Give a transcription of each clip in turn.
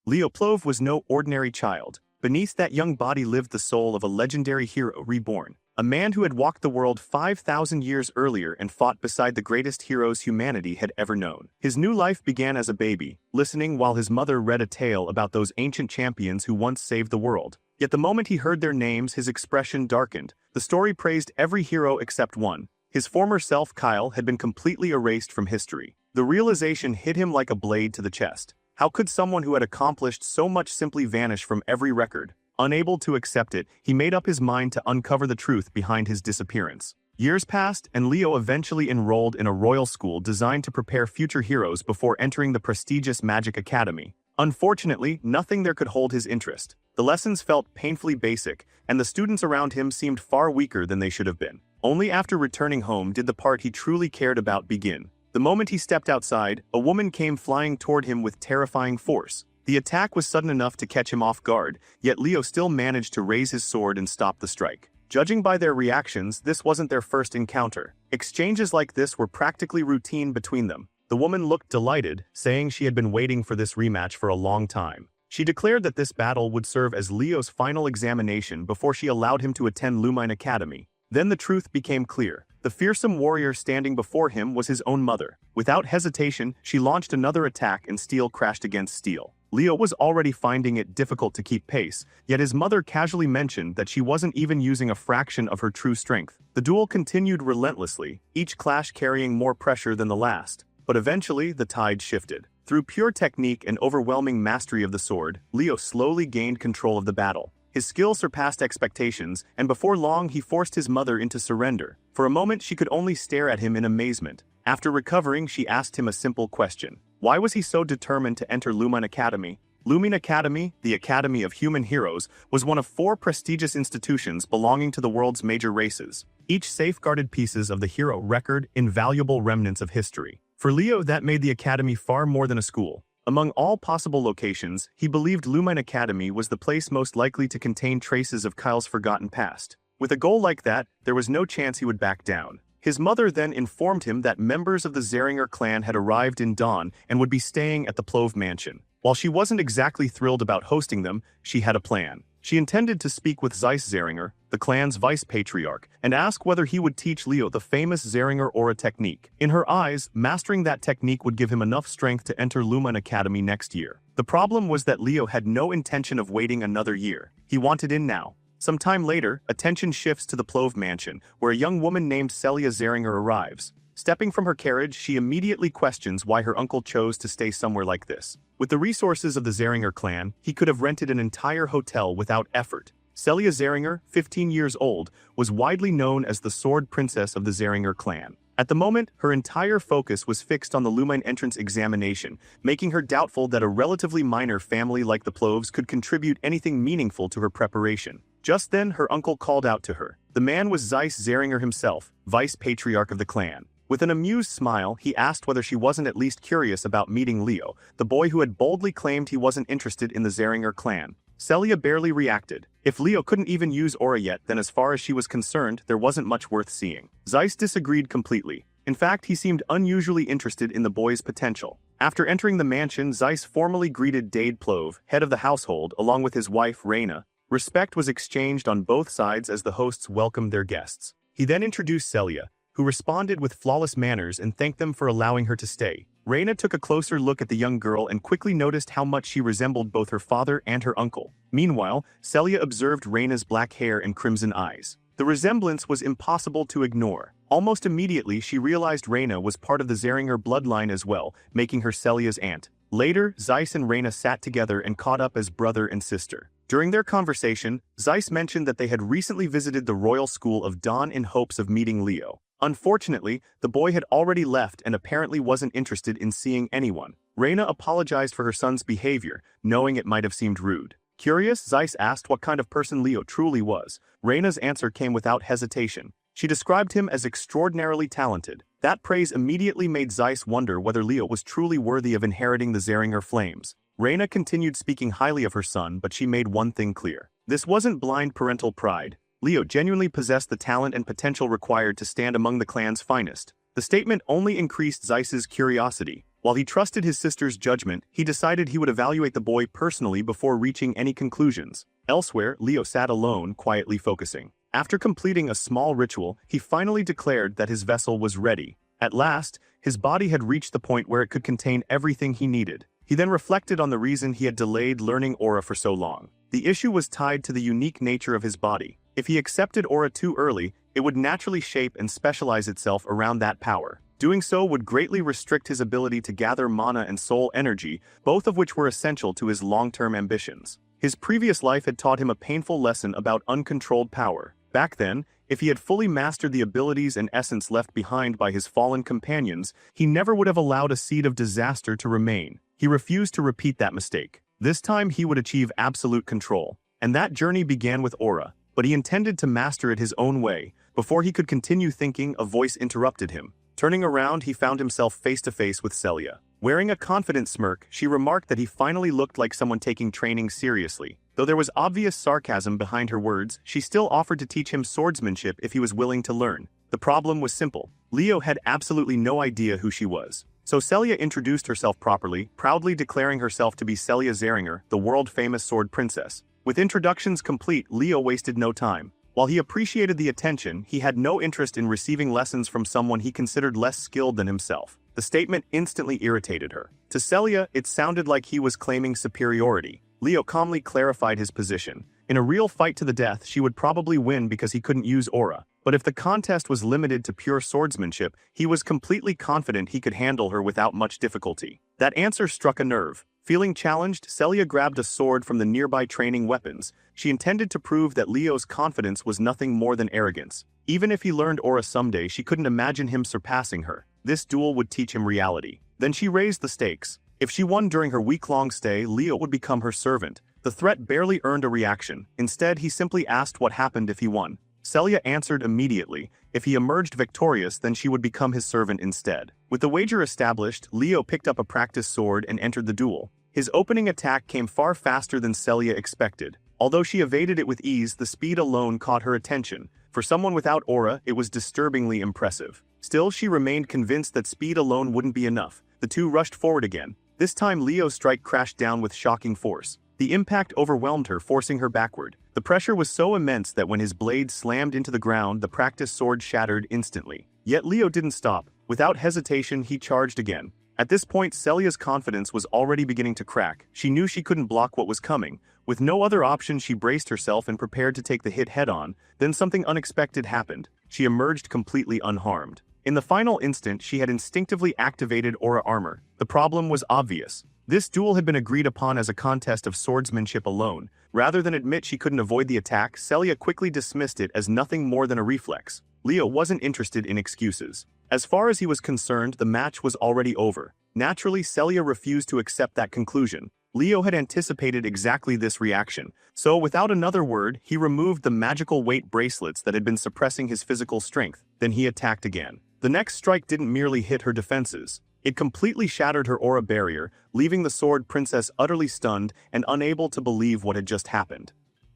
Leo Plov was no ordinary child. Beneath that young body lived the soul of a legendary hero reborn. A man who had walked the world 5,000 years earlier and fought beside the greatest heroes humanity had ever known. His new life began as a baby, listening while his mother read a tale about those ancient champions who once saved the world. Yet the moment he heard their names, his expression darkened. The story praised every hero except one. His former self, Kyle, had been completely erased from history. The realization hit him like a blade to the chest. How could someone who had accomplished so much simply vanish from every record? Unable to accept it, he made up his mind to uncover the truth behind his disappearance. Years passed, and Leo eventually enrolled in a royal school designed to prepare future heroes before entering the prestigious Magic Academy. Unfortunately, nothing there could hold his interest. The lessons felt painfully basic, and the students around him seemed far weaker than they should have been. Only after returning home did the part he truly cared about begin. The moment he stepped outside, a woman came flying toward him with terrifying force. The attack was sudden enough to catch him off guard, yet Leo still managed to raise his sword and stop the strike. Judging by their reactions, this wasn't their first encounter. Exchanges like this were practically routine between them. The woman looked delighted, saying she had been waiting for this rematch for a long time. She declared that this battle would serve as Leo's final examination before she allowed him to attend Lumine Academy. Then the truth became clear. The fearsome warrior standing before him was his own mother. Without hesitation, she launched another attack and steel crashed against steel. Leo was already finding it difficult to keep pace, yet his mother casually mentioned that she wasn't even using a fraction of her true strength. The duel continued relentlessly, each clash carrying more pressure than the last. But eventually, the tide shifted. Through pure technique and overwhelming mastery of the sword, Leo slowly gained control of the battle. His skill surpassed expectations, and before long he forced his mother into surrender. For a moment she could only stare at him in amazement. After recovering, she asked him a simple question. Why was he so determined to enter Lumine Academy? Lumine Academy, the Academy of Human Heroes, was one of 4 prestigious institutions belonging to the world's major races. Each safeguarded pieces of the hero record, invaluable remnants of history. For Leo, that made the academy far more than a school. Among all possible locations, he believed Lumine Academy was the place most likely to contain traces of Kyle's forgotten past. With a goal like that, there was no chance he would back down. His mother then informed him that members of the Zeringer clan had arrived in Dawn and would be staying at the Plov mansion. While she wasn't exactly thrilled about hosting them, she had a plan. She intended to speak with Zeiss Zeringer, the clan's vice-patriarch, and ask whether he would teach Leo the famous Zeringer aura technique. In her eyes, mastering that technique would give him enough strength to enter Lumine Academy next year. The problem was that Leo had no intention of waiting another year. He wanted in now. Some time later, attention shifts to the Plov mansion, where a young woman named Celia Zeringer arrives. Stepping from her carriage, she immediately questions why her uncle chose to stay somewhere like this. With the resources of the Zeringer clan, he could have rented an entire hotel without effort. Celia Zeringer, 15 years old, was widely known as the Sword Princess of the Zeringer clan. At the moment, her entire focus was fixed on the Lumine entrance examination, making her doubtful that a relatively minor family like the Plovs could contribute anything meaningful to her preparation. Just then, her uncle called out to her. The man was Zeiss Zeringer himself, vice-patriarch of the clan. With an amused smile, he asked whether she wasn't at least curious about meeting Leo, the boy who had boldly claimed he wasn't interested in the Zeringer clan. Celia barely reacted. If Leo couldn't even use aura yet, then as far as she was concerned, there wasn't much worth seeing. Zeiss disagreed completely. In fact, he seemed unusually interested in the boy's potential. After entering the mansion, Zeiss formally greeted Dade Plov, head of the household, along with his wife, Reina. Respect was exchanged on both sides as the hosts welcomed their guests. He then introduced Celia, who responded with flawless manners and thanked them for allowing her to stay. Reina took a closer look at the young girl and quickly noticed how much she resembled both her father and her uncle. Meanwhile, Celia observed Reina's black hair and crimson eyes. The resemblance was impossible to ignore. Almost immediately, she realized Reina was part of the Zeringer bloodline as well, making her Celia's aunt. Later, Zeiss and Reina sat together and caught up as brother and sister. During their conversation, Zeiss mentioned that they had recently visited the Royal School of Dawn in hopes of meeting Leo. Unfortunately, the boy had already left and apparently wasn't interested in seeing anyone. Reina apologized for her son's behavior, knowing it might have seemed rude. Curious, Zeiss asked what kind of person Leo truly was. Reina's answer came without hesitation. She described him as extraordinarily talented. That praise immediately made Zeiss wonder whether Leo was truly worthy of inheriting the Zeringer flames. Reina continued speaking highly of her son, but she made one thing clear. This wasn't blind parental pride. Leo genuinely possessed the talent and potential required to stand among the clan's finest. The statement only increased Zeiss's curiosity. While he trusted his sister's judgment, he decided he would evaluate the boy personally before reaching any conclusions. Elsewhere, Leo sat alone, quietly focusing. After completing a small ritual, he finally declared that his vessel was ready. At last, his body had reached the point where it could contain everything he needed. He then reflected on the reason he had delayed learning aura for so long. The issue was tied to the unique nature of his body. If he accepted aura too early, it would naturally shape and specialize itself around that power. Doing so would greatly restrict his ability to gather mana and soul energy, both of which were essential to his long-term ambitions. His previous life had taught him a painful lesson about uncontrolled power. Back then, if he had fully mastered the abilities and essence left behind by his fallen companions, he never would have allowed a seed of disaster to remain. He refused to repeat that mistake. This time he would achieve absolute control. And that journey began with aura, but he intended to master it his own way. Before he could continue thinking, a voice interrupted him. Turning around, he found himself face to face with Celia. Wearing a confident smirk, she remarked that he finally looked like someone taking training seriously. Though there was obvious sarcasm behind her words, she still offered to teach him swordsmanship if he was willing to learn. The problem was simple. Leo had absolutely no idea who she was. So Celia introduced herself properly, proudly declaring herself to be Celia Zeringer, the world-famous sword princess. With introductions complete, Leo wasted no time. While he appreciated the attention, he had no interest in receiving lessons from someone he considered less skilled than himself. The statement instantly irritated her. To Celia, it sounded like he was claiming superiority. Leo calmly clarified his position. In a real fight to the death, she would probably win because he couldn't use aura. But if the contest was limited to pure swordsmanship, he was completely confident he could handle her without much difficulty. That answer struck a nerve. Feeling challenged, Celia grabbed a sword from the nearby training weapons. She intended to prove that Leo's confidence was nothing more than arrogance. Even if he learned aura someday, she couldn't imagine him surpassing her. This duel would teach him reality. Then she raised the stakes. If she won during her week-long stay, Leo would become her servant. The threat barely earned a reaction. Instead, he simply asked what happened if he won. Celia answered immediately. If he emerged victorious, then she would become his servant instead. With the wager established, Leo picked up a practice sword and entered the duel. His opening attack came far faster than Celia expected. Although she evaded it with ease, the speed alone caught her attention. For someone without aura, it was disturbingly impressive. Still, she remained convinced that speed alone wouldn't be enough. The two rushed forward again. This time Leo's strike crashed down with shocking force. The impact overwhelmed her, forcing her backward. The pressure was so immense that when his blade slammed into the ground, the practice sword shattered instantly. Yet Leo didn't stop. Without hesitation, he charged again. At this point, Celia's confidence was already beginning to crack. She knew she couldn't block what was coming. With no other option, she braced herself and prepared to take the hit head-on. Then something unexpected happened. She emerged completely unharmed. In the final instant, she had instinctively activated aura armor. The problem was obvious. This duel had been agreed upon as a contest of swordsmanship alone. Rather than admit she couldn't avoid the attack, Celia quickly dismissed it as nothing more than a reflex. Leo wasn't interested in excuses. As far as he was concerned, the match was already over. Naturally, Celia refused to accept that conclusion. Leo had anticipated exactly this reaction, so without another word, he removed the magical weight bracelets that had been suppressing his physical strength. Then he attacked again. The next strike didn't merely hit her defenses. It completely shattered her aura barrier, leaving the sword princess utterly stunned and unable to believe what had just happened.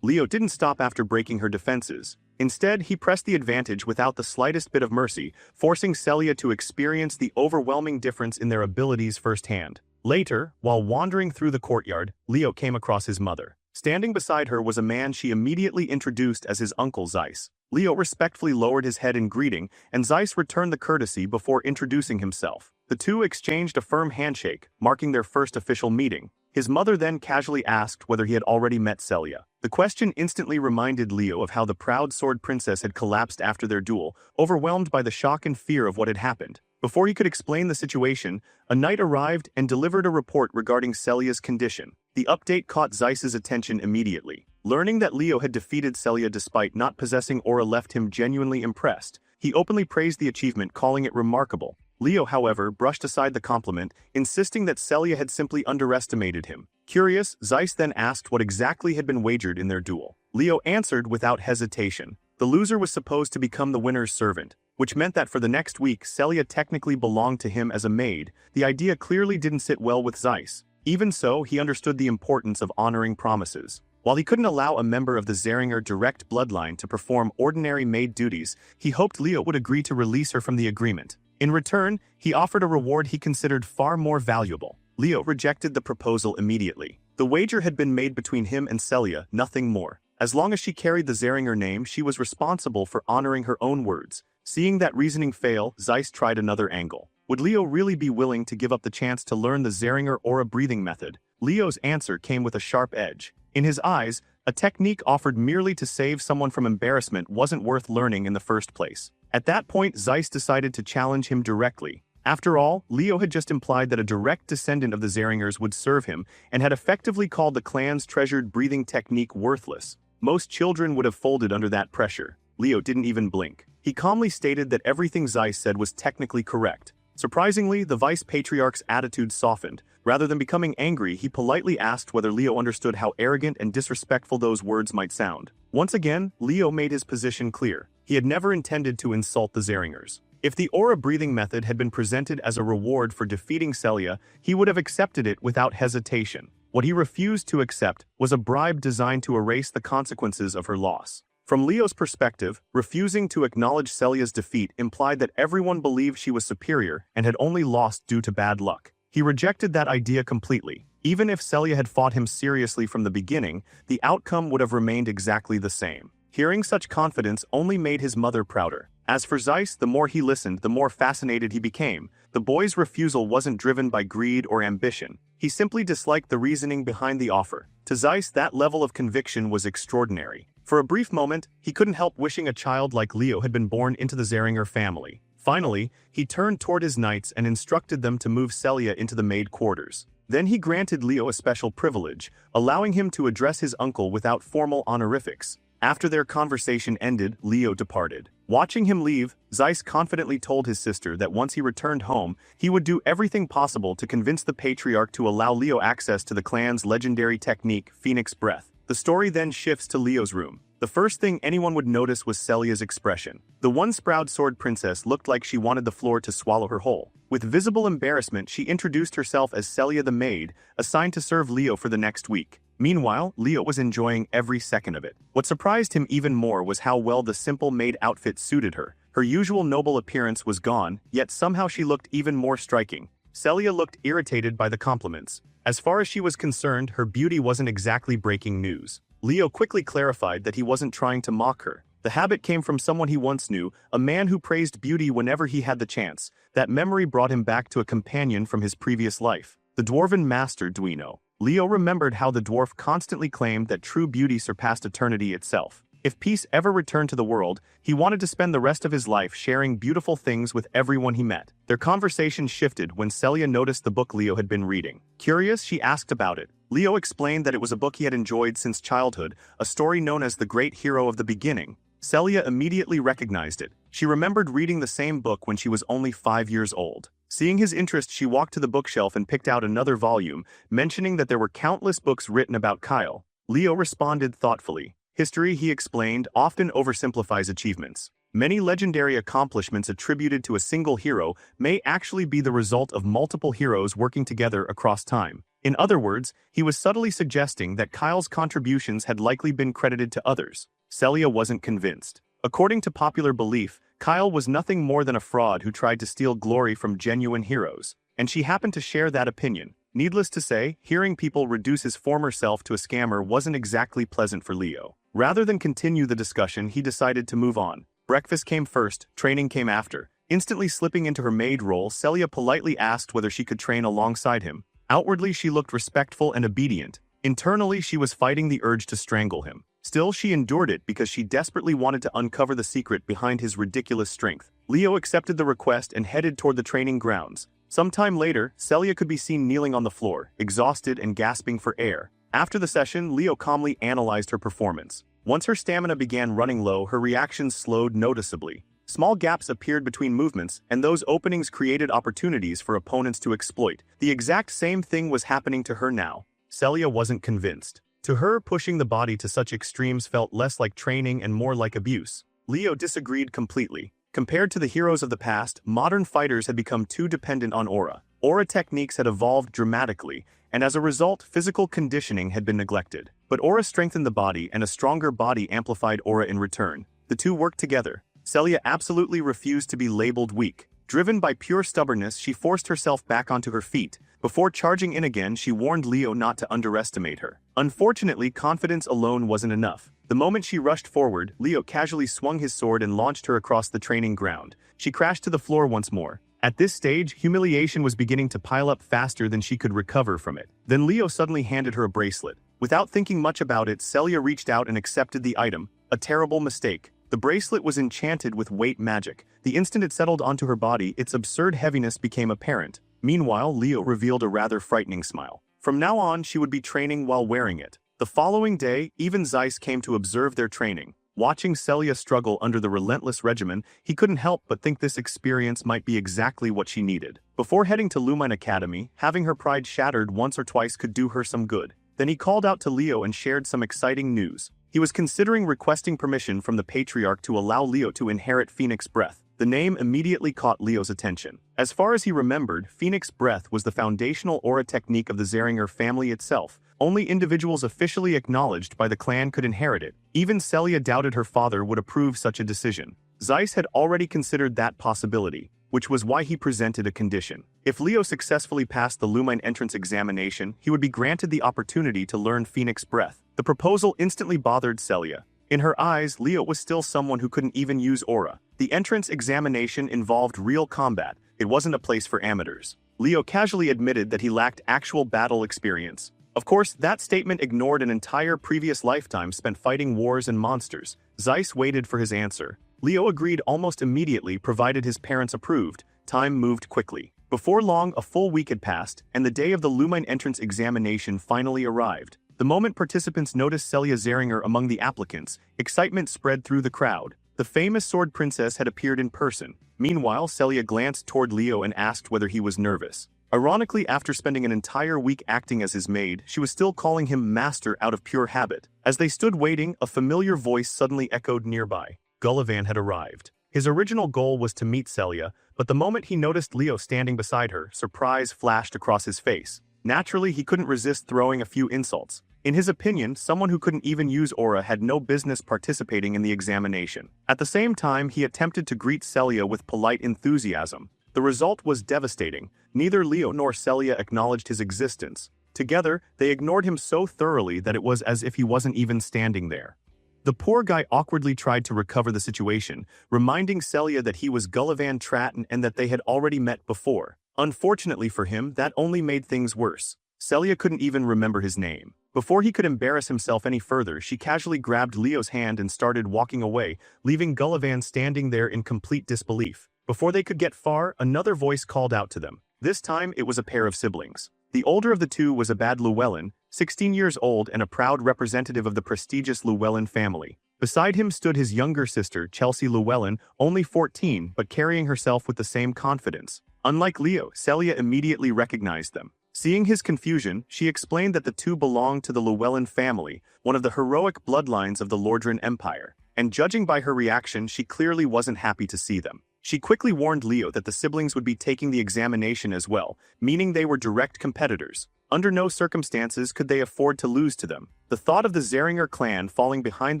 Leo didn't stop after breaking her defenses. Instead, he pressed the advantage without the slightest bit of mercy, forcing Celia to experience the overwhelming difference in their abilities firsthand. Later, while wandering through the courtyard, Leo came across his mother. Standing beside her was a man she immediately introduced as his uncle Zeiss. Leo respectfully lowered his head in greeting, and Zeiss returned the courtesy before introducing himself. The two exchanged a firm handshake, marking their first official meeting. His mother then casually asked whether he had already met Celia. The question instantly reminded Leo of how the proud sword princess had collapsed after their duel, overwhelmed by the shock and fear of what had happened. Before he could explain the situation, a knight arrived and delivered a report regarding Celia's condition. The update caught Zeiss's attention immediately. Learning that Leo had defeated Celia despite not possessing aura left him genuinely impressed. He openly praised the achievement, calling it remarkable. Leo, however, brushed aside the compliment, insisting that Celia had simply underestimated him. Curious, Zeiss then asked what exactly had been wagered in their duel. Leo answered without hesitation. The loser was supposed to become the winner's servant, which meant that for the next week, Celia technically belonged to him as a maid. The idea clearly didn't sit well with Zeiss. Even so, he understood the importance of honoring promises. While he couldn't allow a member of the Zeringer direct bloodline to perform ordinary maid duties, he hoped Leo would agree to release her from the agreement. In return, he offered a reward he considered far more valuable. Leo rejected the proposal immediately. The wager had been made between him and Celia, nothing more. As long as she carried the Zeringer name, she was responsible for honoring her own words. Seeing that reasoning fail, Zeiss tried another angle. Would Leo really be willing to give up the chance to learn the Zeringer aura breathing method? Leo's answer came with a sharp edge. In his eyes, a technique offered merely to save someone from embarrassment wasn't worth learning in the first place. At that point, Zeiss decided to challenge him directly. After all, Leo had just implied that a direct descendant of the Zeringers would serve him and had effectively called the clan's treasured breathing technique worthless. Most children would have folded under that pressure. Leo didn't even blink. He calmly stated that everything Zeiss said was technically correct. Surprisingly, the vice-patriarch's attitude softened. Rather than becoming angry, he politely asked whether Leo understood how arrogant and disrespectful those words might sound. Once again, Leo made his position clear. He had never intended to insult the Zeringers. If the aura breathing method had been presented as a reward for defeating Celia, he would have accepted it without hesitation. What he refused to accept was a bribe designed to erase the consequences of her loss. From Leo's perspective, refusing to acknowledge Celia's defeat implied that everyone believed she was superior and had only lost due to bad luck. He rejected that idea completely. Even if Celia had fought him seriously from the beginning, the outcome would have remained exactly the same. Hearing such confidence only made his mother prouder. As for Zeiss, the more he listened, the more fascinated he became. The boy's refusal wasn't driven by greed or ambition. He simply disliked the reasoning behind the offer. To Zeiss, that level of conviction was extraordinary. For a brief moment, he couldn't help wishing a child like Leo had been born into the Zeringer family. Finally, he turned toward his knights and instructed them to move Celia into the maid quarters. Then he granted Leo a special privilege, allowing him to address his uncle without formal honorifics. After their conversation ended, Leo departed. Watching him leave, Zeiss confidently told his sister that once he returned home, he would do everything possible to convince the patriarch to allow Leo access to the clan's legendary technique, Phoenix Breath. The story then shifts to Leo's room. The first thing anyone would notice was Celia's expression. The one-sprout sword princess looked like she wanted the floor to swallow her whole. With visible embarrassment, she introduced herself as Celia the maid, assigned to serve Leo for the next week. Meanwhile, Leo was enjoying every second of it. What surprised him even more was how well the simple maid outfit suited her. Her usual noble appearance was gone, yet somehow she looked even more striking. Celia looked irritated by the compliments. As far as she was concerned, her beauty wasn't exactly breaking news. Leo quickly clarified that he wasn't trying to mock her. The habit came from someone he once knew, a man who praised beauty whenever he had the chance. That memory brought him back to a companion from his previous life, the dwarven master Duino. Leo remembered how the dwarf constantly claimed that true beauty surpassed eternity itself. If peace ever returned to the world, he wanted to spend the rest of his life sharing beautiful things with everyone he met. Their conversation shifted when Celia noticed the book Leo had been reading. Curious, she asked about it. Leo explained that it was a book he had enjoyed since childhood, a story known as The Great Hero of the Beginning. Celia immediately recognized it. She remembered reading the same book when she was only 5 years old. Seeing his interest, she walked to the bookshelf and picked out another volume, mentioning that there were countless books written about Kyle. Leo responded thoughtfully. History, he explained, often oversimplifies achievements. Many legendary accomplishments attributed to a single hero may actually be the result of multiple heroes working together across time. In other words, he was subtly suggesting that Kyle's contributions had likely been credited to others. Celia wasn't convinced. According to popular belief, Kyle was nothing more than a fraud who tried to steal glory from genuine heroes, and she happened to share that opinion. Needless to say, hearing people reduce his former self to a scammer wasn't exactly pleasant for Leo. Rather than continue the discussion, he decided to move on. Breakfast came first, training came after. Instantly slipping into her maid role, Celia politely asked whether she could train alongside him. Outwardly, she looked respectful and obedient. Internally, she was fighting the urge to strangle him. Still, she endured it because she desperately wanted to uncover the secret behind his ridiculous strength. Leo accepted the request and headed toward the training grounds. Sometime later, Celia could be seen kneeling on the floor, exhausted and gasping for air. After the session, Leo calmly analyzed her performance. Once her stamina began running low, her reactions slowed noticeably. Small gaps appeared between movements, and those openings created opportunities for opponents to exploit. The exact same thing was happening to her now. Celia wasn't convinced. To her, pushing the body to such extremes felt less like training and more like abuse. Leo disagreed completely. Compared to the heroes of the past, modern fighters had become too dependent on aura. Aura techniques had evolved dramatically, and as a result, physical conditioning had been neglected. But aura strengthened the body, and a stronger body amplified aura in return. The two worked together. Celia absolutely refused to be labeled weak. Driven by pure stubbornness, she forced herself back onto her feet. Before charging in again, she warned Leo not to underestimate her. Unfortunately, confidence alone wasn't enough. The moment she rushed forward, Leo casually swung his sword and launched her across the training ground. She crashed to the floor once more. At this stage, humiliation was beginning to pile up faster than she could recover from it. Then Leo suddenly handed her a bracelet. Without thinking much about it, Celia reached out and accepted the item. A terrible mistake. The bracelet was enchanted with weight magic. The instant it settled onto her body, its absurd heaviness became apparent. Meanwhile, Leo revealed a rather frightening smile. From now on, she would be training while wearing it. The following day, even Zeiss came to observe their training. Watching Celia struggle under the relentless regimen, he couldn't help but think this experience might be exactly what she needed. Before heading to Lumine Academy, having her pride shattered once or twice could do her some good. Then he called out to Leo and shared some exciting news. He was considering requesting permission from the Patriarch to allow Leo to inherit Phoenix Breath. The name immediately caught Leo's attention. As far as he remembered, Phoenix Breath was the foundational aura technique of the Zeringer family itself. Only individuals officially acknowledged by the clan could inherit it. Even Celia doubted her father would approve such a decision. Zeiss had already considered that possibility, which was why he presented a condition. If Leo successfully passed the Lumine entrance examination, he would be granted the opportunity to learn Phoenix Breath. The proposal instantly bothered Celia. In her eyes, Leo was still someone who couldn't even use aura. The entrance examination involved real combat. It wasn't a place for amateurs. Leo casually admitted that he lacked actual battle experience. Of course, that statement ignored an entire previous lifetime spent fighting wars and monsters. Zeiss waited for his answer. Leo agreed almost immediately, provided his parents approved. Time moved quickly. Before long, a full week had passed, and the day of the Lumine entrance examination finally arrived. The moment participants noticed Celia Zeringer among the applicants, excitement spread through the crowd. The famous sword princess had appeared in person. Meanwhile, Celia glanced toward Leo and asked whether he was nervous. Ironically, after spending an entire week acting as his maid, she was still calling him master out of pure habit. As they stood waiting, a familiar voice suddenly echoed nearby. Gullivan had arrived. His original goal was to meet Celia, but the moment he noticed Leo standing beside her, surprise flashed across his face. Naturally, he couldn't resist throwing a few insults. In his opinion, someone who couldn't even use aura had no business participating in the examination. At the same time, he attempted to greet Celia with polite enthusiasm. The result was devastating. Neither Leo nor Celia acknowledged his existence. Together, they ignored him so thoroughly that it was as if he wasn't even standing there. The poor guy awkwardly tried to recover the situation, reminding Celia that he was Gullivan Tratton and that they had already met before. Unfortunately for him, that only made things worse. Celia couldn't even remember his name. Before he could embarrass himself any further, she casually grabbed Leo's hand and started walking away, leaving Gullivan standing there in complete disbelief. Before they could get far, another voice called out to them. This time, it was a pair of siblings. The older of the two was Abad Llewellyn, 16 years old and a proud representative of the prestigious Llewellyn family. Beside him stood his younger sister, Chelsea Llewellyn, only 14, but carrying herself with the same confidence. Unlike Leo, Celia immediately recognized them. Seeing his confusion, she explained that the two belonged to the Llewellyn family, one of the heroic bloodlines of the Lordran Empire. And judging by her reaction, she clearly wasn't happy to see them. She quickly warned Leo that the siblings would be taking the examination as well, meaning they were direct competitors. Under no circumstances could they afford to lose to them. The thought of the Zeringer clan falling behind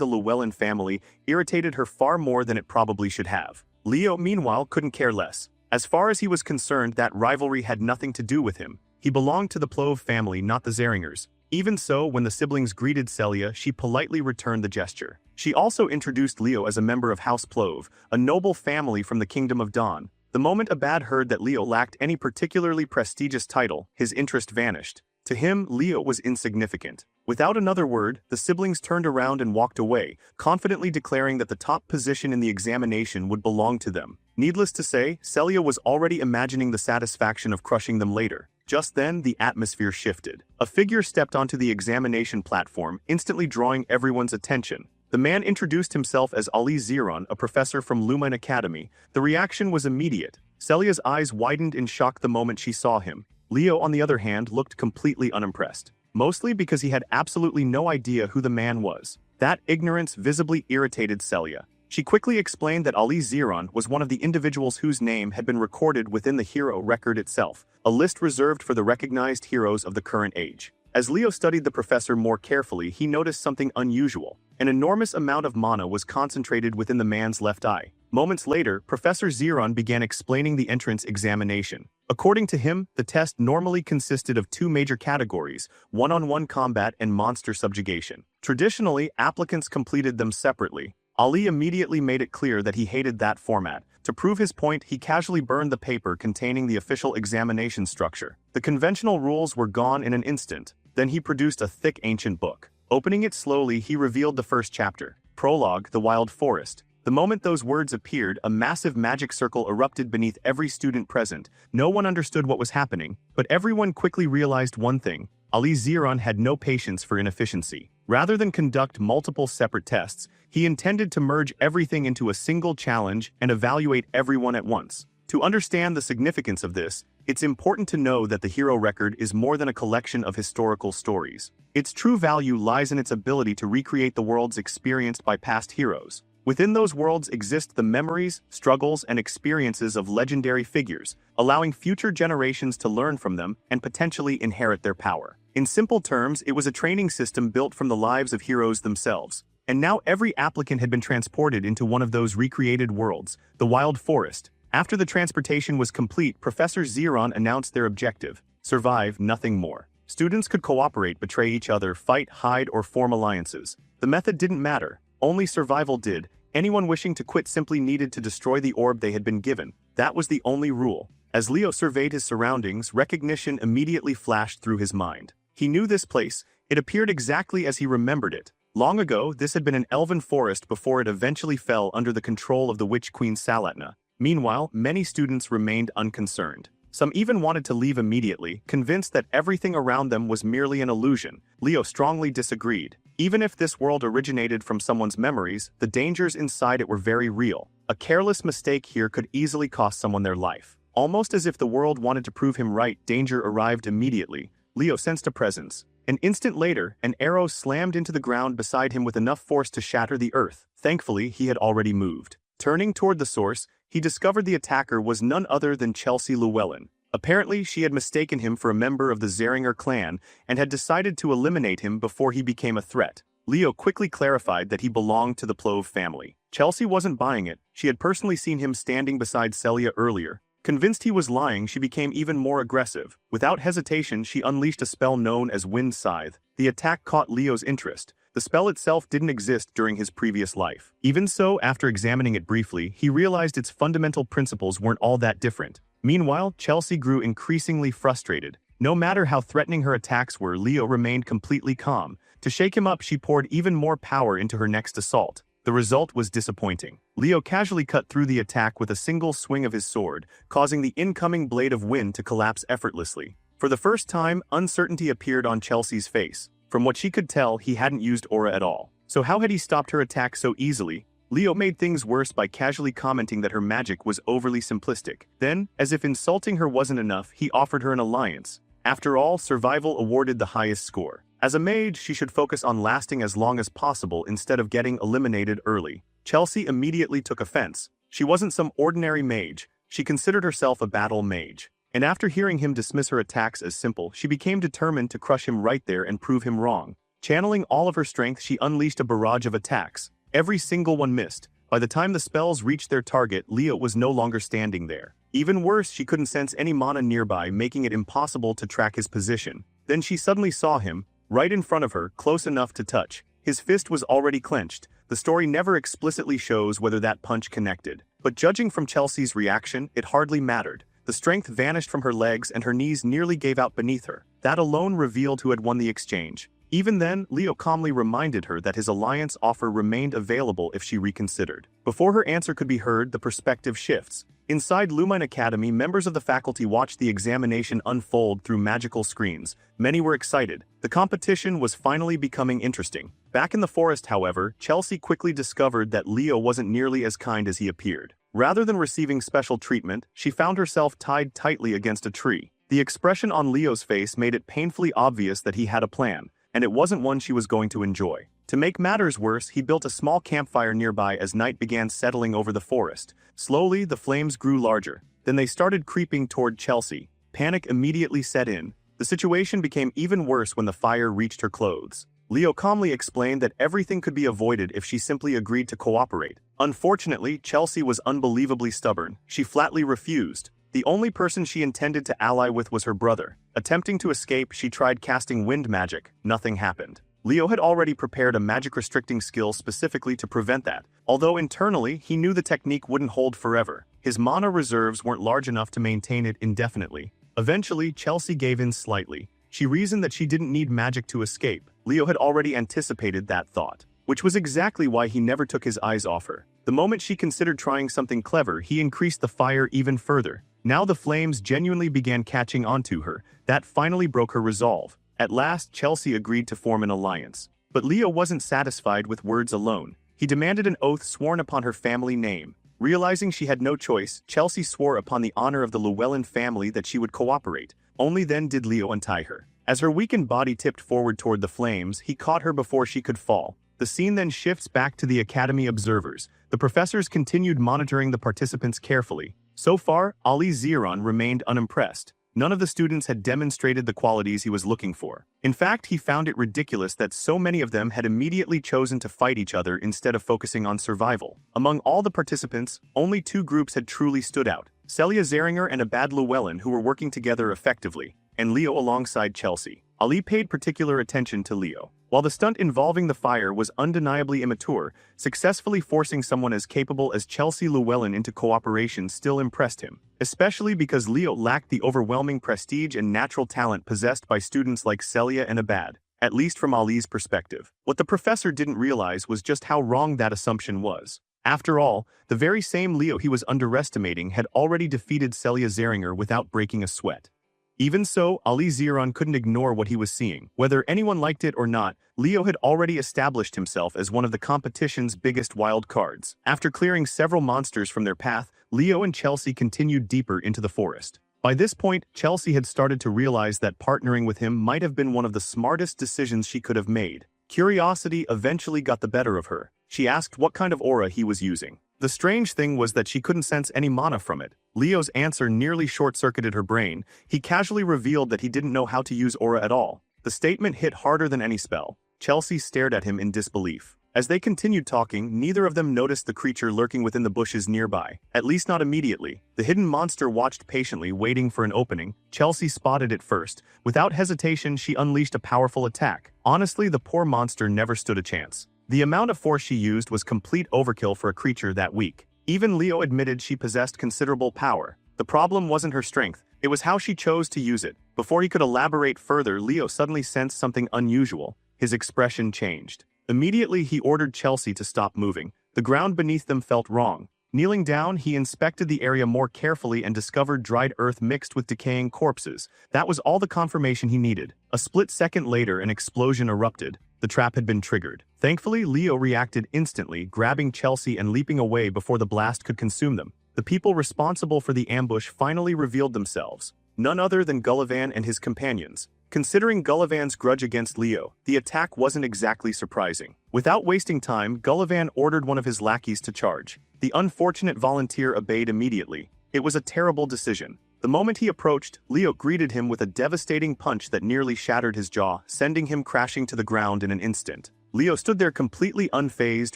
the Llewellyn family irritated her far more than it probably should have. Leo, meanwhile, couldn't care less. As far as he was concerned, that rivalry had nothing to do with him. He belonged to the Plove family, not the Zeringers. Even so, when the siblings greeted Celia, she politely returned the gesture. She also introduced Leo as a member of House Plove, a noble family from the Kingdom of Dawn. The moment Abad heard that Leo lacked any particularly prestigious title, his interest vanished. To him, Leo was insignificant. Without another word, the siblings turned around and walked away, confidently declaring that the top position in the examination would belong to them. Needless to say, Celia was already imagining the satisfaction of crushing them later. Just then, the atmosphere shifted. A figure stepped onto the examination platform, instantly drawing everyone's attention. The man introduced himself as Ali Ziron, a professor from Lumine Academy. The reaction was immediate. Celia's eyes widened in shock the moment she saw him. Leo, on the other hand, looked completely unimpressed. Mostly because he had absolutely no idea who the man was. That ignorance visibly irritated Celia. She quickly explained that Ali Ziron was one of the individuals whose name had been recorded within the hero record itself, a list reserved for the recognized heroes of the current age. As Leo studied the professor more carefully, he noticed something unusual. An enormous amount of mana was concentrated within the man's left eye. Moments later, Professor Zeron began explaining the entrance examination. According to him, the test normally consisted of two major categories, one-on-one combat and monster subjugation. Traditionally, applicants completed them separately. Ali immediately made it clear that he hated that format. To prove his point, he casually burned the paper containing the official examination structure. The conventional rules were gone in an instant. Then he produced a thick ancient book. Opening it slowly, he revealed the first chapter. Prologue, The Wild Forest. The moment those words appeared, a massive magic circle erupted beneath every student present. No one understood what was happening, but everyone quickly realized one thing. Ali Zeron had no patience for inefficiency. Rather than conduct multiple separate tests, he intended to merge everything into a single challenge and evaluate everyone at once. To understand the significance of this, it's important to know that the hero record is more than a collection of historical stories. Its true value lies in its ability to recreate the worlds experienced by past heroes. Within those worlds exist the memories, struggles, and experiences of legendary figures, allowing future generations to learn from them and potentially inherit their power. In simple terms, it was a training system built from the lives of heroes themselves. And now every applicant had been transported into one of those recreated worlds, the Wild Forest. After the transportation was complete, Professor Zeron announced their objective: survive, nothing more. Students could cooperate, betray each other, fight, hide, or form alliances. The method didn't matter. Only survival did. Anyone wishing to quit simply needed to destroy the orb they had been given. That was the only rule. As Leo surveyed his surroundings, recognition immediately flashed through his mind. He knew this place. It appeared exactly as he remembered it. Long ago, this had been an elven forest before it eventually fell under the control of the witch queen Salatna. Meanwhile, many students remained unconcerned. Some even wanted to leave immediately, convinced that everything around them was merely an illusion. Leo strongly disagreed. Even if this world originated from someone's memories, the dangers inside it were very real. A careless mistake here could easily cost someone their life. Almost as if the world wanted to prove him right, danger arrived immediately. Leo sensed a presence. An instant later, an arrow slammed into the ground beside him with enough force to shatter the earth. Thankfully, he had already moved. Turning toward the source, he discovered the attacker was none other than Chelsea Llewellyn. Apparently, she had mistaken him for a member of the Zeringer clan and had decided to eliminate him before he became a threat. Leo quickly clarified that he belonged to the Plove family. Chelsea wasn't buying it. She had personally seen him standing beside Celia earlier. Convinced he was lying, she became even more aggressive. Without hesitation, she unleashed a spell known as Wind Scythe. The attack caught Leo's interest. The spell itself didn't exist during his previous life. Even so, after examining it briefly, he realized its fundamental principles weren't all that different. Meanwhile, Chelsea grew increasingly frustrated. No matter how threatening her attacks were, Leo remained completely calm. To shake him up, she poured even more power into her next assault. The result was disappointing. Leo casually cut through the attack with a single swing of his sword, causing the incoming blade of wind to collapse effortlessly. For the first time, uncertainty appeared on Chelsea's face. From what she could tell, he hadn't used aura at all. So how had he stopped her attack so easily? Leo made things worse by casually commenting that her magic was overly simplistic. Then, as if insulting her wasn't enough, he offered her an alliance. After all, survival awarded the highest score. As a mage, she should focus on lasting as long as possible instead of getting eliminated early. Chelsea immediately took offense. She wasn't some ordinary mage. She considered herself a battle mage. And after hearing him dismiss her attacks as simple, she became determined to crush him right there and prove him wrong. Channeling all of her strength, she unleashed a barrage of attacks. Every single one missed. By the time the spells reached their target, Leo was no longer standing there. Even worse, she couldn't sense any mana nearby, making it impossible to track his position. Then she suddenly saw him, right in front of her, close enough to touch. His fist was already clenched. The story never explicitly shows whether that punch connected. But judging from Chelsea's reaction, it hardly mattered. The strength vanished from her legs and her knees nearly gave out beneath her. That alone revealed who had won the exchange. Even then, Leo calmly reminded her that his alliance offer remained available if she reconsidered. Before her answer could be heard, the perspective shifts. Inside Lumine Academy, members of the faculty watched the examination unfold through magical screens. Many were excited. The competition was finally becoming interesting. Back in the forest, however, Chelsea quickly discovered that Leo wasn't nearly as kind as he appeared. Rather than receiving special treatment, she found herself tied tightly against a tree. The expression on Leo's face made it painfully obvious that he had a plan, and it wasn't one she was going to enjoy. To make matters worse, he built a small campfire nearby as night began settling over the forest. Slowly, the flames grew larger. Then they started creeping toward Chelsea. Panic immediately set in. The situation became even worse when the fire reached her clothes. Leo calmly explained that everything could be avoided if she simply agreed to cooperate. Unfortunately, Chelsea was unbelievably stubborn. She flatly refused. The only person she intended to ally with was her brother. Attempting to escape, she tried casting wind magic. Nothing happened. Leo had already prepared a magic-restricting skill specifically to prevent that, although internally he knew the technique wouldn't hold forever. His mana reserves weren't large enough to maintain it indefinitely. Eventually, Chelsea gave in slightly. She reasoned that she didn't need magic to escape. Leo had already anticipated that thought, which was exactly why he never took his eyes off her. The moment she considered trying something clever, he increased the fire even further. Now the flames genuinely began catching onto her. That finally broke her resolve. At last, Chelsea agreed to form an alliance. But Leo wasn't satisfied with words alone. He demanded an oath sworn upon her family name. Realizing she had no choice, Chelsea swore upon the honor of the Llewellyn family that she would cooperate. Only then did Leo untie her. As her weakened body tipped forward toward the flames, he caught her before she could fall. The scene then shifts back to the Academy observers. The professors continued monitoring the participants carefully. So far, Ali Ziran remained unimpressed. None of the students had demonstrated the qualities he was looking for. In fact, he found it ridiculous that so many of them had immediately chosen to fight each other instead of focusing on survival. Among all the participants, only two groups had truly stood out: Celia Zeringer and Abad Llewellyn, who were working together effectively, and Leo alongside Chelsea. Ali paid particular attention to Leo. While the stunt involving the fire was undeniably immature, successfully forcing someone as capable as Chelsea Llewellyn into cooperation still impressed him, especially because Leo lacked the overwhelming prestige and natural talent possessed by students like Celia and Abad, at least from Ali's perspective. What the professor didn't realize was just how wrong that assumption was. After all, the very same Leo he was underestimating had already defeated Celia Zeringer without breaking a sweat. Even so, Ali Ziran couldn't ignore what he was seeing. Whether anyone liked it or not, Leo had already established himself as one of the competition's biggest wild cards. After clearing several monsters from their path, Leo and Chelsea continued deeper into the forest. By this point, Chelsea had started to realize that partnering with him might have been one of the smartest decisions she could have made. Curiosity eventually got the better of her. She asked what kind of aura he was using. The strange thing was that she couldn't sense any mana from it. Leo's answer nearly short-circuited her brain. He casually revealed that he didn't know how to use aura at all. The statement hit harder than any spell. Chelsea stared at him in disbelief. As they continued talking, neither of them noticed the creature lurking within the bushes nearby, at least not immediately. The hidden monster watched patiently, waiting for an opening. Chelsea spotted it first. Without hesitation, she unleashed a powerful attack. Honestly, the poor monster never stood a chance. The amount of force she used was complete overkill for a creature that weak. Even Leo admitted she possessed considerable power. The problem wasn't her strength, it was how she chose to use it. Before he could elaborate further, Leo suddenly sensed something unusual. His expression changed. Immediately, he ordered Chelsea to stop moving. The ground beneath them felt wrong. Kneeling down, he inspected the area more carefully and discovered dried earth mixed with decaying corpses. That was all the confirmation he needed. A split second later, an explosion erupted. The trap had been triggered. Thankfully, Leo reacted instantly, grabbing Chelsea and leaping away before the blast could consume them. The people responsible for the ambush finally revealed themselves. None other than Gullivan and his companions. Considering Gullivan's grudge against Leo, the attack wasn't exactly surprising. Without wasting time, Gullivan ordered one of his lackeys to charge. The unfortunate volunteer obeyed immediately. It was a terrible decision. The moment he approached, Leo greeted him with a devastating punch that nearly shattered his jaw, sending him crashing to the ground in an instant. Leo stood there completely unfazed,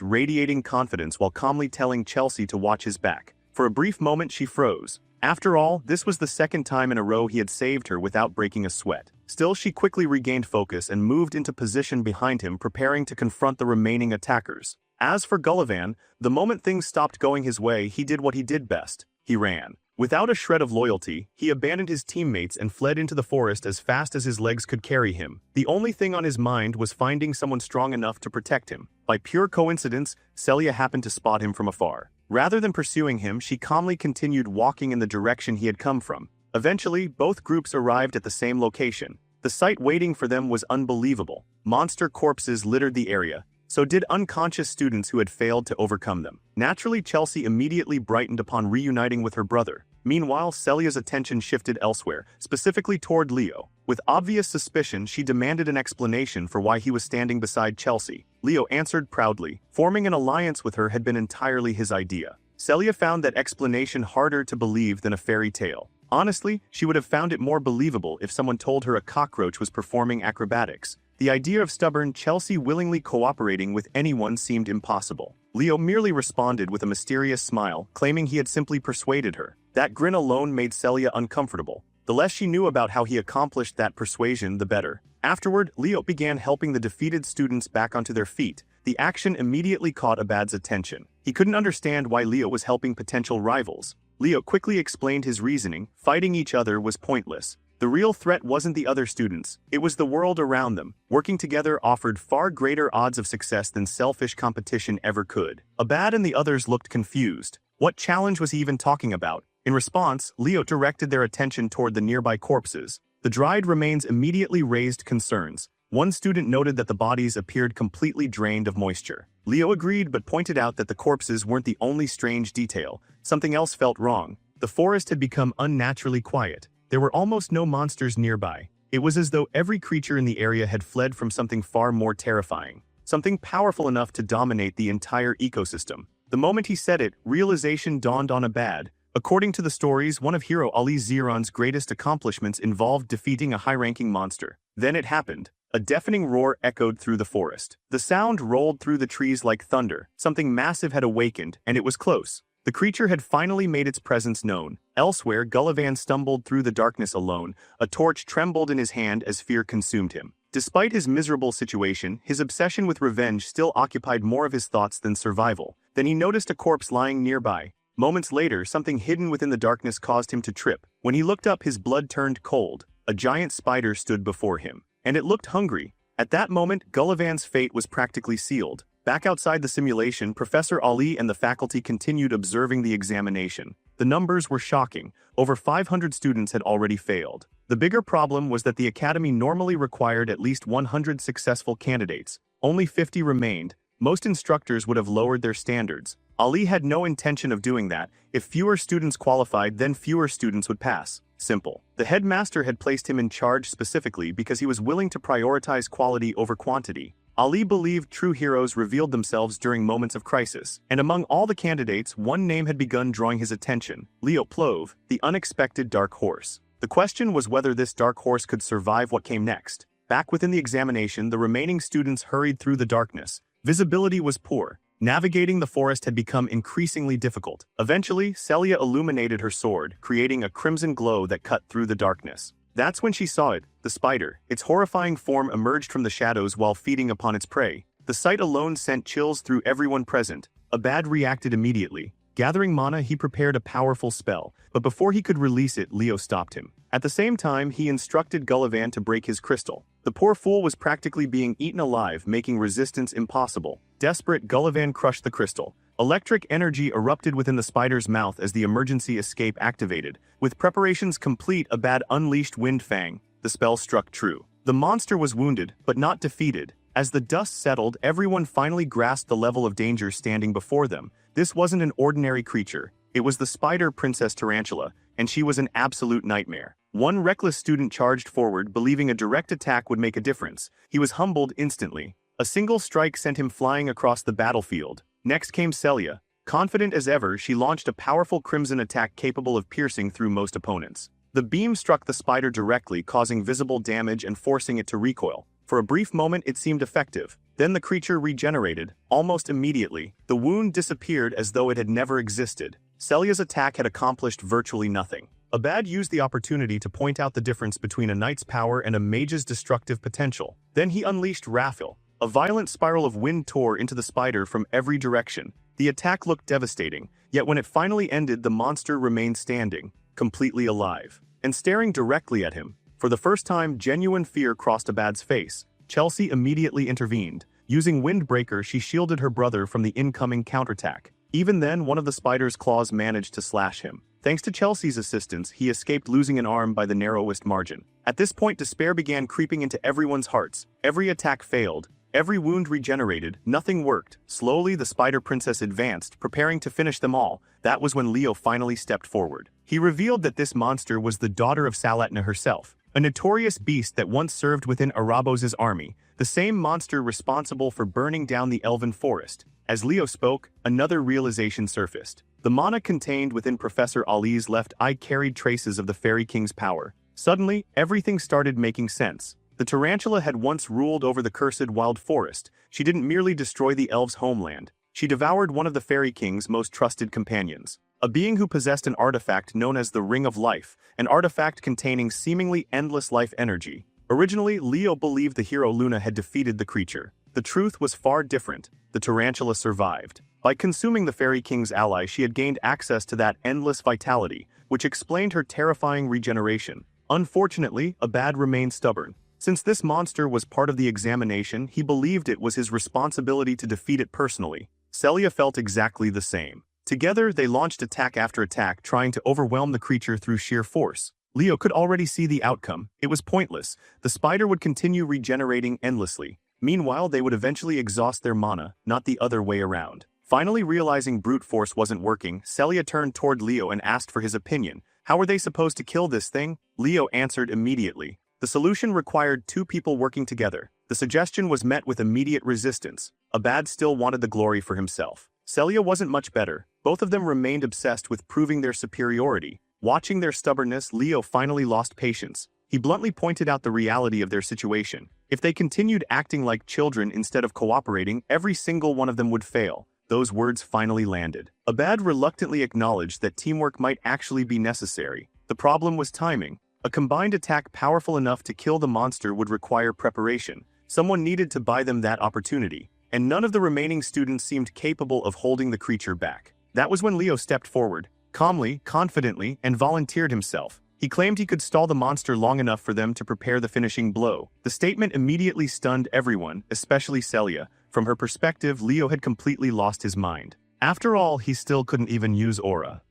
radiating confidence while calmly telling Chelsea to watch his back. For a brief moment, she froze. After all, this was the second time in a row he had saved her without breaking a sweat. Still, she quickly regained focus and moved into position behind him, preparing to confront the remaining attackers. As for Gullivan, the moment things stopped going his way, he did what he did best. He ran. Without a shred of loyalty, he abandoned his teammates and fled into the forest as fast as his legs could carry him. The only thing on his mind was finding someone strong enough to protect him. By pure coincidence, Celia happened to spot him from afar. Rather than pursuing him, she calmly continued walking in the direction he had come from. Eventually, both groups arrived at the same location. The sight waiting for them was unbelievable. Monster corpses littered the area. So did unconscious students who had failed to overcome them. Naturally, Chelsea immediately brightened upon reuniting with her brother. Meanwhile, Celia's attention shifted elsewhere, specifically toward Leo. With obvious suspicion, she demanded an explanation for why he was standing beside Chelsea. Leo answered proudly. Forming an alliance with her had been entirely his idea. Celia found that explanation harder to believe than a fairy tale. Honestly, she would have found it more believable if someone told her a cockroach was performing acrobatics. The idea of stubborn Chelsea willingly cooperating with anyone seemed impossible. Leo merely responded with a mysterious smile, claiming he had simply persuaded her. That grin alone made Celia uncomfortable. The less she knew about how he accomplished that persuasion, the better. Afterward, Leo began helping the defeated students back onto their feet. The action immediately caught Abad's attention. He couldn't understand why Leo was helping potential rivals. Leo quickly explained his reasoning. Fighting each other was pointless. The real threat wasn't the other students, it was the world around them. Working together offered far greater odds of success than selfish competition ever could. Abad and the others looked confused. What challenge was he even talking about? In response, Leo directed their attention toward the nearby corpses. The dried remains immediately raised concerns. One student noted that the bodies appeared completely drained of moisture. Leo agreed but pointed out that the corpses weren't the only strange detail. Something else felt wrong. The forest had become unnaturally quiet. There were almost no monsters nearby. It was as though every creature in the area had fled from something far more terrifying. Something powerful enough to dominate the entire ecosystem. The moment he said it, realization dawned on Abad. According to the stories, one of Hero Ali Ziran's greatest accomplishments involved defeating a high-ranking monster. Then it happened. A deafening roar echoed through the forest. The sound rolled through the trees like thunder. Something massive had awakened, and it was close. The creature had finally made its presence known. Elsewhere, Gullivan stumbled through the darkness alone. A torch trembled in his hand as fear consumed him. Despite his miserable situation, his obsession with revenge still occupied more of his thoughts than survival. Then he noticed a corpse lying nearby. Moments later, something hidden within the darkness caused him to trip. When he looked up, his blood turned cold. A giant spider stood before him, and it looked hungry. At that moment, Gullivan's fate was practically sealed. Back outside the simulation, Professor Ali and the faculty continued observing the examination. The numbers were shocking. Over 500 students had already failed. The bigger problem was that the academy normally required at least 100 successful candidates. Only 50 remained. Most instructors would have lowered their standards. Ali had no intention of doing that. If fewer students qualified, then fewer students would pass. Simple. The headmaster had placed him in charge specifically because he was willing to prioritize quality over quantity. Ali believed true heroes revealed themselves during moments of crisis, and among all the candidates, one name had begun drawing his attention: Leo Plove, the unexpected dark horse. The question was whether this dark horse could survive what came next. Back within the examination, the remaining students hurried through the darkness. Visibility was poor. Navigating the forest had become increasingly difficult. Eventually, Celia illuminated her sword, creating a crimson glow that cut through the darkness. That's when she saw it, the spider. Its horrifying form emerged from the shadows while feeding upon its prey. The sight alone sent chills through everyone present. Abad reacted immediately. Gathering mana, he prepared a powerful spell, but before he could release it, Leo stopped him. At the same time, he instructed Gullivan to break his crystal. The poor fool was practically being eaten alive, making resistance impossible. Desperate, Gullivan crushed the crystal. Electric energy erupted within the spider's mouth as the emergency escape activated. With preparations complete, Abad unleashed Wind Fang. The spell struck true. The monster was wounded, but not defeated. As the dust settled, everyone finally grasped the level of danger standing before them. This wasn't an ordinary creature. It was the spider Princess Tarantula, and she was an absolute nightmare. One reckless student charged forward, believing a direct attack would make a difference. He was humbled instantly. A single strike sent him flying across the battlefield. Next came Celia. Confident as ever, she launched a powerful crimson attack capable of piercing through most opponents. The beam struck the spider directly, causing visible damage and forcing it to recoil. For a brief moment, it seemed effective. Then the creature regenerated. Almost immediately, the wound disappeared as though it had never existed. Celia's attack had accomplished virtually nothing. Abad used the opportunity to point out the difference between a knight's power and a mage's destructive potential. Then he unleashed Raphil. A violent spiral of wind tore into the spider from every direction. The attack looked devastating, yet when it finally ended, the monster remained standing, completely alive, and staring directly at him. For the first time, genuine fear crossed Abad's face. Chelsea immediately intervened. Using Windbreaker, she shielded her brother from the incoming counterattack. Even then, one of the spider's claws managed to slash him. Thanks to Chelsea's assistance, he escaped losing an arm by the narrowest margin. At this point, despair began creeping into everyone's hearts. Every attack failed. Every wound regenerated. Nothing worked. Slowly, the Spider Princess advanced, preparing to finish them all. That was when Leo finally stepped forward. He revealed that this monster was the daughter of Salatna herself, a notorious beast that once served within Arabos' army, the same monster responsible for burning down the elven forest. As Leo spoke, another realization surfaced. The mana contained within Professor Ali's left eye carried traces of the Fairy King's power. Suddenly, everything started making sense. The tarantula had once ruled over the cursed wild forest. She didn't merely destroy the elves' homeland. She devoured one of the Fairy King's most trusted companions. A being who possessed an artifact known as the Ring of Life, an artifact containing seemingly endless life energy. Originally, Leo believed the hero Luna had defeated the creature. The truth was far different. The tarantula survived. By consuming the Fairy King's ally, she had gained access to that endless vitality, which explained her terrifying regeneration. Unfortunately, Abad remained stubborn. Since this monster was part of the examination, he believed it was his responsibility to defeat it personally. Celia felt exactly the same. Together, they launched attack after attack, trying to overwhelm the creature through sheer force. Leo could already see the outcome. It was pointless. The spider would continue regenerating endlessly. Meanwhile, they would eventually exhaust their mana, not the other way around. Finally realizing brute force wasn't working, Celia turned toward Leo and asked for his opinion. How were they supposed to kill this thing? Leo answered immediately. The solution required two people working together. The suggestion was met with immediate resistance. Abad still wanted the glory for himself. Celia wasn't much better. Both of them remained obsessed with proving their superiority. Watching their stubbornness, Leo finally lost patience. He bluntly pointed out the reality of their situation. If they continued acting like children instead of cooperating, every single one of them would fail. Those words finally landed. Abad reluctantly acknowledged that teamwork might actually be necessary. The problem was timing. A combined attack powerful enough to kill the monster would require preparation. Someone needed to buy them that opportunity, and none of the remaining students seemed capable of holding the creature back. That was when Leo stepped forward, calmly, confidently, and volunteered himself. He claimed he could stall the monster long enough for them to prepare the finishing blow. The statement immediately stunned everyone, especially Celia. From her perspective, Leo had completely lost his mind. After all, he still couldn't even use aura.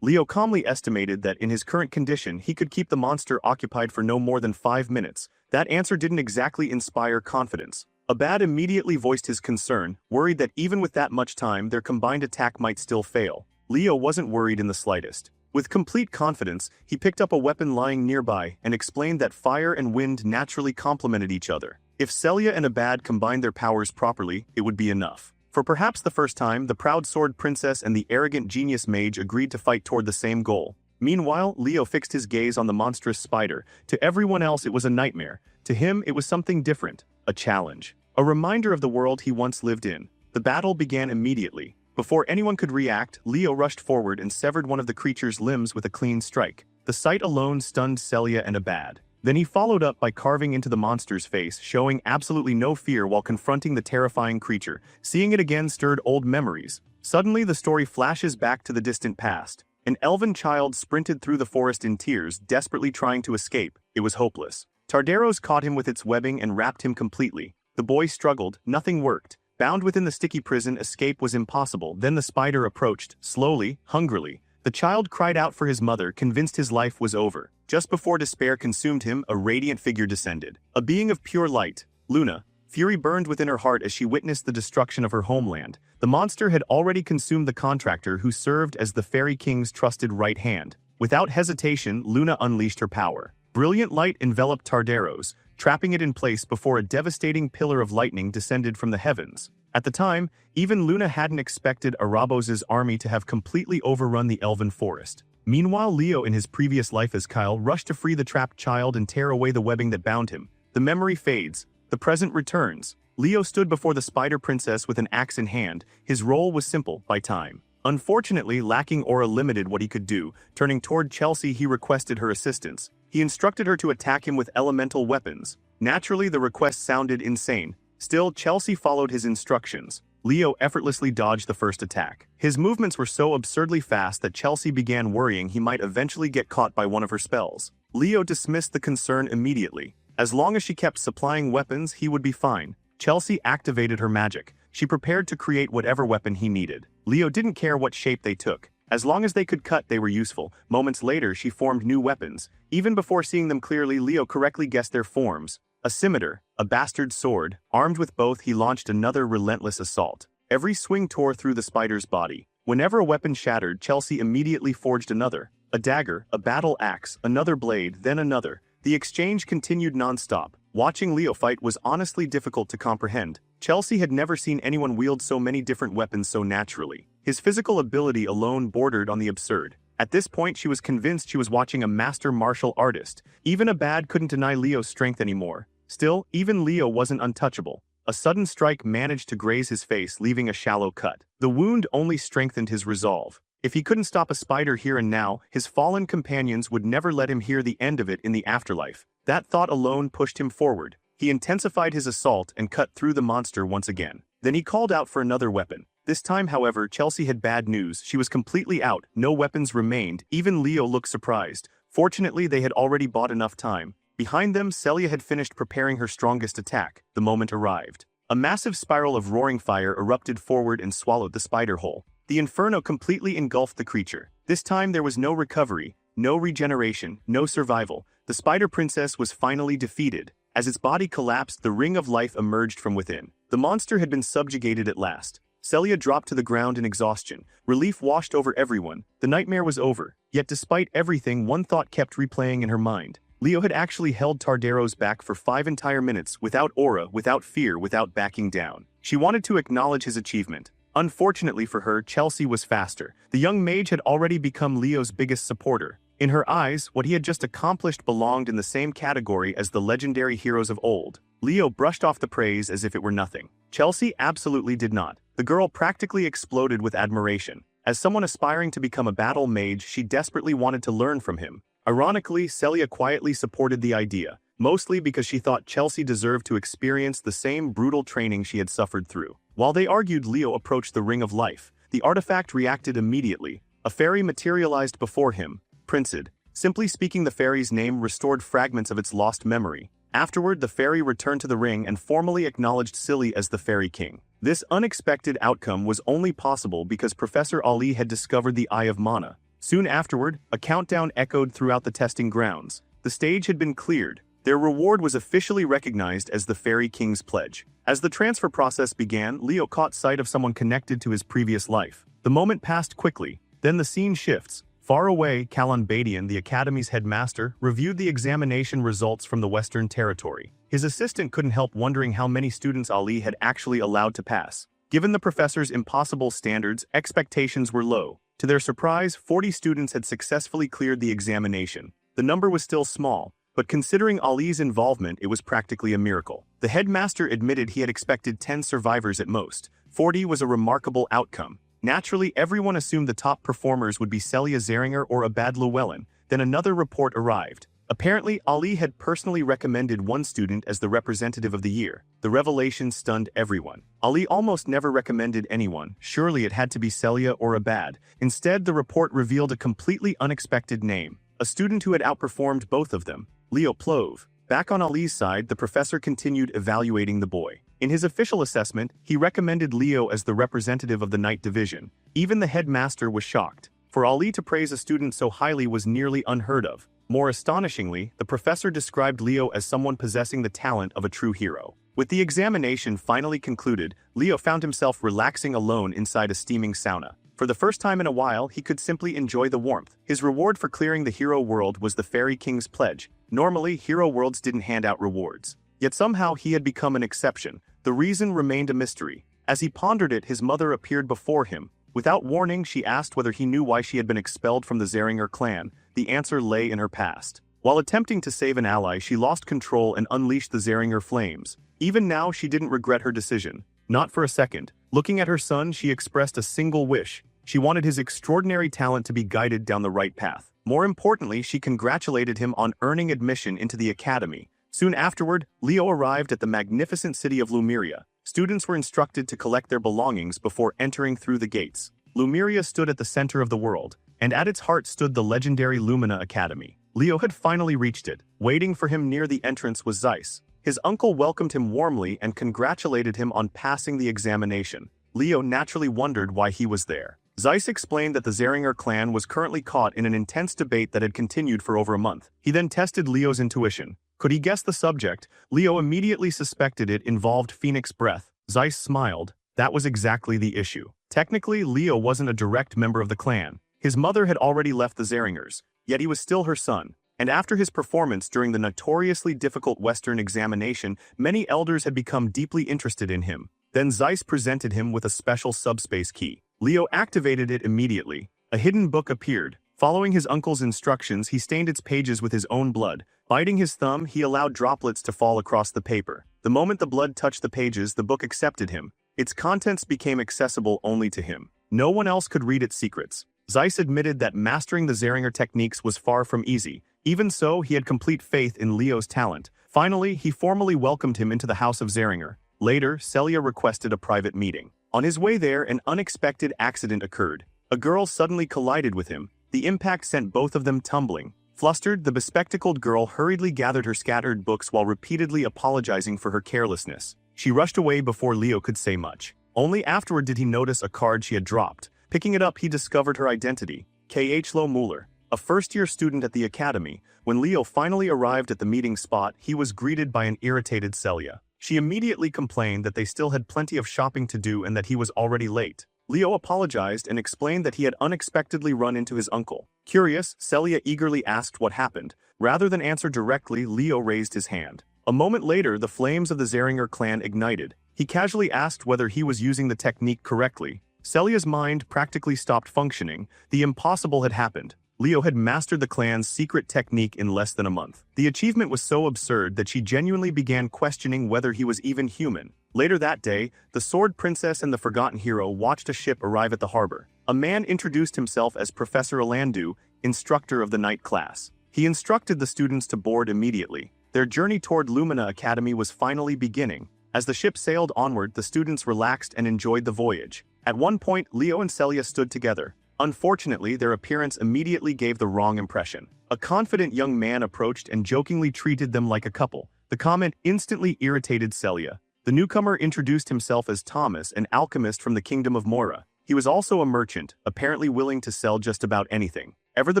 Leo calmly estimated that in his current condition, he could keep the monster occupied for no more than 5 minutes. That answer didn't exactly inspire confidence. Abad immediately voiced his concern, worried that even with that much time, their combined attack might still fail. Leo wasn't worried in the slightest. With complete confidence, he picked up a weapon lying nearby and explained that fire and wind naturally complemented each other. If Celia and Abad combined their powers properly, it would be enough. For perhaps the first time, the proud sword princess and the arrogant genius mage agreed to fight toward the same goal. Meanwhile, Leo fixed his gaze on the monstrous spider. To everyone else, it was a nightmare. To him, it was something different, a challenge. A reminder of the world he once lived in. The battle began immediately. Before anyone could react, Leo rushed forward and severed one of the creature's limbs with a clean strike. The sight alone stunned Celia and Abad. Then he followed up by carving into the monster's face, showing absolutely no fear while confronting the terrifying creature. Seeing it again stirred old memories. Suddenly, the story flashes back to the distant past. An elven child sprinted through the forest in tears, desperately trying to escape. It was hopeless. Tardaros caught him with its webbing and wrapped him completely. The boy struggled, nothing worked. Bound within the sticky prison, escape was impossible. Then the spider approached, slowly, hungrily. The child cried out for his mother, convinced his life was over. Just before despair consumed him, a radiant figure descended. A being of pure light, Luna. Fury burned within her heart as she witnessed the destruction of her homeland. The monster had already consumed the contractor who served as the Fairy King's trusted right hand. Without hesitation, Luna unleashed her power. Brilliant light enveloped Tardaros, trapping it in place before a devastating pillar of lightning descended from the heavens. At the time, even Luna hadn't expected Arabos' army to have completely overrun the elven forest. Meanwhile, Leo, in his previous life as Kyle, rushed to free the trapped child and tear away the webbing that bound him. The memory fades. The present returns. Leo stood before the spider princess with an axe in hand. His role was simple, by time. Unfortunately, lacking aura limited what he could do. Turning toward Chelsea, he requested her assistance. He instructed her to attack him with elemental weapons. Naturally, the request sounded insane. Still, Chelsea followed his instructions. Leo effortlessly dodged the first attack. His movements were so absurdly fast that Chelsea began worrying he might eventually get caught by one of her spells. Leo dismissed the concern immediately. As long as she kept supplying weapons, he would be fine. Chelsea activated her magic. She prepared to create whatever weapon he needed. Leo didn't care what shape they took. As long as they could cut, they were useful. Moments later, she formed new weapons. Even before seeing them clearly, Leo correctly guessed their forms. A scimitar, a bastard sword. Armed with both, he launched another relentless assault. Every swing tore through the spider's body. Whenever a weapon shattered, Chelsea immediately forged another. A dagger, a battle axe, another blade, then another. The exchange continued non-stop. Watching Leo fight was honestly difficult to comprehend. Chelsea had never seen anyone wield so many different weapons so naturally. His physical ability alone bordered on the absurd. At this point, she was convinced she was watching a master martial artist. Even Abad couldn't deny Leo's strength anymore. Still, even Leo wasn't untouchable. A sudden strike managed to graze his face, leaving a shallow cut. The wound only strengthened his resolve. If he couldn't stop a spider here and now, his fallen companions would never let him hear the end of it in the afterlife. That thought alone pushed him forward. He intensified his assault and cut through the monster once again. Then he called out for another weapon. This time, however, Chelsea had bad news. She was completely out. No weapons remained. Even Leo looked surprised. Fortunately, they had already bought enough time. Behind them, Celia had finished preparing her strongest attack. The moment arrived. A massive spiral of roaring fire erupted forward and swallowed the spider whole. The inferno completely engulfed the creature. This time there was no recovery, no regeneration, no survival. The spider princess was finally defeated. As its body collapsed, the ring of life emerged from within. The monster had been subjugated at last. Celia dropped to the ground in exhaustion. Relief washed over everyone. The nightmare was over. Yet despite everything, one thought kept replaying in her mind. Leo had actually held Tardaros back for 5 entire minutes, without aura, without fear, without backing down. She wanted to acknowledge his achievement. Unfortunately for her, Chelsea was faster. The young mage had already become Leo's biggest supporter. In her eyes, what he had just accomplished belonged in the same category as the legendary heroes of old. Leo brushed off the praise as if it were nothing. Chelsea absolutely did not. The girl practically exploded with admiration. As someone aspiring to become a battle mage, she desperately wanted to learn from him. Ironically, Celia quietly supported the idea, mostly because she thought Chelsea deserved to experience the same brutal training she had suffered through. While they argued, Leo approached the Ring of Life. The artifact reacted immediately. A fairy materialized before him, Princed. Simply speaking, the fairy's name restored fragments of its lost memory. Afterward, the fairy returned to the ring and formally acknowledged Silly as the Fairy King. This unexpected outcome was only possible because Professor Ali had discovered the Eye of Mana. Soon afterward, a countdown echoed throughout the testing grounds. The stage had been cleared. Their reward was officially recognized as the Fairy King's pledge. As the transfer process began, Leo caught sight of someone connected to his previous life. The moment passed quickly. Then the scene shifts. Far away, Kalan Badian, the Academy's headmaster, reviewed the examination results from the Western Territory. His assistant couldn't help wondering how many students Ali had actually allowed to pass. Given the professor's impossible standards, expectations were low. To their surprise, 40 students had successfully cleared the examination. The number was still small, but considering Ali's involvement, it was practically a miracle. The headmaster admitted he had expected 10 survivors at most. 40 was a remarkable outcome. Naturally, everyone assumed the top performers would be Celia Zeringer or Abad Llewellyn. Then another report arrived. Apparently, Ali had personally recommended one student as the representative of the year. The revelation stunned everyone. Ali almost never recommended anyone. Surely it had to be Celia or Abad. Instead, the report revealed a completely unexpected name. A student who had outperformed both of them, Leo Plove. Back on Ali's side, the professor continued evaluating the boy. In his official assessment, he recommended Leo as the representative of the Night Division. Even the headmaster was shocked. For Ali to praise a student so highly was nearly unheard of. More astonishingly, the professor described Leo as someone possessing the talent of a true hero. With the examination finally concluded, Leo found himself relaxing alone inside a steaming sauna. For the first time in a while, he could simply enjoy the warmth. His reward for clearing the hero world was the Fairy King's pledge. Normally, hero worlds didn't hand out rewards. Yet somehow he had become an exception. The reason remained a mystery. As he pondered it, his mother appeared before him. Without warning, she asked whether he knew why she had been expelled from the Zeringer clan. The answer lay in her past. While attempting to save an ally, she lost control and unleashed the Zeringer flames. Even now, she didn't regret her decision. Not for a second. Looking at her son, she expressed a single wish. She wanted his extraordinary talent to be guided down the right path. More importantly, she congratulated him on earning admission into the academy. Soon afterward, Leo arrived at the magnificent city of Lumeria. Students were instructed to collect their belongings before entering through the gates. Lumeria stood at the center of the world, and at its heart stood the legendary Lumina Academy. Leo had finally reached it. Waiting for him near the entrance was Zeiss. His uncle welcomed him warmly and congratulated him on passing the examination. Leo naturally wondered why he was there. Zeiss explained that the Zeringer clan was currently caught in an intense debate that had continued for over a month. He then tested Leo's intuition. Could he guess the subject? Leo immediately suspected it involved Phoenix Breath. Zeiss smiled. That was exactly the issue. Technically, Leo wasn't a direct member of the clan. His mother had already left the Zeringers, yet he was still her son. And after his performance during the notoriously difficult Western examination, many elders had become deeply interested in him. Then Zeiss presented him with a special subspace key. Leo activated it immediately. A hidden book appeared. Following his uncle's instructions, he stained its pages with his own blood. Biting his thumb, he allowed droplets to fall across the paper. The moment the blood touched the pages, the book accepted him. Its contents became accessible only to him. No one else could read its secrets. Zeiss admitted that mastering the Zeringer techniques was far from easy. Even so, he had complete faith in Leo's talent. Finally, he formally welcomed him into the house of Zeringer. Later, Celia requested a private meeting. On his way there, an unexpected accident occurred. A girl suddenly collided with him. The impact sent both of them tumbling. Flustered, the bespectacled girl hurriedly gathered her scattered books while repeatedly apologizing for her carelessness. She rushed away before Leo could say much. Only afterward did he notice a card she had dropped. Picking it up, he discovered her identity. K.H. Mueller, a first-year student at the academy. When Leo finally arrived at the meeting spot, he was greeted by an irritated Celia. She immediately complained that they still had plenty of shopping to do and that he was already late. Leo apologized and explained that he had unexpectedly run into his uncle. Curious, Celia eagerly asked what happened. Rather than answer directly, Leo raised his hand. A moment later, the flames of the Zeringer clan ignited. He casually asked whether he was using the technique correctly. Celia's mind practically stopped functioning. The impossible had happened. Leo had mastered the clan's secret technique in less than a month. The achievement was so absurd that she genuinely began questioning whether he was even human. Later that day, the Sword Princess and the Forgotten Hero watched a ship arrive at the harbor. A man introduced himself as Professor Alandu, instructor of the night class. He instructed the students to board immediately. Their journey toward Lumina Academy was finally beginning. As the ship sailed onward, the students relaxed and enjoyed the voyage. At one point, Leo and Celia stood together. Unfortunately, their appearance immediately gave the wrong impression. A confident young man approached and jokingly treated them like a couple. The comment instantly irritated Celia. The newcomer introduced himself as Thomas, an alchemist from the Kingdom of Mora. He was also a merchant, apparently willing to sell just about anything. Ever the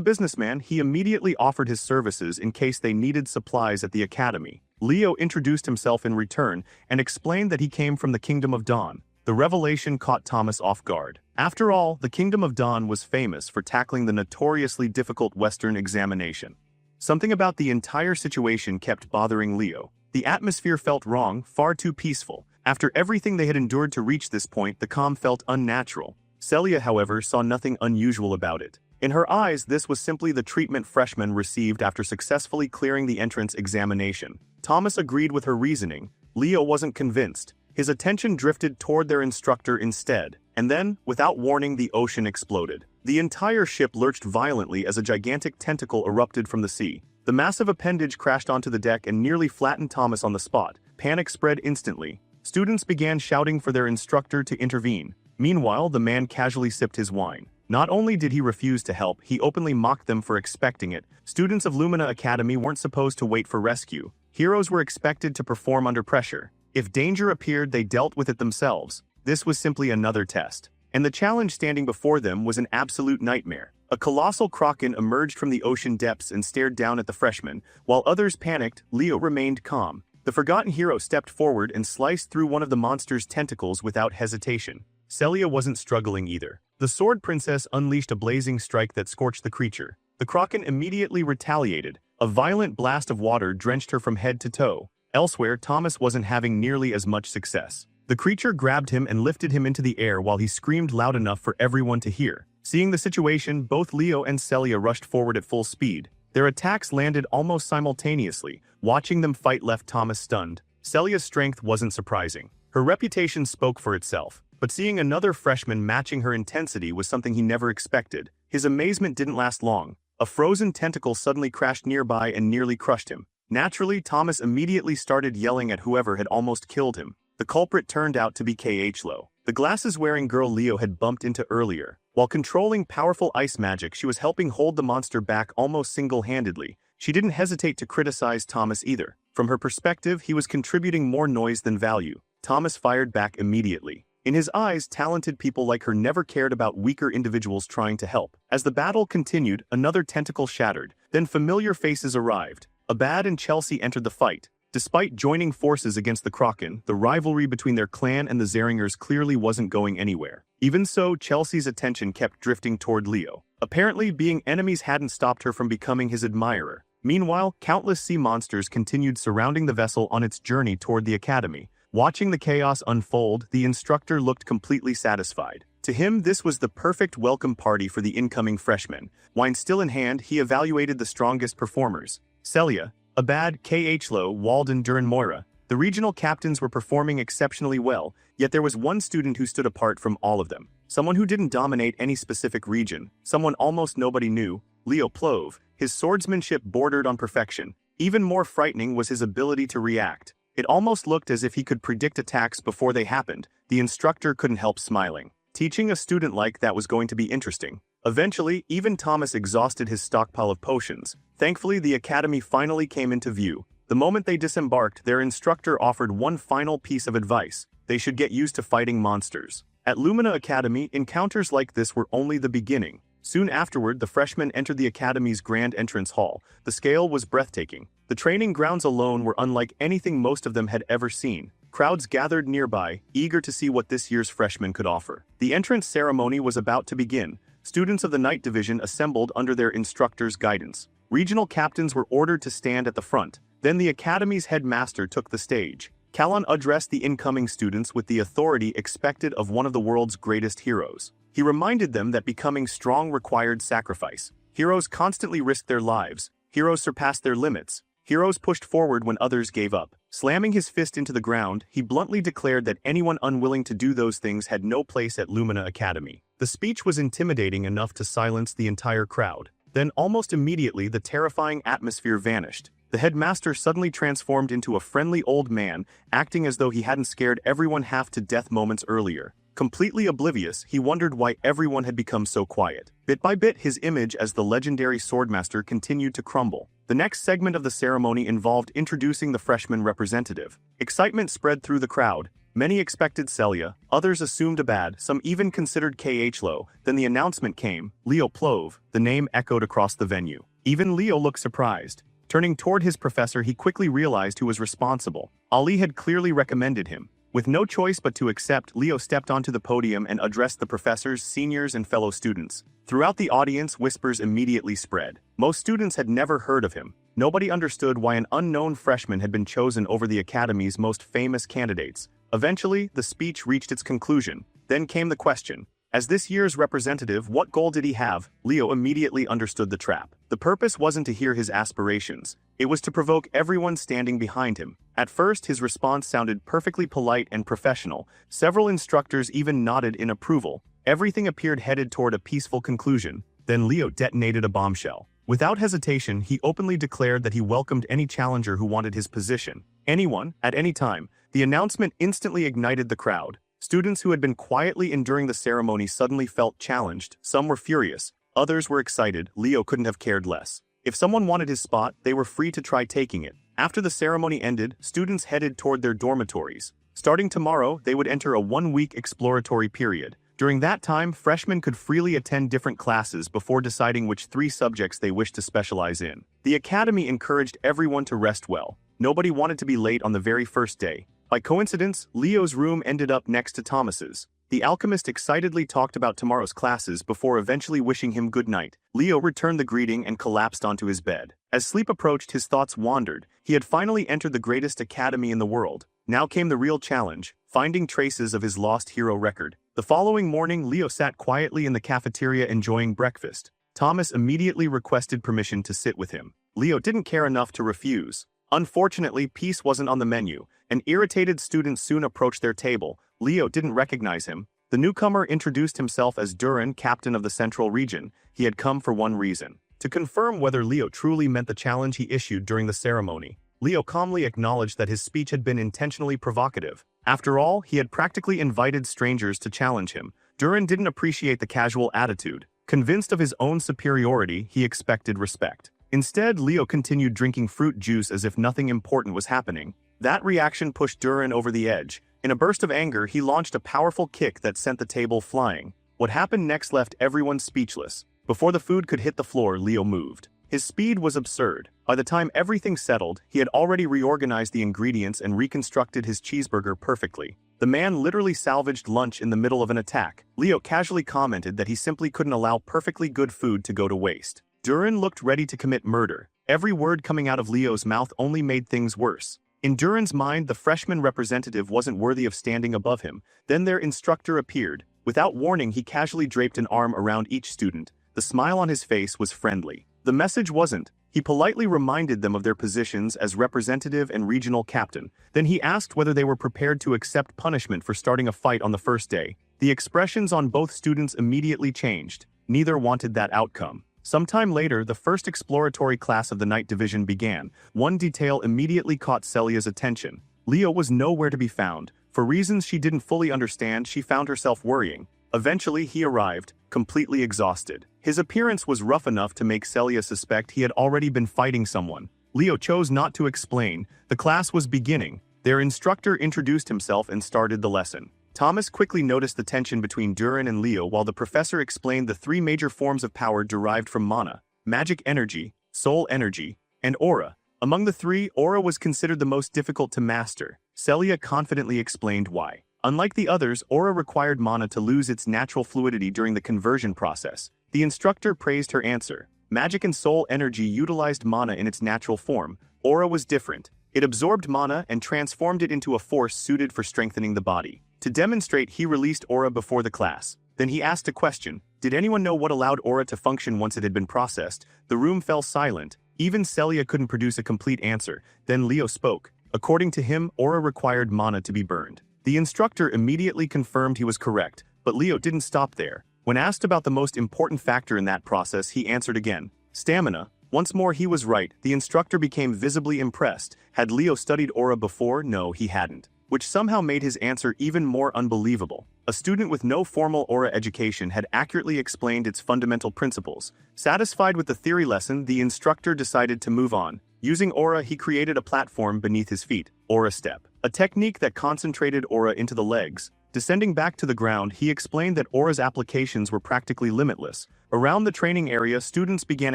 businessman, he immediately offered his services in case they needed supplies at the academy. Leo introduced himself in return and explained that he came from the Kingdom of Dawn. The revelation caught Thomas off guard. After all, the Kingdom of Dawn was famous for tackling the notoriously difficult Western examination. Something about the entire situation kept bothering Leo. The atmosphere felt wrong, far too peaceful. After everything they had endured to reach this point, the calm felt unnatural. Celia, however, saw nothing unusual about it. In her eyes, this was simply the treatment freshmen received after successfully clearing the entrance examination. Thomas agreed with her reasoning. Leo wasn't convinced. His attention drifted toward their instructor instead. And then, without warning, the ocean exploded. The entire ship lurched violently as a gigantic tentacle erupted from the sea. The massive appendage crashed onto the deck and nearly flattened Thomas on the spot. Panic spread instantly. Students began shouting for their instructor to intervene. Meanwhile, the man casually sipped his wine. Not only did he refuse to help, he openly mocked them for expecting it. Students of Lumina Academy weren't supposed to wait for rescue. Heroes were expected to perform under pressure. If danger appeared, they dealt with it themselves. This was simply another test. And the challenge standing before them was an absolute nightmare. A colossal kraken emerged from the ocean depths and stared down at the freshmen. While others panicked, Leo remained calm. The Forgotten Hero stepped forward and sliced through one of the monster's tentacles without hesitation. Celia wasn't struggling either. The Sword Princess unleashed a blazing strike that scorched the creature. The kraken immediately retaliated. A violent blast of water drenched her from head to toe. Elsewhere, Thomas wasn't having nearly as much success. The creature grabbed him and lifted him into the air while he screamed loud enough for everyone to hear. Seeing the situation, both Leo and Celia rushed forward at full speed. Their attacks landed almost simultaneously. Watching them fight left Thomas stunned. Celia's strength wasn't surprising. Her reputation spoke for itself. But seeing another freshman matching her intensity was something he never expected. His amazement didn't last long. A frozen tentacle suddenly crashed nearby and nearly crushed him. Naturally, Thomas immediately started yelling at whoever had almost killed him. The culprit turned out to be K.H. Low, the glasses-wearing girl Leo had bumped into earlier. While controlling powerful ice magic, she was helping hold the monster back almost single-handedly. She didn't hesitate to criticize Thomas either. From her perspective, he was contributing more noise than value. Thomas fired back immediately. In his eyes, talented people like her never cared about weaker individuals trying to help. As the battle continued, another tentacle shattered. Then familiar faces arrived. Abad and Chelsea entered the fight. Despite joining forces against the Kraken, the rivalry between their clan and the Zeringers clearly wasn't going anywhere. Even so, Chelsea's attention kept drifting toward Leo. Apparently, being enemies hadn't stopped her from becoming his admirer. Meanwhile, countless sea monsters continued surrounding the vessel on its journey toward the academy. Watching the chaos unfold, the instructor looked completely satisfied. To him, this was the perfect welcome party for the incoming freshmen. Wine still in hand, he evaluated the strongest performers. Celia, Abad, Khlo, Walden, Duran, Moira. The regional captains were performing exceptionally well, yet there was one student who stood apart from all of them. Someone who didn't dominate any specific region, someone almost nobody knew, Leo Plove. His swordsmanship bordered on perfection. Even more frightening was his ability to react. It almost looked as if he could predict attacks before they happened. The instructor couldn't help smiling. Teaching a student like that was going to be interesting. Eventually, even Thomas exhausted his stockpile of potions. Thankfully, the academy finally came into view. The moment they disembarked, their instructor offered one final piece of advice. They should get used to fighting monsters. At Lumina Academy, encounters like this were only the beginning. Soon afterward, the freshmen entered the academy's grand entrance hall. The scale was breathtaking. The training grounds alone were unlike anything most of them had ever seen. Crowds gathered nearby, eager to see what this year's freshmen could offer. The entrance ceremony was about to begin. Students of the Night Division assembled under their instructor's guidance. Regional captains were ordered to stand at the front. Then the academy's headmaster took the stage. Callan addressed the incoming students with the authority expected of one of the world's greatest heroes. He reminded them that becoming strong required sacrifice. Heroes constantly risked their lives. Heroes surpassed their limits. Heroes pushed forward when others gave up. Slamming his fist into the ground, he bluntly declared that anyone unwilling to do those things had no place at Lumina Academy. The speech was intimidating enough to silence the entire crowd. Then almost immediately the terrifying atmosphere vanished. The headmaster suddenly transformed into a friendly old man, acting as though he hadn't scared everyone half to death moments earlier. Completely oblivious, he wondered why everyone had become so quiet. Bit by bit, his image as the legendary swordmaster continued to crumble. The next segment of the ceremony involved introducing the freshman representative. Excitement spread through the crowd. Many expected Celia, others assumed Abad, some even considered Khlo. Then the announcement came, Leo Plove. The name echoed across the venue. Even Leo looked surprised. Turning toward his professor, he quickly realized who was responsible. Ali had clearly recommended him. With no choice but to accept, Leo stepped onto the podium and addressed the professors, seniors, and fellow students. Throughout the audience, whispers immediately spread. Most students had never heard of him. Nobody understood why an unknown freshman had been chosen over the academy's most famous candidates. Eventually, the speech reached its conclusion. Then came the question. As this year's representative, what goal did he have? Leo immediately understood the trap. The purpose wasn't to hear his aspirations. It was to provoke everyone standing behind him. At first, his response sounded perfectly polite and professional. Several instructors even nodded in approval. Everything appeared headed toward a peaceful conclusion. Then Leo detonated a bombshell. Without hesitation, he openly declared that he welcomed any challenger who wanted his position. Anyone, at any time. The announcement instantly ignited the crowd. Students who had been quietly enduring the ceremony suddenly felt challenged. Some were furious. Others were excited. Leo couldn't have cared less. If someone wanted his spot, they were free to try taking it. After the ceremony ended, students headed toward their dormitories. Starting tomorrow, they would enter a one-week exploratory period. During that time, freshmen could freely attend different classes before deciding which 3 subjects they wished to specialize in. The academy encouraged everyone to rest well. Nobody wanted to be late on the very first day. By coincidence, Leo's room ended up next to Thomas's. The alchemist excitedly talked about tomorrow's classes before eventually wishing him good night. Leo returned the greeting and collapsed onto his bed. As sleep approached, his thoughts wandered. He had finally entered the greatest academy in the world. Now came the real challenge, finding traces of his lost hero record. The following morning, Leo sat quietly in the cafeteria enjoying breakfast. Thomas immediately requested permission to sit with him. Leo didn't care enough to refuse. Unfortunately, peace wasn't on the menu. An irritated student soon approached their table. Leo didn't recognize him. The newcomer introduced himself as Duran, captain of the Central Region. He had come for one reason: to confirm whether Leo truly meant the challenge he issued during the ceremony. Leo calmly acknowledged that his speech had been intentionally provocative. After all, he had practically invited strangers to challenge him. Duran didn't appreciate the casual attitude. Convinced of his own superiority, he expected respect. Instead, Leo continued drinking fruit juice as if nothing important was happening. That reaction pushed Duran over the edge. In a burst of anger, he launched a powerful kick that sent the table flying. What happened next left everyone speechless. Before the food could hit the floor, Leo moved. His speed was absurd. By the time everything settled, he had already reorganized the ingredients and reconstructed his cheeseburger perfectly. The man literally salvaged lunch in the middle of an attack. Leo casually commented that he simply couldn't allow perfectly good food to go to waste. Duran looked ready to commit murder. Every word coming out of Leo's mouth only made things worse. In Duran's mind, the freshman representative wasn't worthy of standing above him. Then their instructor appeared. Without warning, he casually draped an arm around each student. The smile on his face was friendly. The message wasn't, He politely reminded them of their positions as representative and regional captain. Then he asked whether they were prepared to accept punishment for starting a fight on the first day. The expressions on both students immediately changed. Neither wanted that outcome. Sometime later, the first exploratory class of the night division began. One detail immediately caught Celia's attention. Leo was nowhere to be found. For reasons she didn't fully understand, she found herself worrying. Eventually, he arrived, completely exhausted. His appearance was rough enough to make Celia suspect he had already been fighting someone. Leo chose not to explain. The class was beginning. Their instructor introduced himself and started the lesson. Thomas quickly noticed the tension between Duran and Leo while the professor explained the three major forms of power derived from mana: magic energy, soul energy, and aura. Among the three, aura was considered the most difficult to master. Celia confidently explained why. Unlike the others, aura required mana to lose its natural fluidity during the conversion process. The instructor praised her answer. Magic and soul energy utilized mana in its natural form. Aura was different. It absorbed mana and transformed it into a force suited for strengthening the body. To demonstrate, he released aura before the class. Then he asked a question. Did anyone know what allowed aura to function once it had been processed? The room fell silent. Even Celia couldn't produce a complete answer. Then Leo spoke. According to him, aura required mana to be burned. The instructor immediately confirmed he was correct, but Leo didn't stop there. When asked about the most important factor in that process, he answered again. Stamina. Once more he was right. The instructor became visibly impressed. Had Leo studied aura before? No, he hadn't. Which somehow made his answer even more unbelievable. A student with no formal aura education had accurately explained its fundamental principles. Satisfied with the theory lesson, the instructor decided to move on. Using aura, he created a platform beneath his feet, aura step, a technique that concentrated aura into the legs. Descending back to the ground, he explained that aura's applications were practically limitless. Around the training area, students began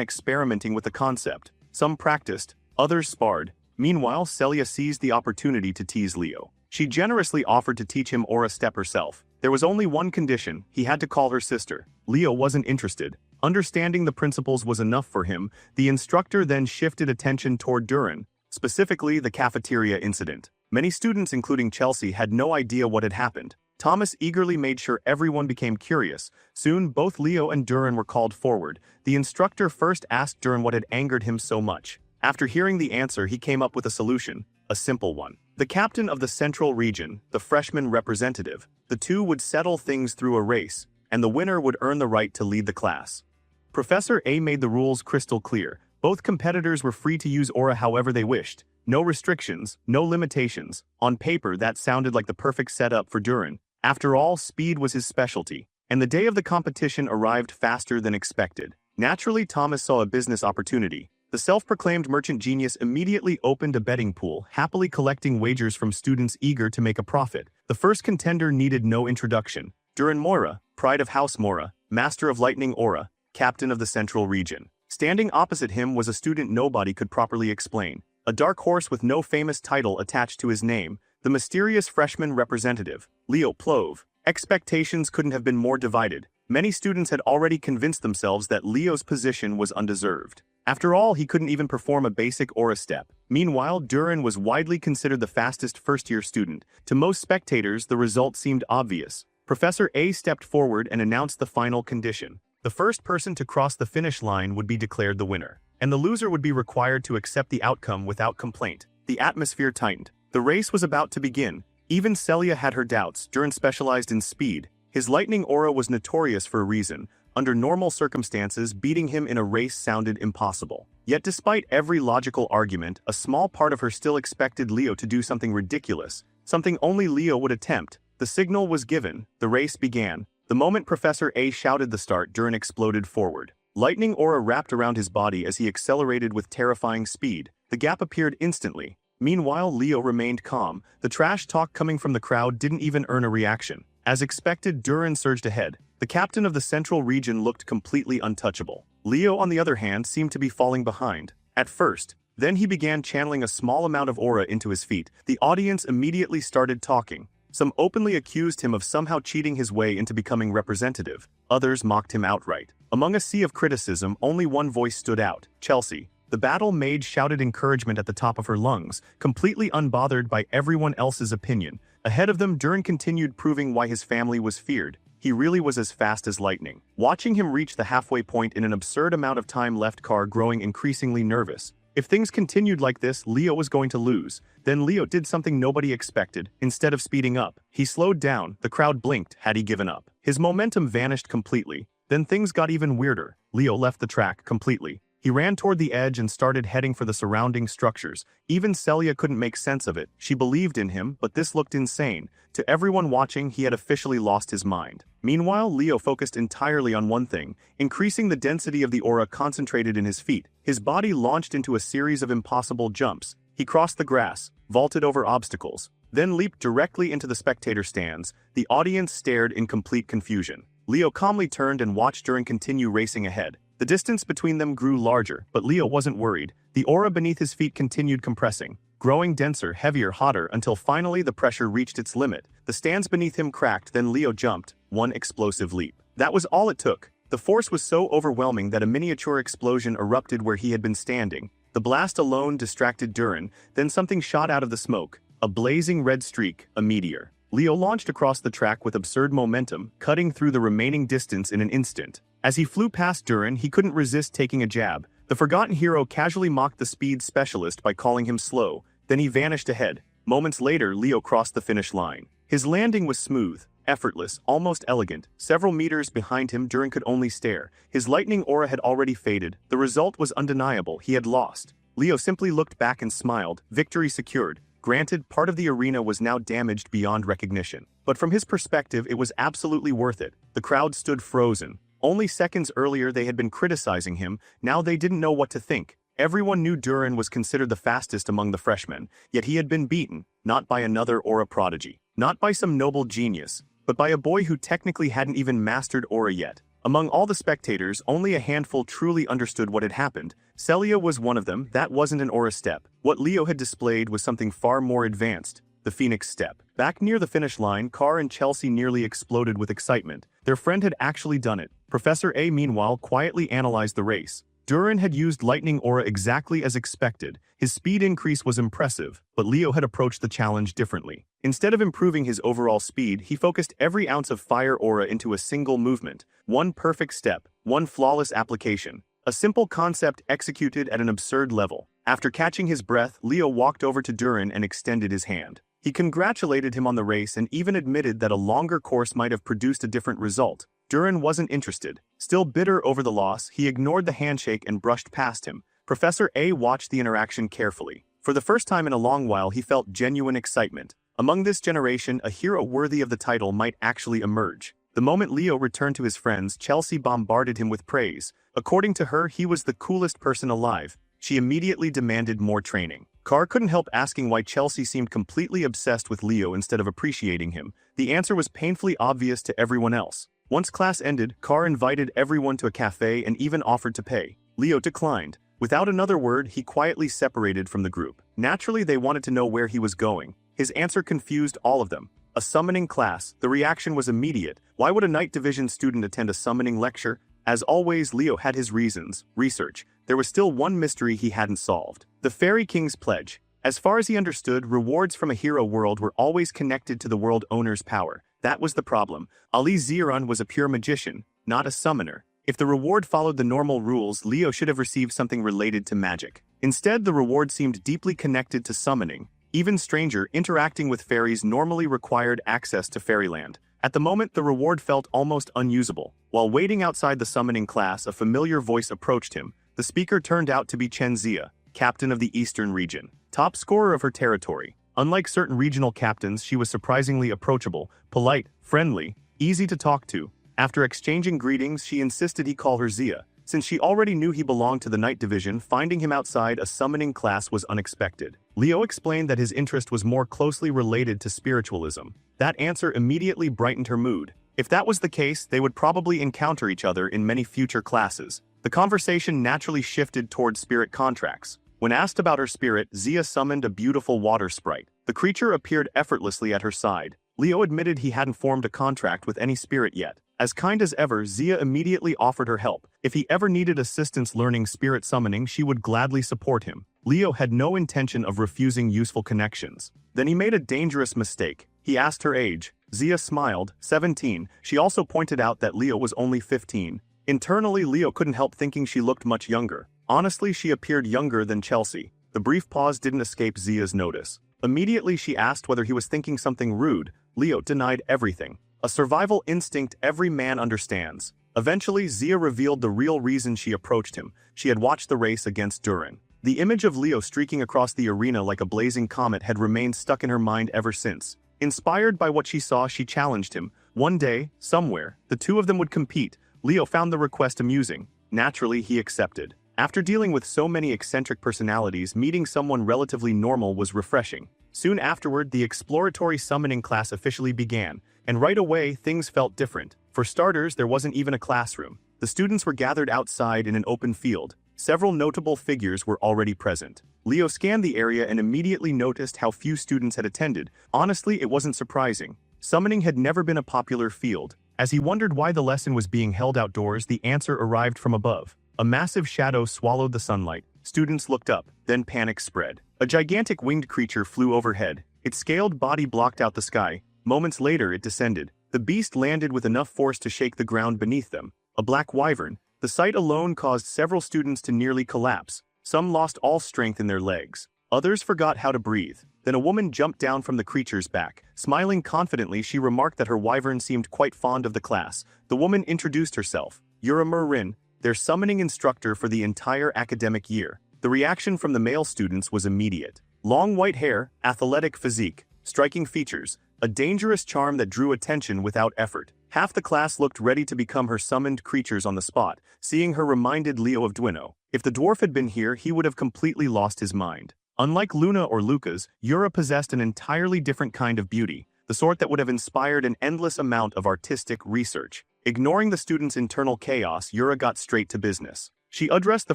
experimenting with the concept. Some practiced, others sparred. Meanwhile, Celia seized the opportunity to tease Leo. She generously offered to teach him aura step herself. There was only one condition: he had to call her sister. Leo wasn't interested. Understanding the principles was enough for him. The instructor then shifted attention toward Duran, specifically the cafeteria incident. Many students, including Chelsea, had no idea what had happened. Thomas eagerly made sure everyone became curious. Soon, both Leo and Duran were called forward. The instructor first asked Duran what had angered him so much. After hearing the answer, he came up with a solution, a simple one. The captain of the central region, the freshman representative, the two would settle things through a race, and the winner would earn the right to lead the class. Professor A made the rules crystal clear. Both competitors were free to use aura however they wished. No restrictions, no limitations. On paper, that sounded like the perfect setup for Duran. After all, speed was his specialty, and the day of the competition arrived faster than expected. Naturally, Thomas saw a business opportunity. The self-proclaimed merchant genius immediately opened a betting pool, happily collecting wagers from students eager to make a profit. The first contender needed no introduction. Duran Moira, pride of House Moira, master of lightning aura, captain of the central region. Standing opposite him was a student nobody could properly explain. A dark horse with no famous title attached to his name, the mysterious freshman representative, Leo Plove. Expectations couldn't have been more divided. Many students had already convinced themselves that Leo's position was undeserved. After all, he couldn't even perform a basic aura step. Meanwhile, Duran was widely considered the fastest first-year student. To most spectators, the result seemed obvious. Professor A stepped forward and announced the final condition. The first person to cross the finish line would be declared the winner, and the loser would be required to accept the outcome without complaint. The atmosphere tightened. The race was about to begin. Even Celia had her doubts. Duran specialized in speed. His lightning aura was notorious for a reason. Under normal circumstances, beating him in a race sounded impossible. Yet despite every logical argument, a small part of her still expected Leo to do something ridiculous, something only Leo would attempt. The signal was given. The race began. The moment Professor A shouted the start, Duran exploded forward. Lightning aura wrapped around his body as he accelerated with terrifying speed. The gap appeared instantly. Meanwhile, Leo remained calm. The trash talk coming from the crowd didn't even earn a reaction. As expected, Duran surged ahead. The captain of the central region looked completely untouchable. Leo, on the other hand, seemed to be falling behind. At first. Then he began channeling a small amount of aura into his feet. The audience immediately started talking. Some openly accused him of somehow cheating his way into becoming representative. Others mocked him outright. Among a sea of criticism, only one voice stood out: Chelsea. The battle maid shouted encouragement at the top of her lungs, completely unbothered by everyone else's opinion. Ahead of them, Duran continued proving why his family was feared. he really was as fast as lightning. Watching him reach the halfway point in an absurd amount of time left Carr growing increasingly nervous. If things continued like this, Leo was going to lose. Then Leo did something nobody expected. Instead of speeding up, he slowed down. The crowd blinked had he given up. His momentum vanished completely. Then things got even weirder. Leo left the track completely. He ran toward the edge and started heading for the surrounding structures. Even Celia couldn't make sense of it. She believed in him, but this looked insane. To everyone watching, he had officially lost his mind. Meanwhile, Leo focused entirely on one thing, increasing the density of the aura concentrated in his feet. His body launched into a series of impossible jumps. He crossed the grass, vaulted over obstacles, then leaped directly into the spectator stands. The audience stared in complete confusion. Leo calmly turned and watched Duran continue racing ahead. The distance between them grew larger, but Leo wasn't worried. The aura beneath his feet continued compressing, growing denser, heavier, hotter, until finally the pressure reached its limit. The stands beneath him cracked, then Leo jumped, one explosive leap. That was all it took. The force was so overwhelming that a miniature explosion erupted where he had been standing. The blast alone distracted Duran, then something shot out of the smoke. A blazing red streak, a meteor. Leo launched across the track with absurd momentum, cutting through the remaining distance in an instant. As he flew past Duran, he couldn't resist taking a jab. The forgotten hero casually mocked the speed specialist by calling him slow, then he vanished ahead. Moments later, Leo crossed the finish line. His landing was smooth, effortless, almost elegant. Several meters behind him, Duran could only stare. His lightning aura had already faded. The result was undeniable. He had lost. Leo simply looked back and smiled. Victory secured. Granted, part of the arena was now damaged beyond recognition. But from his perspective, it was absolutely worth it. The crowd stood frozen. Only seconds earlier they had been criticizing him, now they didn't know what to think. Everyone knew Duran was considered the fastest among the freshmen, yet he had been beaten, not by another aura prodigy, not by some noble genius, but by a boy who technically hadn't even mastered aura yet. Among all the spectators, only a handful truly understood what had happened. Celia was one of them. That wasn't an aura step. What Leo had displayed was something far more advanced. The Phoenix Step. Back near the finish line, Carr and Chelsea nearly exploded with excitement. Their friend had actually done it. Professor A, meanwhile, quietly analyzed the race. Duran had used lightning aura exactly as expected. His speed increase was impressive, but Leo had approached the challenge differently. Instead of improving his overall speed, he focused every ounce of fire aura into a single movement. One perfect step, one flawless application. A simple concept executed at an absurd level. After catching his breath, Leo walked over to Duran and extended his hand. He congratulated him on the race and even admitted that a longer course might have produced a different result. Duran wasn't interested. Still bitter over the loss, he ignored the handshake and brushed past him. Professor A watched the interaction carefully. For the first time in a long while, he felt genuine excitement. Among this generation, a hero worthy of the title might actually emerge. The moment Leo returned to his friends, Chelsea bombarded him with praise. According to her, he was the coolest person alive. She immediately demanded more training. Carr couldn't help asking why Chelsea seemed completely obsessed with Leo instead of appreciating him. The answer was painfully obvious to everyone else. Once class ended, Carr invited everyone to a cafe and even offered to pay. Leo declined. Without another word, he quietly separated from the group. Naturally, they wanted to know where he was going. His answer confused all of them. A summoning class. The reaction was immediate. Why would a Night Division student attend a summoning lecture? As always, Leo had his reasons. Research. There was still one mystery he hadn't solved. The Fairy King's Pledge. As far as he understood, rewards from a hero world were always connected to the world owner's power. That was the problem. Ali Ziran was a pure magician, not a summoner. If the reward followed the normal rules, Leo should have received something related to magic. Instead, the reward seemed deeply connected to summoning. Even stranger, interacting with fairies normally required access to fairyland. At the moment, the reward felt almost unusable. While waiting outside the summoning class, a familiar voice approached him. The speaker turned out to be Chen Zia, captain of the Eastern region, top scorer of her territory. Unlike certain regional captains, she was surprisingly approachable, polite, friendly, easy to talk to. After exchanging greetings, she insisted he call her Zia. Since she already knew he belonged to the Night Division, finding him outside a summoning class was unexpected. Leo explained that his interest was more closely related to spiritualism. That answer immediately brightened her mood. If that was the case, they would probably encounter each other in many future classes. The conversation naturally shifted towards spirit contracts. When asked about her spirit, Zia summoned a beautiful water sprite. The creature appeared effortlessly at her side. Leo admitted he hadn't formed a contract with any spirit yet. As kind as ever, Zia immediately offered her help. If he ever needed assistance learning spirit summoning, she would gladly support him. Leo had no intention of refusing useful connections. Then he made a dangerous mistake. He asked her age. Zia smiled, 17. She also pointed out that Leo was only 15. Internally, Leo couldn't help thinking she looked much younger. Honestly, she appeared younger than Chelsea. The brief pause didn't escape Zia's notice. Immediately she asked whether he was thinking something rude. Leo denied everything. A survival instinct every man understands. Eventually, Zia revealed the real reason she approached him. She had watched the race against Duran. The image of Leo streaking across the arena like a blazing comet had remained stuck in her mind ever since. Inspired by what she saw, she challenged him. One day, somewhere, the two of them would compete. Leo found the request amusing. Naturally, he accepted. After dealing with so many eccentric personalities, meeting someone relatively normal was refreshing. Soon afterward, the exploratory summoning class officially began, and right away, things felt different. For starters, there wasn't even a classroom. The students were gathered outside in an open field. Several notable figures were already present. Leo scanned the area and immediately noticed how few students had attended. Honestly, it wasn't surprising. Summoning had never been a popular field. As he wondered why the lesson was being held outdoors, the answer arrived from above. A massive shadow swallowed the sunlight. Students looked up, then panic spread. A gigantic winged creature flew overhead. Its scaled body blocked out the sky. Moments later, it descended. The beast landed with enough force to shake the ground beneath them. A black wyvern. The sight alone caused several students to nearly collapse. Some lost all strength in their legs. Others forgot how to breathe. Then a woman jumped down from the creature's back. Smiling confidently, she remarked that her wyvern seemed quite fond of the class. The woman introduced herself. Yura Murin, their summoning instructor for the entire academic year. The reaction from the male students was immediate. Long white hair, athletic physique, striking features, a dangerous charm that drew attention without effort. Half the class looked ready to become her summoned creatures on the spot. Seeing her reminded Leo of Duino. If the dwarf had been here, he would have completely lost his mind. Unlike Luna or Lucas, Yura possessed an entirely different kind of beauty, the sort that would have inspired an endless amount of artistic research. Ignoring the students' internal chaos, Yura got straight to business. She addressed the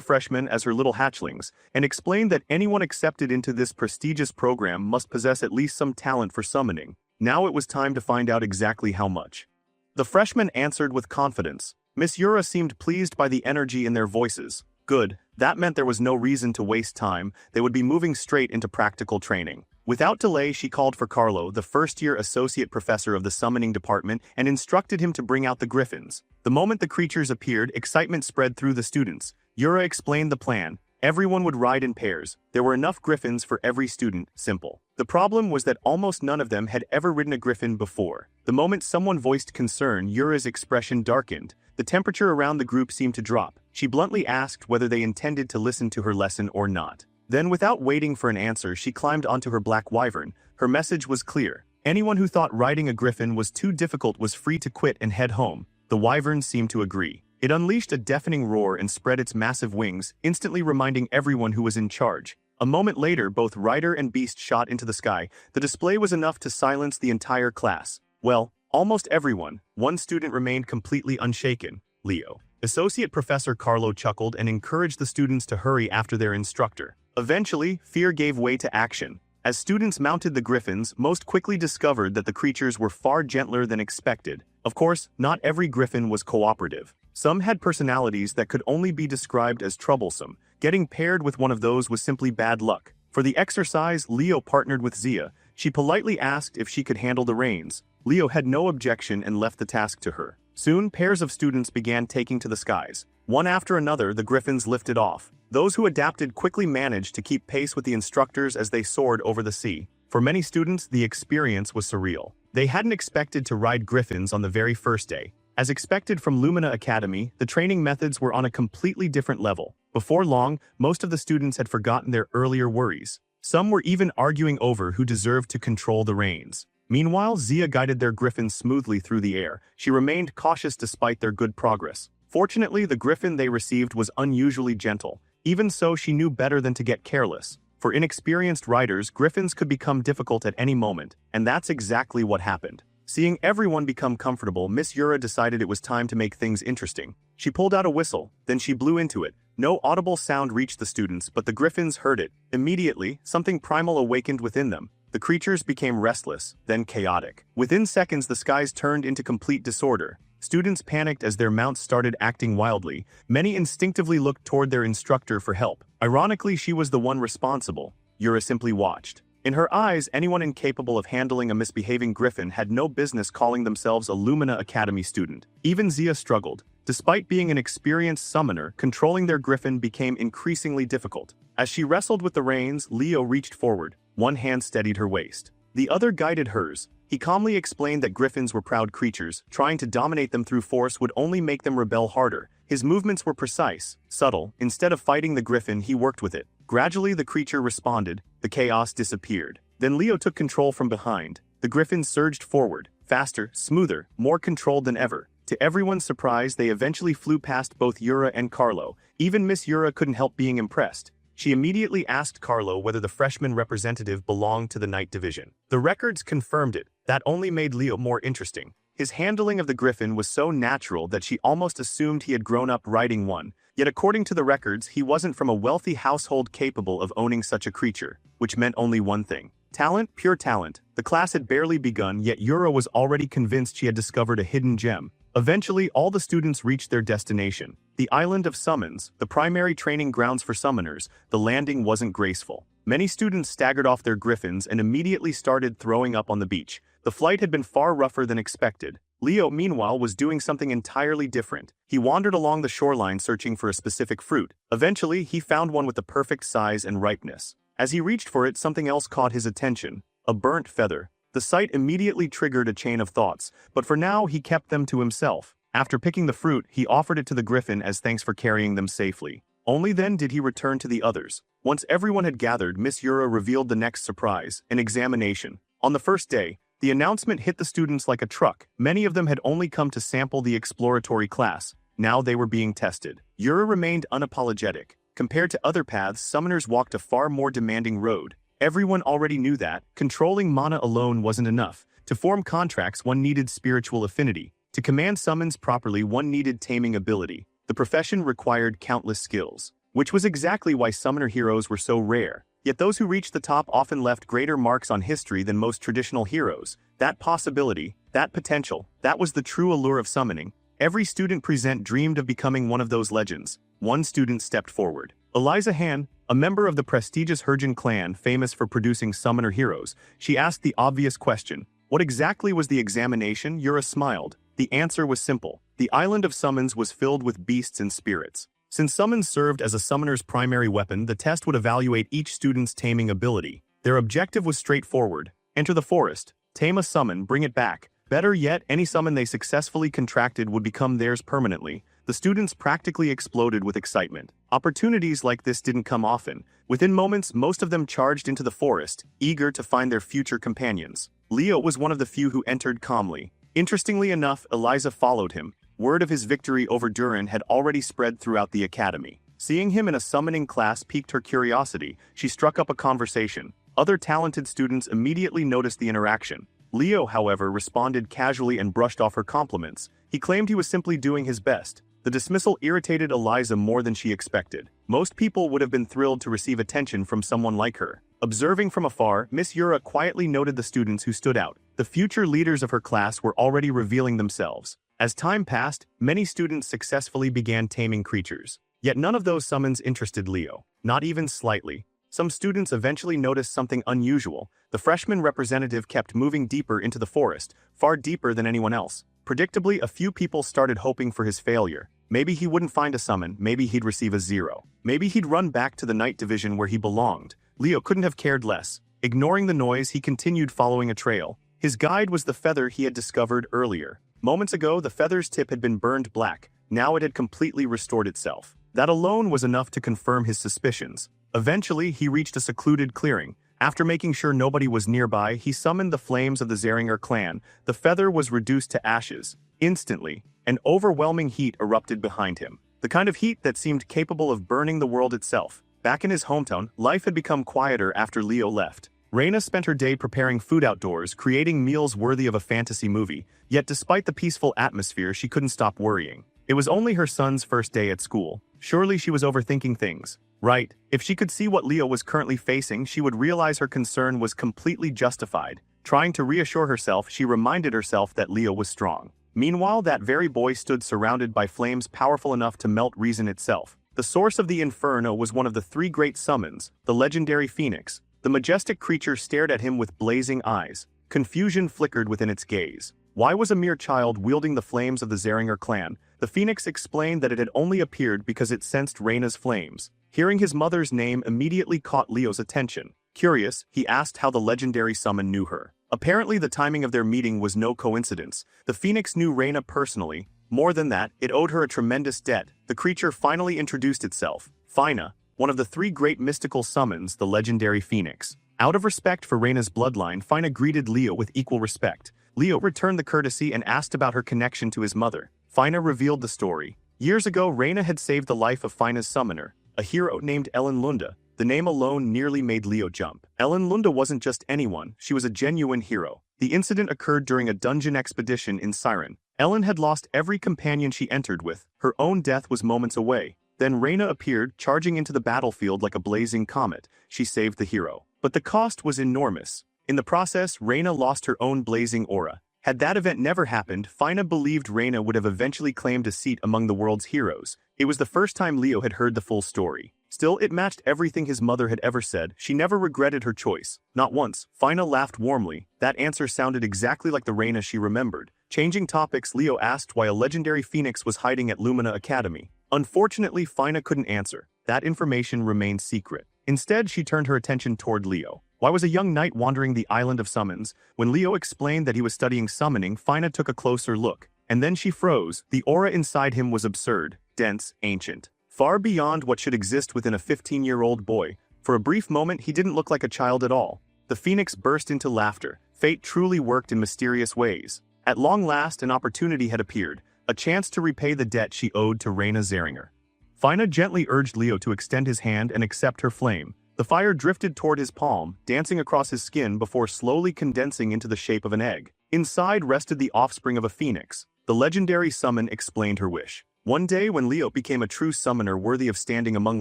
freshmen as her little hatchlings, and explained that anyone accepted into this prestigious program must possess at least some talent for summoning. Now it was time to find out exactly how much. The freshmen answered with confidence. Miss Yura seemed pleased by the energy in their voices. Good, that meant there was no reason to waste time. They would be moving straight into practical training. Without delay, she called for Carlo, the first-year associate professor of the summoning department, and instructed him to bring out the griffins. The moment the creatures appeared, excitement spread through the students. Yura explained the plan. Everyone would ride in pairs. There were enough griffins for every student, simple. The problem was that almost none of them had ever ridden a griffin before. The moment someone voiced concern, Yura's expression darkened. The temperature around the group seemed to drop. She bluntly asked whether they intended to listen to her lesson or not. Then, without waiting for an answer, she climbed onto her black wyvern. Her message was clear. Anyone who thought riding a griffin was too difficult was free to quit and head home. The wyvern seemed to agree. It unleashed a deafening roar and spread its massive wings, instantly reminding everyone who was in charge. A moment later, both rider and beast shot into the sky. The display was enough to silence the entire class. Well, almost everyone. One student remained completely unshaken, Leo. Associate Professor Carlo chuckled and encouraged the students to hurry after their instructor. Eventually, fear gave way to action. As students mounted the griffins, most quickly discovered that the creatures were far gentler than expected. Of course, not every griffin was cooperative. Some had personalities that could only be described as troublesome. Getting paired with one of those was simply bad luck. For the exercise, Leo partnered with Zia. She politely asked if she could handle the reins. Leo had no objection and left the task to her. Soon, pairs of students began taking to the skies. One after another, the griffins lifted off. Those who adapted quickly managed to keep pace with the instructors as they soared over the sea. For many students, the experience was surreal. They hadn't expected to ride griffins on the very first day. As expected from Lumina Academy, the training methods were on a completely different level. Before long, most of the students had forgotten their earlier worries. Some were even arguing over who deserved to control the reins. Meanwhile, Zia guided their griffins smoothly through the air. She remained cautious despite their good progress. Fortunately, the griffin they received was unusually gentle. Even so, she knew better than to get careless. For inexperienced riders, griffins could become difficult at any moment, and that's exactly what happened. Seeing everyone become comfortable, Miss Yura decided it was time to make things interesting. She pulled out a whistle, then she blew into it. No audible sound reached the students, but the griffins heard it. Immediately, something primal awakened within them. The creatures became restless, then chaotic. Within seconds, the skies turned into complete disorder. Students panicked as their mounts started acting wildly. Many instinctively looked toward their instructor for help. Ironically, she was the one responsible. Yura simply watched. In her eyes, anyone incapable of handling a misbehaving griffin had no business calling themselves a Lumina Academy student. Even Zia struggled. Despite being an experienced summoner, controlling their griffin became increasingly difficult. As she wrestled with the reins, Leo reached forward. One hand steadied her waist. The other guided hers. He calmly explained that griffins were proud creatures. Trying to dominate them through force would only make them rebel harder. His movements were precise, subtle. Instead of fighting the griffin, he worked with it. Gradually, the creature responded. The chaos disappeared. Then Leo took control from behind. The griffin surged forward, faster, smoother, more controlled than ever. To everyone's surprise, they eventually flew past both Yura and Carlo. Even Miss Yura couldn't help being impressed. She immediately asked Carlo whether the freshman representative belonged to the night division. The records confirmed it. That only made Leo more interesting. His handling of the griffin was so natural that she almost assumed he had grown up riding one. Yet according to the records, he wasn't from a wealthy household capable of owning such a creature, which meant only one thing. Talent, pure talent. The class had barely begun, yet Yura was already convinced she had discovered a hidden gem. Eventually, all the students reached their destination. The island of summons, the primary training grounds for summoners. The landing wasn't graceful. Many students staggered off their griffins and immediately started throwing up on the beach. The flight had been far rougher than expected. Leo, meanwhile, was doing something entirely different. He wandered along the shoreline searching for a specific fruit. Eventually, he found one with the perfect size and ripeness. As he reached for it, something else caught his attention. A burnt feather. The sight immediately triggered a chain of thoughts, but for now he kept them to himself. After picking the fruit, he offered it to the griffin as thanks for carrying them safely. Only then did he return to the others. Once everyone had gathered, Miss Yura revealed the next surprise, an examination. On the first day, the announcement hit the students like a truck. Many of them had only come to sample the exploratory class. Now they were being tested. Yura remained unapologetic. Compared to other paths, summoners walked a far more demanding road. Everyone already knew that. Controlling mana alone wasn't enough. To form contracts, one needed spiritual affinity. To command summons properly, one needed taming ability. The profession required countless skills, which was exactly why summoner heroes were so rare. Yet those who reached the top often left greater marks on history than most traditional heroes. That possibility, that potential, that was the true allure of summoning. Every student present dreamed of becoming one of those legends. One student stepped forward. Eliza Han, a member of the prestigious Herjin clan famous for producing summoner heroes, she asked the obvious question. What exactly was the examination? Yura smiled. The answer was simple. The island of summons was filled with beasts and spirits. Since summons served as a summoner's primary weapon, the test would evaluate each student's taming ability. Their objective was straightforward. Enter the forest, tame a summon, bring it back. Better yet, any summon they successfully contracted would become theirs permanently. The students practically exploded with excitement. Opportunities like this didn't come often. Within moments, most of them charged into the forest, eager to find their future companions. Leo was one of the few who entered calmly. Interestingly enough, Eliza followed him. Word of his victory over Durin had already spread throughout the academy. Seeing him in a summoning class piqued her curiosity. She struck up a conversation. Other talented students immediately noticed the interaction. Leo, however, responded casually and brushed off her compliments. He claimed he was simply doing his best. The dismissal irritated Eliza more than she expected. Most people would have been thrilled to receive attention from someone like her. Observing from afar, Miss Yura quietly noted the students who stood out. The future leaders of her class were already revealing themselves. As time passed, many students successfully began taming creatures. Yet none of those summons interested Leo, not even slightly. Some students eventually noticed something unusual. The freshman representative kept moving deeper into the forest, far deeper than anyone else. Predictably, a few people started hoping for his failure. Maybe he wouldn't find a summon, maybe he'd receive a 0. Maybe he'd run back to the night division where he belonged. Leo couldn't have cared less. Ignoring the noise, he continued following a trail. His guide was the feather he had discovered earlier. Moments ago, the feather's tip had been burned black. Now it had completely restored itself. That alone was enough to confirm his suspicions. Eventually, he reached a secluded clearing. After making sure nobody was nearby, he summoned the flames of the Zeringer clan. The feather was reduced to ashes. Instantly, an overwhelming heat erupted behind him. The kind of heat that seemed capable of burning the world itself. Back in his hometown, life had become quieter after Leo left. Reina spent her day preparing food outdoors, creating meals worthy of a fantasy movie. Yet despite the peaceful atmosphere, she couldn't stop worrying. It was only her son's first day at school. Surely she was overthinking things. Right, if she could see what Leo was currently facing, she would realize her concern was completely justified. Trying to reassure herself, she reminded herself that Leo was strong. Meanwhile, that very boy stood surrounded by flames powerful enough to melt reason itself. The source of the inferno was one of the 3 great summons, the legendary Phoenix. The majestic creature stared at him with blazing eyes. Confusion flickered within its gaze. Why was a mere child wielding the flames of the Zeringer clan? The phoenix explained that it had only appeared because it sensed Reina's flames. Hearing his mother's name immediately caught Leo's attention. Curious, he asked how the legendary summon knew her. Apparently the timing of their meeting was no coincidence. The phoenix knew Reina personally. More than that, it owed her a tremendous debt. The creature finally introduced itself. Fina, one of the three great mystical summons, the legendary phoenix. Out of respect for Reina's bloodline, Fina greeted Leo with equal respect. Leo returned the courtesy and asked about her connection to his mother. Fina revealed the story. Years ago, Reina had saved the life of Fina's summoner, a hero named Ellen Lunda. The name alone nearly made Leo jump. Ellen Lunda wasn't just anyone, she was a genuine hero. The incident occurred during a dungeon expedition in Siren. Ellen had lost every companion she entered with. Her own death was moments away. Then Reina appeared, charging into the battlefield like a blazing comet. She saved the hero. But the cost was enormous. In the process, Reina lost her own blazing aura. Had that event never happened, Fina believed Reina would have eventually claimed a seat among the world's heroes. It was the first time Leo had heard the full story. Still, it matched everything his mother had ever said. She never regretted her choice. Not once. Fina laughed warmly. That answer sounded exactly like the Reina she remembered. Changing topics, Leo asked why a legendary phoenix was hiding at Lumina Academy. Unfortunately, Fina couldn't answer. That information remained secret. Instead, she turned her attention toward Leo. Why was a young knight wandering the island of summons? When Leo explained that he was studying summoning, Fina took a closer look. And then she froze. The aura inside him was absurd, dense, ancient. Far beyond what should exist within a 15-year-old boy. For a brief moment, he didn't look like a child at all. The phoenix burst into laughter. Fate truly worked in mysterious ways. At long last, an opportunity had appeared. A chance to repay the debt she owed to Reina Zeringer. Fina gently urged Leo to extend his hand and accept her flame. The fire drifted toward his palm, dancing across his skin before slowly condensing into the shape of an egg. Inside rested the offspring of a phoenix. The legendary summon explained her wish. One day when Leo became a true summoner worthy of standing among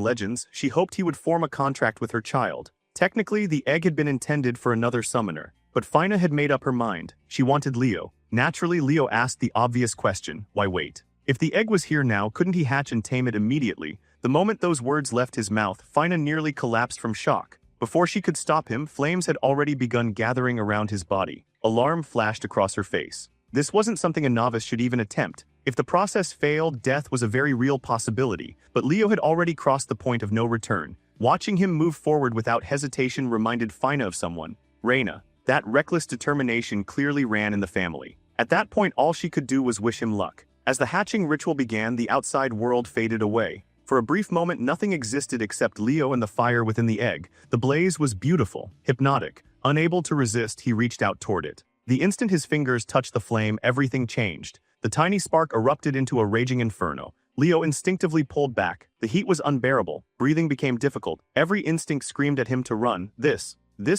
legends, she hoped he would form a contract with her child. Technically, the egg had been intended for another summoner, but Fina had made up her mind. She wanted Leo. Naturally, Leo asked the obvious question, why wait? If the egg was here now, couldn't he hatch and tame it immediately? The moment those words left his mouth, Fina nearly collapsed from shock. Before she could stop him, flames had already begun gathering around his body. Alarm flashed across her face. This wasn't something a novice should even attempt. If the process failed, death was a very real possibility, but Leo had already crossed the point of no return. Watching him move forward without hesitation reminded Fina of someone. Reina. That reckless determination clearly ran in the family. At that point, all she could do was wish him luck. As the hatching ritual began, the outside world faded away. For a brief moment, nothing existed except Leo and the fire within the egg. The blaze was beautiful, hypnotic. Unable to resist, he reached out toward it. The instant his fingers touched the flame, everything changed. The tiny spark erupted into a raging inferno. Leo instinctively pulled back. The heat was unbearable. Breathing became difficult. Every instinct screamed at him to run. This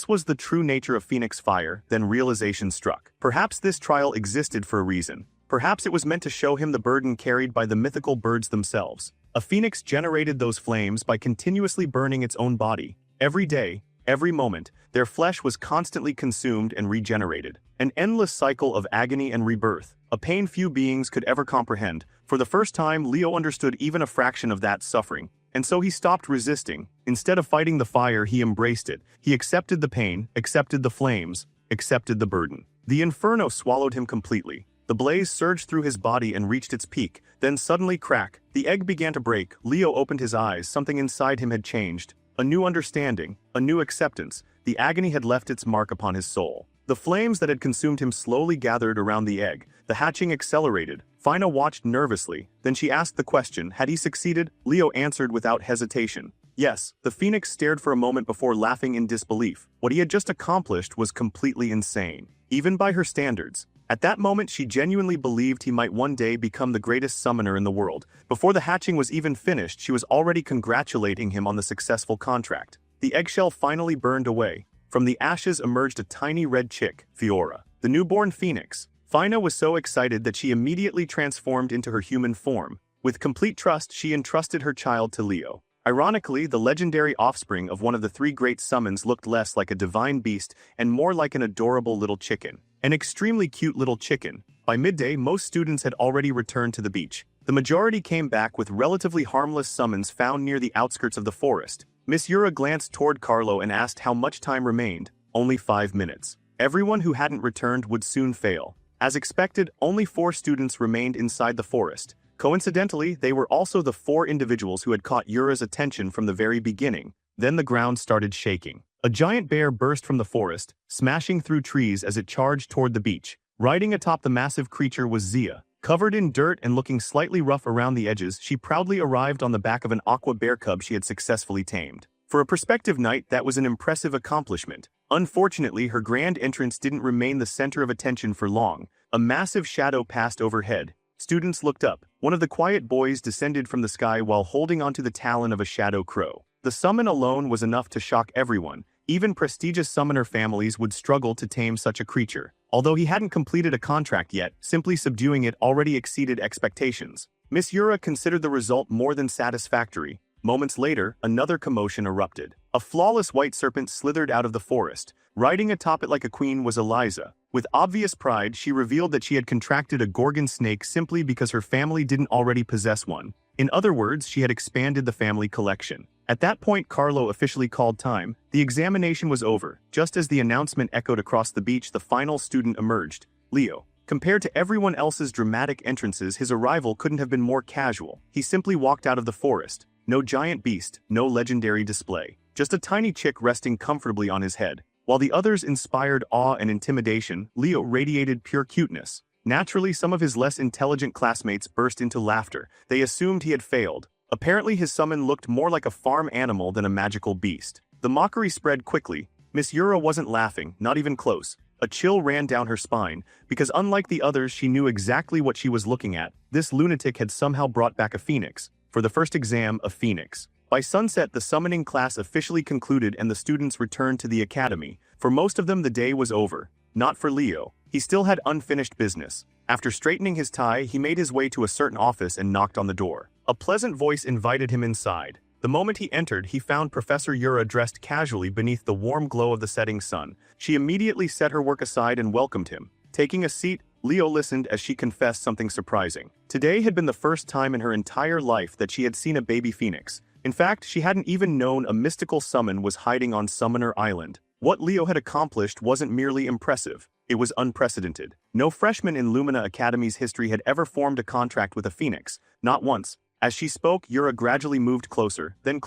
was the true nature of Phoenix fire. Then realization struck. Perhaps this trial existed for a reason. Perhaps it was meant to show him the burden carried by the mythical birds themselves. A phoenix generated those flames by continuously burning its own body. Every day, every moment, their flesh was constantly consumed and regenerated. An endless cycle of agony and rebirth, a pain few beings could ever comprehend. For the first time, Leo understood even a fraction of that suffering. And so he stopped resisting. Instead of fighting the fire, he embraced it. He accepted the pain, accepted the flames, accepted the burden. The inferno swallowed him completely. The blaze surged through his body and reached its peak. Then suddenly crack. The egg began to break. Leo opened his eyes. Something inside him had changed. A new understanding, a new acceptance. The agony had left its mark upon his soul. The flames that had consumed him slowly gathered around the egg. The hatching accelerated. Fina watched nervously. Then she asked the question, had he succeeded? Leo answered without hesitation. Yes. The phoenix stared for a moment before laughing in disbelief. What he had just accomplished was completely insane, even by her standards. At that moment, she genuinely believed he might one day become the greatest summoner in the world. Before the hatching was even finished, she was already congratulating him on the successful contract. The eggshell finally burned away. From the ashes emerged a tiny red chick, Fiora, the newborn phoenix. Fina was so excited that she immediately transformed into her human form. With complete trust, she entrusted her child to Leo. Ironically, the legendary offspring of one of the three great summons looked less like a divine beast and more like an adorable little chicken. An extremely cute little chicken. By midday, most students had already returned to the beach. The majority came back with relatively harmless summons found near the outskirts of the forest. Miss Yura glanced toward Carlo and asked how much time remained. Only 5 minutes. Everyone who hadn't returned would soon fail. As expected, only 4 students remained inside the forest. Coincidentally, they were also the 4 individuals who had caught Yura's attention from the very beginning. Then the ground started shaking. A giant bear burst from the forest, smashing through trees as it charged toward the beach. Riding atop the massive creature was Zia. Covered in dirt and looking slightly rough around the edges, she proudly arrived on the back of an aqua bear cub she had successfully tamed. For a prospective knight, that was an impressive accomplishment. Unfortunately, her grand entrance didn't remain the center of attention for long. A massive shadow passed overhead. Students looked up. One of the quiet boys descended from the sky while holding onto the talon of a shadow crow. The summon alone was enough to shock everyone. Even prestigious summoner families would struggle to tame such a creature. Although he hadn't completed a contract yet, simply subduing it already exceeded expectations. Miss Yura considered the result more than satisfactory. Moments later, another commotion erupted. A flawless white serpent slithered out of the forest. Riding atop it like a queen was Eliza. With obvious pride, she revealed that she had contracted a gorgon snake simply because her family didn't already possess one. In other words, she had expanded the family collection. At that point, Carlo officially called time. The examination was over. Just as the announcement echoed across the beach, the final student emerged. Leo. Compared to everyone else's dramatic entrances, his arrival couldn't have been more casual. He simply walked out of the forest. No giant beast, no legendary display. Just a tiny chick resting comfortably on his head. While the others inspired awe and intimidation, Leo radiated pure cuteness. Naturally, some of his less intelligent classmates burst into laughter. They assumed he had failed. Apparently, his summon looked more like a farm animal than a magical beast. The mockery spread quickly. Miss Yura wasn't laughing, not even close. A chill ran down her spine, because unlike the others, she knew exactly what she was looking at. This lunatic had somehow brought back a phoenix. For the first exam, a phoenix. By sunset, the summoning class officially concluded and the students returned to the academy. For most of them, the day was over. Not for Leo. He still had unfinished business. After straightening his tie, he made his way to a certain office and knocked on the door. A pleasant voice invited him inside. The moment he entered, he found Professor Yura dressed casually beneath the warm glow of the setting sun. She immediately set her work aside and welcomed him. Taking a seat, Leo listened as she confessed something surprising. Today had been the first time in her entire life that she had seen a baby phoenix. In fact, she hadn't even known a mystical summon was hiding on Summoner Island. What Leo had accomplished wasn't merely impressive. It was unprecedented. No freshman in Lumina Academy's history had ever formed a contract with a phoenix. Not once. As she spoke, Yura gradually moved closer, then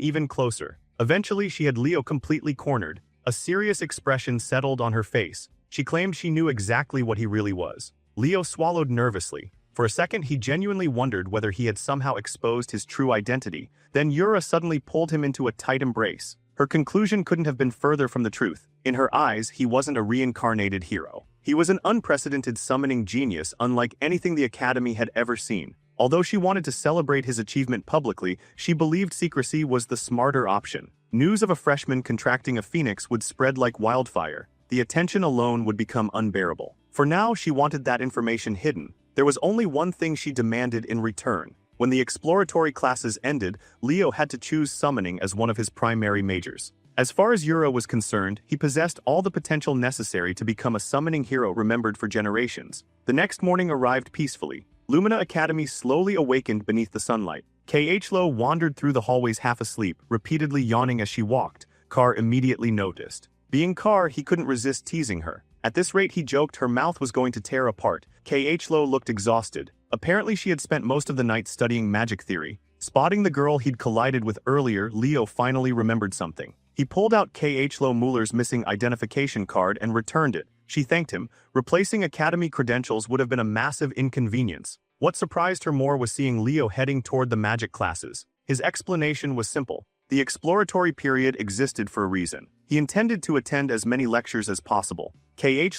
even closer. Eventually, she had Leo completely cornered. A serious expression settled on her face. She claimed she knew exactly what he really was. Leo swallowed nervously. For a second, he genuinely wondered whether he had somehow exposed his true identity. Then Yura suddenly pulled him into a tight embrace. Her conclusion couldn't have been further from the truth. In her eyes, he wasn't a reincarnated hero. He was an unprecedented summoning genius unlike anything the Academy had ever seen. Although she wanted to celebrate his achievement publicly, she believed secrecy was the smarter option. News of a freshman contracting a phoenix would spread like wildfire. The attention alone would become unbearable. For now, she wanted that information hidden. There was only one thing she demanded in return. When the exploratory classes ended, Leo had to choose summoning as one of his primary majors. As far as Yura was concerned, he possessed all the potential necessary to become a summoning hero remembered for generations. The next morning arrived peacefully. Lumina Academy slowly awakened beneath the sunlight. Lo wandered through the hallways half asleep, repeatedly yawning as she walked. Car immediately noticed. Being Car, he couldn't resist teasing her. At this rate, he joked her mouth was going to tear apart. Lo looked exhausted. Apparently she had spent most of the night studying magic theory. Spotting the girl he'd collided with earlier, Leo finally remembered something. He pulled out Lo Muller's missing identification card and returned it. She thanked him. Replacing academy credentials would have been a massive inconvenience. What surprised her more was seeing Leo heading toward the magic classes. His explanation was simple. The exploratory period existed for a reason. He intended to attend as many lectures as possible.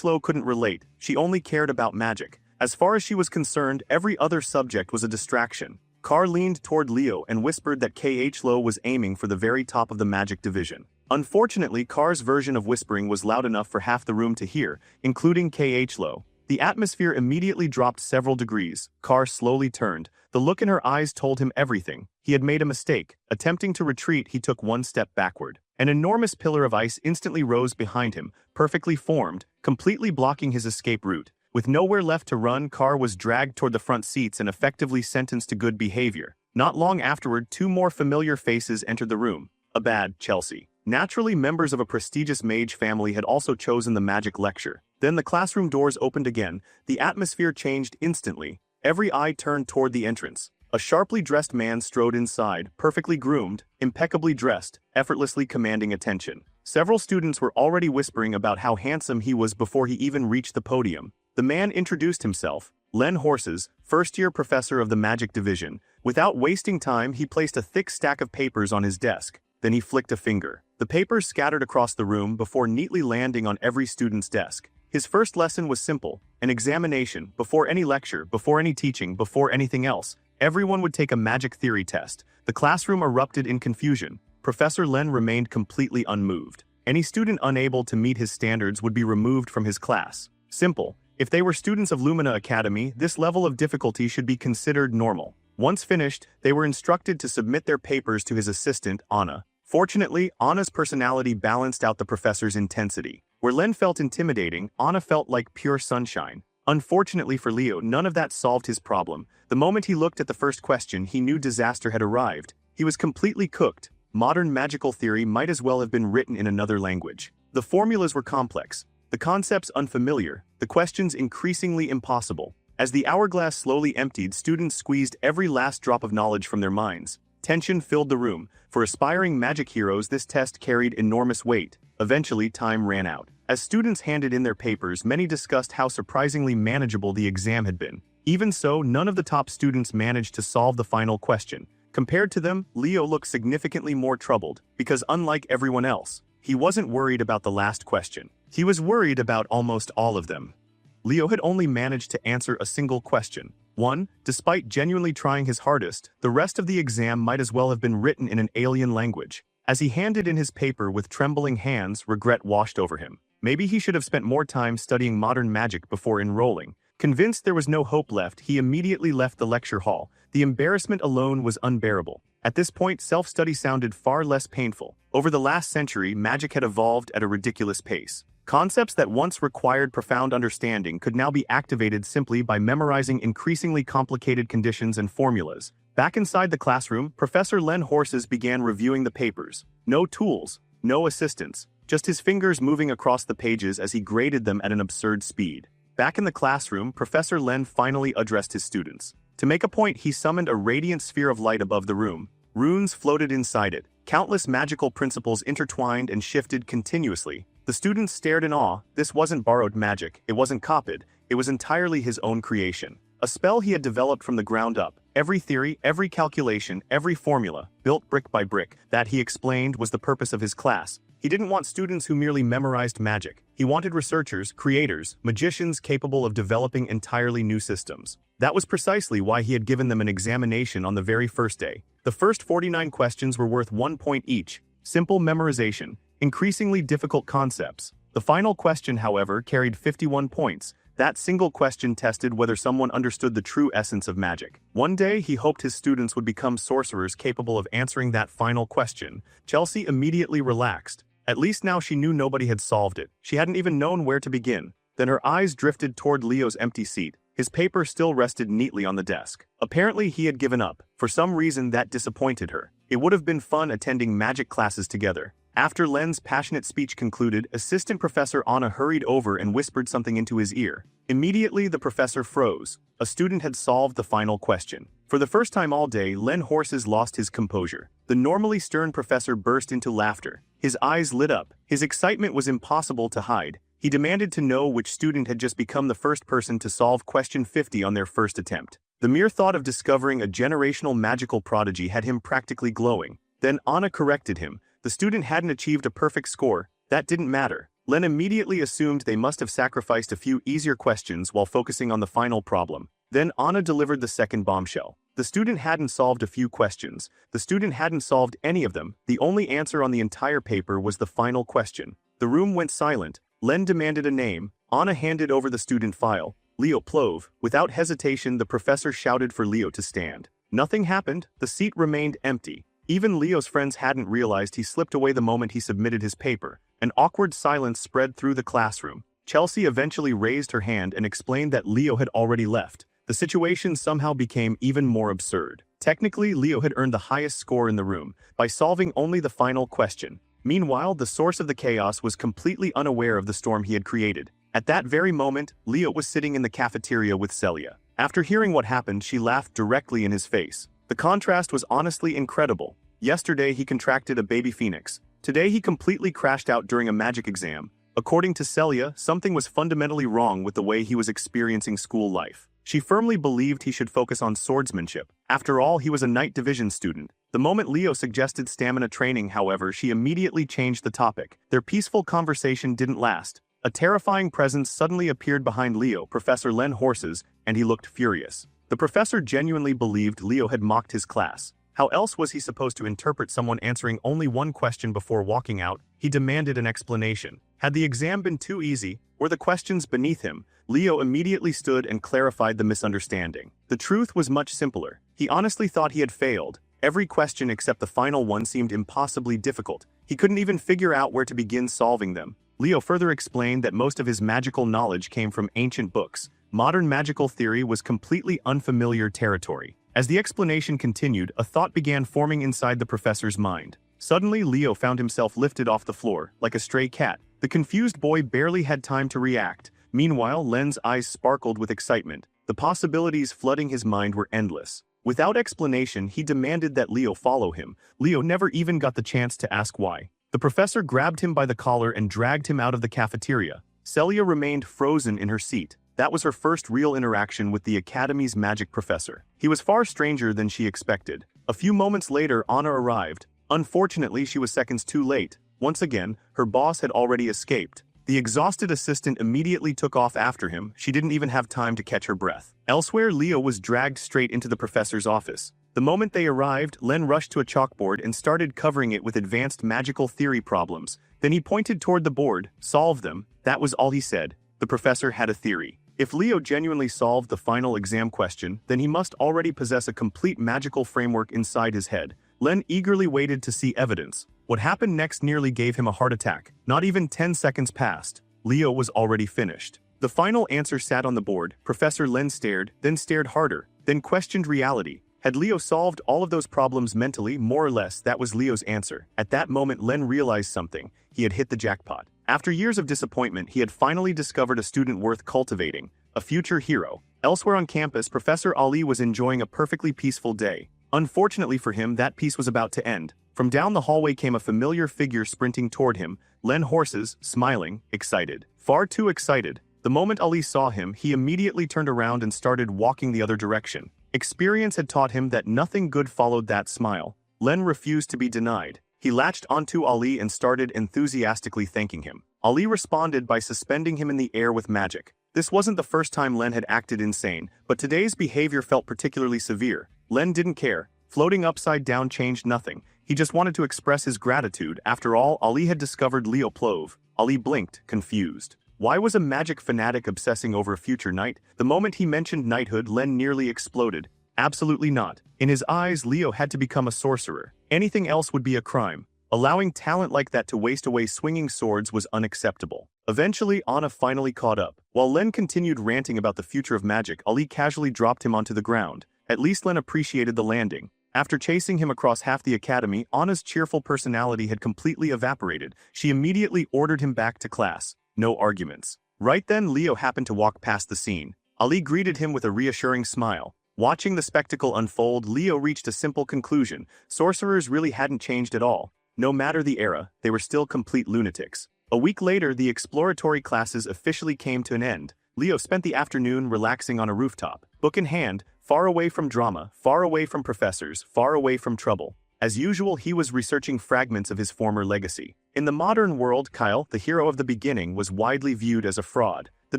Lo couldn't relate. She only cared about magic. As far as she was concerned, every other subject was a distraction. Car leaned toward Leo and whispered that Lo was aiming for the very top of the magic division. Unfortunately, Car's version of whispering was loud enough for half the room to hear, including Lo. The atmosphere immediately dropped several degrees. Car slowly turned. The look in her eyes told him everything. He had made a mistake. Attempting to retreat, he took one step backward. An enormous pillar of ice instantly rose behind him, perfectly formed, completely blocking his escape route. With nowhere left to run, Carr was dragged toward the front seats and effectively sentenced to good behavior. Not long afterward, two more familiar faces entered the room. Abad, Chelsea. Naturally, members of a prestigious mage family had also chosen the magic lecture. Then the classroom doors opened again. The atmosphere changed instantly. Every eye turned toward the entrance. A sharply dressed man strode inside, perfectly groomed, impeccably dressed, effortlessly commanding attention. Several students were already whispering about how handsome he was before he even reached the podium. The man introduced himself, Len Horses, first-year professor of the magic division. Without wasting time, he placed a thick stack of papers on his desk. Then he flicked a finger. The papers scattered across the room before neatly landing on every student's desk. His first lesson was simple, an examination, before any lecture, before any teaching, before anything else. Everyone would take a magic theory test. The classroom erupted in confusion. Professor Len remained completely unmoved. Any student unable to meet his standards would be removed from his class. Simple. If they were students of Lumina Academy, this level of difficulty should be considered normal. Once finished, they were instructed to submit their papers to his assistant, Anna. Fortunately, Anna's personality balanced out the professor's intensity. Where Len felt intimidating, Anna felt like pure sunshine. Unfortunately for Leo, none of that solved his problem. The moment he looked at the first question, he knew disaster had arrived. He was completely cooked. Modern magical theory might as well have been written in another language. The formulas were complex, the concepts unfamiliar, the questions increasingly impossible. As the hourglass slowly emptied, students squeezed every last drop of knowledge from their minds. Tension filled the room. For aspiring magic heroes, this test carried enormous weight. Eventually, time ran out. As students handed in their papers, many discussed how surprisingly manageable the exam had been. Even so, none of the top students managed to solve the final question. Compared to them, Leo looked significantly more troubled, because unlike everyone else, he wasn't worried about the last question. He was worried about almost all of them. Leo had only managed to answer a single question. One, despite genuinely trying his hardest, the rest of the exam might as well have been written in an alien language. As he handed in his paper with trembling hands, regret washed over him. Maybe he should have spent more time studying modern magic before enrolling. Convinced there was no hope left, he immediately left the lecture hall. The embarrassment alone was unbearable. At this point, self-study sounded far less painful. Over the last century, magic had evolved at a ridiculous pace. Concepts that once required profound understanding could now be activated simply by memorizing increasingly complicated conditions and formulas. Back inside the classroom, Professor Len Horses began reviewing the papers. No tools, no assistants, just his fingers moving across the pages as he graded them at an absurd speed. Back in the classroom, Professor Len finally addressed his students. To make a point, he summoned a radiant sphere of light above the room. Runes floated inside it. Countless magical principles intertwined and shifted continuously. The students stared in awe. This wasn't borrowed magic, it wasn't copied, it was entirely his own creation. A spell he had developed from the ground up. Every theory, every calculation, every formula, built brick by brick, that he explained was the purpose of his class. He didn't want students who merely memorized magic. He wanted researchers, creators, magicians capable of developing entirely new systems. That was precisely why he had given them an examination on the very first day. The first 49 questions were worth 1 point each. Simple memorization, increasingly difficult concepts. The final question, however, carried 51 points. That single question tested whether someone understood the true essence of magic. One day, he hoped his students would become sorcerers capable of answering that final question. Chelsea immediately relaxed. At least now she knew nobody had solved it. She hadn't even known where to begin. Then her eyes drifted toward Leo's empty seat. His paper still rested neatly on the desk. Apparently he had given up. For some reason that disappointed her. It would have been fun attending magic classes together. After Len's passionate speech concluded, Assistant Professor Anna hurried over and whispered something into his ear. Immediately the professor froze. A student had solved the final question. For the first time all day, Len Horses lost his composure. The normally stern professor burst into laughter. His eyes lit up. His excitement was impossible to hide. He demanded to know which student had just become the first person to solve question 50 on their first attempt. The mere thought of discovering a generational magical prodigy had him practically glowing. Then Anna corrected him. The student hadn't achieved a perfect score. That didn't matter. Len immediately assumed they must have sacrificed a few easier questions while focusing on the final problem. Then Anna delivered the second bombshell. The student hadn't solved a few questions. The student hadn't solved any of them. The only answer on the entire paper was the final question. The room went silent. Len demanded a name. Anna handed over the student file. Leo Plove. Without hesitation, the professor shouted for Leo to stand. Nothing happened. The seat remained empty. Even Leo's friends hadn't realized he slipped away the moment he submitted his paper. An awkward silence spread through the classroom. Chelsea eventually raised her hand and explained that Leo had already left. The situation somehow became even more absurd. Technically, Leo had earned the highest score in the room by solving only the final question. Meanwhile, the source of the chaos was completely unaware of the storm he had created. At that very moment, Leo was sitting in the cafeteria with Celia. After hearing what happened, she laughed directly in his face. The contrast was honestly incredible. Yesterday, he contracted a baby phoenix. Today, he completely crashed out during a magic exam. According to Celia, something was fundamentally wrong with the way he was experiencing school life. She firmly believed he should focus on swordsmanship. After all, he was a night division student. The moment Leo suggested stamina training, however, she immediately changed the topic. Their peaceful conversation didn't last. A terrifying presence suddenly appeared behind Leo, Professor Len Horses, and he looked furious. The professor genuinely believed Leo had mocked his class. How else was he supposed to interpret someone answering only one question before walking out? He demanded an explanation. Had the exam been too easy, or the questions beneath him? Leo immediately stood and clarified the misunderstanding. The truth was much simpler. He honestly thought he had failed. Every question except the final one seemed impossibly difficult. He couldn't even figure out where to begin solving them. Leo further explained that most of his magical knowledge came from ancient books. Modern magical theory was completely unfamiliar territory. As the explanation continued, a thought began forming inside the professor's mind. Suddenly, Leo found himself lifted off the floor, like a stray cat. The confused boy barely had time to react. Meanwhile, Len's eyes sparkled with excitement. The possibilities flooding his mind were endless. Without explanation, he demanded that Leo follow him. Leo never even got the chance to ask why. The professor grabbed him by the collar and dragged him out of the cafeteria. Celia remained frozen in her seat. That was her first real interaction with the Academy's magic professor. He was far stranger than she expected. A few moments later, Anna arrived. Unfortunately, she was seconds too late. Once again, her boss had already escaped. The exhausted assistant immediately took off after him. She didn't even have time to catch her breath. Elsewhere, Leo was dragged straight into the professor's office. The moment they arrived, Len rushed to a chalkboard and started covering it with advanced magical theory problems. Then he pointed toward the board. Solve them. That was all he said. The professor had a theory. If Leo genuinely solved the final exam question, then he must already possess a complete magical framework inside his head. Len eagerly waited to see evidence. What happened next nearly gave him a heart attack. Not even 10 seconds passed. Leo was already finished. The final answer sat on the board. Professor Len stared, then stared harder, then questioned reality. Had Leo solved all of those problems mentally? More or less, that was Leo's answer. At that moment, Len realized something. He had hit the jackpot. After years of disappointment, he had finally discovered a student worth cultivating, a future hero. Elsewhere on campus, Professor Ali was enjoying a perfectly peaceful day. Unfortunately for him, that peace was about to end. From down the hallway came a familiar figure sprinting toward him, Len Horses, smiling, excited. Far too excited. The moment Ali saw him, he immediately turned around and started walking the other direction. Experience had taught him that nothing good followed that smile. Len refused to be denied. He latched onto Ali and started enthusiastically thanking him. Ali responded by suspending him in the air with magic. This wasn't the first time Len had acted insane, but today's behavior felt particularly severe. Len didn't care. Floating upside down changed nothing. He just wanted to express his gratitude. After all, Ali had discovered Leo Plove. Ali blinked, confused. Why was a magic fanatic obsessing over a future knight? The moment he mentioned knighthood, Len nearly exploded. Absolutely not. In his eyes, Leo had to become a sorcerer. Anything else would be a crime. Allowing talent like that to waste away swinging swords was unacceptable. Eventually, Anna finally caught up. While Len continued ranting about the future of magic, Ali casually dropped him onto the ground. At least Len appreciated the landing. After chasing him across half the academy, Anna's cheerful personality had completely evaporated. She immediately ordered him back to class. No arguments. Right then, Leo happened to walk past the scene. Ali greeted him with a reassuring smile. Watching the spectacle unfold, Leo reached a simple conclusion. Sorcerers really hadn't changed at all. No matter the era, they were still complete lunatics. A week later, the exploratory classes officially came to an end. Leo spent the afternoon relaxing on a rooftop, book in hand, far away from drama, far away from professors, far away from trouble. As usual, he was researching fragments of his former legacy. In the modern world, Kyle, the hero of the beginning, was widely viewed as a fraud. The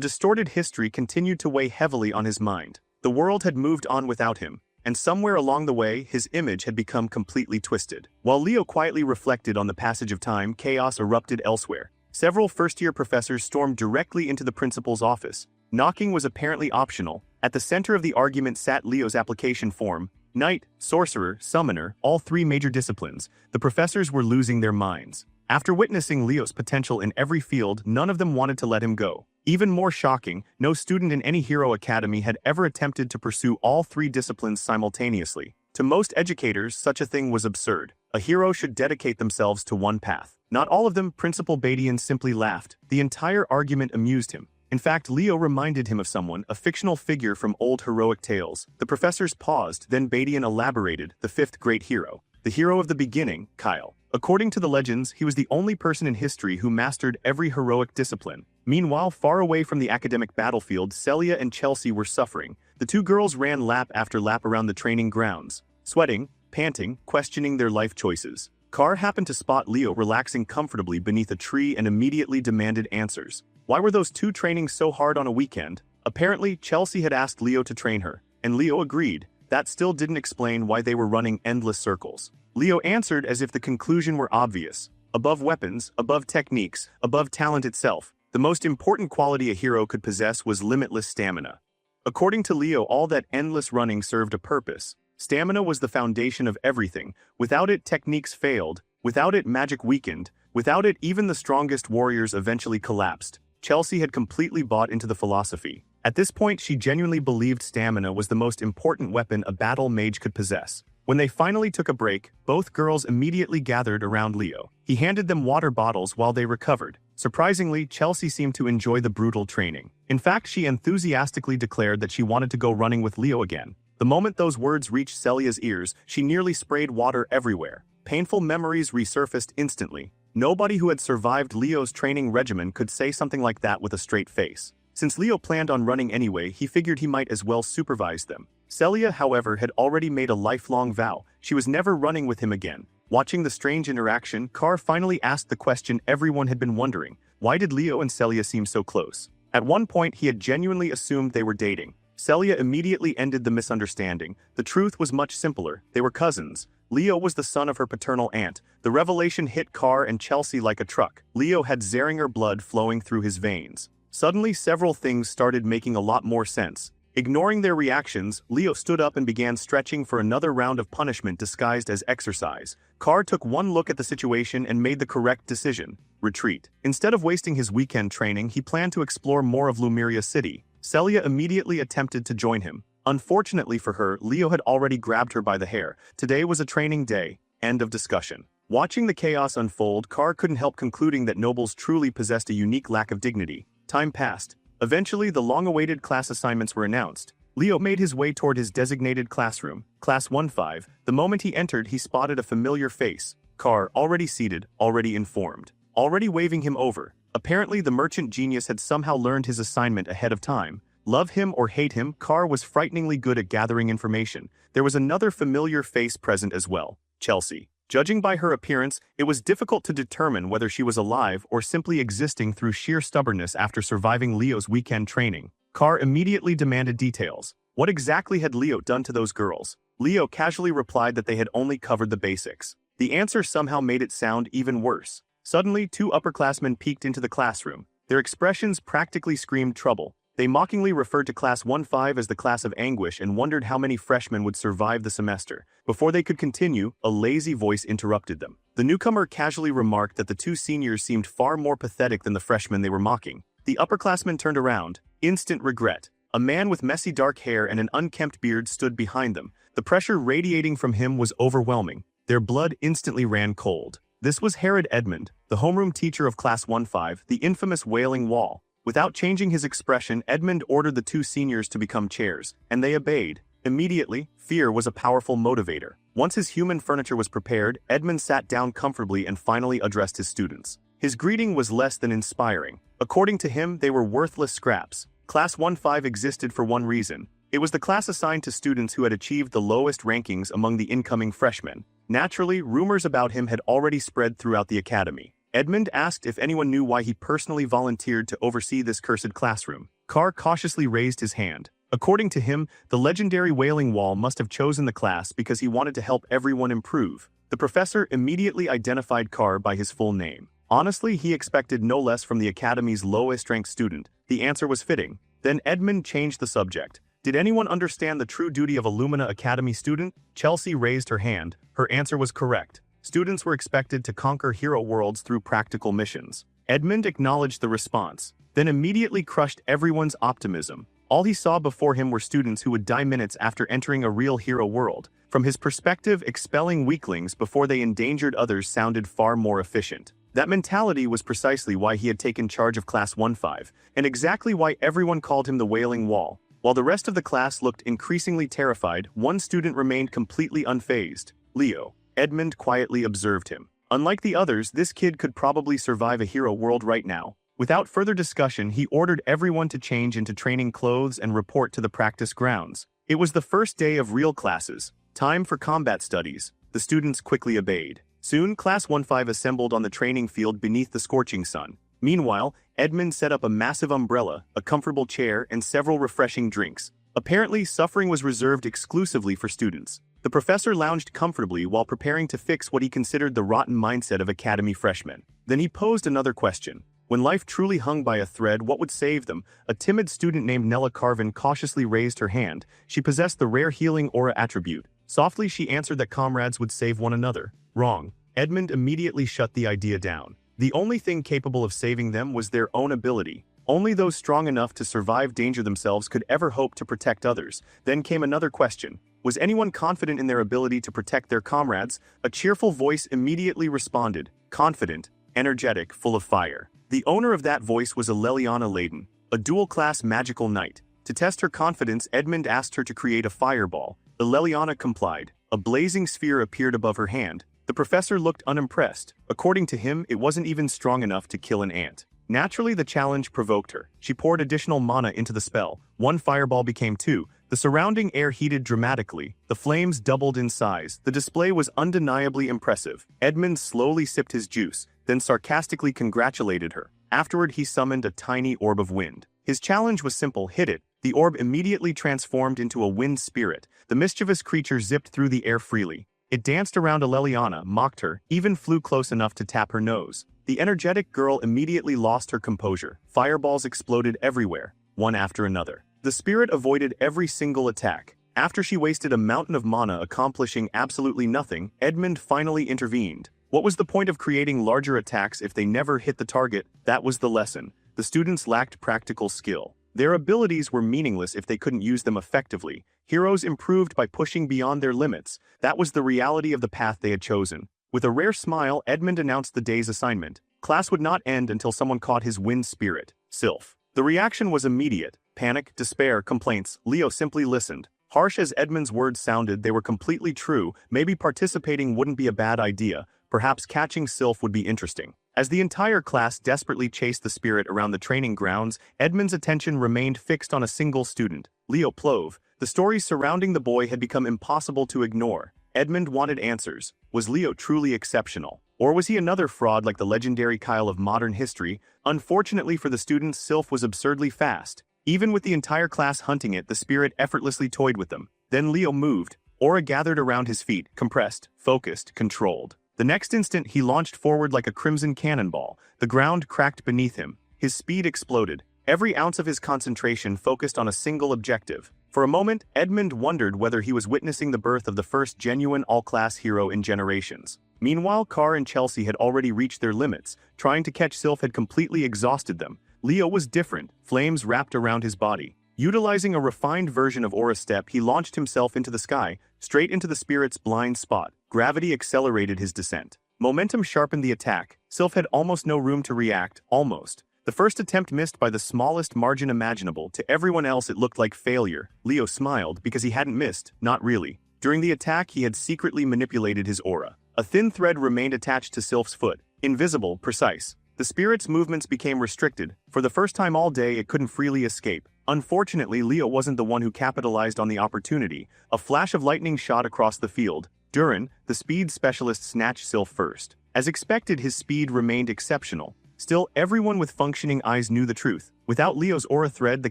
distorted history continued to weigh heavily on his mind. The world had moved on without him, and somewhere along the way, his image had become completely twisted. While Leo quietly reflected on the passage of time, chaos erupted elsewhere. Several first-year professors stormed directly into the principal's office. Knocking was apparently optional. At the center of the argument sat Leo's application form. Knight, sorcerer, summoner, all three major disciplines. The professors were losing their minds. After witnessing Leo's potential in every field, none of them wanted to let him go. Even more shocking, no student in any hero academy had ever attempted to pursue all three disciplines simultaneously. To most educators, such a thing was absurd. A hero should dedicate themselves to one path. Not all of them, Principal Badian simply laughed. The entire argument amused him. In fact, Leo reminded him of someone, a fictional figure from old heroic tales. The professors paused, then Badian elaborated, the fifth great hero. The hero of the beginning, Kyle. According to the legends, he was the only person in history who mastered every heroic discipline. Meanwhile, far away from the academic battlefield, Celia and Chelsea were suffering. The two girls ran lap after lap around the training grounds, sweating, panting, questioning their life choices. Carr happened to spot Leo relaxing comfortably beneath a tree and immediately demanded answers. Why were those two training so hard on a weekend? Apparently, Chelsea had asked Leo to train her, and Leo agreed. That still didn't explain why they were running endless circles. Leo answered as if the conclusion were obvious. Above weapons, above techniques, above talent itself, the most important quality a hero could possess was limitless stamina. According to Leo, all that endless running served a purpose. Stamina was the foundation of everything. Without it, techniques failed. Without it, magic weakened. Without it, even the strongest warriors eventually collapsed. Chelsea had completely bought into the philosophy. At this point, she genuinely believed stamina was the most important weapon a battle mage could possess. When they finally took a break, both girls immediately gathered around Leo. He handed them water bottles while they recovered. Surprisingly, Chelsea seemed to enjoy the brutal training. In fact, she enthusiastically declared that she wanted to go running with Leo again. The moment those words reached Celia's ears, she nearly sprayed water everywhere. Painful memories resurfaced instantly. Nobody who had survived Leo's training regimen could say something like that with a straight face. Since Leo planned on running anyway, he figured he might as well supervise them. Celia, however, had already made a lifelong vow. She was never running with him again. Watching the strange interaction, Carr finally asked the question everyone had been wondering. Why did Leo and Celia seem so close? At one point, he had genuinely assumed they were dating. Celia immediately ended the misunderstanding. The truth was much simpler. They were cousins. Leo was the son of her paternal aunt. The revelation hit Carr and Chelsea like a truck. Leo had Zeringer blood flowing through his veins. Suddenly, several things started making a lot more sense. Ignoring their reactions, Leo stood up and began stretching for another round of punishment disguised as exercise. Carr took one look at the situation and made the correct decision: retreat. Instead of wasting his weekend training, he planned to explore more of Lumeria City. Celia immediately attempted to join him. Unfortunately for her, Leo had already grabbed her by the hair. Today was a training day. End of discussion. Watching the chaos unfold, Carr couldn't help concluding that nobles truly possessed a unique lack of dignity. Time passed. Eventually, the long-awaited class assignments were announced. Leo made his way toward his designated classroom, Class 1-5. The moment he entered, he spotted a familiar face. Carr, already seated, already informed, already waving him over. Apparently, the merchant genius had somehow learned his assignment ahead of time. Love him or hate him, Carr was frighteningly good at gathering information. There was another familiar face present as well: Chelsea. Judging by her appearance, it was difficult to determine whether she was alive or simply existing through sheer stubbornness after surviving Leo's weekend training. Carr immediately demanded details. What exactly had Leo done to those girls? Leo casually replied that they had only covered the basics. The answer somehow made it sound even worse. Suddenly, two upperclassmen peeked into the classroom. Their expressions practically screamed trouble. They mockingly referred to Class 1-5 as the class of anguish and wondered how many freshmen would survive the semester. Before they could continue, a lazy voice interrupted them. The newcomer casually remarked that the two seniors seemed far more pathetic than the freshmen they were mocking. The upperclassmen turned around. Instant regret. A man with messy dark hair and an unkempt beard stood behind them. The pressure radiating from him was overwhelming. Their blood instantly ran cold. This was Herod Edmund, the homeroom teacher of Class 1-5, the infamous Wailing Wall. Without changing his expression, Edmund ordered the two seniors to become chairs, and they obeyed. Immediately, fear was a powerful motivator. Once his human furniture was prepared, Edmund sat down comfortably and finally addressed his students. His greeting was less than inspiring. According to him, they were worthless scraps. Class 1-5 existed for one reason. It was the class assigned to students who had achieved the lowest rankings among the incoming freshmen. Naturally, rumors about him had already spread throughout the academy. Edmund asked if anyone knew why he personally volunteered to oversee this cursed classroom. Carr cautiously raised his hand. According to him, the legendary Wailing Wall must have chosen the class because he wanted to help everyone improve. The professor immediately identified Carr by his full name. Honestly, he expected no less from the academy's lowest-ranked student. The answer was fitting. Then Edmund changed the subject. Did anyone understand the true duty of a Lumina Academy student? Chelsea raised her hand. Her answer was correct. Students were expected to conquer hero worlds through practical missions. Edmund acknowledged the response. then immediately crushed everyone's optimism. All he saw before him were students who would die minutes after entering a real hero world. From his perspective, expelling weaklings before they endangered others sounded far more efficient. That mentality was precisely why he had taken charge of Class 1-5, and exactly why everyone called him the Wailing Wall. While the rest of the class looked increasingly terrified, one student remained completely unfazed. Leo. Edmund quietly observed him. Unlike the others, this kid could probably survive a hero world right now. Without further discussion, he ordered everyone to change into training clothes and report to the practice grounds. It was the first day of real classes. Time for combat studies. The students quickly obeyed. Soon, Class 1-5 assembled on the training field beneath the scorching sun. Meanwhile, Edmund set up a massive umbrella, a comfortable chair, and several refreshing drinks. Apparently, suffering was reserved exclusively for students. The professor lounged comfortably while preparing to fix what he considered the rotten mindset of academy freshmen. Then he posed another question. When life truly hung by a thread, what would save them? A timid student named Nella Carvin cautiously raised her hand. She possessed the rare healing aura attribute. Softly, she answered that comrades would save one another. Wrong. Edmund immediately shut the idea down. The only thing capable of saving them was their own ability. Only those strong enough to survive danger themselves could ever hope to protect others. Then came another question. Was anyone confident in their ability to protect their comrades? A cheerful voice immediately responded. Confident, energetic, full of fire. The owner of that voice was Leliana Layden, a dual-class magical knight. To test her confidence, Edmund asked her to create a fireball. Leliana complied. A blazing sphere appeared above her hand. The professor looked unimpressed. According to him, it wasn't even strong enough to kill an ant. Naturally, the challenge provoked her. She poured additional mana into the spell. One fireball became two. The surrounding air heated dramatically. The flames doubled in size. The display was undeniably impressive. Edmund slowly sipped his juice, then sarcastically congratulated her. Afterward, he summoned a tiny orb of wind. His challenge was simple: hit it. The orb immediately transformed into a wind spirit. The mischievous creature zipped through the air freely. It danced around Leliana, mocked her, even flew close enough to tap her nose. The energetic girl immediately lost her composure. Fireballs exploded everywhere, one after another. The spirit avoided every single attack. After she wasted a mountain of mana accomplishing absolutely nothing, Edmund finally intervened. What was the point of creating larger attacks if they never hit the target? That was the lesson. The students lacked practical skill. Their abilities were meaningless if they couldn't use them effectively. Heroes improved by pushing beyond their limits. That was the reality of the path they had chosen. With a rare smile, Edmund announced the day's assignment. Class would not end until someone caught his wind spirit, Sylph. The reaction was immediate. Panic, despair, complaints. Leo simply listened. Harsh as Edmund's words sounded, they were completely true. Maybe participating wouldn't be a bad idea. Perhaps catching Sylph would be interesting. As the entire class desperately chased the spirit around the training grounds, Edmund's attention remained fixed on a single student, Leo Plove. The stories surrounding the boy had become impossible to ignore. Edmund wanted answers. Was Leo truly exceptional? Or was he another fraud like the legendary Kyle of modern history? Unfortunately for the students, Sylph was absurdly fast. Even with the entire class hunting it, the spirit effortlessly toyed with them. Then Leo moved. Aura gathered around his feet, compressed, focused, controlled. The next instant, he launched forward like a crimson cannonball. The ground cracked beneath him. His speed exploded. Every ounce of his concentration focused on a single objective. For a moment, Edmund wondered whether he was witnessing the birth of the first genuine all-class hero in generations. Meanwhile, Carr and Chelsea had already reached their limits. Trying to catch Sylph had completely exhausted them. Leo was different. Flames wrapped around his body. Utilizing a refined version of Aura Step, he launched himself into the sky, straight into the spirit's blind spot. Gravity accelerated his descent. Momentum sharpened the attack. Sylph had almost no room to react, almost. The first attempt missed by the smallest margin imaginable. To everyone else it looked like failure. Leo smiled because he hadn't missed, not really. During the attack, he had secretly manipulated his aura. A thin thread remained attached to Sylph's foot. Invisible, precise. The spirit's movements became restricted. For the first time all day, it couldn't freely escape. Unfortunately, Leo wasn't the one who capitalized on the opportunity. A flash of lightning shot across the field. Durin, the speed specialist, snatched Sylph first. As expected, his speed remained exceptional. Still, everyone with functioning eyes knew the truth. Without Leo's aura thread, the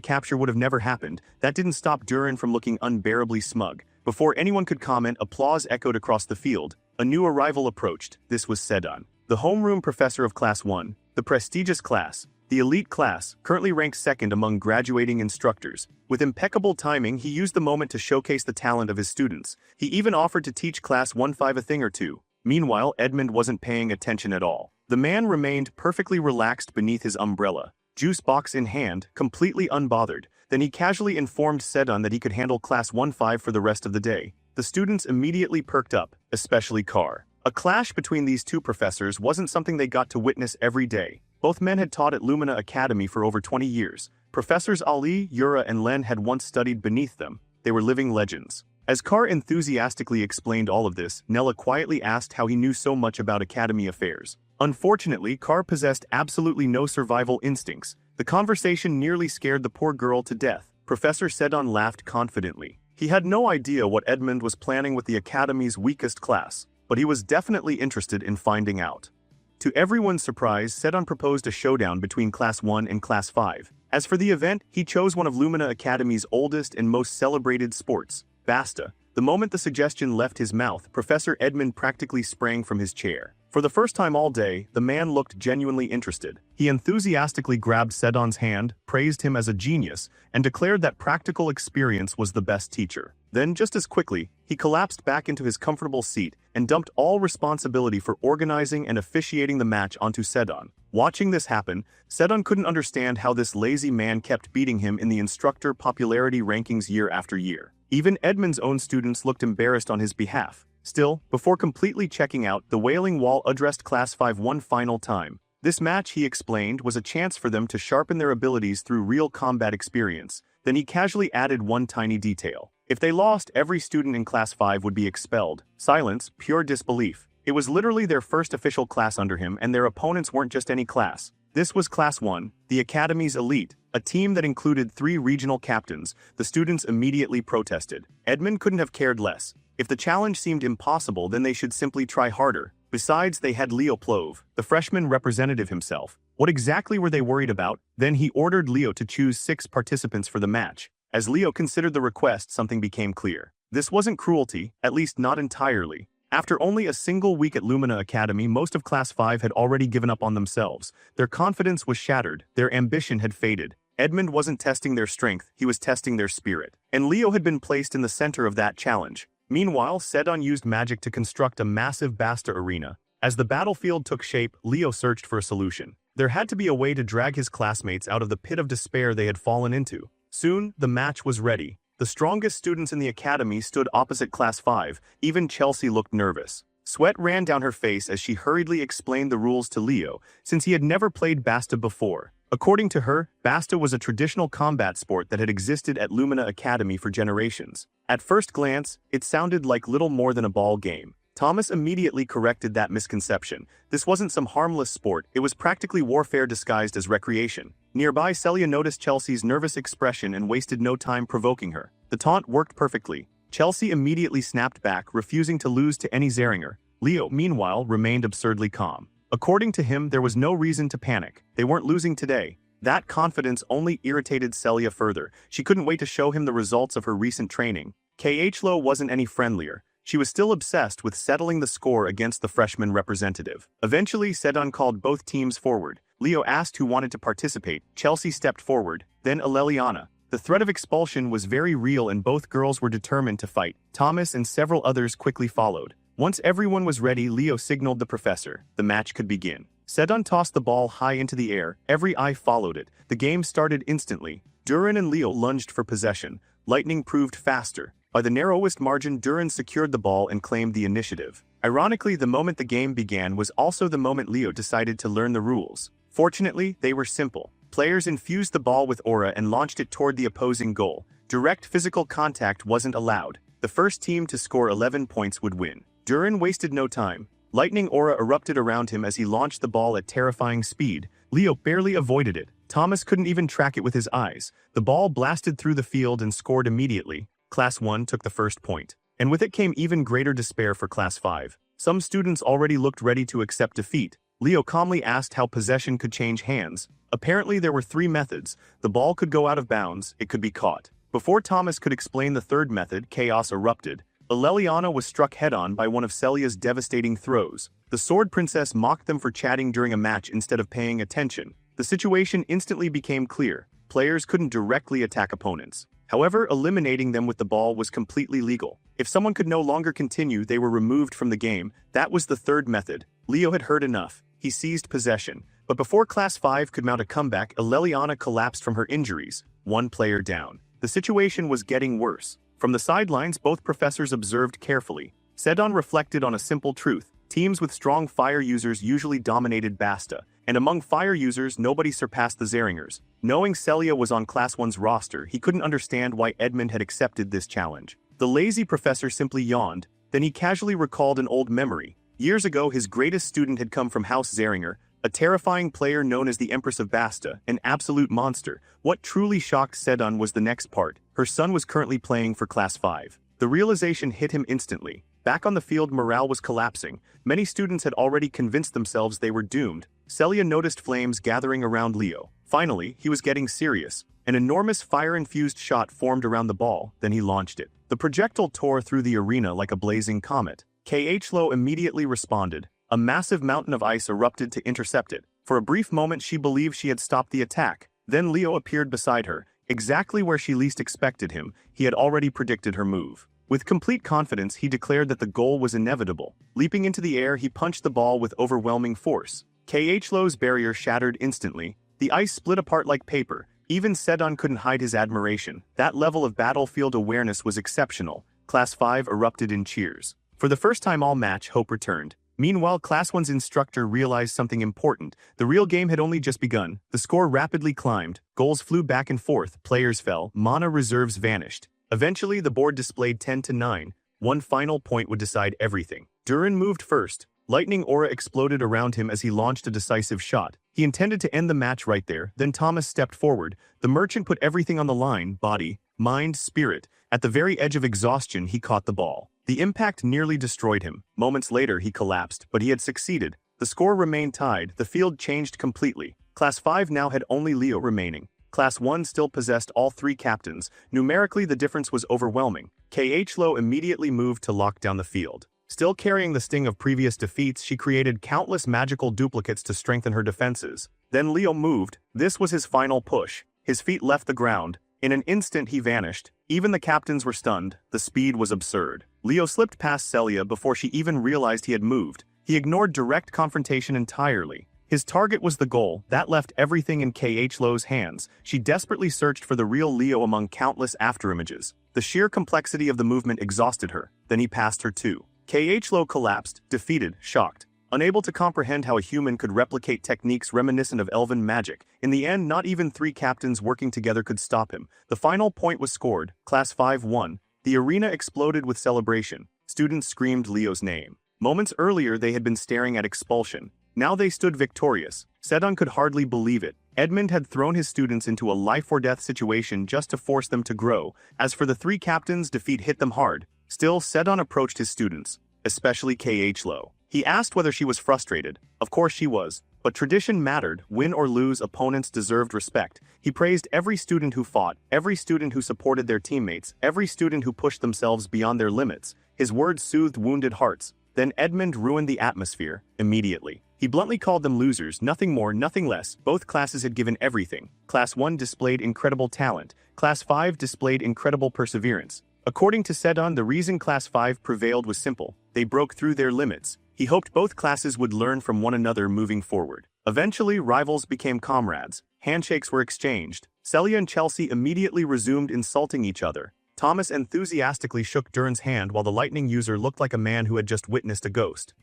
capture would have never happened. That didn't stop Durin from looking unbearably smug. Before anyone could comment, applause echoed across the field. A new arrival approached. This was Sedan, the homeroom professor of Class 1, the prestigious class, the elite class, currently ranked second among graduating instructors. With impeccable timing, he used the moment to showcase the talent of his students. He even offered to teach Class 1-5 a thing or two. Meanwhile, Edmund wasn't paying attention at all. The man remained perfectly relaxed beneath his umbrella. juice box in hand, completely unbothered. Then he casually informed Sedon that he could handle Class 1-5 for the rest of the day. The students immediately perked up, especially Carr. A clash between these two professors wasn't something they got to witness every day. Both men had taught at Lumina Academy for over 20 years. Professors Ali, Yura, and Len had once studied beneath them. They were living legends. As Carr enthusiastically explained all of this, Nella quietly asked how he knew so much about academy affairs. Unfortunately, Carr possessed absolutely no survival instincts. The conversation nearly scared the poor girl to death. Professor Sedon laughed confidently. He had no idea what Edmund was planning with the academy's weakest class, but he was definitely interested in finding out. To everyone's surprise, Sedon proposed a showdown between Class 1 and Class 5. As for the event, he chose one of Lumina Academy's oldest and most celebrated sports, Basta. The moment the suggestion left his mouth, Professor Edmund practically sprang from his chair. For the first time all day, the man looked genuinely interested. He enthusiastically grabbed Sedon's hand, praised him as a genius, and declared that practical experience was the best teacher. Then, just as quickly, he collapsed back into his comfortable seat and dumped all responsibility for organizing and officiating the match onto Sedon. Watching this happen, Sedon couldn't understand how this lazy man kept beating him in the instructor popularity rankings year after year. Even Edmund's own students looked embarrassed on his behalf. Still, before completely checking out, the Wailing Wall addressed Class 5 one final time. This match, he explained, was a chance for them to sharpen their abilities through real combat experience. Then he casually added one tiny detail. If they lost, every student in Class 5 would be expelled. Silence, pure disbelief. It was literally their first official class under him, and their opponents weren't just any class. This was Class 1, the Academy's elite, a team that included 3 regional captains. The students immediately protested. Edmund couldn't have cared less. If the challenge seemed impossible, then they should simply try harder. Besides, they had Leo Plove, the freshman representative himself. What exactly were they worried about? Then he ordered Leo to choose 6 participants for the match. As Leo considered the request, something became clear. This wasn't cruelty, at least not entirely. After only a single week at Lumina Academy, most of Class 5 had already given up on themselves. Their confidence was shattered, their ambition had faded. Edmund wasn't testing their strength, he was testing their spirit. And Leo had been placed in the center of that challenge. Meanwhile, Sedon used magic to construct a massive Basta arena. As the battlefield took shape, Leo searched for a solution. There had to be a way to drag his classmates out of the pit of despair they had fallen into. Soon, the match was ready. The strongest students in the academy stood opposite Class 5. Even Chelsea looked nervous. Sweat ran down her face as she hurriedly explained the rules to Leo, since he had never played Basta before. According to her, Basta was a traditional combat sport that had existed at Lumina Academy for generations. At first glance, it sounded like little more than a ball game. Thomas immediately corrected that misconception. This wasn't some harmless sport, it was practically warfare disguised as recreation. Nearby, Celia noticed Chelsea's nervous expression and wasted no time provoking her. The taunt worked perfectly. Chelsea immediately snapped back, refusing to lose to any Zeringer. Leo, meanwhile, remained absurdly calm. According to him, there was no reason to panic. They weren't losing today. That confidence only irritated Celia further. She couldn't wait to show him the results of her recent training. Lo wasn't any friendlier. She was still obsessed with settling the score against the freshman representative. Eventually, Sedon called both teams forward. Leo asked who wanted to participate. Chelsea stepped forward, then Aleliana. The threat of expulsion was very real and both girls were determined to fight. Thomas and several others quickly followed. Once everyone was ready, Leo signaled the professor. The match could begin. Sedon tossed the ball high into the air. Every eye followed it. The game started instantly. Duran and Leo lunged for possession. Lightning proved faster. By the narrowest margin, Duran secured the ball and claimed the initiative. Ironically, the moment the game began was also the moment Leo decided to learn the rules. Fortunately, they were simple. Players infused the ball with aura and launched it toward the opposing goal. Direct physical contact wasn't allowed. The first team to score 11 points would win. Duran wasted no time. Lightning aura erupted around him as he launched the ball at terrifying speed. Leo barely avoided it. Thomas couldn't even track it with his eyes. The ball blasted through the field and scored immediately. Class 1 took the first point. And with it came even greater despair for Class 5. Some students already looked ready to accept defeat. Leo calmly asked how possession could change hands. Apparently there were 3 methods. The ball could go out of bounds, it could be caught. Before Thomas could explain the third method, chaos erupted. Aleliana was struck head-on by one of Celia's devastating throws. The Sword Princess mocked them for chatting during a match instead of paying attention. The situation instantly became clear. Players couldn't directly attack opponents. However, eliminating them with the ball was completely legal. If someone could no longer continue, they were removed from the game. That was the third method. Leo had heard enough. He seized possession. But before Class 5 could mount a comeback, Leliana collapsed from her injuries, one player down. The situation was getting worse. From the sidelines, both professors observed carefully. Sedon reflected on a simple truth. Teams with strong fire users usually dominated Basta, and among fire users nobody surpassed the Zeringers. Knowing Celia was on Class 1's roster, he couldn't understand why Edmund had accepted this challenge. The lazy professor simply yawned, then he casually recalled an old memory. Years ago, his greatest student had come from House Zeringer, a terrifying player known as the Empress of Basta, an absolute monster. What truly shocked Sedon was the next part. Her son was currently playing for Class 5. The realization hit him instantly. Back on the field, morale was collapsing. Many students had already convinced themselves they were doomed. Celia noticed flames gathering around Leo. Finally, he was getting serious. An enormous fire-infused shot formed around the ball, then he launched it. The projectile tore through the arena like a blazing comet. Lo immediately responded. A massive mountain of ice erupted to intercept it. For a brief moment she believed she had stopped the attack. Then Leo appeared beside her, exactly where she least expected him. He had already predicted her move. With complete confidence, he declared that the goal was inevitable. Leaping into the air, he punched the ball with overwhelming force. Lo's barrier shattered instantly. The ice split apart like paper. Even Sedon couldn't hide his admiration. That level of battlefield awareness was exceptional. Class 5 erupted in cheers. For the first time all match, hope returned. Meanwhile, Class 1's instructor realized something important. The real game had only just begun. The score rapidly climbed. Goals flew back and forth. Players fell. Mana reserves vanished. Eventually, the board displayed 10-9. One final point would decide everything. Durin moved first. Lightning aura exploded around him as he launched a decisive shot. He intended to end the match right there. Then Thomas stepped forward. The merchant put everything on the line: body, mind, spirit. At the very edge of exhaustion, he caught the ball. The impact nearly destroyed him. Moments later, he collapsed, but he had succeeded. The score remained tied. The field changed completely. Class 5 now had only Leo remaining. Class 1 still possessed all three captains. Numerically, the difference was overwhelming. Lo immediately moved to lock down the field. Still carrying the sting of previous defeats, she created countless magical duplicates to strengthen her defenses. Then Leo moved. This was his final push. His feet left the ground. In an instant, he vanished. Even the captains were stunned. The speed was absurd. Leo slipped past Celia before she even realized he had moved. He ignored direct confrontation entirely. His target was the goal. That left everything in Lo's hands. She desperately searched for the real Leo among countless afterimages. The sheer complexity of the movement exhausted her. Then he passed her too. Lo collapsed, defeated, shocked. Unable to comprehend how a human could replicate techniques reminiscent of elven magic. In the end, not even three captains working together could stop him. The final point was scored. Class 5 won. The arena exploded with celebration. Students screamed Leo's name. Moments earlier, they had been staring at expulsion. Now they stood victorious. Sedon could hardly believe it. Edmund had thrown his students into a life-or-death situation just to force them to grow. As for the three captains, defeat hit them hard. Still, Sedon approached his students, especially Lo. He asked whether she was frustrated. Of course she was. But tradition mattered. Win or lose, opponents deserved respect. He praised every student who fought, every student who supported their teammates, every student who pushed themselves beyond their limits. His words soothed wounded hearts. Then Edmund ruined the atmosphere, immediately. He bluntly called them losers, nothing more, nothing less. Both classes had given everything. Class 1 displayed incredible talent. Class 5 displayed incredible perseverance. According to Sedon, the reason Class 5 prevailed was simple. They broke through their limits. He hoped both classes would learn from one another moving forward. Eventually, rivals became comrades. Handshakes were exchanged. Celia and Chelsea immediately resumed insulting each other. Thomas enthusiastically shook Durin's hand while the lightning user looked like a man who had just witnessed a ghost.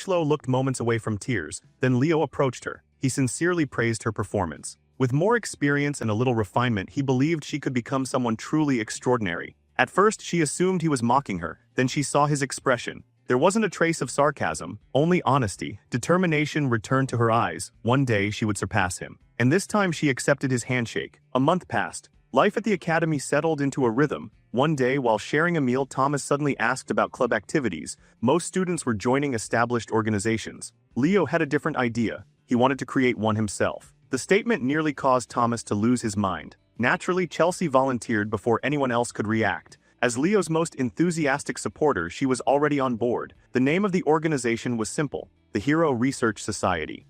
Lo looked moments away from tears. Then Leo approached her. He sincerely praised her performance. With more experience and a little refinement, he believed she could become someone truly extraordinary. At first, she assumed he was mocking her. Then she saw his expression. There wasn't a trace of sarcasm, only honesty. Determination returned to her eyes. One day, she would surpass him. And this time, she accepted his handshake. A month passed. Life at the academy settled into a rhythm. One day, while sharing a meal, Thomas suddenly asked about club activities. Most students were joining established organizations. Leo had a different idea. He wanted to create one himself. The statement nearly caused Thomas to lose his mind. Naturally, Chelsea volunteered before anyone else could react. As Leo's most enthusiastic supporter, she was already on board. The name of the organization was simple: the Hero Research Society.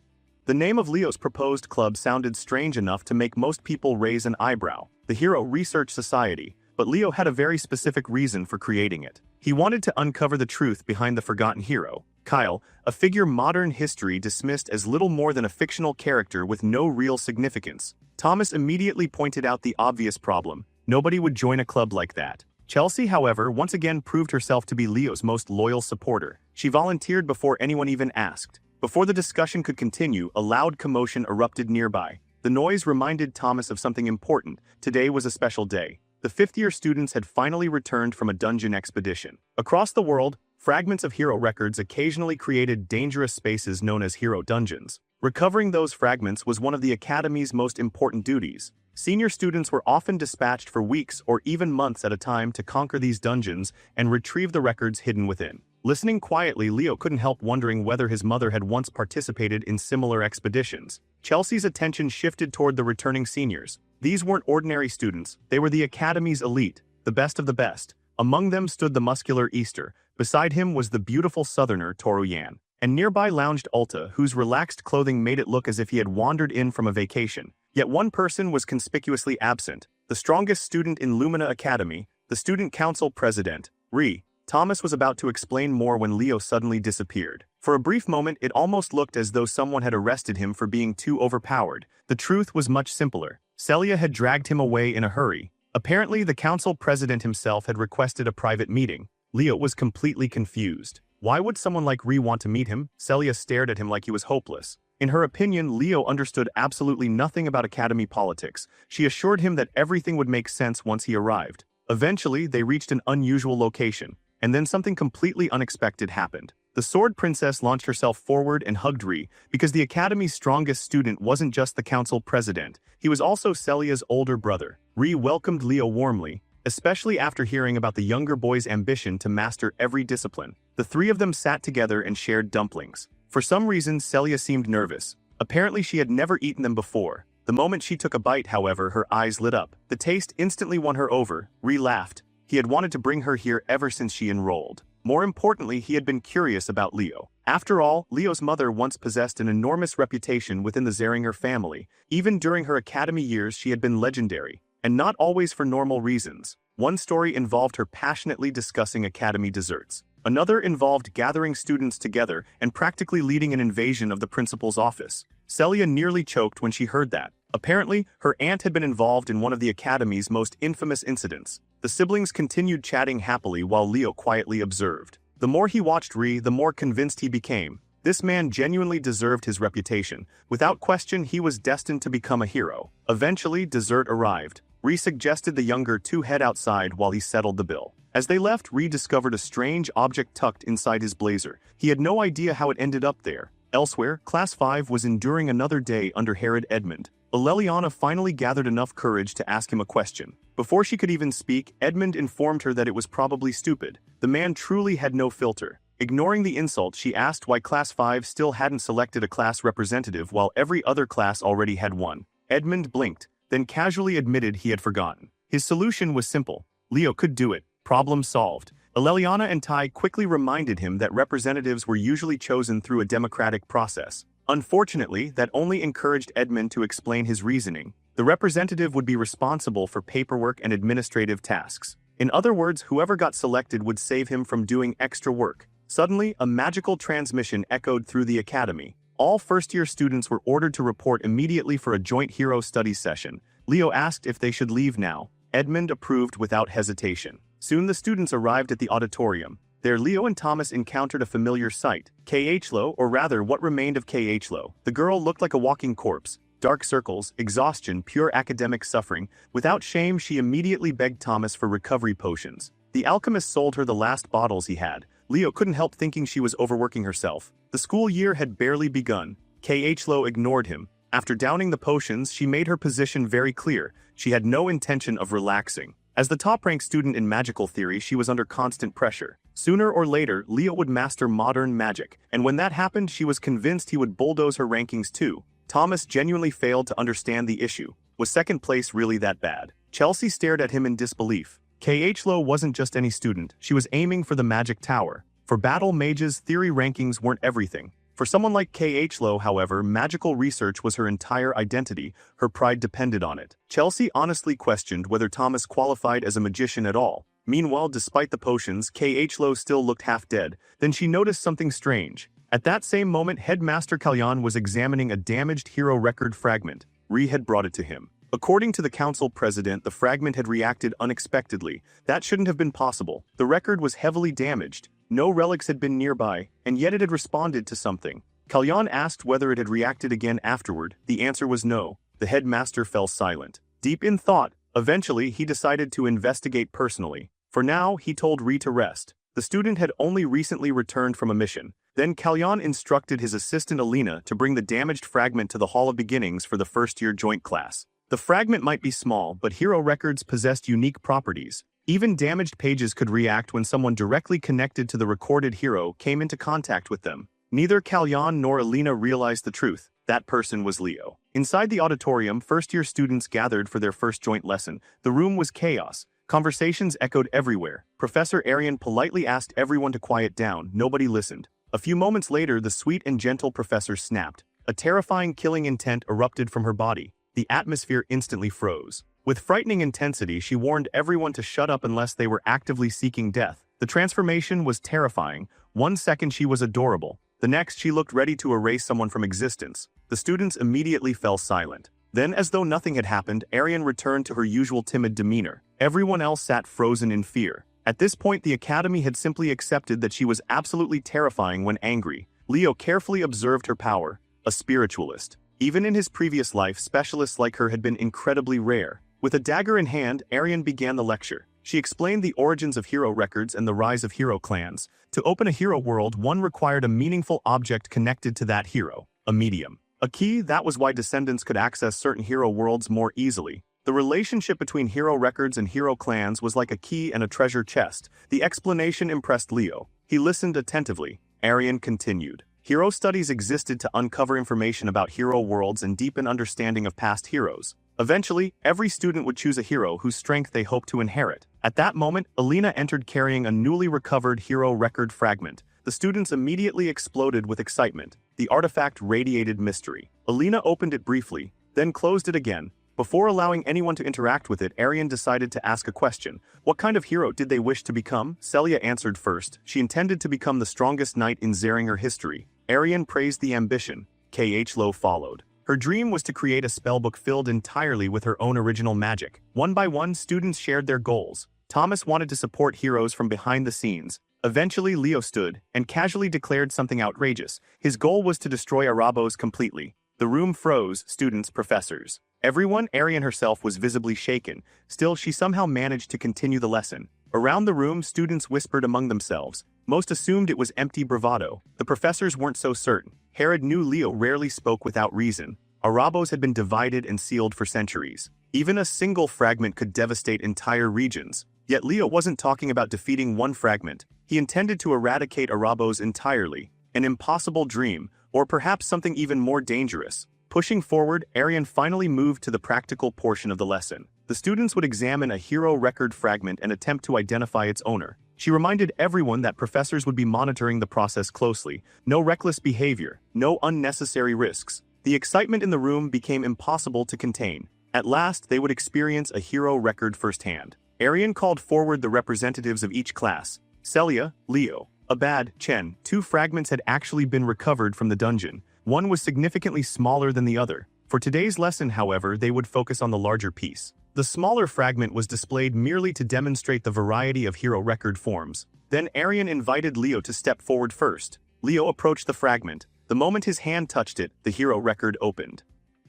The name of Leo's proposed club sounded strange enough to make most people raise an eyebrow. The Hero Research Society. But Leo had a very specific reason for creating it. He wanted to uncover the truth behind the forgotten hero, Kyle, a figure modern history dismissed as little more than a fictional character with no real significance. Thomas immediately pointed out the obvious problem: nobody would join a club like that. Chelsea, however, once again proved herself to be Leo's most loyal supporter. She volunteered before anyone even asked. Before the discussion could continue, a loud commotion erupted nearby. The noise reminded Thomas of something important. Today was a special day. The fifth-year students had finally returned from a dungeon expedition. Across the world, fragments of hero records occasionally created dangerous spaces known as hero dungeons. Recovering those fragments was one of the Academy's most important duties. Senior students were often dispatched for weeks or even months at a time to conquer these dungeons and retrieve the records hidden within. Listening quietly, Leo couldn't help wondering whether his mother had once participated in similar expeditions. Chelsea's attention shifted toward the returning seniors. These weren't ordinary students, they were the Academy's elite, the best of the best. Among them stood the muscular Easter, beside him was the beautiful southerner Toru Yan, and nearby lounged Ulta, whose relaxed clothing made it look as if he had wandered in from a vacation. Yet one person was conspicuously absent, the strongest student in Lumina Academy, the student council president, Ri. Thomas was about to explain more when Leo suddenly disappeared. For a brief moment, it almost looked as though someone had arrested him for being too overpowered. The truth was much simpler. Celia had dragged him away in a hurry. Apparently, the council president himself had requested a private meeting. Leo was completely confused. Why would someone like Ri want to meet him? Celia stared at him like he was hopeless. In her opinion, Leo understood absolutely nothing about Academy politics. She assured him that everything would make sense once he arrived. Eventually, they reached an unusual location. And then something completely unexpected happened. The Sword Princess launched herself forward and hugged Ri, because the Academy's strongest student wasn't just the council president, he was also Celia's older brother. Ri welcomed Leo warmly, especially after hearing about the younger boy's ambition to master every discipline. The three of them sat together and shared dumplings. For some reason, Celia seemed nervous. Apparently she had never eaten them before. The moment she took a bite, however, her eyes lit up. The taste instantly won her over. Ri laughed. He had wanted to bring her here ever since she enrolled. More importantly, he had been curious about Leo. After all, Leo's mother once possessed an enormous reputation within the Zeringer family. Even during her academy years, she had been legendary, and not always for normal reasons. One story involved her passionately discussing academy desserts. Another involved gathering students together and practically leading an invasion of the principal's office. Celia nearly choked when she heard that. Apparently, her aunt had been involved in one of the academy's most infamous incidents. The siblings continued chatting happily while Leo quietly observed. The more he watched Ri, the more convinced he became. This man genuinely deserved his reputation. Without question, he was destined to become a hero. Eventually, dessert arrived. Ri suggested the younger two head outside while he settled the bill. As they left, Ri discovered a strange object tucked inside his blazer. He had no idea how it ended up there. Elsewhere, Class 5 was enduring another day under Herod Edmund. Leliana finally gathered enough courage to ask him a question. Before she could even speak, Edmund informed her that it was probably stupid. The man truly had no filter. Ignoring the insult, she asked why Class 5 still hadn't selected a class representative while every other class already had one. Edmund blinked, then casually admitted he had forgotten. His solution was simple. Leo could do it. Problem solved. Leliana and Tai quickly reminded him that representatives were usually chosen through a democratic process. Unfortunately, that only encouraged Edmund to explain his reasoning. The representative would be responsible for paperwork and administrative tasks. In other words, whoever got selected would save him from doing extra work. Suddenly, a magical transmission echoed through the academy. All first-year students were ordered to report immediately for a joint hero studies session. Leo asked if they should leave now. Edmund approved without hesitation. Soon the students arrived at the auditorium. There Leo and Thomas encountered a familiar sight. Khlo, or rather what remained of Khlo. The girl looked like a walking corpse. Dark circles, exhaustion, pure academic suffering. Without shame, she immediately begged Thomas for recovery potions. The alchemist sold her the last bottles he had. Leo couldn't help thinking she was overworking herself. The school year had barely begun. Khlo ignored him. After downing the potions, she made her position very clear. She had no intention of relaxing. As the top-ranked student in magical theory, she was under constant pressure. Sooner or later, Leo would master modern magic, and when that happened, she was convinced he would bulldoze her rankings too. Thomas genuinely failed to understand the issue. Was second place really that bad? Chelsea stared at him in disbelief. Khlo wasn't just any student, she was aiming for the magic tower. For battle mages, theory rankings weren't everything. For someone like Khlo, however, magical research was her entire identity. Her pride depended on it. Chelsea honestly questioned whether Thomas qualified as a magician at all. Meanwhile, despite the potions, Khlo still looked half dead. Then she noticed something strange. At that same moment, Headmaster Kalyan was examining a damaged hero record fragment. Ri had brought it to him. According to the council president, the fragment had reacted unexpectedly. That shouldn't have been possible. The record was heavily damaged. No relics had been nearby, and yet it had responded to something. Kalyan asked whether it had reacted again afterward. The answer was no. The headmaster fell silent. Deep in thought, eventually he decided to investigate personally. For now, he told Ri to rest. The student had only recently returned from a mission. Then Kalyan instructed his assistant Alina to bring the damaged fragment to the Hall of Beginnings for the first-year joint class. The fragment might be small, but hero records possessed unique properties. Even damaged pages could react when someone directly connected to the recorded hero came into contact with them. Neither Kalyan nor Alina realized the truth. That person was Leo. Inside the auditorium, first-year students gathered for their first joint lesson. The room was chaos. Conversations echoed everywhere. Professor Arian politely asked everyone to quiet down. Nobody listened. A few moments later, the sweet and gentle professor snapped. A terrifying killing intent erupted from her body. The atmosphere instantly froze. With frightening intensity, she warned everyone to shut up unless they were actively seeking death. The transformation was terrifying. One second she was adorable. The next she looked ready to erase someone from existence. The students immediately fell silent. Then, as though nothing had happened, Arian returned to her usual timid demeanor. Everyone else sat frozen in fear. At this point, the academy had simply accepted that she was absolutely terrifying when angry. Leo carefully observed her power. A spiritualist. Even in his previous life, specialists like her had been incredibly rare. With a dagger in hand, Arian began the lecture. She explained the origins of hero records and the rise of hero clans. To open a hero world, one required a meaningful object connected to that hero, a medium. A key. That was why descendants could access certain hero worlds more easily. The relationship between hero records and hero clans was like a key and a treasure chest. The explanation impressed Leo. He listened attentively. Arian continued. Hero studies existed to uncover information about hero worlds and deepen understanding of past heroes. Eventually, every student would choose a hero whose strength they hoped to inherit. At that moment, Alina entered carrying a newly recovered hero record fragment. The students immediately exploded with excitement. The artifact radiated mystery. Alina opened it briefly, then closed it again. Before allowing anyone to interact with it, Arian decided to ask a question. What kind of hero did they wish to become? Celia answered first. She intended to become the strongest knight in Zeringer history. Arian praised the ambition. Khlo followed. Her dream was to create a spellbook filled entirely with her own original magic. One by one, students shared their goals. Thomas wanted to support heroes from behind the scenes. Eventually, Leo stood and casually declared something outrageous. His goal was to destroy Arabos completely. The room froze, students, professors. Everyone, Arian herself, was visibly shaken. Still, she somehow managed to continue the lesson. Around the room, students whispered among themselves. Most assumed it was empty bravado. The professors weren't so certain. Herod knew Leo rarely spoke without reason. Arabos had been divided and sealed for centuries. Even a single fragment could devastate entire regions. Yet Leo wasn't talking about defeating one fragment. He intended to eradicate Arabos entirely. An impossible dream, or perhaps something even more dangerous. Pushing forward, Arian finally moved to the practical portion of the lesson. The students would examine a hero record fragment and attempt to identify its owner. She reminded everyone that professors would be monitoring the process closely. No reckless behavior, no unnecessary risks. The excitement in the room became impossible to contain. At last, they would experience a hero record firsthand. Arian called forward the representatives of each class. Celia, Leo, Abad, Chen. 2 fragments had actually been recovered from the dungeon. One was significantly smaller than the other. For today's lesson, however, they would focus on the larger piece. The smaller fragment was displayed merely to demonstrate the variety of hero record forms. Then Arian invited Leo to step forward first. Leo approached the fragment. The moment his hand touched it, the hero record opened.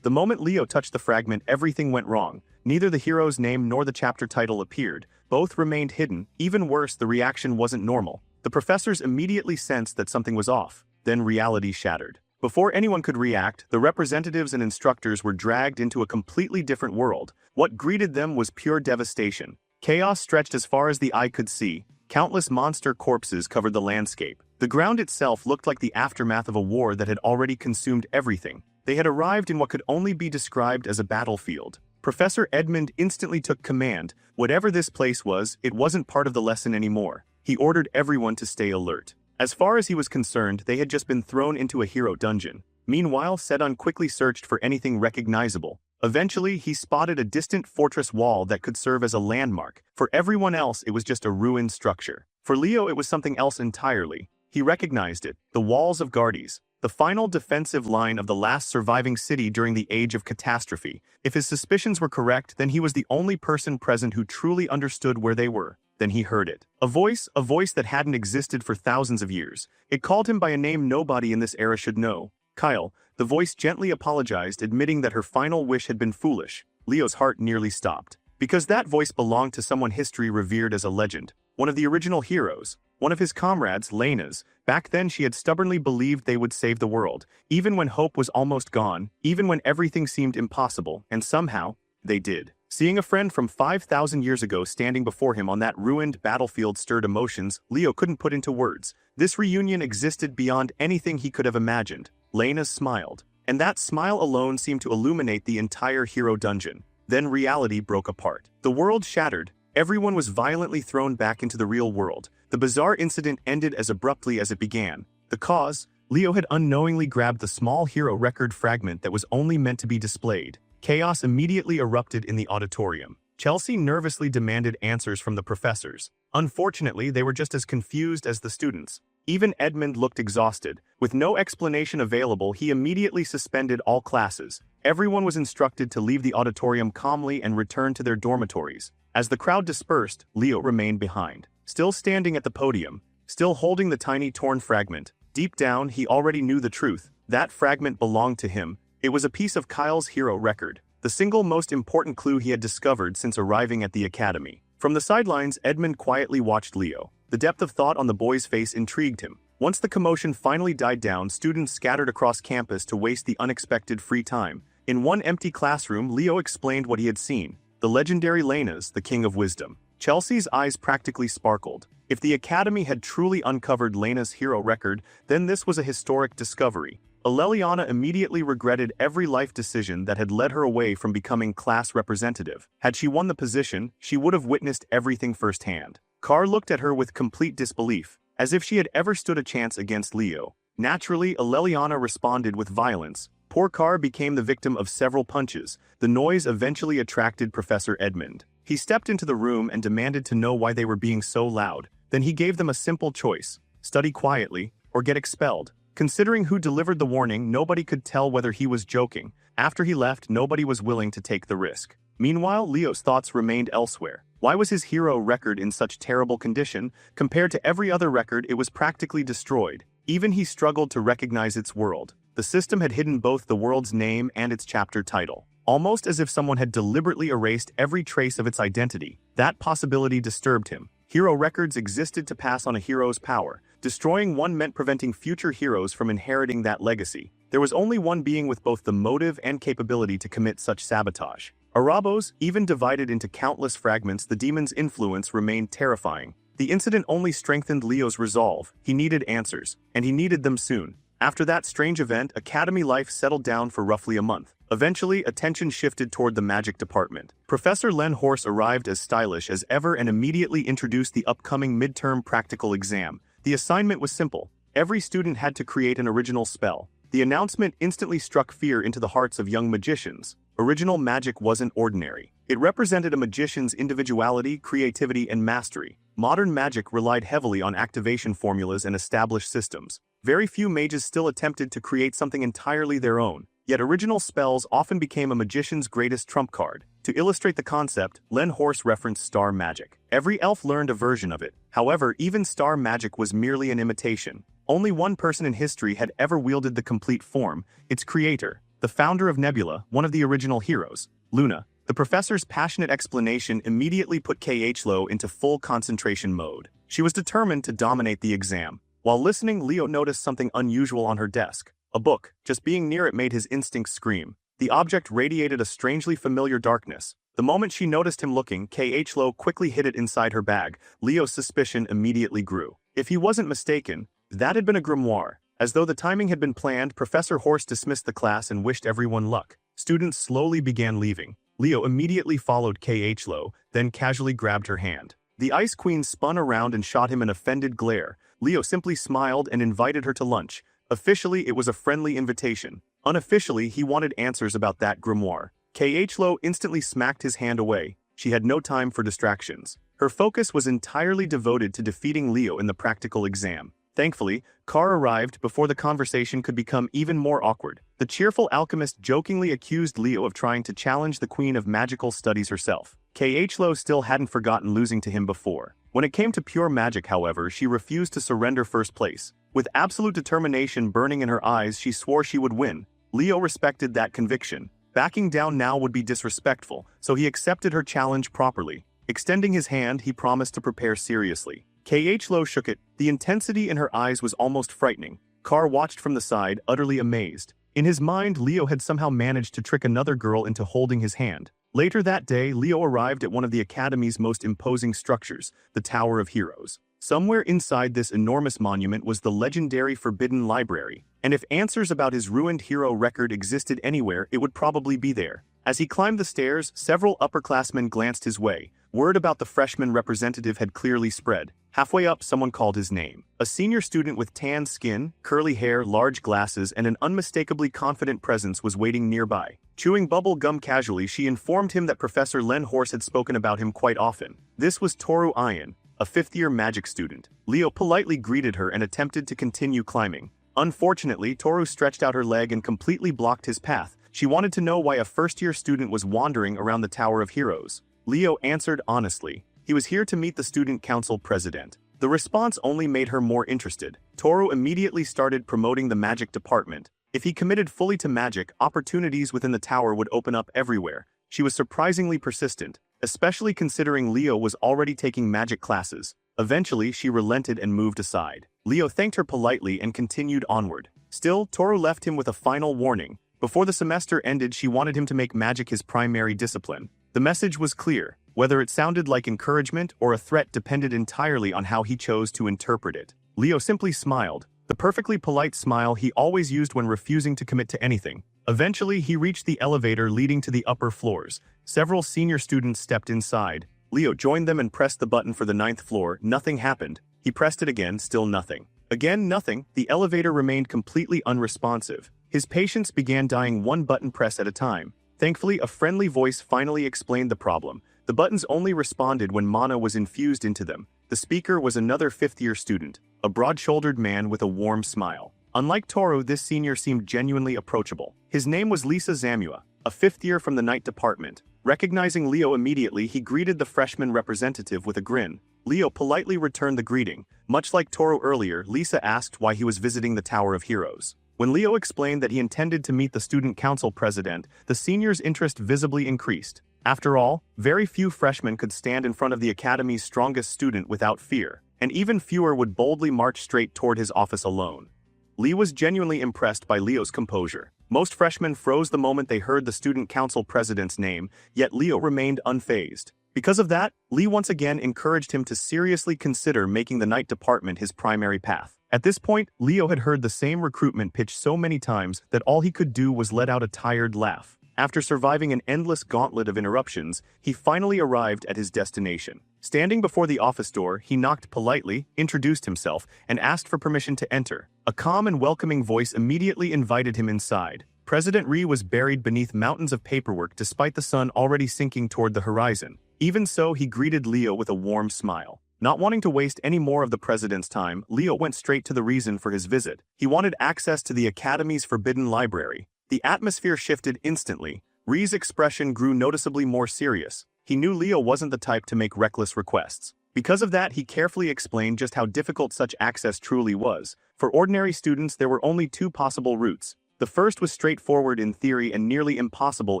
The moment Leo touched the fragment, everything went wrong. Neither the hero's name nor the chapter title appeared. Both remained hidden. Even worse, the reaction wasn't normal. The professors immediately sensed that something was off. Then reality shattered. Before anyone could react, the representatives and instructors were dragged into a completely different world. What greeted them was pure devastation. Chaos stretched as far as the eye could see. Countless monster corpses covered the landscape. The ground itself looked like the aftermath of a war that had already consumed everything. They had arrived in what could only be described as a battlefield. Professor Edmund instantly took command. Whatever this place was, it wasn't part of the lesson anymore. He ordered everyone to stay alert. As far as he was concerned, they had just been thrown into a hero dungeon. Meanwhile, Sedon quickly searched for anything recognizable. Eventually, he spotted a distant fortress wall that could serve as a landmark. For everyone else, it was just a ruined structure. For Leo, it was something else entirely. He recognized it, the walls of Gardes, the final defensive line of the last surviving city during the Age of Catastrophe. If his suspicions were correct, then he was the only person present who truly understood where they were. Then he heard it. A voice that hadn't existed for thousands of years. It called him by a name nobody in this era should know. Kyle. The voice gently apologized, admitting that her final wish had been foolish. Leo's heart nearly stopped. Because that voice belonged to someone history revered as a legend. One of the original heroes. One of his comrades, Lena's. Back then she had stubbornly believed they would save the world, even when hope was almost gone, even when everything seemed impossible, and somehow, they did. Seeing a friend from 5,000 years ago standing before him on that ruined battlefield stirred emotions Leo couldn't put into words. This reunion existed beyond anything he could have imagined. Lena smiled, and that smile alone seemed to illuminate the entire hero dungeon. Then reality broke apart. The world shattered. Everyone was violently thrown back into the real world. The bizarre incident ended as abruptly as it began. The cause? Leo had unknowingly grabbed the small hero record fragment that was only meant to be displayed. Chaos immediately erupted in the auditorium. Chelsea nervously demanded answers from the professors. Unfortunately, they were just as confused as the students. Even Edmund looked exhausted. With no explanation available, he immediately suspended all classes. Everyone was instructed to leave the auditorium calmly and return to their dormitories. As the crowd dispersed, Leo remained behind. Still standing at the podium, still holding the tiny torn fragment. Deep down, he already knew the truth. That fragment belonged to him. It was a piece of Kyle's hero record, the single most important clue he had discovered since arriving at the academy. From the sidelines, Edmund quietly watched Leo. The depth of thought on the boy's face intrigued him. Once the commotion finally died down, students scattered across campus to waste the unexpected free time. In one empty classroom, Leo explained what he had seen. The legendary Lena's, the king of wisdom. Chelsea's eyes practically sparkled. If the academy had truly uncovered Lena's hero record, then this was a historic discovery. Aleliana immediately regretted every life decision that had led her away from becoming class representative. Had she won the position, she would have witnessed everything firsthand. Carr looked at her with complete disbelief, as if she had ever stood a chance against Leo. Naturally, Aleliana responded with violence. Poor Carr became the victim of several punches. The noise eventually attracted Professor Edmund. He stepped into the room and demanded to know why they were being so loud. Then he gave them a simple choice: study quietly, or get expelled. Considering who delivered the warning, nobody could tell whether he was joking. After he left, nobody was willing to take the risk. Meanwhile, Leo's thoughts remained elsewhere. Why was his hero record in such terrible condition? Compared to every other record, it was practically destroyed. Even he struggled to recognize its world. The system had hidden both the world's name and its chapter title, almost as if someone had deliberately erased every trace of its identity. That possibility disturbed him. Hero records existed to pass on a hero's power. Destroying one meant preventing future heroes from inheriting that legacy. There was only one being with both the motive and capability to commit such sabotage. Arabos, even divided into countless fragments, the demon's influence remained terrifying. The incident only strengthened Leo's resolve. He needed answers, and he needed them soon. After that strange event, academy life settled down for roughly a month. Eventually, attention shifted toward the magic department. Professor Len Horse arrived as stylish as ever and immediately introduced the upcoming midterm practical exam. The assignment was simple. Every student had to create an original spell. The announcement instantly struck fear into the hearts of young magicians. Original magic wasn't ordinary. It represented a magician's individuality, creativity, and mastery. Modern magic relied heavily on activation formulas and established systems. Very few mages still attempted to create something entirely their own. Yet original spells often became a magician's greatest trump card. To illustrate the concept, Len Horse referenced star magic. Every elf learned a version of it. However, even star magic was merely an imitation. Only one person in history had ever wielded the complete form: its creator, the founder of Nebula, one of the original heroes, Luna. The professor's passionate explanation immediately put Khlo into full concentration mode. She was determined to dominate the exam. While listening, Leo noticed something unusual on her desk. A book. Just being near it made his instincts scream. The object radiated a strangely familiar darkness. The moment she noticed him looking, Khlo quickly hid it inside her bag. Leo's suspicion immediately grew. If he wasn't mistaken, that had been a grimoire. As though the timing had been planned, Professor Horse dismissed the class and wished everyone luck. Students slowly began leaving. Leo immediately followed Khlo, then casually grabbed her hand. The Ice Queen spun around and shot him an offended glare. Leo simply smiled and invited her to lunch. Officially, it was a friendly invitation. Unofficially, he wanted answers about that grimoire. Kh instantly smacked his hand away. She had no time for distractions. Her focus was entirely devoted to defeating Leo in the practical exam. Thankfully, Car arrived before the conversation could become even more awkward. The cheerful alchemist jokingly accused Leo of trying to challenge the Queen of Magical Studies herself. Kh still hadn't forgotten losing to him before. When it came to pure magic, however, she refused to surrender first place. With absolute determination burning in her eyes, she swore she would win. Leo respected that conviction. Backing down now would be disrespectful, so he accepted her challenge properly. Extending his hand, he promised to prepare seriously. Kh shook it. The intensity in her eyes was almost frightening. Car watched from the side, utterly amazed. In his mind, Leo had somehow managed to trick another girl into holding his hand. Later that day, Leo arrived at one of the Academy's most imposing structures, the Tower of Heroes. Somewhere inside this enormous monument was the legendary Forbidden Library, and if answers about his ruined hero record existed anywhere, it would probably be there. As he climbed the stairs, several upperclassmen glanced his way. Word about the freshman representative had clearly spread. Halfway up, someone called his name. A senior student with tan skin, curly hair, large glasses, and an unmistakably confident presence was waiting nearby. Chewing bubble gum casually, she informed him that Professor Len Horse had spoken about him quite often. This was Toru Ian, a fifth-year magic student. Leo politely greeted her and attempted to continue climbing. Unfortunately, Toru stretched out her leg and completely blocked his path. She wanted to know why a first-year student was wandering around the Tower of Heroes. Leo answered honestly. He was here to meet the student council president. The response only made her more interested. Toru immediately started promoting the magic department. If he committed fully to magic, opportunities within the tower would open up everywhere. She was surprisingly persistent, especially considering Leo was already taking magic classes. Eventually, she relented and moved aside. Leo thanked her politely and continued onward. Still, Toru left him with a final warning. Before the semester ended, she wanted him to make magic his primary discipline. The message was clear. Whether it sounded like encouragement or a threat depended entirely on how he chose to interpret it. Leo simply smiled, the perfectly polite smile he always used when refusing to commit to anything. Eventually, he reached the elevator leading to the upper floors. Several senior students stepped inside. Leo joined them and pressed the button for the 9th floor. Nothing happened. He pressed it again, still nothing. Again, nothing. The elevator remained completely unresponsive. His patience began dying one button press at a time. Thankfully, a friendly voice finally explained the problem. The buttons only responded when mana was infused into them. The speaker was another 5th-year student, a broad-shouldered man with a warm smile. Unlike Toru, this senior seemed genuinely approachable. His name was Lisa Zamua, a 5th year from the night department. Recognizing Leo immediately, he greeted the freshman representative with a grin. Leo politely returned the greeting. Much like Toru earlier, Lisa asked why he was visiting the Tower of Heroes. When Leo explained that he intended to meet the student council president, the senior's interest visibly increased. After all, very few freshmen could stand in front of the academy's strongest student without fear, and even fewer would boldly march straight toward his office alone. Lee was genuinely impressed by Leo's composure. Most freshmen froze the moment they heard the student council president's name, yet Leo remained unfazed. Because of that, Lee once again encouraged him to seriously consider making the night department his primary path. At this point, Leo had heard the same recruitment pitch so many times that all he could do was let out a tired laugh. After surviving an endless gauntlet of interruptions, he finally arrived at his destination. Standing before the office door, he knocked politely, introduced himself, and asked for permission to enter. A calm and welcoming voice immediately invited him inside. President Ri was buried beneath mountains of paperwork despite the sun already sinking toward the horizon. Even so, he greeted Leo with a warm smile. Not wanting to waste any more of the president's time, Leo went straight to the reason for his visit. He wanted access to the Academy's Forbidden Library. The atmosphere shifted instantly. Ri's expression grew noticeably more serious. He knew Leo wasn't the type to make reckless requests. Because of that, he carefully explained just how difficult such access truly was. For ordinary students, there were only two possible routes. The first was straightforward in theory and nearly impossible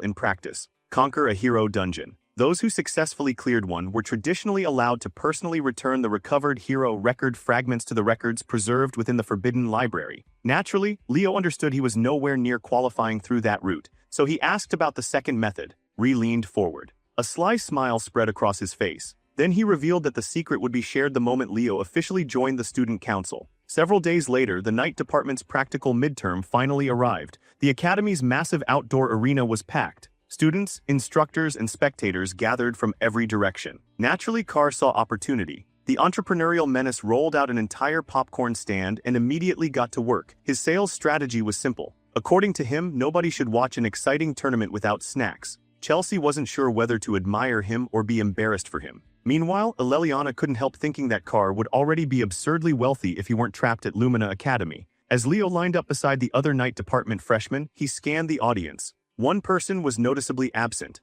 in practice: conquer a hero dungeon. Those who successfully cleared one were traditionally allowed to personally return the recovered hero record fragments to the records preserved within the Forbidden Library. Naturally, Leo understood he was nowhere near qualifying through that route, so he asked about the second method. Ri leaned forward. A sly smile spread across his face. Then he revealed that the secret would be shared the moment Leo officially joined the student council. Several days later, the night department's practical midterm finally arrived. The academy's massive outdoor arena was packed. Students, instructors, and spectators gathered from every direction. Naturally, Carr saw opportunity. The entrepreneurial menace rolled out an entire popcorn stand and immediately got to work. His sales strategy was simple: According to him, nobody should watch an exciting tournament without snacks. Chelsea wasn't sure whether to admire him or be embarrassed for him. Meanwhile, Eleliana couldn't help thinking that Carr would already be absurdly wealthy if he weren't trapped at Lumina Academy. As Leo lined up beside the other night department freshmen, he scanned the audience. One person was noticeably absent.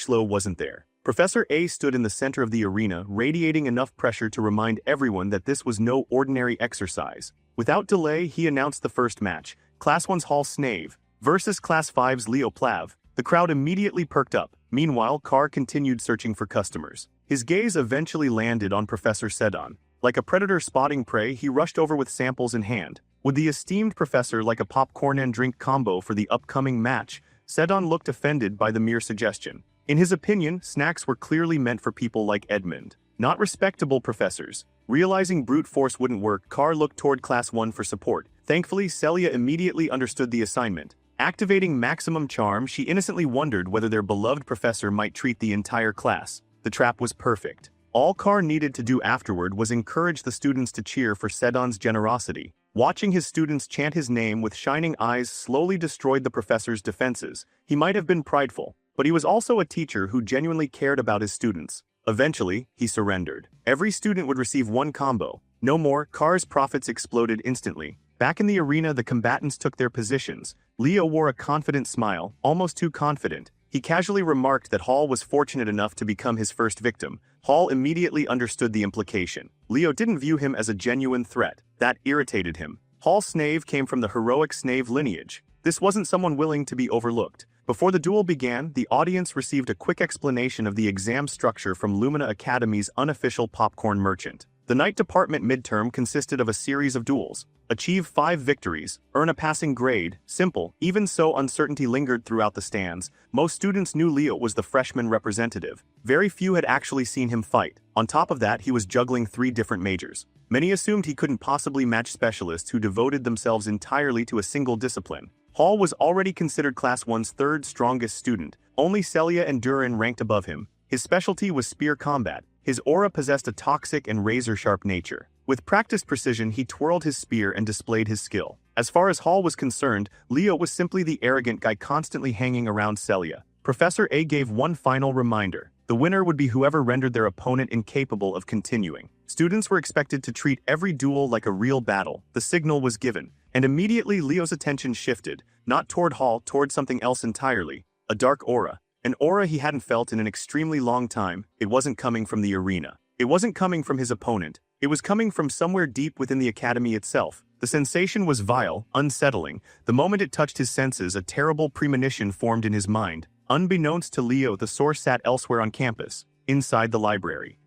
Lo wasn't there. Professor A stood in the center of the arena, radiating enough pressure to remind everyone that this was no ordinary exercise. Without delay, he announced the first match, Class 1's Hall Snave versus Class 5's Leo Plav. The crowd immediately perked up. Meanwhile, Carr continued searching for customers. His gaze eventually landed on Professor Sedan. Like a predator spotting prey, he rushed over with samples in hand. Would the esteemed professor like a popcorn and drink combo for the upcoming match? Sedan looked offended by the mere suggestion. In his opinion, snacks were clearly meant for people like Edmund, not respectable professors. Realizing brute force wouldn't work, Carr looked toward Class 1 for support. Thankfully, Celia immediately understood the assignment. Activating maximum charm, she innocently wondered whether their beloved professor might treat the entire class. The trap was perfect. All Carr needed to do afterward was encourage the students to cheer for Sedan's generosity. Watching his students chant his name with shining eyes slowly destroyed the professor's defenses. He might have been prideful, but he was also a teacher who genuinely cared about his students. Eventually, he surrendered. Every student would receive one combo. No more. Carr's profits exploded instantly. Back in the arena, the combatants took their positions. Leo wore a confident smile, almost too confident. He casually remarked that Hall was fortunate enough to become his first victim. Hall immediately understood the implication. Leo didn't view him as a genuine threat. That irritated him. Hall Snave came from the heroic Snave lineage. This wasn't someone willing to be overlooked. Before the duel began, the audience received a quick explanation of the exam structure from Lumina Academy's unofficial popcorn merchant. The night department midterm consisted of a series of duels. Achieve 5 victories, earn a passing grade. Simple. Even so, uncertainty lingered throughout the stands. Most students knew Leo was the freshman representative. Very few had actually seen him fight. On top of that, he was juggling 3 different majors. Many assumed he couldn't possibly match specialists who devoted themselves entirely to a single discipline. Hall was already considered Class 1's third strongest student. Only Celia and Durin ranked above him. His specialty was spear combat. His aura possessed a toxic and razor-sharp nature. With practiced precision, he twirled his spear and displayed his skill. As far as Hall was concerned, Leo was simply the arrogant guy constantly hanging around Celia. Professor A gave one final reminder. The winner would be whoever rendered their opponent incapable of continuing. Students were expected to treat every duel like a real battle. The signal was given, and immediately Leo's attention shifted, not toward Hall, toward something else entirely. A dark aura. An aura he hadn't felt in an extremely long time. It wasn't coming from the arena. It wasn't coming from his opponent. It was coming from somewhere deep within the academy itself. The sensation was vile, unsettling. The moment it touched his senses, a terrible premonition formed in his mind. Unbeknownst to Leo, the source sat elsewhere on campus, inside the library.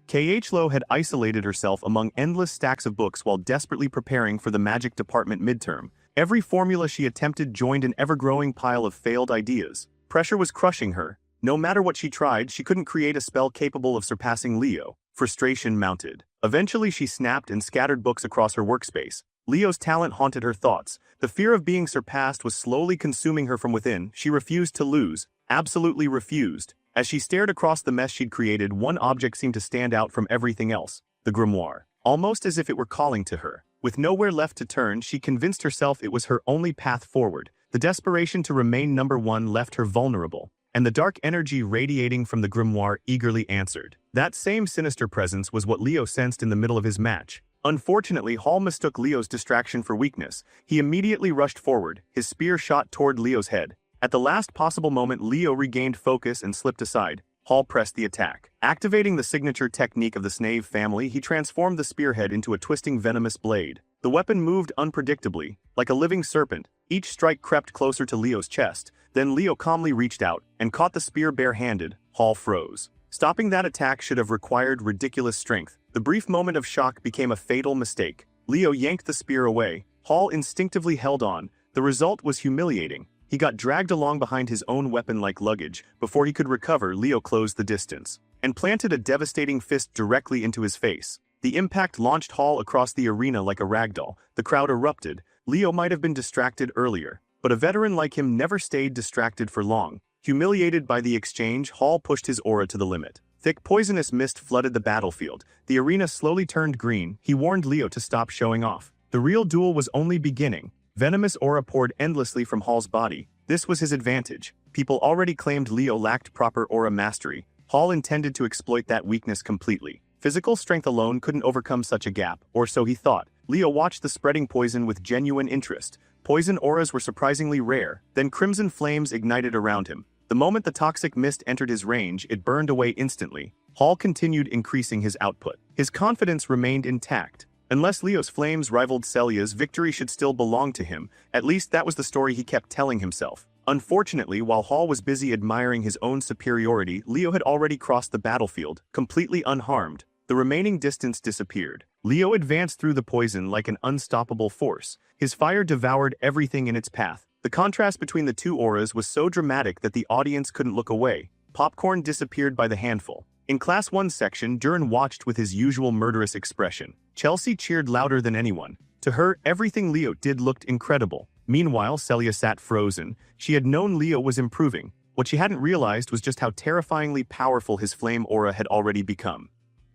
Lo had isolated herself among endless stacks of books while desperately preparing for the magic department midterm. Every formula she attempted joined an ever-growing pile of failed ideas. Pressure was crushing her. No matter what she tried, she couldn't create a spell capable of surpassing Leo. Frustration mounted. Eventually she snapped and scattered books across her workspace. Leo's talent haunted her thoughts. The fear of being surpassed was slowly consuming her from within. She refused to lose. Absolutely refused. As she stared across the mess she'd created, one object seemed to stand out from everything else. The grimoire. Almost as if it were calling to her. With nowhere left to turn, she convinced herself it was her only path forward. The desperation to remain number one left her vulnerable, and the dark energy radiating from the grimoire eagerly answered. That same sinister presence was what Leo sensed in the middle of his match. Unfortunately, Hall mistook Leo's distraction for weakness. He immediately rushed forward, his spear shot toward Leo's head. At the last possible moment, Leo regained focus and slipped aside. Hall pressed the attack. Activating the signature technique of the Snave family, he transformed the spearhead into a twisting venomous blade. The weapon moved unpredictably, like a living serpent. Each strike crept closer to Leo's chest. Then Leo calmly reached out and caught the spear bare-handed. Hall froze. Stopping that attack should have required ridiculous strength. The brief moment of shock became a fatal mistake. Leo yanked the spear away. Hall instinctively held on. The result was humiliating. He got dragged along behind his own weapon-like luggage. Before he could recover, Leo closed the distance and planted a devastating fist directly into his face. The impact launched Hall across the arena like a ragdoll. The crowd erupted. Leo might have been distracted earlier, but a veteran like him never stayed distracted for long. Humiliated by the exchange, Hall pushed his aura to the limit. Thick poisonous mist flooded the battlefield. The arena slowly turned green. He warned Leo to stop showing off. The real duel was only beginning. Venomous aura poured endlessly from Hall's body. This was his advantage. People already claimed Leo lacked proper aura mastery. Hall intended to exploit that weakness completely. Physical strength alone couldn't overcome such a gap, or so he thought. Leo watched the spreading poison with genuine interest. Poison auras were surprisingly rare, then crimson flames ignited around him. The moment the toxic mist entered his range, it burned away instantly. Hall continued increasing his output. His confidence remained intact. Unless Leo's flames rivaled Celia's, victory should still belong to him. At least that was the story he kept telling himself. Unfortunately, while Hall was busy admiring his own superiority, Leo had already crossed the battlefield, completely unharmed. The remaining distance disappeared. Leo advanced through the poison like an unstoppable force. His fire devoured everything in its path. The contrast between the two auras was so dramatic that the audience couldn't look away. Popcorn disappeared by the handful. In Class 1 section, Duran watched with his usual murderous expression. Chelsea cheered louder than anyone. To her, everything Leo did looked incredible. Meanwhile, Celia sat frozen. She had known Leo was improving. What she hadn't realized was just how terrifyingly powerful his flame aura had already become.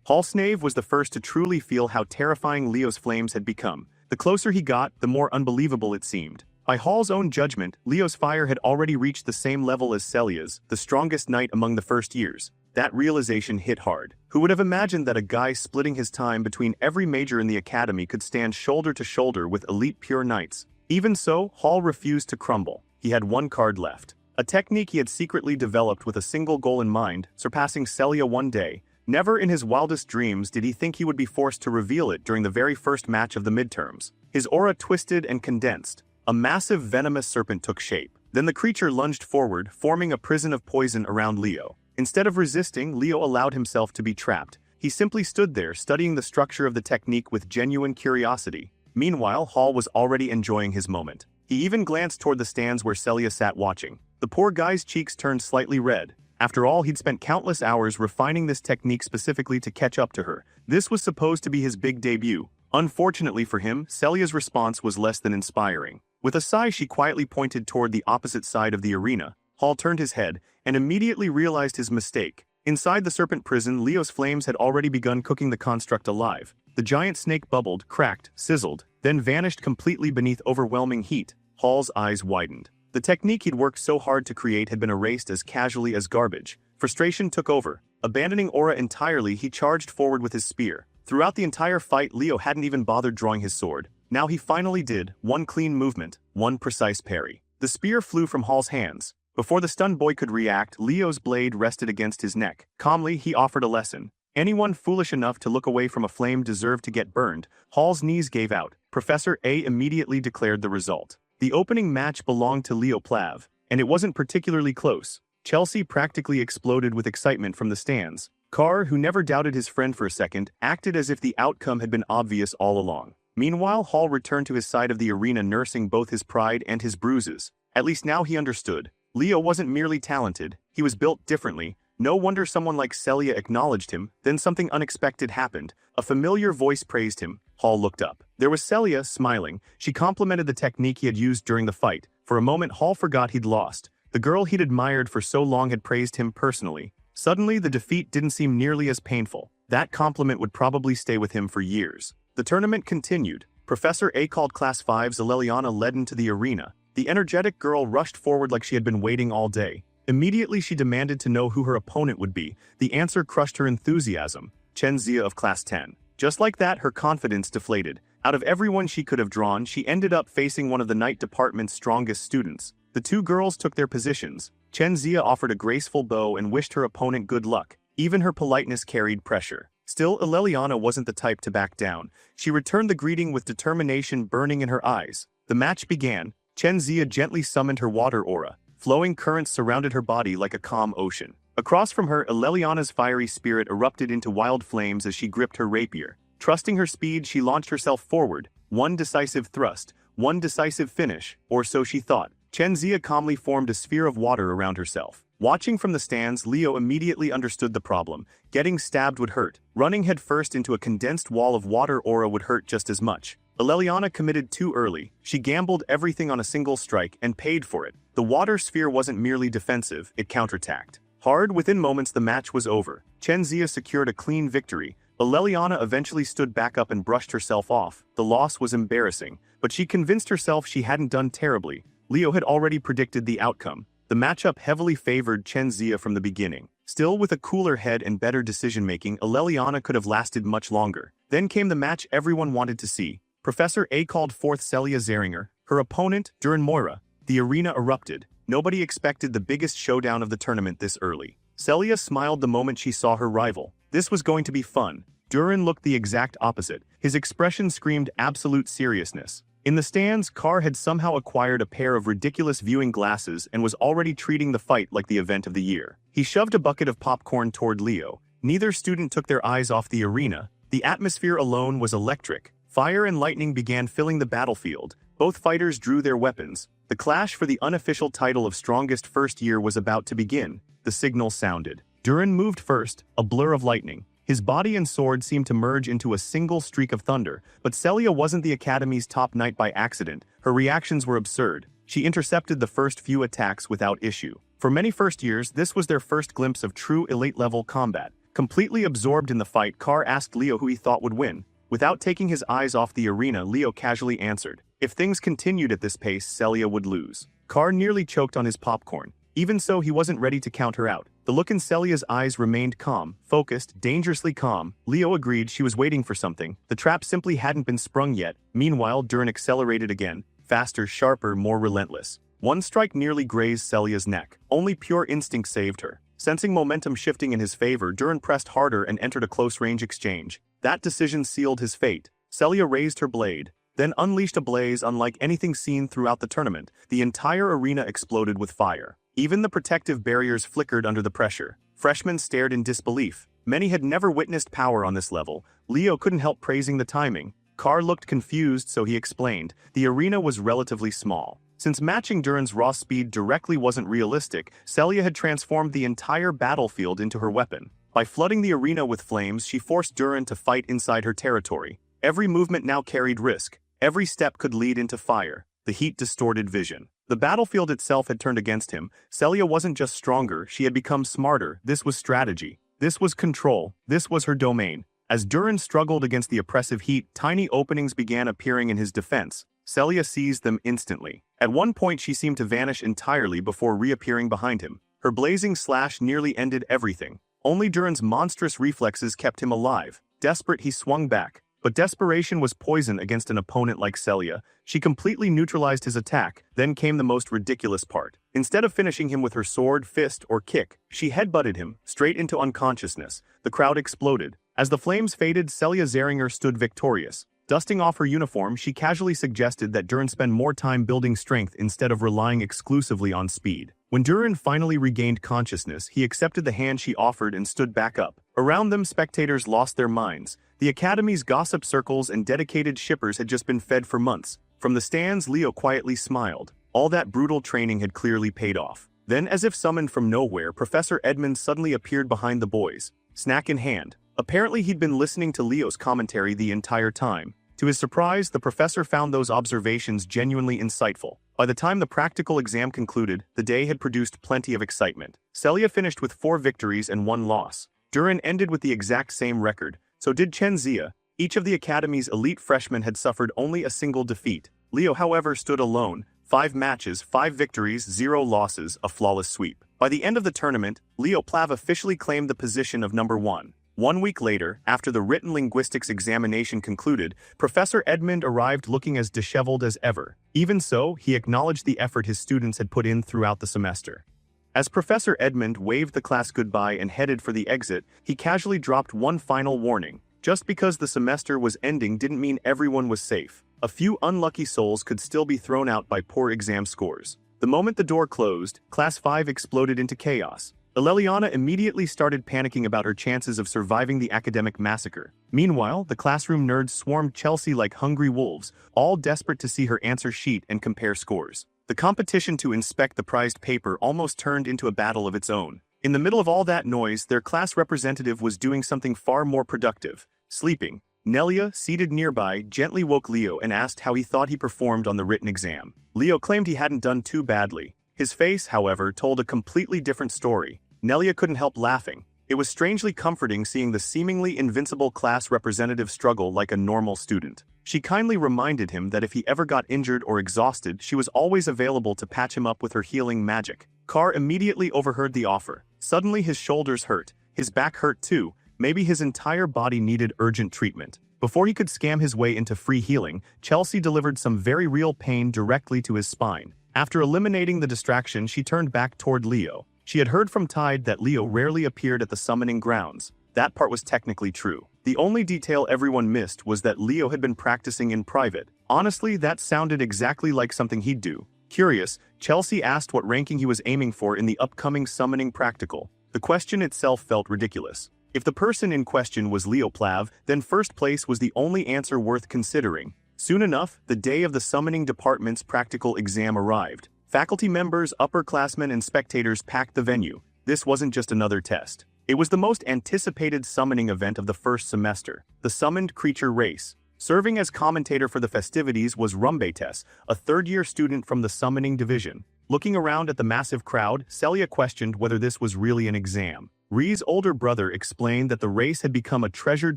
Halsnave was the first to truly feel how terrifying Leo's flames had become. The closer he got, the more unbelievable it seemed. By Hall's own judgment, Leo's fire had already reached the same level as Celia's, the strongest knight among the first years. That realization hit hard. Who would have imagined that a guy splitting his time between every major in the academy could stand shoulder to shoulder with elite pure knights? Even so, Hall refused to crumble. He had one card left. A technique he had secretly developed with a single goal in mind, surpassing Celia one day. Never in his wildest dreams did he think he would be forced to reveal it during the very first match of the midterms. His aura twisted and condensed. A massive venomous serpent took shape. Then the creature lunged forward, forming a prison of poison around Leo. Instead of resisting, Leo allowed himself to be trapped. He simply stood there, studying the structure of the technique with genuine curiosity. Meanwhile, Hall was already enjoying his moment. He even glanced toward the stands where Celia sat watching. The poor guy's cheeks turned slightly red. After all, he'd spent countless hours refining this technique specifically to catch up to her. This was supposed to be his big debut. Unfortunately for him, Celia's response was less than inspiring. With a sigh, she quietly pointed toward the opposite side of the arena. Hall turned his head and immediately realized his mistake. Inside the serpent prison, Leo's flames had already begun cooking the construct alive. The giant snake bubbled, cracked, sizzled, then vanished completely beneath overwhelming heat. Hall's eyes widened. The technique he'd worked so hard to create had been erased as casually as garbage. Frustration took over. Abandoning aura entirely, he charged forward with his spear. Throughout the entire fight, Leo hadn't even bothered drawing his sword. Now he finally did. One clean movement, one precise parry. The spear flew from Hall's hands. Before the stunned boy could react, Leo's blade rested against his neck. Calmly, he offered a lesson. Anyone foolish enough to look away from a flame deserved to get burned. Hall's knees gave out. Professor A immediately declared the result. The opening match belonged to Leo Plav, and it wasn't particularly close. Chelsea practically exploded with excitement from the stands. Carr, who never doubted his friend for a second, acted as if the outcome had been obvious all along. Meanwhile, Hall returned to his side of the arena nursing both his pride and his bruises. At least now he understood. Leo wasn't merely talented, he was built differently. No wonder someone like Celia acknowledged him. Then something unexpected happened. A familiar voice praised him. Hall looked up. There was Celia, smiling. She complimented the technique he had used during the fight. For a moment, Hall forgot he'd lost. The girl he'd admired for so long had praised him personally. Suddenly, the defeat didn't seem nearly as painful. That compliment would probably stay with him for years. The tournament continued. Professor A called Class 5's Leliana led into the arena. The energetic girl rushed forward like she had been waiting all day. Immediately, she demanded to know who her opponent would be. The answer crushed her enthusiasm. Chen Zia of Class 10. Just like that, her confidence deflated. Out of everyone she could have drawn, she ended up facing one of the night department's strongest students. The two girls took their positions. Chen Zia offered a graceful bow and wished her opponent good luck. Even her politeness carried pressure. Still, Leliana wasn't the type to back down. She returned the greeting with determination burning in her eyes. The match began. Chen Zia gently summoned her water aura. Flowing currents surrounded her body like a calm ocean. Across from her, Leliana's fiery spirit erupted into wild flames as she gripped her rapier. Trusting her speed, she launched herself forward. One decisive thrust, one decisive finish, or so she thought. Chen Zia calmly formed a sphere of water around herself. Watching from the stands, Leo immediately understood the problem. Getting stabbed would hurt. Running headfirst into a condensed wall of water aura would hurt just as much. Leliana committed too early. She gambled everything on a single strike and paid for it. The water sphere wasn't merely defensive, it counterattacked. Hard, within moments the match was over. Chen Zia secured a clean victory. Leliana eventually stood back up and brushed herself off. The loss was embarrassing, but she convinced herself she hadn't done terribly. Leo had already predicted the outcome. The matchup heavily favored Chen Zia from the beginning. Still, with a cooler head and better decision-making, Aleliana could have lasted much longer. Then came the match everyone wanted to see. Professor A called forth Celia Zeringer, her opponent, Duran Moira. The arena erupted. Nobody expected the biggest showdown of the tournament this early. Celia smiled the moment she saw her rival. This was going to be fun. Duran looked the exact opposite. His expression screamed absolute seriousness. In the stands, Carr had somehow acquired a pair of ridiculous viewing glasses and was already treating the fight like the event of the year. He shoved a bucket of popcorn toward Leo. Neither student took their eyes off the arena. The atmosphere alone was electric. Fire and lightning began filling the battlefield. Both fighters drew their weapons. The clash for the unofficial title of strongest first year was about to begin. The signal sounded. Duran moved first, a blur of lightning. His body and sword seemed to merge into a single streak of thunder, but Celia wasn't the Academy's top knight by accident. Her reactions were absurd. She intercepted the first few attacks without issue. For many first years, this was their first glimpse of true elite-level combat. Completely absorbed in the fight, Carr asked Leo who he thought would win. Without taking his eyes off the arena, Leo casually answered. If things continued at this pace, Celia would lose. Carr nearly choked on his popcorn. Even so, he wasn't ready to count her out. The look in Celia's eyes remained calm, focused, dangerously calm. Leo agreed she was waiting for something. The trap simply hadn't been sprung yet. Meanwhile, Duran accelerated again. Faster, sharper, more relentless. One strike nearly grazed Celia's neck. Only pure instinct saved her. Sensing momentum shifting in his favor, Duran pressed harder and entered a close-range exchange. That decision sealed his fate. Celia raised her blade, then unleashed a blaze unlike anything seen throughout the tournament. The entire arena exploded with fire. Even the protective barriers flickered under the pressure. Freshmen stared in disbelief. Many had never witnessed power on this level. Leo couldn't help praising the timing. Carr looked confused, so he explained. The arena was relatively small. Since matching Duran's raw speed directly wasn't realistic, Celia had transformed the entire battlefield into her weapon. By flooding the arena with flames, she forced Duran to fight inside her territory. Every movement now carried risk. Every step could lead into fire. The heat distorted vision. The battlefield itself had turned against him. Celia wasn't just stronger, she had become smarter. This was strategy. This was control. This was her domain. As Duran struggled against the oppressive heat, tiny openings began appearing in his defense. Celia seized them instantly. At one point, she seemed to vanish entirely before reappearing behind him. Her blazing slash nearly ended everything. Only Duran's monstrous reflexes kept him alive. Desperate, he swung back. But desperation was poison against an opponent like Celia. She completely neutralized his attack. Then came the most ridiculous part. Instead of finishing him with her sword, fist, or kick, she headbutted him, straight into unconsciousness. The crowd exploded. As the flames faded, Celia Zeringer stood victorious. Dusting off her uniform, she casually suggested that Duran spend more time building strength instead of relying exclusively on speed. When Duran finally regained consciousness, he accepted the hand she offered and stood back up. Around them, spectators lost their minds. The Academy's gossip circles and dedicated shippers had just been fed for months. From the stands, Leo quietly smiled. All that brutal training had clearly paid off. Then, as if summoned from nowhere, Professor Edmund suddenly appeared behind the boys, snack in hand. Apparently, he'd been listening to Leo's commentary the entire time. To his surprise, the professor found those observations genuinely insightful. By the time the practical exam concluded, the day had produced plenty of excitement. Celia finished with 4 victories and 1 loss. Duran ended with the exact same record. So did Chen Zia. Each of the Academy's elite freshmen had suffered only a single defeat. Leo, however, stood alone. 5 matches, 5 victories, 0 losses, a flawless sweep. By the end of the tournament, Leo Plav officially claimed the position of number 1. 1 week later, after the written linguistics examination concluded, Professor Edmund arrived looking as disheveled as ever. Even so, he acknowledged the effort his students had put in throughout the semester. As Professor Edmund waved the class goodbye and headed for the exit, he casually dropped one final warning. Just because the semester was ending didn't mean everyone was safe. A few unlucky souls could still be thrown out by poor exam scores. The moment the door closed, Class 5 exploded into chaos. Aleliana immediately started panicking about her chances of surviving the academic massacre. Meanwhile, the classroom nerds swarmed Chelsea like hungry wolves, all desperate to see her answer sheet and compare scores. The competition to inspect the prized paper almost turned into a battle of its own. In the middle of all that noise, their class representative was doing something far more productive: sleeping. Nelia, seated nearby, gently woke Leo and asked how he thought he performed on the written exam. Leo claimed he hadn't done too badly. His face, however, told a completely different story. Nelia couldn't help laughing. It was strangely comforting seeing the seemingly invincible class representative struggle like a normal student. She kindly reminded him that if he ever got injured or exhausted, she was always available to patch him up with her healing magic. Carr immediately overheard the offer. Suddenly his shoulders hurt, his back hurt too, maybe his entire body needed urgent treatment. Before he could scam his way into free healing, Chelsea delivered some very real pain directly to his spine. After eliminating the distraction, she turned back toward Leo. She had heard from Tide that Leo rarely appeared at the summoning grounds. That part was technically true. The only detail everyone missed was that Leo had been practicing in private. Honestly, that sounded exactly like something he'd do. Curious, Chelsea asked what ranking he was aiming for in the upcoming summoning practical. The question itself felt ridiculous. If the person in question was Leo Plav, then first place was the only answer worth considering. Soon enough, the day of the summoning department's practical exam arrived. Faculty members, upperclassmen, and spectators packed the venue. This wasn't just another test. It was the most anticipated summoning event of the first semester, the Summoned Creature Race. Serving as commentator for the festivities was Rumbetes, a third-year student from the summoning division. Looking around at the massive crowd, Celia questioned whether this was really an exam. Ree's older brother explained that the race had become a treasured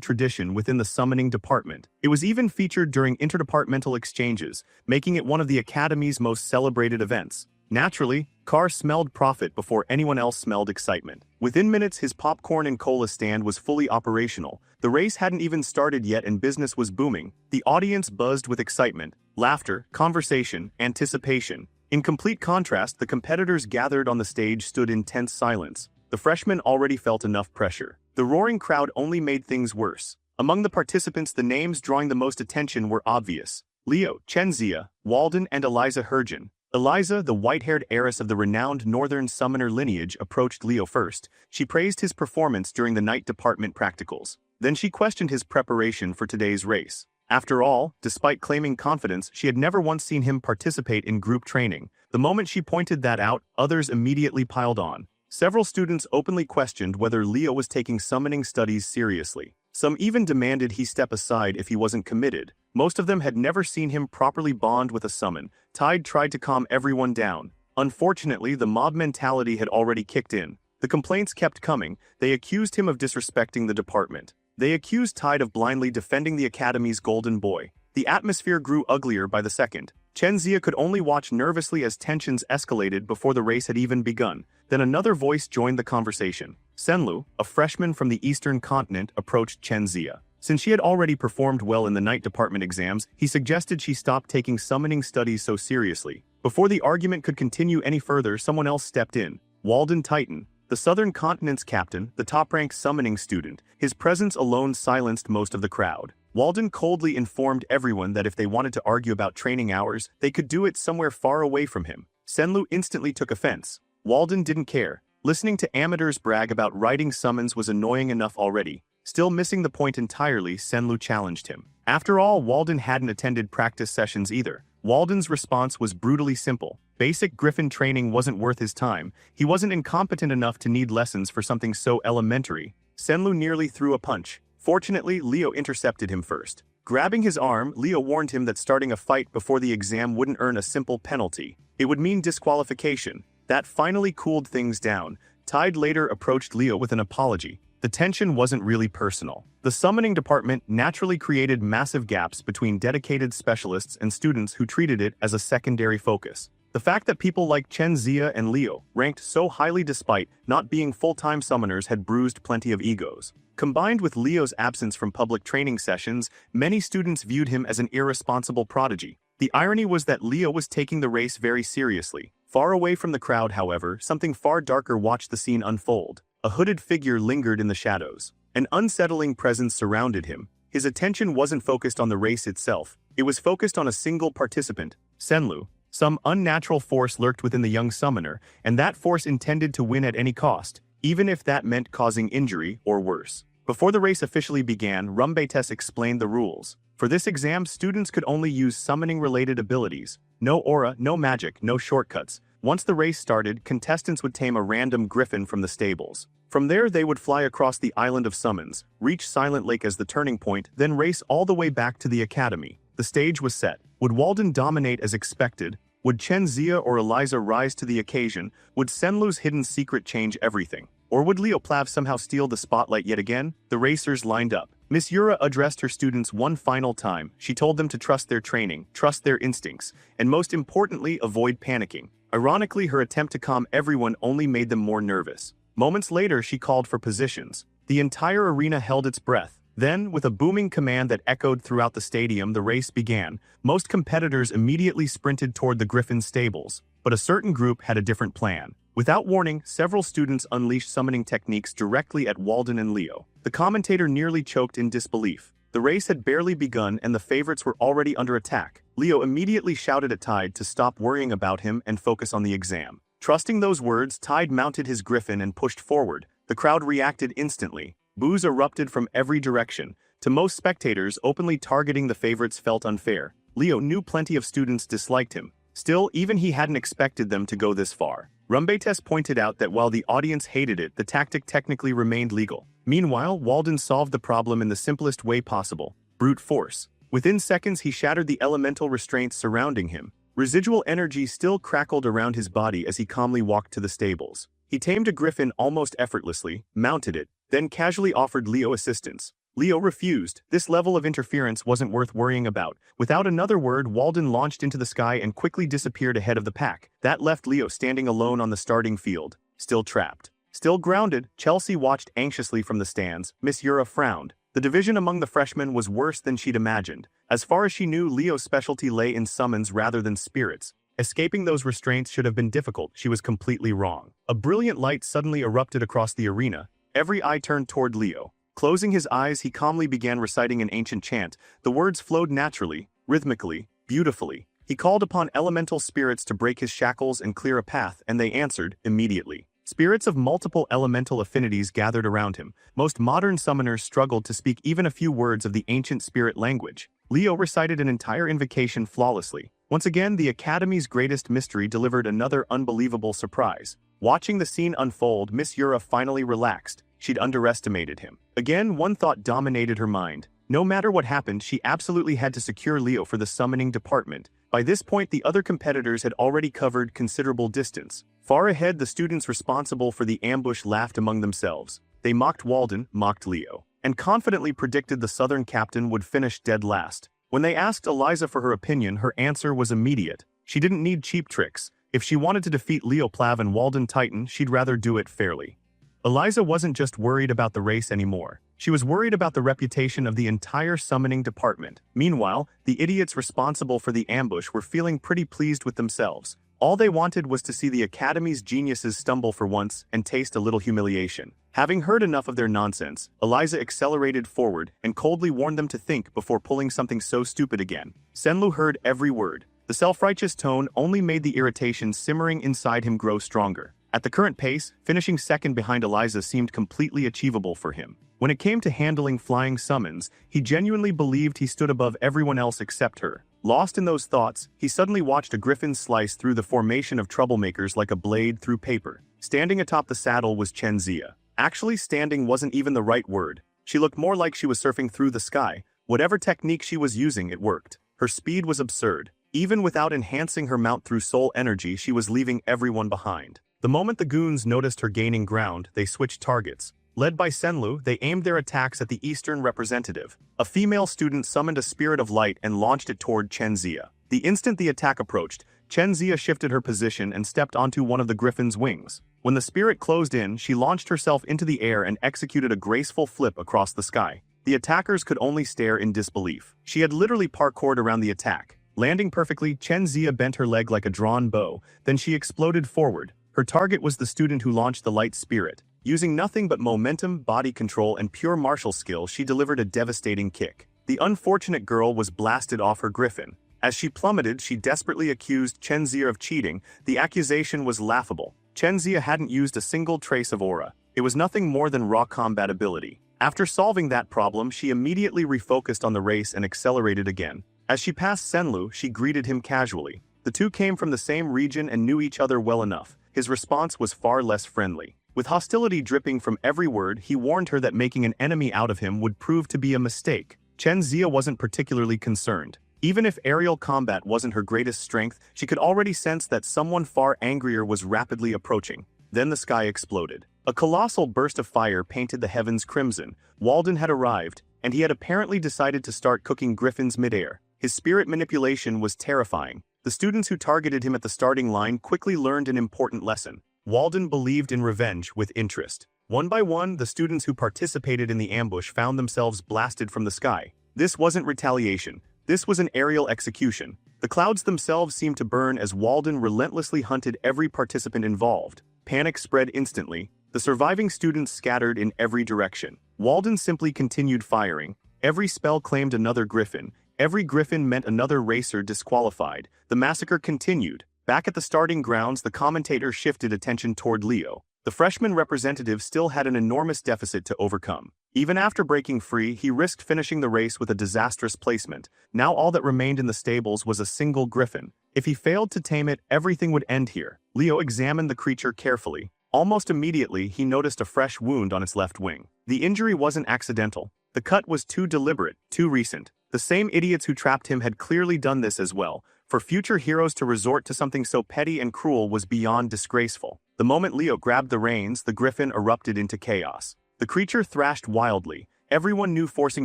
tradition within the summoning department. It was even featured during interdepartmental exchanges, making it one of the Academy's most celebrated events. Naturally, Carr smelled profit before anyone else smelled excitement. Within minutes, his popcorn and cola stand was fully operational. The race hadn't even started yet and business was booming. The audience buzzed with excitement, laughter, conversation, anticipation. In complete contrast, the competitors gathered on the stage stood in tense silence. The freshmen already felt enough pressure. The roaring crowd only made things worse. Among the participants, the names drawing the most attention were obvious. Leo, Chenzia, Walden, and Eliza Hergen. Eliza, the white-haired heiress of the renowned Northern Summoner lineage, approached Leo first. She praised his performance during the night department practicals. Then she questioned his preparation for today's race. After all, despite claiming confidence, she had never once seen him participate in group training. The moment she pointed that out, others immediately piled on. Several students openly questioned whether Leo was taking summoning studies seriously. Some even demanded he step aside if he wasn't committed. Most of them had never seen him properly bond with a summon. Tide tried to calm everyone down. Unfortunately, the mob mentality had already kicked in. The complaints kept coming. They accused him of disrespecting the department. They accused Tide of blindly defending the Academy's golden boy. The atmosphere grew uglier by the second. Chenzia could only watch nervously as tensions escalated before the race had even begun. Then another voice joined the conversation. Senlu, a freshman from the Eastern Continent, approached Chenzia. Since she had already performed well in the night department exams, he suggested she stop taking summoning studies so seriously. Before the argument could continue any further, someone else stepped in. Walden Titan, the Southern Continent's captain, the top-ranked summoning student. His presence alone silenced most of the crowd. Walden coldly informed everyone that if they wanted to argue about training hours, they could do it somewhere far away from him. Senlu instantly took offense. Walden didn't care. Listening to amateurs brag about writing summons was annoying enough already. Still missing the point entirely, Senlu challenged him. After all, Walden hadn't attended practice sessions either. Walden's response was brutally simple. Basic Griffin training wasn't worth his time. He wasn't incompetent enough to need lessons for something so elementary. Senlu nearly threw a punch. Fortunately, Leo intercepted him first. Grabbing his arm, Leo warned him that starting a fight before the exam wouldn't earn a simple penalty. It would mean disqualification. That finally cooled things down. Tide later approached Leo with an apology. The tension wasn't really personal. The summoning department naturally created massive gaps between dedicated specialists and students who treated it as a secondary focus. The fact that people like Chenzia and Leo ranked so highly despite not being full-time summoners had bruised plenty of egos. Combined with Leo's absence from public training sessions, many students viewed him as an irresponsible prodigy. The irony was that Leo was taking the race very seriously. Far away from the crowd, however, something far darker watched the scene unfold. A hooded figure lingered in the shadows. An unsettling presence surrounded him. His attention wasn't focused on the race itself. It was focused on a single participant, Senlu. Some unnatural force lurked within the young summoner, and that force intended to win at any cost, even if that meant causing injury or worse. Before the race officially began, Rumbetes explained the rules. For this exam, students could only use summoning-related abilities. No aura, no magic, no shortcuts. Once the race started, contestants would tame a random griffin from the stables. From there, they would fly across the island of summons, reach Silent Lake as the turning point, then race all the way back to the academy. The stage was set. Would Walden dominate as expected? Would Chenzia or Eliza rise to the occasion? Would Senlu's hidden secret change everything? Or would Leo Plav somehow steal the spotlight yet again? The racers lined up. Miss Yura addressed her students one final time. She told them to trust their training, trust their instincts, and most importantly, avoid panicking. Ironically, her attempt to calm everyone only made them more nervous. Moments later, she called for positions. The entire arena held its breath. Then, with a booming command that echoed throughout the stadium, the race began. Most competitors immediately sprinted toward the Griffin's stables, but a certain group had a different plan. Without warning, several students unleashed summoning techniques directly at Walden and Leo. The commentator nearly choked in disbelief. The race had barely begun and the favorites were already under attack. Leo immediately shouted at Tide to stop worrying about him and focus on the exam. Trusting those words, Tide mounted his Griffin and pushed forward. The crowd reacted instantly. Boos erupted from every direction. To most spectators, openly targeting the favorites felt unfair. Leo knew plenty of students disliked him. Still, even he hadn't expected them to go this far. Rumbetes pointed out that while the audience hated it, the tactic technically remained legal. Meanwhile, Walden solved the problem in the simplest way possible: brute force. Within seconds, he shattered the elemental restraints surrounding him. Residual energy still crackled around his body as he calmly walked to the stables. He tamed a griffin almost effortlessly, mounted it, then casually offered Leo assistance. Leo refused. This level of interference wasn't worth worrying about. Without another word, Walden launched into the sky and quickly disappeared ahead of the pack. That left Leo standing alone on the starting field, still trapped. Still grounded, Chelsea watched anxiously from the stands. Miss Yura frowned. The division among the freshmen was worse than she'd imagined. As far as she knew, Leo's specialty lay in summons rather than spirits. Escaping those restraints should have been difficult. She was completely wrong. A brilliant light suddenly erupted across the arena. Every eye turned toward Leo. Closing his eyes, he calmly began reciting an ancient chant. The words flowed naturally, rhythmically, beautifully. He called upon elemental spirits to break his shackles and clear a path, and they answered immediately. Spirits of multiple elemental affinities gathered around him. Most modern summoners struggled to speak even a few words of the ancient spirit language. Leo recited an entire invocation flawlessly. Once again, the Academy's greatest mystery delivered another unbelievable surprise. Watching the scene unfold, Miss Yura finally relaxed. She'd underestimated him. Again, one thought dominated her mind. No matter what happened, she absolutely had to secure Leo for the summoning department. By this point, the other competitors had already covered considerable distance. Far ahead, the students responsible for the ambush laughed among themselves. They mocked Walden, mocked Leo, and confidently predicted the Southern captain would finish dead last. When they asked Eliza for her opinion, her answer was immediate. She didn't need cheap tricks. If she wanted to defeat Leo Plav and Walden Titan, she'd rather do it fairly. Eliza wasn't just worried about the race anymore. She was worried about the reputation of the entire summoning department. Meanwhile, the idiots responsible for the ambush were feeling pretty pleased with themselves. All they wanted was to see the Academy's geniuses stumble for once and taste a little humiliation. Having heard enough of their nonsense, Eliza accelerated forward and coldly warned them to think before pulling something so stupid again. Senlu heard every word. The self-righteous tone only made the irritation simmering inside him grow stronger. At the current pace, finishing second behind Eliza seemed completely achievable for him. When it came to handling flying summons, he genuinely believed he stood above everyone else except her. Lost in those thoughts, he suddenly watched a griffin slice through the formation of troublemakers like a blade through paper. Standing atop the saddle was Chen Zia. Actually, standing wasn't even the right word. She looked more like she was surfing through the sky. Whatever technique she was using, it worked. Her speed was absurd. Even without enhancing her mount through soul energy, she was leaving everyone behind. The moment the goons noticed her gaining ground, they switched targets. Led by Senlu, they aimed their attacks at the Eastern representative. A female student summoned a spirit of light and launched it toward Chen Zia. The instant the attack approached, Chen Zia shifted her position and stepped onto one of the griffin's wings. When the spirit closed in, she launched herself into the air and executed a graceful flip across the sky. The attackers could only stare in disbelief. She had literally parkoured around the attack. Landing perfectly, Chen Zia bent her leg like a drawn bow, then she exploded forward. Her target was the student who launched the light spirit. Using nothing but momentum, body control, and pure martial skill, she delivered a devastating kick. The unfortunate girl was blasted off her griffin. As she plummeted, she desperately accused Chen Zia of cheating. The accusation was laughable. Chen Zia hadn't used a single trace of aura. It was nothing more than raw combat ability. After solving that problem, she immediately refocused on the race and accelerated again. As she passed Senlu, she greeted him casually. The two came from the same region and knew each other well enough. His response was far less friendly. With hostility dripping from every word, he warned her that making an enemy out of him would prove to be a mistake. Chen Zia wasn't particularly concerned. Even if aerial combat wasn't her greatest strength, she could already sense that someone far angrier was rapidly approaching. Then the sky exploded. A colossal burst of fire painted the heavens crimson. Walden had arrived. and he had apparently decided to start cooking griffins midair. His spirit manipulation was terrifying. The students who targeted him at the starting line quickly learned an important lesson. Walden believed in revenge with interest. One by one, the students who participated in the ambush found themselves blasted from the sky. This wasn't retaliation. This was an aerial execution. The clouds themselves seemed to burn as Walden relentlessly hunted every participant involved. Panic spread instantly. The surviving students scattered in every direction. Walden simply continued firing. Every spell claimed another griffin. Every griffin meant another racer disqualified. The massacre continued. Back at the starting grounds, the commentator shifted attention toward Leo. The freshman representative still had an enormous deficit to overcome. Even after breaking free, he risked finishing the race with a disastrous placement. Now all that remained in the stables was a single griffin. If he failed to tame it, everything would end here. Leo examined the creature carefully. Almost immediately, he noticed a fresh wound on its left wing. The injury wasn't accidental. The cut was too deliberate, too recent. The same idiots who trapped him had clearly done this as well. For future heroes to resort to something so petty and cruel was beyond disgraceful. The moment Leo grabbed the reins, the griffin erupted into chaos. The creature thrashed wildly. Everyone knew forcing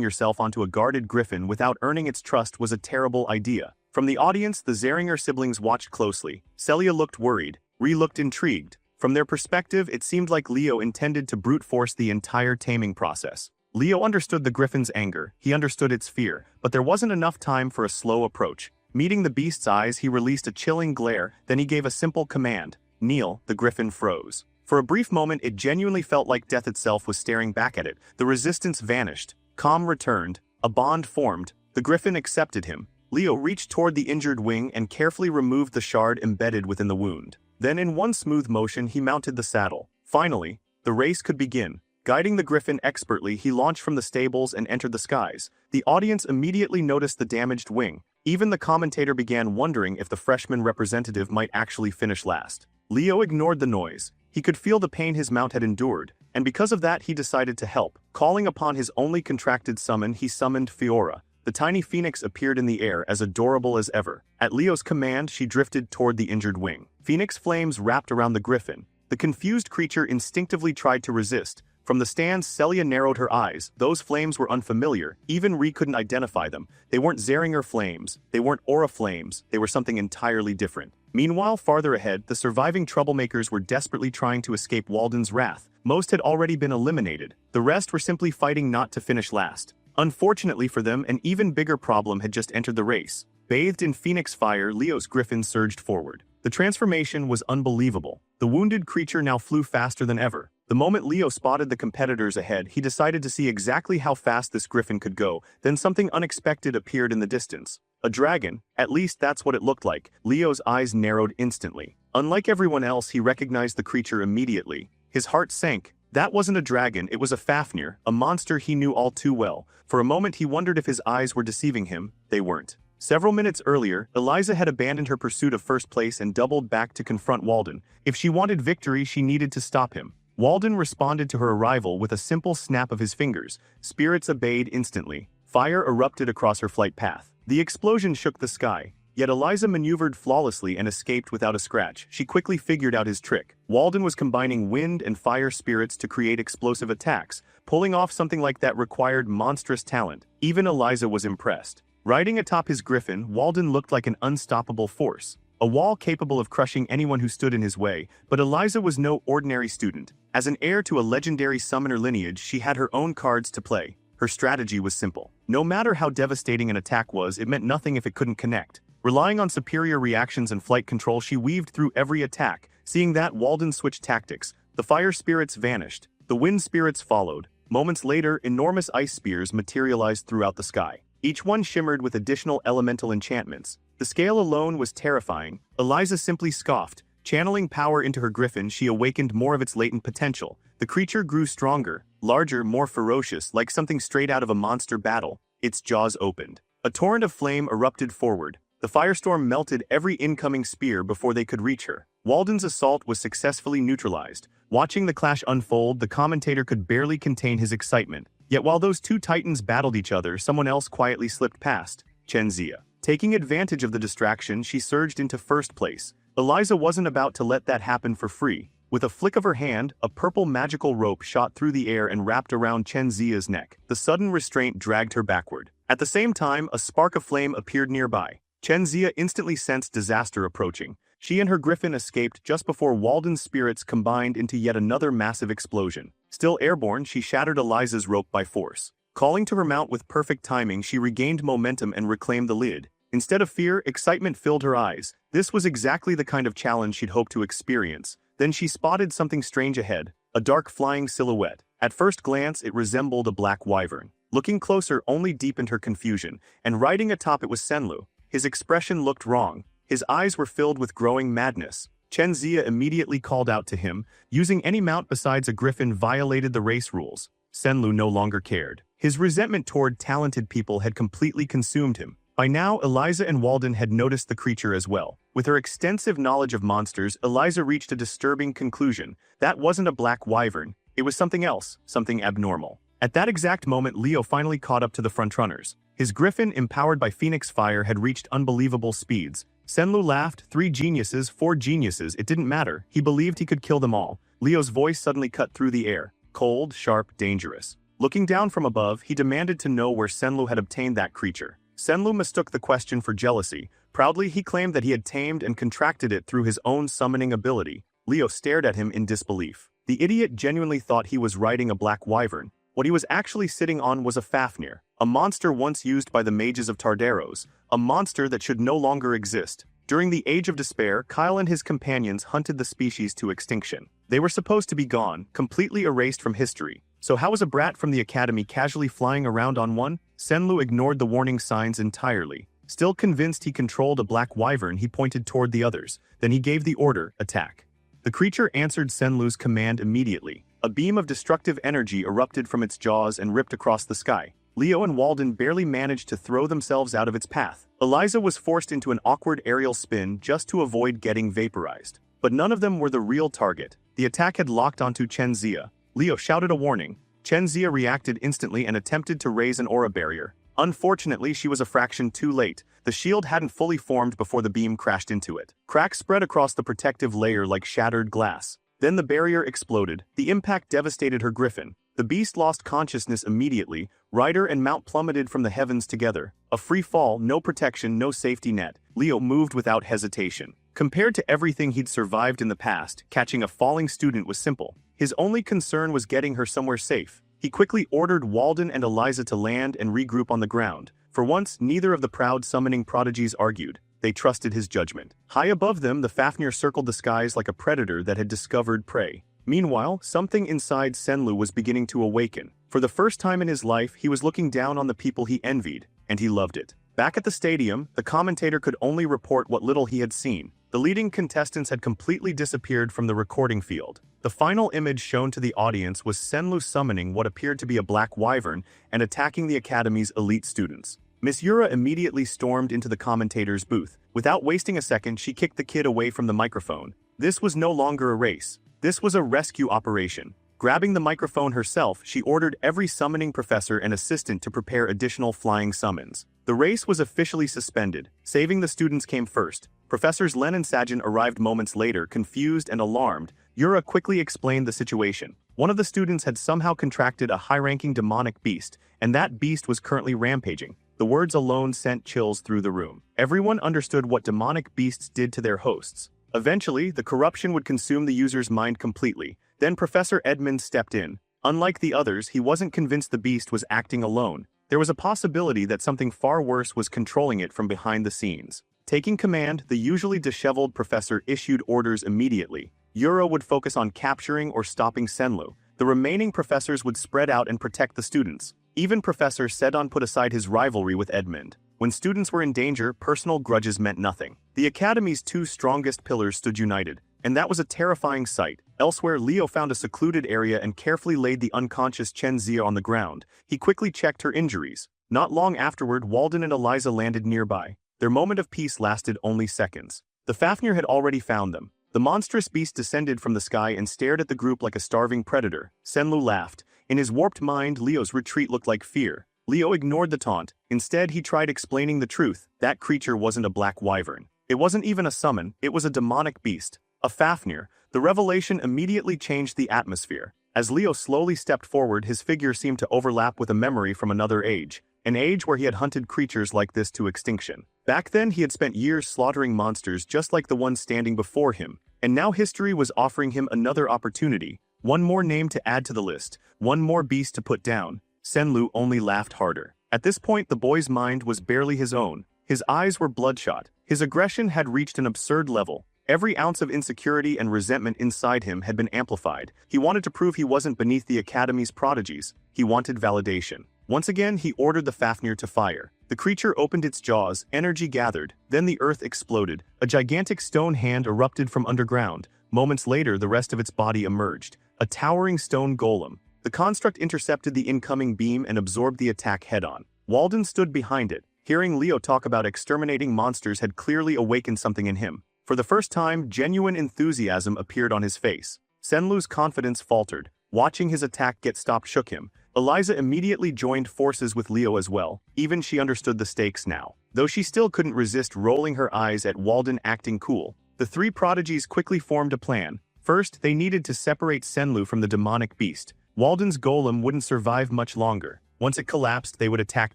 yourself onto a guarded griffin without earning its trust was a terrible idea. From the audience, the Zeringer siblings watched closely. Celia looked worried. Rhea looked intrigued. From their perspective, it seemed like Leo intended to brute force the entire taming process. Leo understood the griffin's anger. He understood its fear, but there wasn't enough time for a slow approach. Meeting the beast's eyes, he released a chilling glare, then he gave a simple command. Kneel. The griffin froze. For a brief moment, it genuinely felt like death itself was staring back at it. The resistance vanished. Calm returned. A bond formed. The griffin accepted him. Leo reached toward the injured wing and carefully removed the shard embedded within the wound. Then in one smooth motion, he mounted the saddle. Finally, the race could begin. Guiding the griffin expertly, he launched from the stables and entered the skies. The audience immediately noticed the damaged wing. Even the commentator began wondering if the freshman representative might actually finish last. Leo ignored the noise. He could feel the pain his mount had endured, and because of that he decided to help. Calling upon his only contracted summon, he summoned Fiora. The tiny phoenix appeared in the air, as adorable as ever. At Leo's command, she drifted toward the injured wing. Phoenix flames wrapped around the griffin. The confused creature instinctively tried to resist. From the stands, Celia narrowed her eyes. Those flames were unfamiliar. Even Rhea couldn't identify them. They weren't Zeringer flames. They weren't aura flames. They were something entirely different. Meanwhile, farther ahead, the surviving troublemakers were desperately trying to escape Walden's wrath. Most had already been eliminated. The rest were simply fighting not to finish last. Unfortunately for them, an even bigger problem had just entered the race. Bathed in phoenix fire, Leo's griffin surged forward. The transformation was unbelievable. The wounded creature now flew faster than ever. The moment Leo spotted the competitors ahead, he decided to see exactly how fast this griffin could go. Then something unexpected appeared in the distance. A dragon. At least that's what it looked like. Leo's eyes narrowed instantly. Unlike everyone else, he recognized the creature immediately. His heart sank. That wasn't a dragon, it was a Fafnir, a monster he knew all too well. For a moment he wondered if his eyes were deceiving him. They weren't. Several minutes earlier, Eliza had abandoned her pursuit of first place and doubled back to confront Walden. If she wanted victory, she needed to stop him. Walden responded to her arrival with a simple snap of his fingers. Spirits obeyed instantly. Fire erupted across her flight path. The explosion shook the sky. Yet Eliza maneuvered flawlessly and escaped without a scratch. She quickly figured out his trick. Walden was combining wind and fire spirits to create explosive attacks. Pulling off something like that required monstrous talent. Even Eliza was impressed. Riding atop his griffin, Walden looked like an unstoppable force. A wall capable of crushing anyone who stood in his way, but Eliza was no ordinary student. As an heir to a legendary summoner lineage, she had her own cards to play. Her strategy was simple. No matter how devastating an attack was, it meant nothing if it couldn't connect. Relying on superior reactions and flight control, she weaved through every attack. Seeing that, Walden switched tactics. The fire spirits vanished. The wind spirits followed. Moments later, enormous ice spears materialized throughout the sky. Each one shimmered with additional elemental enchantments. The scale alone was terrifying. Eliza simply scoffed. Channeling power into her griffin, she awakened more of its latent potential. The creature grew stronger, larger, more ferocious, like something straight out of a monster battle. Its jaws opened. A torrent of flame erupted forward. The firestorm melted every incoming spear before they could reach her. Walden's assault was successfully neutralized. Watching the clash unfold, the commentator could barely contain his excitement. Yet while those two titans battled each other, someone else quietly slipped past. Chenzia. Taking advantage of the distraction, she surged into first place. Eliza wasn't about to let that happen for free. With a flick of her hand, a purple magical rope shot through the air and wrapped around Chen Zia's neck. The sudden restraint dragged her backward. At the same time, a spark of flame appeared nearby. Chen Zia instantly sensed disaster approaching. She and her griffin escaped just before Walden's spirits combined into yet another massive explosion. Still airborne, she shattered Eliza's rope by force. Calling to her mount with perfect timing, she regained momentum and reclaimed the lid. Instead of fear, excitement filled her eyes. This was exactly the kind of challenge she'd hoped to experience. Then she spotted something strange ahead, a dark flying silhouette. At first glance, it resembled a black wyvern. Looking closer only deepened her confusion, and riding atop it was Senlu. His expression looked wrong. His eyes were filled with growing madness. Chen Zia immediately called out to him. Using any mount besides a griffin violated the race rules. Senlu no longer cared. His resentment toward talented people had completely consumed him. By now, Eliza and Walden had noticed the creature as well. With her extensive knowledge of monsters, Eliza reached a disturbing conclusion. That wasn't a black wyvern. It was something else, something abnormal. At that exact moment, Leo finally caught up to the frontrunners. His griffin, empowered by Phoenix Fire, had reached unbelievable speeds. Senlu laughed. 3 geniuses, 4 geniuses, it didn't matter. He believed he could kill them all. Leo's voice suddenly cut through the air. Cold, sharp, dangerous. Looking down from above, he demanded to know where Senlu had obtained that creature. Senlu mistook the question for jealousy. Proudly, he claimed that he had tamed and contracted it through his own summoning ability. Leo stared at him in disbelief. The idiot genuinely thought he was riding a black wyvern. What he was actually sitting on was a Fafnir, a monster once used by the mages of Tardaros, a monster that should no longer exist. During the Age of Despair, Kyle and his companions hunted the species to extinction. They were supposed to be gone, completely erased from history. So how was a brat from the academy casually flying around on one? Senlu ignored the warning signs entirely. Still convinced he controlled a black wyvern, he pointed toward the others. Then he gave the order, attack. The creature answered Senlu's command immediately. A beam of destructive energy erupted from its jaws and ripped across the sky. Leo and Walden barely managed to throw themselves out of its path. Eliza was forced into an awkward aerial spin just to avoid getting vaporized. But none of them were the real target. The attack had locked onto Chen Zia. Leo shouted a warning. Chen Zia reacted instantly and attempted to raise an aura barrier. Unfortunately, she was a fraction too late. The shield hadn't fully formed before the beam crashed into it. Cracks spread across the protective layer like shattered glass. Then the barrier exploded. The impact devastated her griffin. The beast lost consciousness immediately. Rider and mount plummeted from the heavens together. A free fall, no protection, no safety net. Leo moved without hesitation. Compared to everything he'd survived in the past, catching a falling student was simple. His only concern was getting her somewhere safe. He quickly ordered Walden and Eliza to land and regroup on the ground. For once, neither of the proud summoning prodigies argued. They trusted his judgment. High above them, the Fafnir circled the skies like a predator that had discovered prey. Meanwhile, something inside Senlu was beginning to awaken. For the first time in his life, he was looking down on the people he envied, and he loved it. Back at the stadium, the commentator could only report what little he had seen. The leading contestants had completely disappeared from the recording field. The final image shown to the audience was Senlu summoning what appeared to be a black wyvern and attacking the academy's elite students. Miss Yura immediately stormed into the commentator's booth. Without wasting a second, she kicked the kid away from the microphone. This was no longer a race. This was a rescue operation. Grabbing the microphone herself, she ordered every summoning professor and assistant to prepare additional flying summons. The race was officially suspended. Saving the students came first. Professors Len and Sajin arrived moments later, confused and alarmed. Yura quickly explained the situation. One of the students had somehow contracted a high-ranking demonic beast, and that beast was currently rampaging. The words alone sent chills through the room. Everyone understood what demonic beasts did to their hosts. Eventually, the corruption would consume the user's mind completely. Then Professor Edmund stepped in. Unlike the others, he wasn't convinced the beast was acting alone. There was a possibility that something far worse was controlling it from behind the scenes. Taking command, the usually disheveled professor issued orders immediately. Yura would focus on capturing or stopping Senlu. The remaining professors would spread out and protect the students. Even Professor Sedon put aside his rivalry with Edmund. When students were in danger, personal grudges meant nothing. The Academy's 2 strongest pillars stood united, and that was a terrifying sight. Elsewhere, Leo found a secluded area and carefully laid the unconscious Chen Zia on the ground. He quickly checked her injuries. Not long afterward, Walden and Eliza landed nearby. Their moment of peace lasted only seconds. The Fafnir had already found them. The monstrous beast descended from the sky and stared at the group like a starving predator. Senlu laughed. In his warped mind, Leo's retreat looked like fear. Leo ignored the taunt. Instead, he tried explaining the truth. That creature wasn't a black wyvern. It wasn't even a summon, it was a demonic beast. A Fafnir. The The revelation immediately changed the atmosphere. As Leo slowly stepped forward, his figure seemed to overlap with a memory from another age, an age where he had hunted creatures like this to extinction. Back then, he had spent years slaughtering monsters just like the one standing before him, and now history was offering him another opportunity, one more name to add to the list, one more beast to put down. Senlu only laughed harder. At this point, the boy's mind was barely his own. His eyes were bloodshot. His aggression had reached an absurd level. Every ounce of insecurity and resentment inside him had been amplified. He wanted to prove he wasn't beneath the Academy's prodigies. He wanted validation. Once again, he ordered the Fafnir to fire. The creature opened its jaws, energy gathered, then the earth exploded. A gigantic stone hand erupted from underground. Moments later, the rest of its body emerged. A towering stone golem. The construct intercepted the incoming beam and absorbed the attack head-on. Walden stood behind it. Hearing Leo talk about exterminating monsters had clearly awakened something in him. For the first time, genuine enthusiasm appeared on his face. Senlu's confidence faltered. Watching his attack get stopped shook him. Eliza immediately joined forces with Leo as well. Even she understood the stakes now. Though she still couldn't resist rolling her eyes at Walden acting cool. The three prodigies quickly formed a plan. First, they needed to separate Senlu from the demonic beast. Walden's golem wouldn't survive much longer. Once it collapsed, they would attack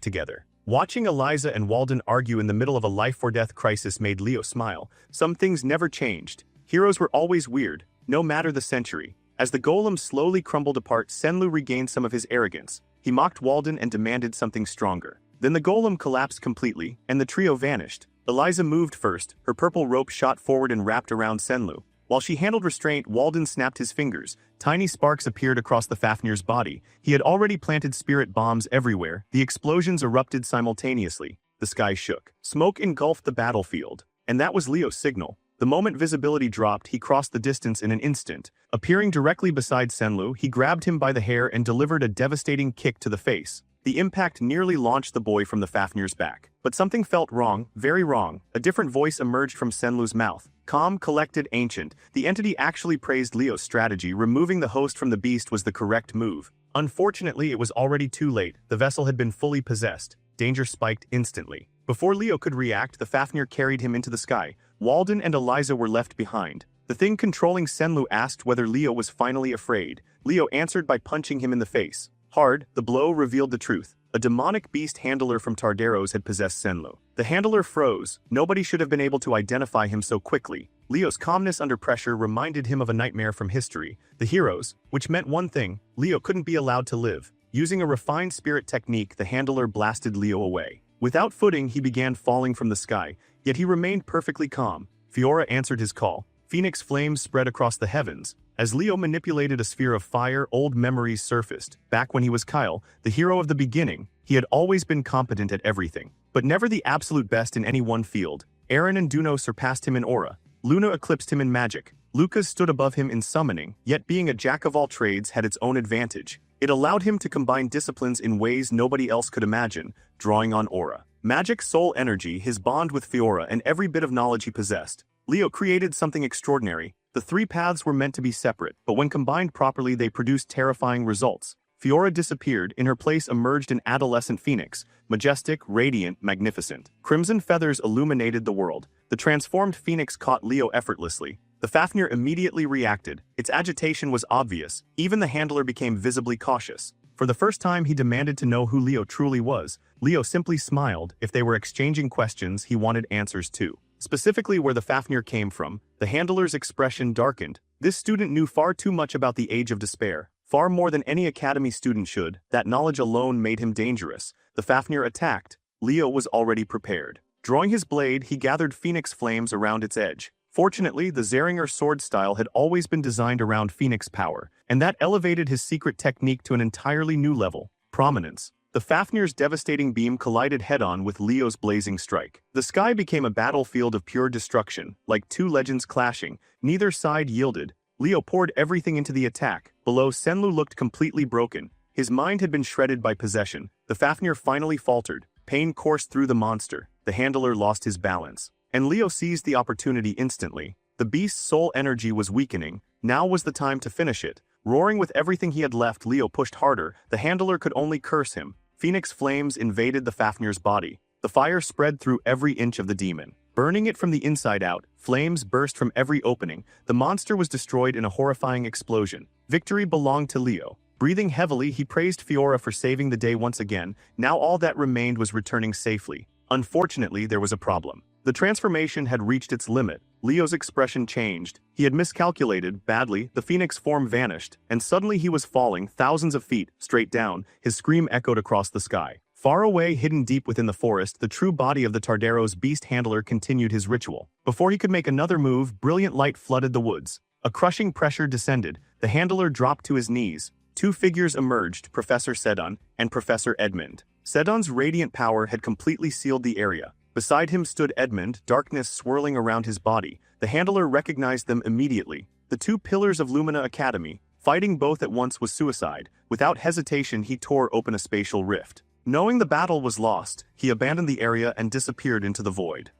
together. Watching Eliza and Walden argue in the middle of a life-or-death crisis made Leo smile. Some things never changed. Heroes were always weird, no matter the century. As the golem slowly crumbled apart, Senlu regained some of his arrogance. He mocked Walden and demanded something stronger. Then the golem collapsed completely, and the trio vanished. Eliza moved first. Her purple rope shot forward and wrapped around Senlu. While she handled restraint, Walden snapped his fingers. Tiny sparks appeared across the Fafnir's body. He had already planted spirit bombs everywhere. The explosions erupted simultaneously. The sky shook. Smoke engulfed the battlefield. And that was Leo's signal. The moment visibility dropped, he crossed the distance in an instant. Appearing directly beside Senlu, he grabbed him by the hair and delivered a devastating kick to the face. The impact nearly launched the boy from the Fafnir's back. But something felt wrong, very wrong. A different voice emerged from Senlu's mouth. Calm, collected, ancient. The entity actually praised Leo's strategy. Removing the host from the beast was the correct move. Unfortunately, it was already too late. The vessel had been fully possessed. Danger spiked instantly. Before Leo could react, the Fafnir carried him into the sky. Walden and Eliza were left behind. The thing controlling Senlu asked whether Leo was finally afraid. Leo answered by punching him in the face. Hard, the blow revealed the truth. A demonic beast handler from Tardaros had possessed Senlu. The handler froze. Nobody should have been able to identify him so quickly. Leo's calmness under pressure reminded him of a nightmare from history. The heroes, which meant one thing: Leo couldn't be allowed to live. Using a refined spirit technique, the handler blasted Leo away. Without footing, he began falling from the sky, yet he remained perfectly calm. Fiora answered his call. Phoenix flames spread across the heavens. As Leo manipulated a sphere of fire, old memories surfaced. Back when he was Kyle, the hero of the beginning, he had always been competent at everything, but never the absolute best in any one field. Eren and Duno surpassed him in aura. Luna eclipsed him in magic. Lucas stood above him in summoning, yet being a jack of all trades had its own advantage. It allowed him to combine disciplines in ways nobody else could imagine, drawing on aura, magic, soul energy, his bond with Fiora, and every bit of knowledge he possessed. Leo created something extraordinary. The three paths were meant to be separate, but when combined properly they produced terrifying results. Fiora disappeared. In her place emerged an adolescent phoenix, majestic, radiant, magnificent. Crimson feathers illuminated the world. The transformed phoenix caught Leo effortlessly. The Fafnir immediately reacted. Its agitation was obvious. Even the handler became visibly cautious. For the first time, he demanded to know who Leo truly was. Leo simply smiled. If they were exchanging questions, he wanted answers too. Specifically where the Fafnir came from, the handler's expression darkened. This student knew far too much about the Age of Despair. Far more than any academy student should. That knowledge alone made him dangerous. The Fafnir attacked. Leo was already prepared. Drawing his blade, he gathered phoenix flames around its edge. Fortunately, the Zeringer sword style had always been designed around phoenix power, and that elevated his secret technique to an entirely new level: prominence. The Fafnir's devastating beam collided head-on with Leo's blazing strike. The sky became a battlefield of pure destruction, like two legends clashing. Neither side yielded. Leo poured everything into the attack. Below, Senlu looked completely broken. His mind had been shredded by possession. The Fafnir finally faltered. Pain coursed through the monster. The handler lost his balance. And Leo seized the opportunity instantly. The beast's soul energy was weakening. Now was the time to finish it. Roaring with everything he had left, Leo pushed harder. The handler could only curse him. Phoenix flames invaded the Fafnir's body. The fire spread through every inch of the demon. burning it from the inside out. Flames burst from every opening. The monster was destroyed in a horrifying explosion. Victory belonged to Leo. Breathing heavily, he praised Fiora for saving the day once again. Now all that remained was returning safely. Unfortunately, there was a problem. The transformation had reached its limit. Leo's expression changed. He had miscalculated badly. The phoenix form vanished, and suddenly he was falling thousands of feet straight down. His scream echoed across the sky. Far away, hidden deep within the forest, the true body of the Tardaro's beast handler continued his ritual. Before he could make another move, brilliant light flooded the woods. A crushing pressure descended. The handler dropped to his knees. Two figures emerged, Professor Sedon and Professor Edmund. Sedon's radiant power had completely sealed the area. Beside him stood Edmund, darkness swirling around his body. The handler recognized them immediately. The two pillars of Lumina Academy. Fighting both at once was suicide. Without hesitation, he tore open a spatial rift. Knowing the battle was lost, he abandoned the area and disappeared into the void.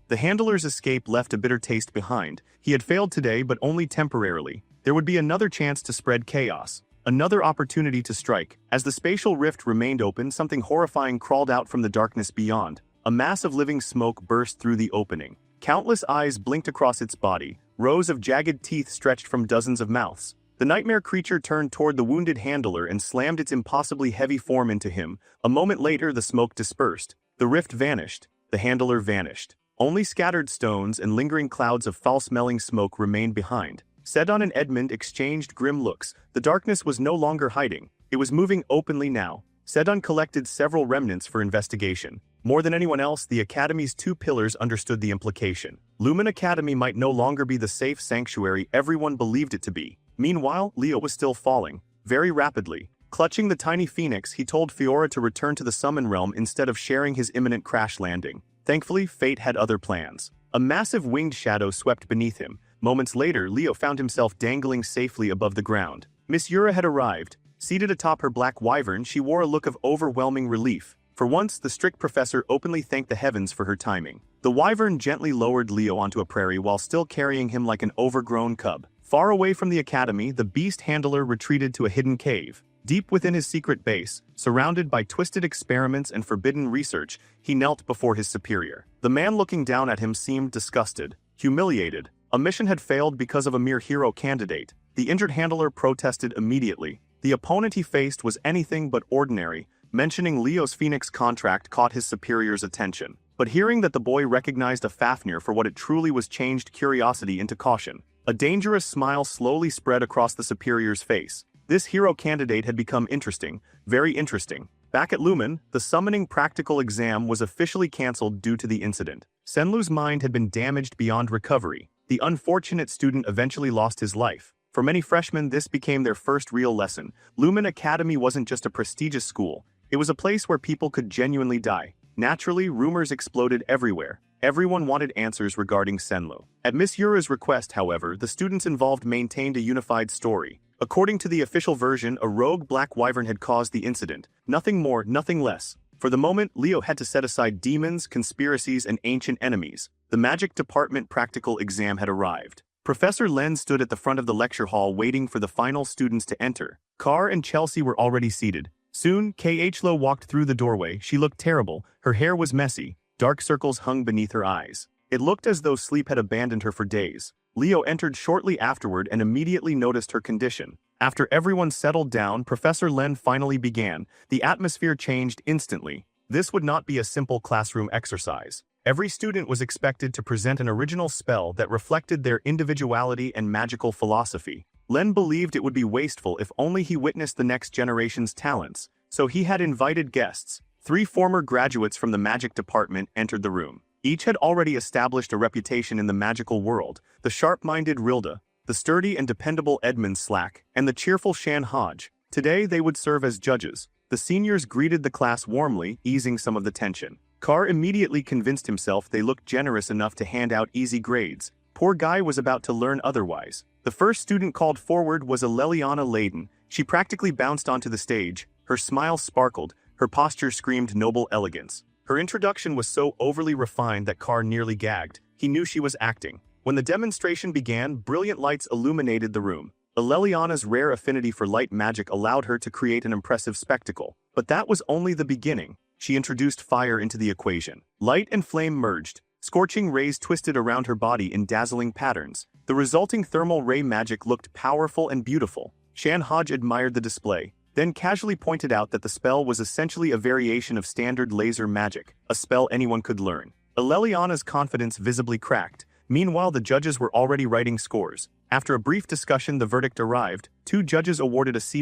The handler's escape left a bitter taste behind. He had failed today, but only temporarily. There would be another chance to spread chaos. Another opportunity to strike. As the spatial rift remained open, something horrifying crawled out from the darkness beyond. A mass of living smoke burst through the opening. Countless eyes blinked across its body. Rows of jagged teeth stretched from dozens of mouths. The nightmare creature turned toward the wounded handler and slammed its impossibly heavy form into him. A moment later, the smoke dispersed. The rift vanished. The handler vanished. Only scattered stones and lingering clouds of foul-smelling smoke remained behind. Sedon and Edmund exchanged grim looks. The darkness was no longer hiding. It was moving openly now. Sedon collected several remnants for investigation. More than anyone else, the Academy's two pillars understood the implication. Lumen Academy might no longer be the safe sanctuary everyone believed it to be. Meanwhile, Leo was still falling, very rapidly. Clutching the tiny phoenix, he told Fiora to return to the Summon Realm instead of sharing his imminent crash landing. Thankfully, fate had other plans. A massive winged shadow swept beneath him. Moments later, Leo found himself dangling safely above the ground. Miss Yura had arrived. Seated atop her black wyvern, she wore a look of overwhelming relief. For once, the strict professor openly thanked the heavens for her timing. The wyvern gently lowered Leo onto a prairie while still carrying him like an overgrown cub. Far away from the academy, the beast handler retreated to a hidden cave. Deep within his secret base, surrounded by twisted experiments and forbidden research, he knelt before his superior. The man looking down at him seemed disgusted, humiliated. A mission had failed because of a mere hero candidate. The injured handler protested immediately. The opponent he faced was anything but ordinary. Mentioning Leo's Phoenix contract caught his superior's attention. But hearing that the boy recognized a Fafnir for what it truly was changed curiosity into caution. A dangerous smile slowly spread across the superior's face. This hero candidate had become interesting, very interesting. Back at Lumen, the summoning practical exam was officially cancelled due to the incident. Senlu's mind had been damaged beyond recovery. The unfortunate student eventually lost his life. For many freshmen, this became their first real lesson. Lumen Academy wasn't just a prestigious school. It was a place where people could genuinely die. Naturally, rumors exploded everywhere. Everyone wanted answers regarding Senlu. At Miss Yura's request, however, the students involved maintained a unified story. According to the official version, a rogue black wyvern had caused the incident. Nothing more, nothing less. For the moment, Leo had to set aside demons, conspiracies, and ancient enemies. The magic department practical exam had arrived. Professor Len stood at the front of the lecture hall waiting for the final students to enter. Carr and Chelsea were already seated. Soon, K.H. Lo walked through the doorway. She looked terrible. Her hair was messy. Dark circles hung beneath her eyes. It looked as though sleep had abandoned her for days. Leo entered shortly afterward and immediately noticed her condition. After everyone settled down, Professor Len finally began. The atmosphere changed instantly. This would not be a simple classroom exercise. Every student was expected to present an original spell that reflected their individuality and magical philosophy. Len believed it would be wasteful if only he witnessed the next generation's talents, so he had invited guests. 3 former graduates from the magic department entered the room. Each had already established a reputation in the magical world: the sharp-minded Rilda, the sturdy and dependable Edmund Slack, and the cheerful Shan Hodge. Today they would serve as judges. The seniors greeted the class warmly, easing some of the tension. Carr immediately convinced himself they looked generous enough to hand out easy grades. Poor Guy was about to learn otherwise. The first student called forward was a Leliana Layden. She practically bounced onto the stage. Her smile sparkled. Her posture screamed noble elegance. Her introduction was so overly refined that Carr nearly gagged. He knew she was acting. When the demonstration began, brilliant lights illuminated the room. Leliana's rare affinity for light magic allowed her to create an impressive spectacle. But that was only the beginning. She introduced fire into the equation. Light and flame merged. Scorching rays twisted around her body in dazzling patterns. The resulting thermal ray magic looked powerful and beautiful. Shan Hodge admired the display, then casually pointed out that the spell was essentially a variation of standard laser magic, a spell anyone could learn. Aleliana's confidence visibly cracked. Meanwhile, the judges were already writing scores. After a brief discussion, the verdict arrived. 2 judges awarded a C-.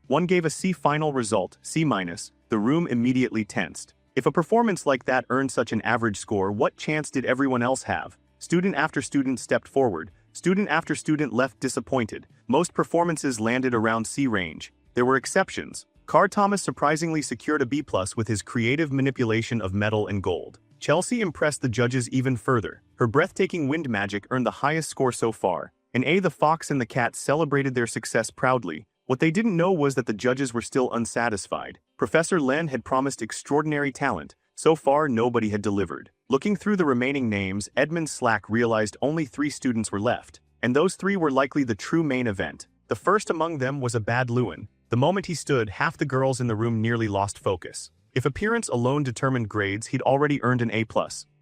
One gave a C. Final result, C-. The room immediately tensed. If a performance like that earned such an average score, what chance did everyone else have? Student after student stepped forward. Student after student left disappointed. Most performances landed around C range. There were exceptions. Carr Thomas surprisingly secured a B+ with his creative manipulation of metal and gold. Chelsea impressed the judges even further. Her breathtaking wind magic earned the highest score so far. And A. the fox and the cat celebrated their success proudly. What they didn't know was that the judges were still unsatisfied. Professor Len had promised extraordinary talent. So far, nobody had delivered. Looking through the remaining names, Edmund Slack realized only 3 students were left. And those 3 were likely the true main event. The first among them was Abad Lewin. The moment he stood, half the girls in the room nearly lost focus. If appearance alone determined grades, he'd already earned an A+.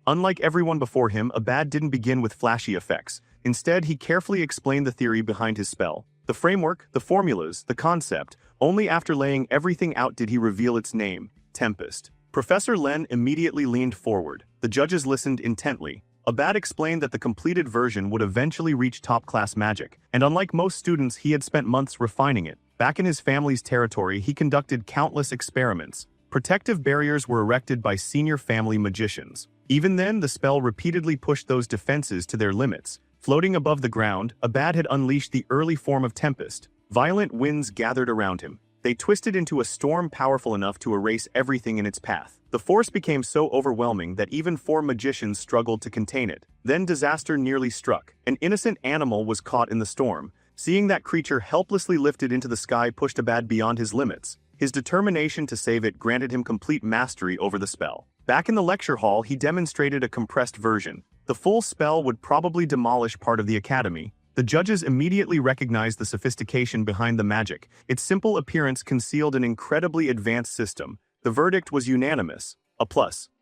Unlike everyone before him, Abad didn't begin with flashy effects. Instead, he carefully explained the theory behind his spell. The framework, the formulas, the concept. Only after laying everything out did he reveal its name, Tempest. Professor Len immediately leaned forward. The judges listened intently. Abad explained that the completed version would eventually reach top-class magic, and unlike most students, he had spent months refining it. Back in his family's territory, he conducted countless experiments. Protective barriers were erected by senior family magicians. Even then, the spell repeatedly pushed those defenses to their limits. Floating above the ground, Abad had unleashed the early form of Tempest. Violent winds gathered around him. They twisted into a storm powerful enough to erase everything in its path. The force became so overwhelming that even 4 magicians struggled to contain it. Then disaster nearly struck. An innocent animal was caught in the storm. Seeing that creature helplessly lifted into the sky pushed Abad beyond his limits. His determination to save it granted him complete mastery over the spell. Back in the lecture hall, he demonstrated a compressed version. The full spell would probably demolish part of the academy. The judges immediately recognized the sophistication behind the magic. Its simple appearance concealed an incredibly advanced system. The verdict was unanimous. A+,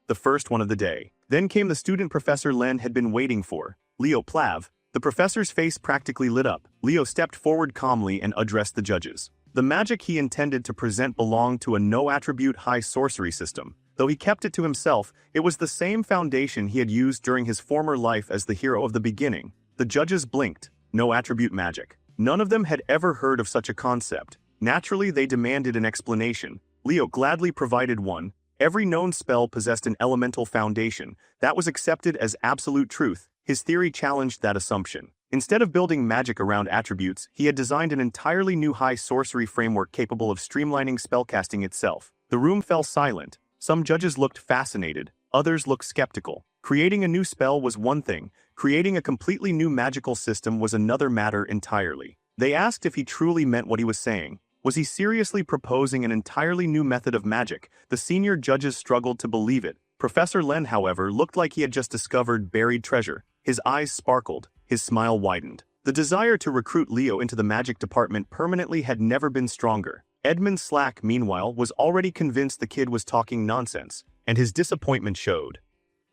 the first one of the day. Then came the student Professor Len had been waiting for, Leo Plav. The professor's face practically lit up. Leo stepped forward calmly and addressed the judges. The magic he intended to present belonged to a no-attribute high sorcery system. Though he kept it to himself, it was the same foundation he had used during his former life as the hero of the beginning. The judges blinked. No-attribute magic. None of them had ever heard of such a concept. Naturally, they demanded an explanation. Leo gladly provided one. Every known spell possessed an elemental foundation. That was accepted as absolute truth. His theory challenged that assumption. Instead of building magic around attributes, he had designed an entirely new high sorcery framework capable of streamlining spellcasting itself. The room fell silent. Some judges looked fascinated, others looked skeptical. Creating a new spell was one thing, creating a completely new magical system was another matter entirely. They asked if he truly meant what he was saying. Was he seriously proposing an entirely new method of magic? The senior judges struggled to believe it. Professor Len, however, looked like he had just discovered buried treasure. His eyes sparkled, his smile widened. The desire to recruit Leo into the magic department permanently had never been stronger. Edmund Slack, meanwhile, was already convinced the kid was talking nonsense, and his disappointment showed.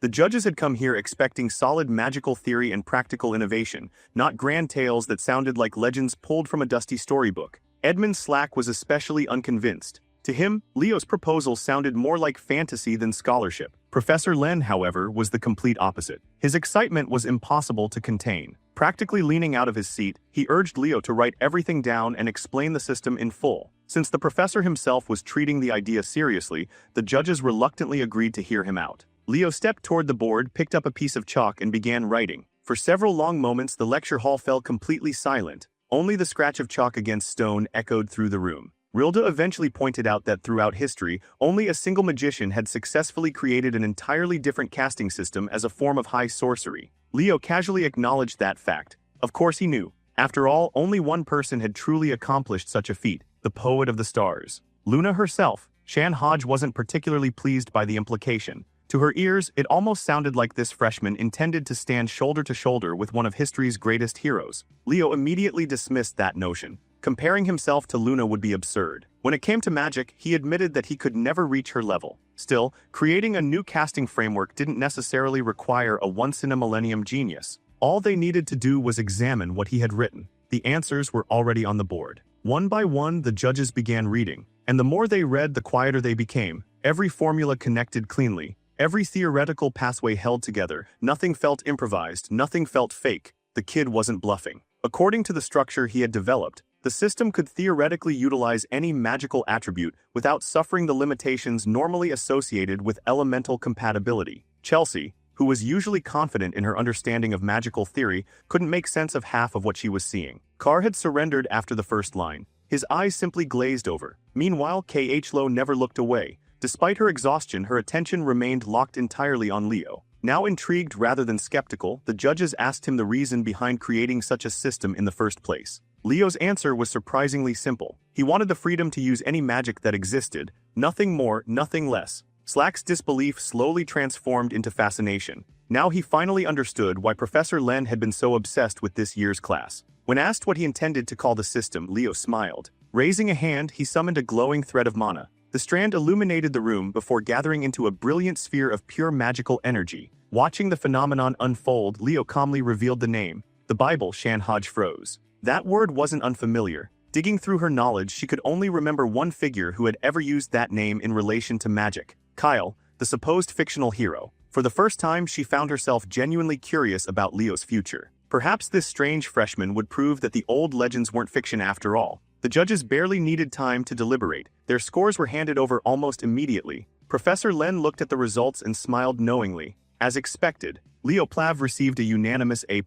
The judges had come here expecting solid magical theory and practical innovation, not grand tales that sounded like legends pulled from a dusty storybook. Edmund Slack was especially unconvinced. To him, Leo's proposal sounded more like fantasy than scholarship. Professor Len, however, was the complete opposite. His excitement was impossible to contain. Practically leaning out of his seat, he urged Leo to write everything down and explain the system in full. Since the professor himself was treating the idea seriously, the judges reluctantly agreed to hear him out. Leo stepped toward the board, picked up a piece of chalk, and began writing. For several long moments, the lecture hall fell completely silent. Only the scratch of chalk against stone echoed through the room. Rilda eventually pointed out that throughout history, only a single magician had successfully created an entirely different casting system as a form of high sorcery. Leo casually acknowledged that fact. Of course he knew. After all, only one person had truly accomplished such a feat, the poet of the stars. Luna herself. Shan Hodge wasn't particularly pleased by the implication. To her ears, it almost sounded like this freshman intended to stand shoulder to shoulder with one of history's greatest heroes. Leo immediately dismissed that notion. Comparing himself to Luna would be absurd. When it came to magic, he admitted that he could never reach her level. Still, creating a new casting framework didn't necessarily require a once-in-a-millennium genius. All they needed to do was examine what he had written. The answers were already on the board. One by one, the judges began reading, and the more they read, the quieter they became. Every formula connected cleanly. Every theoretical pathway held together. Nothing felt improvised, nothing felt fake. The kid wasn't bluffing. According to the structure he had developed, the system could theoretically utilize any magical attribute without suffering the limitations normally associated with elemental compatibility. Chelsea, who was usually confident in her understanding of magical theory, couldn't make sense of half of what she was seeing. Carr had surrendered after the first line. His eyes simply glazed over. Meanwhile, K.H. Lowe never looked away. Despite her exhaustion, her attention remained locked entirely on Leo. Now intrigued rather than skeptical, the judges asked him the reason behind creating such a system in the first place. Leo's answer was surprisingly simple. He wanted the freedom to use any magic that existed, nothing more, nothing less. Slack's disbelief slowly transformed into fascination. Now he finally understood why Professor Len had been so obsessed with this year's class. When asked what he intended to call the system, Leo smiled. Raising a hand, he summoned a glowing thread of mana. The strand illuminated the room before gathering into a brilliant sphere of pure magical energy. Watching the phenomenon unfold, Leo calmly revealed the name. The Bible. Shan Hodge froze. That word wasn't unfamiliar. Digging through her knowledge, she could only remember one figure who had ever used that name in relation to magic. Kyle, the supposed fictional hero. For the first time, she found herself genuinely curious about Leo's future. Perhaps this strange freshman would prove that the old legends weren't fiction after all. The judges barely needed time to deliberate. Their scores were handed over almost immediately. Professor Len looked at the results and smiled knowingly. As expected, Leo Plav received a unanimous A+.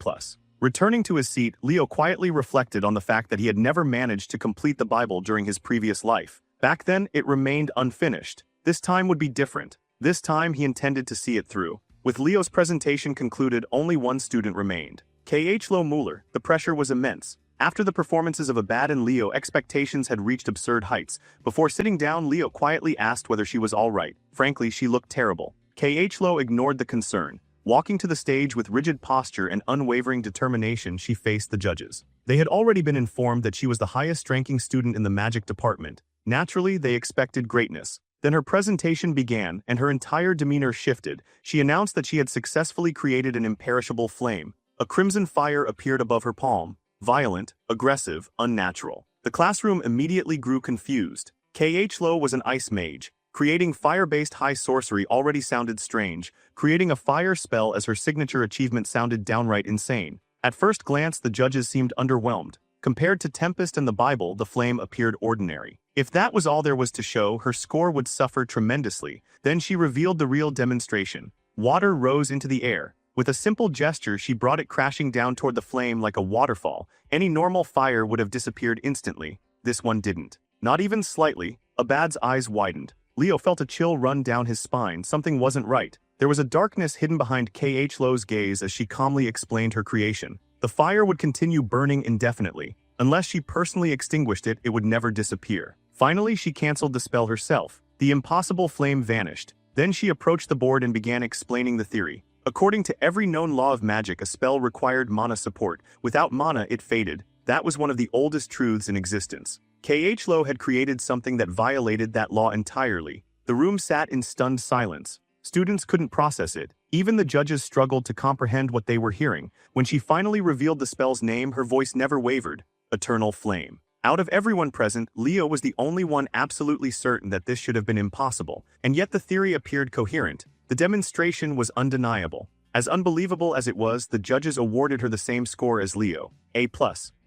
Returning to his seat, Leo quietly reflected on the fact that he had never managed to complete the Bible during his previous life. Back then, it remained unfinished. This time would be different. This time, he intended to see it through. With Leo's presentation concluded, only one student remained. K.H. Lowe Mueller. The pressure was immense. After the performances of Abad and Leo, expectations had reached absurd heights. Before sitting down, Leo quietly asked whether she was all right. Frankly, she looked terrible. K.H. Lowe ignored the concern. Walking to the stage with rigid posture and unwavering determination, she faced the judges. They had already been informed that she was the highest-ranking student in the magic department. Naturally, they expected greatness. Then her presentation began, and her entire demeanor shifted. She announced that she had successfully created an imperishable flame. A crimson fire appeared above her palm. Violent, aggressive, unnatural. The classroom immediately grew confused. K.H. Lowe was an ice mage. Creating fire-based high sorcery already sounded strange. Creating a fire spell as her signature achievement sounded downright insane. At first glance, the judges seemed underwhelmed. Compared to Tempest and the Bible, the flame appeared ordinary. If that was all there was to show, her score would suffer tremendously. Then she revealed the real demonstration. Water rose into the air. With a simple gesture, she brought it crashing down toward the flame like a waterfall. Any normal fire would have disappeared instantly. This one didn't. Not even slightly. Abad's eyes widened. Leo felt a chill run down his spine. Something wasn't right. There was a darkness hidden behind K.H. Lowe's gaze as she calmly explained her creation. The fire would continue burning indefinitely. Unless she personally extinguished it, it would never disappear. Finally, she canceled the spell herself. The impossible flame vanished. Then she approached the board and began explaining the theory. According to every known law of magic, a spell required mana support. Without mana, it faded. That was one of the oldest truths in existence. K.H. Lowe had created something that violated that law entirely. The room sat in stunned silence. Students couldn't process it. Even the judges struggled to comprehend what they were hearing. When she finally revealed the spell's name, her voice never wavered. Eternal Flame. Out of everyone present, Leo was the only one absolutely certain that this should have been impossible. And yet the theory appeared coherent. The demonstration was undeniable. As unbelievable as it was, the judges awarded her the same score as Leo, A+.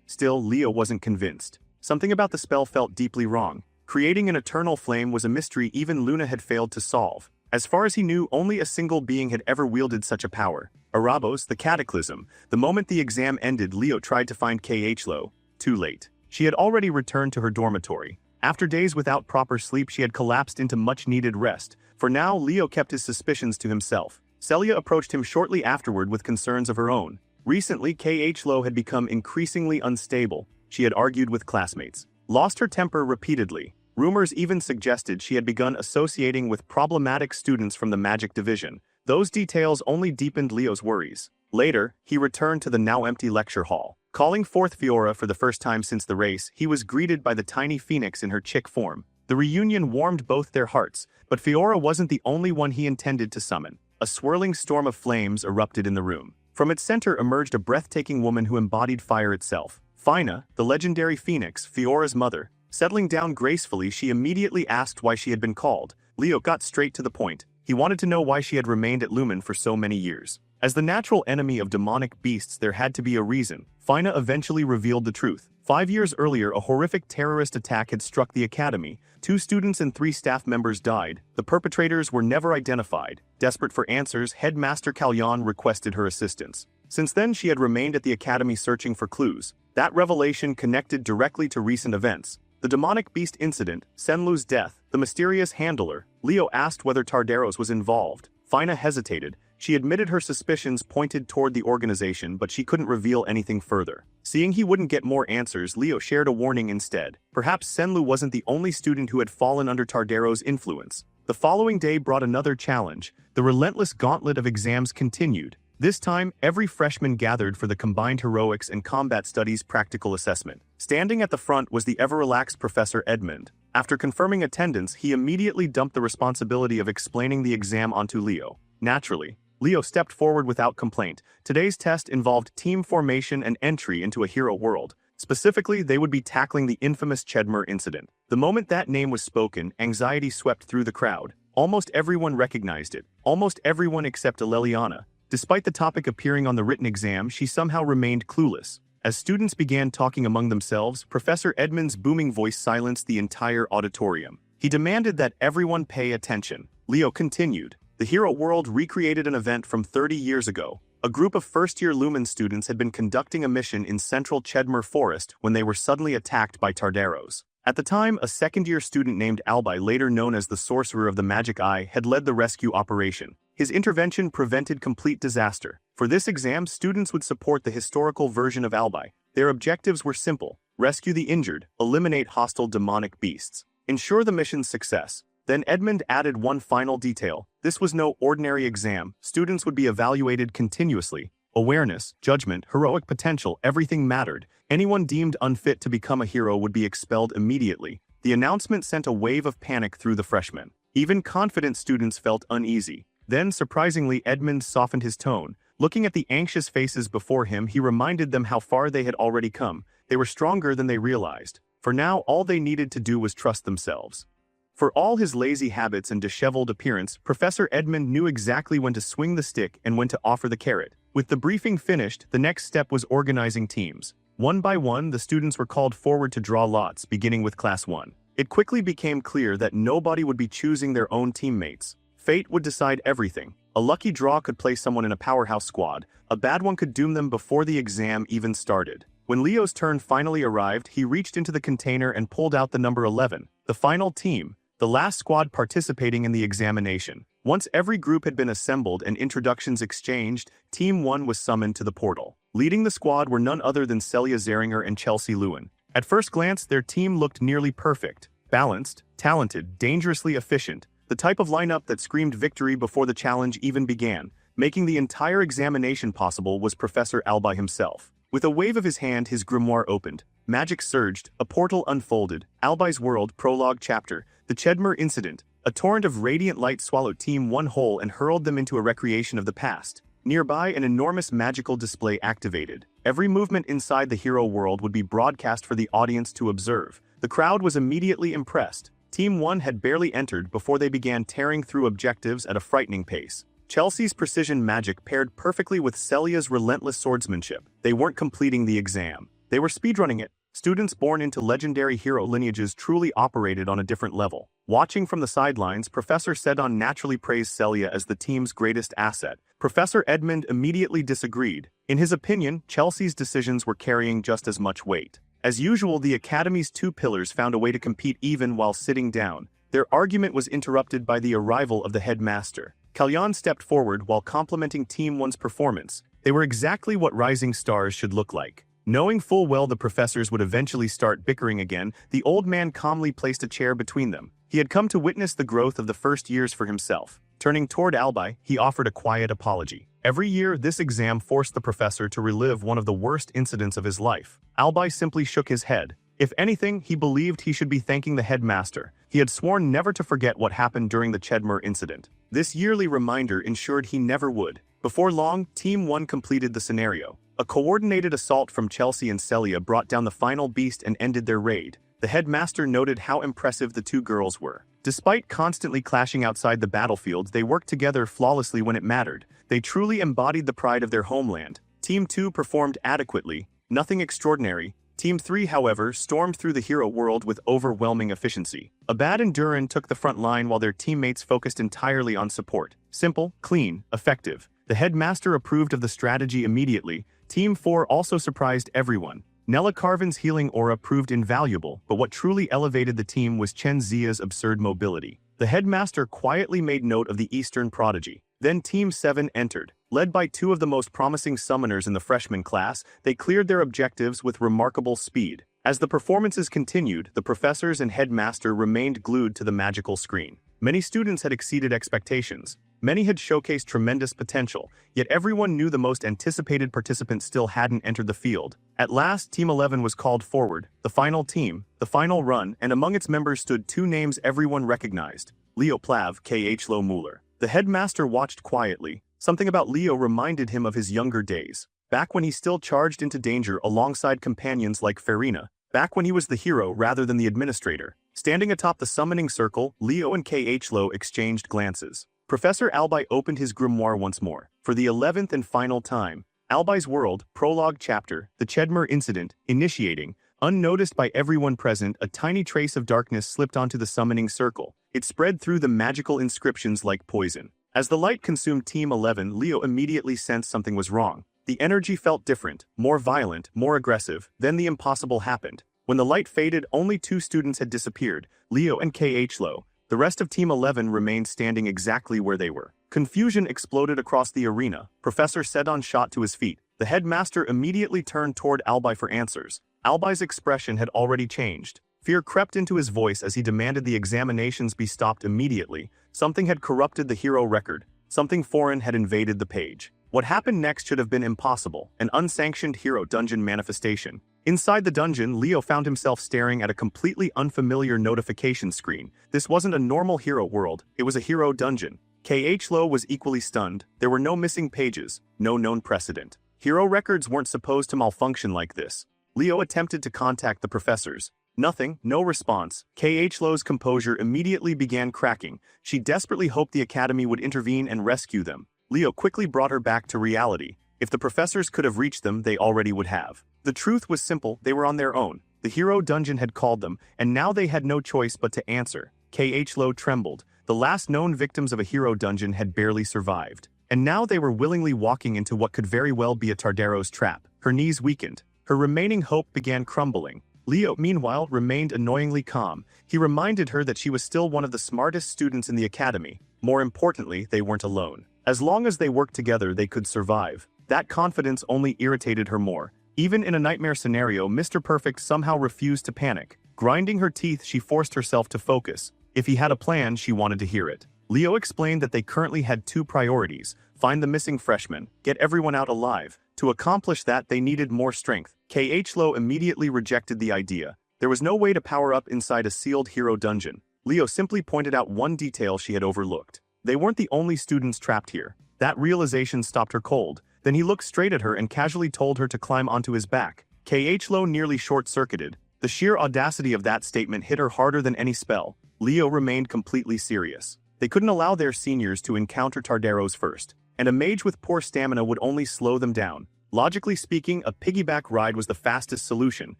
Still, Leo wasn't convinced. Something about the spell felt deeply wrong. Creating an eternal flame was a mystery even Luna had failed to solve. As far as he knew, only a single being had ever wielded such a power. Arabos, the Cataclysm. The moment the exam ended, Leo tried to find K.H. Lowe. Too late. She had already returned to her dormitory. After days without proper sleep, she had collapsed into much-needed rest. For now, Leo kept his suspicions to himself. Celia approached him shortly afterward with concerns of her own. Recently, K.H. Lowe had become increasingly unstable. She had argued with classmates, lost her temper repeatedly. Rumors even suggested she had begun associating with problematic students from the magic division. Those details only deepened Leo's worries. Later, he returned to the now-empty lecture hall. Calling forth Fiora for the first time since the race, he was greeted by the tiny phoenix in her chick form. The reunion warmed both their hearts, but Fiora wasn't the only one he intended to summon. A swirling storm of flames erupted in the room. From its center emerged a breathtaking woman who embodied fire itself. Fina, the legendary phoenix, Fiora's mother. Settling down gracefully, she immediately asked why she had been called. Leo got straight to the point. He wanted to know why she had remained at Lumen for so many years. As the natural enemy of demonic beasts, there had to be a reason. Fina eventually revealed the truth. 5 years earlier, a horrific terrorist attack had struck the academy. 2 students and 3 staff members died. The perpetrators were never identified. Desperate for answers, Headmaster Kalyan requested her assistance. Since then, she had remained at the academy searching for clues. That revelation connected directly to recent events. The demonic beast incident, Senlu's death, the mysterious handler. Leo asked whether Tardaros was involved. Fina hesitated. She admitted her suspicions pointed toward the organization, but she couldn't reveal anything further. Seeing he wouldn't get more answers, Leo shared a warning instead. Perhaps Senlu wasn't the only student who had fallen under Tardaros' influence. The following day brought another challenge. The relentless gauntlet of exams continued. This time, every freshman gathered for the combined heroics and combat studies practical assessment. Standing at the front was the ever-relaxed Professor Edmund. After confirming attendance, he immediately dumped the responsibility of explaining the exam onto Leo. Naturally, Leo stepped forward without complaint. Today's test involved team formation and entry into a hero world. Specifically, they would be tackling the infamous Chedmer incident. The moment that name was spoken, anxiety swept through the crowd. Almost everyone recognized it. Almost everyone except Aleliana. Despite the topic appearing on the written exam, she somehow remained clueless. As students began talking among themselves, Professor Edmund's booming voice silenced the entire auditorium. He demanded that everyone pay attention. Leo continued. The hero world recreated an event from 30 years ago. A group of first-year Lumen students had been conducting a mission in central Chedmer Forest when they were suddenly attacked by Tardaros. At the time, a second-year student named Albi, later known as the Sorcerer of the Magic Eye, had led the rescue operation. His intervention prevented complete disaster. For this exam, students would support the historical version of Albi. Their objectives were simple: rescue the injured, eliminate hostile demonic beasts, ensure the mission's success. Then Edmund added one final detail. This was no ordinary exam. Students would be evaluated continuously. Awareness, judgment, heroic potential, everything mattered. Anyone deemed unfit to become a hero would be expelled immediately. The announcement sent a wave of panic through the freshmen. Even confident students felt uneasy. Then, surprisingly, Edmund softened his tone. Looking at the anxious faces before him, he reminded them how far they had already come. They were stronger than they realized. For now, all they needed to do was trust themselves. For all his lazy habits and disheveled appearance, Professor Edmund knew exactly when to swing the stick and when to offer the carrot. With the briefing finished, the next step was organizing teams. One by one, the students were called forward to draw lots, beginning with Class 1. It quickly became clear that nobody would be choosing their own teammates. Fate would decide everything. A lucky draw could place someone in a powerhouse squad. A bad one could doom them before the exam even started. When Leo's turn finally arrived, he reached into the container and pulled out the number 11, the final team, the last squad participating in the examination. Once every group had been assembled and introductions exchanged, Team 1 was summoned to the portal. Leading the squad were none other than Celia Zeringer and Chelsea Lewin. At first glance, their team looked nearly perfect. Balanced, talented, dangerously efficient. The type of lineup that screamed victory before the challenge even began. Making the entire examination possible was Professor Albi himself. With a wave of his hand, his grimoire opened. Magic surged, a portal unfolded. Albi's World, Prologue Chapter. The Chedmer Incident. A torrent of radiant light swallowed Team 1 whole and hurled them into a recreation of the past. Nearby, an enormous magical display activated. Every movement inside the hero world would be broadcast for the audience to observe. The crowd was immediately impressed. Team 1 had barely entered before they began tearing through objectives at a frightening pace. Chelsea's precision magic paired perfectly with Celia's relentless swordsmanship. They weren't completing the exam. They were speedrunning it. Students born into legendary hero lineages truly operated on a different level. Watching from the sidelines, Professor Sedon naturally praised Celia as the team's greatest asset. Professor Edmund immediately disagreed. In his opinion, Chelsea's decisions were carrying just as much weight. As usual, the Academy's 2 pillars found a way to compete even while sitting down. Their argument was interrupted by the arrival of the headmaster. Kalyan stepped forward while complimenting Team 1's performance. They were exactly what rising stars should look like. Knowing full well the professors would eventually start bickering again, the old man calmly placed a chair between them. He had come to witness the growth of the first years for himself. Turning toward Albi, he offered a quiet apology. Every year, this exam forced the professor to relive one of the worst incidents of his life. Albei simply shook his head. If anything, he believed he should be thanking the headmaster. He had sworn never to forget what happened during the Chedmer incident. This yearly reminder ensured he never would. Before long, Team 1 completed the scenario. A coordinated assault from Chelsea and Celia brought down the final beast and ended their raid. The headmaster noted how impressive the two girls were. Despite constantly clashing outside the battlefield, they worked together flawlessly when it mattered. They truly embodied the pride of their homeland. Team 2 performed adequately, nothing extraordinary. Team 3, however, stormed through the hero world with overwhelming efficiency. Abad and Duran took the front line while their teammates focused entirely on support. Simple, clean, effective. The headmaster approved of the strategy immediately. Team 4 also surprised everyone. Nella Carvin's healing aura proved invaluable, but what truly elevated the team was Chen Zia's absurd mobility. The headmaster quietly made note of the Eastern prodigy. Then Team 7 entered. Led by two of the most promising summoners in the freshman class, they cleared their objectives with remarkable speed. As the performances continued, the professors and headmaster remained glued to the magical screen. Many students had exceeded expectations. Many had showcased tremendous potential, yet everyone knew the most anticipated participant still hadn't entered the field. At last, Team 11 was called forward, the final team, the final run, and among its members stood two names everyone recognized: Leo Plav, K.H. Lo Mueller. The headmaster watched quietly. Something about Leo reminded him of his younger days. Back when he still charged into danger alongside companions like Farina. Back when he was the hero rather than the administrator. Standing atop the summoning circle, Leo and K.H. Lo exchanged glances. Professor Albei opened his grimoire once more. For the 11th and final time, Albei's World, Prologue Chapter, the Chedmer Incident, initiating. Unnoticed by everyone present, a tiny trace of darkness slipped onto the summoning circle. It spread through the magical inscriptions like poison. As the light consumed Team 11, Leo immediately sensed something was wrong. The energy felt different, more violent, more aggressive. Then the impossible happened. When the light faded, only two students had disappeared, Leo and K.H. Lo. The rest of Team 11 remained standing exactly where they were. Confusion exploded across the arena. Professor Sedon shot to his feet. The headmaster immediately turned toward Albei for answers. Albei's expression had already changed. Fear crept into his voice as he demanded the examinations be stopped immediately. Something had corrupted the hero record. Something foreign had invaded the page. What happened next should have been impossible, an unsanctioned hero dungeon manifestation. Inside the dungeon, Leo found himself staring at a completely unfamiliar notification screen. This wasn't a normal hero world, it was a hero dungeon. K.H. Lo was equally stunned. There were no missing pages, no known precedent. Hero records weren't supposed to malfunction like this. Leo attempted to contact the professors. Nothing, no response. K.H. Lo's composure immediately began cracking. She desperately hoped the academy would intervene and rescue them. Leo quickly brought her back to reality. If the professors could have reached them, they already would have. The truth was simple, they were on their own. The hero dungeon had called them, and now they had no choice but to answer. K.H. Lo trembled. The last known victims of a hero dungeon had barely survived. And now they were willingly walking into what could very well be a Tardaro's trap. Her knees weakened. Her remaining hope began crumbling. Leo, meanwhile, remained annoyingly calm. He reminded her that she was still one of the smartest students in the academy. More importantly, they weren't alone. As long as they worked together, they could survive. That confidence only irritated her more. Even in a nightmare scenario, Mr. Perfect somehow refused to panic. Grinding her teeth, she forced herself to focus. If he had a plan, she wanted to hear it. Leo explained that they currently had two priorities: find the missing freshmen, get everyone out alive. To accomplish that, they needed more strength. K.H. Lo immediately rejected the idea. There was no way to power up inside a sealed hero dungeon. Leo simply pointed out one detail she had overlooked. They weren't the only students trapped here. That realization stopped her cold. Then he looked straight at her and casually told her to climb onto his back. K.H. Lo nearly short-circuited. The sheer audacity of that statement hit her harder than any spell. Leo remained completely serious. They couldn't allow their seniors to encounter Tardaros first, and a mage with poor stamina would only slow them down. Logically speaking, a piggyback ride was the fastest solution.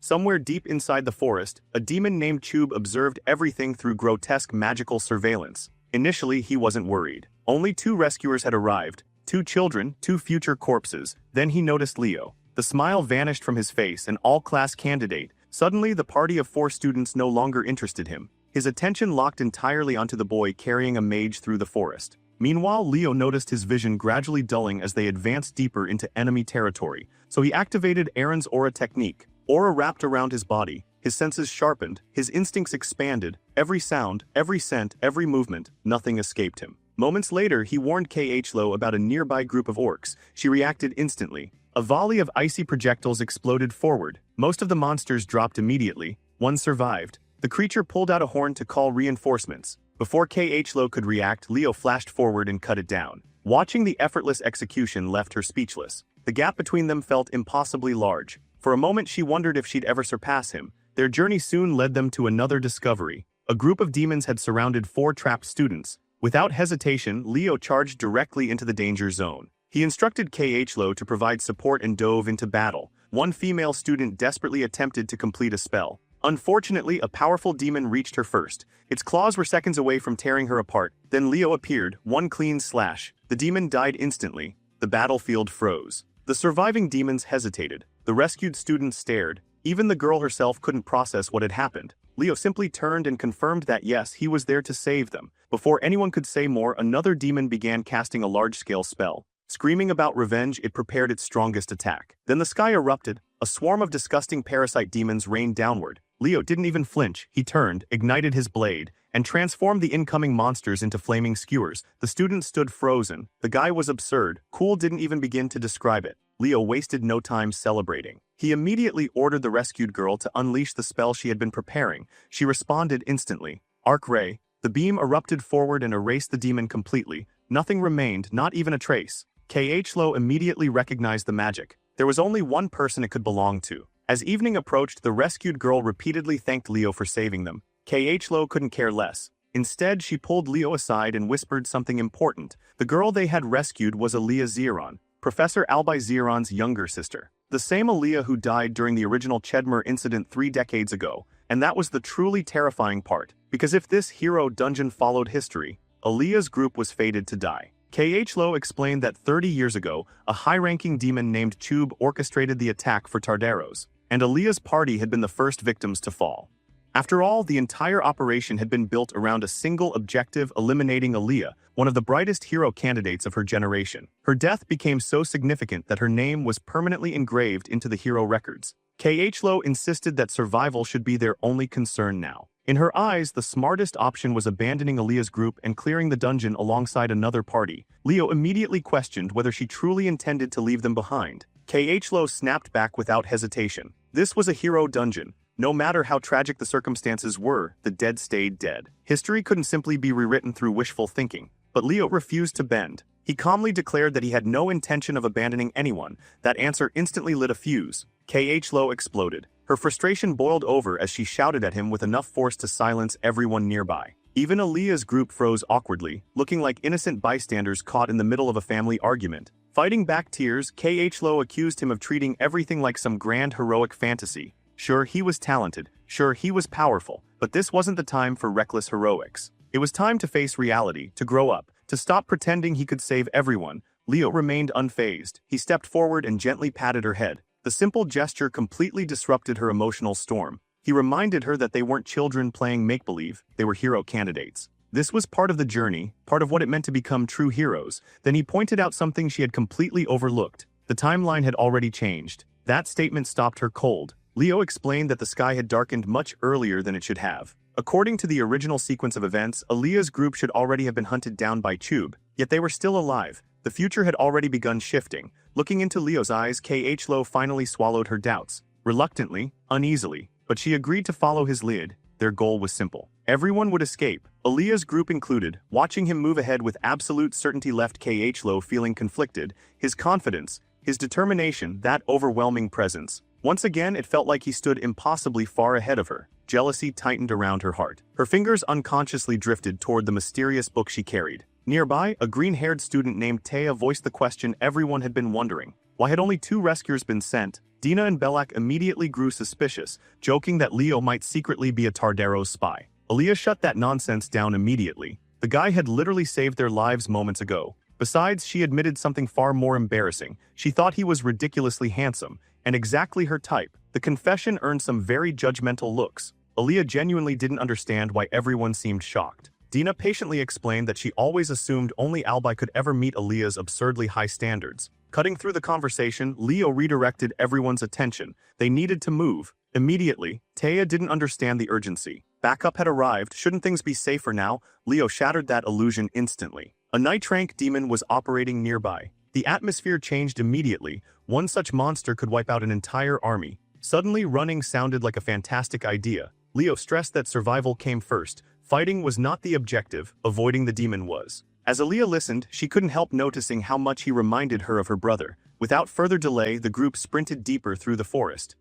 Somewhere deep inside the forest, a demon named Chube observed everything through grotesque magical surveillance. Initially, he wasn't worried. Only two rescuers had arrived. 2 children, 2 future corpses. Then he noticed Leo. The smile vanished from his face, an all-class candidate. Suddenly, the party of 4 students no longer interested him. His attention locked entirely onto the boy carrying a mage through the forest. Meanwhile, Leo noticed his vision gradually dulling as they advanced deeper into enemy territory, so he activated Aaron's aura technique. Aura wrapped around his body. His senses sharpened, his instincts expanded. Every sound, every scent, every movement, nothing escaped him. Moments later, he warned Khlo about a nearby group of orcs. She reacted instantly. A volley of icy projectiles exploded forward. Most of the monsters dropped immediately. One survived. The creature pulled out a horn to call reinforcements. Before Khlo could react, Leo flashed forward and cut it down. Watching the effortless execution left her speechless. The gap between them felt impossibly large. For a moment she wondered if she'd ever surpass him. Their journey soon led them to another discovery. A group of demons had surrounded 4 trapped students. Without hesitation, Leo charged directly into the danger zone. He instructed Khlo to provide support and dove into battle. One female student desperately attempted to complete a spell. Unfortunately, a powerful demon reached her first. Its claws were seconds away from tearing her apart. Then Leo appeared, one clean slash. The demon died instantly. The battlefield froze. The surviving demons hesitated. The rescued students stared. Even the girl herself couldn't process what had happened. Leo simply turned and confirmed that yes, he was there to save them. Before anyone could say more, another demon began casting a large-scale spell. Screaming about revenge, it prepared its strongest attack. Then the sky erupted. A swarm of disgusting parasite demons rained downward. Leo didn't even flinch. He turned, ignited his blade, and transformed the incoming monsters into flaming skewers. The student stood frozen. The guy was absurd. Cool didn't even begin to describe it. Leo wasted no time celebrating. He immediately ordered the rescued girl to unleash the spell she had been preparing. She responded instantly. Arc Ray. The beam erupted forward and erased the demon completely. Nothing remained, not even a trace. Khlo immediately recognized the magic. There was only one person it could belong to. As evening approached, the rescued girl repeatedly thanked Leo for saving them. Khlo couldn't care less. Instead, she pulled Leo aside and whispered something important. The girl they had rescued was Aaliyah Zeron, Professor Albai Zeron's younger sister. The same Aaliyah who died during the original Chedmer incident 3 decades ago. And that was the truly terrifying part. Because if this hero dungeon followed history, Aaliyah's group was fated to die. Khlo explained that 30 years ago, a high-ranking demon named Chub orchestrated the attack for Tardaros, and Aaliyah's party had been the first victims to fall. After all, the entire operation had been built around a single objective: eliminating Aaliyah, one of the brightest hero candidates of her generation. Her death became so significant that her name was permanently engraved into the hero records. Khlo insisted that survival should be their only concern now. In her eyes, the smartest option was abandoning Aaliyah's group and clearing the dungeon alongside another party. Leo immediately questioned whether she truly intended to leave them behind. Khlo snapped back without hesitation. This was a hero dungeon. No matter how tragic the circumstances were, the dead stayed dead. History couldn't simply be rewritten through wishful thinking. But Leo refused to bend. He calmly declared that he had no intention of abandoning anyone. That answer instantly lit a fuse. Khlo exploded. Her frustration boiled over as she shouted at him with enough force to silence everyone nearby. Even Aaliyah's group froze awkwardly, looking like innocent bystanders caught in the middle of a family argument. Fighting back tears, Khlo accused him of treating everything like some grand heroic fantasy. Sure, he was talented. Sure, he was powerful. But this wasn't the time for reckless heroics. It was time to face reality, to grow up, to stop pretending he could save everyone. Leo remained unfazed. He stepped forward and gently patted her head. The simple gesture completely disrupted her emotional storm. He reminded her that they weren't children playing make-believe, they were hero candidates. This was part of the journey, part of what it meant to become true heroes. Then he pointed out something she had completely overlooked. The timeline had already changed. That statement stopped her cold. Leo explained that the sky had darkened much earlier than it should have. According to the original sequence of events, Aaliyah's group should already have been hunted down by Chub, yet they were still alive. The future had already begun shifting. Looking into Leo's eyes, Khlo finally swallowed her doubts. Reluctantly, uneasily, but she agreed to follow his lead. Their goal was simple. Everyone would escape, Aaliyah's group included. Watching him move ahead with absolute certainty left Khlo feeling conflicted. His confidence, his determination, that overwhelming presence. Once again, it felt like he stood impossibly far ahead of her. Jealousy tightened around her heart. Her fingers unconsciously drifted toward the mysterious book she carried. Nearby, a green-haired student named Taya voiced the question everyone had been wondering. Why had only 2 rescuers been sent? Dina and Belak immediately grew suspicious, joking that Leo might secretly be a Tardaros spy. Aaliyah shut that nonsense down immediately. The guy had literally saved their lives moments ago. Besides, she admitted something far more embarrassing. She thought he was ridiculously handsome, and exactly her type. The confession earned some very judgmental looks. Aaliyah genuinely didn't understand why everyone seemed shocked. Dina patiently explained that she always assumed only Albai could ever meet Aaliyah's absurdly high standards. Cutting through the conversation, Leo redirected everyone's attention. They needed to move. Immediately, Taya didn't understand the urgency. Backup had arrived. Shouldn't things be safer now? Leo shattered that illusion instantly. A night rank demon was operating nearby. The atmosphere changed immediately. One such monster could wipe out an entire army. Suddenly, running sounded like a fantastic idea. Leo stressed that survival came first. Fighting was not the objective, avoiding the demon was. As Aaliyah listened, she couldn't help noticing how much he reminded her of her brother. Without further delay, the group sprinted deeper through the forest.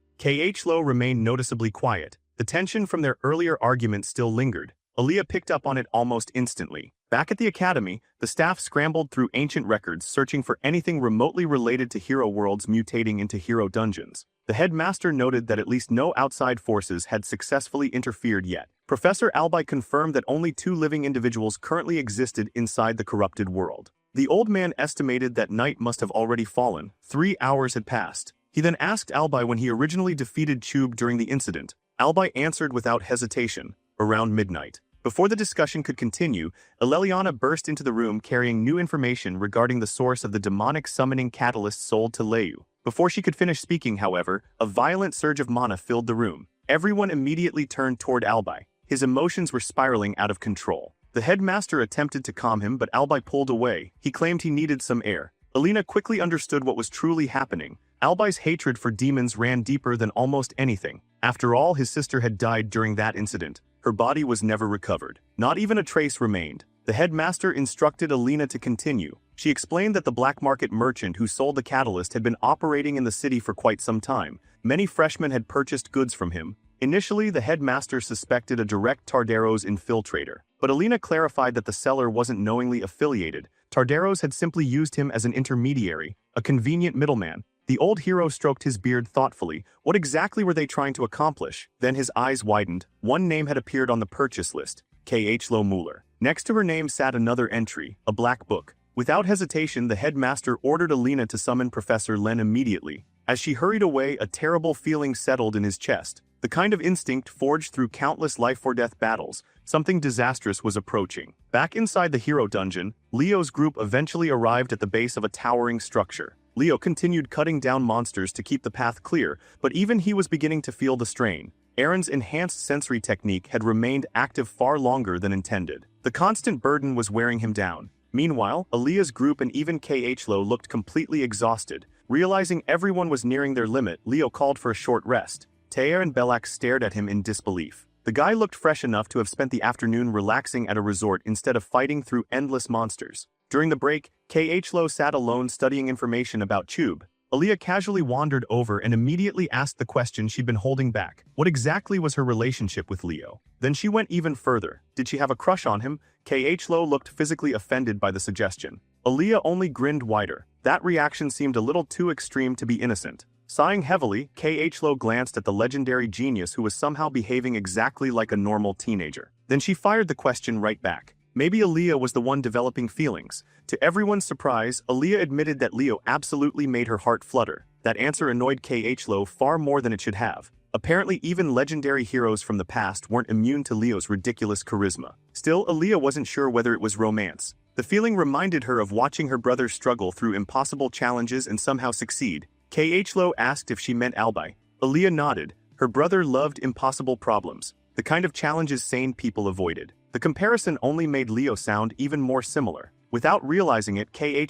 Lo remained noticeably quiet. The tension from their earlier argument still lingered. Aaliyah picked up on it almost instantly. Back at the academy, the staff scrambled through ancient records searching for anything remotely related to hero worlds mutating into hero dungeons. The headmaster noted that at least no outside forces had successfully interfered yet. Professor Albi confirmed that only 2 living individuals currently existed inside the corrupted world. The old man estimated that night must have already fallen. 3 hours had passed. He then asked Albi when he originally defeated Chube during the incident. Albi answered without hesitation, around midnight. Before the discussion could continue, Eleliana burst into the room carrying new information regarding the source of the demonic summoning catalyst sold to Leu. Before she could finish speaking, however, a violent surge of mana filled the room. Everyone immediately turned toward Albi. His emotions were spiraling out of control. The headmaster attempted to calm him, but Albi pulled away. He claimed he needed some air. Alina quickly understood what was truly happening. Albi's hatred for demons ran deeper than almost anything. After all, his sister had died during that incident. Her body was never recovered. Not even a trace remained. The headmaster instructed Alina to continue. She explained that the black market merchant who sold the catalyst had been operating in the city for quite some time. Many freshmen had purchased goods from him. Initially, the headmaster suspected a direct Tardaros infiltrator, but Alina clarified that the seller wasn't knowingly affiliated. Tardaros had simply used him as an intermediary, a convenient middleman. The old hero stroked his beard thoughtfully. What exactly were they trying to accomplish? Then his eyes widened. One name had appeared on the purchase list, Lo Mueller. Next to her name sat another entry, a black book. Without hesitation, the headmaster ordered Alina to summon Professor Len immediately. As she hurried away, a terrible feeling settled in his chest. The kind of instinct forged through countless life-or-death battles. Something disastrous was approaching. Back inside the hero dungeon, Leo's group eventually arrived at the base of a towering structure. Leo continued cutting down monsters to keep the path clear, but even he was beginning to feel the strain. Aaron's enhanced sensory technique had remained active far longer than intended. The constant burden was wearing him down. Meanwhile, Aaliyah's group and even Lo looked completely exhausted. Realizing everyone was nearing their limit, Leo called for a short rest. Taer and Belak stared at him in disbelief. The guy looked fresh enough to have spent the afternoon relaxing at a resort instead of fighting through endless monsters. During the break, Lo sat alone studying information about Chube. Aaliyah casually wandered over and immediately asked the question she'd been holding back. What exactly was her relationship with Leo? Then she went even further. Did she have a crush on him? Lo looked physically offended by the suggestion. Aaliyah only grinned wider. That reaction seemed a little too extreme to be innocent. Sighing heavily, Lo glanced at the legendary genius who was somehow behaving exactly like a normal teenager. Then she fired the question right back. Maybe Aaliyah was the one developing feelings. To everyone's surprise, Aaliyah admitted that Leo absolutely made her heart flutter. That answer annoyed Lo far more than it should have. Apparently, even legendary heroes from the past weren't immune to Leo's ridiculous charisma. Still, Aaliyah wasn't sure whether it was romance. The feeling reminded her of watching her brother struggle through impossible challenges and somehow succeed. Lo asked if she meant Albi. Aaliyah nodded. Her brother loved impossible problems, the kind of challenges sane people avoided. The comparison only made Leo sound even more similar. Without realizing it,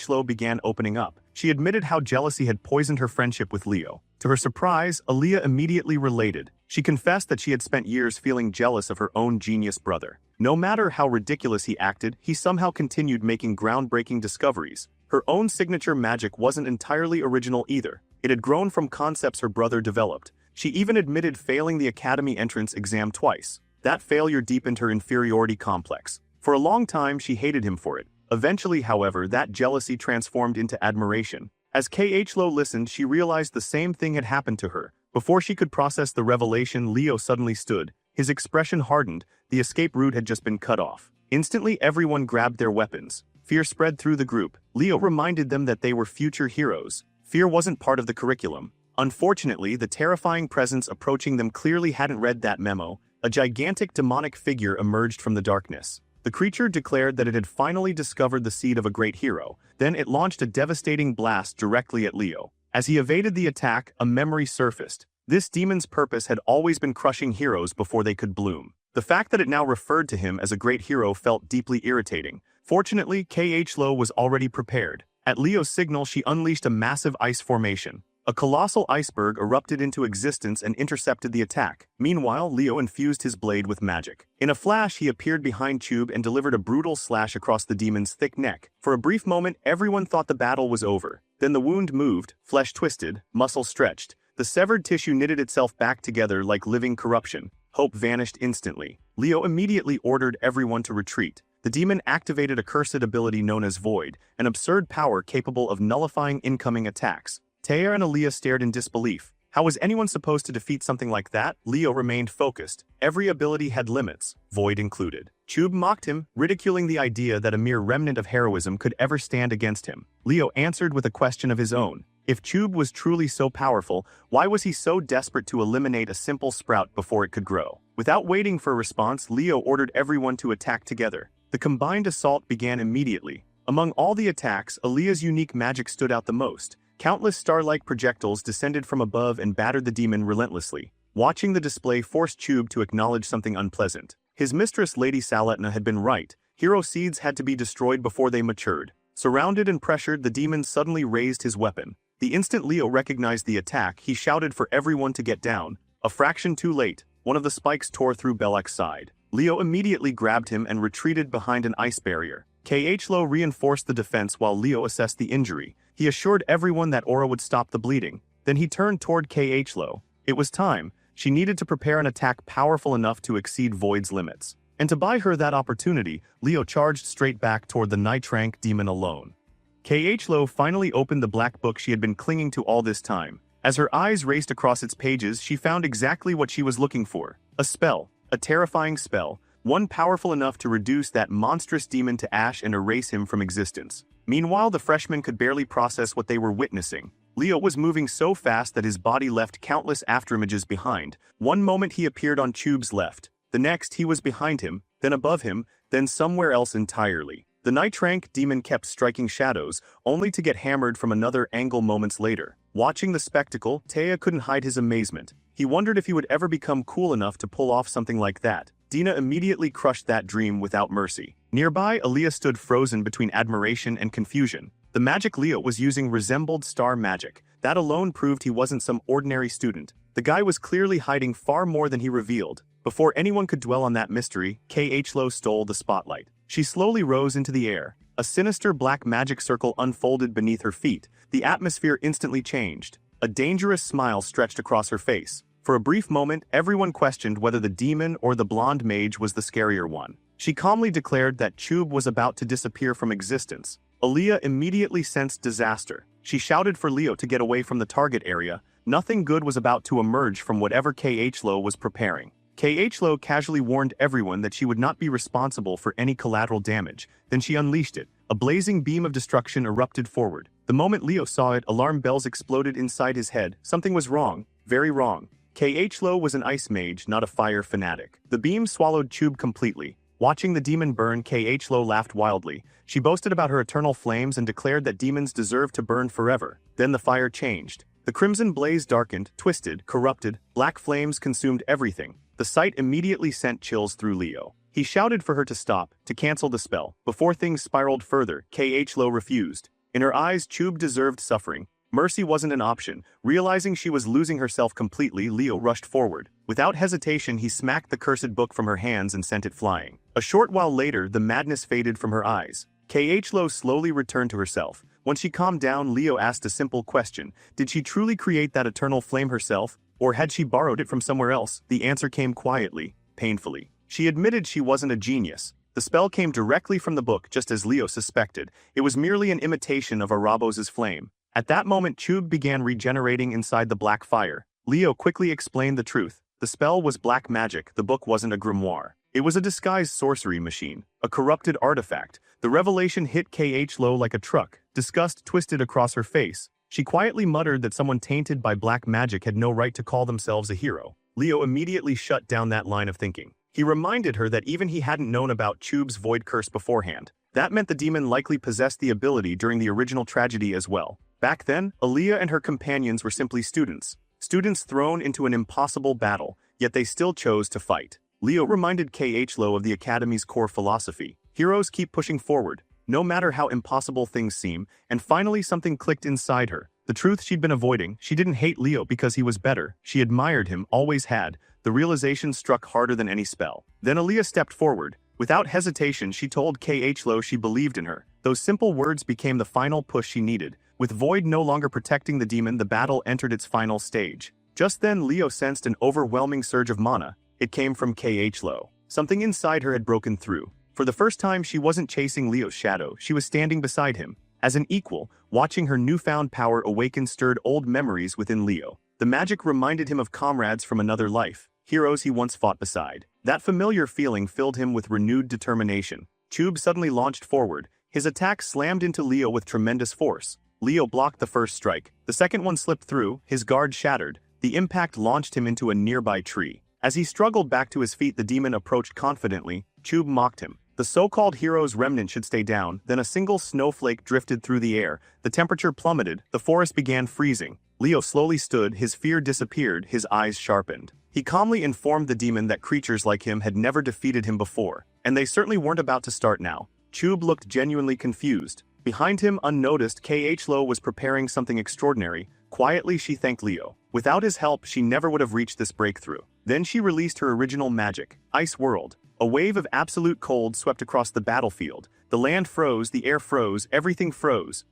Lo began opening up. She admitted how jealousy had poisoned her friendship with Leo. To her surprise, Aaliyah immediately related. She confessed that she had spent years feeling jealous of her own genius brother. No matter how ridiculous he acted, he somehow continued making groundbreaking discoveries. Her own signature magic wasn't entirely original either. It had grown from concepts her brother developed. She even admitted failing the academy entrance exam twice. That failure deepened her inferiority complex. For a long time, she hated him for it. Eventually, however, that jealousy transformed into admiration. As Lo listened, she realized the same thing had happened to her. Before she could process the revelation, Leo suddenly stood. His expression hardened. The escape route had just been cut off. Instantly, everyone grabbed their weapons. Fear spread through the group. Leo reminded them that they were future heroes. Fear wasn't part of the curriculum. Unfortunately, the terrifying presence approaching them clearly hadn't read that memo. A gigantic demonic figure emerged from the darkness. The creature declared that it had finally discovered the seed of a great hero. Then it launched a devastating blast directly at Leo. As he evaded the attack, a memory surfaced. This demon's purpose had always been crushing heroes before they could bloom. The fact that it now referred to him as a great hero felt deeply irritating. Fortunately, K.H. Lo was already prepared. At Leo's signal, she unleashed a massive ice formation. A colossal iceberg erupted into existence and intercepted the attack. Meanwhile, Leo infused his blade with magic. In a flash, he appeared behind Tube and delivered a brutal slash across the demon's thick neck. For a brief moment, everyone thought the battle was over. Then the wound moved, flesh twisted, muscle stretched. The severed tissue knitted itself back together like living corruption. Hope vanished instantly. Leo immediately ordered everyone to retreat. The demon activated a cursed ability known as Void, an absurd power capable of nullifying incoming attacks. Taya and Aaliyah stared in disbelief. How was anyone supposed to defeat something like that? Leo remained focused. Every ability had limits, Void included. Tube mocked him, ridiculing the idea that a mere remnant of heroism could ever stand against him. Leo answered with a question of his own. If Tube was truly so powerful, why was he so desperate to eliminate a simple sprout before it could grow? Without waiting for a response, Leo ordered everyone to attack together. The combined assault began immediately. Among all the attacks, Aaliyah's unique magic stood out the most. Countless star-like projectiles descended from above and battered the demon relentlessly. Watching the display forced Tube to acknowledge something unpleasant. His mistress Lady Saletna had been right. Hero seeds had to be destroyed before they matured. Surrounded and pressured, the demon suddenly raised his weapon. The instant Leo recognized the attack, he shouted for everyone to get down. A fraction too late, one of the spikes tore through Belek's side. Leo immediately grabbed him and retreated behind an ice barrier. K.H. Lo reinforced the defense while Leo assessed the injury. He assured everyone that aura would stop the bleeding. Then he turned toward K.H. Lo. It was time. She needed to prepare an attack powerful enough to exceed Void's limits. And to buy her that opportunity, Leo charged straight back toward the Nitrank demon alone. K.H. Lo finally opened the black book she had been clinging to all this time. As her eyes raced across its pages, she found exactly what she was looking for. A spell. A terrifying spell. One powerful enough to reduce that monstrous demon to ash and erase him from existence. Meanwhile, the freshmen could barely process what they were witnessing. Leo was moving so fast that his body left countless afterimages behind. One moment he appeared on Tube's left. The next he was behind him, then above him, then somewhere else entirely. The Nitrank demon kept striking shadows, only to get hammered from another angle moments later. Watching the spectacle, Taya couldn't hide his amazement. He wondered if he would ever become cool enough to pull off something like that. Dina immediately crushed that dream without mercy. Nearby, Aaliyah stood frozen between admiration and confusion. The magic Leo was using resembled star magic. That alone proved he wasn't some ordinary student. The guy was clearly hiding far more than he revealed. Before anyone could dwell on that mystery, K.H. Lo stole the spotlight. She slowly rose into the air. A sinister black magic circle unfolded beneath her feet. The atmosphere instantly changed. A dangerous smile stretched across her face. For a brief moment, everyone questioned whether the demon or the blonde mage was the scarier one. She calmly declared that Tube was about to disappear from existence. Aaliyah immediately sensed disaster. She shouted for Leo to get away from the target area. Nothing good was about to emerge from whatever K.H. Lo was preparing. K.H. Lo casually warned everyone that she would not be responsible for any collateral damage. Then she unleashed it. A blazing beam of destruction erupted forward. The moment Leo saw it, alarm bells exploded inside his head. Something was wrong. Very wrong. K.H. Lo was an ice mage, not a fire fanatic. The beam swallowed Tube completely. Watching the demon burn, K.H. Lo laughed wildly. She boasted about her eternal flames and declared that demons deserved to burn forever. Then the fire changed. The crimson blaze darkened, twisted, corrupted. Black flames consumed everything. The sight immediately sent chills through Leo. He shouted for her to stop, to cancel the spell. Before things spiraled further, K.H. Lo refused. In her eyes, Tube deserved suffering. Mercy wasn't an option. Realizing she was losing herself completely, Leo rushed forward. Without hesitation, he smacked the cursed book from her hands and sent it flying. A short while later, the madness faded from her eyes. K.H. Lo slowly returned to herself. When she calmed down, Leo asked a simple question. Did she truly create that eternal flame herself? Or had she borrowed it from somewhere else? The answer came quietly, painfully. She admitted she wasn't a genius. The spell came directly from the book, just as Leo suspected. It was merely an imitation of Arabos's flame. At that moment, Tube began regenerating inside the black fire. Leo quickly explained the truth. The spell was black magic, the book wasn't a grimoire. It was a disguised sorcery machine, a corrupted artifact. The revelation hit K.H. Lo like a truck. Disgust twisted across her face. She quietly muttered that someone tainted by black magic had no right to call themselves a hero. Leo immediately shut down that line of thinking. He reminded her that even he hadn't known about Tube's void curse beforehand. That meant the demon likely possessed the ability during the original tragedy as well. Back then, Aaliyah and her companions were simply students. Students thrown into an impossible battle, yet they still chose to fight. Leo reminded K.H. Lo of the Academy's core philosophy. Heroes keep pushing forward, no matter how impossible things seem, and finally something clicked inside her. The truth she'd been avoiding: she didn't hate Leo because he was better, she admired him, always had. The realization struck harder than any spell. Then Aaliyah stepped forward. Without hesitation, she told Lo she believed in her. Those simple words became the final push she needed. With Void no longer protecting the demon, the battle entered its final stage. Just then, Leo sensed an overwhelming surge of mana. It came from Lo. Something inside her had broken through. For the first time, she wasn't chasing Leo's shadow, she was standing beside him. As an equal, watching her newfound power awaken stirred old memories within Leo. The magic reminded him of comrades from another life, heroes he once fought beside. That familiar feeling filled him with renewed determination. Chub suddenly launched forward. His attack slammed into Leo with tremendous force. Leo blocked the first strike. The second one slipped through, his guard shattered. The impact launched him into a nearby tree. As he struggled back to his feet, the demon approached confidently. Chub mocked him. The so-called hero's remnant should stay down. Then a single snowflake drifted through the air. The temperature plummeted. The forest began freezing. Leo slowly stood, his fear disappeared, his eyes sharpened. He calmly informed the demon that creatures like him had never defeated him before, and they certainly weren't about to start now. Chub looked genuinely confused. Behind him, unnoticed, Lo was preparing something extraordinary. Quietly, she thanked Leo. Without his help, she never would have reached this breakthrough. Then she released her original magic, Ice World. A wave of absolute cold swept across the battlefield. The land froze, the air froze, everything froze.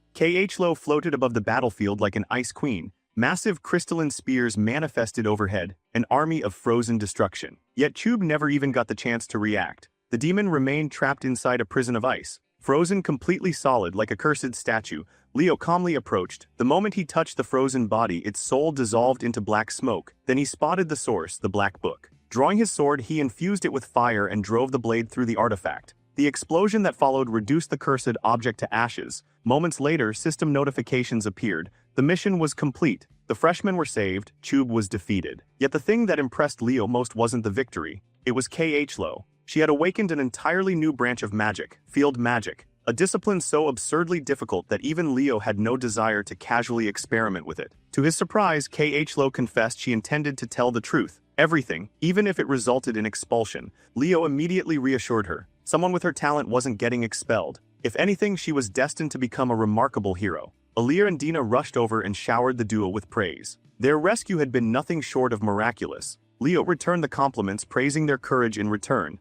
Lo floated above the battlefield like an ice queen. Massive crystalline spears manifested overhead, an army of frozen destruction. Yet Chub never even got the chance to react. The demon remained trapped inside a prison of ice. Frozen completely solid like a cursed statue, Leo calmly approached. The moment he touched the frozen body, its soul dissolved into black smoke. Then he spotted the source, the black book. Drawing his sword, he infused it with fire and drove the blade through the artifact. The explosion that followed reduced the cursed object to ashes. Moments later, system notifications appeared. The mission was complete. The freshmen were saved, Chub was defeated. Yet the thing that impressed Leo most wasn't the victory. It was Lo. She had awakened an entirely new branch of magic, field magic. A discipline so absurdly difficult that even Leo had no desire to casually experiment with it. To his surprise, Lo confessed she intended to tell the truth. Everything, even if it resulted in expulsion. Leo immediately reassured her. Someone with her talent wasn't getting expelled. If anything, she was destined to become a remarkable hero. Aaliyah and Dina rushed over and showered the duo with praise. Their rescue had been nothing short of miraculous. Leo returned the compliments, praising their courage in return.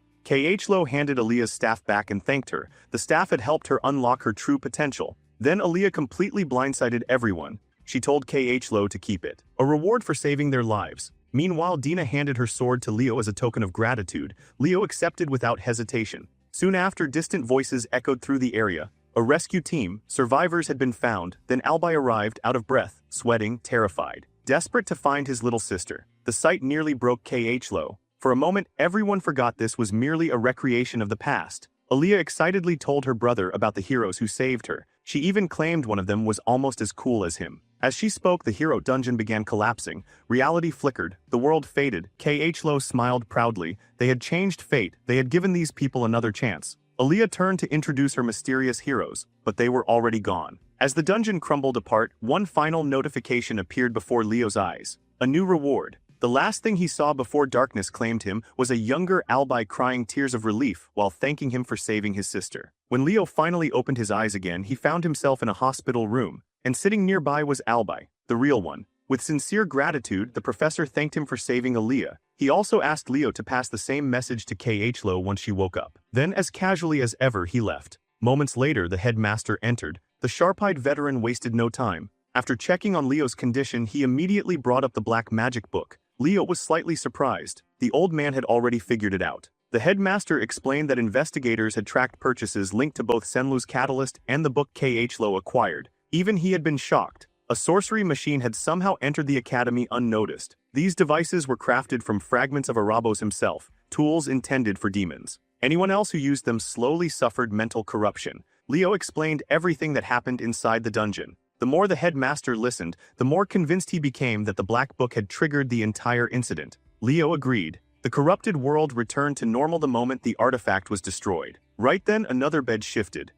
Lo handed Aaliyah's staff back and thanked her. The staff had helped her unlock her true potential. Then Aaliyah completely blindsided everyone. She told Lo to keep it, a reward for saving their lives. Meanwhile, Dina handed her sword to Leo as a token of gratitude. Leo accepted without hesitation. Soon after, distant voices echoed through the area. A rescue team, survivors had been found. Then Albi arrived, out of breath, sweating, terrified. Desperate to find his little sister. The sight nearly broke Lo. For a moment, everyone forgot this was merely a recreation of the past. Aaliyah excitedly told her brother about the heroes who saved her. She even claimed one of them was almost as cool as him. As she spoke, the hero dungeon began collapsing. Reality flickered. The world faded. Lo smiled proudly. They had changed fate. They had given these people another chance. Aaliyah turned to introduce her mysterious heroes, but they were already gone. As the dungeon crumbled apart, one final notification appeared before Leo's eyes. A new reward. The last thing he saw before darkness claimed him was a younger Albi crying tears of relief while thanking him for saving his sister. When Leo finally opened his eyes again, he found himself in a hospital room, and sitting nearby was Albi, the real one. With sincere gratitude, the professor thanked him for saving Aaliyah. He also asked Leo to pass the same message to Lo once she woke up. Then, as casually as ever, he left. Moments later, the headmaster entered. The sharp-eyed veteran wasted no time. After checking on Leo's condition, he immediately brought up the black magic book. Leo was slightly surprised. The old man had already figured it out. The headmaster explained that investigators had tracked purchases linked to both Senlu's catalyst and the book Lo acquired. Even he had been shocked. A sorcery machine had somehow entered the academy unnoticed. These devices were crafted from fragments of Arabos himself, tools intended for demons. Anyone else who used them slowly suffered mental corruption. Leo explained everything that happened inside the dungeon. The more the headmaster listened, the more convinced he became that the Black Book had triggered the entire incident. Leo agreed. The corrupted world returned to normal the moment the artifact was destroyed. Right then, another bed shifted.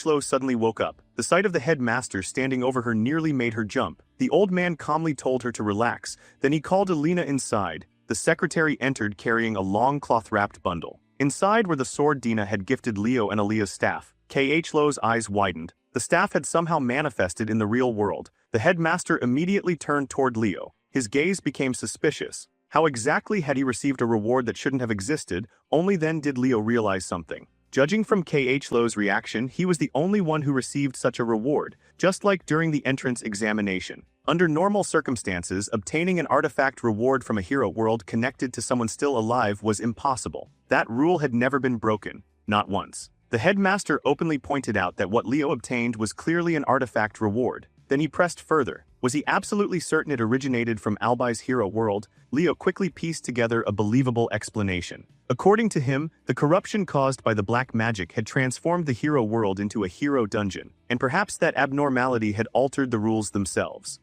Lo suddenly woke up. The sight of the headmaster standing over her nearly made her jump. The old man calmly told her to relax. Then he called Alina inside. The secretary entered carrying a long cloth-wrapped bundle. Inside were the sword Dina had gifted Leo and Aaliyah's staff. Khlo's eyes widened. The staff had somehow manifested in the real world. The headmaster immediately turned toward Leo. His gaze became suspicious. How exactly had he received a reward that shouldn't have existed? Only then did Leo realize something. Judging from Khlo's reaction, he was the only one who received such a reward, just like during the entrance examination. Under normal circumstances, obtaining an artifact reward from a hero world connected to someone still alive was impossible. That rule had never been broken, not once. The headmaster openly pointed out that what Leo obtained was clearly an artifact reward. Then he pressed further. Was he absolutely certain it originated from Albai's hero world? Leo quickly pieced together a believable explanation. According to him, the corruption caused by the black magic had transformed the hero world into a hero dungeon, and perhaps that abnormality had altered the rules themselves.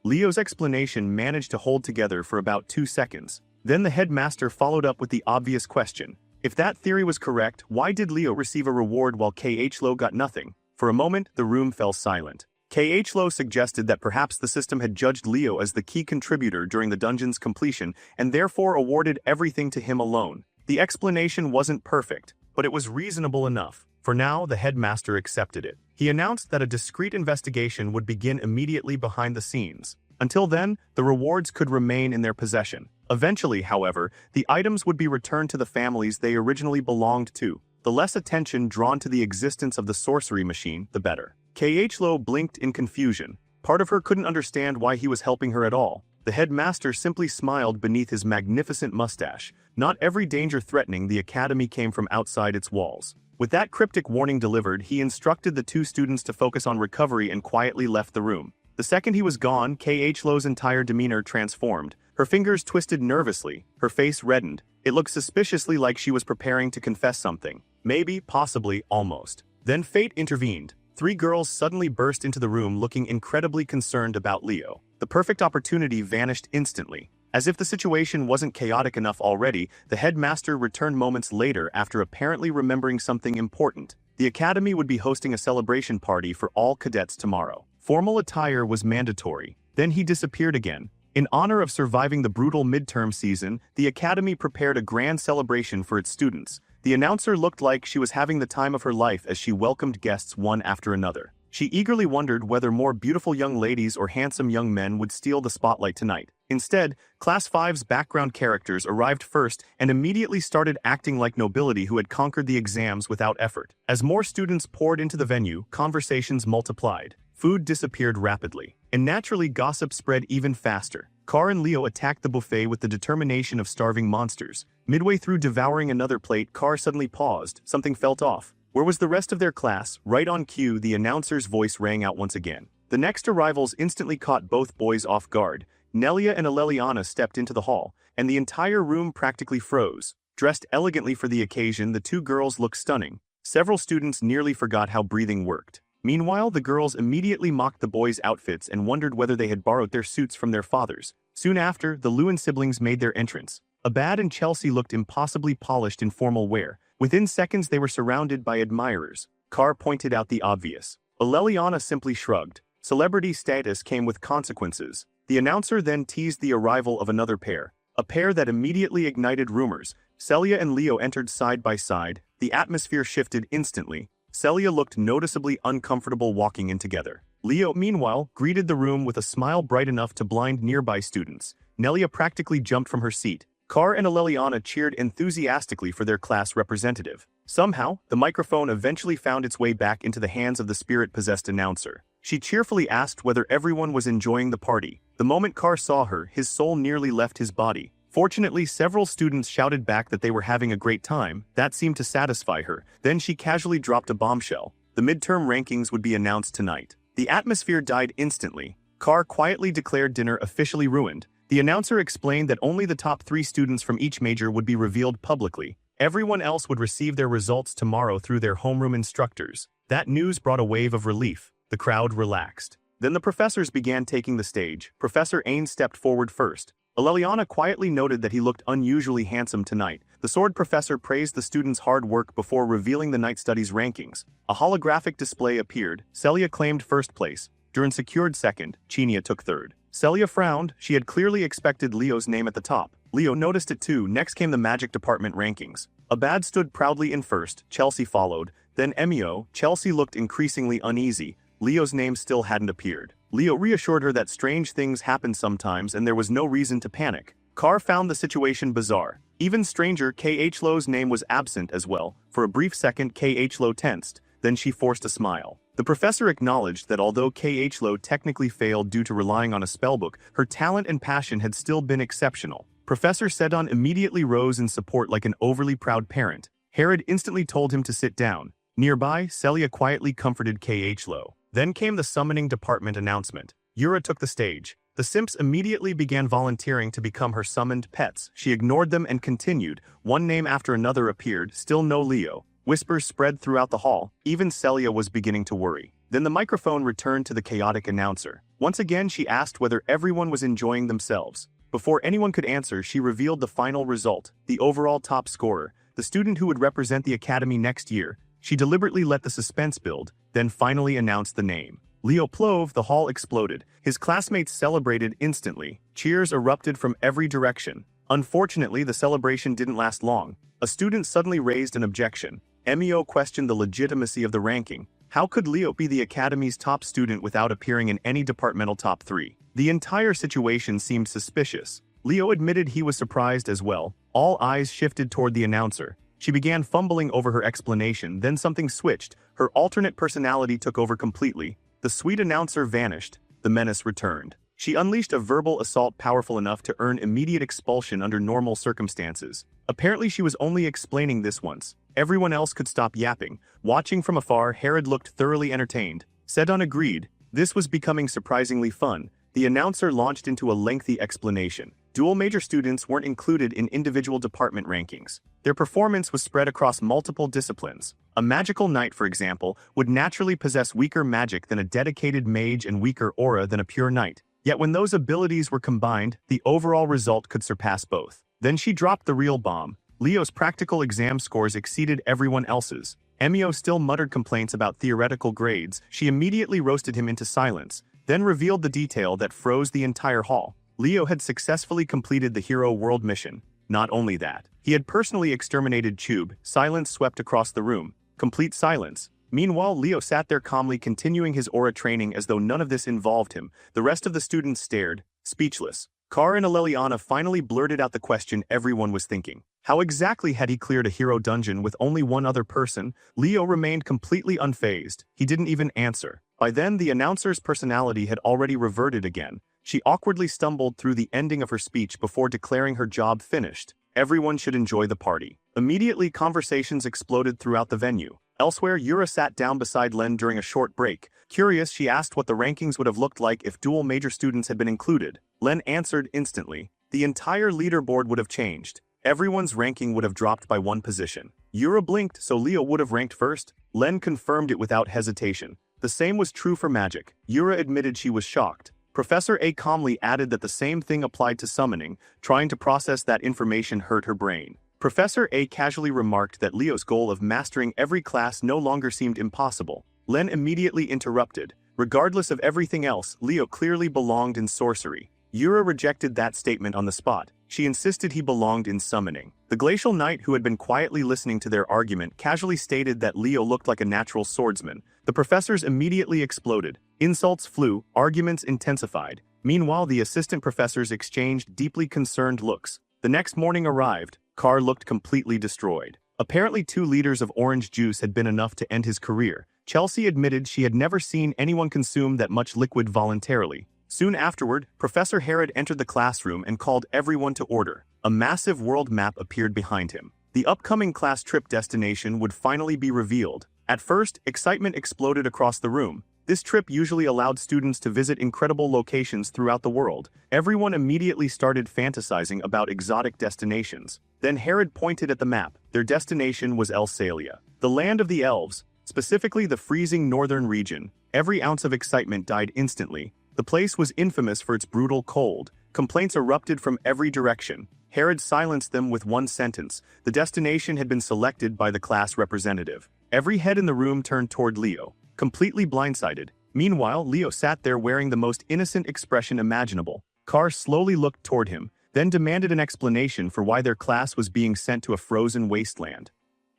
Leo's explanation managed to hold together for about 2 seconds. Then the headmaster followed up with the obvious question. If that theory was correct, why did Leo receive a reward while Khlo got nothing? For a moment, the room fell silent. Khlo suggested that perhaps the system had judged Leo as the key contributor during the dungeon's completion and therefore awarded everything to him alone. The explanation wasn't perfect, but it was reasonable enough. For now, the headmaster accepted it. He announced that a discreet investigation would begin immediately behind the scenes. Until then, the rewards could remain in their possession. Eventually, however, the items would be returned to the families they originally belonged to. The less attention drawn to the existence of the sorcery machine, the better. Khlo blinked in confusion. Part of her couldn't understand why he was helping her at all. The headmaster simply smiled beneath his magnificent mustache. Not every danger threatening the academy came from outside its walls. With that cryptic warning delivered, he instructed the 2 students to focus on recovery and quietly left the room. The second he was gone, Khlo's entire demeanor transformed. Her fingers twisted nervously, her face reddened. It looked suspiciously like she was preparing to confess something. Maybe, possibly, almost. Then fate intervened. 3 girls suddenly burst into the room looking incredibly concerned about Leo. The perfect opportunity vanished instantly. As if the situation wasn't chaotic enough already, the headmaster returned moments later after apparently remembering something important. The academy would be hosting a celebration party for all cadets tomorrow. Formal attire was mandatory. Then he disappeared again. In honor of surviving the brutal midterm season, the academy prepared a grand celebration for its students. The announcer looked like she was having the time of her life as she welcomed guests one after another. She eagerly wondered whether more beautiful young ladies or handsome young men would steal the spotlight tonight. Instead, Class 5's background characters arrived first and immediately started acting like nobility who had conquered the exams without effort. As more students poured into the venue, conversations multiplied. Food disappeared rapidly, and naturally gossip spread even faster. Car and Leo attacked the buffet with the determination of starving monsters. Midway through devouring another plate, Car suddenly paused. Something felt off. Where was the rest of their class? Right on cue, the announcer's voice rang out once again. The next arrivals instantly caught both boys off guard. Nelia and Aleliana stepped into the hall, and the entire room practically froze. Dressed elegantly for the occasion, the 2 girls looked stunning. Several students nearly forgot how breathing worked. Meanwhile, the girls immediately mocked the boys' outfits and wondered whether they had borrowed their suits from their fathers. Soon after, the Lewin siblings made their entrance. Abad and Chelsea looked impossibly polished in formal wear. Within seconds, they were surrounded by admirers. Carr pointed out the obvious. Aleliana simply shrugged. Celebrity status came with consequences. The announcer then teased the arrival of another pair, a pair that immediately ignited rumors. Celia and Leo entered side by side. The atmosphere shifted instantly. Celia looked noticeably uncomfortable walking in together. Leo, meanwhile, greeted the room with a smile bright enough to blind nearby students. Nelia practically jumped from her seat. Carr and Aleliana cheered enthusiastically for their class representative. Somehow, the microphone eventually found its way back into the hands of the spirit-possessed announcer. She cheerfully asked whether everyone was enjoying the party. The moment Carr saw her, his soul nearly left his body. Fortunately, several students shouted back that they were having a great time. That seemed to satisfy her. Then she casually dropped a bombshell. The midterm rankings would be announced tonight. The atmosphere died instantly. Carr quietly declared dinner officially ruined. The announcer explained that only the top 3 students from each major would be revealed publicly. Everyone else would receive their results tomorrow through their homeroom instructors. That news brought a wave of relief. The crowd relaxed. Then the professors began taking the stage. Professor Ain stepped forward first. Aleliana quietly noted that he looked unusually handsome tonight. The sword professor praised the students' hard work before revealing the night studies rankings. A holographic display appeared. Celia claimed first place. Durin secured second. Chinia took third. Celia frowned. She had clearly expected Leo's name at the top. Leo noticed it too. Next came the magic department rankings. Abad stood proudly in first, Chelsea followed, then Emio. Chelsea looked increasingly uneasy. Leo's name still hadn't appeared. Leo reassured her that strange things happen sometimes and there was no reason to panic. Carr found the situation bizarre. Even stranger, K.H. Lo's name was absent as well. For a brief second, K.H. Lo tensed, then she forced a smile. The professor acknowledged that although K.H. Lo technically failed due to relying on a spellbook, her talent and passion had still been exceptional. Professor Sedon immediately rose in support like an overly proud parent. Herod instantly told him to sit down. Nearby, Celia quietly comforted K.H. Lo. Then came the summoning department announcement. Yura took the stage. The simps immediately began volunteering to become her summoned pets. She ignored them and continued. One name after another appeared, still no Leo. Whispers spread throughout the hall. Even Celia was beginning to worry. Then the microphone returned to the chaotic announcer. Once again, she asked whether everyone was enjoying themselves. Before anyone could answer, she revealed the final result, the overall top scorer, the student who would represent the academy next year. She deliberately let the suspense build, then finally announced the name. Leo Plove. The hall exploded. His classmates celebrated instantly. Cheers erupted from every direction. Unfortunately, the celebration didn't last long. A student suddenly raised an objection. Emio questioned the legitimacy of the ranking. How could Leo be the academy's top student without appearing in any departmental top 3? The entire situation seemed suspicious. Leo admitted he was surprised as well. All eyes shifted toward the announcer. She began fumbling over her explanation, then something switched. Her alternate personality took over completely. The sweet announcer vanished. The menace returned. She unleashed a verbal assault powerful enough to earn immediate expulsion under normal circumstances. Apparently she was only explaining this once. Everyone else could stop yapping. Watching from afar, Herod looked thoroughly entertained. Sedon agreed. This was becoming surprisingly fun. The announcer launched into a lengthy explanation. Dual major students weren't included in individual department rankings. Their performance was spread across multiple disciplines. A magical knight, for example, would naturally possess weaker magic than a dedicated mage and weaker aura than a pure knight. Yet when those abilities were combined, the overall result could surpass both. Then she dropped the real bomb. Leo's practical exam scores exceeded everyone else's. Emio still muttered complaints about theoretical grades. She immediately roasted him into silence, then revealed the detail that froze the entire hall. Leo had successfully completed the Hero World mission. Not only that, he had personally exterminated Chube. Silence swept across the room. Complete silence. Meanwhile, Leo sat there calmly continuing his aura training as though none of this involved him. The rest of the students stared, speechless. Carr and Aleliana finally blurted out the question everyone was thinking. How exactly had he cleared a hero dungeon with only one other person? Leo remained completely unfazed. He didn't even answer. By then, the announcer's personality had already reverted again. She awkwardly stumbled through the ending of her speech before declaring her job finished. Everyone should enjoy the party. Immediately, conversations exploded throughout the venue. Elsewhere, Yura sat down beside Len during a short break. Curious, she asked what the rankings would have looked like if dual major students had been included. Len answered instantly. The entire leaderboard would have changed. Everyone's ranking would have dropped by one position. Yura blinked, so Leo would have ranked first. Len confirmed it without hesitation. The same was true for magic. Yura admitted she was shocked. Professor A calmly added that the same thing applied to summoning. Trying to process that information hurt her brain. Professor A casually remarked that Leo's goal of mastering every class no longer seemed impossible. Len immediately interrupted. Regardless of everything else, Leo clearly belonged in sorcery. Yura rejected that statement on the spot. She insisted he belonged in summoning. The glacial knight, who had been quietly listening to their argument, casually stated that Leo looked like a natural swordsman. The professors immediately exploded. Insults flew, arguments intensified. Meanwhile, the assistant professors exchanged deeply concerned looks. The next morning arrived. Carr looked completely destroyed. Apparently 2 liters of orange juice had been enough to end his career. Chelsea admitted she had never seen anyone consume that much liquid voluntarily. Soon afterward, Professor Herod entered the classroom and called everyone to order. A massive world map appeared behind him. The upcoming class trip destination would finally be revealed. At first, excitement exploded across the room. This trip usually allowed students to visit incredible locations throughout the world. Everyone immediately started fantasizing about exotic destinations. Then Herod pointed at the map. Their destination was Elsalia, the land of the elves, specifically the freezing northern region. Every ounce of excitement died instantly. The place was infamous for its brutal cold. Complaints erupted from every direction. Herod silenced them with one sentence. The destination had been selected by the class representative. Every head in the room turned toward Leo. Completely blindsided, Meanwhile, Leo sat there wearing the most innocent expression imaginable. Carr slowly looked toward him, then demanded an explanation for why their class was being sent to a frozen wasteland.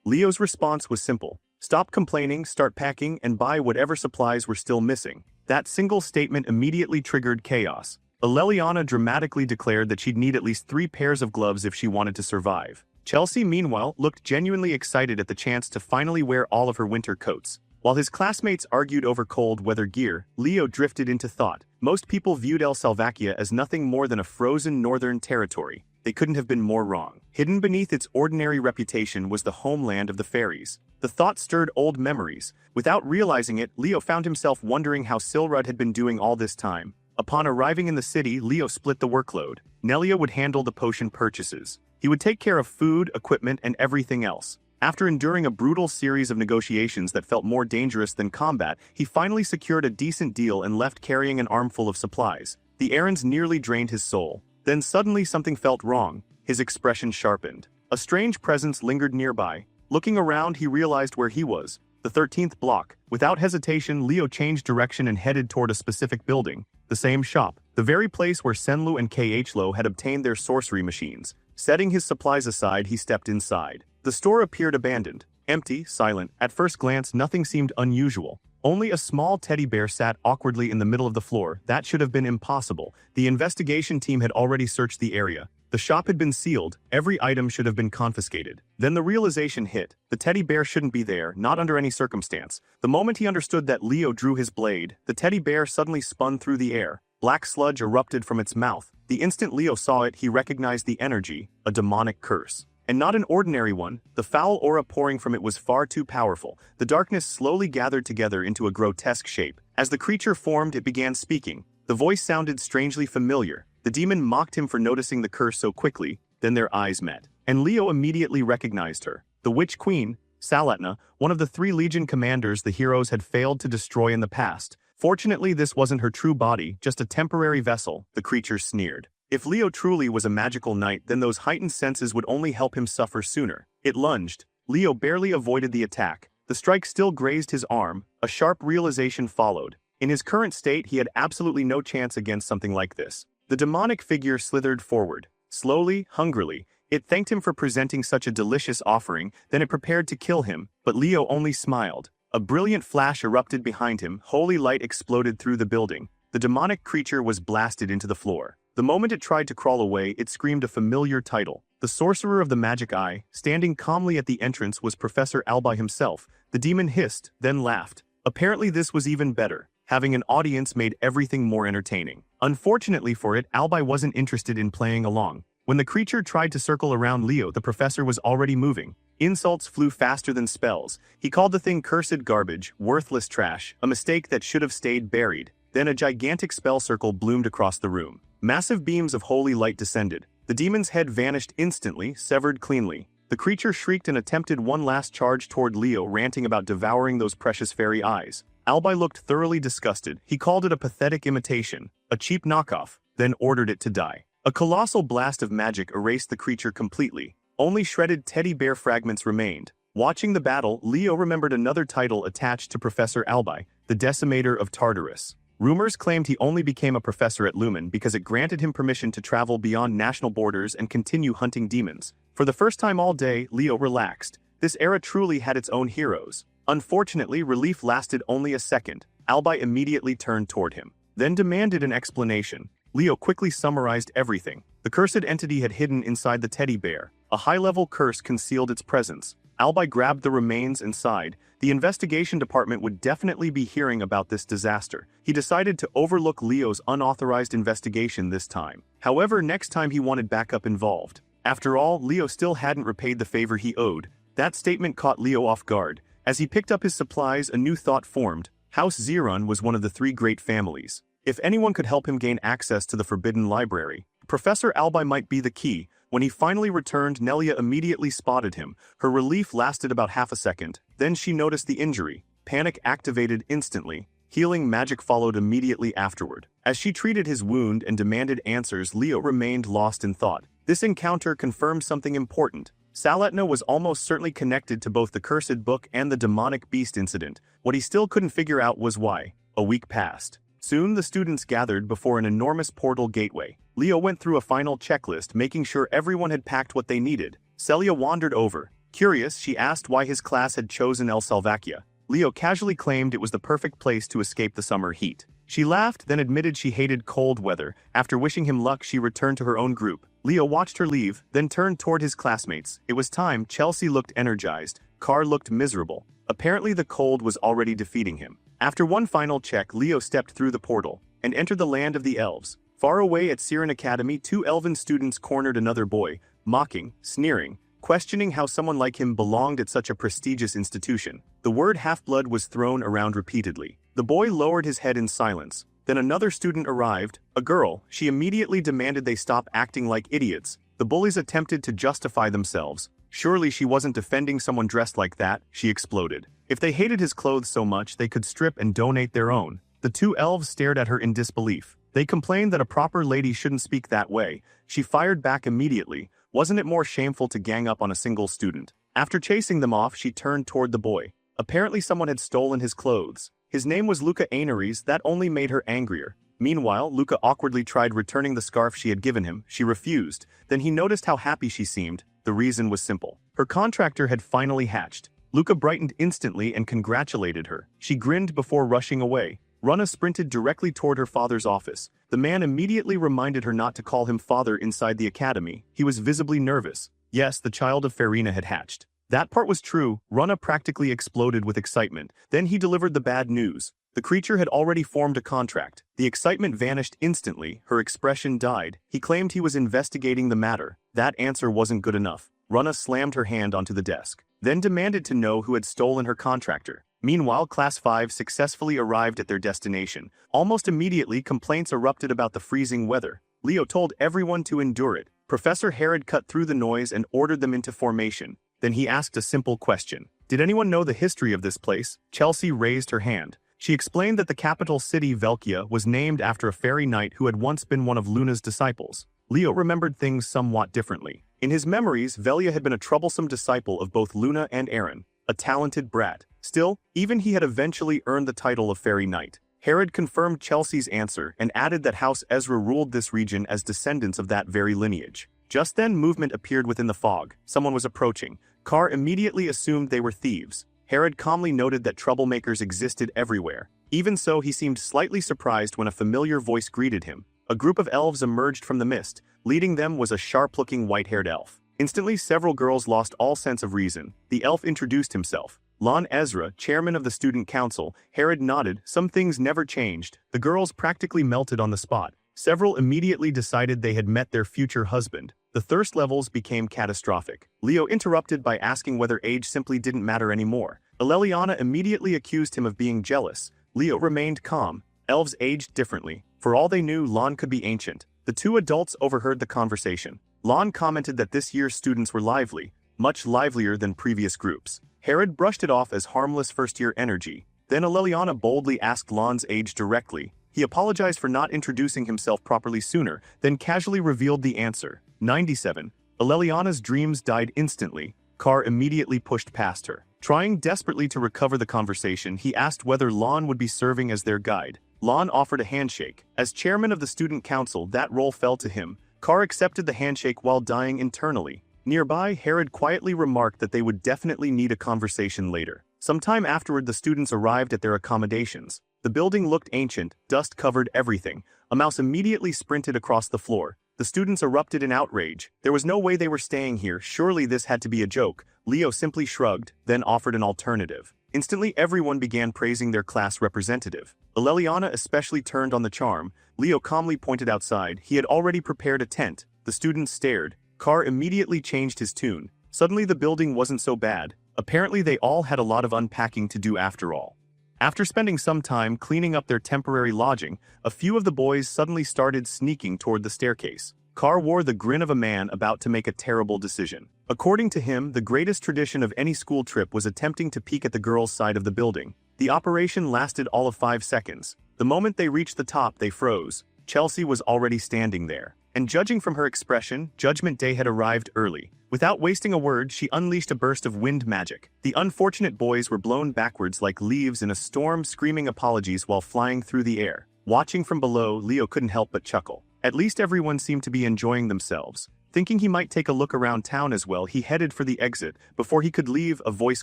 Leo's response was simple. Stop complaining, start packing, and buy whatever supplies were still missing. That single statement immediately triggered chaos. Aleliana dramatically declared that she'd need at least 3 pairs of gloves if she wanted to survive. Chelsea, meanwhile, looked genuinely excited at the chance to finally wear all of her winter coats. While his classmates argued over cold weather gear, Leo drifted into thought. Most people viewed El Salvakia as nothing more than a frozen northern territory. They couldn't have been more wrong. Hidden beneath its ordinary reputation was the homeland of the fairies. The thought stirred old memories. Without realizing it, Leo found himself wondering how Silrud had been doing all this time. Upon arriving in the city, Leo split the workload. Nelia would handle the potion purchases. He would take care of food, equipment, and everything else. After enduring a brutal series of negotiations that felt more dangerous than combat, he finally secured a decent deal and left carrying an armful of supplies. The errands nearly drained his soul. Then suddenly something felt wrong. His expression sharpened. A strange presence lingered nearby. Looking around, he realized where he was. The 13th block. Without hesitation, Leo changed direction and headed toward a specific building. The same shop. The very place where Senlu and Khlo had obtained their sorcery machines. Setting his supplies aside, he stepped inside. The store appeared abandoned, empty, silent. At first glance, nothing seemed unusual. Only a small teddy bear sat awkwardly in the middle of the floor. That should have been impossible. The investigation team had already searched the area. The shop had been sealed. Every item should have been confiscated. Then the realization hit. The teddy bear shouldn't be there, not under any circumstance. The moment he understood that Leo drew his blade, the teddy bear suddenly spun through the air. Black sludge erupted from its mouth. The instant Leo saw it, he recognized the energy, a demonic curse. And not an ordinary one. The foul aura pouring from it was far too powerful. The darkness slowly gathered together into a grotesque shape. As the creature formed, it began speaking. The voice sounded strangely familiar. The demon mocked him for noticing the curse so quickly. Then their eyes met. And Leo immediately recognized her. The Witch Queen, Salatna, one of the 3 Legion commanders the heroes had failed to destroy in the past. Fortunately, this wasn't her true body, just a temporary vessel, the creature sneered. If Leo truly was a magical knight, then those heightened senses would only help him suffer sooner. It lunged. Leo barely avoided the attack. The strike still grazed his arm. A sharp realization followed. In his current state, he had absolutely no chance against something like this. The demonic figure slithered forward. Slowly, hungrily, it thanked him for presenting such a delicious offering, then it prepared to kill him, but Leo only smiled. A brilliant flash erupted behind him. Holy light exploded through the building. The demonic creature was blasted into the floor. The moment it tried to crawl away, it screamed a familiar title. The sorcerer of the magic eye, standing calmly at the entrance, was Professor Albi himself. The demon hissed, then laughed. Apparently this was even better. Having an audience made everything more entertaining. Unfortunately for it, Albi wasn't interested in playing along. When the creature tried to circle around Leo, the professor was already moving. Insults flew faster than spells. He called the thing cursed garbage, worthless trash, a mistake that should have stayed buried. Then a gigantic spell circle bloomed across the room. Massive beams of holy light descended. The demon's head vanished instantly, severed cleanly. The creature shrieked and attempted one last charge toward Leo, ranting about devouring those precious fairy eyes. Albi looked thoroughly disgusted. He called it a pathetic imitation, a cheap knockoff, then ordered it to die. A colossal blast of magic erased the creature completely. Only shredded teddy bear fragments remained. Watching the battle, Leo remembered another title attached to Professor Albi, the Decimator of Tartarus. Rumors claimed he only became a professor at Lumen because it granted him permission to travel beyond national borders and continue hunting demons. For the first time all day, Leo relaxed. This era truly had its own heroes. Unfortunately, relief lasted only a second. Albi immediately turned toward him, then demanded an explanation. Leo quickly summarized everything. The cursed entity had hidden inside the teddy bear. A high-level curse concealed its presence. Albi grabbed the remains and sighed. The investigation department would definitely be hearing about this disaster. He decided to overlook Leo's unauthorized investigation this time. However, next time he wanted backup involved. After all, Leo still hadn't repaid the favor he owed. That statement caught Leo off guard. As he picked up his supplies, a new thought formed. House Xeron was one of the 3 great families. If anyone could help him gain access to the Forbidden Library, Professor Albi might be the key. When he finally returned, Nelia immediately spotted him. Her relief lasted about half a second. Then she noticed the injury. Panic activated instantly. Healing magic followed immediately afterward. As she treated his wound and demanded answers, Leo remained lost in thought. This encounter confirmed something important. Salatna was almost certainly connected to both the Cursed Book and the demonic beast incident. What he still couldn't figure out was why. A week passed. Soon the students gathered before an enormous portal gateway. Leo went through a final checklist, making sure everyone had packed what they needed. Celia wandered over. Curious, she asked why his class had chosen El Salvacia. Leo casually claimed it was the perfect place to escape the summer heat. She laughed, then admitted she hated cold weather. After wishing him luck, she returned to her own group. Leo watched her leave, then turned toward his classmates. It was time. Chelsea looked energized. Carr looked miserable. Apparently the cold was already defeating him. After one final check, Leo stepped through the portal and entered the land of the elves. Far away at Siren Academy, two elven students cornered another boy, mocking, sneering, questioning how someone like him belonged at such a prestigious institution. The word half-blood was thrown around repeatedly. The boy lowered his head in silence. Then another student arrived, a girl. She immediately demanded they stop acting like idiots. The bullies attempted to justify themselves. Surely she wasn't defending someone dressed like that, she exploded. If they hated his clothes so much, they could strip and donate their own. The two elves stared at her in disbelief. They complained that a proper lady shouldn't speak that way. She fired back immediately. Wasn't it more shameful to gang up on a single student? After chasing them off, she turned toward the boy. Apparently someone had stolen his clothes. His name was Luca Ainaries. That only made her angrier. Meanwhile, Luca awkwardly tried returning the scarf she had given him. She refused. Then he noticed how happy she seemed. The reason was simple. Her contractor had finally hatched. Luca brightened instantly and congratulated her. She grinned before rushing away. Rana sprinted directly toward her father's office. The man immediately reminded her not to call him father inside the academy. He was visibly nervous. Yes, the child of Farina had hatched. That part was true. Rana practically exploded with excitement. Then he delivered the bad news. The creature had already formed a contract. The excitement vanished instantly. Her expression died. He claimed he was investigating the matter. That answer wasn't good enough. Rana slammed her hand onto the desk, then demanded to know who had stolen her contractor. Meanwhile, Class 5 successfully arrived at their destination. Almost immediately, complaints erupted about the freezing weather. Leo told everyone to endure it. Professor Herod cut through the noise and ordered them into formation. Then he asked a simple question. Did anyone know the history of this place? Chelsea raised her hand. She explained that the capital city, Velkia, was named after a fairy knight who had once been one of Luna's disciples. Leo remembered things somewhat differently. In his memories, Velia had been a troublesome disciple of both Luna and Aaron, a talented brat. Still, even he had eventually earned the title of fairy knight. Herod confirmed Chelsea's answer and added that House Ezra ruled this region as descendants of that very lineage. Just then, movement appeared within the fog. Someone was approaching. Carr immediately assumed they were thieves. Herod calmly noted that troublemakers existed everywhere. Even so, he seemed slightly surprised when a familiar voice greeted him. A group of elves emerged from the mist. Leading them was a sharp-looking white-haired elf. Instantly, several girls lost all sense of reason. The elf introduced himself. Lon Ezra, chairman of the student council. Herod nodded. Some things never changed. The girls practically melted on the spot. Several immediately decided they had met their future husband. The thirst levels became catastrophic. Leo interrupted by asking whether age simply didn't matter anymore. Aleliana immediately accused him of being jealous. Leo remained calm. Elves aged differently. For all they knew, Lon could be ancient. The two adults overheard the conversation. Lon commented that this year's students were lively, much livelier than previous groups. Herod brushed it off as harmless first-year energy. Then Aleliana boldly asked Lon's age directly. He apologized for not introducing himself properly sooner, then casually revealed the answer. 97. Aleliana's dreams died instantly. Carr immediately pushed past her. Trying desperately to recover the conversation, he asked whether Lon would be serving as their guide. Lon offered a handshake. As chairman of the student council, that role fell to him. Carr accepted the handshake while dying internally. Nearby, Herod quietly remarked that they would definitely need a conversation later. Sometime afterward, the students arrived at their accommodations. The building looked ancient, dust covered everything. A mouse immediately sprinted across the floor. The students erupted in outrage. There was no way they were staying here. Surely this had to be a joke. Leo simply shrugged, then offered an alternative. Instantly, everyone began praising their class representative. Aleliana especially turned on the charm. Leo calmly pointed outside. He had already prepared a tent. The students stared. Carr immediately changed his tune. Suddenly the building wasn't so bad. Apparently they all had a lot of unpacking to do after all. After spending some time cleaning up their temporary lodging, a few of the boys suddenly started sneaking toward the staircase. Carr wore the grin of a man about to make a terrible decision. According to him, the greatest tradition of any school trip was attempting to peek at the girls' side of the building. The operation lasted all of 5 seconds. The moment they reached the top, they froze. Chelsea was already standing there. and judging from her expression, Judgment Day had arrived early. Without wasting a word, she unleashed a burst of wind magic. The unfortunate boys were blown backwards like leaves in a storm, screaming apologies while flying through the air. Watching from below, Leo couldn't help but chuckle. At least everyone seemed to be enjoying themselves. Thinking he might take a look around town as well, he headed for the exit. Before he could leave, a voice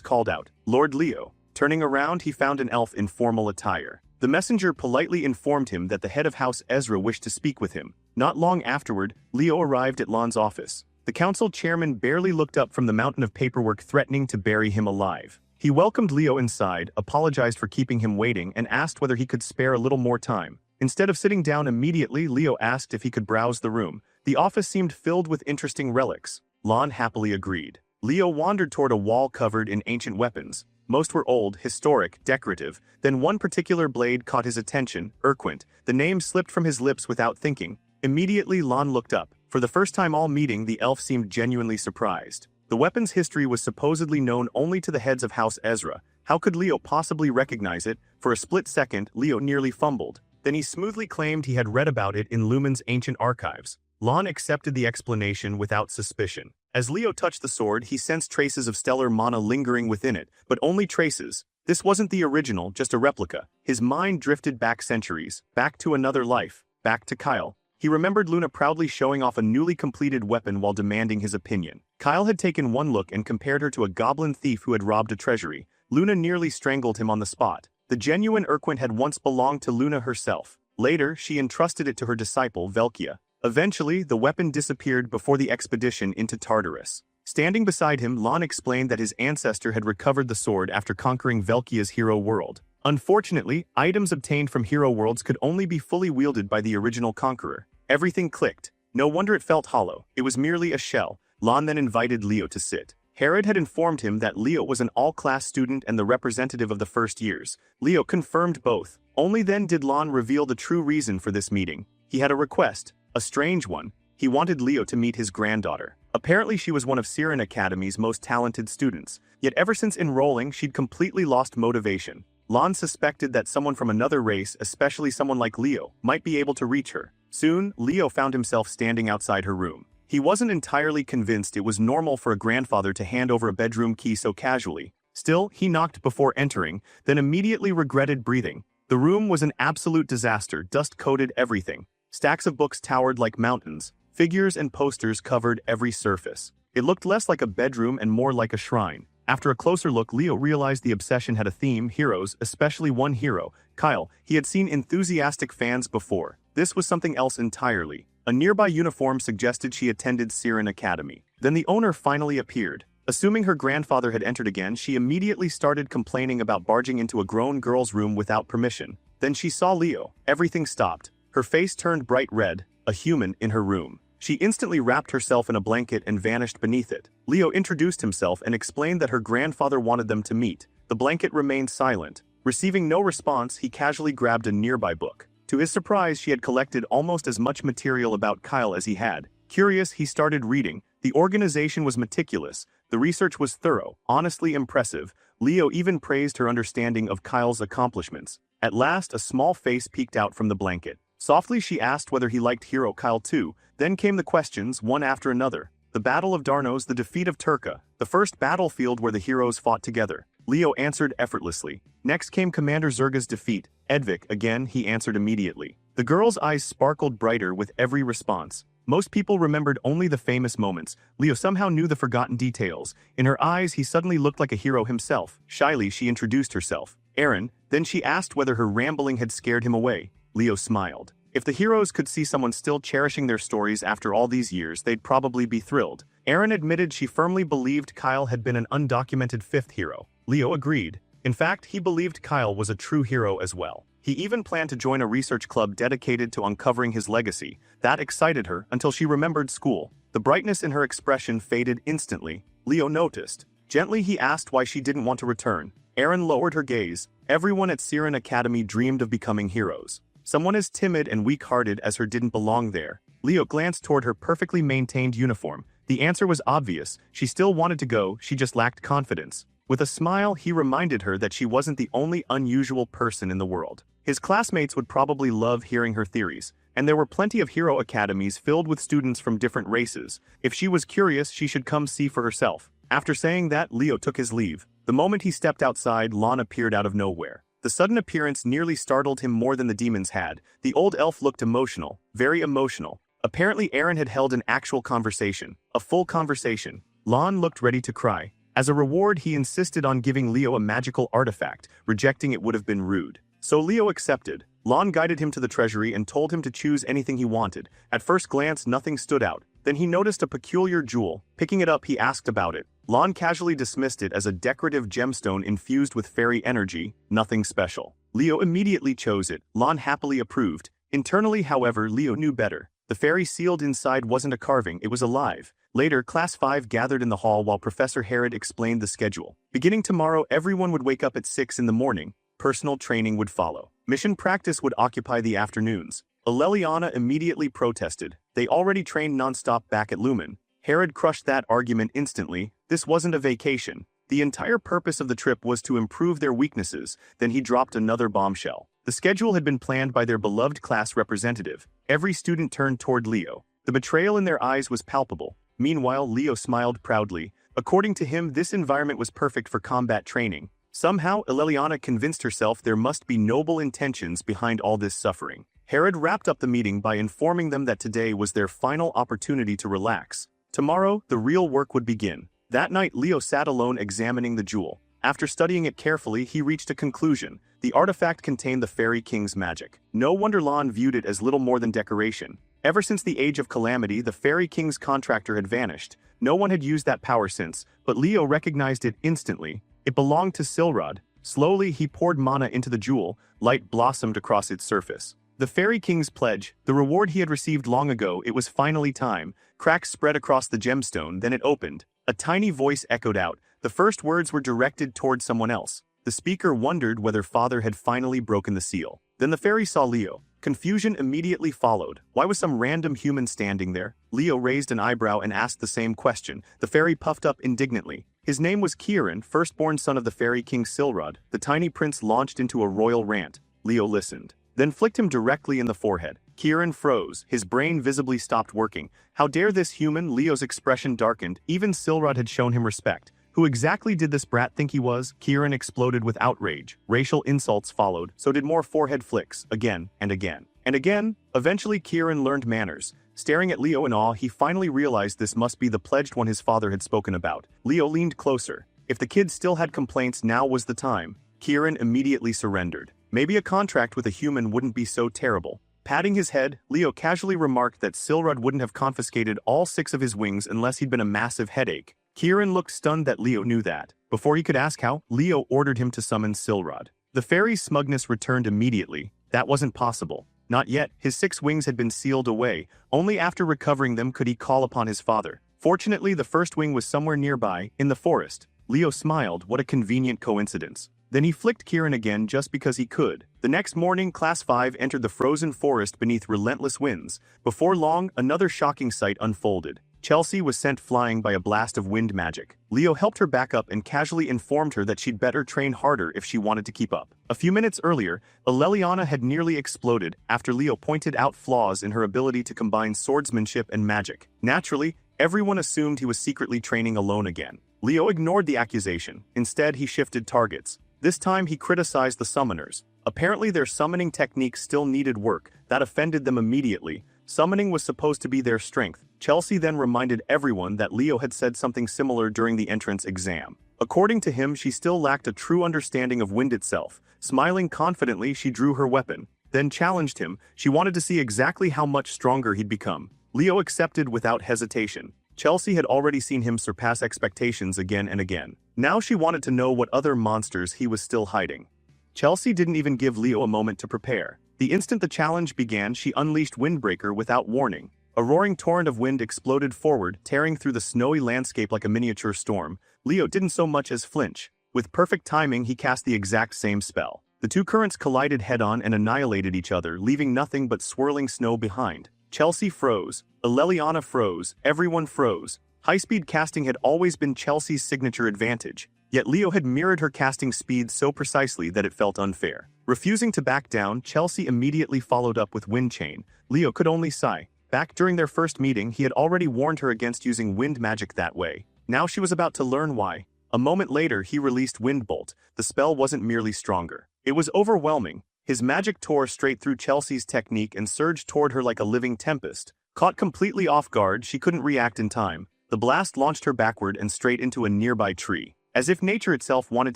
called out, "Lord Leo." Turning around, he found an elf in formal attire. The messenger politely informed him that the head of House Ezra wished to speak with him. Not long afterward, Leo arrived at Lon's office. The council chairman barely looked up from the mountain of paperwork, threatening to bury him alive. He welcomed Leo inside, apologized for keeping him waiting, and asked whether he could spare a little more time. Instead of sitting down immediately, Leo asked if he could browse the room. The office seemed filled with interesting relics. Lon happily agreed. Leo wandered toward a wall covered in ancient weapons. Most were old, historic, decorative. Then one particular blade caught his attention, Urquint. The name slipped from his lips without thinking. Immediately, Lon looked up. For the first time all meeting, the elf seemed genuinely surprised. The weapon's history was supposedly known only to the heads of House Ezra. How could Leo possibly recognize it? For a split second, Leo nearly fumbled. Then he smoothly claimed he had read about it in Lumen's ancient archives. Lon accepted the explanation without suspicion. As Leo touched the sword, he sensed traces of stellar mana lingering within it, but only traces. This wasn't the original, just a replica. His mind drifted back centuries, back to another life, back to Kyle. He remembered Luna proudly showing off a newly completed weapon while demanding his opinion. Kyle had taken one look and compared her to a goblin thief who had robbed a treasury. Luna nearly strangled him on the spot. The genuine Urquint had once belonged to Luna herself. Later, she entrusted it to her disciple, Velkia. Eventually, the weapon disappeared before the expedition into Tartarus. Standing beside him, Lon explained that his ancestor had recovered the sword after conquering Velkia's hero world. Unfortunately, items obtained from hero worlds could only be fully wielded by the original conqueror. Everything clicked. No wonder it felt hollow. It was merely a shell. Lon then invited Leo to sit. Herod had informed him that Leo was an all-class student and the representative of the first years. Leo confirmed both. Only then did Lon reveal the true reason for this meeting. He had a request, a strange one. He wanted Leo to meet his granddaughter. Apparently she was one of Siren Academy's most talented students, yet ever since enrolling she'd completely lost motivation. Lon suspected that someone from another race, especially someone like Leo, might be able to reach her. Soon, Leo found himself standing outside her room. He wasn't entirely convinced it was normal for a grandfather to hand over a bedroom key so casually. Still, he knocked before entering, then immediately regretted breathing. The room was an absolute disaster, dust coated everything. Stacks of books towered like mountains. Figures and posters covered every surface. It looked less like a bedroom and more like a shrine. After a closer look, Leo realized the obsession had a theme: heroes, especially one hero, Kyle. He had seen enthusiastic fans before. This was something else entirely. A nearby uniform suggested she attended Siren Academy. Then the owner finally appeared. Assuming her grandfather had entered again, she immediately started complaining about barging into a grown girl's room without permission. Then she saw Leo. Everything stopped. Her face turned bright red, a human in her room. She instantly wrapped herself in a blanket and vanished beneath it. Leo introduced himself and explained that her grandfather wanted them to meet. The blanket remained silent. Receiving no response, he casually grabbed a nearby book. To his surprise, she had collected almost as much material about Kyle as he had. Curious, he started reading. The organization was meticulous. The research was thorough, honestly impressive. Leo even praised her understanding of Kyle's accomplishments. At last, a small face peeked out from the blanket. Softly, she asked whether he liked hero Kyle too. Then came the questions, one after another. The Battle of Darnos, the defeat of Turka, the first battlefield where the heroes fought together. Leo answered effortlessly. Next came Commander Zerga's defeat. Edvik, again, he answered immediately. The girl's eyes sparkled brighter with every response. Most people remembered only the famous moments. Leo somehow knew the forgotten details. In her eyes, he suddenly looked like a hero himself. Shyly, she introduced herself. Aaron. Then she asked whether her rambling had scared him away. Leo smiled. If the heroes could see someone still cherishing their stories after all these years, they'd probably be thrilled. Aaron admitted she firmly believed Kyle had been an undocumented fifth hero. Leo agreed. In fact, he believed Kyle was a true hero as well. He even planned to join a research club dedicated to uncovering his legacy. That excited her until she remembered school. The brightness in her expression faded instantly. Leo noticed. Gently, he asked why she didn't want to return. Aaron lowered her gaze. Everyone at Siren Academy dreamed of becoming heroes. Someone as timid and weak-hearted as her didn't belong there. Leo glanced toward her perfectly maintained uniform. The answer was obvious. She still wanted to go, she just lacked confidence. With a smile, he reminded her that she wasn't the only unusual person in the world. His classmates would probably love hearing her theories. and there were plenty of hero academies filled with students from different races. If she was curious, she should come see for herself. After saying that, Leo took his leave. The moment he stepped outside, Lon appeared out of nowhere. The sudden appearance nearly startled him more than the demons had. The old elf looked emotional, very emotional. Apparently Aaron had held an actual conversation, a full conversation. Lon looked ready to cry. As a reward, he insisted on giving Leo a magical artifact. Rejecting it would have been rude. So Leo accepted. Lon guided him to the treasury and told him to choose anything he wanted. At first glance, nothing stood out. Then he noticed a peculiar jewel. Picking it up, he asked about it. Lon casually dismissed it as a decorative gemstone infused with fairy energy, nothing special. Leo immediately chose it. Lon happily approved. Internally, however, Leo knew better. The fairy sealed inside wasn't a carving, it was alive. Later, Class 5 gathered in the hall while Professor Herod explained the schedule. Beginning tomorrow, everyone would wake up at 6 in the morning. Personal training would follow. Mission practice would occupy the afternoons. Aleliana immediately protested. They already trained non-stop back at Lumen. Herod crushed that argument instantly. This wasn't a vacation. The entire purpose of the trip was to improve their weaknesses. Then he dropped another bombshell. The schedule had been planned by their beloved class representative. Every student turned toward Leo. The betrayal in their eyes was palpable. Meanwhile, Leo smiled proudly. According to him, this environment was perfect for combat training. Somehow, Aleliana convinced herself there must be noble intentions behind all this suffering. Herod wrapped up the meeting by informing them that today was their final opportunity to relax. Tomorrow, the real work would begin. That night, Leo sat alone examining the jewel. After studying it carefully, he reached a conclusion. The artifact contained the Fairy King's magic. No wonder Lon viewed it as little more than decoration. Ever since the Age of Calamity, the Fairy King's contractor had vanished. No one had used that power since, but Leo recognized it instantly. It belonged to Silrod. Slowly, he poured mana into the jewel. Light blossomed across its surface. The Fairy King's pledge, the reward he had received long ago, it was finally time. Cracks spread across the gemstone, then it opened. A tiny voice echoed out. The first words were directed toward someone else. The speaker wondered whether Father had finally broken the seal. Then the fairy saw Leo. Confusion immediately followed. Why was some random human standing there? Leo raised an eyebrow and asked the same question. The fairy puffed up indignantly. His name was Kieran, firstborn son of the Fairy King Silrod. The tiny prince launched into a royal rant. Leo listened. Then flicked him directly in the forehead. Kieran froze. His brain visibly stopped working. How dare this human? Leo's expression darkened. Even Silrod had shown him respect. Who exactly did this brat think he was? Kieran exploded with outrage. Racial insults followed. So did more forehead flicks. Again and again. And again. Eventually Kieran learned manners. Staring at Leo in awe, he finally realized this must be the pledged one his father had spoken about. Leo leaned closer. If the kid still had complaints, now was the time. Kieran immediately surrendered. Maybe a contract with a human wouldn't be so terrible. Patting his head, Leo casually remarked that Silrod wouldn't have confiscated all 6 of his wings unless he'd been a massive headache. Kieran looked stunned that Leo knew that. Before he could ask how, Leo ordered him to summon Silrod. The fairy's smugness returned immediately. That wasn't possible. Not yet. His 6 wings had been sealed away. Only after recovering them could he call upon his father. Fortunately, the first wing was somewhere nearby, in the forest. Leo smiled. What a convenient coincidence. Then he flicked Kieran again just because he could. The next morning, Class 5 entered the frozen forest beneath relentless winds. Before long, another shocking sight unfolded. Chelsea was sent flying by a blast of wind magic. Leo helped her back up and casually informed her that she'd better train harder if she wanted to keep up. A few minutes earlier, Aleliana had nearly exploded after Leo pointed out flaws in her ability to combine swordsmanship and magic. Naturally, everyone assumed he was secretly training alone again. Leo ignored the accusation. Instead, he shifted targets. This time he criticized the summoners. Apparently their summoning techniques still needed work. That offended them immediately. Summoning was supposed to be their strength. Chelsea then reminded everyone that Leo had said something similar during the entrance exam. According to him, she still lacked a true understanding of wind itself. Smiling confidently, she drew her weapon. Then challenged him. She wanted to see exactly how much stronger he'd become. Leo accepted without hesitation. Chelsea had already seen him surpass expectations again and again. Now she wanted to know what other monsters he was still hiding. Chelsea didn't even give Leo a moment to prepare. The instant the challenge began, she unleashed Windbreaker without warning. A roaring torrent of wind exploded forward, tearing through the snowy landscape like a miniature storm. Leo didn't so much as flinch. With perfect timing, he cast the exact same spell. The 2 currents collided head-on and annihilated each other, leaving nothing but swirling snow behind. Chelsea froze. Aleliana froze. Everyone froze. High-speed casting had always been Chelsea's signature advantage. Yet Leo had mirrored her casting speed so precisely that it felt unfair. Refusing to back down, Chelsea immediately followed up with Wind Chain. Leo could only sigh. Back during their first meeting, he had already warned her against using wind magic that way. Now she was about to learn why. A moment later, he released Wind Bolt. The spell wasn't merely stronger. It was overwhelming. His magic tore straight through Chelsea's technique and surged toward her like a living tempest. Caught completely off guard, she couldn't react in time. The blast launched her backward and straight into a nearby tree. As if nature itself wanted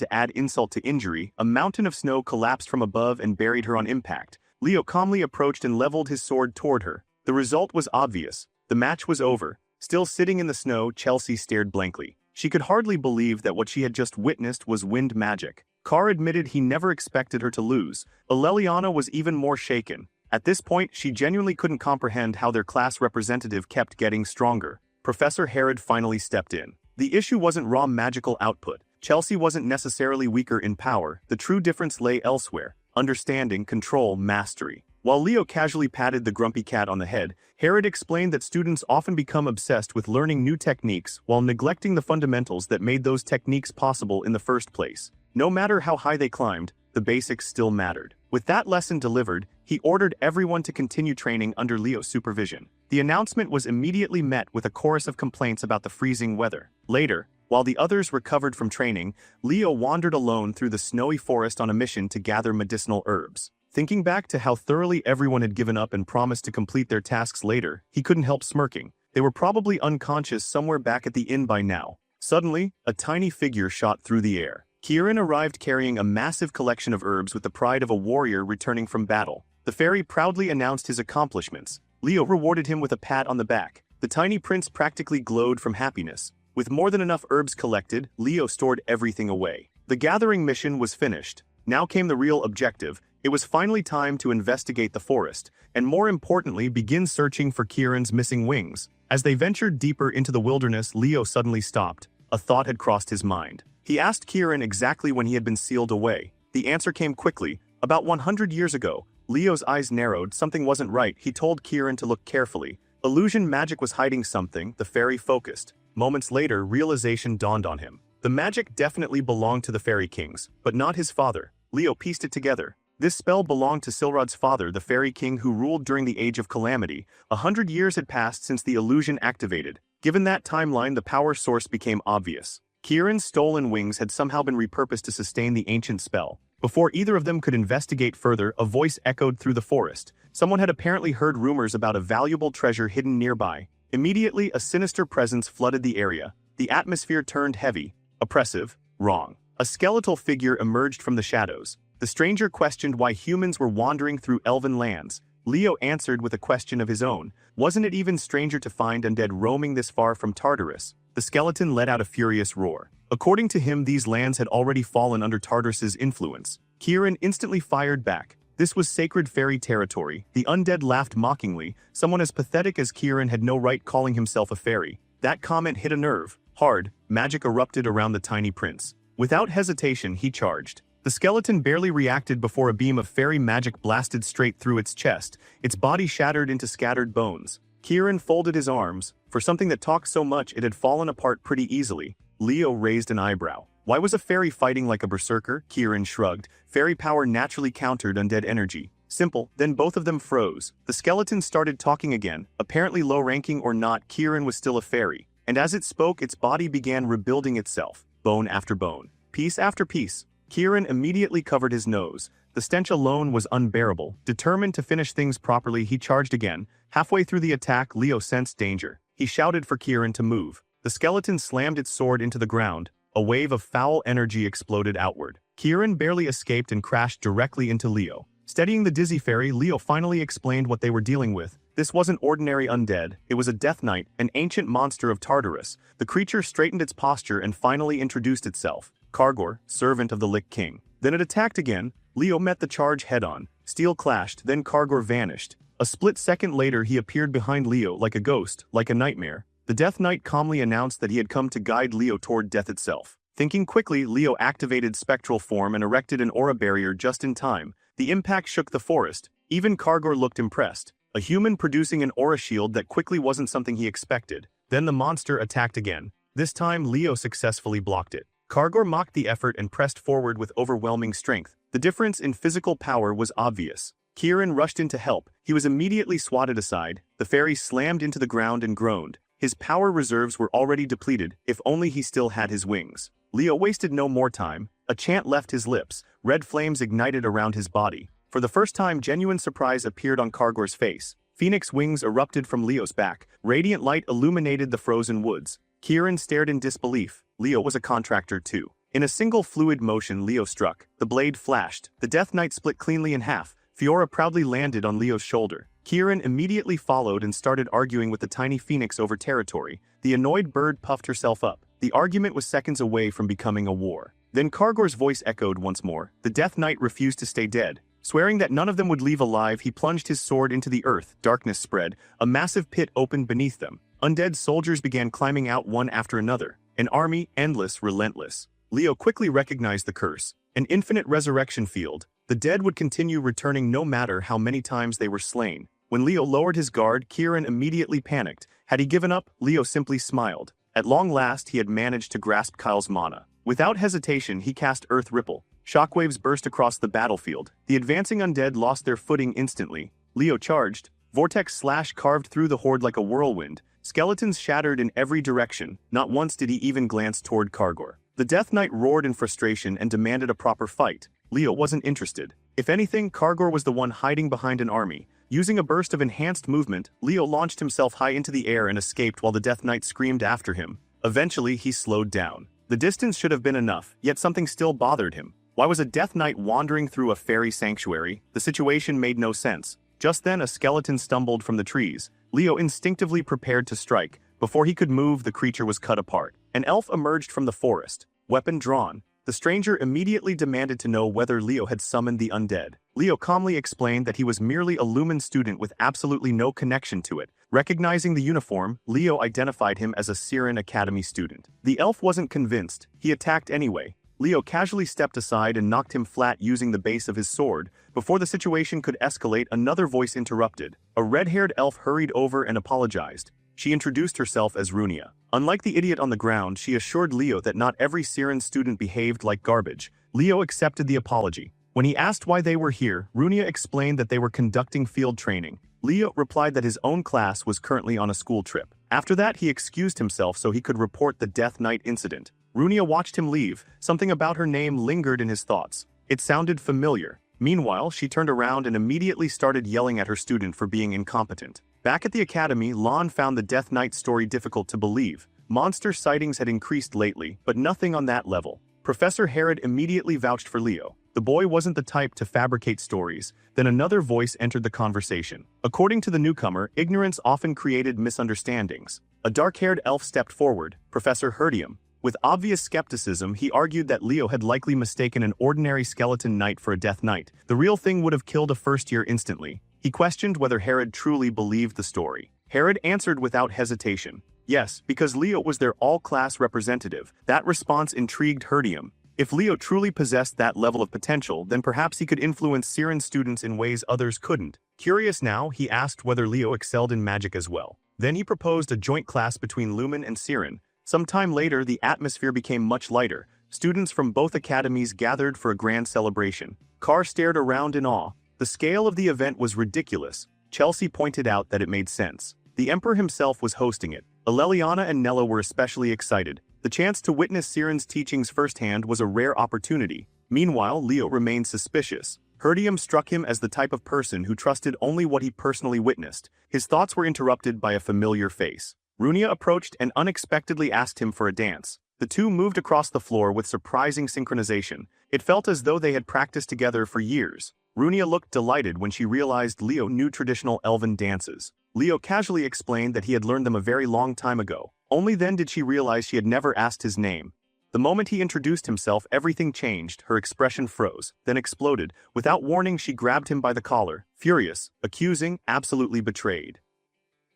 to add insult to injury, a mountain of snow collapsed from above and buried her on impact. Leo calmly approached and leveled his sword toward her. The result was obvious. The match was over. Still sitting in the snow, Chelsea stared blankly. She could hardly believe that what she had just witnessed was wind magic. Carr admitted he never expected her to lose. Aleliana was even more shaken. At this point, she genuinely couldn't comprehend how their class representative kept getting stronger. Professor Herod finally stepped in. The issue wasn't raw magical output. Chelsea wasn't necessarily weaker in power. The true difference lay elsewhere. Understanding, control, mastery. While Leo casually patted the grumpy cat on the head, Herod explained that students often become obsessed with learning new techniques while neglecting the fundamentals that made those techniques possible in the first place. No matter how high they climbed, the basics still mattered. With that lesson delivered, he ordered everyone to continue training under Leo's supervision. The announcement was immediately met with a chorus of complaints about the freezing weather. Later, while the others recovered from training, Leo wandered alone through the snowy forest on a mission to gather medicinal herbs. Thinking back to how thoroughly everyone had given up and promised to complete their tasks later, he couldn't help smirking. They were probably unconscious somewhere back at the inn by now. Suddenly, a tiny figure shot through the air. Kieran arrived carrying a massive collection of herbs with the pride of a warrior returning from battle. The fairy proudly announced his accomplishments. Leo rewarded him with a pat on the back. The tiny prince practically glowed from happiness. With more than enough herbs collected, Leo stored everything away. The gathering mission was finished. Now came the real objective. It was finally time to investigate the forest, and more importantly, begin searching for Kieran's missing wings. As they ventured deeper into the wilderness, Leo suddenly stopped. A thought had crossed his mind. He asked Kieran exactly when he had been sealed away. The answer came quickly. About 100 years ago. Leo's eyes narrowed. Something wasn't right. He told Kieran to look carefully. Illusion magic was hiding something. The fairy focused. Moments later, realization dawned on him. The magic definitely belonged to the fairy kings, but not his father. Leo pieced it together. This spell belonged to Silrod's father, the fairy king who ruled during the Age of Calamity. 100 years had passed since the illusion activated. Given that timeline, the power source became obvious. Kieran's stolen wings had somehow been repurposed to sustain the ancient spell. Before either of them could investigate further, a voice echoed through the forest. Someone had apparently heard rumors about a valuable treasure hidden nearby. Immediately, a sinister presence flooded the area. The atmosphere turned heavy, oppressive, wrong. A skeletal figure emerged from the shadows. The stranger questioned why humans were wandering through elven lands. Leo answered with a question of his own. Wasn't it even stranger to find undead roaming this far from Tartarus? The skeleton let out a furious roar. According to him, these lands had already fallen under Tartarus's influence. Kieran instantly fired back. This was sacred fairy territory. The undead laughed mockingly. Someone as pathetic as Kieran had no right calling himself a fairy. That comment hit a nerve. Hard, magic erupted around the tiny prince. Without hesitation, he charged. The skeleton barely reacted before a beam of fairy magic blasted straight through its chest. Its body shattered into scattered bones. Kieran folded his arms. For something that talked so much, it had fallen apart pretty easily. Leo raised an eyebrow. Why was a fairy fighting like a berserker? Kieran shrugged. Fairy power naturally countered undead energy. Simple. Then both of them froze. The skeleton started talking again. Apparently low-ranking or not, Kieran was still a fairy. And as it spoke, its body began rebuilding itself. Bone after bone. Piece after piece. Kieran immediately covered his nose. The stench alone was unbearable. Determined to finish things properly, he charged again. Halfway through the attack, Leo sensed danger. He shouted for Kieran to move. The skeleton slammed its sword into the ground. A wave of foul energy exploded outward. Kieran barely escaped and crashed directly into Leo. Steadying the dizzy fairy, Leo finally explained what they were dealing with. This wasn't ordinary undead. It was a Death Knight, an ancient monster of Tartarus. The creature straightened its posture and finally introduced itself. Kargor, servant of the Lich King. Then it attacked again. Leo met the charge head-on. Steel clashed, then Kargor vanished. A split second later he appeared behind Leo like a ghost, like a nightmare. The Death Knight calmly announced that he had come to guide Leo toward death itself. Thinking quickly, Leo activated spectral form and erected an aura barrier just in time. The impact shook the forest. Even Kargor looked impressed. A human producing an aura shield that quickly wasn't something he expected. Then the monster attacked again. This time Leo successfully blocked it. Kargor mocked the effort and pressed forward with overwhelming strength. The difference in physical power was obvious. Kieran rushed in to help. He was immediately swatted aside. The fairy slammed into the ground and groaned. His power reserves were already depleted, if only he still had his wings. Leo wasted no more time. A chant left his lips. Red flames ignited around his body. For the first time, genuine surprise appeared on Kargor's face. Phoenix wings erupted from Leo's back. Radiant light illuminated the frozen woods. Kieran stared in disbelief. Leo was a contractor too. In a single fluid motion, Leo struck. The blade flashed. The Death Knight split cleanly in half. Fiora proudly landed on Leo's shoulder. Kieran immediately followed and started arguing with the tiny phoenix over territory. The annoyed bird puffed herself up. The argument was seconds away from becoming a war. Then Kargor's voice echoed once more. The Death Knight refused to stay dead. Swearing that none of them would leave alive, he plunged his sword into the earth. Darkness spread. A massive pit opened beneath them. Undead soldiers began climbing out one after another. An army, endless, relentless. Leo quickly recognized the curse. An infinite resurrection field. The dead would continue returning no matter how many times they were slain. When Leo lowered his guard, Kieran immediately panicked. Had he given up, Leo simply smiled. At long last, he had managed to grasp Kyle's mana. Without hesitation, he cast Earth Ripple. Shockwaves burst across the battlefield. The advancing undead lost their footing instantly. Leo charged. Vortex Slash carved through the horde like a whirlwind. Skeletons shattered in every direction. Not once did he even glance toward Kargor. The Death Knight roared in frustration and demanded a proper fight. Leo wasn't interested. If anything, Kargor was the one hiding behind an army. Using a burst of enhanced movement, Leo launched himself high into the air and escaped while the Death Knight screamed after him. Eventually, he slowed down. The distance should have been enough, yet something still bothered him. Why was a Death Knight wandering through a fairy sanctuary? The situation made no sense. Just then, a skeleton stumbled from the trees. Leo instinctively prepared to strike. Before he could move, the creature was cut apart. An elf emerged from the forest, weapon drawn. The stranger immediately demanded to know whether Leo had summoned the undead. Leo calmly explained that he was merely a Lumen student with absolutely no connection to it. Recognizing the uniform, Leo identified him as a Siren Academy student. The elf wasn't convinced. He attacked anyway. Leo casually stepped aside and knocked him flat using the base of his sword. Before the situation could escalate, another voice interrupted. A red-haired elf hurried over and apologized. She introduced herself as Runia. Unlike the idiot on the ground, she assured Leo that not every Siren student behaved like garbage. Leo accepted the apology. When he asked why they were here, Runia explained that they were conducting field training. Leo replied that his own class was currently on a school trip. After that, he excused himself so he could report the Death Knight incident. Runia watched him leave. Something about her name lingered in his thoughts. It sounded familiar. Meanwhile, she turned around and immediately started yelling at her student for being incompetent. Back at the academy, Lon found the Death Knight story difficult to believe. Monster sightings had increased lately, but nothing on that level. Professor Herod immediately vouched for Leo. The boy wasn't the type to fabricate stories. Then another voice entered the conversation. According to the newcomer, ignorance often created misunderstandings. A dark-haired elf stepped forward, Professor Herdium. With obvious skepticism, he argued that Leo had likely mistaken an ordinary skeleton knight for a Death Knight. The real thing would have killed a first-year instantly. He questioned whether Herod truly believed the story. Herod answered without hesitation. Yes, because Leo was their all-class representative. That response intrigued Herdium. If Leo truly possessed that level of potential, then perhaps he could influence Siren students in ways others couldn't. Curious now, he asked whether Leo excelled in magic as well. Then he proposed a joint class between Lumen and Siren. Sometime later, the atmosphere became much lighter. Students from both academies gathered for a grand celebration. Carr stared around in awe. The scale of the event was ridiculous. Chelsea pointed out that it made sense. The Emperor himself was hosting it. Aleliana and Nella were especially excited. The chance to witness Siren's teachings firsthand was a rare opportunity. Meanwhile, Leo remained suspicious. Herdium struck him as the type of person who trusted only what he personally witnessed. His thoughts were interrupted by a familiar face. Runia approached and unexpectedly asked him for a dance. The two moved across the floor with surprising synchronization. It felt as though they had practiced together for years. Runia looked delighted when she realized Leo knew traditional elven dances. Leo casually explained that he had learned them a very long time ago. Only then did she realize she had never asked his name. The moment he introduced himself, everything changed. Her expression froze, then exploded. Without warning, she grabbed him by the collar, furious, accusing, absolutely betrayed.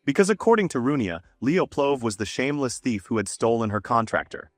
Because according to Runia, Leo Plove was the shameless thief who had stolen her contractor.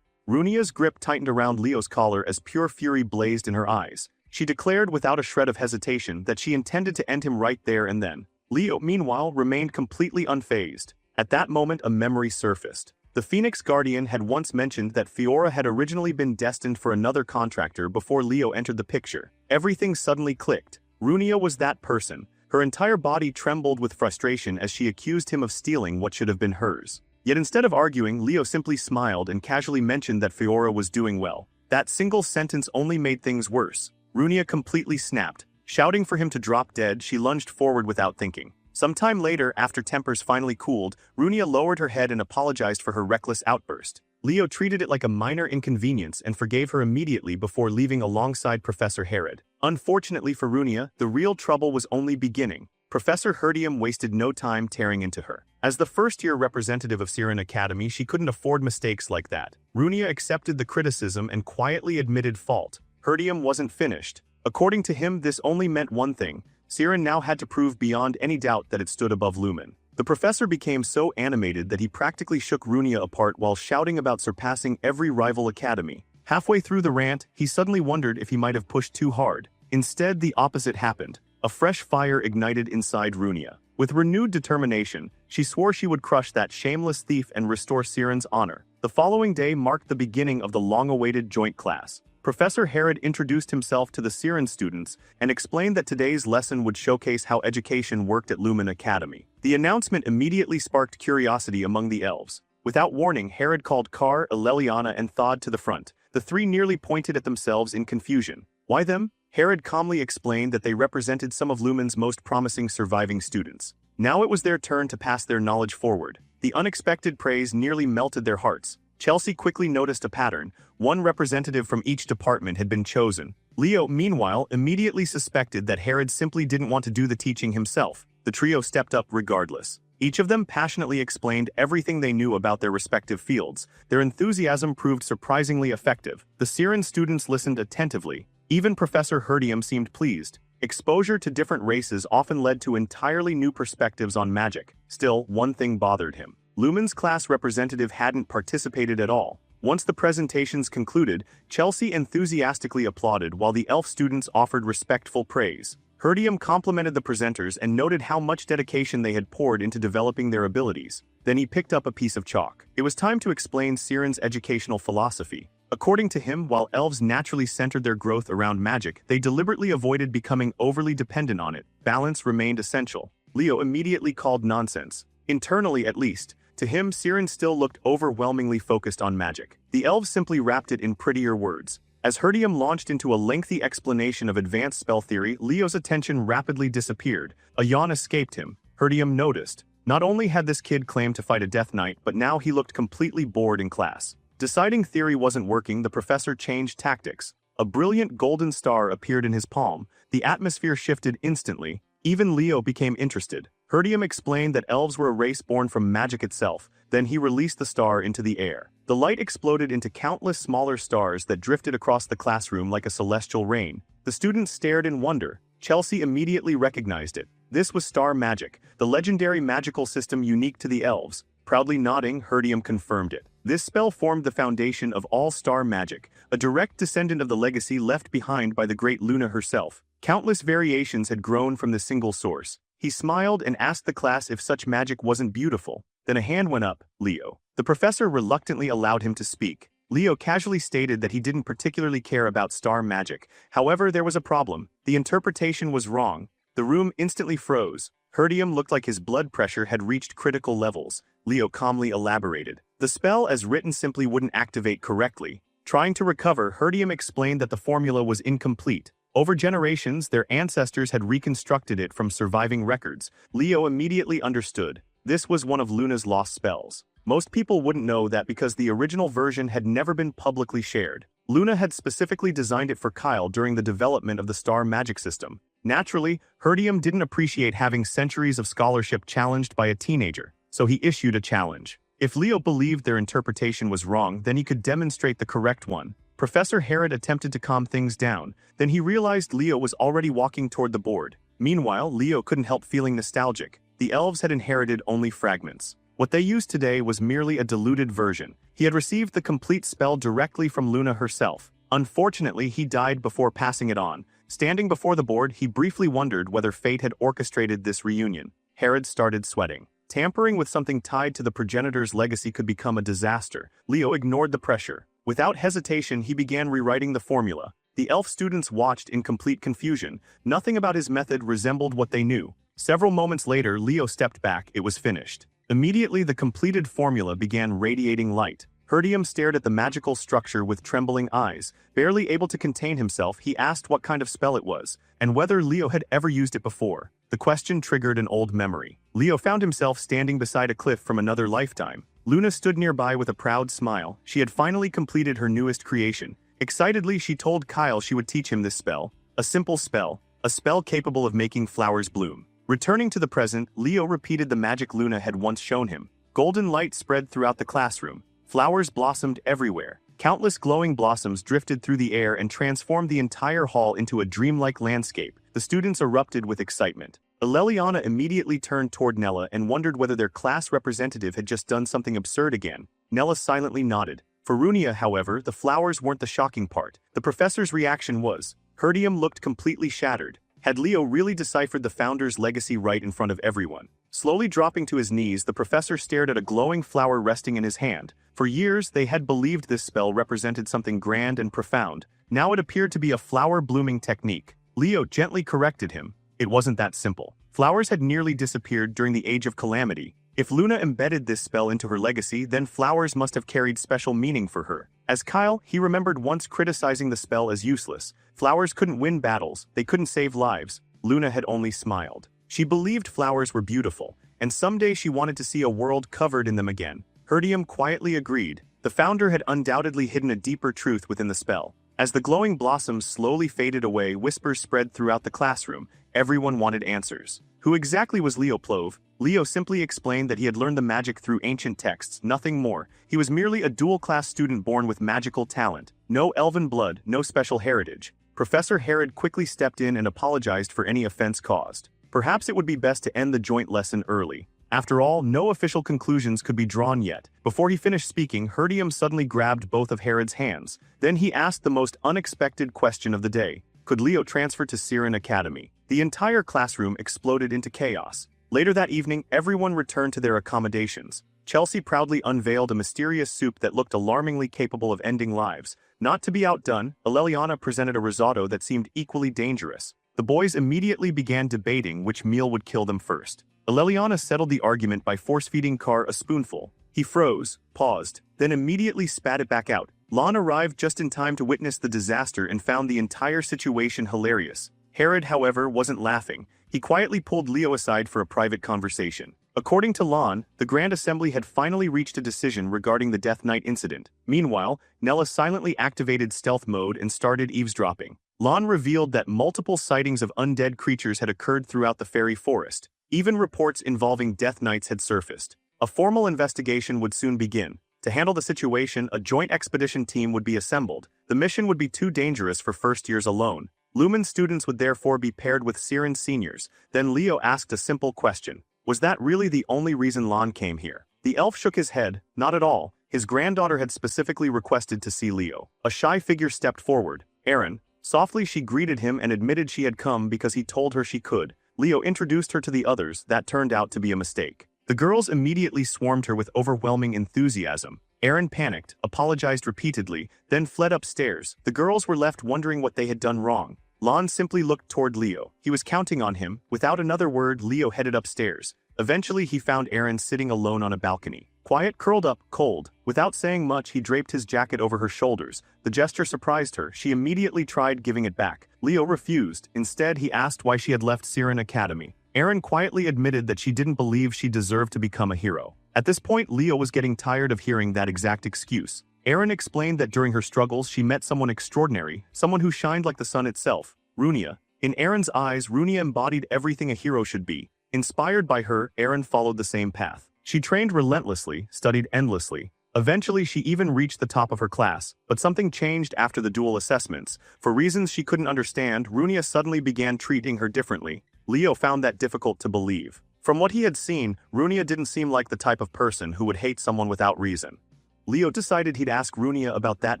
Runia's grip tightened around Leo's collar as pure fury blazed in her eyes. She declared without a shred of hesitation that she intended to end him right there and then. Leo, meanwhile, remained completely unfazed. At that moment, a memory surfaced. The Phoenix Guardian had once mentioned that Fiora had originally been destined for another contractor before Leo entered the picture. Everything suddenly clicked. Runia was that person. Her entire body trembled with frustration as she accused him of stealing what should have been hers. Yet instead of arguing, Leo simply smiled and casually mentioned that Fiora was doing well. That single sentence only made things worse. Runia completely snapped. Shouting for him to drop dead, she lunged forward without thinking. Sometime later, after tempers finally cooled, Runia lowered her head and apologized for her reckless outburst. Leo treated it like a minor inconvenience and forgave her immediately before leaving alongside Professor Herod. Unfortunately for Runia, the real trouble was only beginning. Professor Herdium wasted no time tearing into her. As the first-year representative of Siren Academy, she couldn't afford mistakes like that. Runia accepted the criticism and quietly admitted fault. Herdium wasn't finished. According to him, this only meant one thing. Siren now had to prove beyond any doubt that it stood above Lumen. The professor became so animated that he practically shook Runia apart while shouting about surpassing every rival academy. Halfway through the rant, he suddenly wondered if he might have pushed too hard. Instead, the opposite happened. A fresh fire ignited inside Runia. With renewed determination, she swore she would crush that shameless thief and restore Siren's honor. The following day marked the beginning of the long-awaited joint class. Professor Herod introduced himself to the Siren students and explained that today's lesson would showcase how education worked at Lumen Academy. The announcement immediately sparked curiosity among the elves. Without warning, Herod called Kar, Eleliana, and Thod to the front. The three nearly pointed at themselves in confusion. Why them? Herod calmly explained that they represented some of Lumen's most promising surviving students. Now it was their turn to pass their knowledge forward. The unexpected praise nearly melted their hearts. Chelsea quickly noticed a pattern. One representative from each department had been chosen. Leo, meanwhile, immediately suspected that Herod simply didn't want to do the teaching himself. The trio stepped up regardless. Each of them passionately explained everything they knew about their respective fields. Their enthusiasm proved surprisingly effective. The Siren students listened attentively. Even Professor Herdium seemed pleased. Exposure to different races often led to entirely new perspectives on magic. Still, one thing bothered him. Lumen's class representative hadn't participated at all. Once the presentations concluded, Chelsea enthusiastically applauded while the elf students offered respectful praise. Herdium complimented the presenters and noted how much dedication they had poured into developing their abilities. Then he picked up a piece of chalk. It was time to explain Siren's educational philosophy. According to him, while elves naturally centered their growth around magic, they deliberately avoided becoming overly dependent on it. Balance remained essential. Leo immediately called nonsense. Internally, at least. To him, Siren still looked overwhelmingly focused on magic. The elves simply wrapped it in prettier words. As Herdium launched into a lengthy explanation of advanced spell theory, Leo's attention rapidly disappeared. A yawn escaped him. Herdium noticed. Not only had this kid claimed to fight a death knight, but now he looked completely bored in class. Deciding theory wasn't working, the professor changed tactics. A brilliant golden star appeared in his palm. The atmosphere shifted instantly. Even Leo became interested. Herdium explained that elves were a race born from magic itself. Then he released the star into the air. The light exploded into countless smaller stars that drifted across the classroom like a celestial rain. The students stared in wonder. Chelsea immediately recognized it. This was star magic, the legendary magical system unique to the elves. Proudly nodding, Herdium confirmed it. This spell formed the foundation of all star magic, a direct descendant of the legacy left behind by the great Luna herself. Countless variations had grown from the single source. He smiled and asked the class if such magic wasn't beautiful. Then a hand went up. Leo. The professor reluctantly allowed him to speak. Leo casually stated that he didn't particularly care about star magic. However, there was a problem. The interpretation was wrong. The room instantly froze. Herdium looked like his blood pressure had reached critical levels. Leo calmly elaborated. The spell as written simply wouldn't activate correctly. Trying to recover, Herdium explained that the formula was incomplete. Over generations, their ancestors had reconstructed it from surviving records. Leo immediately understood. This was one of Luna's lost spells. Most people wouldn't know that because the original version had never been publicly shared. Luna had specifically designed it for Kyle during the development of the star magic system. Naturally, Herdium didn't appreciate having centuries of scholarship challenged by a teenager, so he issued a challenge. If Leo believed their interpretation was wrong, then he could demonstrate the correct one. Professor Herod attempted to calm things down. Then he realized Leo was already walking toward the board. Meanwhile, Leo couldn't help feeling nostalgic. The elves had inherited only fragments. What they used today was merely a diluted version. He had received the complete spell directly from Luna herself. Unfortunately, he died before passing it on. Standing before the board, he briefly wondered whether fate had orchestrated this reunion. Herod started sweating. Tampering with something tied to the progenitor's legacy could become a disaster. Leo ignored the pressure. Without hesitation, he began rewriting the formula. The elf students watched in complete confusion. Nothing about his method resembled what they knew. Several moments later, Leo stepped back. It was finished. Immediately, the completed formula began radiating light. Herdium stared at the magical structure with trembling eyes. Barely able to contain himself, he asked what kind of spell it was, and whether Leo had ever used it before. The question triggered an old memory. Leo found himself standing beside a cliff from another lifetime. Luna stood nearby with a proud smile. She had finally completed her newest creation. Excitedly, she told Kyle she would teach him this spell. A simple spell. A spell capable of making flowers bloom. Returning to the present, Leo repeated the magic Luna had once shown him. Golden light spread throughout the classroom. Flowers blossomed everywhere. Countless glowing blossoms drifted through the air and transformed the entire hall into a dreamlike landscape. The students erupted with excitement. Aleliana immediately turned toward Nella and wondered whether their class representative had just done something absurd again. Nella silently nodded. For Runia, however, the flowers weren't the shocking part. The professor's reaction was. Herdium looked completely shattered. Had Leo really deciphered the founder's legacy right in front of everyone? Slowly dropping to his knees, the professor stared at a glowing flower resting in his hand. For years, they had believed this spell represented something grand and profound. Now it appeared to be a flower-blooming technique. Leo gently corrected him. It wasn't that simple. Flowers had nearly disappeared during the Age of Calamity. If Luna embedded this spell into her legacy, then flowers must have carried special meaning for her. As Kyle, he remembered once criticizing the spell as useless. Flowers couldn't win battles, they couldn't save lives. Luna had only smiled. She believed flowers were beautiful, and someday she wanted to see a world covered in them again. Herdium quietly agreed. The founder had undoubtedly hidden a deeper truth within the spell. As the glowing blossoms slowly faded away, whispers spread throughout the classroom. Everyone wanted answers. Who exactly was Leo Plove? Leo simply explained that he had learned the magic through ancient texts, nothing more. He was merely a dual-class student born with magical talent. No elven blood, no special heritage. Professor Herod quickly stepped in and apologized for any offense caused. Perhaps it would be best to end the joint lesson early. After all, no official conclusions could be drawn yet. Before he finished speaking, Herdium suddenly grabbed both of Herod's hands. Then he asked the most unexpected question of the day. Could Leo transfer to Siren Academy? The entire classroom exploded into chaos. Later that evening, everyone returned to their accommodations. Chelsea proudly unveiled a mysterious soup that looked alarmingly capable of ending lives. Not to be outdone, Aleliana presented a risotto that seemed equally dangerous. The boys immediately began debating which meal would kill them first. Aleliana settled the argument by force-feeding Carr a spoonful. He froze, paused, then immediately spat it back out. Lon arrived just in time to witness the disaster and found the entire situation hilarious. Herod, however, wasn't laughing. He quietly pulled Leo aside for a private conversation. According to Lon, the Grand Assembly had finally reached a decision regarding the Death Knight incident. Meanwhile, Nella silently activated stealth mode and started eavesdropping. Lon revealed that multiple sightings of undead creatures had occurred throughout the fairy forest. Even reports involving Death Knights had surfaced. A formal investigation would soon begin. To handle the situation, a joint expedition team would be assembled. The mission would be too dangerous for first years alone. Lumen students would therefore be paired with Siren seniors. Then Leo asked a simple question. Was that really the only reason Lon came here? The elf shook his head. Not at all. His granddaughter had specifically requested to see Leo. A shy figure stepped forward. Aaron. Softly she greeted him and admitted she had come because he told her she could. Leo introduced her to the others. That turned out to be a mistake. The girls immediately swarmed her with overwhelming enthusiasm. Aaron panicked, apologized repeatedly, then fled upstairs. The girls were left wondering what they had done wrong. Lon simply looked toward Leo. He was counting on him. Without another word, Leo headed upstairs. Eventually, he found Aaron sitting alone on a balcony. Quiet, curled up, cold. Without saying much, he draped his jacket over her shoulders. The gesture surprised her. She immediately tried giving it back. Leo refused. Instead, he asked why she had left Siren Academy. Aaron quietly admitted that she didn't believe she deserved to become a hero. At this point, Leo was getting tired of hearing that exact excuse. Aaron explained that during her struggles, she met someone extraordinary, someone who shined like the sun itself, Runia. In Aaron's eyes, Runia embodied everything a hero should be. Inspired by her, Aaron followed the same path. She trained relentlessly, studied endlessly. Eventually, she even reached the top of her class, but something changed after the dual assessments. For reasons she couldn't understand, Runia suddenly began treating her differently. Leo found that difficult to believe. From what he had seen, Runia didn't seem like the type of person who would hate someone without reason. Leo decided he'd ask Runia about that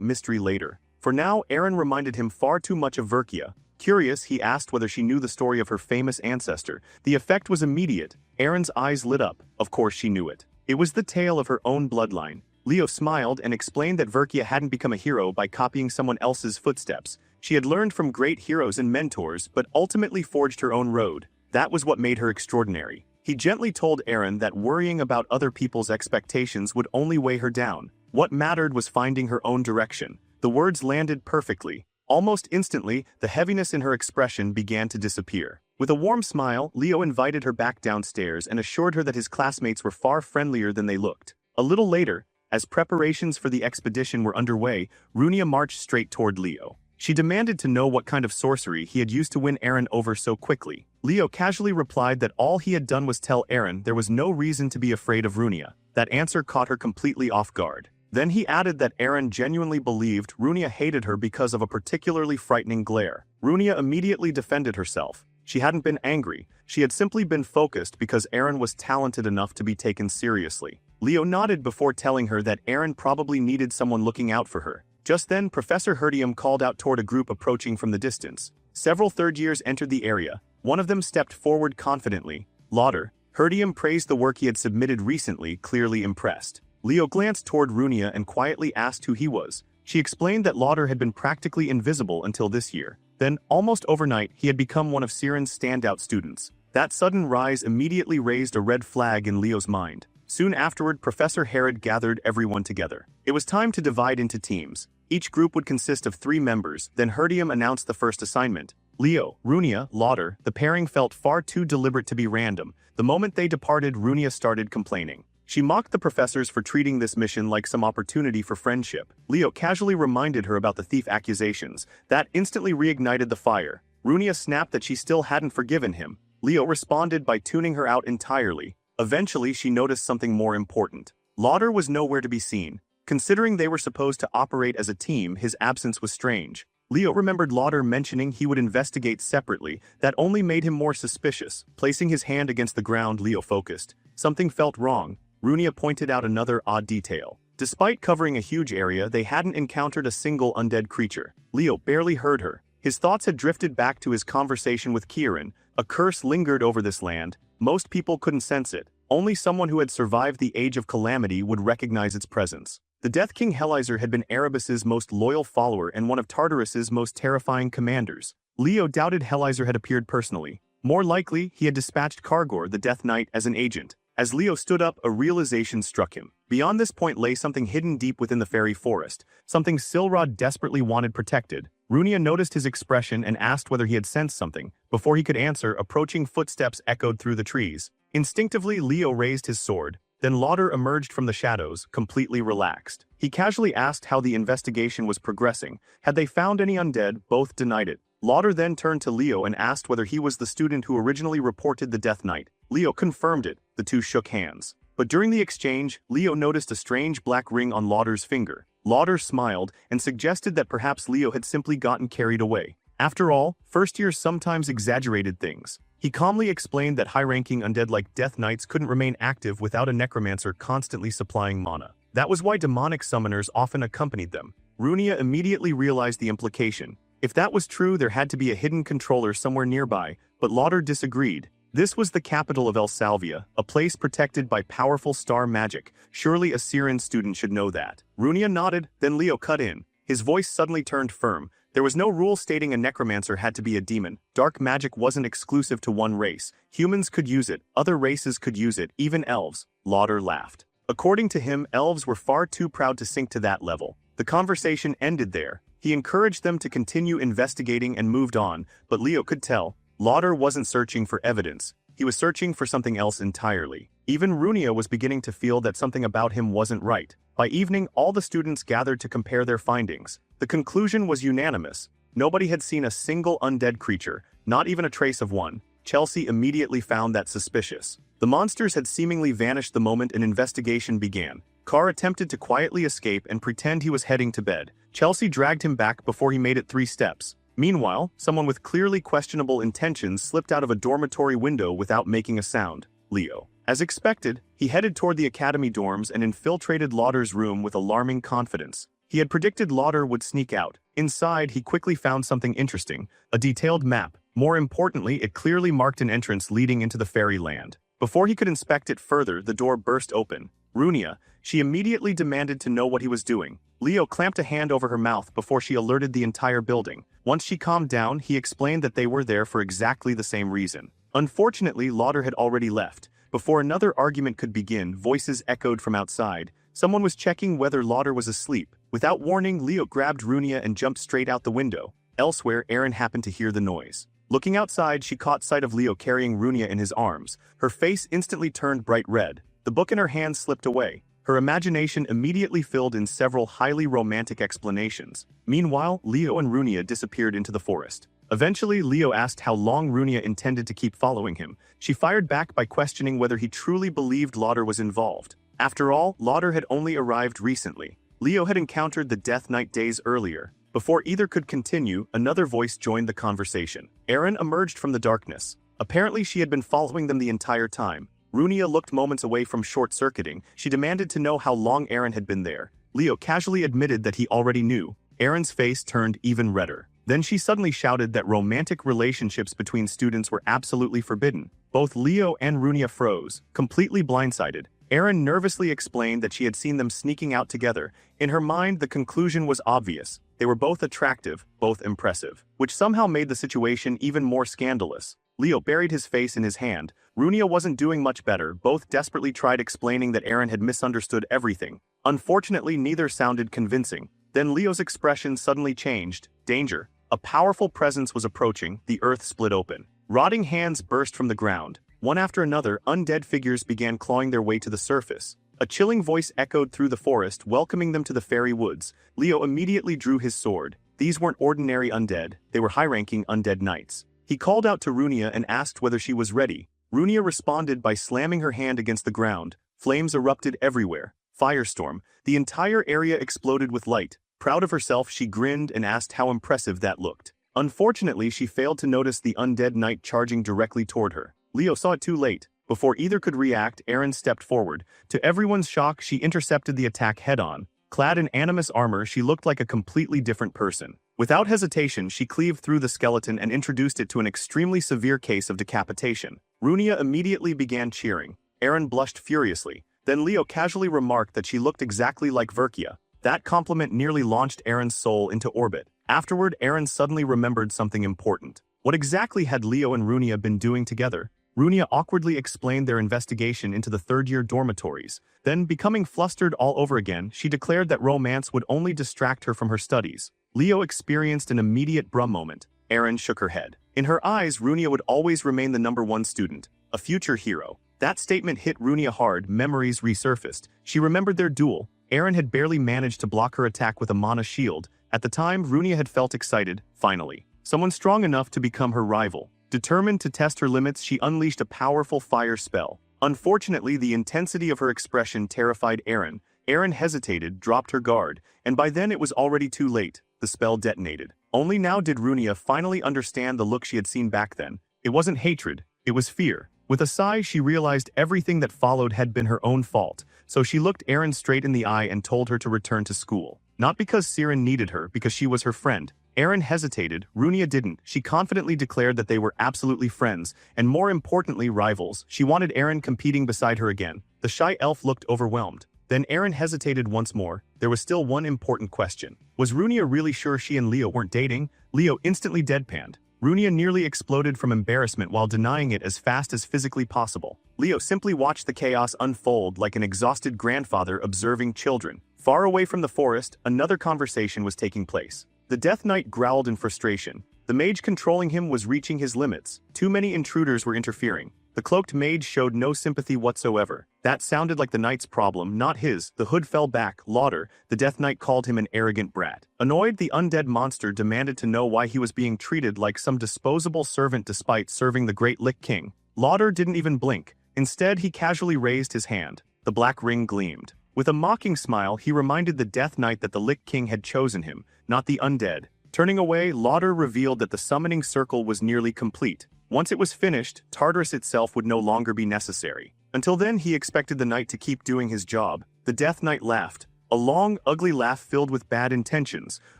mystery later. For now, Aaron reminded him far too much of Verkia. Curious, he asked whether she knew the story of her famous ancestor. The effect was immediate. Erin's eyes lit up. Of course she knew it. It was the tale of her own bloodline. Leo smiled and explained that Verkia hadn't become a hero by copying someone else's footsteps. She had learned from great heroes and mentors, but ultimately forged her own road. That was what made her extraordinary. He gently told Erin that worrying about other people's expectations would only weigh her down. What mattered was finding her own direction. The words landed perfectly. Almost instantly, the heaviness in her expression began to disappear. With a warm smile, Leo invited her back downstairs and assured her that his classmates were far friendlier than they looked. A little later, as preparations for the expedition were underway, Runia marched straight toward Leo. She demanded to know what kind of sorcery he had used to win Erin over so quickly. Leo casually replied that all he had done was tell Erin there was no reason to be afraid of Runia. That answer caught her completely off guard. Then he added that Erin genuinely believed Runia hated her because of a particularly frightening glare. Runia immediately defended herself. She hadn't been angry. She had simply been focused because Erin was talented enough to be taken seriously. Leo nodded before telling her that Erin probably needed someone looking out for her. Just then, Professor Herdium called out toward a group approaching from the distance. Several third years entered the area. One of them stepped forward confidently. Lauder. Herdium praised the work he had submitted recently, clearly impressed. Leo glanced toward Runia and quietly asked who he was. She explained that Lauder had been practically invisible until this year. Then, almost overnight, he had become one of Siren's standout students. That sudden rise immediately raised a red flag in Leo's mind. Soon afterward, Professor Herod gathered everyone together. It was time to divide into teams. Each group would consist of 3 members. Then Herdium announced the first assignment. Leo, Runia, Lauder. The pairing felt far too deliberate to be random. The moment they departed, Runia started complaining. She mocked the professors for treating this mission like some opportunity for friendship. Leo casually reminded her about the thief accusations. That instantly reignited the fire. Runia snapped that she still hadn't forgiven him. Leo responded by tuning her out entirely. Eventually, she noticed something more important. Lauder was nowhere to be seen. Considering they were supposed to operate as a team, his absence was strange. Leo remembered Lauder mentioning he would investigate separately. That only made him more suspicious. Placing his hand against the ground, Leo focused. Something felt wrong. Runia pointed out another odd detail. Despite covering a huge area, they hadn't encountered a single undead creature. Leo barely heard her. His thoughts had drifted back to his conversation with Kieran. A curse lingered over this land. Most people couldn't sense it. Only someone who had survived the Age of Calamity would recognize its presence. The Death King Helizer had been Erebus's most loyal follower and one of Tartarus's most terrifying commanders. Leo doubted Helizer had appeared personally. More likely, he had dispatched Kargor, the Death Knight, as an agent. As Leo stood up, a realization struck him. Beyond this point lay something hidden deep within the fairy forest, something Silrod desperately wanted protected. Runia noticed his expression and asked whether he had sensed something. Before he could answer, approaching footsteps echoed through the trees. Instinctively, Leo raised his sword. Then Lauder emerged from the shadows, completely relaxed. He casually asked how the investigation was progressing. Had they found any undead? Both denied it. Lauder then turned to Leo and asked whether he was the student who originally reported the Death Knight. Leo confirmed it. The two shook hands. But during the exchange, Leo noticed a strange black ring on Lauder's finger. Lauder smiled and suggested that perhaps Leo had simply gotten carried away. After all, first years sometimes exaggerated things. He calmly explained that high-ranking undead like Death Knights couldn't remain active without a necromancer constantly supplying mana. That was why demonic summoners often accompanied them. Runia immediately realized the implication. If that was true, there had to be a hidden controller somewhere nearby, but Lauder disagreed. This was the capital of El Salvia, a place protected by powerful star magic. Surely a Siren student should know that. Runia nodded, then Leo cut in. His voice suddenly turned firm. There was no rule stating a necromancer had to be a demon. Dark magic wasn't exclusive to one race. Humans could use it, other races could use it, even elves. Lauder laughed. According to him, elves were far too proud to sink to that level. The conversation ended there. He encouraged them to continue investigating and moved on, but Leo could tell. Lauder wasn't searching for evidence. He was searching for something else entirely. Even Runia was beginning to feel that something about him wasn't right. By evening, all the students gathered to compare their findings. The conclusion was unanimous. Nobody had seen a single undead creature, not even a trace of one. Chelsea immediately found that suspicious. The monsters had seemingly vanished the moment an investigation began. Carr attempted to quietly escape and pretend he was heading to bed. Chelsea dragged him back before he made it 3 steps. Meanwhile, someone with clearly questionable intentions slipped out of a dormitory window without making a sound. Leo. As expected, he headed toward the academy dorms and infiltrated Lauder's room with alarming confidence. He had predicted Lauder would sneak out. Inside, he quickly found something interesting, a detailed map. More importantly, it clearly marked an entrance leading into the fairyland. Before he could inspect it further, the door burst open. Runia, she immediately demanded to know what he was doing. Leo clamped a hand over her mouth before she alerted the entire building. Once she calmed down, he explained that they were there for exactly the same reason. Unfortunately, Lauder had already left. Before another argument could begin, voices echoed from outside. Someone was checking whether Lauder was asleep. Without warning, Leo grabbed Runia and jumped straight out the window. Elsewhere, Aaron happened to hear the noise. Looking outside, she caught sight of Leo carrying Runia in his arms. Her face instantly turned bright red. The book in her hand slipped away. Her imagination immediately filled in several highly romantic explanations. Meanwhile, Leo and Runia disappeared into the forest. Eventually, Leo asked how long Runia intended to keep following him. She fired back by questioning whether he truly believed Lauder was involved. After all, Lauder had only arrived recently. Leo had encountered the Death Knight days earlier. Before either could continue, another voice joined the conversation. Aaron emerged from the darkness. Apparently, she had been following them the entire time. Runia looked moments away from short-circuiting. She demanded to know how long Aaron had been there. Leo casually admitted that he already knew. Aaron's face turned even redder. Then she suddenly shouted that romantic relationships between students were absolutely forbidden. Both Leo and Runia froze, completely blindsided. Aaron nervously explained that she had seen them sneaking out together. In her mind, the conclusion was obvious. They were both attractive, both impressive, which somehow made the situation even more scandalous. Leo buried his face in his hand. Runia wasn't doing much better. Both desperately tried explaining that Aaron had misunderstood everything. Unfortunately, neither sounded convincing. Then Leo's expression suddenly changed. Danger. A powerful presence was approaching. The earth split open. Rotting hands burst from the ground. One after another, undead figures began clawing their way to the surface. A chilling voice echoed through the forest, welcoming them to the fairy woods. Leo immediately drew his sword. These weren't ordinary undead, they were high-ranking undead knights. He called out to Runia and asked whether she was ready. Runia responded by slamming her hand against the ground. Flames erupted everywhere. Firestorm. The entire area exploded with light. Proud of herself, she grinned and asked how impressive that looked. Unfortunately, she failed to notice the undead knight charging directly toward her. Leo saw it too late. Before either could react, Aaron stepped forward. To everyone's shock, she intercepted the attack head-on. Clad in animus armor, she looked like a completely different person. Without hesitation, she cleaved through the skeleton and introduced it to an extremely severe case of decapitation. Runia immediately began cheering. Aaron blushed furiously. Then Leo casually remarked that she looked exactly like Verkia. That compliment nearly launched Aaron's soul into orbit. Afterward, Aaron suddenly remembered something important. What exactly had Leo and Runia been doing together? Runia awkwardly explained their investigation into the third-year dormitories. Then, becoming flustered all over again, she declared that romance would only distract her from her studies. Leo experienced an immediate bruh moment. Aaron shook her head. In her eyes, Runia would always remain the #1 student, a future hero. That statement hit Runia hard. Memories resurfaced. She remembered their duel. Aaron had barely managed to block her attack with a mana shield. At the time, Runia had felt excited, finally. Someone strong enough to become her rival. Determined to test her limits, she unleashed a powerful fire spell. Unfortunately, the intensity of her expression terrified Aaron. Aaron hesitated, dropped her guard, and by then it was already too late. The spell detonated. Only now did Runia finally understand the look she had seen back then. It wasn't hatred, it was fear. With a sigh, she realized everything that followed had been her own fault, so she looked Aaron straight in the eye and told her to return to school. Not because Siren needed her, because she was her friend. Aaron hesitated. Runia didn't. She confidently declared that they were absolutely friends, and more importantly, rivals. She wanted Aaron competing beside her again. The shy elf looked overwhelmed. Then Aaron hesitated once more. There was still one important question. Was Runia really sure she and Leo weren't dating? Leo instantly deadpanned. Runia nearly exploded from embarrassment while denying it as fast as physically possible. Leo simply watched the chaos unfold like an exhausted grandfather observing children. Far away from the forest, another conversation was taking place. The Death Knight growled in frustration. The mage controlling him was reaching his limits. Too many intruders were interfering. The cloaked mage showed no sympathy whatsoever. That sounded like the knight's problem, not his. The hood fell back. Lauder, the Death Knight, called him an arrogant brat. Annoyed, the undead monster demanded to know why he was being treated like some disposable servant despite serving the great Lich King. Lauder didn't even blink. Instead, he casually raised his hand. The black ring gleamed. With a mocking smile, he reminded the Death Knight that the Lich King had chosen him, not the undead. Turning away, Lauder revealed that the summoning circle was nearly complete. Once it was finished, Tartarus itself would no longer be necessary. Until then, he expected the knight to keep doing his job. The Death Knight laughed. A long, ugly laugh filled with bad intentions.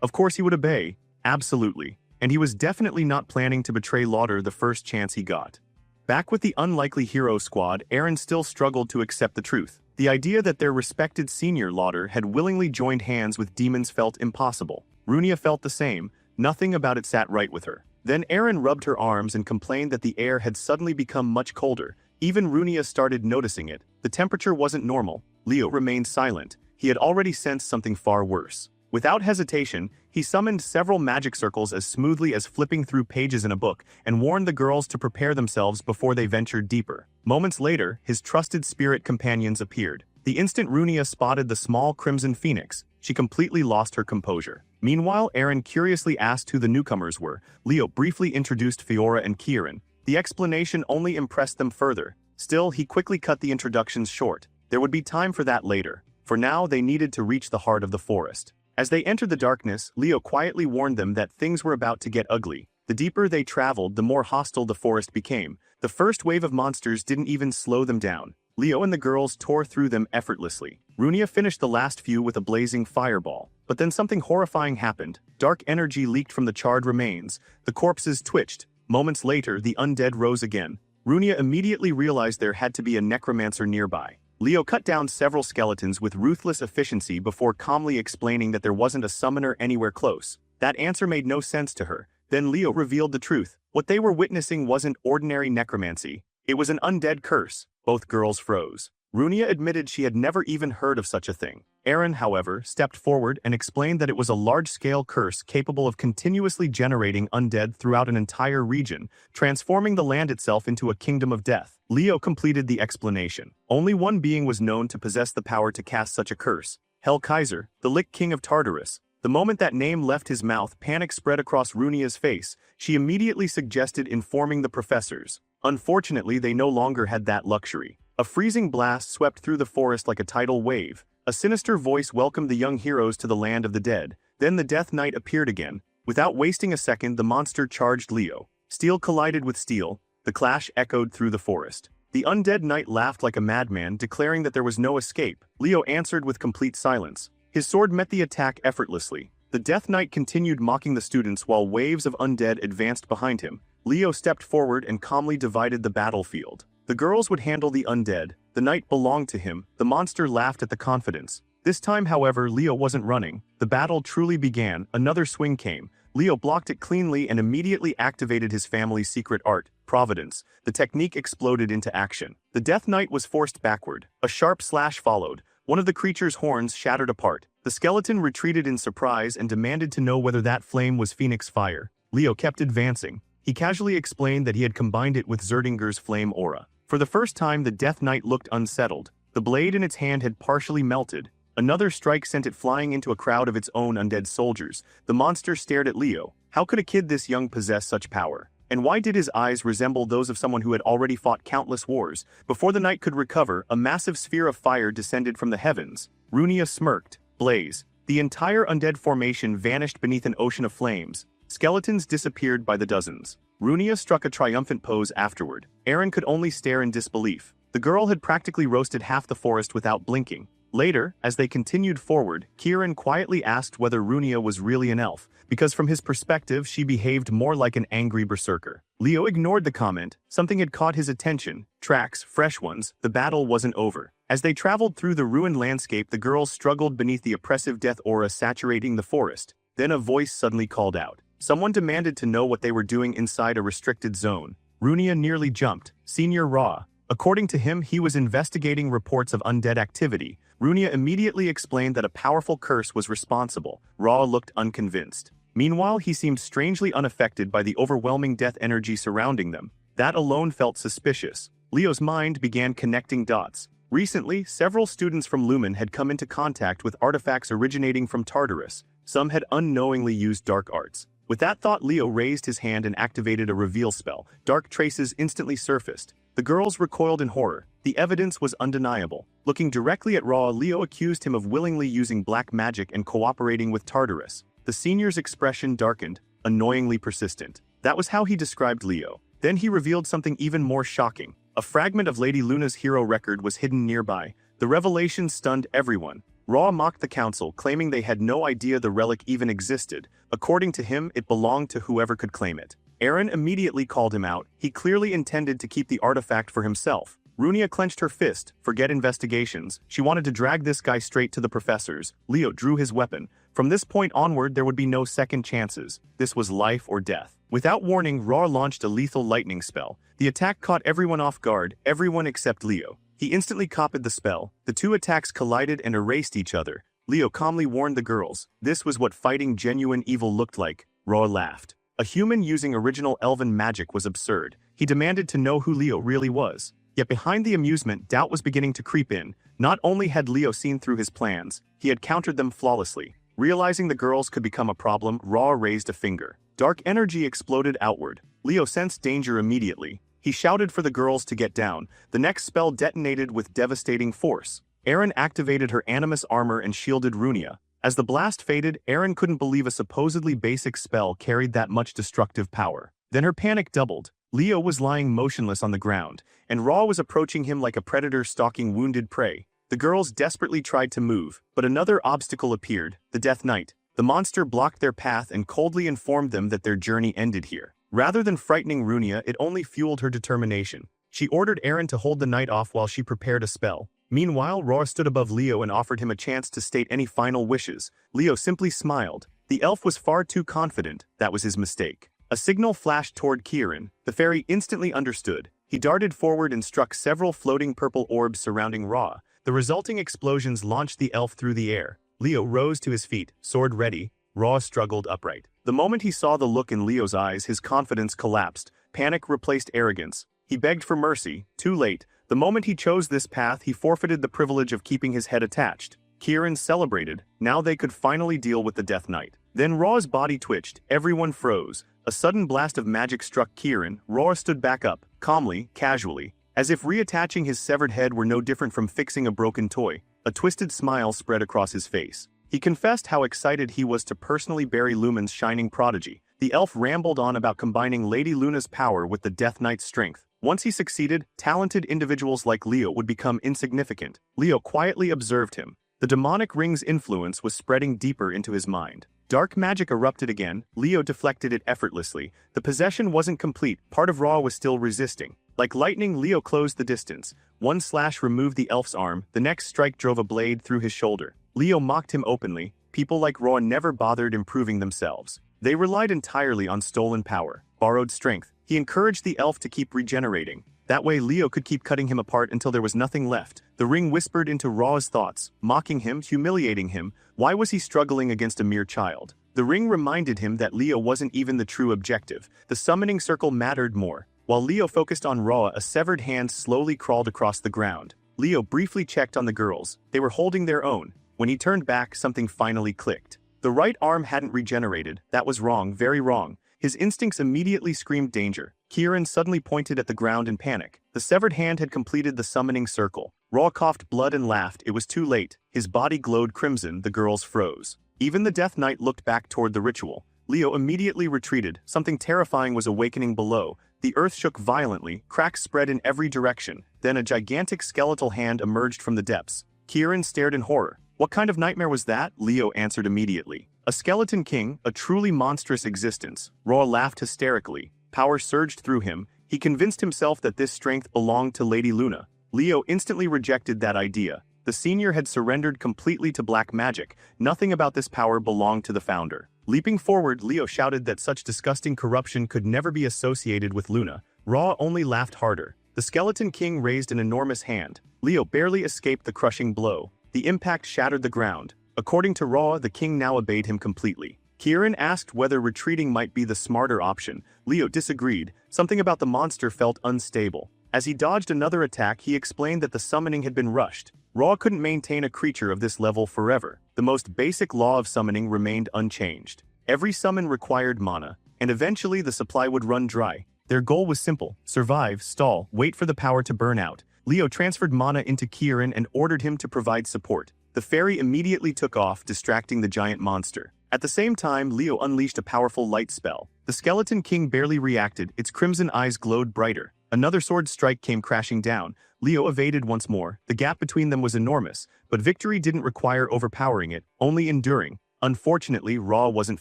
Of course he would obey. Absolutely. And he was definitely not planning to betray Lauder the first chance he got. Back with the unlikely hero squad, Eren still struggled to accept the truth. The idea that their respected senior Lauder had willingly joined hands with demons felt impossible. Runia felt the same. Nothing about it sat right with her. Then Eren rubbed her arms and complained that the air had suddenly become much colder. Even Runia started noticing it. The temperature wasn't normal. Leo remained silent. He had already sensed something far worse. Without hesitation, he summoned several magic circles as smoothly as flipping through pages in a book and warned the girls to prepare themselves before they ventured deeper. Moments later, his trusted spirit companions appeared. The instant Runia spotted the small crimson phoenix, she completely lost her composure. Meanwhile, Eren curiously asked who the newcomers were. Leo briefly introduced Fiora and Kieran. The explanation only impressed them further. Still, he quickly cut the introductions short. There would be time for that later. For now, they needed to reach the heart of the forest. As they entered the darkness, Leo quietly warned them that things were about to get ugly. The deeper they traveled, the more hostile the forest became. The first wave of monsters didn't even slow them down. Leo and the girls tore through them effortlessly. Runia finished the last few with a blazing fireball. But then something horrifying happened. Dark energy leaked from the charred remains. The corpses twitched. Moments later, the undead rose again. Runia immediately realized there had to be a necromancer nearby. Leo cut down several skeletons with ruthless efficiency before calmly explaining that there wasn't a summoner anywhere close. That answer made no sense to her. Then Leo revealed the truth. What they were witnessing wasn't ordinary necromancy. It was an undead curse. Both girls froze. Runia admitted she had never even heard of such a thing. Eren, however, stepped forward and explained that it was a large-scale curse capable of continuously generating undead throughout an entire region, transforming the land itself into a kingdom of death. Leo completed the explanation. Only one being was known to possess the power to cast such a curse: Hell Kaiser, the Lich King of Tartarus. The moment that name left his mouth, panic spread across Runia's face. She immediately suggested informing the professors. Unfortunately, they no longer had that luxury. A freezing blast swept through the forest like a tidal wave. A sinister voice welcomed the young heroes to the land of the dead. Then the Death Knight appeared again. Without wasting a second, the monster charged Leo. Steel collided with steel. The clash echoed through the forest. The undead knight laughed like a madman, declaring that there was no escape. Leo answered with complete silence. His sword met the attack effortlessly. The Death Knight continued mocking the students while waves of undead advanced behind him. Leo stepped forward and calmly divided the battlefield. The girls would handle the undead. The knight belonged to him. The monster laughed at the confidence. This time, however, Leo wasn't running. The battle truly began. Another swing came. Leo blocked it cleanly and immediately activated his family's secret art, Providence. The technique exploded into action. The Death Knight was forced backward. A sharp slash followed. One of the creature's horns shattered apart. The skeleton retreated in surprise and demanded to know whether that flame was Phoenix fire. Leo kept advancing. He casually explained that he had combined it with Zerdinger's flame aura. For the first time, the Death Knight looked unsettled. The blade in its hand had partially melted. Another strike sent it flying into a crowd of its own undead soldiers. The monster stared at Leo. How could a kid this young possess such power? And why did his eyes resemble those of someone who had already fought countless wars? Before the knight could recover, a massive sphere of fire descended from the heavens. Runia smirked. Blaze. The entire undead formation vanished beneath an ocean of flames. Skeletons disappeared by the dozens. Runia struck a triumphant pose afterward. Eren could only stare in disbelief. The girl had practically roasted half the forest without blinking. Later, as they continued forward, Kieran quietly asked whether Runia was really an elf, because from his perspective she behaved more like an angry berserker. Leo ignored the comment. Something had caught his attention. Tracks, fresh ones. The battle wasn't over. As they traveled through the ruined landscape, the girls struggled beneath the oppressive death aura saturating the forest. Then a voice suddenly called out. Someone demanded to know what they were doing inside a restricted zone. Runia nearly jumped. Senior Ra. According to him, he was investigating reports of undead activity. Runia immediately explained that a powerful curse was responsible. Ra looked unconvinced. Meanwhile, he seemed strangely unaffected by the overwhelming death energy surrounding them. That alone felt suspicious. Leo's mind began connecting dots. Recently, several students from Lumen had come into contact with artifacts originating from Tartarus. Some had unknowingly used dark arts. With that thought, Leo raised his hand and activated a reveal spell. Dark traces instantly surfaced. The girls recoiled in horror. The evidence was undeniable. Looking directly at Ra, Leo accused him of willingly using black magic and cooperating with Tartarus. The senior's expression darkened, annoyingly persistent. That was how he described Leo. Then he revealed something even more shocking. A fragment of Lady Luna's hero record was hidden nearby. The revelation stunned everyone. Ra mocked the council, claiming they had no idea the relic even existed. According to him, it belonged to whoever could claim it. Eren immediately called him out. He clearly intended to keep the artifact for himself. Runia clenched her fist. Forget investigations. She wanted to drag this guy straight to the professors. Leo drew his weapon. From this point onward, there would be no second chances. This was life or death. Without warning, Ra launched a lethal lightning spell. The attack caught everyone off guard, everyone except Leo. He instantly copied the spell. The two attacks collided and erased each other. Leo calmly warned the girls. This was what fighting genuine evil looked like. Ra laughed. A human using original elven magic was absurd. He demanded to know who Leo really was. Yet behind the amusement, doubt was beginning to creep in. Not only had Leo seen through his plans, he had countered them flawlessly. Realizing the girls could become a problem, Ra raised a finger. Dark energy exploded outward. Leo sensed danger immediately. He shouted for the girls to get down. The next spell detonated with devastating force. Eren activated her animus armor and shielded Runia. As the blast faded, Eren couldn't believe a supposedly basic spell carried that much destructive power. Then her panic doubled. Leo was lying motionless on the ground, and Ra was approaching him like a predator stalking wounded prey. The girls desperately tried to move, but another obstacle appeared, the Death Knight. The monster blocked their path and coldly informed them that their journey ended here. Rather than frightening Runia, it only fueled her determination. She ordered Eren to hold the knight off while she prepared a spell. Meanwhile, Ra stood above Leo and offered him a chance to state any final wishes. Leo simply smiled. The elf was far too confident. That was his mistake. A signal flashed toward Kieran. The fairy instantly understood. He darted forward and struck several floating purple orbs surrounding Ra. The resulting explosions launched the elf through the air. Leo rose to his feet, sword ready. Ra struggled upright. The moment he saw the look in Leo's eyes, his confidence collapsed. Panic replaced arrogance. He begged for mercy. Too late. The moment he chose this path, he forfeited the privilege of keeping his head attached. Kieran celebrated. Now they could finally deal with the Death Knight. Then Ra's body twitched. Everyone froze. A sudden blast of magic struck Kieran. Ra stood back up, calmly, casually, as if reattaching his severed head were no different from fixing a broken toy. A twisted smile spread across his face. He confessed how excited he was to personally bury Lumen's shining prodigy. The elf rambled on about combining Lady Luna's power with the Death Knight's strength. Once he succeeded, talented individuals like Leo would become insignificant. Leo quietly observed him. The demonic ring's influence was spreading deeper into his mind. Dark magic erupted again. Leo deflected it effortlessly. The possession wasn't complete. Part of Ra was still resisting. Like lightning, Leo closed the distance. One slash removed the elf's arm. The next strike drove a blade through his shoulder. Leo mocked him openly. People like Ra never bothered improving themselves. They relied entirely on stolen power, borrowed strength. He encouraged the elf to keep regenerating. That way Leo could keep cutting him apart until there was nothing left. The ring whispered into Ra's thoughts, mocking him, humiliating him. Why was he struggling against a mere child? The ring reminded him that Leo wasn't even the true objective. The summoning circle mattered more. While Leo focused on Ra, a severed hand slowly crawled across the ground. Leo briefly checked on the girls. They were holding their own. When he turned back, something finally clicked. The right arm hadn't regenerated. That was wrong, very wrong. His instincts immediately screamed danger. Kieran suddenly pointed at the ground in panic. The severed hand had completed the summoning circle. Ra coughed blood and laughed. It was too late. His body glowed crimson. The girls froze. Even the Death Knight looked back toward the ritual. Leo immediately retreated. Something terrifying was awakening below. The earth shook violently. Cracks spread in every direction. Then a gigantic skeletal hand emerged from the depths. Kieran stared in horror. What kind of nightmare was that? Leo answered immediately. A skeleton king, a truly monstrous existence. Ra laughed hysterically. Power surged through him. He convinced himself that this strength belonged to Lady Luna. Leo instantly rejected that idea. The senior had surrendered completely to black magic. Nothing about this power belonged to the founder. Leaping forward, Leo shouted that such disgusting corruption could never be associated with Luna. Ra only laughed harder. The skeleton king raised an enormous hand. Leo barely escaped the crushing blow. The impact shattered the ground. According to Ra, the king now obeyed him completely. Kieran asked whether retreating might be the smarter option. Leo disagreed. Something about the monster felt unstable. As he dodged another attack, he explained that the summoning had been rushed. Ra couldn't maintain a creature of this level forever. The most basic law of summoning remained unchanged. Every summon required mana, and eventually the supply would run dry. Their goal was simple: survive, stall, wait for the power to burn out. Leo transferred mana into Kieran and ordered him to provide support. The fairy immediately took off, distracting the giant monster. At the same time, Leo unleashed a powerful light spell. The skeleton king barely reacted. Its crimson eyes glowed brighter. Another sword strike came crashing down. Leo evaded once more. The gap between them was enormous, but victory didn't require overpowering it, only enduring. Unfortunately, Ra wasn't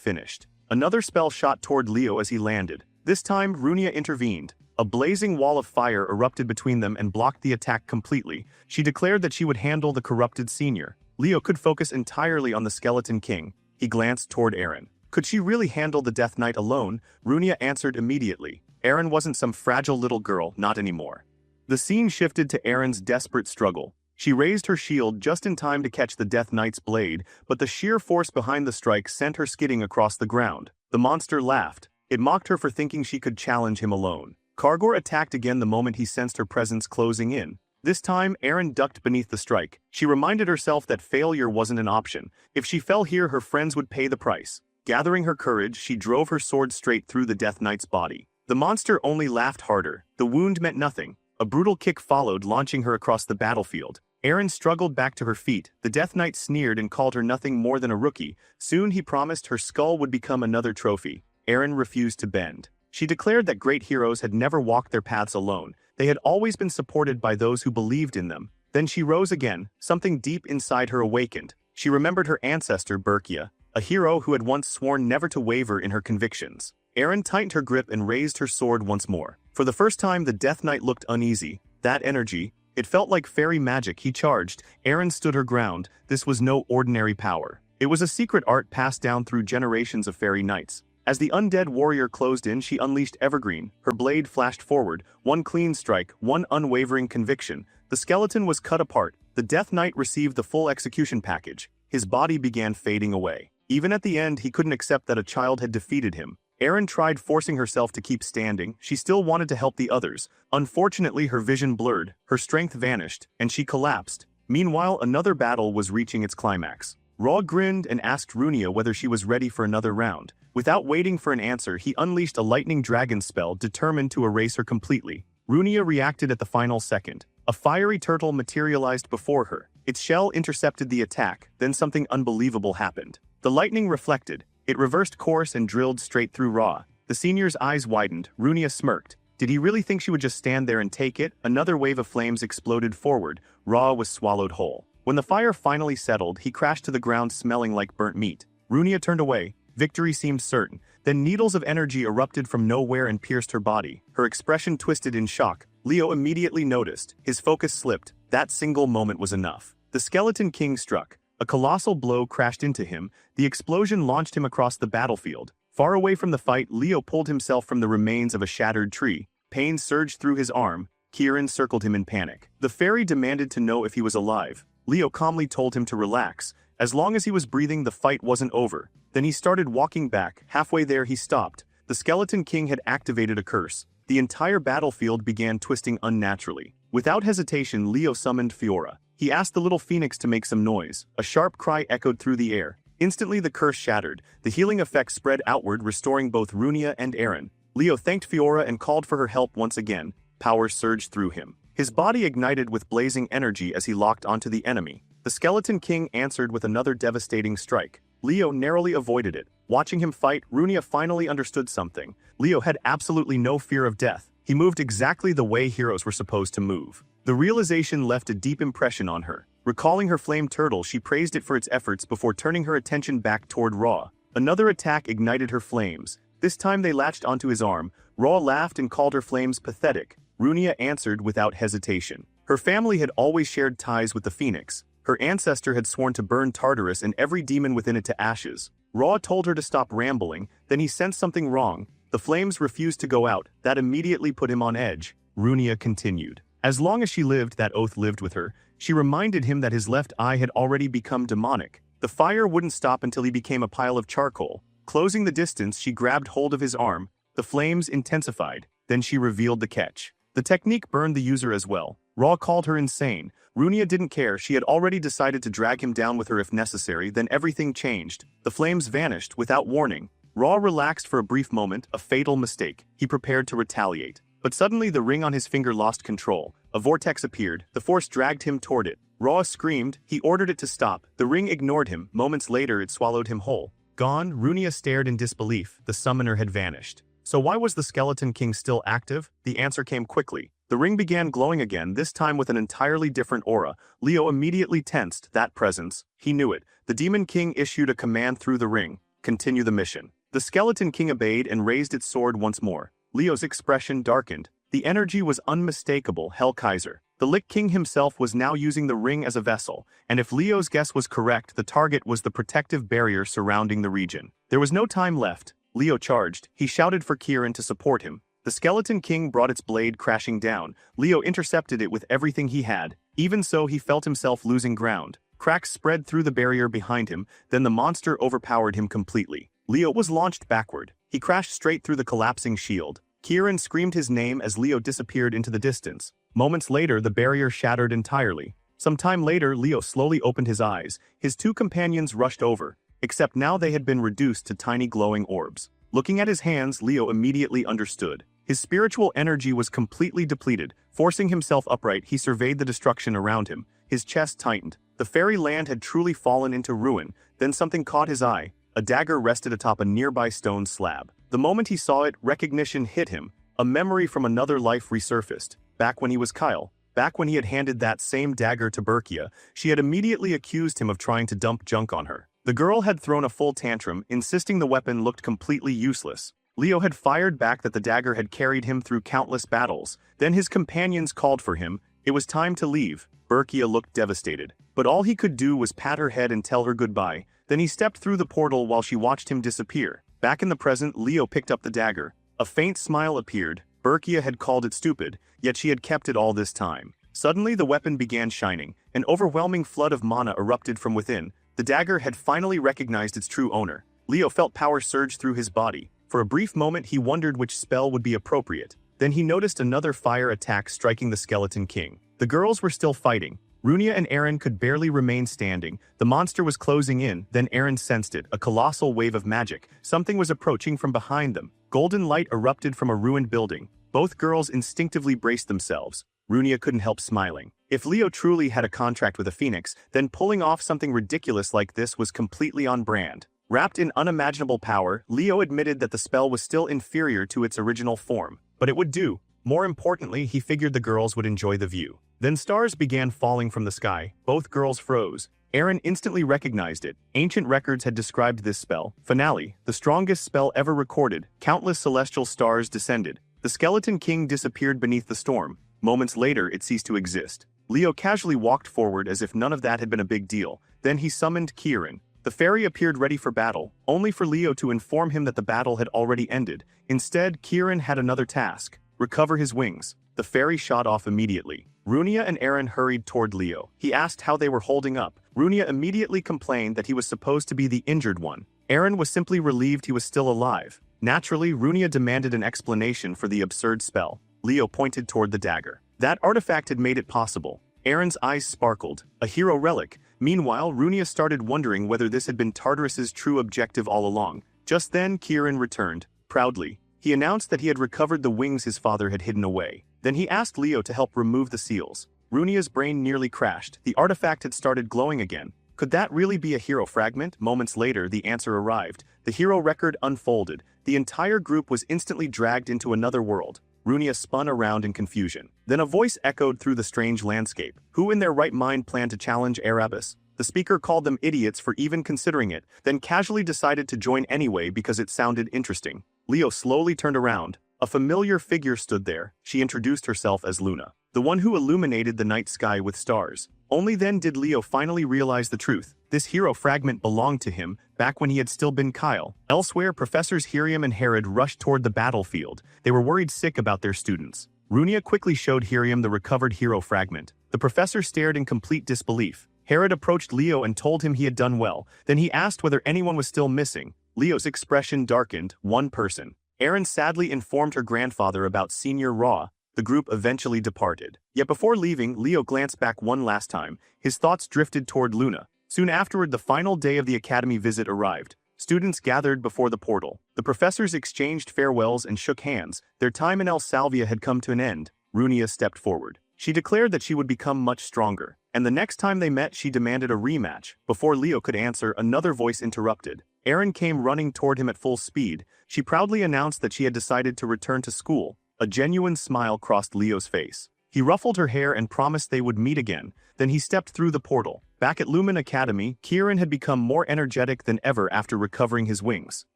finished. Another spell shot toward Leo as he landed. This time, Runia intervened. A blazing wall of fire erupted between them and blocked the attack completely. She declared that she would handle the corrupted senior. Leo could focus entirely on the Skeleton King. He glanced toward Eren. Could she really handle the Death Knight alone? Runia answered immediately. Eren wasn't some fragile little girl, not anymore. The scene shifted to Eren's desperate struggle. She raised her shield just in time to catch the Death Knight's blade, but the sheer force behind the strike sent her skidding across the ground. The monster laughed. It mocked her for thinking she could challenge him alone. Kargor attacked again the moment he sensed her presence closing in. This time, Eren ducked beneath the strike. She reminded herself that failure wasn't an option. If she fell here, her friends would pay the price. Gathering her courage, she drove her sword straight through the Death Knight's body. The monster only laughed harder. The wound meant nothing. A brutal kick followed, launching her across the battlefield. Eren struggled back to her feet. The Death Knight sneered and called her nothing more than a rookie. Soon he promised her skull would become another trophy. Eren refused to bend. She declared that great heroes had never walked their paths alone. They had always been supported by those who believed in them. Then she rose again. Something deep inside her awakened. She remembered her ancestor, Berkia, a hero who had once sworn never to waver in her convictions. Eren tightened her grip and raised her sword once more. For the first time, the Death Knight looked uneasy. That energy, it felt like fairy magic. He charged. Eren stood her ground. This was no ordinary power. It was a secret art passed down through generations of fairy knights. As the undead warrior closed in, she unleashed Evergreen. Her blade flashed forward. One clean strike, one unwavering conviction. The skeleton was cut apart. The Death Knight received the full execution package. His body began fading away. Even at the end, he couldn't accept that a child had defeated him. Eren tried forcing herself to keep standing. She still wanted to help the others. Unfortunately, her vision blurred, her strength vanished, and she collapsed. Meanwhile, another battle was reaching its climax. Ra grinned and asked Runia whether she was ready for another round. Without waiting for an answer, he unleashed a lightning dragon spell determined to erase her completely. Runia reacted at the final second. A fiery turtle materialized before her. Its shell intercepted the attack, then something unbelievable happened. The lightning reflected. It reversed course and drilled straight through Ra. The senior's eyes widened. Runia smirked. Did he really think she would just stand there and take it? Another wave of flames exploded forward. Ra was swallowed whole. When the fire finally settled, he crashed to the ground smelling like burnt meat. Runia turned away. Victory seemed certain. Then needles of energy erupted from nowhere and pierced her body. Her expression twisted in shock. Leo immediately noticed. His focus slipped. That single moment was enough. The Skeleton King struck. A colossal blow crashed into him. The explosion launched him across the battlefield. Far away from the fight, Leo pulled himself from the remains of a shattered tree. Pain surged through his arm. Kieran circled him in panic. The fairy demanded to know if he was alive. Leo calmly told him to relax. As long as he was breathing, the fight wasn't over. Then he started walking back. Halfway there, he stopped. The Skeleton King had activated a curse. The entire battlefield began twisting unnaturally. Without hesitation, Leo summoned Fiora. He asked the little phoenix to make some noise. A sharp cry echoed through the air. Instantly, the curse shattered. The healing effect spread outward, restoring both Runia and Eren. Leo thanked Fiora and called for her help once again. Power surged through him. His body ignited with blazing energy as he locked onto the enemy. The Skeleton King answered with another devastating strike. Leo narrowly avoided it. Watching him fight, Runia finally understood something. Leo had absolutely no fear of death. He moved exactly the way heroes were supposed to move. The realization left a deep impression on her. Recalling her flame turtle, she praised it for its efforts before turning her attention back toward Ra. Another attack ignited her flames. This time they latched onto his arm. Ra laughed and called her flames pathetic. Runia answered without hesitation. Her family had always shared ties with the Phoenix. Her ancestor had sworn to burn Tartarus and every demon within it to ashes. Ra told her to stop rambling, then he sensed something wrong. The flames refused to go out. That immediately put him on edge. Runia continued. As long as she lived, that oath lived with her. She reminded him that his left eye had already become demonic. The fire wouldn't stop until he became a pile of charcoal. Closing the distance, she grabbed hold of his arm. The flames intensified. Then she revealed the catch. The technique burned the user as well. Ra called her insane. Runia didn't care. She had already decided to drag him down with her if necessary. Then everything changed. The flames vanished without warning. Ra relaxed for a brief moment, a fatal mistake. He prepared to retaliate. But suddenly the ring on his finger lost control. A vortex appeared. The force dragged him toward it. Ra screamed. He ordered it to stop. The ring ignored him. Moments later, it swallowed him whole. Gone, Runia stared in disbelief. The summoner had vanished. So why was the Skeleton King still active? The answer came quickly. The ring began glowing again, this time with an entirely different aura. Leo immediately tensed. That presence. He knew it. The Demon King issued a command through the ring. Continue the mission. The Skeleton King obeyed and raised its sword once more. Leo's expression darkened. The energy was unmistakable. Hell Kaiser. The Lich King himself was now using the ring as a vessel, and if Leo's guess was correct, the target was the protective barrier surrounding the region. There was no time left. Leo charged. He shouted for Kieran to support him. The Skeleton King brought its blade crashing down. Leo intercepted it with everything he had. Even so, he felt himself losing ground. Cracks spread through the barrier behind him, then the monster overpowered him completely. Leo was launched backward. He crashed straight through the collapsing shield. Kieran screamed his name as Leo disappeared into the distance. Moments later, the barrier shattered entirely. Some time later, Leo slowly opened his eyes. His two companions rushed over, except now they had been reduced to tiny glowing orbs. Looking at his hands, Leo immediately understood. His spiritual energy was completely depleted. Forcing himself upright, he surveyed the destruction around him. His chest tightened. The fairy land had truly fallen into ruin. Then something caught his eye. A dagger rested atop a nearby stone slab. The moment he saw it, recognition hit him. A memory from another life resurfaced. Back when he was Kyle. Back when he had handed that same dagger to Berkia, she had immediately accused him of trying to dump junk on her. The girl had thrown a full tantrum, insisting the weapon looked completely useless. Leo had fired back that the dagger had carried him through countless battles. Then his companions called for him. It was time to leave. Berkia looked devastated. But all he could do was pat her head and tell her goodbye. Then he stepped through the portal while she watched him disappear. Back in the present, Leo picked up the dagger. A faint smile appeared. Berkia had called it stupid, yet she had kept it all this time. Suddenly the weapon began shining. An overwhelming flood of mana erupted from within. The dagger had finally recognized its true owner. Leo felt power surge through his body. For a brief moment he wondered which spell would be appropriate. Then he noticed another fire attack striking the Skeleton King. The girls were still fighting. Runia and Aaron could barely remain standing. The monster was closing in, then Aaron sensed it, a colossal wave of magic. Something was approaching from behind them. Golden light erupted from a ruined building. Both girls instinctively braced themselves. Runia couldn't help smiling. If Leo truly had a contract with a phoenix, then pulling off something ridiculous like this was completely on brand. Wrapped in unimaginable power, Leo admitted that the spell was still inferior to its original form. But it would do. More importantly, he figured the girls would enjoy the view. Then stars began falling from the sky. Both girls froze. Aaron instantly recognized it. Ancient records had described this spell. Finale, the strongest spell ever recorded. Countless celestial stars descended. The Skeleton King disappeared beneath the storm. Moments later, it ceased to exist. Leo casually walked forward as if none of that had been a big deal. Then he summoned Kieran. The fairy appeared ready for battle, only for Leo to inform him that the battle had already ended. Instead, Kieran had another task: recover his wings. The fairy shot off immediately. Runia and Aaron hurried toward Leo. He asked how they were holding up. Runia immediately complained that he was supposed to be the injured one. Aaron was simply relieved he was still alive. Naturally, Runia demanded an explanation for the absurd spell. Leo pointed toward the dagger. That artifact had made it possible. Aaron's eyes sparkled. A hero relic. Meanwhile, Runia started wondering whether this had been Tartarus's true objective all along. Just then, Kieran returned. Proudly, he announced that he had recovered the wings his father had hidden away. Then he asked Leo to help remove the seals. Runia's brain nearly crashed. The artifact had started glowing again. Could that really be a hero fragment? Moments later, the answer arrived. The hero record unfolded. The entire group was instantly dragged into another world. Runia spun around in confusion. Then a voice echoed through the strange landscape. Who in their right mind planned to challenge Erebus? The speaker called them idiots for even considering it, then casually decided to join anyway because it sounded interesting. Leo slowly turned around. A familiar figure stood there. She introduced herself as Luna, the one who illuminated the night sky with stars. Only then did Leo finally realize the truth. This hero fragment belonged to him, back when he had still been Kyle. Elsewhere, Professors Hiriam and Herod rushed toward the battlefield. They were worried sick about their students. Runia quickly showed Hiriam the recovered hero fragment. The professor stared in complete disbelief. Herod approached Leo and told him he had done well. Then he asked whether anyone was still missing. Leo's expression darkened. One person. Aaron sadly informed her grandfather about Senior Raw. The group eventually departed. Yet before leaving, Leo glanced back one last time. His thoughts drifted toward Luna. Soon afterward, the final day of the academy visit arrived. Students gathered before the portal. The professors exchanged farewells and shook hands. Their time in El Salvia had come to an end. Runia stepped forward. She declared that she would become much stronger. And the next time they met, she demanded a rematch. Before Leo could answer, another voice interrupted. Aaron came running toward him at full speed. She proudly announced that she had decided to return to school. A genuine smile crossed Leo's face. He ruffled her hair and promised they would meet again, then he stepped through the portal. Back at Lumen Academy, Kieran had become more energetic than ever after recovering his wings.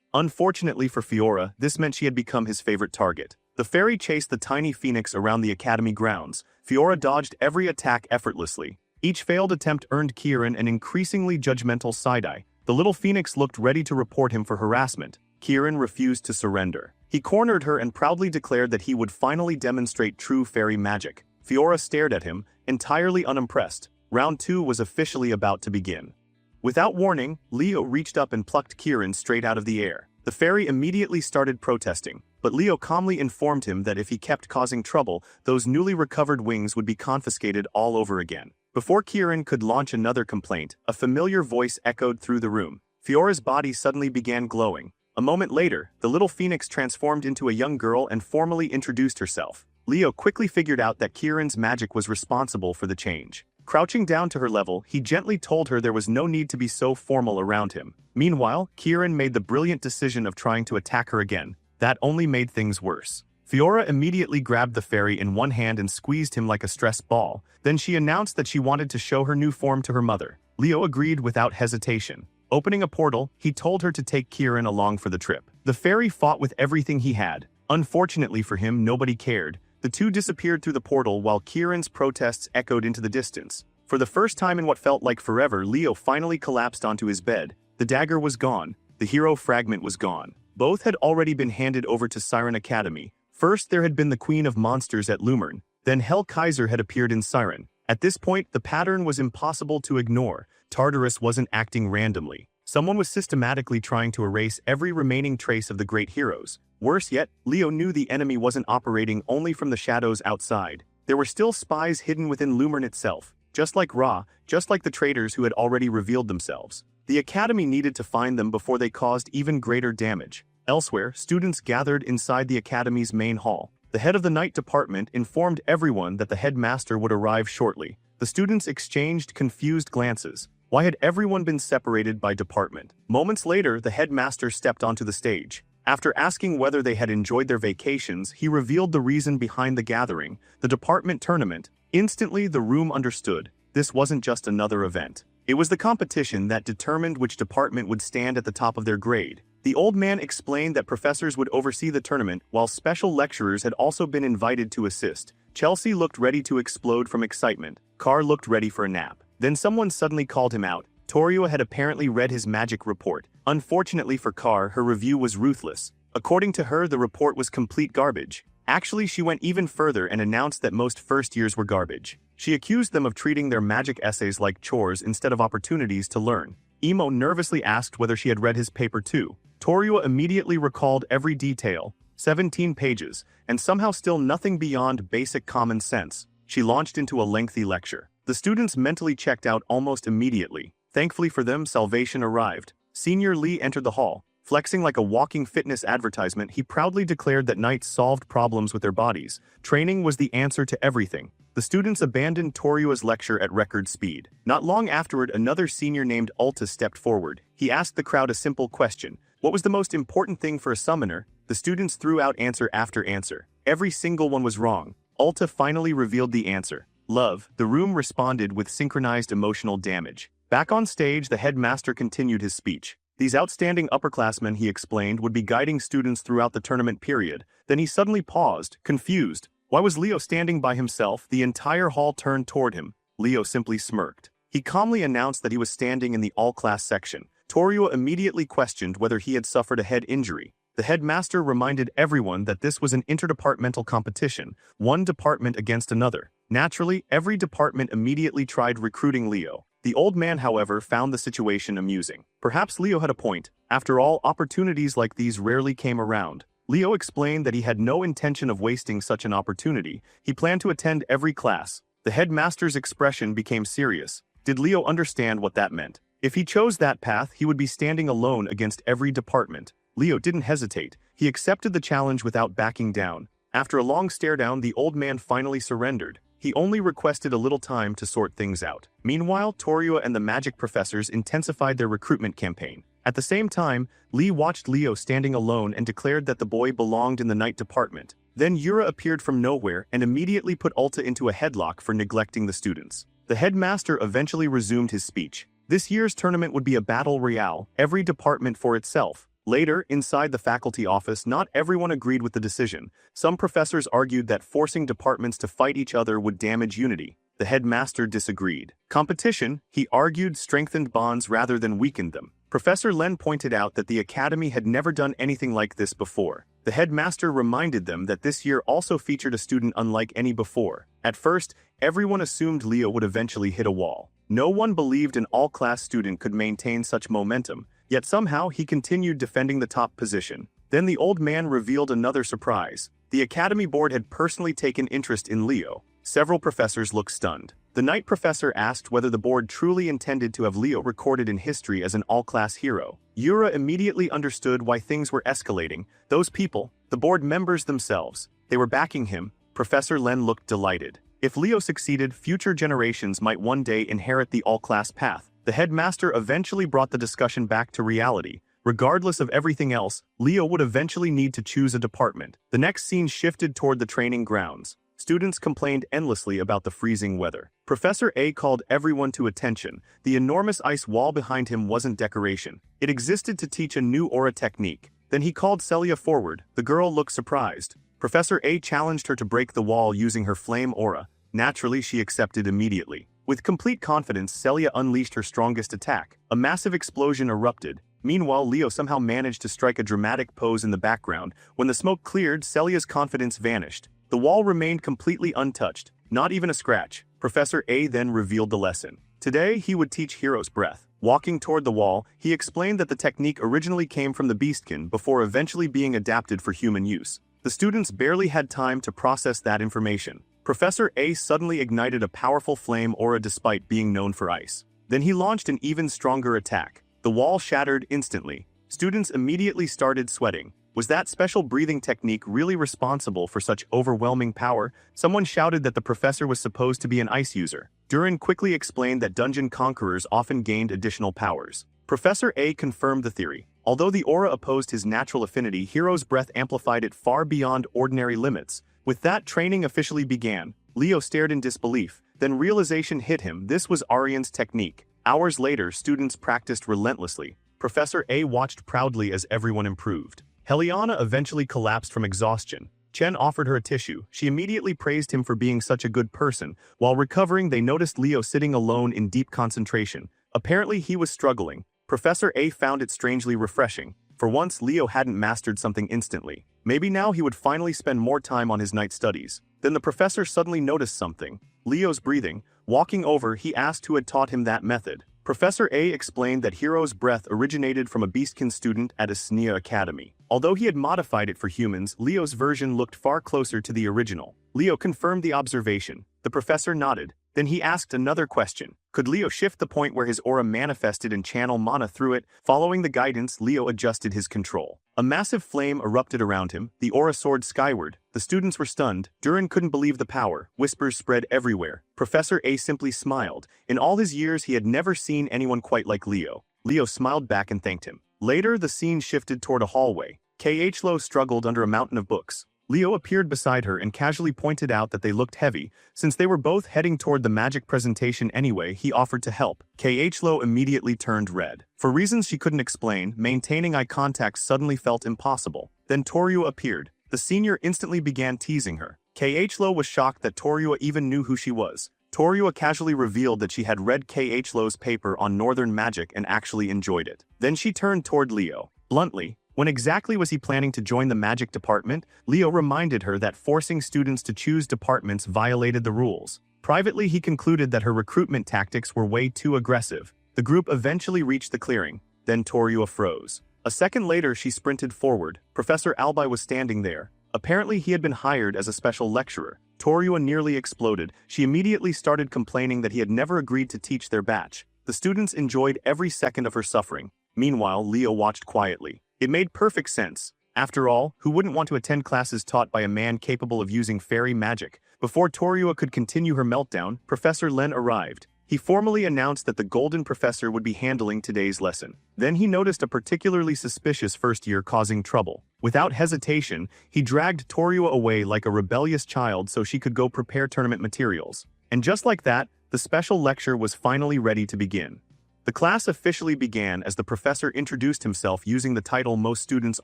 Unfortunately for Fiora, this meant she had become his favorite target. The fairy chased the tiny phoenix around the academy grounds. Fiora dodged every attack effortlessly. Each failed attempt earned Kieran an increasingly judgmental side-eye. The little phoenix looked ready to report him for harassment. Kieran refused to surrender. He cornered her and proudly declared that he would finally demonstrate true fairy magic. Fiora stared at him, entirely unimpressed. Round 2 was officially about to begin. Without warning, Leo reached up and plucked Kieran straight out of the air. The fairy immediately started protesting, but Leo calmly informed him that if he kept causing trouble, those newly recovered wings would be confiscated all over again. Before Kieran could launch another complaint, a familiar voice echoed through the room. Fiora's body suddenly began glowing. A moment later, the little phoenix transformed into a young girl and formally introduced herself. Leo quickly figured out that Kieran's magic was responsible for the change. Crouching down to her level, he gently told her there was no need to be so formal around him. Meanwhile, Kieran made the brilliant decision of trying to attack her again. That only made things worse. Fiora immediately grabbed the fairy in one hand and squeezed him like a stressed ball. Then she announced that she wanted to show her new form to her mother. Leo agreed without hesitation. Opening a portal, he told her to take Kieran along for the trip. The fairy fought with everything he had. Unfortunately for him, nobody cared. The two disappeared through the portal while Kieran's protests echoed into the distance. For the first time in what felt like forever, Leo finally collapsed onto his bed. The dagger was gone. The hero fragment was gone. Both had already been handed over to Siren Academy. First, there had been the Queen of Monsters at Lumern. Then Hell Kaiser had appeared in Siren. At this point, the pattern was impossible to ignore. Tartarus wasn't acting randomly. Someone was systematically trying to erase every remaining trace of the great heroes. Worse yet, Leo knew the enemy wasn't operating only from the shadows outside. There were still spies hidden within Lumern itself. Just like Ra, just like the traitors who had already revealed themselves. The Academy needed to find them before they caused even greater damage. Elsewhere, students gathered inside the Academy's main hall. The head of the night department informed everyone that the headmaster would arrive shortly. The students exchanged confused glances. Why had everyone been separated by department? Moments later, the headmaster stepped onto the stage. After asking whether they had enjoyed their vacations, he revealed the reason behind the gathering, the department tournament. Instantly, the room understood. This wasn't just another event. It was the competition that determined which department would stand at the top of their grade. The old man explained that professors would oversee the tournament, while special lecturers had also been invited to assist. Chelsea looked ready to explode from excitement. Carr looked ready for a nap. Then someone suddenly called him out. Torio had apparently read his magic report. Unfortunately for Carr, her review was ruthless. According to her, the report was complete garbage. Actually, she went even further and announced that most first years were garbage. She accused them of treating their magic essays like chores instead of opportunities to learn. Emo nervously asked whether she had read his paper too. Torio immediately recalled every detail, 17 pages, and somehow still nothing beyond basic common sense. She launched into a lengthy lecture. The students mentally checked out almost immediately. Thankfully for them, salvation arrived. Senior Lee entered the hall. Flexing like a walking fitness advertisement, he proudly declared that knights solved problems with their bodies. Training was the answer to everything. The students abandoned Torio's lecture at record speed. Not long afterward, another senior named Alta stepped forward. He asked the crowd a simple question. What was the most important thing for a summoner? The students threw out answer after answer. Every single one was wrong. Alta finally revealed the answer. Love. The room responded with synchronized emotional damage. Back on stage, the headmaster continued his speech. These outstanding upperclassmen, he explained, would be guiding students throughout the tournament period. Then he suddenly paused, confused. Why was Leo standing by himself? The entire hall turned toward him. Leo simply smirked. He calmly announced that he was standing in the all-class section. Torio immediately questioned whether he had suffered a head injury. The headmaster reminded everyone that this was an interdepartmental competition, one department against another. Naturally, every department immediately tried recruiting Leo. The old man, however, found the situation amusing. Perhaps Leo had a point. After all, opportunities like these rarely came around. Leo explained that he had no intention of wasting such an opportunity. He planned to attend every class. The headmaster's expression became serious. Did Leo understand what that meant? If he chose that path, he would be standing alone against every department. Leo didn't hesitate. He accepted the challenge without backing down. After a long stare down, the old man finally surrendered. He only requested a little time to sort things out. Meanwhile, Torio and the magic professors intensified their recruitment campaign. At the same time, Lee watched Leo standing alone and declared that the boy belonged in the night department. Then Yura appeared from nowhere and immediately put Ulta into a headlock for neglecting the students. The headmaster eventually resumed his speech. This year's tournament would be a battle royale, every department for itself. Later, inside the faculty office, not everyone agreed with the decision. Some professors argued that forcing departments to fight each other would damage unity. The headmaster disagreed. Competition, he argued, strengthened bonds rather than weakened them. Professor Len pointed out that the academy had never done anything like this before. The headmaster reminded them that this year also featured a student unlike any before. At first, everyone assumed Leo would eventually hit a wall. No one believed an all-class student could maintain such momentum, yet somehow he continued defending the top position. Then the old man revealed another surprise. The academy board had personally taken interest in Leo. Several professors looked stunned. The night professor asked whether the board truly intended to have Leo recorded in history as an all-class hero. Yura immediately understood why things were escalating. Those people, the board members themselves, they were backing him. Professor Len looked delighted. If Leo succeeded, future generations might one day inherit the all-class path. The headmaster eventually brought the discussion back to reality. Regardless of everything else, Leo would eventually need to choose a department. The next scene shifted toward the training grounds. Students complained endlessly about the freezing weather. Professor A called everyone to attention. The enormous ice wall behind him wasn't decoration. It existed to teach a new aura technique. Then he called Celia forward. The girl looked surprised. Professor A challenged her to break the wall using her flame aura. Naturally, she accepted immediately. With complete confidence, Celia unleashed her strongest attack. A massive explosion erupted. Meanwhile, Leo somehow managed to strike a dramatic pose in the background. When the smoke cleared, Celia's confidence vanished. The wall remained completely untouched, not even a scratch. Professor A then revealed the lesson. Today, he would teach Hero's Breath. Walking toward the wall, he explained that the technique originally came from the Beastkin before eventually being adapted for human use. The students barely had time to process that information. Professor A suddenly ignited a powerful flame aura despite being known for ice. Then he launched an even stronger attack. The wall shattered instantly. Students immediately started sweating. Was that special breathing technique really responsible for such overwhelming power? Someone shouted that the professor was supposed to be an ice user. Durin quickly explained that dungeon conquerors often gained additional powers. Professor A confirmed the theory. Although the aura opposed his natural affinity, Hero's Breath amplified it far beyond ordinary limits. With that, training officially began. Leo stared in disbelief. Then realization hit him. This was Arian's technique. Hours later, students practiced relentlessly. Professor A watched proudly as everyone improved. Heliana eventually collapsed from exhaustion. Chen offered her a tissue. She immediately praised him for being such a good person. While recovering, they noticed Leo sitting alone in deep concentration. Apparently, he was struggling. Professor A found it strangely refreshing. For once, Leo hadn't mastered something instantly. Maybe now he would finally spend more time on his night studies. Then the professor suddenly noticed something. Leo's breathing. Walking over, he asked who had taught him that method. Professor A explained that Hero's Breath originated from a Beastkin student at a Snia Academy. Although he had modified it for humans, Leo's version looked far closer to the original. Leo confirmed the observation. The professor nodded. Then he asked another question. Could Leo shift the point where his aura manifested and channel mana through it? Following the guidance, Leo adjusted his control. A massive flame erupted around him. The aura soared skyward. The students were stunned. Durin couldn't believe the power. Whispers spread everywhere. Professor A simply smiled. In all his years, he had never seen anyone quite like Leo. Leo smiled back and thanked him. Later, the scene shifted toward a hallway. K.H. struggled under a mountain of books. Leo appeared beside her and casually pointed out that they looked heavy. Since they were both heading toward the magic presentation anyway, he offered to help. K.H. immediately turned red. For reasons she couldn't explain, maintaining eye contact suddenly felt impossible. Then Toryua appeared. The senior instantly began teasing her. K.H. was shocked that Toryua even knew who she was. Toryua casually revealed that she had read K.H.'s paper on Northern Magic and actually enjoyed it. Then she turned toward Leo. Bluntly, when exactly was he planning to join the magic department? Leo reminded her that forcing students to choose departments violated the rules. Privately, he concluded that her recruitment tactics were way too aggressive. The group eventually reached the clearing. Then Toryua froze. A second later, she sprinted forward. Professor Albai was standing there. Apparently, he had been hired as a special lecturer. Toryua nearly exploded. She immediately started complaining that he had never agreed to teach their batch. The students enjoyed every second of her suffering. Meanwhile, Leo watched quietly. It made perfect sense. After all, who wouldn't want to attend classes taught by a man capable of using fairy magic? Before Toryua could continue her meltdown, Professor Len arrived. He formally announced that the Golden Professor would be handling today's lesson. Then he noticed a particularly suspicious first year causing trouble. Without hesitation, he dragged Toryua away like a rebellious child so she could go prepare tournament materials. And just like that, the special lecture was finally ready to begin. The class officially began as the professor introduced himself using the title most students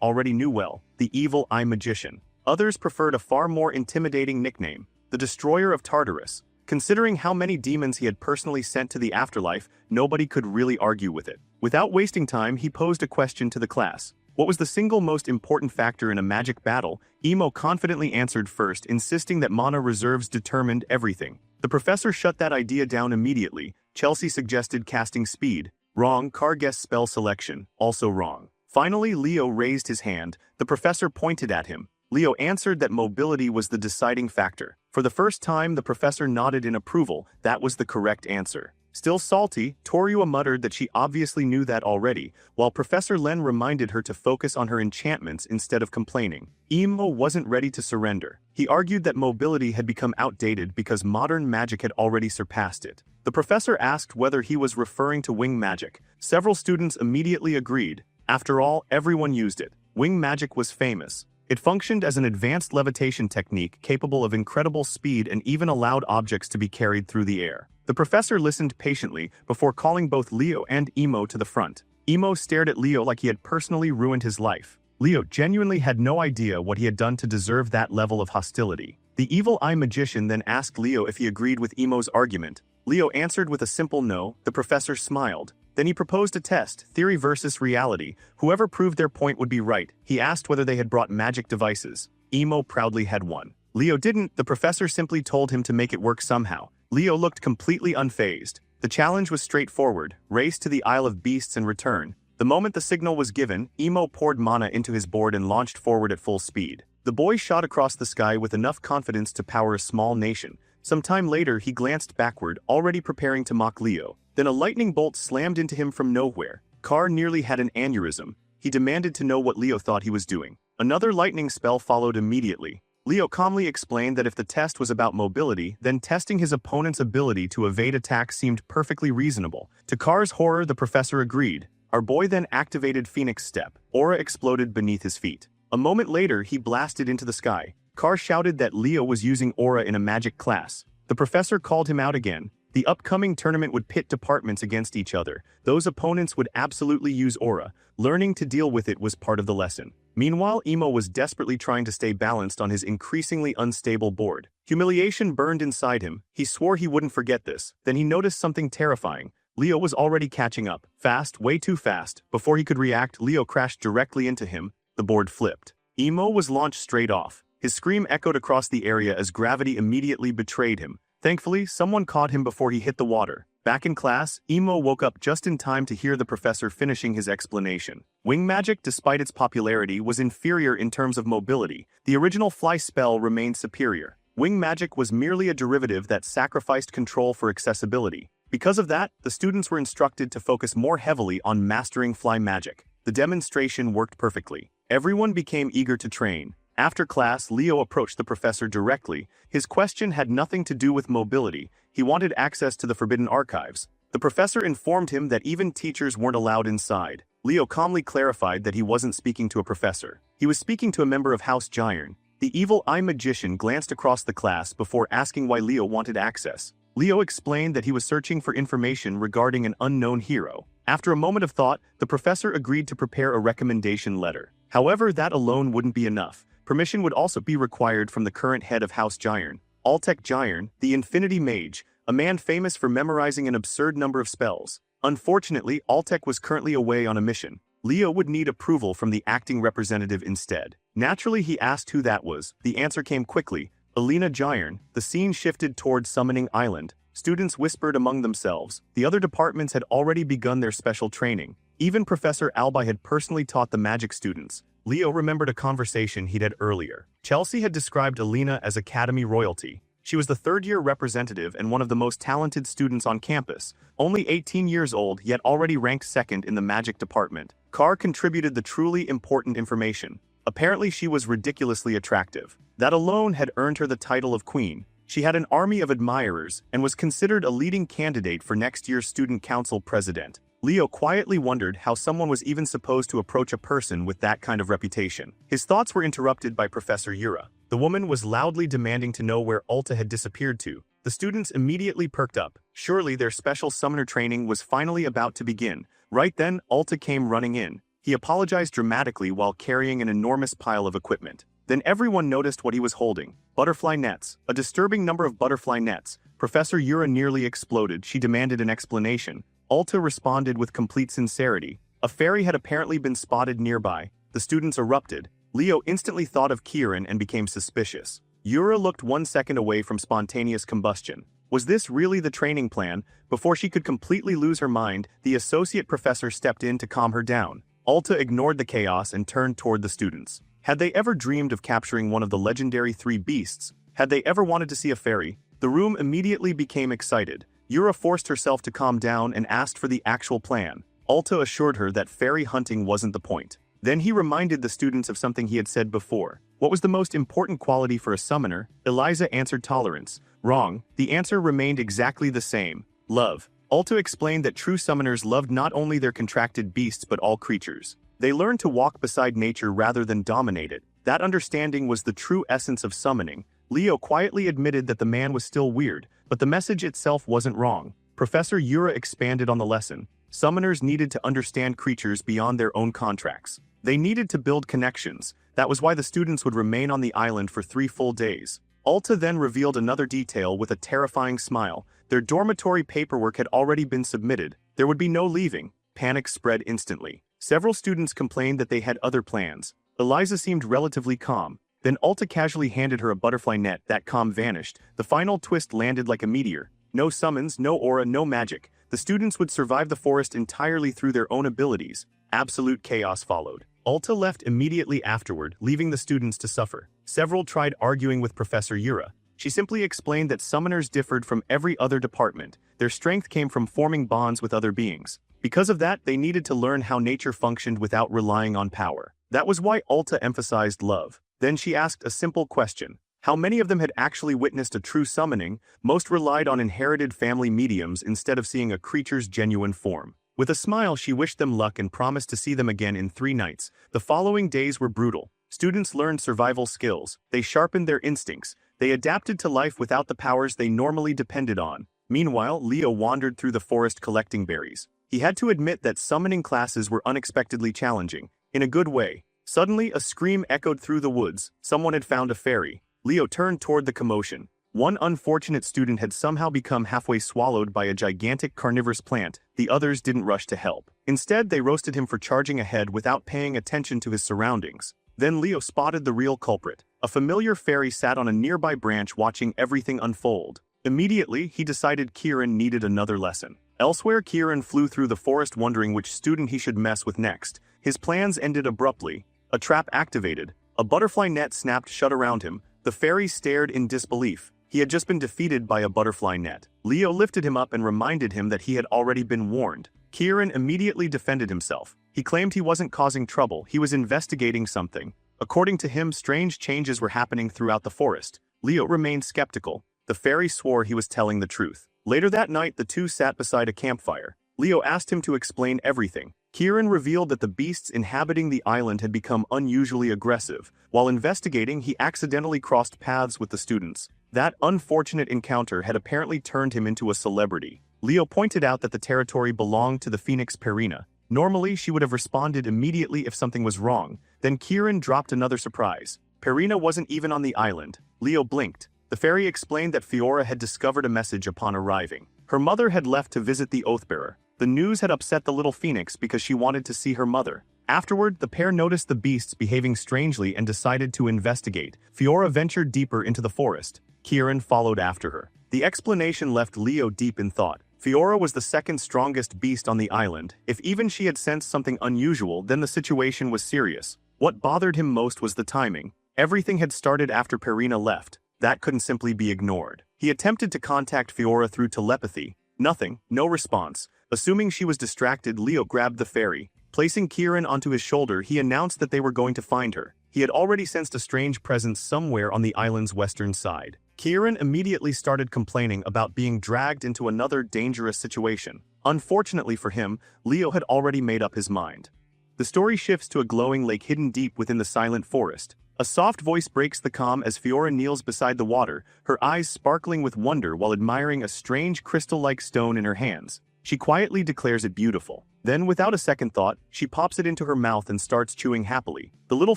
already knew well, the Evil Eye Magician. Others preferred a far more intimidating nickname, the Destroyer of Tartarus. Considering how many demons he had personally sent to the afterlife, nobody could really argue with it. Without wasting time, he posed a question to the class. What was the single most important factor in a magic battle? Emo confidently answered first, insisting that mana reserves determined everything. The professor shut that idea down immediately. Chelsea suggested casting speed. Wrong. Car guessed spell selection. Also wrong. Finally, Leo raised his hand. The professor pointed at him. Leo answered that mobility was the deciding factor. For the first time, the professor nodded in approval. That was the correct answer. Still salty, Toryua muttered that she obviously knew that already, while Professor Len reminded her to focus on her enchantments instead of complaining. Emo wasn't ready to surrender. He argued that mobility had become outdated because modern magic had already surpassed it. The professor asked whether he was referring to wing magic. Several students immediately agreed. After all, everyone used it. Wing magic was famous. It functioned as an advanced levitation technique capable of incredible speed and even allowed objects to be carried through the air. The professor listened patiently before calling both Leo and Emo to the front. Emo stared at Leo like he had personally ruined his life. Leo genuinely had no idea what he had done to deserve that level of hostility. The Evil Eye Magician then asked Leo if he agreed with Emo's argument. Leo answered with a simple no. The professor smiled. Then he proposed a test, theory versus reality. Whoever proved their point would be right. He asked whether they had brought magic devices. Emo proudly had one. Leo didn't. The professor simply told him to make it work somehow. Leo looked completely unfazed. The challenge was straightforward. Race to the Isle of Beasts and return. The moment the signal was given, Emo poured mana into his board and launched forward at full speed. The boy shot across the sky with enough confidence to power a small nation. Some time later, he glanced backward, already preparing to mock Leo. Then a lightning bolt slammed into him from nowhere. Carr nearly had an aneurysm. He demanded to know what Leo thought he was doing. Another lightning spell followed immediately. Leo calmly explained that if the test was about mobility, then testing his opponent's ability to evade attacks seemed perfectly reasonable. To Carr's horror, the professor agreed. Our boy then activated Phoenix Step. Aura exploded beneath his feet. A moment later, he blasted into the sky. Carr shouted that Leo was using Aura in a magic class. The professor called him out again. The upcoming tournament would pit departments against each other. Those opponents would absolutely use Aura. Learning to deal with it was part of the lesson. Meanwhile, Emo was desperately trying to stay balanced on his increasingly unstable board. Humiliation burned inside him. He swore he wouldn't forget this. Then he noticed something terrifying. Leo was already catching up. Fast, way too fast. Before he could react, Leo crashed directly into him. The board flipped. Emo was launched straight off. His scream echoed across the area as gravity immediately betrayed him. Thankfully, someone caught him before he hit the water. Back in class, Emo woke up just in time to hear the professor finishing his explanation. Wing magic, despite its popularity, was inferior in terms of mobility. The original fly spell remained superior. Wing magic was merely a derivative that sacrificed control for accessibility. Because of that, the students were instructed to focus more heavily on mastering fly magic. The demonstration worked perfectly. Everyone became eager to train. After class, Leo approached the professor directly. His question had nothing to do with mobility. He wanted access to the forbidden archives. The professor informed him that even teachers weren't allowed inside. Leo calmly clarified that he wasn't speaking to a professor. He was speaking to a member of House Giron. The Evil Eye Magician glanced across the class before asking why Leo wanted access. Leo explained that he was searching for information regarding an unknown hero. After a moment of thought, the professor agreed to prepare a recommendation letter. However, that alone wouldn't be enough. Permission would also be required from the current head of House Giron, Altec Giron, the Infinity Mage, a man famous for memorizing an absurd number of spells. Unfortunately, Altec was currently away on a mission. Leo would need approval from the acting representative instead. Naturally, he asked who that was. The answer came quickly. Alina Giron. The scene shifted toward Summoning Island. Students whispered among themselves. The other departments had already begun their special training. Even Professor Albi had personally taught the magic students. Leo remembered a conversation he'd had earlier. Chelsea had described Alina as Academy royalty. She was the third-year representative and one of the most talented students on campus. Only 18 years old, yet already ranked second in the magic department. Carr contributed the truly important information. Apparently she was ridiculously attractive. That alone had earned her the title of queen. She had an army of admirers and was considered a leading candidate for next year's student council president. Leo quietly wondered how someone was even supposed to approach a person with that kind of reputation. His thoughts were interrupted by Professor Yura. The woman was loudly demanding to know where Alta had disappeared to. The students immediately perked up. Surely their special summoner training was finally about to begin. Right then, Alta came running in. He apologized dramatically while carrying an enormous pile of equipment. Then everyone noticed what he was holding. Butterfly nets. A disturbing number of butterfly nets. Professor Yura nearly exploded. She demanded an explanation. Alta responded with complete sincerity. A fairy had apparently been spotted nearby. The students erupted. Leo instantly thought of Kieran and became suspicious. Yura looked 1 second away from spontaneous combustion. Was this really the training plan? Before she could completely lose her mind, the associate professor stepped in to calm her down. Alta ignored the chaos and turned toward the students. Had they ever dreamed of capturing one of the legendary 3 beasts? Had they ever wanted to see a fairy? The room immediately became excited. Yura forced herself to calm down and asked for the actual plan. Alta assured her that fairy hunting wasn't the point. Then he reminded the students of something he had said before. What was the most important quality for a summoner? Eliza answered tolerance. Wrong. The answer remained exactly the same. Love. Alta explained that true summoners loved not only their contracted beasts but all creatures. They learned to walk beside nature rather than dominate it. That understanding was the true essence of summoning. Leo quietly admitted that the man was still weird, but the message itself wasn't wrong. Professor Yura expanded on the lesson. Summoners needed to understand creatures beyond their own contracts. They needed to build connections. That was why the students would remain on the island for 3 full days. Alta then revealed another detail with a terrifying smile. Their dormitory paperwork had already been submitted. There would be no leaving. Panic spread instantly. Several students complained that they had other plans. Eliza seemed relatively calm. Then Alta casually handed her a butterfly net. That calm vanished. The final twist landed like a meteor. No summons, no aura, no magic. The students would survive the forest entirely through their own abilities. Absolute chaos followed. Alta left immediately afterward, leaving the students to suffer. Several tried arguing with Professor Yura. She simply explained that summoners differed from every other department. Their strength came from forming bonds with other beings. Because of that, they needed to learn how nature functioned without relying on power. That was why Alta emphasized love. Then she asked a simple question. How many of them had actually witnessed a true summoning? Most relied on inherited family mediums instead of seeing a creature's genuine form. With a smile, she wished them luck and promised to see them again in 3 nights. The following days were brutal. Students learned survival skills. They sharpened their instincts. They adapted to life without the powers they normally depended on. Meanwhile, Leo wandered through the forest collecting berries. He had to admit that summoning classes were unexpectedly challenging. In a good way. Suddenly, a scream echoed through the woods. Someone had found a fairy. Leo turned toward the commotion. One unfortunate student had somehow become halfway swallowed by a gigantic carnivorous plant. The others didn't rush to help. Instead, they roasted him for charging ahead without paying attention to his surroundings. Then Leo spotted the real culprit. A familiar fairy sat on a nearby branch watching everything unfold. Immediately, he decided Kieran needed another lesson. Elsewhere, Kieran flew through the forest wondering which student he should mess with next. His plans ended abruptly. A trap activated. A butterfly net snapped shut around him. The fairy stared in disbelief. He had just been defeated by a butterfly net. Leo lifted him up and reminded him that he had already been warned. Kieran immediately defended himself. He claimed he wasn't causing trouble, he was investigating something. According to him, strange changes were happening throughout the forest. Leo remained skeptical. The fairy swore he was telling the truth. Later that night, the two sat beside a campfire. Leo asked him to explain everything. Kieran revealed that the beasts inhabiting the island had become unusually aggressive. While investigating, he accidentally crossed paths with the students. That unfortunate encounter had apparently turned him into a celebrity. Leo pointed out that the territory belonged to the phoenix Perina. Normally, she would have responded immediately if something was wrong. Then Kieran dropped another surprise. Perina wasn't even on the island. Leo blinked. The fairy explained that Fiora had discovered a message upon arriving. Her mother had left to visit the Oathbearer. The news had upset the little phoenix because she wanted to see her mother. Afterward, the pair noticed the beasts behaving strangely and decided to investigate. Fiora ventured deeper into the forest. Kieran followed after her. The explanation left Leo deep in thought. Fiora was the second strongest beast on the island. If even she had sensed something unusual, then the situation was serious. What bothered him most was the timing. Everything had started after Perina left. That couldn't simply be ignored. He attempted to contact Fiora through telepathy. Nothing, no response. Assuming she was distracted, Leo grabbed the fairy. Placing Kieran onto his shoulder, he announced that they were going to find her. He had already sensed a strange presence somewhere on the island's western side. Kieran immediately started complaining about being dragged into another dangerous situation. Unfortunately for him, Leo had already made up his mind. The story shifts to a glowing lake hidden deep within the silent forest. A soft voice breaks the calm as Fiora kneels beside the water, her eyes sparkling with wonder while admiring a strange crystal-like stone in her hands. She quietly declares it beautiful. Then, without a second thought, she pops it into her mouth and starts chewing happily. The little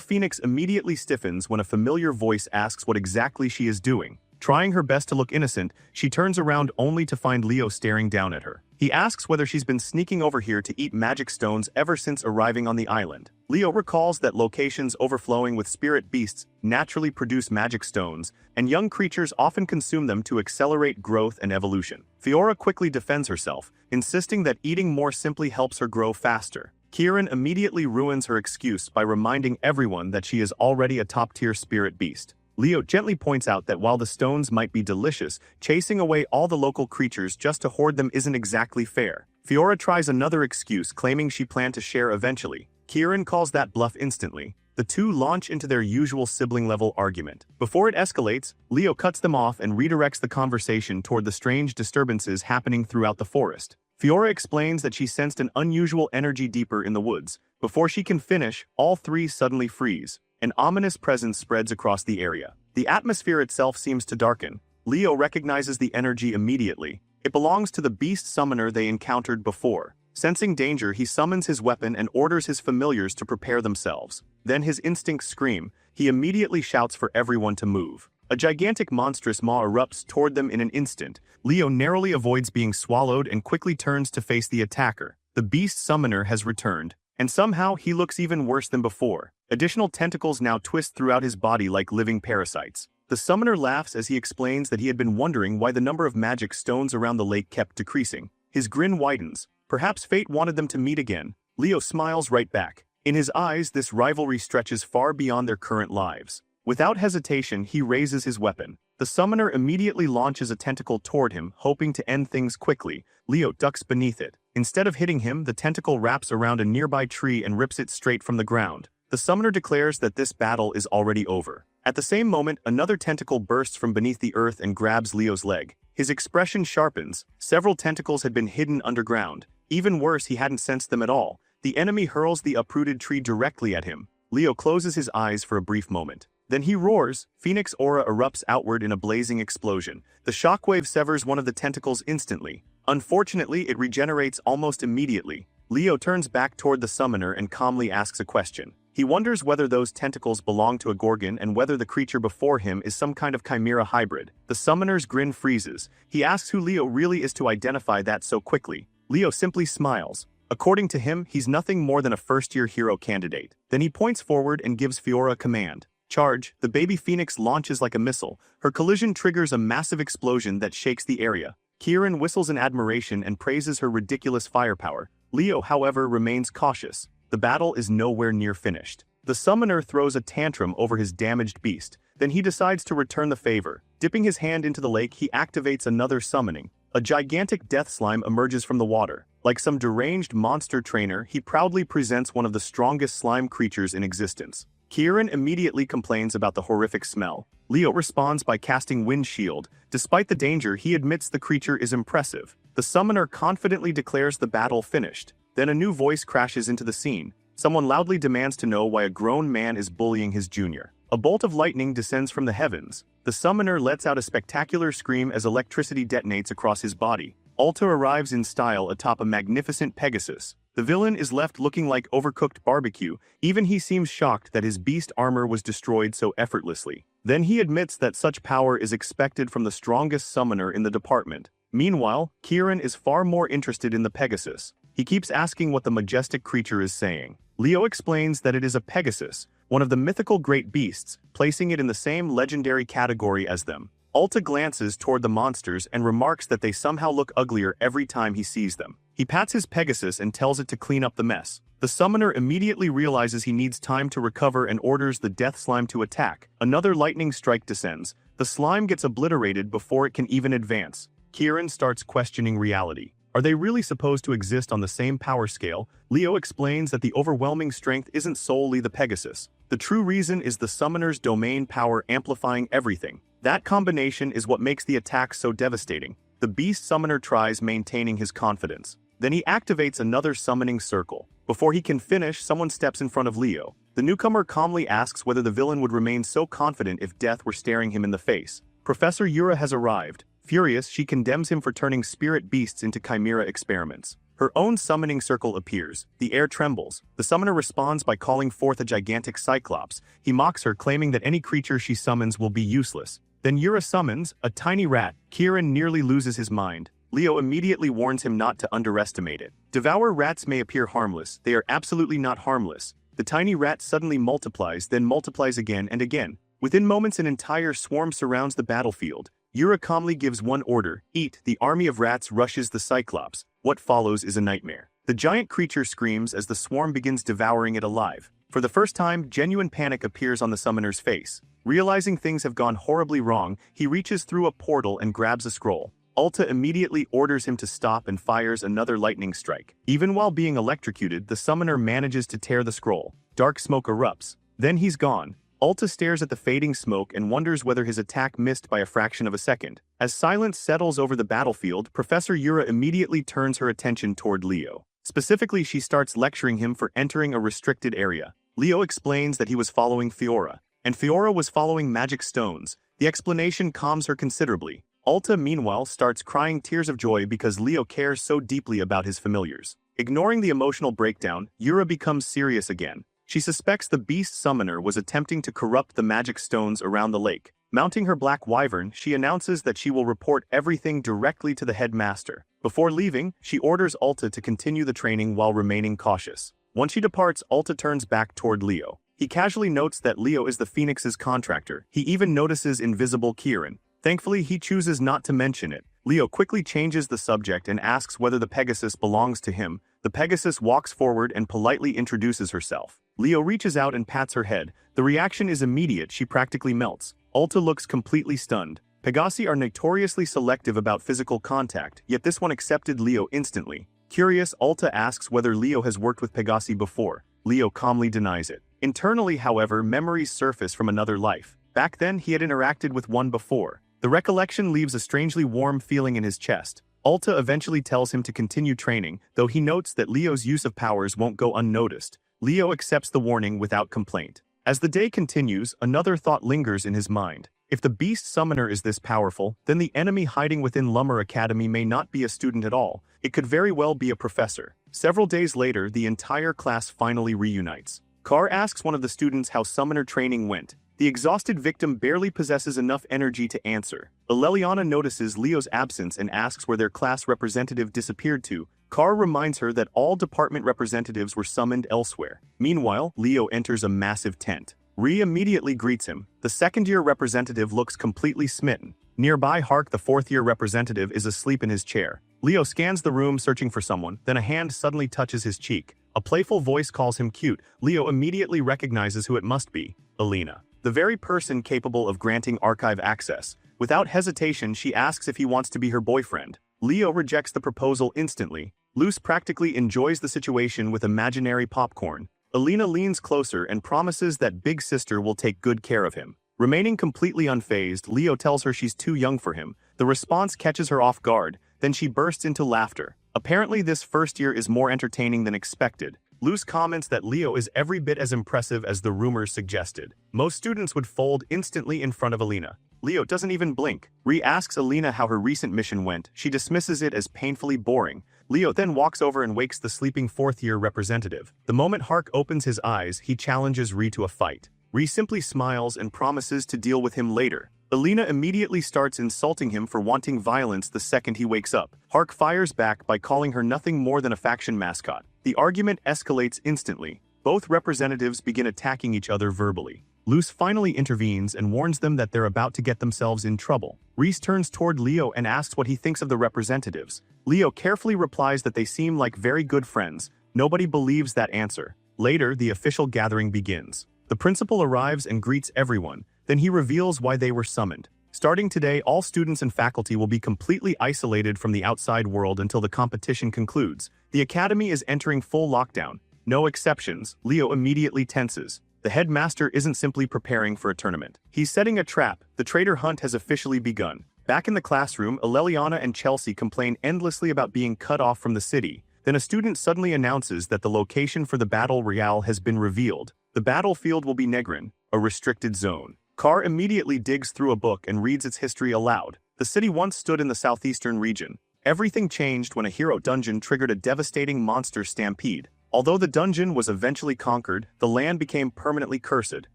phoenix immediately stiffens when a familiar voice asks what exactly she is doing. Trying her best to look innocent, she turns around only to find Leo staring down at her. He asks whether she's been sneaking over here to eat magic stones ever since arriving on the island. Leo recalls that locations overflowing with spirit beasts naturally produce magic stones, and young creatures often consume them to accelerate growth and evolution. Fiora quickly defends herself, insisting that eating more simply helps her grow faster. Kieran immediately ruins her excuse by reminding everyone that she is already a top-tier spirit beast. Leo gently points out that while the stones might be delicious, chasing away all the local creatures just to hoard them isn't exactly fair. Fiora tries another excuse, claiming she planned to share eventually. Kieran calls that bluff instantly. The two launch into their usual sibling-level argument. Before it escalates, Leo cuts them off and redirects the conversation toward the strange disturbances happening throughout the forest. Fiora explains that she sensed an unusual energy deeper in the woods. Before she can finish, all three suddenly freeze. An ominous presence spreads across the area. The atmosphere itself seems to darken. Leo recognizes the energy immediately. It belongs to the beast summoner they encountered before. Sensing danger, he summons his weapon and orders his familiars to prepare themselves. Then his instincts scream. He immediately shouts for everyone to move. A gigantic monstrous maw erupts toward them in an instant. Leo narrowly avoids being swallowed and quickly turns to face the attacker. The beast summoner has returned, and somehow he looks even worse than before. Additional tentacles now twist throughout his body like living parasites. The summoner laughs as he explains that he had been wondering why the number of magic stones around the lake kept decreasing. His grin widens. Perhaps fate wanted them to meet again. Leo smiles right back. In his eyes, this rivalry stretches far beyond their current lives. Without hesitation, he raises his weapon. The summoner immediately launches a tentacle toward him, hoping to end things quickly. Leo ducks beneath it. Instead of hitting him, the tentacle wraps around a nearby tree and rips it straight from the ground. The summoner declares that this battle is already over. At the same moment, another tentacle bursts from beneath the earth and grabs Leo's leg. His expression sharpens. Several tentacles had been hidden underground. Even worse, he hadn't sensed them at all. The enemy hurls the uprooted tree directly at him. Leo closes his eyes for a brief moment. Then he roars. Phoenix aura erupts outward in a blazing explosion. The shockwave severs one of the tentacles instantly. Unfortunately, it regenerates almost immediately. Leo turns back toward the summoner and calmly asks a question. He wonders whether those tentacles belong to a gorgon and whether the creature before him is some kind of chimera hybrid. The summoner's grin freezes. He asks who Leo really is to identify that so quickly. Leo simply smiles. According to him, he's nothing more than a first-year hero candidate. Then he points forward and gives Fiora a command. Charge. The baby phoenix launches like a missile. Her collision triggers a massive explosion that shakes the area. Kieran whistles in admiration and praises her ridiculous firepower. Leo, however, remains cautious. The battle is nowhere near finished. The summoner throws a tantrum over his damaged beast. Then he decides to return the favor. Dipping his hand into the lake, he activates another summoning. A gigantic death slime emerges from the water. Like some deranged monster trainer, he proudly presents one of the strongest slime creatures in existence. Kieran immediately complains about the horrific smell. Leo responds by casting Wind Shield. Despite the danger, he admits the creature is impressive. The summoner confidently declares the battle finished. Then a new voice crashes into the scene. Someone loudly demands to know why a grown man is bullying his junior. A bolt of lightning descends from the heavens. The summoner lets out a spectacular scream as electricity detonates across his body. Alta arrives in style atop a magnificent Pegasus. The villain is left looking like overcooked barbecue. Even he seems shocked that his beast armor was destroyed so effortlessly. Then he admits that such power is expected from the strongest summoner in the department. Meanwhile, Kieran is far more interested in the Pegasus. He keeps asking what the majestic creature is saying. Leo explains that it is a Pegasus, one of the mythical great beasts, placing it in the same legendary category as them. Alta glances toward the monsters and remarks that they somehow look uglier every time he sees them. He pats his Pegasus and tells it to clean up the mess. The summoner immediately realizes he needs time to recover and orders the death slime to attack. Another lightning strike descends. The slime gets obliterated before it can even advance. Kieran starts questioning reality. Are they really supposed to exist on the same power scale? Leo explains that the overwhelming strength isn't solely the Pegasus. The true reason is the summoner's domain power amplifying everything. That combination is what makes the attack so devastating. The beast summoner tries maintaining his confidence. Then he activates another summoning circle. Before he can finish, someone steps in front of Leo. The newcomer calmly asks whether the villain would remain so confident if death were staring him in the face. Professor Yura has arrived. Furious, she condemns him for turning spirit beasts into chimera experiments. Her own summoning circle appears. The air trembles. The summoner responds by calling forth a gigantic cyclops. He mocks her, claiming that any creature she summons will be useless. Then Yura summons a tiny rat. Kieran nearly loses his mind. Leo immediately warns him not to underestimate it. Devour rats may appear harmless. They are absolutely not harmless. The tiny rat suddenly multiplies, then multiplies again and again. Within moments, an entire swarm surrounds the battlefield. Yura calmly gives one order: eat. The army of rats rushes the Cyclops. What follows is a nightmare. The giant creature screams as the swarm begins devouring it alive. For the first time, genuine panic appears on the summoner's face. Realizing things have gone horribly wrong, he reaches through a portal and grabs a scroll. Alta immediately orders him to stop and fires another lightning strike. Even while being electrocuted, the summoner manages to tear the scroll. Dark smoke erupts. Then he's gone. Alta stares at the fading smoke and wonders whether his attack missed by a fraction of a second. As silence settles over the battlefield, Professor Yura immediately turns her attention toward Leo. Specifically, she starts lecturing him for entering a restricted area. Leo explains that he was following Fiora, and Fiora was following magic stones. The explanation calms her considerably. Alta, meanwhile, starts crying tears of joy because Leo cares so deeply about his familiars. Ignoring the emotional breakdown, Yura becomes serious again. She suspects the beast summoner was attempting to corrupt the magic stones around the lake. Mounting her black wyvern, she announces that she will report everything directly to the headmaster. Before leaving, she orders Alta to continue the training while remaining cautious. Once she departs, Alta turns back toward Leo. He casually notes that Leo is the Phoenix's contractor. He even notices invisible Kieran. Thankfully, he chooses not to mention it. Leo quickly changes the subject and asks whether the Pegasus belongs to him. The Pegasus walks forward and politely introduces herself. Leo reaches out and pats her head. The reaction is immediate. She practically melts. Alta looks completely stunned. Pegasi are notoriously selective about physical contact, yet this one accepted Leo instantly. Curious, Alta asks whether Leo has worked with Pegasi before. Leo calmly denies it. Internally, however, memories surface from another life. Back then, he had interacted with one before. The recollection leaves a strangely warm feeling in his chest. Alta eventually tells him to continue training, though he notes that Leo's use of powers won't go unnoticed. Leo accepts the warning without complaint. As the day continues, another thought lingers in his mind. If the beast summoner is this powerful, then the enemy hiding within Lumber Academy may not be a student at all. It could very well be a professor. Several days later, the entire class finally reunites. Carr asks one of the students how summoner training went. The exhausted victim barely possesses enough energy to answer. Leliana notices Leo's absence and asks where their class representative disappeared to. Carr reminds her that all department representatives were summoned elsewhere. Meanwhile, Leo enters a massive tent. Ree immediately greets him. The second-year representative looks completely smitten. Nearby, Hark, the fourth-year representative, is asleep in his chair. Leo scans the room searching for someone, then a hand suddenly touches his cheek. A playful voice calls him cute. Leo immediately recognizes who it must be: Alina, the very person capable of granting archive access. Without hesitation, she asks if he wants to be her boyfriend. Leo rejects the proposal instantly. Luce practically enjoys the situation with imaginary popcorn. Alina leans closer and promises that Big Sister will take good care of him. Remaining completely unfazed, Leo tells her she's too young for him. The response catches her off guard, then she bursts into laughter. Apparently, this first year is more entertaining than expected. Luce comments that Leo is every bit as impressive as the rumors suggested. Most students would fold instantly in front of Alina. Leo doesn't even blink. Ree asks Alina how her recent mission went. She dismisses it as painfully boring. Leo then walks over and wakes the sleeping fourth-year representative. The moment Hark opens his eyes, he challenges Ree to a fight. Ree simply smiles and promises to deal with him later. Alina immediately starts insulting him for wanting violence the second he wakes up. Hark fires back by calling her nothing more than a faction mascot. The argument escalates instantly. Both representatives begin attacking each other verbally. Luce finally intervenes and warns them that they're about to get themselves in trouble. Reese turns toward Leo and asks what he thinks of the representatives. Leo carefully replies that they seem like very good friends. Nobody believes that answer. Later, the official gathering begins. The principal arrives and greets everyone. Then he reveals why they were summoned. Starting today, all students and faculty will be completely isolated from the outside world until the competition concludes. The academy is entering full lockdown. No exceptions. Leo immediately tenses. The headmaster isn't simply preparing for a tournament. He's setting a trap. The traitor hunt has officially begun. Back in the classroom, Aleliana and Chelsea complain endlessly about being cut off from the city. Then a student suddenly announces that the location for the battle royale has been revealed. The battlefield will be Negrin, a restricted zone. Carr immediately digs through a book and reads its history aloud. The city once stood in the southeastern region. Everything changed when a hero dungeon triggered a devastating monster stampede. Although the dungeon was eventually conquered, the land became permanently cursed.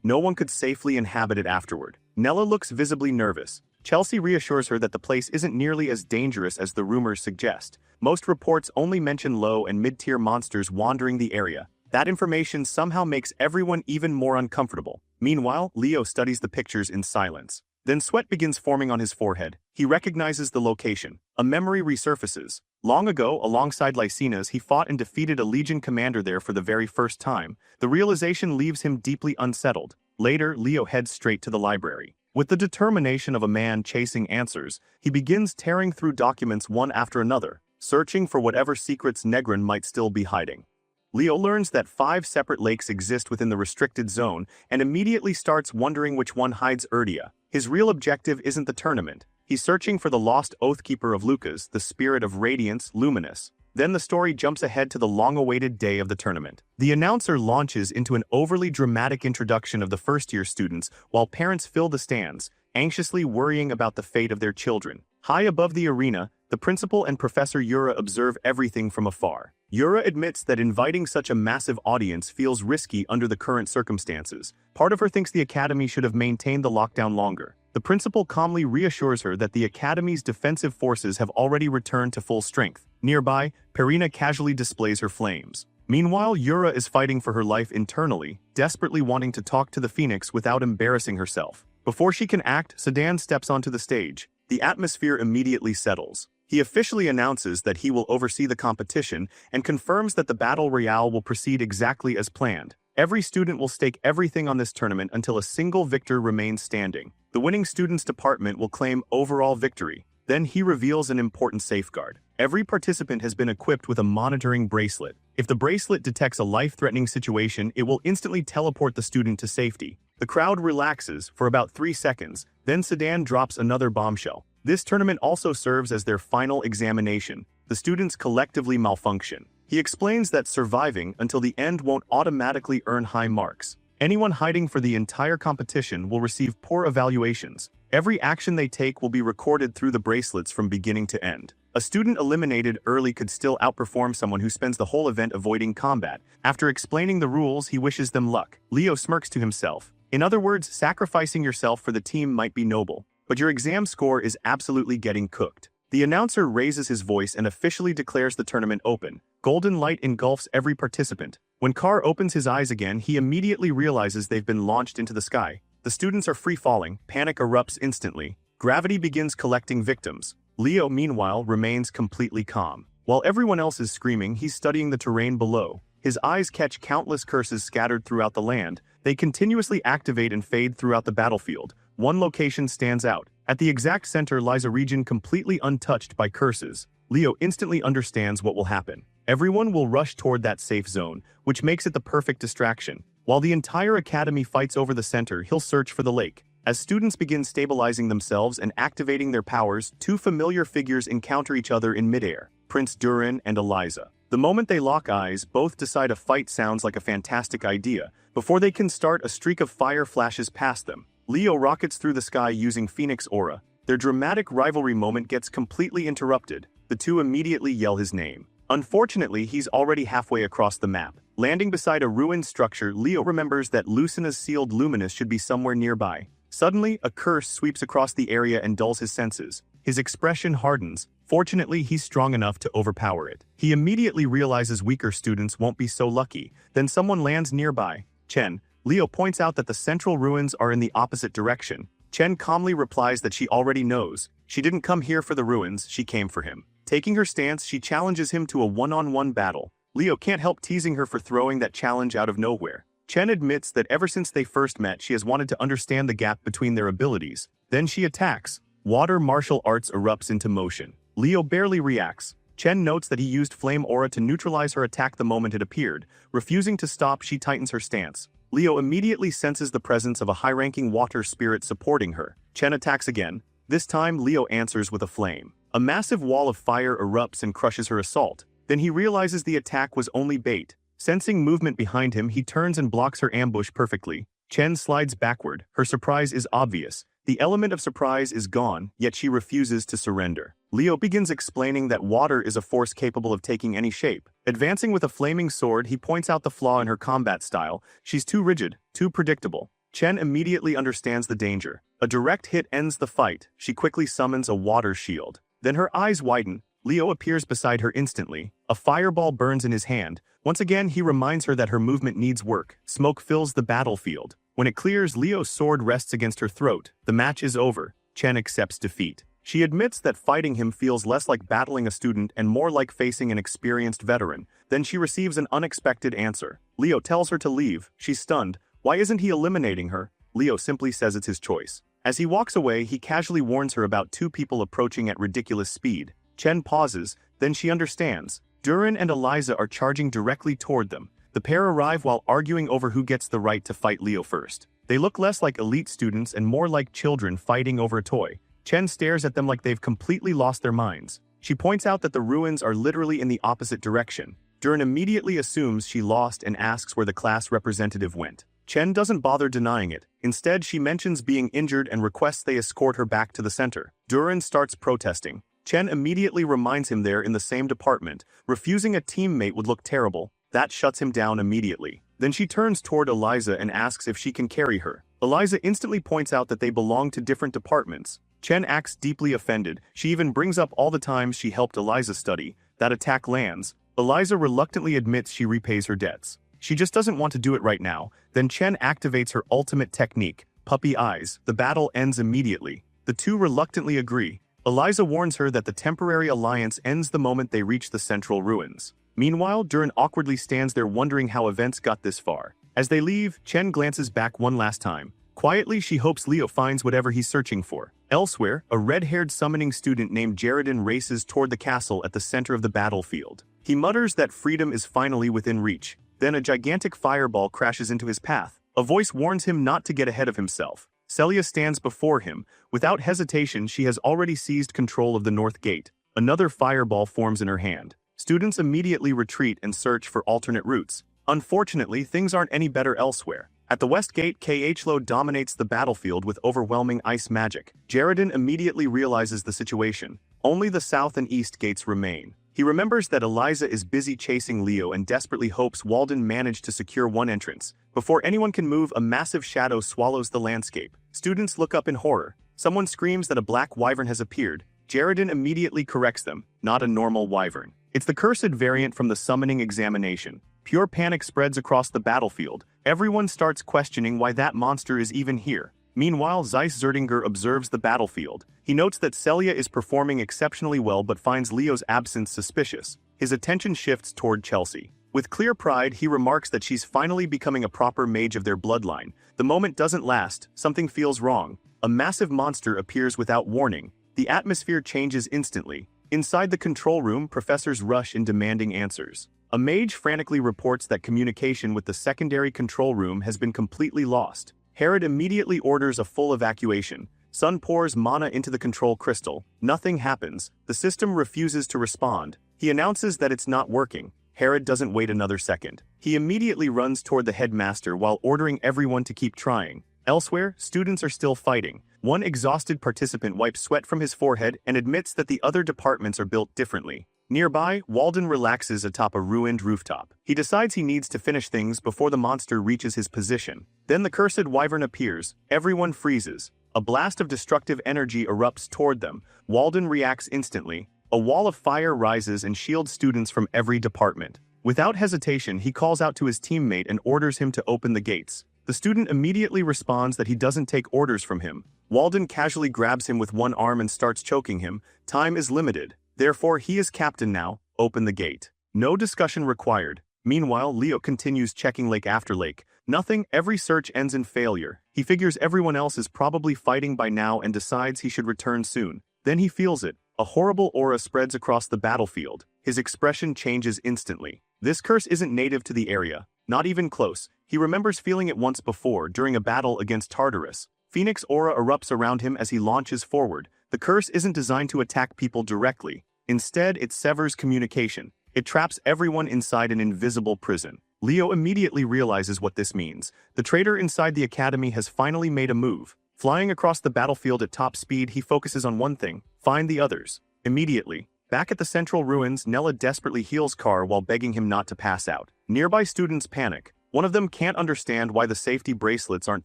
No one could safely inhabit it afterward. Nella looks visibly nervous. Chelsea reassures her that the place isn't nearly as dangerous as the rumors suggest. Most reports only mention low and mid-tier monsters wandering the area. That information somehow makes everyone even more uncomfortable. Meanwhile, Leo studies the pictures in silence. Then sweat begins forming on his forehead. He recognizes the location. A memory resurfaces. Long ago, alongside Lycinas, he fought and defeated a Legion commander there for the very first time. The realization leaves him deeply unsettled. Later, Leo heads straight to the library. With the determination of a man chasing answers, he begins tearing through documents one after another, searching for whatever secrets Negrin might still be hiding. Leo learns that 5 separate lakes exist within the restricted zone and immediately starts wondering which one hides Erdia. His real objective isn't the tournament. He's searching for the lost Oathkeeper of Lucas, the spirit of radiance, Luminous. Then the story jumps ahead to the long-awaited day of the tournament. The announcer launches into an overly dramatic introduction of the first-year students while parents fill the stands, anxiously worrying about the fate of their children. High above the arena, the principal and Professor Yura observe everything from afar. Yura admits that inviting such a massive audience feels risky under the current circumstances. Part of her thinks the academy should have maintained the lockdown longer. The principal calmly reassures her that the academy's defensive forces have already returned to full strength. Nearby, Perina casually displays her flames. Meanwhile, Yura is fighting for her life internally, desperately wanting to talk to the Phoenix without embarrassing herself. Before she can act, Sedan steps onto the stage. The atmosphere immediately settles. He officially announces that he will oversee the competition and confirms that the battle royale will proceed exactly as planned. Every student will stake everything on this tournament until a single victor remains standing. The winning students' department will claim overall victory. Then he reveals an important safeguard. Every participant has been equipped with a monitoring bracelet. If the bracelet detects a life-threatening situation, it will instantly teleport the student to safety. The crowd relaxes for about 3 seconds, then Sedan drops another bombshell. This tournament also serves as their final examination. The students collectively malfunction. He explains that surviving until the end won't automatically earn high marks. Anyone hiding for the entire competition will receive poor evaluations. Every action they take will be recorded through the bracelets from beginning to end. A student eliminated early could still outperform someone who spends the whole event avoiding combat. After explaining the rules, he wishes them luck. Leo smirks to himself. In other words, sacrificing yourself for the team might be noble, but your exam score is absolutely getting cooked. The announcer raises his voice and officially declares the tournament open. Golden light engulfs every participant. When Carr opens his eyes again, he immediately realizes they've been launched into the sky. The students are free-falling. Panic erupts instantly. Gravity begins collecting victims. Leo, meanwhile, remains completely calm. While everyone else is screaming, he's studying the terrain below. His eyes catch countless curses scattered throughout the land. They continuously activate and fade throughout the battlefield. One location stands out. At the exact center lies a region completely untouched by curses. Leo instantly understands what will happen. Everyone will rush toward that safe zone, which makes it the perfect distraction. While the entire academy fights over the center, he'll search for the lake. As students begin stabilizing themselves and activating their powers, 2 familiar figures encounter each other in midair, Prince Durin and Eliza. The moment they lock eyes, both decide a fight sounds like a fantastic idea. Before they can start, a streak of fire flashes past them. Leo rockets through the sky using Phoenix Aura. Their dramatic rivalry moment gets completely interrupted. The two immediately yell his name. Unfortunately, he's already halfway across the map. Landing beside a ruined structure, Leo remembers that Lucina's sealed Luminous should be somewhere nearby. Suddenly, a curse sweeps across the area and dulls his senses. His expression hardens. Fortunately, he's strong enough to overpower it. He immediately realizes weaker students won't be so lucky. Then someone lands nearby. Chen. Leo points out that the central ruins are in the opposite direction. Chen calmly replies that she already knows. She didn't come here for the ruins, she came for him. Taking her stance, she challenges him to a one-on-one battle. Leo can't help teasing her for throwing that challenge out of nowhere. Chen admits that ever since they first met, she has wanted to understand the gap between their abilities. Then she attacks. Water martial arts erupts into motion. Leo barely reacts. Chen notes that he used Flame Aura to neutralize her attack the moment it appeared. Refusing to stop, she tightens her stance. Leo immediately senses the presence of a high-ranking water spirit supporting her. Chen attacks again. This time, Leo answers with a flame. A massive wall of fire erupts and crushes her assault. Then he realizes the attack was only bait. Sensing movement behind him, he turns and blocks her ambush perfectly. Chen slides backward. Her surprise is obvious. The element of surprise is gone, yet she refuses to surrender. Leo begins explaining that water is a force capable of taking any shape. Advancing with a flaming sword, he points out the flaw in her combat style. She's too rigid, too predictable. Chen immediately understands the danger. A direct hit ends the fight. She quickly summons a water shield. Then her eyes widen. Leo appears beside her instantly. A fireball burns in his hand. Once again, he reminds her that her movement needs work. Smoke fills the battlefield. When it clears, Leo's sword rests against her throat. The match is over. Chen accepts defeat. She admits that fighting him feels less like battling a student and more like facing an experienced veteran. Then she receives an unexpected answer. Leo tells her to leave. She's stunned. Why isn't he eliminating her? Leo simply says it's his choice. As he walks away, he casually warns her about two people approaching at ridiculous speed. Chen pauses, then she understands. Duran and Eliza are charging directly toward them. The pair arrive while arguing over who gets the right to fight Leo first. They look less like elite students and more like children fighting over a toy. Chen stares at them like they've completely lost their minds. She points out that the ruins are literally in the opposite direction. Duran immediately assumes she lost and asks where the class representative went. Chen doesn't bother denying it. Instead, she mentions being injured and requests they escort her back to the center. Duran starts protesting. Chen immediately reminds him they're in the same department. Refusing a teammate would look terrible. That shuts him down immediately. Then she turns toward Eliza and asks if she can carry her. Eliza instantly points out that they belong to different departments. Chen acts deeply offended. She even brings up all the times she helped Eliza study. That attack lands. Eliza reluctantly admits she repays her debts. She just doesn't want to do it right now. Then Chen activates her ultimate technique, puppy eyes. The battle ends immediately. The two reluctantly agree. Eliza warns her that the temporary alliance ends the moment they reach the central ruins. Meanwhile, Duran awkwardly stands there wondering how events got this far. As they leave, Chen glances back one last time. Quietly, she hopes Leo finds whatever he's searching for. Elsewhere, a red-haired summoning student named Jaredin races toward the castle at the center of the battlefield. He mutters that freedom is finally within reach. Then a gigantic fireball crashes into his path. A voice warns him not to get ahead of himself. Celia stands before him. Without hesitation, she has already seized control of the north gate. Another fireball forms in her hand. Students immediately retreat and search for alternate routes. Unfortunately, things aren't any better elsewhere. At the west gate, Khlo dominates the battlefield with overwhelming ice magic. Jaredin immediately realizes the situation. Only the south and east gates remain. He remembers that Eliza is busy chasing Leo and desperately hopes Walden managed to secure one entrance. Before anyone can move, a massive shadow swallows the landscape. Students look up in horror. Someone screams that a black wyvern has appeared. Jaredin immediately corrects them, not a normal wyvern. It's the cursed variant from the summoning examination. Pure panic spreads across the battlefield. Everyone starts questioning why that monster is even here. Meanwhile, Zeiss Zerdinger observes the battlefield. He notes that Celia is performing exceptionally well but finds Leo's absence suspicious. His attention shifts toward Chelsea. With clear pride, he remarks that she's finally becoming a proper mage of their bloodline. The moment doesn't last. Something feels wrong. A massive monster appears without warning. The atmosphere changes instantly. Inside the control room, professors rush in demanding answers. A mage frantically reports that communication with the secondary control room has been completely lost. Herod immediately orders a full evacuation. Sun pours mana into the control crystal. Nothing happens. The system refuses to respond. He announces that it's not working. Herod doesn't wait another second. He immediately runs toward the headmaster while ordering everyone to keep trying. Elsewhere, students are still fighting. One exhausted participant wipes sweat from his forehead and admits that the other departments are built differently. Nearby, Walden relaxes atop a ruined rooftop. He decides he needs to finish things before the monster reaches his position. Then the cursed wyvern appears. Everyone freezes. A blast of destructive energy erupts toward them. Walden reacts instantly. A wall of fire rises and shields students from every department. Without hesitation, he calls out to his teammate and orders him to open the gates. The student immediately responds that he doesn't take orders from him. Walden casually grabs him with one arm and starts choking him. Time is limited. Therefore, he is captain now. Open the gate. No discussion required. Meanwhile, Leo continues checking lake after lake. Nothing. Every search ends in failure. He figures everyone else is probably fighting by now and decides he should return soon. Then he feels it. A horrible aura spreads across the battlefield. His expression changes instantly. This curse isn't native to the area. Not even close. He remembers feeling it once before during a battle against Tartarus. Phoenix aura erupts around him as he launches forward. The curse isn't designed to attack people directly. Instead, it severs communication. It traps everyone inside an invisible prison. Leo immediately realizes what this means. The traitor inside the academy has finally made a move. Flying across the battlefield at top speed, he focuses on one thing: find the others. Immediately, back at the central ruins, Nella desperately heals Carr while begging him not to pass out. Nearby students panic. One of them can't understand why the safety bracelets aren't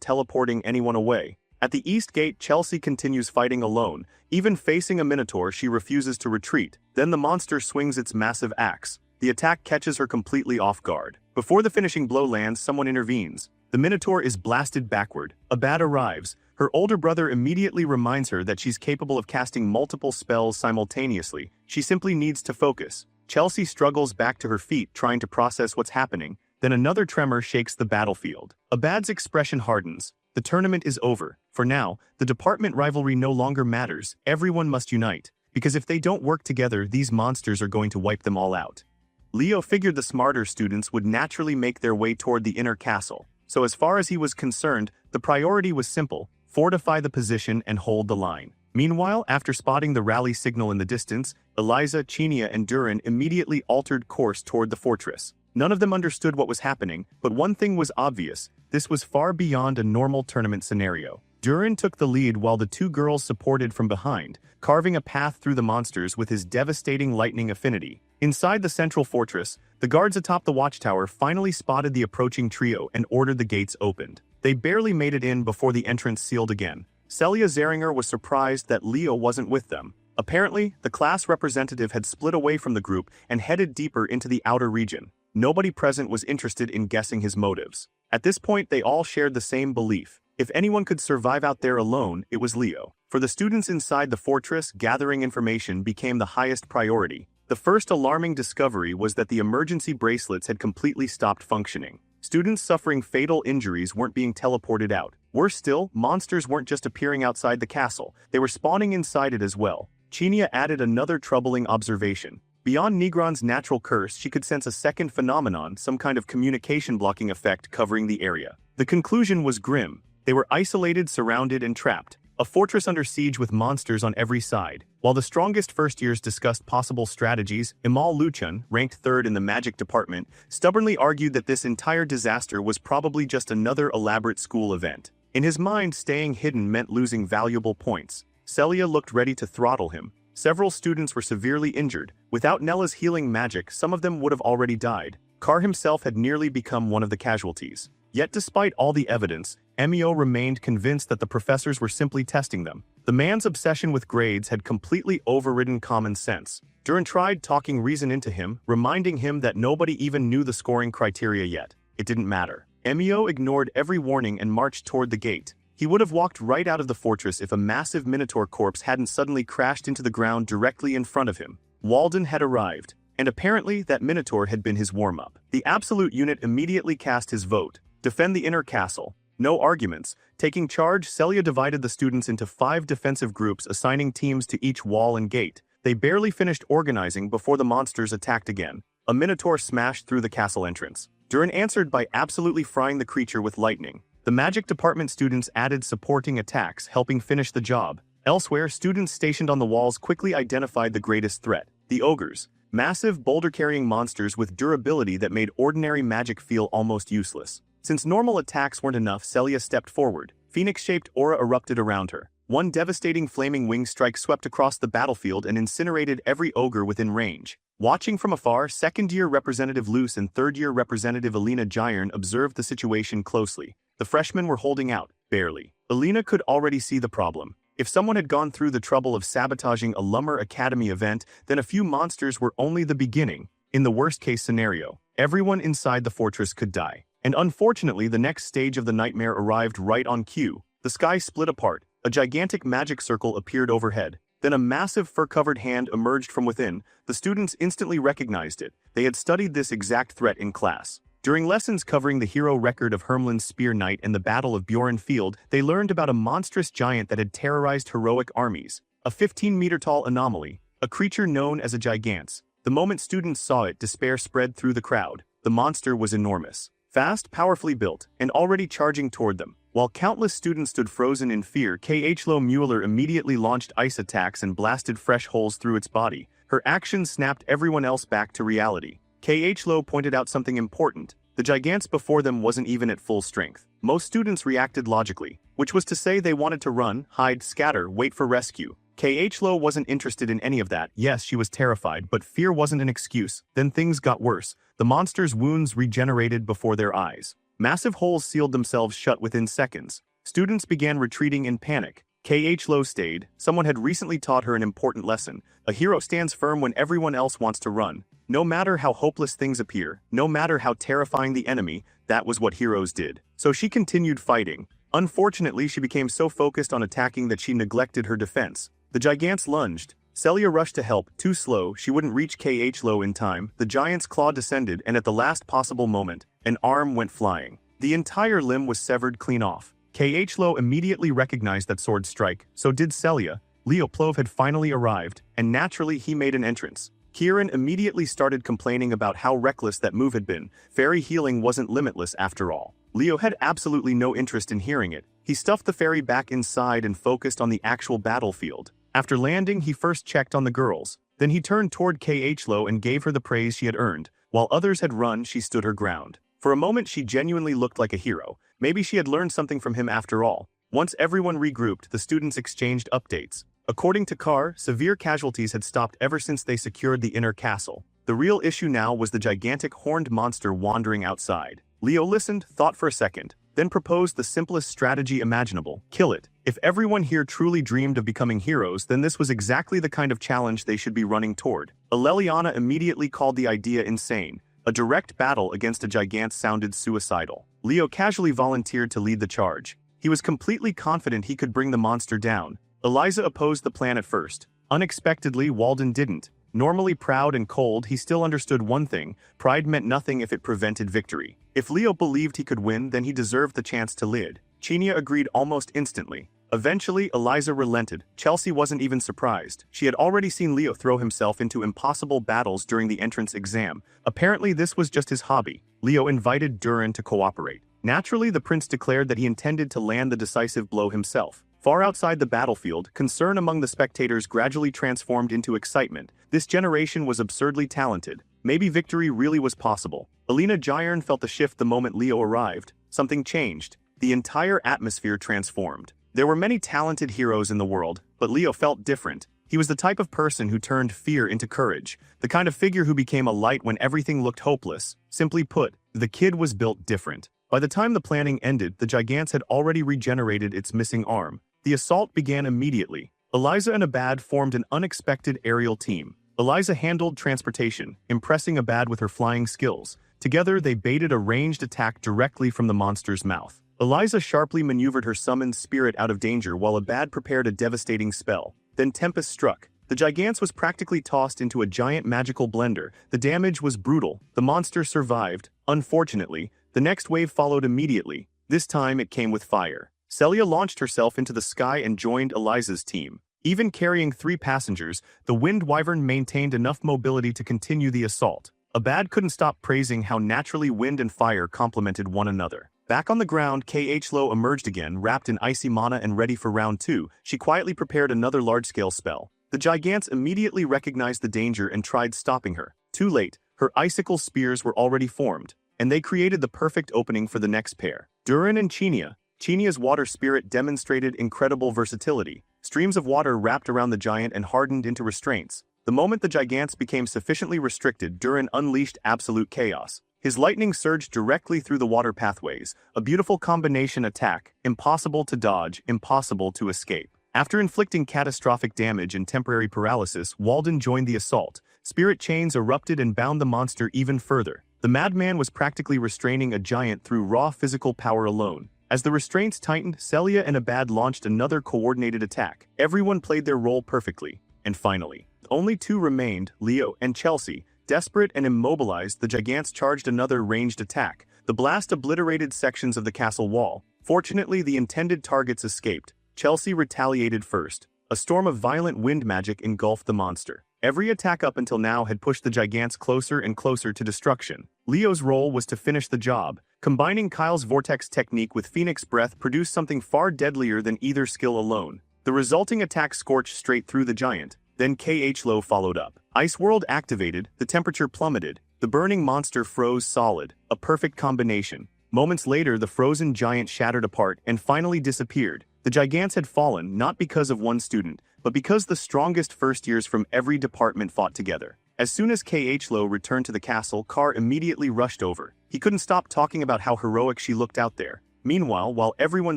teleporting anyone away. At the east gate, Chelsea continues fighting alone. Even facing a minotaur, she refuses to retreat. Then the monster swings its massive axe. The attack catches her completely off guard. Before the finishing blow lands, someone intervenes. The minotaur is blasted backward. Abad arrives. Her older brother immediately reminds her that she's capable of casting multiple spells simultaneously. She simply needs to focus. Chelsea struggles back to her feet, trying to process what's happening. Then another tremor shakes the battlefield. Abad's expression hardens. The tournament is over. For now, the department rivalry no longer matters. Everyone must unite. Because if they don't work together, these monsters are going to wipe them all out. Leo figured the smarter students would naturally make their way toward the inner castle. So as far as he was concerned, the priority was simple: fortify the position and hold the line. Meanwhile, after spotting the rally signal in the distance, Eliza, Chinia, and Durin immediately altered course toward the fortress. None of them understood what was happening, but one thing was obvious: this was far beyond a normal tournament scenario. Durin took the lead while the two girls supported from behind, carving a path through the monsters with his devastating lightning affinity. Inside the central fortress, the guards atop the watchtower finally spotted the approaching trio and ordered the gates opened. They barely made it in before the entrance sealed again. Celia Zeringer was surprised that Leo wasn't with them. Apparently, the class representative had split away from the group and headed deeper into the outer region. Nobody present was interested in guessing his motives. At this point, they all shared the same belief. If anyone could survive out there alone, it was Leo. For the students inside the fortress, gathering information became the highest priority. The first alarming discovery was that the emergency bracelets had completely stopped functioning. Students suffering fatal injuries weren't being teleported out. Worse still, monsters weren't just appearing outside the castle, they were spawning inside it as well. Chinia added another troubling observation. Beyond Negron's natural curse, she could sense a second phenomenon, some kind of communication blocking effect covering the area. The conclusion was grim. They were isolated, surrounded, and trapped. A fortress under siege with monsters on every side. While the strongest first-years discussed possible strategies, Imal Luchan, ranked third in the magic department, stubbornly argued that this entire disaster was probably just another elaborate school event. In his mind, staying hidden meant losing valuable points. Celia looked ready to throttle him. Several students were severely injured. Without Nella's healing magic, some of them would have already died. Carr himself had nearly become one of the casualties. Yet despite all the evidence, Emio remained convinced that the professors were simply testing them. The man's obsession with grades had completely overridden common sense. Durin tried talking reason into him, reminding him that nobody even knew the scoring criteria yet. It didn't matter. Emio ignored every warning and marched toward the gate. He would have walked right out of the fortress if a massive minotaur corpse hadn't suddenly crashed into the ground directly in front of him. Walden had arrived, and apparently that minotaur had been his warm-up. The absolute unit immediately cast his vote: defend the inner castle. No arguments. Taking charge, Celia divided the students into 5 defensive groups, assigning teams to each wall and gate. They barely finished organizing before the monsters attacked again. A minotaur smashed through the castle entrance. Durin answered by absolutely frying the creature with lightning. The magic department students added supporting attacks, helping finish the job. Elsewhere, students stationed on the walls quickly identified the greatest threat: the ogres. Massive, boulder-carrying monsters with durability that made ordinary magic feel almost useless. Since normal attacks weren't enough, Celia stepped forward. Phoenix-shaped aura erupted around her. One devastating flaming wing strike swept across the battlefield and incinerated every ogre within range. Watching from afar, second-year Representative Luce and third-year Representative Alina Gyern observed the situation closely. The freshmen were holding out, barely. Alina could already see the problem. If someone had gone through the trouble of sabotaging a Lumber Academy event, then a few monsters were only the beginning. In the worst-case scenario, everyone inside the fortress could die. And unfortunately, the next stage of the nightmare arrived right on cue. The sky split apart. A gigantic magic circle appeared overhead. Then a massive fur-covered hand emerged from within. The students instantly recognized it. They had studied this exact threat in class. During lessons covering the hero record of Hermlin's Spear Knight and the Battle of Bjorn Field, they learned about a monstrous giant that had terrorized heroic armies. A 15-meter-tall anomaly, a creature known as a gigance. The moment students saw it, despair spread through the crowd. The monster was enormous. Fast, powerfully built, and already charging toward them. While countless students stood frozen in fear, Khlo Mueller immediately launched ice attacks and blasted fresh holes through its body. Her actions snapped everyone else back to reality. Khlo pointed out something important. The gigants before them wasn't even at full strength. Most students reacted logically, which was to say they wanted to run, hide, scatter, wait for rescue. Khlo wasn't interested in any of that. Yes, she was terrified, but fear wasn't an excuse. Then things got worse. The monster's wounds regenerated before their eyes. Massive holes sealed themselves shut within seconds. Students began retreating in panic. Khlo stayed. Someone had recently taught her an important lesson. A hero stands firm when everyone else wants to run. No matter how hopeless things appear, no matter how terrifying the enemy, that was what heroes did. So she continued fighting. Unfortunately, she became so focused on attacking that she neglected her defense. The gigants lunged. Celia rushed to help. Too slow, she wouldn't reach Khlo in time. The giant's claw descended, and at the last possible moment, an arm went flying. The entire limb was severed clean off. Khlo immediately recognized that sword strike. So did Celia. Leo Plov had finally arrived, and naturally he made an entrance. Kieran immediately started complaining about how reckless that move had been. Fairy healing wasn't limitless after all. Leo had absolutely no interest in hearing it. He stuffed the fairy back inside and focused on the actual battlefield. After landing, he first checked on the girls. Then he turned toward Khlo and gave her the praise she had earned. While others had run, she stood her ground. For a moment, she genuinely looked like a hero. Maybe she had learned something from him after all. Once everyone regrouped, the students exchanged updates. According to Carr, severe casualties had stopped ever since they secured the inner castle. The real issue now was the gigantic horned monster wandering outside. Leo listened, thought for a second, then proposed the simplest strategy imaginable: kill it. If everyone here truly dreamed of becoming heroes, then this was exactly the kind of challenge they should be running toward. Aleliana immediately called the idea insane. A direct battle against a gigant sounded suicidal. Leo casually volunteered to lead the charge. He was completely confident he could bring the monster down. Eliza opposed the plan at first. Unexpectedly, Walden didn't. Normally proud and cold, he still understood one thing: pride meant nothing if it prevented victory. If Leo believed he could win, then he deserved the chance to lead. Chinia agreed almost instantly. Eventually, Eliza relented. Chelsea wasn't even surprised. She had already seen Leo throw himself into impossible battles during the entrance exam. Apparently, this was just his hobby. Leo invited Duran to cooperate. Naturally, the prince declared that he intended to land the decisive blow himself. Far outside the battlefield, concern among the spectators gradually transformed into excitement. This generation was absurdly talented. Maybe victory really was possible. Alina Jayern felt the shift the moment Leo arrived. Something changed. The entire atmosphere transformed. There were many talented heroes in the world, but Leo felt different. He was the type of person who turned fear into courage, the kind of figure who became a light when everything looked hopeless. Simply put, the kid was built different. By the time the planning ended, the gigants had already regenerated its missing arm. The assault began immediately. Eliza and Abad formed an unexpected aerial team. Eliza handled transportation, impressing Abad with her flying skills. Together, they baited a ranged attack directly from the monster's mouth. Eliza sharply maneuvered her summoned spirit out of danger while Abad prepared a devastating spell. Then Tempest struck. The gigants was practically tossed into a giant magical blender. The damage was brutal. The monster survived. Unfortunately, the next wave followed immediately. This time it came with fire. Celia launched herself into the sky and joined Eliza's team. Even carrying 3 passengers, the Wind Wyvern maintained enough mobility to continue the assault. Abad couldn't stop praising how naturally wind and fire complemented one another. Back on the ground, Khlo emerged again, wrapped in icy mana and ready for round 2. She quietly prepared another large-scale spell. The gigants immediately recognized the danger and tried stopping her. Too late, her icicle spears were already formed, and they created the perfect opening for the next pair. Duran and Chinia. Chinia's water spirit demonstrated incredible versatility. Streams of water wrapped around the giant and hardened into restraints. The moment the gigants became sufficiently restricted, Duran unleashed absolute chaos. His lightning surged directly through the water pathways, a beautiful combination attack, impossible to dodge, impossible to escape. After inflicting catastrophic damage and temporary paralysis, Walden joined the assault. Spirit chains erupted and bound the monster even further. The madman was practically restraining a giant through raw physical power alone. As the restraints tightened, Celia and Abad launched another coordinated attack. Everyone played their role perfectly. And finally, only 2 remained, Leo and Chelsea. Desperate and immobilized, the gigants charged another ranged attack. The blast obliterated sections of the castle wall. Fortunately, the intended targets escaped. Chelsea retaliated first. A storm of violent wind magic engulfed the monster. Every attack up until now had pushed the gigants closer and closer to destruction. Leo's role was to finish the job, Combining Kyle's vortex technique with Phoenix Breath produced something far deadlier than either skill alone. The resulting attack scorched straight through the giant, then Kh-Lo followed up. Ice World activated, the temperature plummeted, the burning monster froze solid, a perfect combination. Moments later, the frozen giant shattered apart and finally disappeared. The giants had fallen not because of one student, but because the strongest first years from every department fought together. As soon as Kh-Lo returned to the castle, Carr immediately rushed over. He couldn't stop talking about how heroic she looked out there. Meanwhile, while everyone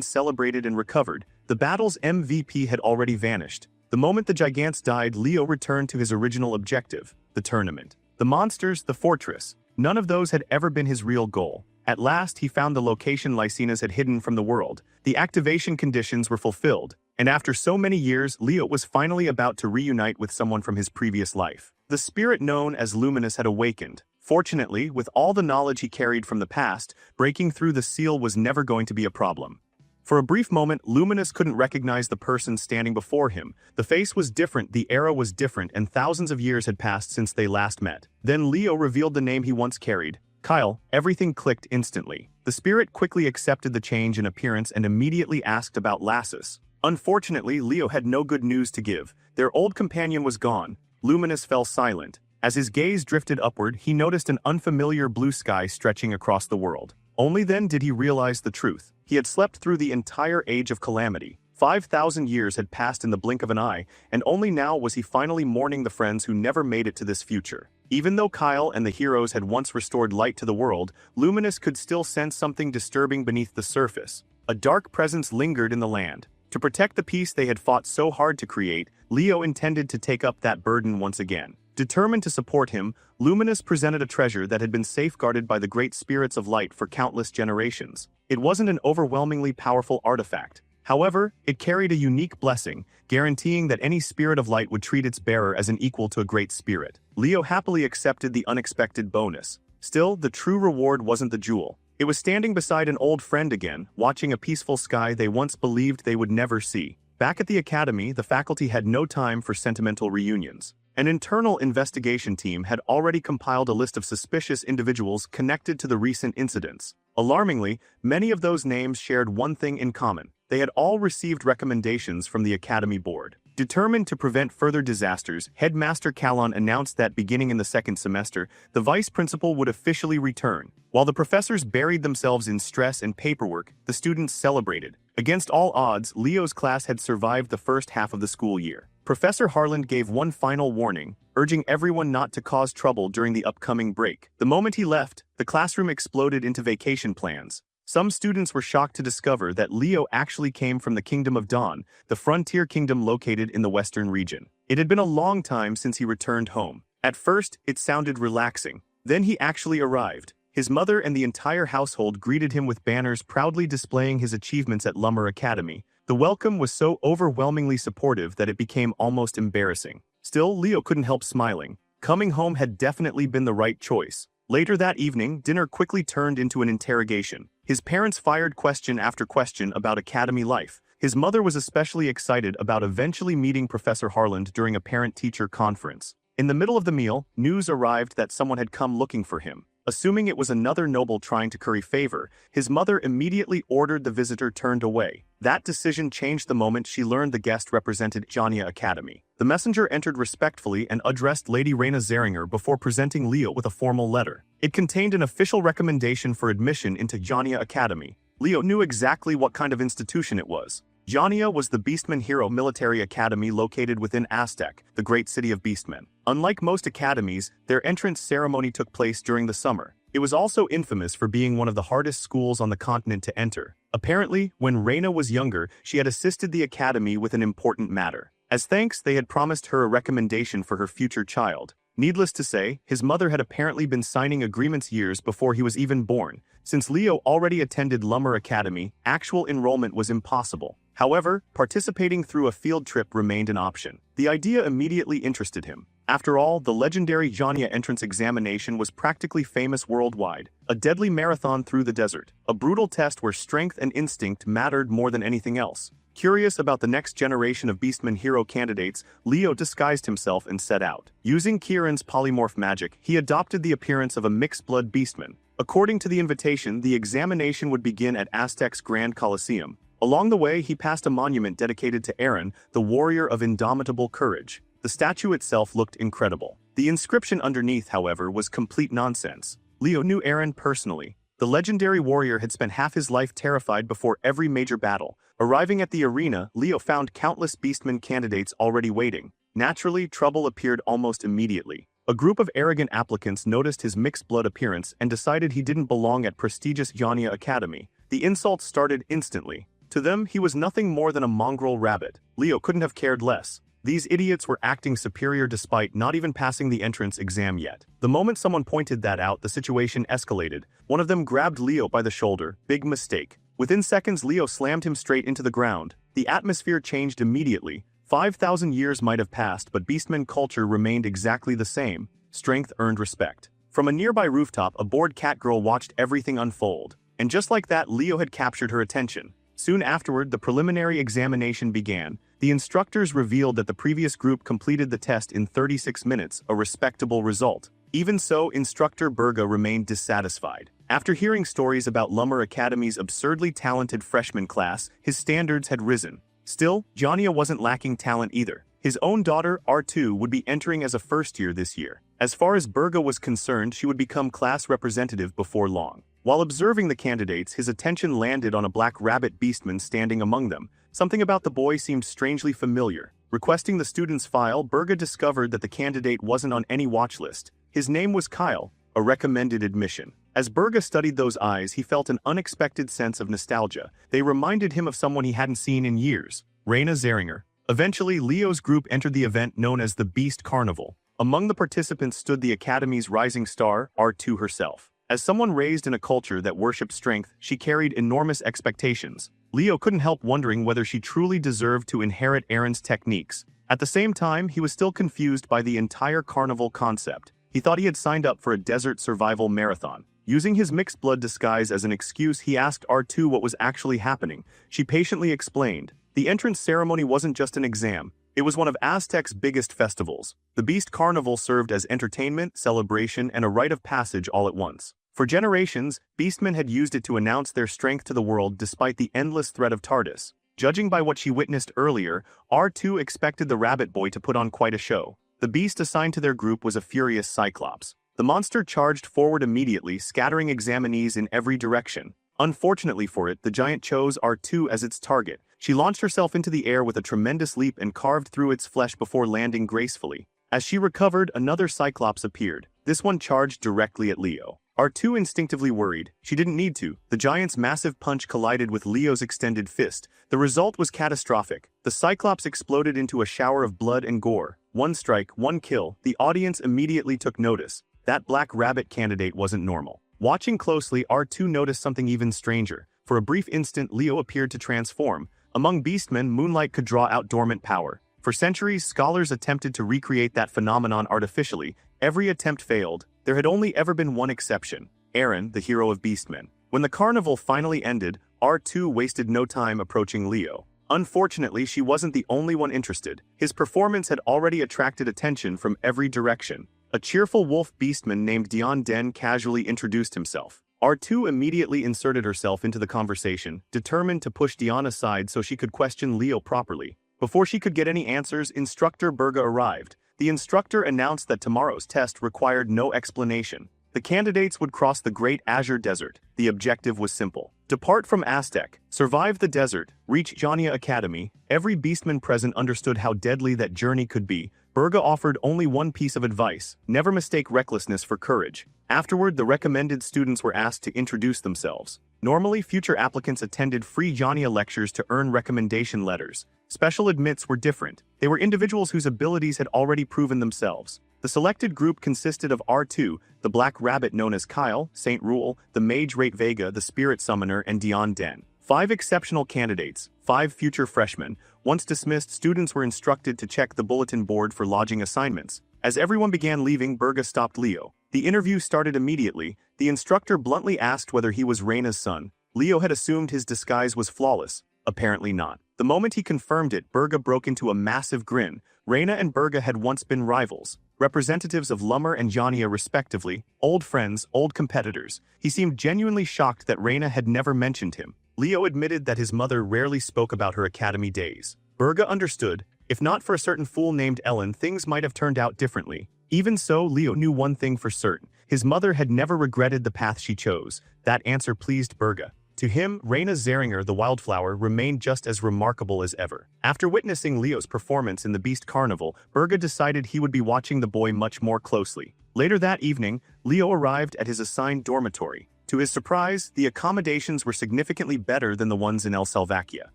celebrated and recovered, the battle's MVP had already vanished. The moment the giants died, Leo returned to his original objective, the tournament. The monsters, the fortress, none of those had ever been his real goal. At last, he found the location Lycinas had hidden from the world. The activation conditions were fulfilled, and after so many years, Leo was finally about to reunite with someone from his previous life. The spirit known as Luminous had awakened. Fortunately, with all the knowledge he carried from the past, breaking through the seal was never going to be a problem. For a brief moment, Luminous couldn't recognize the person standing before him. The face was different, the era was different, and thousands of years had passed since they last met. Then Leo revealed the name he once carried. Kyle. Everything clicked instantly. The spirit quickly accepted the change in appearance and immediately asked about Lassus. Unfortunately, Leo had no good news to give. Their old companion was gone. Luminous fell silent. As his gaze drifted upward, he noticed an unfamiliar blue sky stretching across the world. Only then did he realize the truth. He had slept through the entire age of calamity. 5,000 years had passed in the blink of an eye, and only now was he finally mourning the friends who never made it to this future. Even though Kyle and the heroes had once restored light to the world, Luminous could still sense something disturbing beneath the surface. A dark presence lingered in the land. To protect the peace they had fought so hard to create, Leo intended to take up that burden once again. Determined to support him, Luminous presented a treasure that had been safeguarded by the great spirits of light for countless generations. It wasn't an overwhelmingly powerful artifact. However, it carried a unique blessing, guaranteeing that any spirit of light would treat its bearer as an equal to a great spirit. Leo happily accepted the unexpected bonus. Still, the true reward wasn't the jewel. It was standing beside an old friend again, watching a peaceful sky they once believed they would never see. Back at the academy, the faculty had no time for sentimental reunions. An internal investigation team had already compiled a list of suspicious individuals connected to the recent incidents. Alarmingly, many of those names shared one thing in common. They had all received recommendations from the Academy Board. Determined to prevent further disasters, Headmaster Calon announced that beginning in the second semester, the Vice Principal would officially return. While the professors buried themselves in stress and paperwork, the students celebrated. Against all odds, Leo's class had survived the first half of the school year. Professor Harland gave one final warning, urging everyone not to cause trouble during the upcoming break. The moment he left, the classroom exploded into vacation plans. Some students were shocked to discover that Leo actually came from the Kingdom of Dawn, the frontier kingdom located in the western region. It had been a long time since he returned home. At first, it sounded relaxing. Then he actually arrived. His mother and the entire household greeted him with banners proudly displaying his achievements at Lumber Academy. The welcome was so overwhelmingly supportive that it became almost embarrassing. Still, Leo couldn't help smiling. Coming home had definitely been the right choice. Later that evening, dinner quickly turned into an interrogation. His parents fired question after question about academy life. His mother was especially excited about eventually meeting Professor Harland during a parent-teacher conference. In the middle of the meal, news arrived that someone had come looking for him. Assuming it was another noble trying to curry favor, his mother immediately ordered the visitor turned away. That decision changed the moment she learned the guest represented Jania Academy. The messenger entered respectfully and addressed Lady Raina Zeringer before presenting Leo with a formal letter. It contained an official recommendation for admission into Jania Academy. Leo knew exactly what kind of institution it was. Jania was the Beastmen Hero Military Academy located within Aztec, the great city of Beastmen. Unlike most academies, their entrance ceremony took place during the summer. It was also infamous for being one of the hardest schools on the continent to enter. Apparently, when Reina was younger, she had assisted the academy with an important matter. As thanks, they had promised her a recommendation for her future child. Needless to say, his mother had apparently been signing agreements years before he was even born. Since Leo already attended Lumber Academy, actual enrollment was impossible. However, participating through a field trip remained an option. The idea immediately interested him. After all, the legendary Jania entrance examination was practically famous worldwide. A deadly marathon through the desert. A brutal test where strength and instinct mattered more than anything else. Curious about the next generation of Beastman hero candidates, Leo disguised himself and set out. Using Kieran's polymorph magic, he adopted the appearance of a mixed-blood Beastman. According to the invitation, the examination would begin at Aztec's Grand Coliseum. Along the way, he passed a monument dedicated to Aaron, the warrior of indomitable courage. The statue itself looked incredible. The inscription underneath, however, was complete nonsense. Leo knew Aaron personally. The legendary warrior had spent half his life terrified before every major battle. Arriving at the arena, Leo found countless Beastman candidates already waiting. Naturally, trouble appeared almost immediately. A group of arrogant applicants noticed his mixed-blood appearance and decided he didn't belong at prestigious Yanya Academy. The insults started instantly. To them, he was nothing more than a mongrel rabbit. Leo couldn't have cared less. These idiots were acting superior despite not even passing the entrance exam yet. The moment someone pointed that out, the situation escalated. One of them grabbed Leo by the shoulder. Big mistake. Within seconds, Leo slammed him straight into the ground. The atmosphere changed immediately. 5,000 years might have passed, but Beastman culture remained exactly the same. Strength earned respect. From a nearby rooftop, a bored catgirl watched everything unfold. And just like that, Leo had captured her attention. Soon afterward, the preliminary examination began. The instructors revealed that the previous group completed the test in 36 minutes, a respectable result. Even so, Instructor Burga remained dissatisfied. After hearing stories about Lumber Academy's absurdly talented freshman class, his standards had risen. Still, Janya wasn't lacking talent either. His own daughter, R2, would be entering as a first year this year. As far as Burga was concerned, she would become class representative before long. While observing the candidates, his attention landed on a black rabbit Beastman standing among them. Something about the boy seemed strangely familiar. Requesting the student's file, Burga discovered that the candidate wasn't on any watch list. His name was Kyle, a recommended admission. As Burga studied those eyes, he felt an unexpected sense of nostalgia. They reminded him of someone he hadn't seen in years, Raina Zeringer. Eventually, Leo's group entered the event known as the Beast Carnival. Among the participants stood the Academy's rising star, R2 herself. As someone raised in a culture that worshipped strength, she carried enormous expectations. Leo couldn't help wondering whether she truly deserved to inherit Aaron's techniques. At the same time, he was still confused by the entire carnival concept. He thought he had signed up for a desert survival marathon. Using his mixed-blood disguise as an excuse, he asked R2 what was actually happening. She patiently explained. The entrance ceremony wasn't just an exam. It was one of Aztec's biggest festivals. The Beast Carnival served as entertainment, celebration, and a rite of passage all at once. For generations, Beastmen had used it to announce their strength to the world despite the endless threat of TARDIS. Judging by what she witnessed earlier, R2 expected the rabbit boy to put on quite a show. The beast assigned to their group was a furious Cyclops. The monster charged forward immediately, scattering examinees in every direction. Unfortunately for it, the giant chose R2 as its target. She launched herself into the air with a tremendous leap and carved through its flesh before landing gracefully. As she recovered, another Cyclops appeared. This one charged directly at Leo. R2 instinctively worried. She didn't need to. The giant's massive punch collided with Leo's extended fist. The result was catastrophic. The Cyclops exploded into a shower of blood and gore. One strike, one kill. The audience immediately took notice. That black rabbit candidate wasn't normal. Watching closely, R2 noticed something even stranger. For a brief instant, Leo appeared to transform. Among beastmen, moonlight could draw out dormant power. For centuries, scholars attempted to recreate that phenomenon artificially. Every attempt failed. There had only ever been one exception, Aaron, the hero of Beastmen. When the carnival finally ended, R2 wasted no time approaching Leo. Unfortunately, she wasn't the only one interested. His performance had already attracted attention from every direction. A cheerful wolf beastman named Dion Den casually introduced himself. R2 immediately inserted herself into the conversation, determined to push Dion aside so she could question Leo properly. Before she could get any answers, Instructor Burga arrived. The instructor announced that tomorrow's test required no explanation. The candidates would cross the Great Azure Desert. The objective was simple. Depart from Aztec, survive the desert, reach Janya Academy. Every beastman present understood how deadly that journey could be. Burga offered only one piece of advice: never mistake recklessness for courage. Afterward, the recommended students were asked to introduce themselves. Normally, future applicants attended free Janya lectures to earn recommendation letters. Special admits were different. They were individuals whose abilities had already proven themselves. The selected group consisted of R2, the black rabbit known as Kyle, Saint Rule, the mage Rate Vega, the spirit summoner, and Dion Den. 5 exceptional candidates, 5 future freshmen. Once dismissed, students were instructed to check the bulletin board for lodging assignments. As everyone began leaving, Burga stopped Leo. The interview started immediately. The instructor bluntly asked whether he was Reina's son. Leo had assumed his disguise was flawless. Apparently not. The moment he confirmed it, Berga broke into a massive grin. Reina and Berga had once been rivals, representatives of Lummer and Yania respectively, old friends, old competitors. He seemed genuinely shocked that Reina had never mentioned him. Leo admitted that his mother rarely spoke about her academy days. Berga understood. If not for a certain fool named Ellen, things might have turned out differently. Even so, Leo knew one thing for certain. His mother had never regretted the path she chose. That answer pleased Berga. To him, Reina Zeringer, the wildflower, remained just as remarkable as ever. After witnessing Leo's performance in the Beast Carnival, Berga decided he would be watching the boy much more closely. Later that evening, Leo arrived at his assigned dormitory. To his surprise, the accommodations were significantly better than the ones in El Salvakia.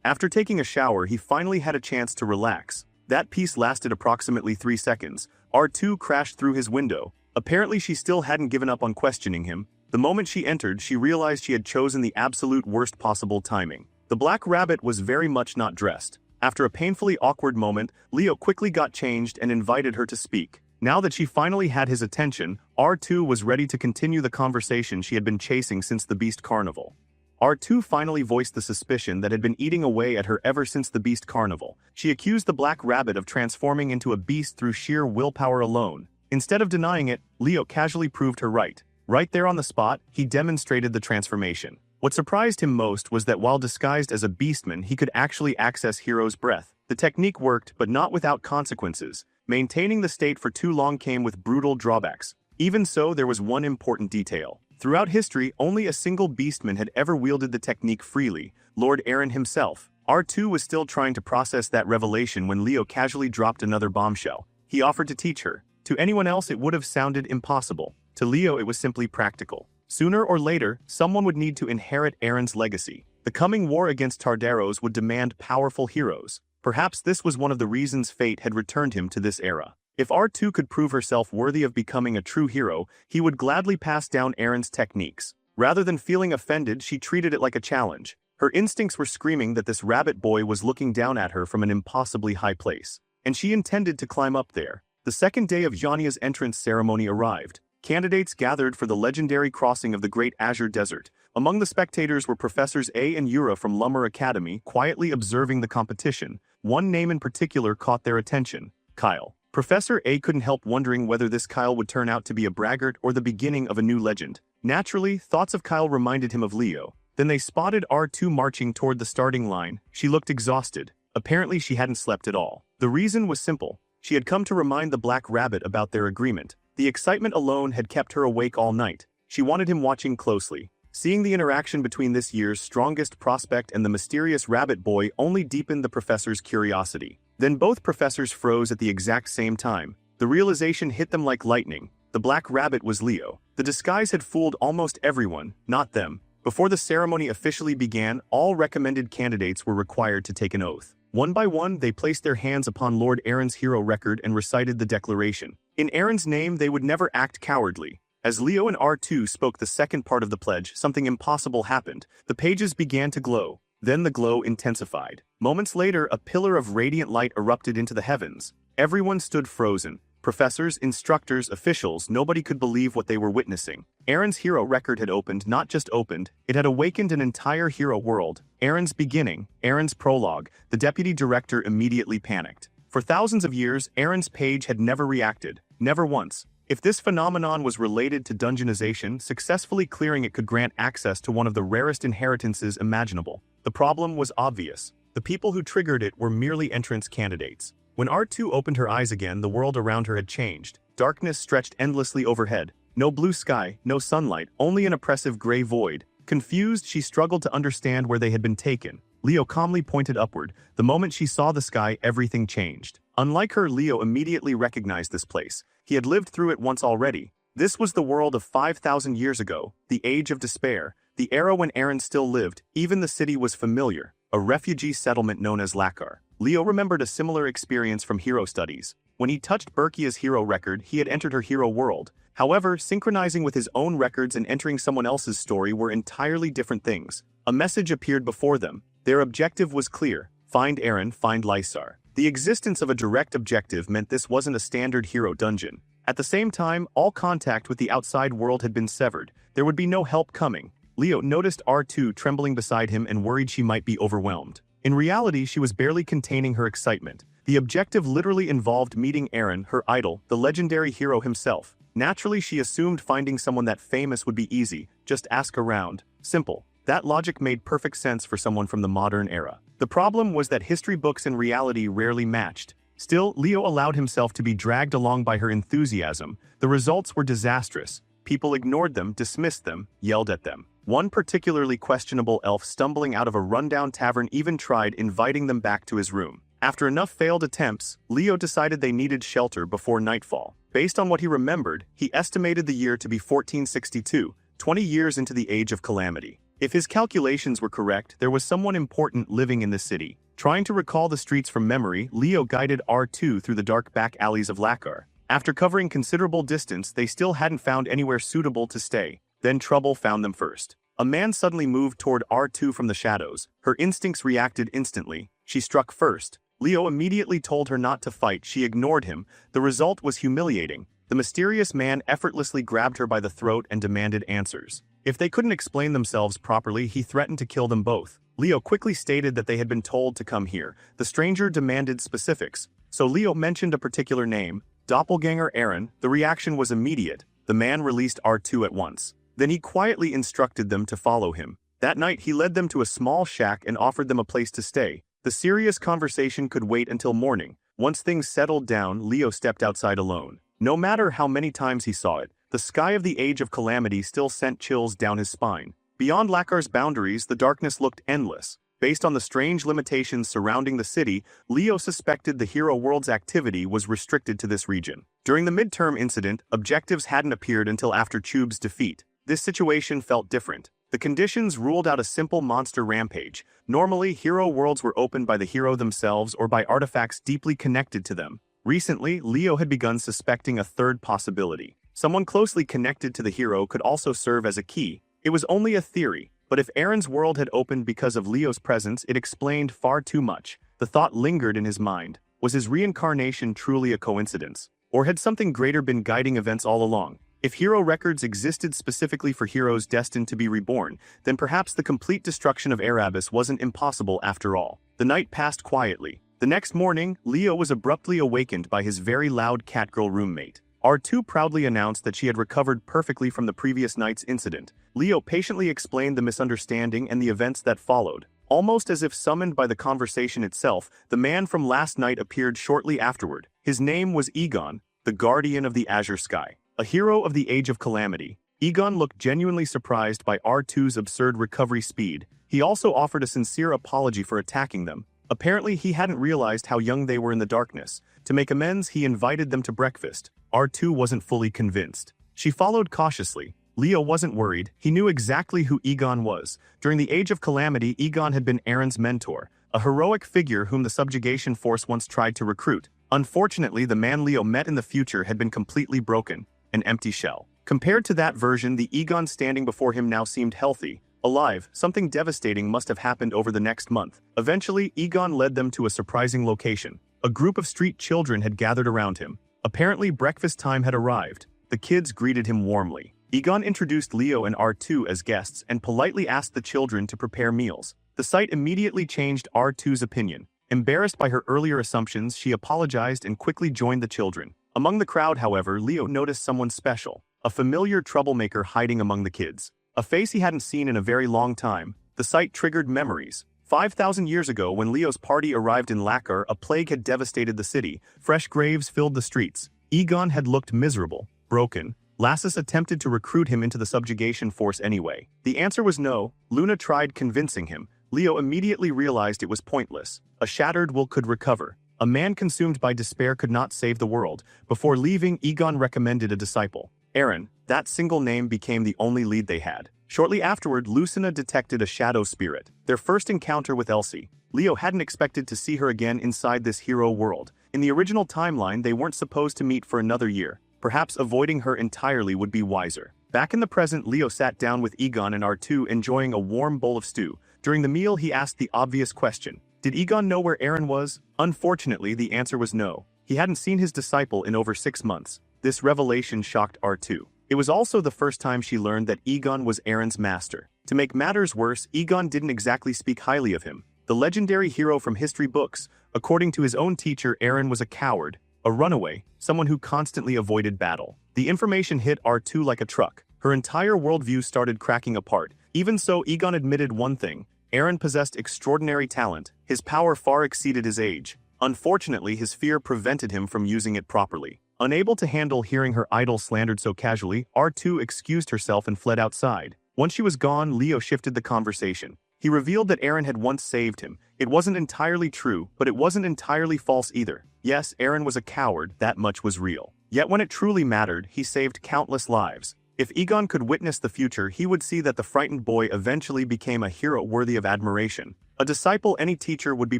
After taking a shower, he finally had a chance to relax. That piece lasted approximately 3 seconds. R2 crashed through his window. Apparently she still hadn't given up on questioning him. The moment she entered, she realized she had chosen the absolute worst possible timing. The black rabbit was very much not dressed. After a painfully awkward moment, Leo quickly got changed and invited her to speak. Now that she finally had his attention, R2 was ready to continue the conversation she had been chasing since the Beast Carnival. R2 finally voiced the suspicion that had been eating away at her ever since the Beast Carnival. She accused the black rabbit of transforming into a beast through sheer willpower alone. Instead of denying it, Leo casually proved her right. Right there on the spot, he demonstrated the transformation. What surprised him most was that while disguised as a beastman, he could actually access Hero's breath. The technique worked, but not without consequences. Maintaining the state for too long came with brutal drawbacks. Even so, there was one important detail. Throughout history, only a single beastman had ever wielded the technique freely, Lord Aaron himself. R2 was still trying to process that revelation when Leo casually dropped another bombshell. He offered to teach her. To anyone else it would have sounded impossible. To Leo it was simply practical. Sooner or later, someone would need to inherit Aaron's legacy. The coming war against Tardaros would demand powerful heroes. Perhaps this was one of the reasons fate had returned him to this era. If R2 could prove herself worthy of becoming a true hero, he would gladly pass down Aaron's techniques. Rather than feeling offended, she treated it like a challenge. Her instincts were screaming that this rabbit boy was looking down at her from an impossibly high place. And she intended to climb up there. The second day of Jania's entrance ceremony arrived. Candidates gathered for the legendary crossing of the Great Azure Desert. Among the spectators were Professors A and Yura from Lummer Academy, quietly observing the competition. One name in particular caught their attention: Kyle. Professor A couldn't help wondering whether this Kyle would turn out to be a braggart or the beginning of a new legend. Naturally, thoughts of Kyle reminded him of Leo. Then they spotted R2 marching toward the starting line. She looked exhausted. Apparently she hadn't slept at all. The reason was simple. She had come to remind the Black Rabbit about their agreement. The excitement alone had kept her awake all night. She wanted him watching closely. Seeing the interaction between this year's strongest prospect and the mysterious rabbit boy only deepened the professor's curiosity. Then both professors froze at the exact same time. The realization hit them like lightning. The black rabbit was Leo. The disguise had fooled almost everyone, not them. Before the ceremony officially began, all recommended candidates were required to take an oath. One by one, they placed their hands upon Lord Aaron's hero record and recited the declaration. In Aaron's name, they would never act cowardly. As Leo and R2 spoke the second part of the pledge, something impossible happened. The pages began to glow. Then the glow intensified. Moments later, a pillar of radiant light erupted into the heavens. Everyone stood frozen. Professors, instructors, officials, nobody could believe what they were witnessing. Aaron's hero record had opened, not just opened, it had awakened an entire hero world. Aaron's beginning, Aaron's prologue. The deputy director immediately panicked. For thousands of years, Aaron's page had never reacted. Never once. If this phenomenon was related to dungeonization, successfully clearing it could grant access to one of the rarest inheritances imaginable. The problem was obvious. The people who triggered it were merely entrance candidates. When R2 opened her eyes again, the world around her had changed. Darkness stretched endlessly overhead. No blue sky, no sunlight, only an oppressive gray void. Confused, she struggled to understand where they had been taken. Leo calmly pointed upward. The moment she saw the sky, everything changed. Unlike her, Leo immediately recognized this place. He had lived through it once already. This was the world of 5,000 years ago, the Age of Despair, the era when Aaron still lived. Even the city was familiar, a refugee settlement known as Lakar. Leo remembered a similar experience from hero studies. When he touched Berkia's hero record, he had entered her hero world. However, synchronizing with his own records and entering someone else's story were entirely different things. A message appeared before them. Their objective was clear: find Aaron, find Lysar. The existence of a direct objective meant this wasn't a standard hero dungeon. At the same time, all contact with the outside world had been severed. There would be no help coming. Leo noticed R2 trembling beside him and worried she might be overwhelmed. In reality, she was barely containing her excitement. The objective literally involved meeting Eren, her idol, the legendary hero himself. Naturally, she assumed finding someone that famous would be easy, just ask around. Simple. That logic made perfect sense for someone from the modern era. The problem was that history books and reality rarely matched. Still, Leo allowed himself to be dragged along by her enthusiasm. The results were disastrous. People ignored them, dismissed them, yelled at them. One particularly questionable elf stumbling out of a rundown tavern even tried inviting them back to his room. After enough failed attempts, Leo decided they needed shelter before nightfall. Based on what he remembered, he estimated the year to be 1462, 20 years into the Age of Calamity. If his calculations were correct, there was someone important living in the city. Trying to recall the streets from memory, Leo guided R2 through the dark back alleys of Lakar. After covering considerable distance, they still hadn't found anywhere suitable to stay. Then trouble found them first. A man suddenly moved toward R2 from the shadows. Her instincts reacted instantly. She struck first. Leo immediately told her not to fight. She ignored him. The result was humiliating. The mysterious man effortlessly grabbed her by the throat and demanded answers. If they couldn't explain themselves properly, he threatened to kill them both. Leo quickly stated that they had been told to come here. The stranger demanded specifics. So Leo mentioned a particular name, Doppelganger Eren. The reaction was immediate. The man released R2 at once. Then he quietly instructed them to follow him. That night he led them to a small shack and offered them a place to stay. The serious conversation could wait until morning. Once things settled down, Leo stepped outside alone. No matter how many times he saw it, the sky of the Age of Calamity still sent chills down his spine. Beyond Lakar's boundaries, the darkness looked endless. Based on the strange limitations surrounding the city, Leo suspected the hero world's activity was restricted to this region. During the midterm incident, objectives hadn't appeared until after Chube's defeat. This situation felt different. The conditions ruled out a simple monster rampage. Normally, hero worlds were opened by the hero themselves or by artifacts deeply connected to them. Recently, Leo had begun suspecting a third possibility. Someone closely connected to the hero could also serve as a key. It was only a theory, but if Eren's world had opened because of Leo's presence, it explained far too much. The thought lingered in his mind. Was his reincarnation truly a coincidence? Or had something greater been guiding events all along? If hero records existed specifically for heroes destined to be reborn, then perhaps the complete destruction of Erebus wasn't impossible after all. The night passed quietly. The next morning, Leo was abruptly awakened by his very loud catgirl roommate. R2 proudly announced that she had recovered perfectly from the previous night's incident. Leo patiently explained the misunderstanding and the events that followed. Almost as if summoned by the conversation itself, the man from last night appeared shortly afterward. His name was Egon, the guardian of the azure sky. A hero of the Age of Calamity. Egon looked genuinely surprised by R2's absurd recovery speed. He also offered a sincere apology for attacking them. Apparently, he hadn't realized how young they were in the darkness. To make amends, he invited them to breakfast. R2 wasn't fully convinced. She followed cautiously. Leo wasn't worried. He knew exactly who Egon was. During the Age of Calamity, Egon had been Eren's mentor, a heroic figure whom the subjugation force once tried to recruit. Unfortunately, the man Leo met in the future had been completely broken. An empty shell. Compared to that version, the Egon standing before him now seemed healthy, alive. Something devastating must have happened over the next month. Eventually, Egon led them to a surprising location. A group of street children had gathered around him. Apparently, breakfast time had arrived. The kids greeted him warmly. Egon introduced Leo and R2 as guests and politely asked the children to prepare meals. The sight immediately changed R2's opinion. Embarrassed by her earlier assumptions, she apologized and quickly joined the children. Among the crowd, however, Leo noticed someone special, a familiar troublemaker hiding among the kids. A face he hadn't seen in a very long time. The sight triggered memories. 5,000 years ago, when Leo's party arrived in Lakar, a plague had devastated the city. Fresh graves filled the streets. Egon had looked miserable, broken. Lassus attempted to recruit him into the subjugation force anyway. The answer was no. Luna tried convincing him. Leo immediately realized it was pointless. A shattered will could recover. A man consumed by despair could not save the world. Before leaving, Egon recommended a disciple. Eren. That single name became the only lead they had. Shortly afterward, Lucina detected a shadow spirit. Their first encounter with Elsie. Leo hadn't expected to see her again inside this hero world. In the original timeline, they weren't supposed to meet for another year. Perhaps avoiding her entirely would be wiser. Back in the present, Leo sat down with Egon and R2 enjoying a warm bowl of stew. During the meal, he asked the obvious question. Did Egon know where Eren was? Unfortunately, the answer was no. He hadn't seen his disciple in over 6 months. This revelation shocked R2. It was also the first time she learned that Egon was Eren's master. To make matters worse, Egon didn't exactly speak highly of him. the legendary hero from history books. According to his own teacher, Eren was a coward, a runaway, someone who constantly avoided battle. The information hit R2 like a truck. Her entire worldview started cracking apart. Even so, Egon admitted one thing: Eren possessed extraordinary talent. His power far exceeded his age. Unfortunately, his fear prevented him from using it properly. Unable to handle hearing her idol slandered so casually, R2 excused herself and fled outside. Once she was gone, Leo shifted the conversation. He revealed that Eren had once saved him. It wasn't entirely true, but it wasn't entirely false either. Yes, Eren was a coward, that much was real. Yet when it truly mattered, he saved countless lives. If Egon could witness the future, he would see that the frightened boy eventually became a hero worthy of admiration. A disciple any teacher would be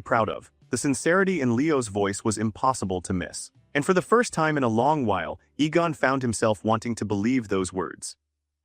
proud of. The sincerity in Leo's voice was impossible to miss. And for the first time in a long while, Egon found himself wanting to believe those words.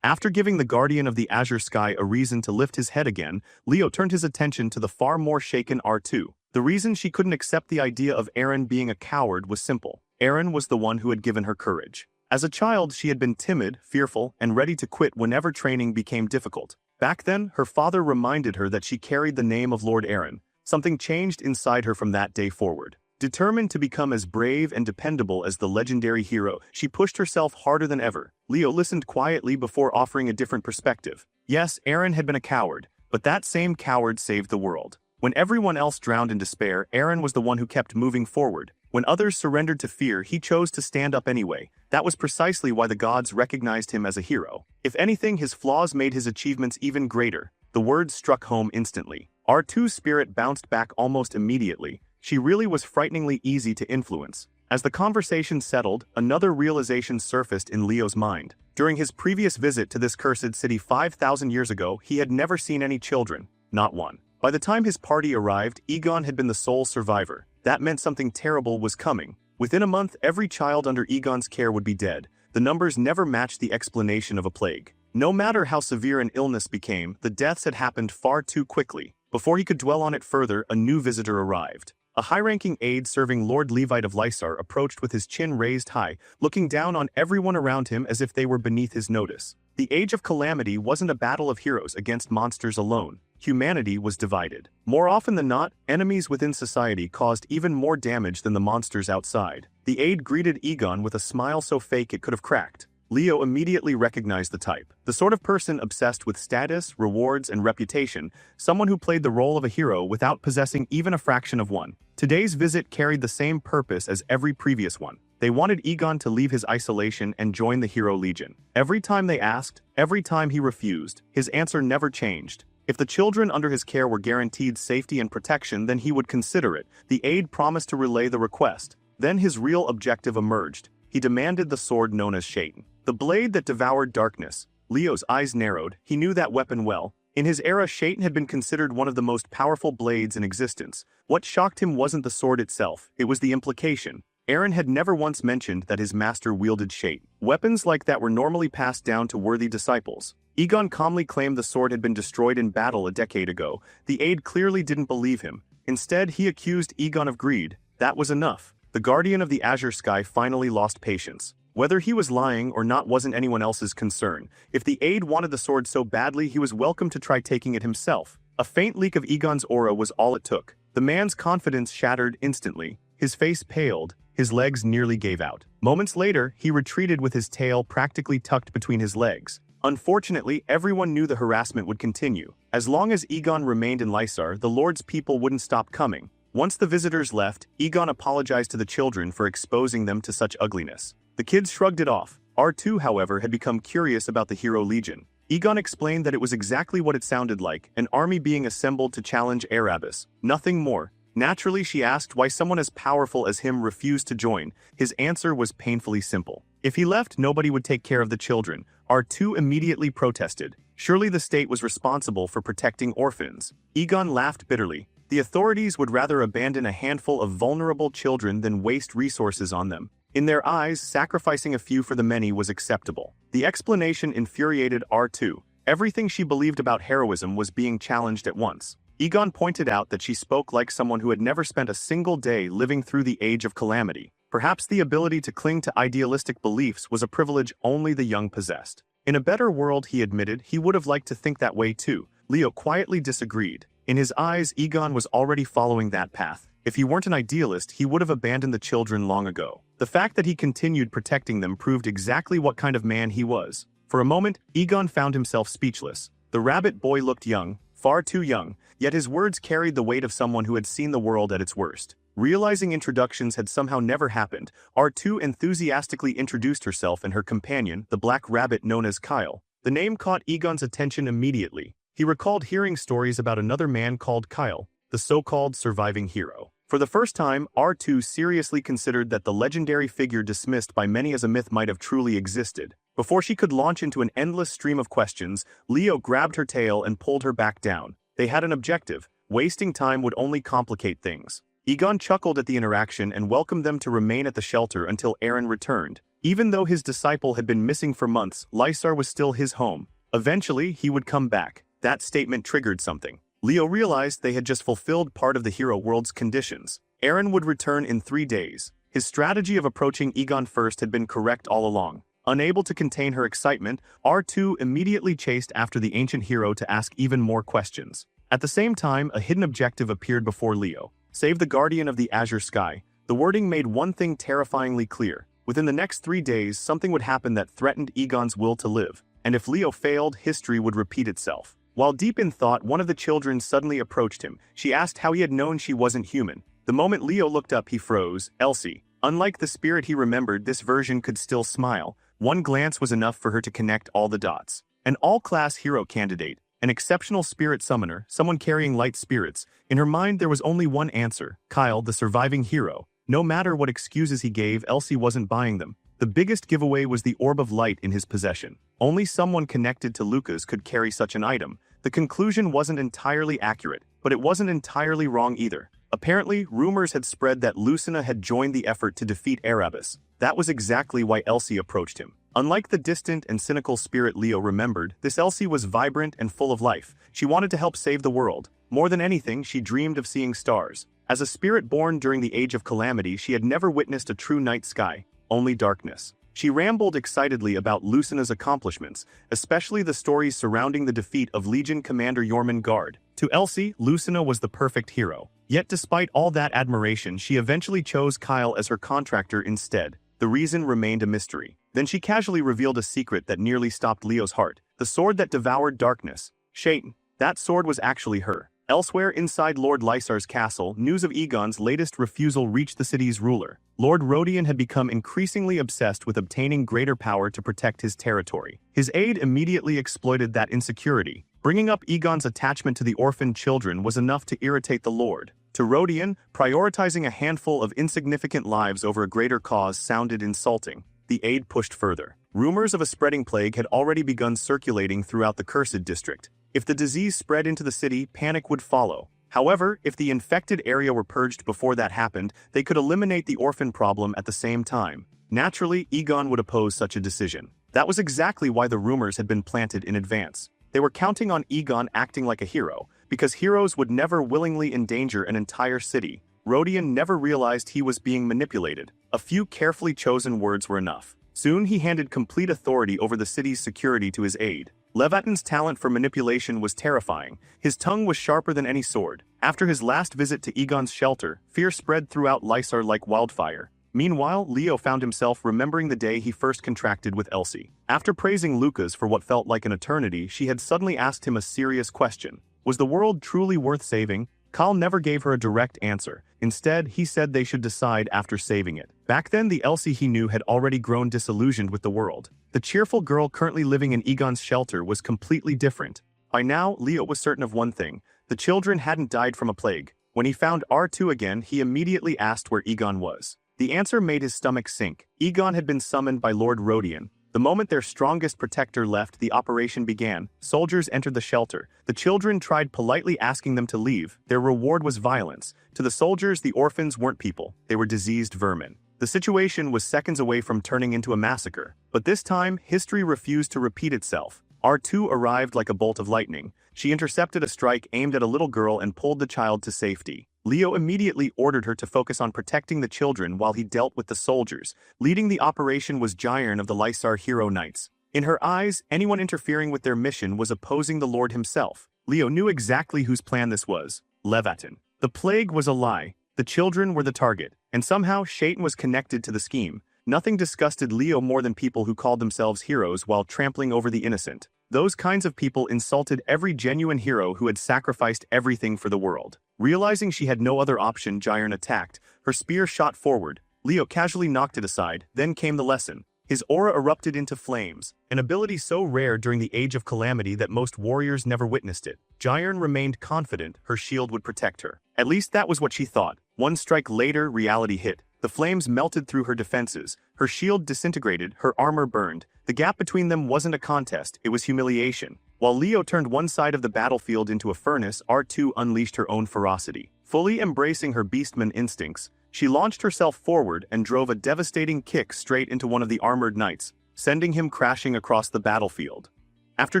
After giving the Guardian of the Azure Sky a reason to lift his head again, Leo turned his attention to the far more shaken R2. The reason she couldn't accept the idea of Eren being a coward was simple. Eren was the one who had given her courage. As a child, she had been timid, fearful, and ready to quit whenever training became difficult. Back then, her father reminded her that she carried the name of Lord Eren. Something changed inside her from that day forward. Determined to become as brave and dependable as the legendary hero, she pushed herself harder than ever. Leo listened quietly before offering a different perspective. Yes, Eren had been a coward, but that same coward saved the world. When everyone else drowned in despair, Eren was the one who kept moving forward. When others surrendered to fear, he chose to stand up anyway. That was precisely why the gods recognized him as a hero. If anything, his flaws made his achievements even greater. The words struck home instantly. R2's spirit bounced back almost immediately. She really was frighteningly easy to influence. As the conversation settled, another realization surfaced in Leo's mind. During his previous visit to this cursed city 5,000 years ago, he had never seen any children. Not one. By the time his party arrived, Egon had been the sole survivor. That meant something terrible was coming. Within a month, every child under Egon's care would be dead. The numbers never matched the explanation of a plague. No matter how severe an illness became, the deaths had happened far too quickly. Before he could dwell on it further, a new visitor arrived. A high-ranking aide serving Lord Levite of Lysar approached with his chin raised high, looking down on everyone around him as if they were beneath his notice. The Age of Calamity wasn't a battle of heroes against monsters alone. Humanity was divided. More often than not, enemies within society caused even more damage than the monsters outside. The aide greeted Egon with a smile so fake it could have cracked. Leo immediately recognized the type. The sort of person obsessed with status, rewards, and reputation, someone who played the role of a hero without possessing even a fraction of one. Today's visit carried the same purpose as every previous one. They wanted Egon to leave his isolation and join the Hero Legion. Every time they asked, every time he refused, his answer never changed. If the children under his care were guaranteed safety and protection, then he would consider it. The aide promised to relay the request. Then his real objective emerged. He demanded the sword known as Shaitan. The blade that devoured darkness. Leo's eyes narrowed. He knew that weapon well. In his era, Shaitan had been considered one of the most powerful blades in existence. What shocked him wasn't the sword itself, it was the implication. Eren had never once mentioned that his master wielded Shaitan. Weapons like that were normally passed down to worthy disciples. Egon calmly claimed the sword had been destroyed in battle a decade ago. The aide clearly didn't believe him. Instead, he accused Egon of greed. That was enough. The Guardian of the Azure Sky finally lost patience. Whether he was lying or not wasn't anyone else's concern. If the aide wanted the sword so badly, he was welcome to try taking it himself. A faint leak of Egon's aura was all it took. The man's confidence shattered instantly. His face paled. His legs nearly gave out. Moments later, he retreated with his tail practically tucked between his legs. Unfortunately, everyone knew the harassment would continue. As long as Egon remained in Lysar, the Lord's people wouldn't stop coming. Once the visitors left, Egon apologized to the children for exposing them to such ugliness. The kids shrugged it off. R2, however, had become curious about the Hero Legion. Egon explained that it was exactly what it sounded like, an army being assembled to challenge Erebus. Nothing more. Naturally, she asked why someone as powerful as him refused to join. His answer was painfully simple. If he left, nobody would take care of the children. R2 immediately protested. Surely the state was responsible for protecting orphans. Egon laughed bitterly. The authorities would rather abandon a handful of vulnerable children than waste resources on them. In their eyes, sacrificing a few for the many was acceptable. The explanation infuriated R2. Everything she believed about heroism was being challenged at once. Egon pointed out that she spoke like someone who had never spent a single day living through the Age of Calamity. Perhaps the ability to cling to idealistic beliefs was a privilege only the young possessed. In a better world, he admitted, he would have liked to think that way too. Leo quietly disagreed. In his eyes, Egon was already following that path. If he weren't an idealist, he would have abandoned the children long ago. The fact that he continued protecting them proved exactly what kind of man he was. For a moment, Egon found himself speechless. The rabbit boy looked young, far too young, yet his words carried the weight of someone who had seen the world at its worst. Realizing introductions had somehow never happened, R2 enthusiastically introduced herself and her companion, the black rabbit known as Kyle. The name caught Egon's attention immediately. He recalled hearing stories about another man called Kyle, the so-called surviving hero. For the first time, R2 seriously considered that the legendary figure dismissed by many as a myth might have truly existed. Before she could launch into an endless stream of questions, Leo grabbed her tail and pulled her back down. They had an objective. Wasting time would only complicate things. Egon chuckled at the interaction and welcomed them to remain at the shelter until Eren returned. Even though his disciple had been missing for months, Lysar was still his home. Eventually, he would come back. That statement triggered something. Leo realized they had just fulfilled part of the hero world's conditions. Eren would return in 3 days. His strategy of approaching Egon first had been correct all along. Unable to contain her excitement, R2 immediately chased after the ancient hero to ask even more questions. At the same time, a hidden objective appeared before Leo. Save the guardian of the azure sky. The wording made one thing terrifyingly clear. Within the next 3 days, something would happen that threatened Egon's will to live. And if Leo failed, history would repeat itself. While deep in thought, one of the children suddenly approached him. She asked how he had known she wasn't human. The moment Leo looked up, he froze. Elsie. Unlike the spirit he remembered, this version could still smile. One glance was enough for her to connect all the dots. An all-class hero candidate, an exceptional spirit summoner, someone carrying light spirits. In her mind, there was only one answer: Kyle, the surviving hero. No matter what excuses he gave, Elsie wasn't buying them. The biggest giveaway was the orb of light in his possession. Only someone connected to Lucas could carry such an item. The conclusion wasn't entirely accurate, but it wasn't entirely wrong either. Apparently, rumors had spread that Lucina had joined the effort to defeat Erebus. That was exactly why Elsie approached him. Unlike the distant and cynical spirit Leo remembered, this Elsie was vibrant and full of life. She wanted to help save the world. More than anything, she dreamed of seeing stars. As a spirit born during the Age of Calamity, she had never witnessed a true night sky, only darkness. She rambled excitedly about Lucina's accomplishments, especially the stories surrounding the defeat of Legion Commander Jormungand. To Elsie, Lucina was the perfect hero. Yet despite all that admiration, she eventually chose Kyle as her contractor instead. The reason remained a mystery. Then she casually revealed a secret that nearly stopped Leo's heart. The sword that devoured darkness. Shaitan. That sword was actually her. Elsewhere inside Lord Lysar's castle, news of Egon's latest refusal reached the city's ruler. Lord Rodion had become increasingly obsessed with obtaining greater power to protect his territory. His aide immediately exploited that insecurity. Bringing up Egon's attachment to the orphaned children was enough to irritate the Lord. To Rodion, prioritizing a handful of insignificant lives over a greater cause sounded insulting. The aide pushed further. Rumors of a spreading plague had already begun circulating throughout the Cursed District. If the disease spread into the city, panic would follow. However, if the infected area were purged before that happened, they could eliminate the orphan problem at the same time. Naturally, Egon would oppose such a decision. That was exactly why the rumors had been planted in advance. They were counting on Egon acting like a hero, because heroes would never willingly endanger an entire city. Rodion never realized he was being manipulated. A few carefully chosen words were enough. Soon he handed complete authority over the city's security to his aide. Levatin's talent for manipulation was terrifying. His tongue was sharper than any sword. After his last visit to Egon's shelter, fear spread throughout Lysar like wildfire. Meanwhile, Leo found himself remembering the day he first contracted with Elsie. After praising Lucas for what felt like an eternity, she had suddenly asked him a serious question. Was the world truly worth saving? Kyle never gave her a direct answer. Instead, he said they should decide after saving it. Back then, the Elsie he knew had already grown disillusioned with the world. The cheerful girl currently living in Egon's shelter was completely different. By now, Leo was certain of one thing: the children hadn't died from a plague. When he found R2 again, he immediately asked where Egon was. The answer made his stomach sink. Egon had been summoned by Lord Rodion. The moment their strongest protector left, the operation began. Soldiers entered the shelter. The children tried politely asking them to leave. Their reward was violence. To the soldiers, the orphans weren't people. They were diseased vermin. The situation was seconds away from turning into a massacre. But this time, history refused to repeat itself. R2 arrived like a bolt of lightning. She intercepted a strike aimed at a little girl and pulled the child to safety. Leo immediately ordered her to focus on protecting the children while he dealt with the soldiers. Leading the operation was Jairn of the Lysar Hero Knights. In her eyes, anyone interfering with their mission was opposing the Lord himself. Leo knew exactly whose plan this was. Leviathan. The plague was a lie. The children were the target, and somehow Shaitan was connected to the scheme. Nothing disgusted Leo more than people who called themselves heroes while trampling over the innocent. Those kinds of people insulted every genuine hero who had sacrificed everything for the world. Realizing she had no other option, Jairan attacked. Her spear shot forward. Leo casually knocked it aside. Then came the lesson. His aura erupted into flames, an ability so rare during the Age of Calamity that most warriors never witnessed it. Jairan remained confident her shield would protect her. At least that was what she thought. One strike later, reality hit. The flames melted through her defenses. Her shield disintegrated, her armor burned. The gap between them wasn't a contest, it was humiliation. While Leo turned one side of the battlefield into a furnace, R2 unleashed her own ferocity. Fully embracing her beastman instincts, she launched herself forward and drove a devastating kick straight into one of the armored knights, sending him crashing across the battlefield. After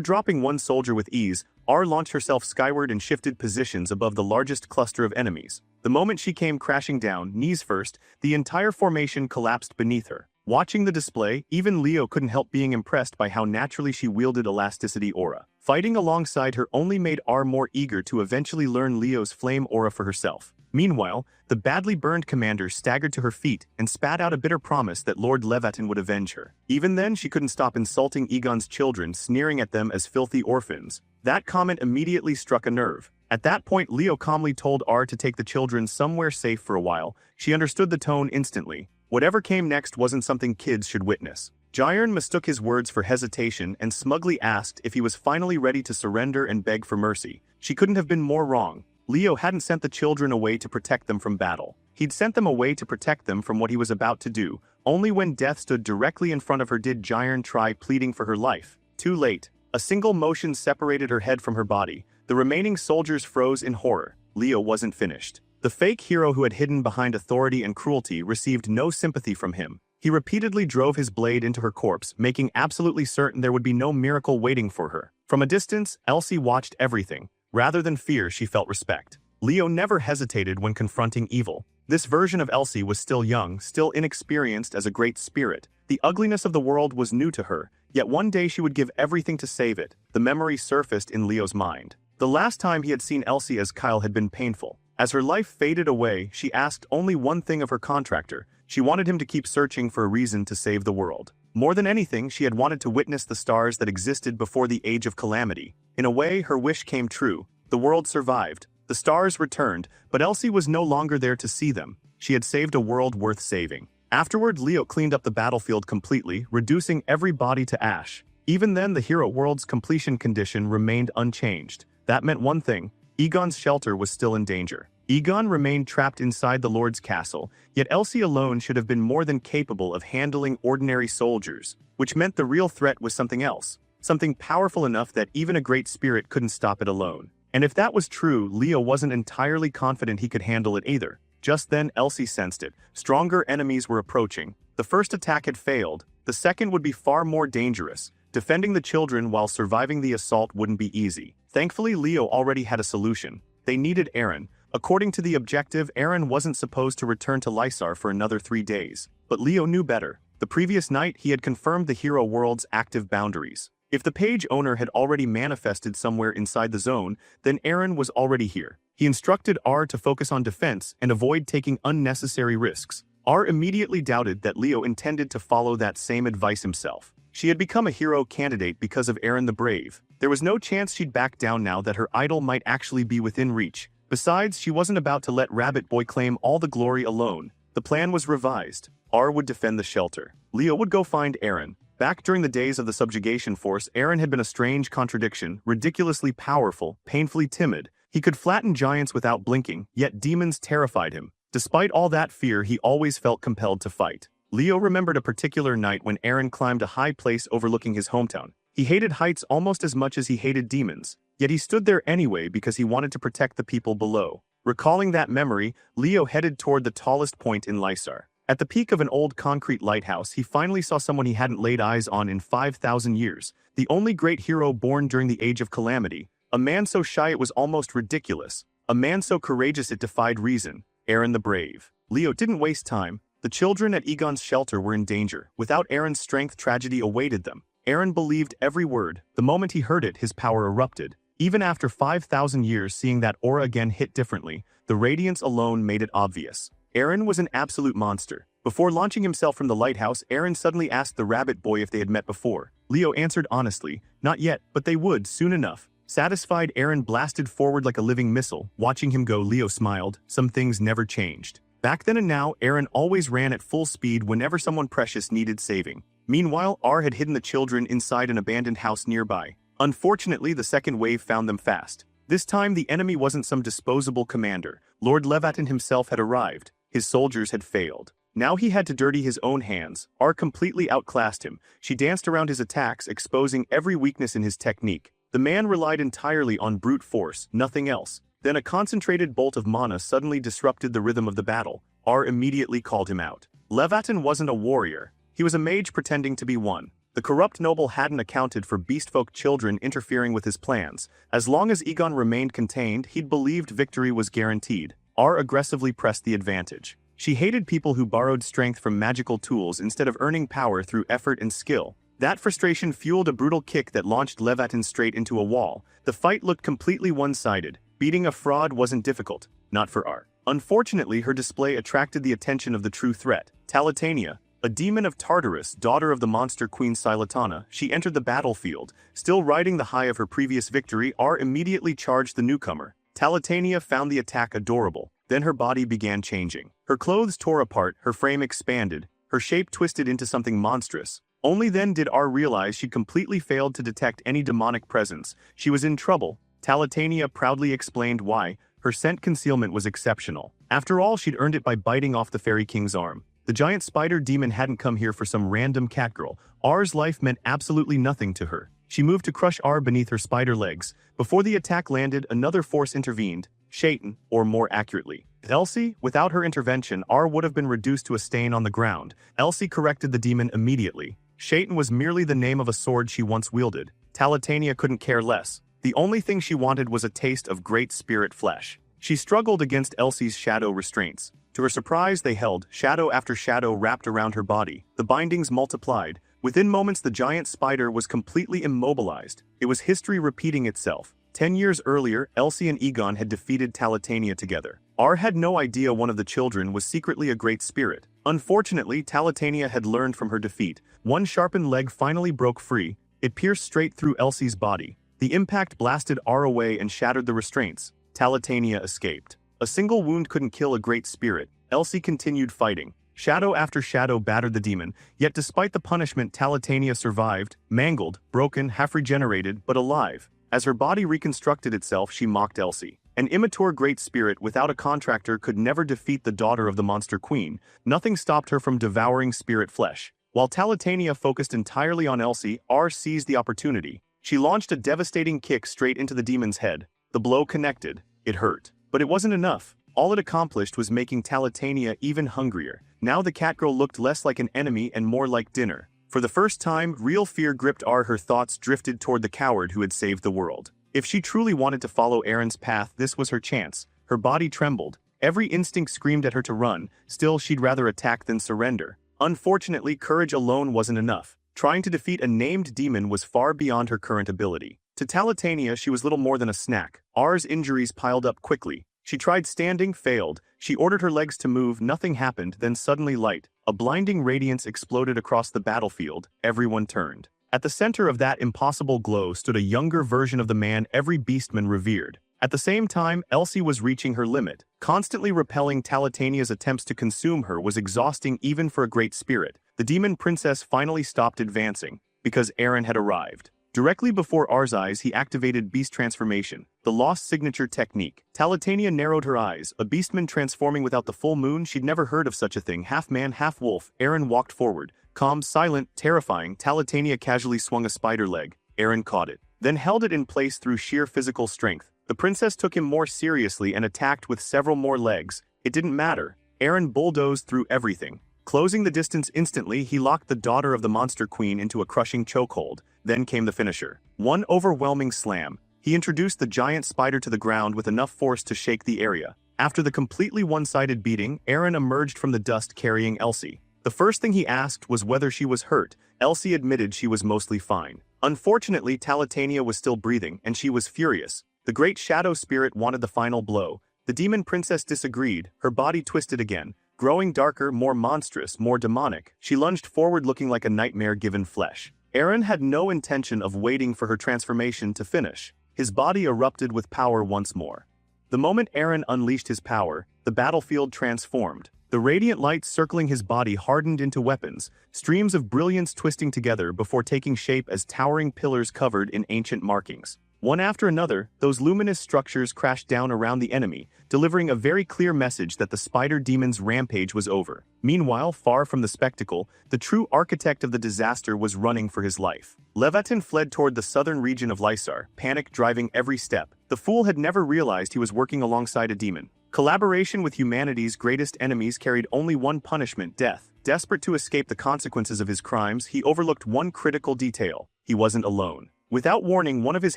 dropping one soldier with ease, R launched herself skyward and shifted positions above the largest cluster of enemies. The moment she came crashing down, knees first, the entire formation collapsed beneath her. Watching the display, even Leo couldn't help being impressed by how naturally she wielded elasticity aura. Fighting alongside her only made R more eager to eventually learn Leo's flame aura for herself. Meanwhile, the badly burned commander staggered to her feet and spat out a bitter promise that Lord Leviathan would avenge her. Even then, she couldn't stop insulting Egon's children, sneering at them as filthy orphans. That comment immediately struck a nerve. At that point, Leo calmly told R to take the children somewhere safe for a while. She understood the tone instantly. Whatever came next wasn't something kids should witness. Jairan mistook his words for hesitation and smugly asked if he was finally ready to surrender and beg for mercy. She couldn't have been more wrong. Leo hadn't sent the children away to protect them from battle. He'd sent them away to protect them from what he was about to do. Only when death stood directly in front of her did Jairan try pleading for her life. Too late. A single motion separated her head from her body. The remaining soldiers froze in horror. Leo wasn't finished. The fake hero who had hidden behind authority and cruelty received no sympathy from him. He repeatedly drove his blade into her corpse, making absolutely certain there would be no miracle waiting for her. From a distance, Elsie watched everything. Rather than fear, she felt respect. Leo never hesitated when confronting evil. This version of Elsie was still young, still inexperienced as a great spirit. The ugliness of the world was new to her, yet one day she would give everything to save it. The memory surfaced in Leo's mind. The last time he had seen Elsie as Kyle had been painful. As her life faded away, she asked only one thing of her contractor. She wanted him to keep searching for a reason to save the world. More than anything, she had wanted to witness the stars that existed before the Age of Calamity. In a way, her wish came true. The world survived. The stars returned, but Elsie was no longer there to see them. She had saved a world worth saving. Afterward, Leo cleaned up the battlefield completely, reducing every body to ash. Even then, the hero world's completion condition remained unchanged. That meant one thing: Egon's shelter was still in danger. Egon remained trapped inside the Lord's castle, yet Elsie alone should have been more than capable of handling ordinary soldiers, which meant the real threat was something else, something powerful enough that even a great spirit couldn't stop it alone. And if that was true, Leo wasn't entirely confident he could handle it either. Just then, Elsie sensed it. Stronger enemies were approaching. The first attack had failed. The second would be far more dangerous. Defending the children while surviving the assault wouldn't be easy. Thankfully, Leo already had a solution. They needed Aaron. According to the objective, Aaron wasn't supposed to return to Lysar for another 3 days. But Leo knew better. The previous night, he had confirmed the hero world's active boundaries. If the page owner had already manifested somewhere inside the zone, then Aaron was already here. He instructed R to focus on defense and avoid taking unnecessary risks. R immediately doubted that Leo intended to follow that same advice himself. She had become a hero candidate because of Aaron the Brave. There was no chance she'd back down now that her idol might actually be within reach. Besides, she wasn't about to let Rabbit Boy claim all the glory alone. The plan was revised. R would defend the shelter. Leo would go find Aaron. Back during the days of the subjugation force, Aaron had been a strange contradiction, ridiculously powerful, painfully timid. He could flatten giants without blinking, yet demons terrified him. Despite all that fear, he always felt compelled to fight. Leo remembered a particular night when Aaron climbed a high place overlooking his hometown. He hated heights almost as much as he hated demons, yet he stood there anyway because he wanted to protect the people below. Recalling that memory, Leo headed toward the tallest point in Lysar. At the peak of an old concrete lighthouse, he finally saw someone he hadn't laid eyes on in 5,000 years. The only great hero born during the Age of Calamity. A man so shy it was almost ridiculous. A man so courageous it defied reason. Aaron the Brave. Leo didn't waste time. The children at Egon's shelter were in danger. Without Aaron's strength, tragedy awaited them. Aaron believed every word. The moment he heard it, his power erupted. Even after 5,000 years, seeing that aura again hit differently, the radiance alone made it obvious. Eren was an absolute monster. Before launching himself from the lighthouse, Eren suddenly asked the rabbit boy if they had met before. Leo answered honestly, not yet, but they would, soon enough. Satisfied, Eren blasted forward like a living missile. Watching him go, Leo smiled. Some things never changed. Back then and now, Eren always ran at full speed whenever someone precious needed saving. Meanwhile, R had hidden the children inside an abandoned house nearby. Unfortunately, the second wave found them fast. This time, the enemy wasn't some disposable commander. Lord Levatin himself had arrived. His soldiers had failed. Now he had to dirty his own hands. R completely outclassed him. She danced around his attacks, exposing every weakness in his technique. The man relied entirely on brute force, nothing else. Then a concentrated bolt of mana suddenly disrupted the rhythm of the battle. R immediately called him out. Levatin wasn't a warrior. He was a mage pretending to be one. The corrupt noble hadn't accounted for beastfolk children interfering with his plans. As long as Egon remained contained, he'd believed victory was guaranteed. R aggressively pressed the advantage. She hated people who borrowed strength from magical tools instead of earning power through effort and skill. That frustration fueled a brutal kick that launched Levatin straight into a wall. The fight looked completely one-sided. Beating a fraud wasn't difficult, not for R. Unfortunately, her display attracted the attention of the true threat, Talitania. A demon of Tartarus, daughter of the monster queen Silatana, she entered the battlefield. Still riding the high of her previous victory, R immediately charged the newcomer. Talitania found the attack adorable. Then her body began changing. Her clothes tore apart, her frame expanded, her shape twisted into something monstrous. Only then did R realize she'd completely failed to detect any demonic presence. She was in trouble. Talitania proudly explained why. Her scent concealment was exceptional. After all, she'd earned it by biting off the Fairy King's arm. The giant spider demon hadn't come here for some random catgirl. R's life meant absolutely nothing to her. She moved to crush R beneath her spider legs. Before the attack landed, another force intervened. Shaitan, or more accurately, Elsie. Without her intervention, R would have been reduced to a stain on the ground. Elsie corrected the demon immediately. Shaitan was merely the name of a sword she once wielded. Talitania couldn't care less. The only thing she wanted was a taste of great spirit flesh. She struggled against Elsie's shadow restraints. To her surprise, they held. Shadow after shadow wrapped around her body. The bindings multiplied. Within moments, the giant spider was completely immobilized. It was history repeating itself. 10 years earlier, Elsie and Egon had defeated Talitania together. R had no idea one of the children was secretly a great spirit. Unfortunately, Talitania had learned from her defeat. One sharpened leg finally broke free. It pierced straight through Elsie's body. The impact blasted R away and shattered the restraints. Talitania escaped. A single wound couldn't kill a great spirit. Elsie continued fighting. Shadow after shadow battered the demon, yet despite the punishment, Talitania survived, mangled, broken, half-regenerated, but alive. As her body reconstructed itself, she mocked Elsie. An immature great spirit without a contractor could never defeat the daughter of the monster queen. Nothing stopped her from devouring spirit flesh. While Talitania focused entirely on Elsie, R seized the opportunity. She launched a devastating kick straight into the demon's head. The blow connected. It hurt. But it wasn't enough. All it accomplished was making Talitania even hungrier. Now the catgirl looked less like an enemy and more like dinner. For the first time, real fear gripped R. Her thoughts drifted toward the coward who had saved the world. If she truly wanted to follow Eren's path, this was her chance. Her body trembled. Every instinct screamed at her to run. Still, she'd rather attack than surrender. Unfortunately, courage alone wasn't enough. Trying to defeat a named demon was far beyond her current ability. To Talitania, she was little more than a snack. R's injuries piled up quickly. She tried standing, failed. She ordered her legs to move, nothing happened, then suddenly light. A blinding radiance exploded across the battlefield. Everyone turned. At the center of that impossible glow stood a younger version of the man every beastman revered. At the same time, Elsie was reaching her limit. Constantly repelling Talitania's attempts to consume her was exhausting even for a great spirit. The demon princess finally stopped advancing, because Eren had arrived. Directly before R's eyes, he activated Beast Transformation, the lost signature technique. Talitania narrowed her eyes, a beastman transforming without the full moon. She'd never heard of such a thing. Half man, half wolf. Eren walked forward. Calm, silent, terrifying, Talitania casually swung a spider leg. Eren caught it, then held it in place through sheer physical strength. The princess took him more seriously and attacked with several more legs. It didn't matter. Eren bulldozed through everything. Closing the distance instantly, he locked the daughter of the monster queen into a crushing chokehold. Then came the finisher. One overwhelming slam. He introduced the giant spider to the ground with enough force to shake the area. After the completely one-sided beating, Eren emerged from the dust carrying Elsie. The first thing he asked was whether she was hurt. Elsie admitted she was mostly fine. Unfortunately, Talitania was still breathing, and she was furious. The great shadow spirit wanted the final blow. The demon princess disagreed, her body twisted again. Growing darker, more monstrous, more demonic, she lunged forward looking like a nightmare given flesh. Eren had no intention of waiting for her transformation to finish. His body erupted with power once more. The moment Eren unleashed his power, the battlefield transformed. The radiant light circling his body hardened into weapons, streams of brilliance twisting together before taking shape as towering pillars covered in ancient markings. One after another, those luminous structures crashed down around the enemy, delivering a very clear message that the spider demon's rampage was over. Meanwhile, far from the spectacle, the true architect of the disaster was running for his life. Leviathan fled toward the southern region of Lysar, panic driving every step. The fool had never realized he was working alongside a demon. Collaboration with humanity's greatest enemies carried only one punishment: death. Desperate to escape the consequences of his crimes, he overlooked one critical detail: he wasn't alone. Without warning, one of his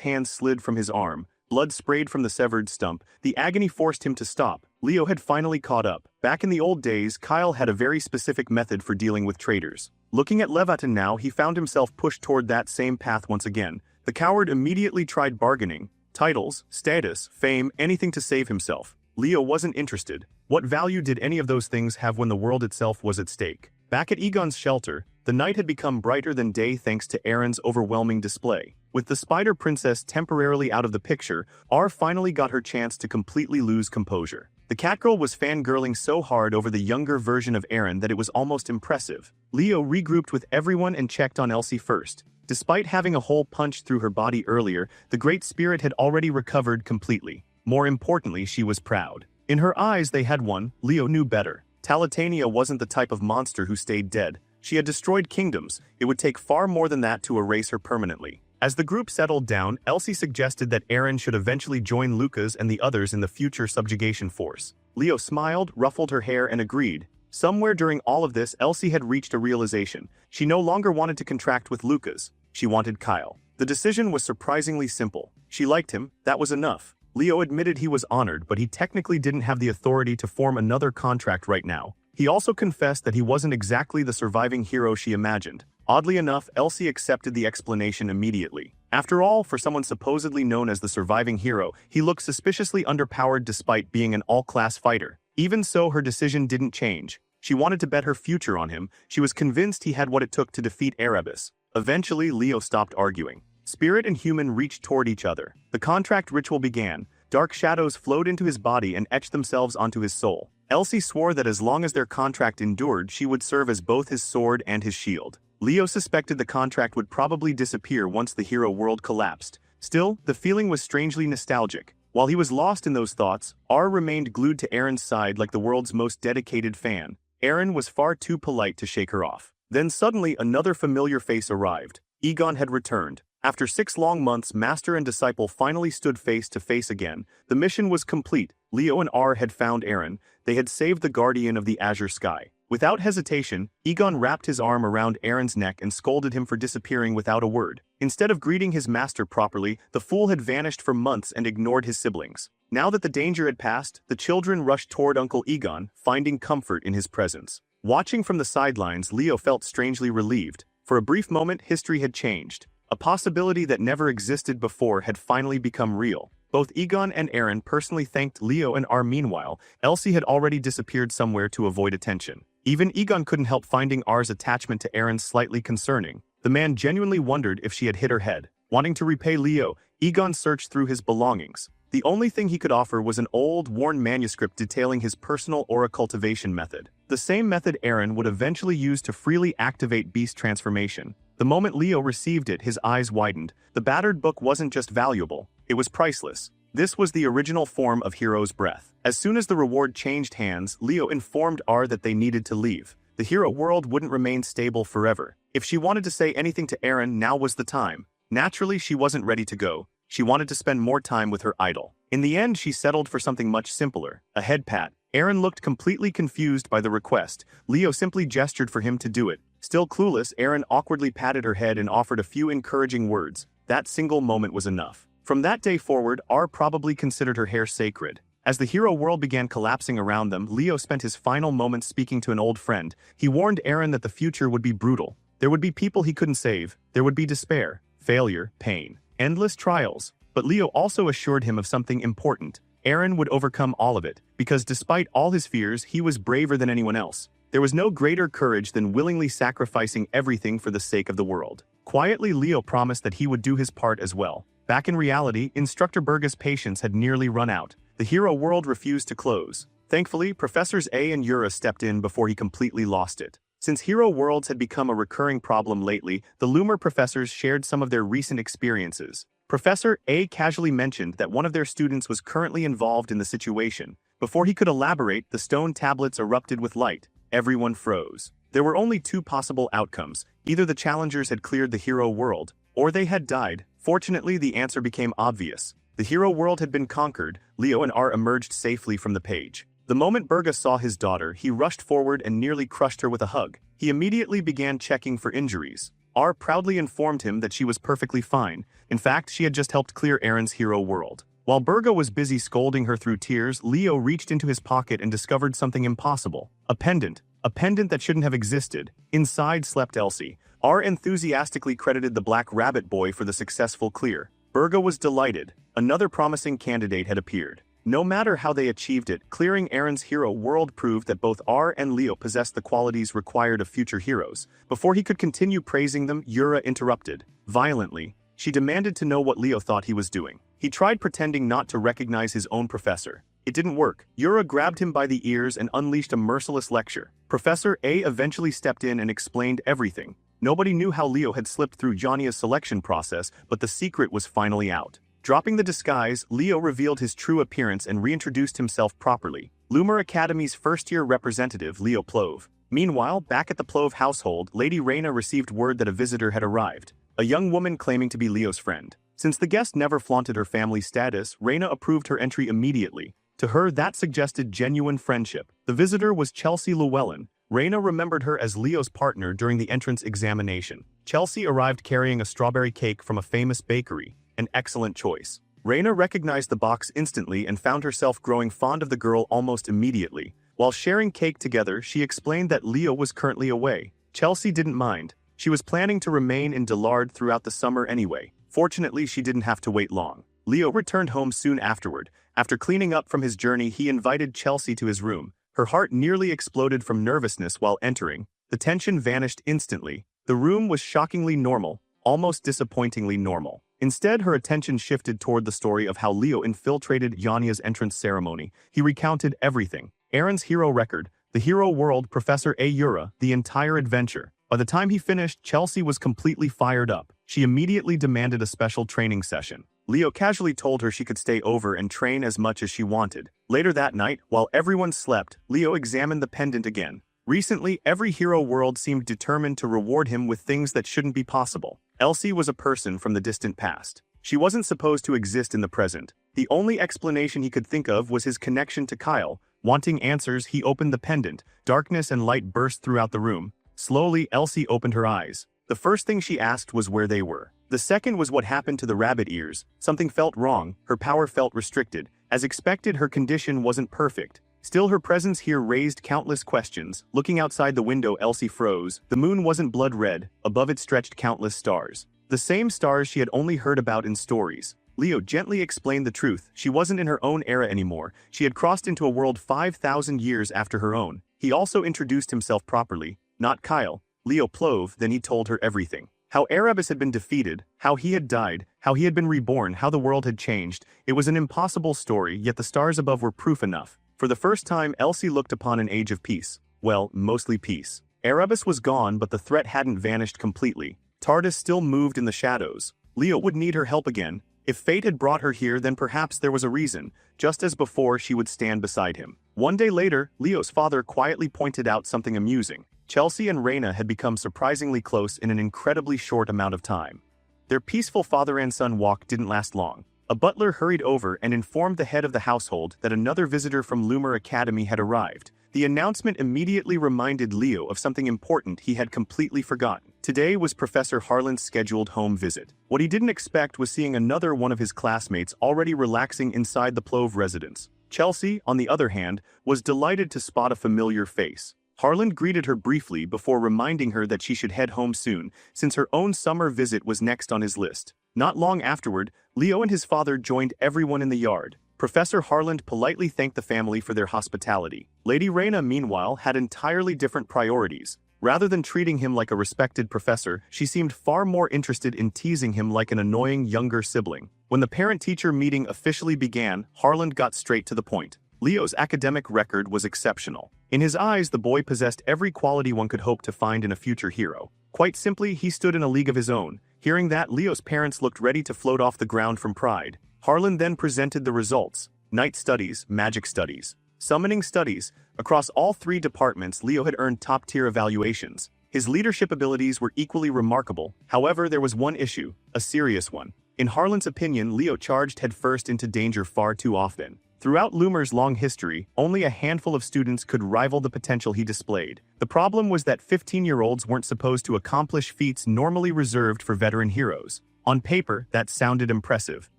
hands slid from his arm. Blood sprayed from the severed stump. The agony forced him to stop. Leo had finally caught up. Back in the old days, Kyle had a very specific method for dealing with traitors. Looking at Leviathan now, he found himself pushed toward that same path once again. The coward immediately tried bargaining. Titles, status, fame, anything to save himself. Leo wasn't interested. What value did any of those things have when the world itself was at stake? Back at Egon's shelter, the night had become brighter than day thanks to Eren's overwhelming display. With the Spider Princess temporarily out of the picture, R finally got her chance to completely lose composure. The Catgirl was fangirling so hard over the younger version of Eren that it was almost impressive. Leo regrouped with everyone and checked on Elsie first. Despite having a hole punched through her body earlier, the Great Spirit had already recovered completely. More importantly, she was proud. In her eyes they had won. Leo knew better. Talitania wasn't the type of monster who stayed dead. She had destroyed kingdoms. It would take far more than that to erase her permanently. As the group settled down, Elsie suggested that Eren should eventually join Lucas and the others in the future subjugation force. Leo smiled, ruffled her hair, and agreed. Somewhere during all of this, Elsie had reached a realization. She no longer wanted to contract with Lucas. She wanted Kyle. The decision was surprisingly simple. She liked him, that was enough. Leo admitted he was honored, but he technically didn't have the authority to form another contract right now. He also confessed that he wasn't exactly the surviving hero she imagined. Oddly enough, Elsie accepted the explanation immediately. After all, for someone supposedly known as the surviving hero, he looked suspiciously underpowered despite being an all-class fighter. Even so, her decision didn't change. She wanted to bet her future on him. She was convinced he had what it took to defeat Erebus. Eventually, Leo stopped arguing. Spirit and human reached toward each other. The contract ritual began. Dark shadows flowed into his body and etched themselves onto his soul. Elsie swore that as long as their contract endured, she would serve as both his sword and his shield. Leo suspected the contract would probably disappear once the hero world collapsed. Still, the feeling was strangely nostalgic. While he was lost in those thoughts, R remained glued to Eren's side like the world's most dedicated fan. Eren was far too polite to shake her off. Then suddenly another familiar face arrived. Egon had returned. After 6 long months, master and disciple finally stood face to face again. The mission was complete. Leo and R had found Eren. They had saved the guardian of the azure sky. Without hesitation, Egon wrapped his arm around Eren's neck and scolded him for disappearing without a word. Instead of greeting his master properly, the fool had vanished for months and ignored his siblings. Now that the danger had passed, the children rushed toward Uncle Egon, finding comfort in his presence. Watching from the sidelines, Leo felt strangely relieved. For a brief moment, history had changed. A possibility that never existed before had finally become real. Both Egon and Eren personally thanked Leo and R. Meanwhile, Elsie had already disappeared somewhere to avoid attention. Even Egon couldn't help finding R's attachment to Eren slightly concerning. The man genuinely wondered if she had hit her head. Wanting to repay Leo, Egon searched through his belongings. The only thing he could offer was an old, worn manuscript detailing his personal aura cultivation method. The same method Eren would eventually use to freely activate beast transformation. The moment Leo received it, his eyes widened. The battered book wasn't just valuable, it was priceless. This was the original form of Hero's Breath. As soon as the reward changed hands, Leo informed R that they needed to leave. The hero world wouldn't remain stable forever. If she wanted to say anything to Eren, now was the time. Naturally, she wasn't ready to go. She wanted to spend more time with her idol. In the end, she settled for something much simpler, a head pat. Eren looked completely confused by the request. Leo simply gestured for him to do it. Still clueless, Eren awkwardly patted her head and offered a few encouraging words. That single moment was enough. From that day forward, R probably considered her hair sacred. As the hero world began collapsing around them, Leo spent his final moments speaking to an old friend. He warned Eren that the future would be brutal. There would be people he couldn't save. There would be despair, failure, pain, endless trials. But Leo also assured him of something important. Eren would overcome all of it, because despite all his fears, he was braver than anyone else. There was no greater courage than willingly sacrificing everything for the sake of the world. Quietly, Leo promised that he would do his part as well. Back in reality, Instructor Berga's patience had nearly run out. The hero world refused to close. Thankfully, Professors A and Yura stepped in before he completely lost it. Since hero worlds had become a recurring problem lately, the Loomer professors shared some of their recent experiences. Professor A casually mentioned that one of their students was currently involved in the situation. Before he could elaborate, the stone tablets erupted with light. Everyone froze. There were only two possible outcomes. Either the challengers had cleared the hero world, or they had died. Fortunately, the answer became obvious. The hero world had been conquered. Leo and R emerged safely from the page. The moment Berga saw his daughter, he rushed forward and nearly crushed her with a hug. He immediately began checking for injuries. R proudly informed him that she was perfectly fine. In fact, she had just helped clear Eren's hero world. While Berga was busy scolding her through tears, Leo reached into his pocket and discovered something impossible. A pendant that shouldn't have existed. Inside slept Elsie. R enthusiastically credited the Black Rabbit Boy for the successful clear. Berga was delighted. Another promising candidate had appeared. No matter how they achieved it, clearing Eren's hero world proved that both R and Leo possessed the qualities required of future heroes. Before he could continue praising them, Yura interrupted. Violently, she demanded to know what Leo thought he was doing. He tried pretending not to recognize his own professor. It didn't work. Yura grabbed him by the ears and unleashed a merciless lecture. Professor A eventually stepped in and explained everything. Nobody knew how Leo had slipped through Jania's selection process, but the secret was finally out. Dropping the disguise, Leo revealed his true appearance and reintroduced himself properly. Loomer Academy's first-year representative, Leo Plove. Meanwhile, back at the Plove household, Lady Reyna received word that a visitor had arrived. A young woman claiming to be Leo's friend. Since the guest never flaunted her family status, Reyna approved her entry immediately. To her, that suggested genuine friendship. The visitor was Chelsea Llewellyn. Reyna remembered her as Leo's partner during the entrance examination. Chelsea arrived carrying a strawberry cake from a famous bakery. An excellent choice. Reyna recognized the box instantly and found herself growing fond of the girl almost immediately. While sharing cake together, she explained that Leo was currently away. Chelsea didn't mind. She was planning to remain in Dillard throughout the summer anyway. Fortunately, she didn't have to wait long. Leo returned home soon afterward. After cleaning up from his journey, he invited Chelsea to his room. Her heart nearly exploded from nervousness while entering. The tension vanished instantly. The room was shockingly normal, almost disappointingly normal. Instead, her attention shifted toward the story of how Leo infiltrated Yanya's entrance ceremony. He recounted everything. Eren's hero record, the hero world, Professor A. Yura, the entire adventure. By the time he finished, Chelsea was completely fired up. She immediately demanded a special training session. Leo casually told her she could stay over and train as much as she wanted. Later that night, while everyone slept, Leo examined the pendant again. Recently, every hero world seemed determined to reward him with things that shouldn't be possible. Elsie was a person from the distant past. She wasn't supposed to exist in the present. The only explanation he could think of was his connection to Kyle. Wanting answers, he opened the pendant. Darkness and light burst throughout the room. Slowly, Elsie opened her eyes. The first thing she asked was where they were. The second was what happened to the rabbit ears. Something felt wrong. Her power felt restricted. As expected, her condition wasn't perfect. Still, her presence here raised countless questions. Looking outside the window, Elsie froze. The moon wasn't blood red. Above it stretched countless stars. The same stars she had only heard about in stories. Leo gently explained the truth. She wasn't in her own era anymore. She had crossed into a world 5,000 years after her own. He also introduced himself properly. Not Kyle, Leo Plove. Then he told her everything. How Erebus had been defeated, how he had died, how he had been reborn, how the world had changed. It was an impossible story, yet the stars above were proof enough. For the first time, Elsie looked upon an age of peace. Well, mostly peace. Erebus was gone, but the threat hadn't vanished completely. Tardis still moved in the shadows. Leo would need her help again. If fate had brought her here, then perhaps there was a reason. Just as before, she would stand beside him. One day later, Leo's father quietly pointed out something amusing. Chelsea and Reyna had become surprisingly close in an incredibly short amount of time. Their peaceful father and son walk didn't last long. A butler hurried over and informed the head of the household that another visitor from Loomer Academy had arrived. The announcement immediately reminded Leo of something important he had completely forgotten. Today was Professor Harlan's scheduled home visit. What he didn't expect was seeing another one of his classmates already relaxing inside the Plove residence. Chelsea, on the other hand, was delighted to spot a familiar face. Harland greeted her briefly before reminding her that she should head home soon, since her own summer visit was next on his list. Not long afterward, Leo and his father joined everyone in the yard. Professor Harland politely thanked the family for their hospitality. Lady Reyna, meanwhile, had entirely different priorities. Rather than treating him like a respected professor, she seemed far more interested in teasing him like an annoying younger sibling. When the parent-teacher meeting officially began, Harland got straight to the point. Leo's academic record was exceptional. In his eyes, the boy possessed every quality one could hope to find in a future hero. Quite simply, he stood in a league of his own. Hearing that, Leo's parents looked ready to float off the ground from pride. Harland then presented the results. Night studies, magic studies, summoning studies. Across all three departments, Leo had earned top-tier evaluations. His leadership abilities were equally remarkable. However, there was one issue, a serious one. In Harland's opinion, Leo charged headfirst into danger far too often. Throughout Loomer's long history, only a handful of students could rival the potential he displayed. The problem was that 15-year-olds weren't supposed to accomplish feats normally reserved for veteran heroes. On paper, that sounded impressive.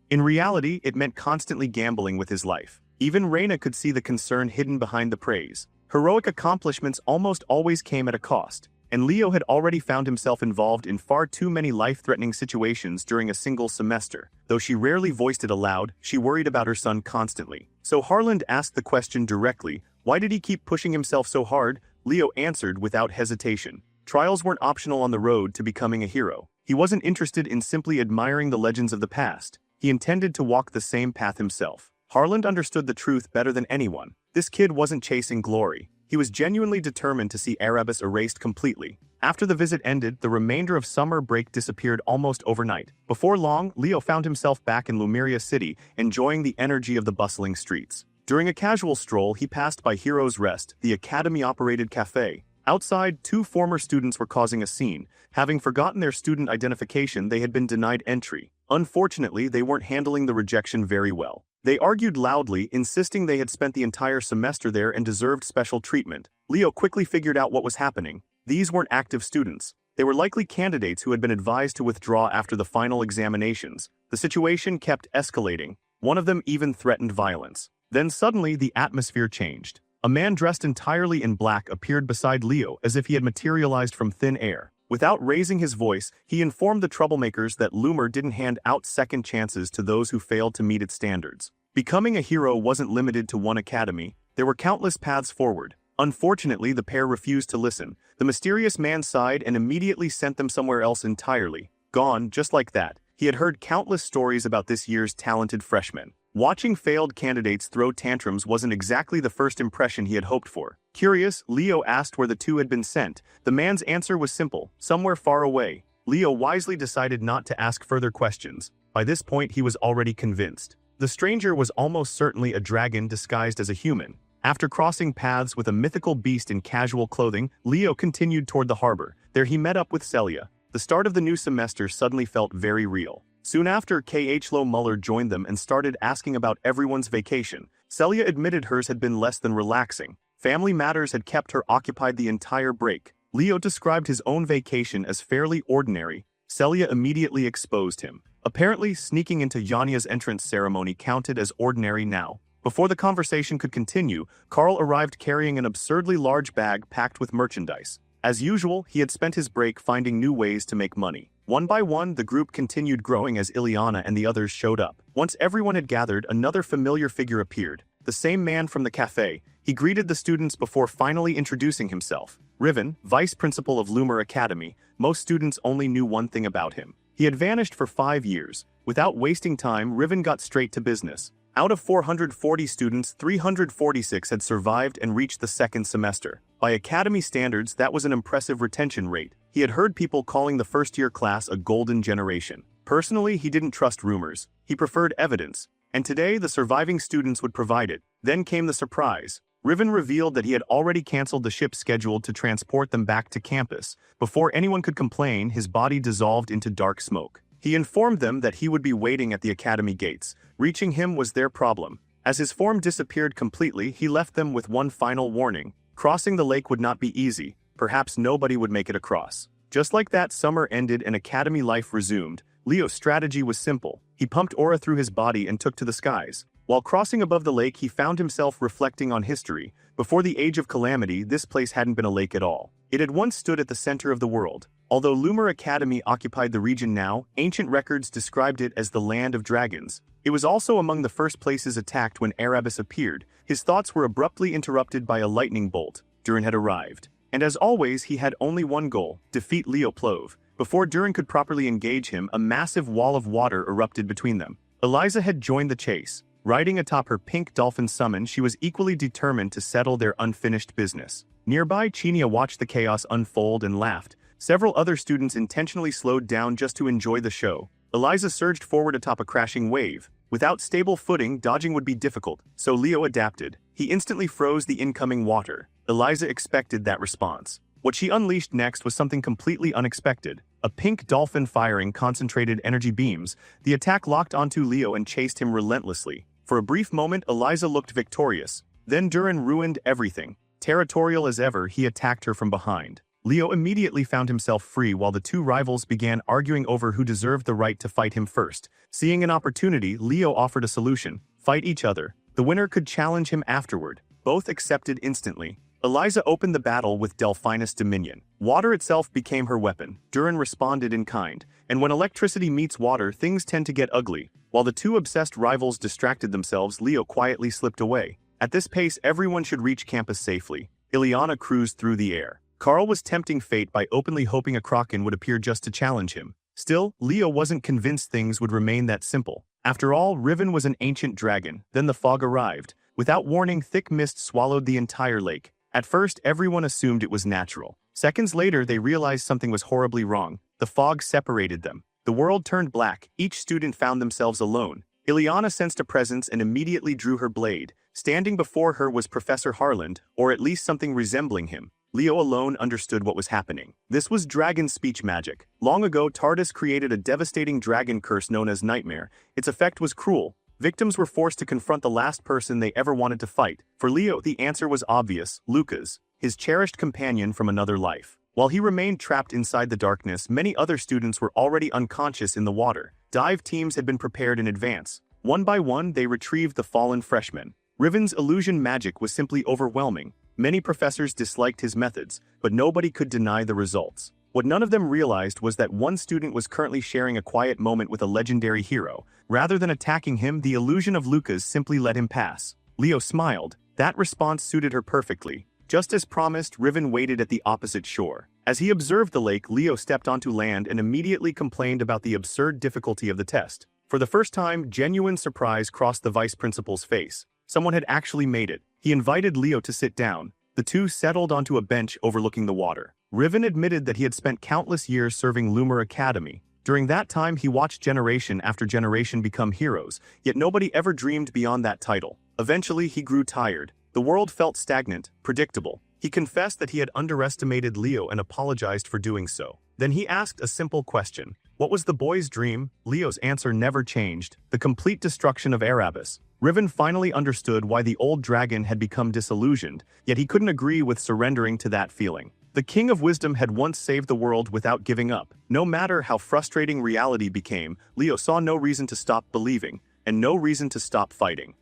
In reality, it meant constantly gambling with his life. Even Reyna could see the concern hidden behind the praise. Heroic accomplishments almost always came at a cost, and Leo had already found himself involved in far too many life-threatening situations during a single semester. Though she rarely voiced it aloud, she worried about her son constantly. So Harland asked the question directly, why did he keep pushing himself so hard? Leo answered without hesitation. Trials weren't optional on the road to becoming a hero. He wasn't interested in simply admiring the legends of the past. He intended to walk the same path himself. Harland understood the truth better than anyone. This kid wasn't chasing glory. He was genuinely determined to see Erebus erased completely. After the visit ended, the remainder of summer break disappeared almost overnight. Before long, Leo found himself back in Lumeria City, enjoying the energy of the bustling streets. During a casual stroll, he passed by Hero's Rest, the academy-operated cafe. Outside, two former students were causing a scene. Having forgotten their student identification, they had been denied entry. Unfortunately, they weren't handling the rejection very well. They argued loudly, insisting they had spent the entire semester there and deserved special treatment. Leo quickly figured out what was happening. These weren't active students. They were likely candidates who had been advised to withdraw after the final examinations. The situation kept escalating. One of them even threatened violence. Then suddenly, the atmosphere changed. A man dressed entirely in black appeared beside Leo as if he had materialized from thin air. Without raising his voice, he informed the troublemakers that Loomer didn't hand out second chances to those who failed to meet its standards. Becoming a hero wasn't limited to one academy. There were countless paths forward. Unfortunately, the pair refused to listen. The mysterious man sighed and immediately sent them somewhere else entirely. Gone, just like that. He had heard countless stories about this year's talented freshmen. Watching failed candidates throw tantrums wasn't exactly the first impression he had hoped for. Curious, Leo asked where the two had been sent. The man's answer was simple, somewhere far away. Leo wisely decided not to ask further questions. By this point, he was already convinced. The stranger was almost certainly a dragon disguised as a human. After crossing paths with a mythical beast in casual clothing, Leo continued toward the harbor. There he met up with Celia. The start of the new semester suddenly felt very real. Soon after, K.H. Muller joined them and started asking about everyone's vacation. Celia admitted hers had been less than relaxing. Family matters had kept her occupied the entire break. Leo described his own vacation as fairly ordinary. Celia immediately exposed him. Apparently, sneaking into Yanya's entrance ceremony counted as ordinary now. Before the conversation could continue, Carl arrived carrying an absurdly large bag packed with merchandise. As usual, he had spent his break finding new ways to make money. One by one, the group continued growing as Ileana and the others showed up. Once everyone had gathered, another familiar figure appeared. The same man from the cafe. He greeted the students before finally introducing himself. Riven, vice principal of Loomer Academy. Most students only knew one thing about him. He had vanished for 5 years. Without wasting time, Riven got straight to business. Out of 440 students, 346 had survived and reached the second semester. By academy standards, that was an impressive retention rate. He had heard people calling the first-year class a golden generation. Personally, he didn't trust rumors. He preferred evidence. And today, the surviving students would provide it. Then came the surprise. Riven revealed that he had already canceled the ship scheduled to transport them back to campus. Before anyone could complain, his body dissolved into dark smoke. He informed them that he would be waiting at the academy gates. Reaching him was their problem. As his form disappeared completely, he left them with one final warning. Crossing the lake would not be easy. Perhaps nobody would make it across. Just like that, summer ended and academy life resumed. Leo's strategy was simple. He pumped aura through his body and took to the skies. While crossing above the lake, he found himself reflecting on history. Before the Age of Calamity, this place hadn't been a lake at all. It had once stood at the center of the world. Although Lumer Academy occupied the region now, ancient records described it as the Land of Dragons. It was also among the first places attacked when Erebus appeared. His thoughts were abruptly interrupted by a lightning bolt. Durin had arrived. And as always, he had only one goal: defeat Leo Plove. Before Durin could properly engage him, a massive wall of water erupted between them. Eliza had joined the chase. Riding atop her pink dolphin summon, she was equally determined to settle their unfinished business. Nearby, Chinia watched the chaos unfold and laughed. Several other students intentionally slowed down just to enjoy the show. Eliza surged forward atop a crashing wave. Without stable footing, dodging would be difficult, so Leo adapted. He instantly froze the incoming water. Eliza expected that response. What she unleashed next was something completely unexpected. A pink dolphin firing concentrated energy beams. The attack locked onto Leo and chased him relentlessly. For a brief moment, Eliza looked victorious. Then Durin ruined everything. Territorial as ever, he attacked her from behind. Leo immediately found himself free while the two rivals began arguing over who deserved the right to fight him first. Seeing an opportunity, Leo offered a solution: fight each other. The winner could challenge him afterward. Both accepted instantly. Eliza opened the battle with Delphinus Dominion. Water itself became her weapon. Durin responded in kind. And when electricity meets water, things tend to get ugly. While the two obsessed rivals distracted themselves, Leo quietly slipped away. At this pace, everyone should reach campus safely. Ileana cruised through the air. Carl was tempting fate by openly hoping a Kraken would appear just to challenge him. Still, Leo wasn't convinced things would remain that simple. After all, Riven was an ancient dragon. Then the fog arrived. Without warning, thick mist swallowed the entire lake. At first, everyone assumed it was natural. Seconds later, they realized something was horribly wrong. The fog separated them. The world turned black. Each student found themselves alone. Ileana sensed a presence and immediately drew her blade. Standing before her was Professor Harland, or at least something resembling him. Leo alone understood what was happening. This was dragon speech magic. Long ago, Tardis created a devastating dragon curse known as Nightmare. Its effect was cruel. Victims were forced to confront the last person they ever wanted to fight. For Leo, the answer was obvious: Lucas, his cherished companion from another life. While he remained trapped inside the darkness, many other students were already unconscious in the water. Dive teams had been prepared in advance. One by one, they retrieved the fallen freshmen. Riven's illusion magic was simply overwhelming. Many professors disliked his methods, but nobody could deny the results. What none of them realized was that one student was currently sharing a quiet moment with a legendary hero. Rather than attacking him, the illusion of Lucas simply let him pass. Leo smiled. That response suited her perfectly. Just as promised, Riven waited at the opposite shore. As he observed the lake, Leo stepped onto land and immediately complained about the absurd difficulty of the test. For the first time, genuine surprise crossed the vice principal's face. Someone had actually made it. He invited Leo to sit down. The two settled onto a bench overlooking the water. Riven admitted that he had spent countless years serving Lumer Academy. During that time, he watched generation after generation become heroes, yet nobody ever dreamed beyond that title. Eventually, he grew tired. The world felt stagnant, predictable. He confessed that he had underestimated Leo and apologized for doing so. Then he asked a simple question. What was the boy's dream? Leo's answer never changed: the complete destruction of Erebus. Riven finally understood why the old dragon had become disillusioned, yet he couldn't agree with surrendering to that feeling. The King of Wisdom had once saved the world without giving up. No matter how frustrating reality became, Leo saw no reason to stop believing, and no reason to stop fighting.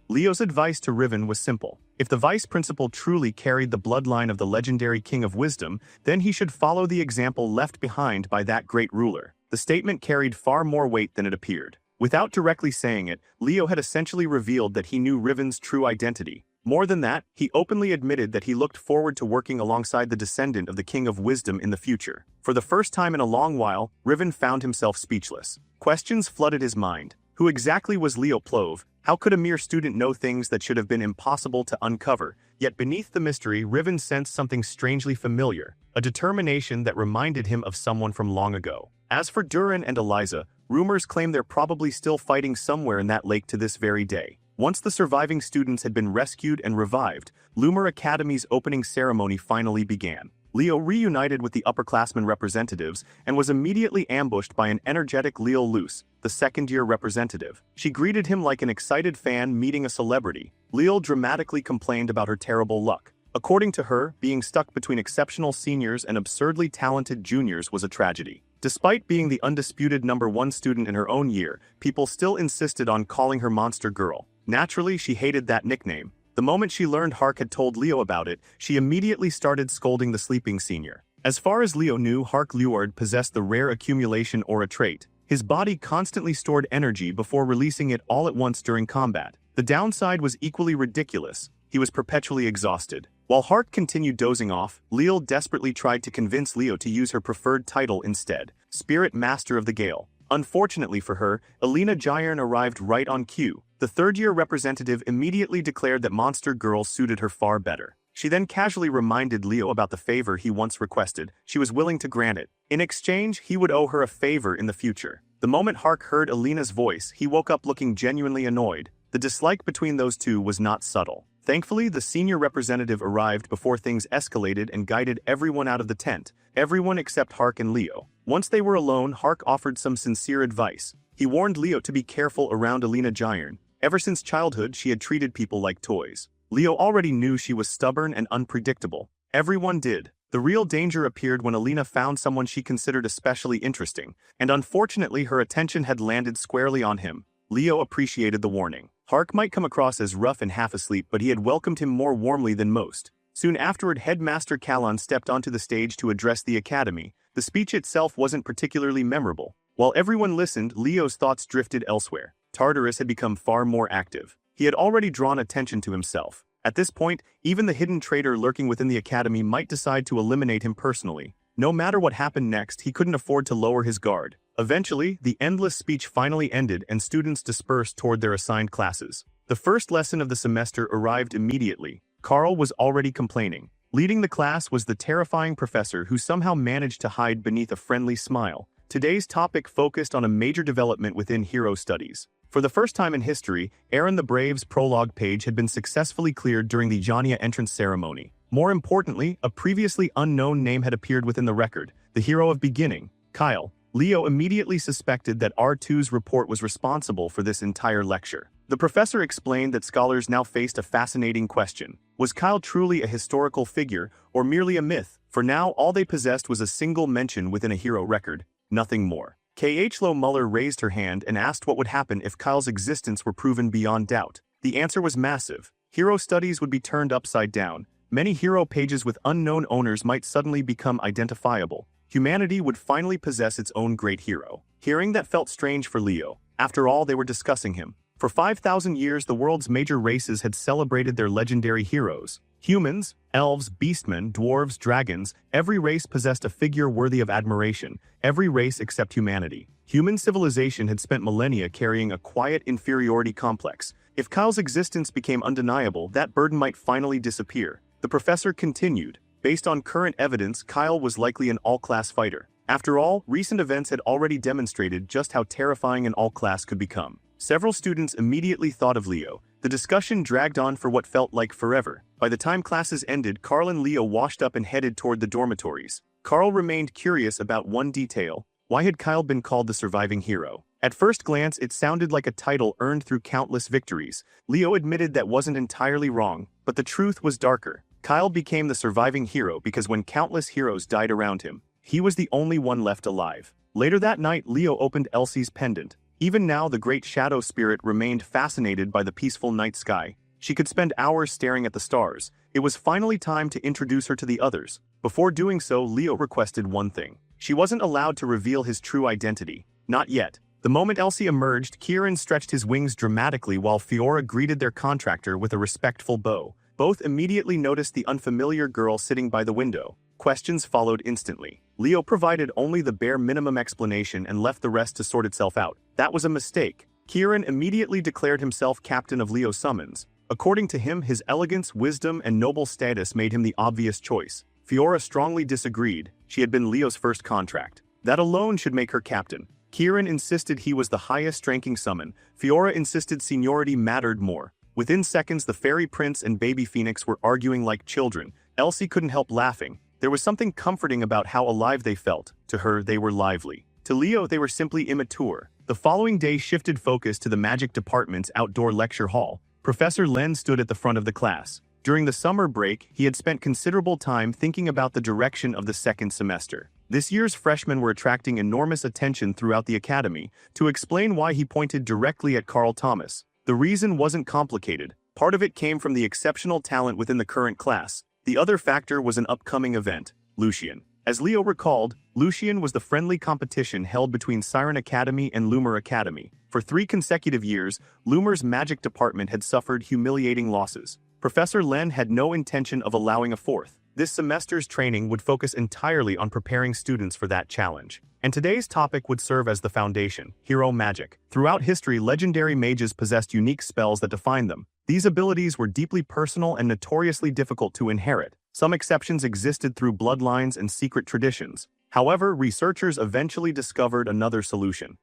Leo's advice to Riven was simple. If the vice principal truly carried the bloodline of the legendary King of Wisdom, then he should follow the example left behind by that great ruler. The statement carried far more weight than it appeared. Without directly saying it, Leo had essentially revealed that he knew Riven's true identity. More than that, he openly admitted that he looked forward to working alongside the descendant of the King of Wisdom in the future. For the first time in a long while, Riven found himself speechless. Questions flooded his mind. Who exactly was Leo Plove? How could a mere student know things that should have been impossible to uncover? Yet beneath the mystery, Riven sensed something strangely familiar, a determination that reminded him of someone from long ago. As for Durin and Eliza, rumors claim they're probably still fighting somewhere in that lake to this very day. Once the surviving students had been rescued and revived, Lumer Academy's opening ceremony finally began. Leo reunited with the upperclassmen representatives and was immediately ambushed by an energetic Leo Luce, the second-year representative. She greeted him like an excited fan meeting a celebrity. Leo dramatically complained about her terrible luck. According to her, being stuck between exceptional seniors and absurdly talented juniors was a tragedy. Despite being the undisputed #1 student in her own year, people still insisted on calling her Monster Girl. Naturally, she hated that nickname. The moment she learned Hark had told Leo about it, she immediately started scolding the sleeping senior. As far as Leo knew, Hark Luard possessed the rare accumulation aura trait. His body constantly stored energy before releasing it all at once during combat. The downside was equally ridiculous. He was perpetually exhausted. While Hark continued dozing off, Leo desperately tried to convince Leo to use her preferred title instead, Spirit Master of the Gale. Unfortunately for her, Alina Jayern arrived right on cue. The third-year representative immediately declared that Monster Girl suited her far better. She then casually reminded Leo about the favor he once requested. She was willing to grant it. In exchange, he would owe her a favor in the future. The moment Hark heard Alina's voice, he woke up looking genuinely annoyed. The dislike between those two was not subtle. Thankfully, the senior representative arrived before things escalated and guided everyone out of the tent, everyone except Hark and Leo. Once they were alone, Hark offered some sincere advice. He warned Leo to be careful around Alina Jayern. Ever since childhood, she had treated people like toys. Leo already knew she was stubborn and unpredictable. Everyone did. The real danger appeared when Alina found someone she considered especially interesting, and unfortunately her attention had landed squarely on him. Leo appreciated the warning. Hark might come across as rough and half asleep, but he had welcomed him more warmly than most. Soon afterward, Headmaster Callan stepped onto the stage to address the academy. The speech itself wasn't particularly memorable. While everyone listened, Leo's thoughts drifted elsewhere. Tartarus had become far more active. He had already drawn attention to himself. At this point, even the hidden traitor lurking within the academy might decide to eliminate him personally. No matter what happened next, he couldn't afford to lower his guard. Eventually, the endless speech finally ended and students dispersed toward their assigned classes. The first lesson of the semester arrived immediately. Carl was already complaining. Leading the class was the terrifying professor who somehow managed to hide beneath a friendly smile. Today's topic focused on a major development within hero studies. For the first time in history, Eren the Brave's prologue page had been successfully cleared during the Janya entrance ceremony. More importantly, a previously unknown name had appeared within the record, the hero of beginning, Kyle. Leo immediately suspected that R2's report was responsible for this entire lecture. The professor explained that scholars now faced a fascinating question. Was Kyle truly a historical figure, or merely a myth? For now, all they possessed was a single mention within a hero record, nothing more. K.H. Muller raised her hand and asked what would happen if Kyle's existence were proven beyond doubt. The answer was massive. Hero studies would be turned upside down. Many hero pages with unknown owners might suddenly become identifiable. Humanity would finally possess its own great hero. Hearing that felt strange for Leo. After all, they were discussing him. For 5,000 years, the world's major races had celebrated their legendary heroes. Humans, elves, beastmen, dwarves, dragons, every race possessed a figure worthy of admiration, every race except humanity. Human civilization had spent millennia carrying a quiet inferiority complex. If Kyle's existence became undeniable, that burden might finally disappear. The professor continued. Based on current evidence, Kyle was likely an all-class fighter. After all, recent events had already demonstrated just how terrifying an all-class could become. Several students immediately thought of Leo. The discussion dragged on for what felt like forever. By the time classes ended, Carl and Leo washed up and headed toward the dormitories. Carl remained curious about one detail. Why had Kyle been called the surviving hero? At first glance, it sounded like a title earned through countless victories. Leo admitted that wasn't entirely wrong, but the truth was darker. Kyle became the surviving hero because when countless heroes died around him, he was the only one left alive. Later that night, Leo opened Elsie's pendant. Even now, the great shadow spirit remained fascinated by the peaceful night sky. She could spend hours staring at the stars. It was finally time to introduce her to the others. Before doing so, Leo requested one thing. She wasn't allowed to reveal his true identity. Not yet. The moment Elsie emerged, Kieran stretched his wings dramatically while Fiora greeted their contractor with a respectful bow. Both immediately noticed the unfamiliar girl sitting by the window. Questions followed instantly. Leo provided only the bare minimum explanation and left the rest to sort itself out. That was a mistake. Kieran immediately declared himself captain of Leo's summons. According to him, his elegance, wisdom, and noble status made him the obvious choice. Fiora strongly disagreed. She had been Leo's first contract. That alone should make her captain. Kieran insisted he was the highest-ranking summon. Fiora insisted seniority mattered more. Within seconds, the fairy prince and baby phoenix were arguing like children. Elsie couldn't help laughing. There was something comforting about how alive they felt. To her, they were lively. To Leo, they were simply immature. The following day shifted focus to the magic department's outdoor lecture hall. Professor Len stood at the front of the class. During the summer break, he had spent considerable time thinking about the direction of the second semester. This year's freshmen were attracting enormous attention throughout the academy. To explain why, he pointed directly at Carl Thomas. The reason wasn't complicated. Part of it came from the exceptional talent within the current class. The other factor was an upcoming event, Lucian. As Leo recalled, Lucian was the friendly competition held between Siren Academy and Loomer Academy. For 3 consecutive years, Loomer's magic department had suffered humiliating losses. Professor Len had no intention of allowing a fourth. This semester's training would focus entirely on preparing students for that challenge. And today's topic would serve as the foundation, hero magic. Throughout history, legendary mages possessed unique spells that defined them. These abilities were deeply personal and notoriously difficult to inherit. Some exceptions existed through bloodlines and secret traditions. However, researchers eventually discovered another solution.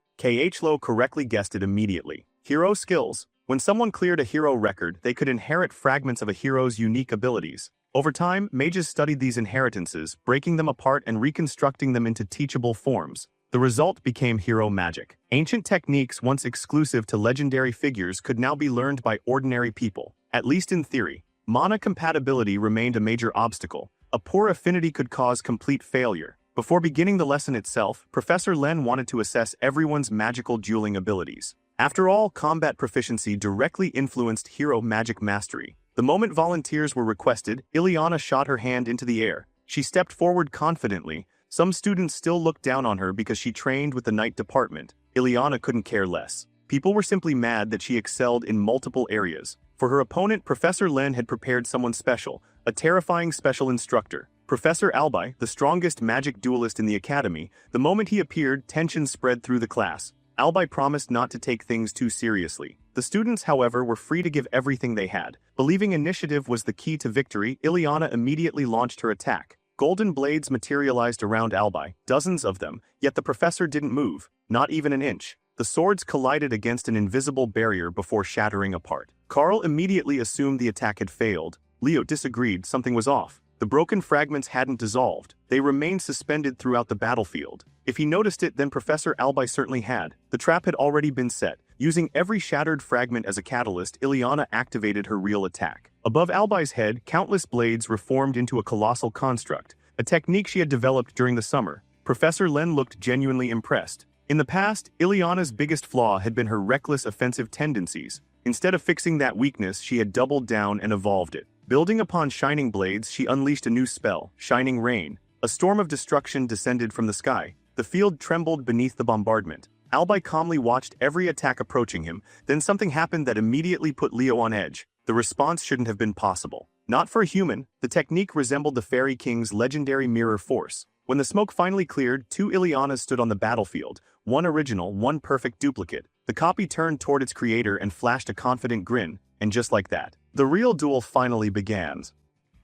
Low correctly guessed it immediately. Hero skills. When someone cleared a hero record, they could inherit fragments of a hero's unique abilities. Over time, mages studied these inheritances, breaking them apart and reconstructing them into teachable forms. The result became hero magic. Ancient techniques once exclusive to legendary figures could now be learned by ordinary people, at least in theory. Mana compatibility remained a major obstacle. A poor affinity could cause complete failure. Before beginning the lesson itself, Professor Len wanted to assess everyone's magical dueling abilities. After all, combat proficiency directly influenced hero magic mastery. The moment volunteers were requested, Ileana shot her hand into the air. She stepped forward confidently. Some students still looked down on her because she trained with the night department. Ileana couldn't care less. People were simply mad that she excelled in multiple areas. For her opponent, Professor Len had prepared someone special, a terrifying special instructor. Professor Albai, the strongest magic duelist in the academy. The moment he appeared, tension spread through the class. Albai promised not to take things too seriously. The students, however, were free to give everything they had. Believing initiative was the key to victory, Ileana immediately launched her attack. Golden blades materialized around Albai, dozens of them, yet the professor didn't move, not even an inch. The swords collided against an invisible barrier before shattering apart. Carl immediately assumed the attack had failed. Leo disagreed, something was off. The broken fragments hadn't dissolved. They remained suspended throughout the battlefield. If he noticed it, then Professor Albai certainly had. The trap had already been set. Using every shattered fragment as a catalyst, Ileana activated her real attack. Above Albai's head, countless blades reformed into a colossal construct, a technique she had developed during the summer. Professor Len looked genuinely impressed. In the past, Ileana's biggest flaw had been her reckless offensive tendencies. Instead of fixing that weakness, she had doubled down and evolved it. Building upon Shining Blades, she unleashed a new spell, Shining Rain. A storm of destruction descended from the sky. The field trembled beneath the bombardment. Albai calmly watched every attack approaching him, then something happened that immediately put Leo on edge. The response shouldn't have been possible. Not for a human, the technique resembled the Fairy King's legendary mirror force. When the smoke finally cleared, 2 Ileanas stood on the battlefield, one original, one perfect duplicate. The copy turned toward its creator and flashed a confident grin, and just like that, the real duel finally began.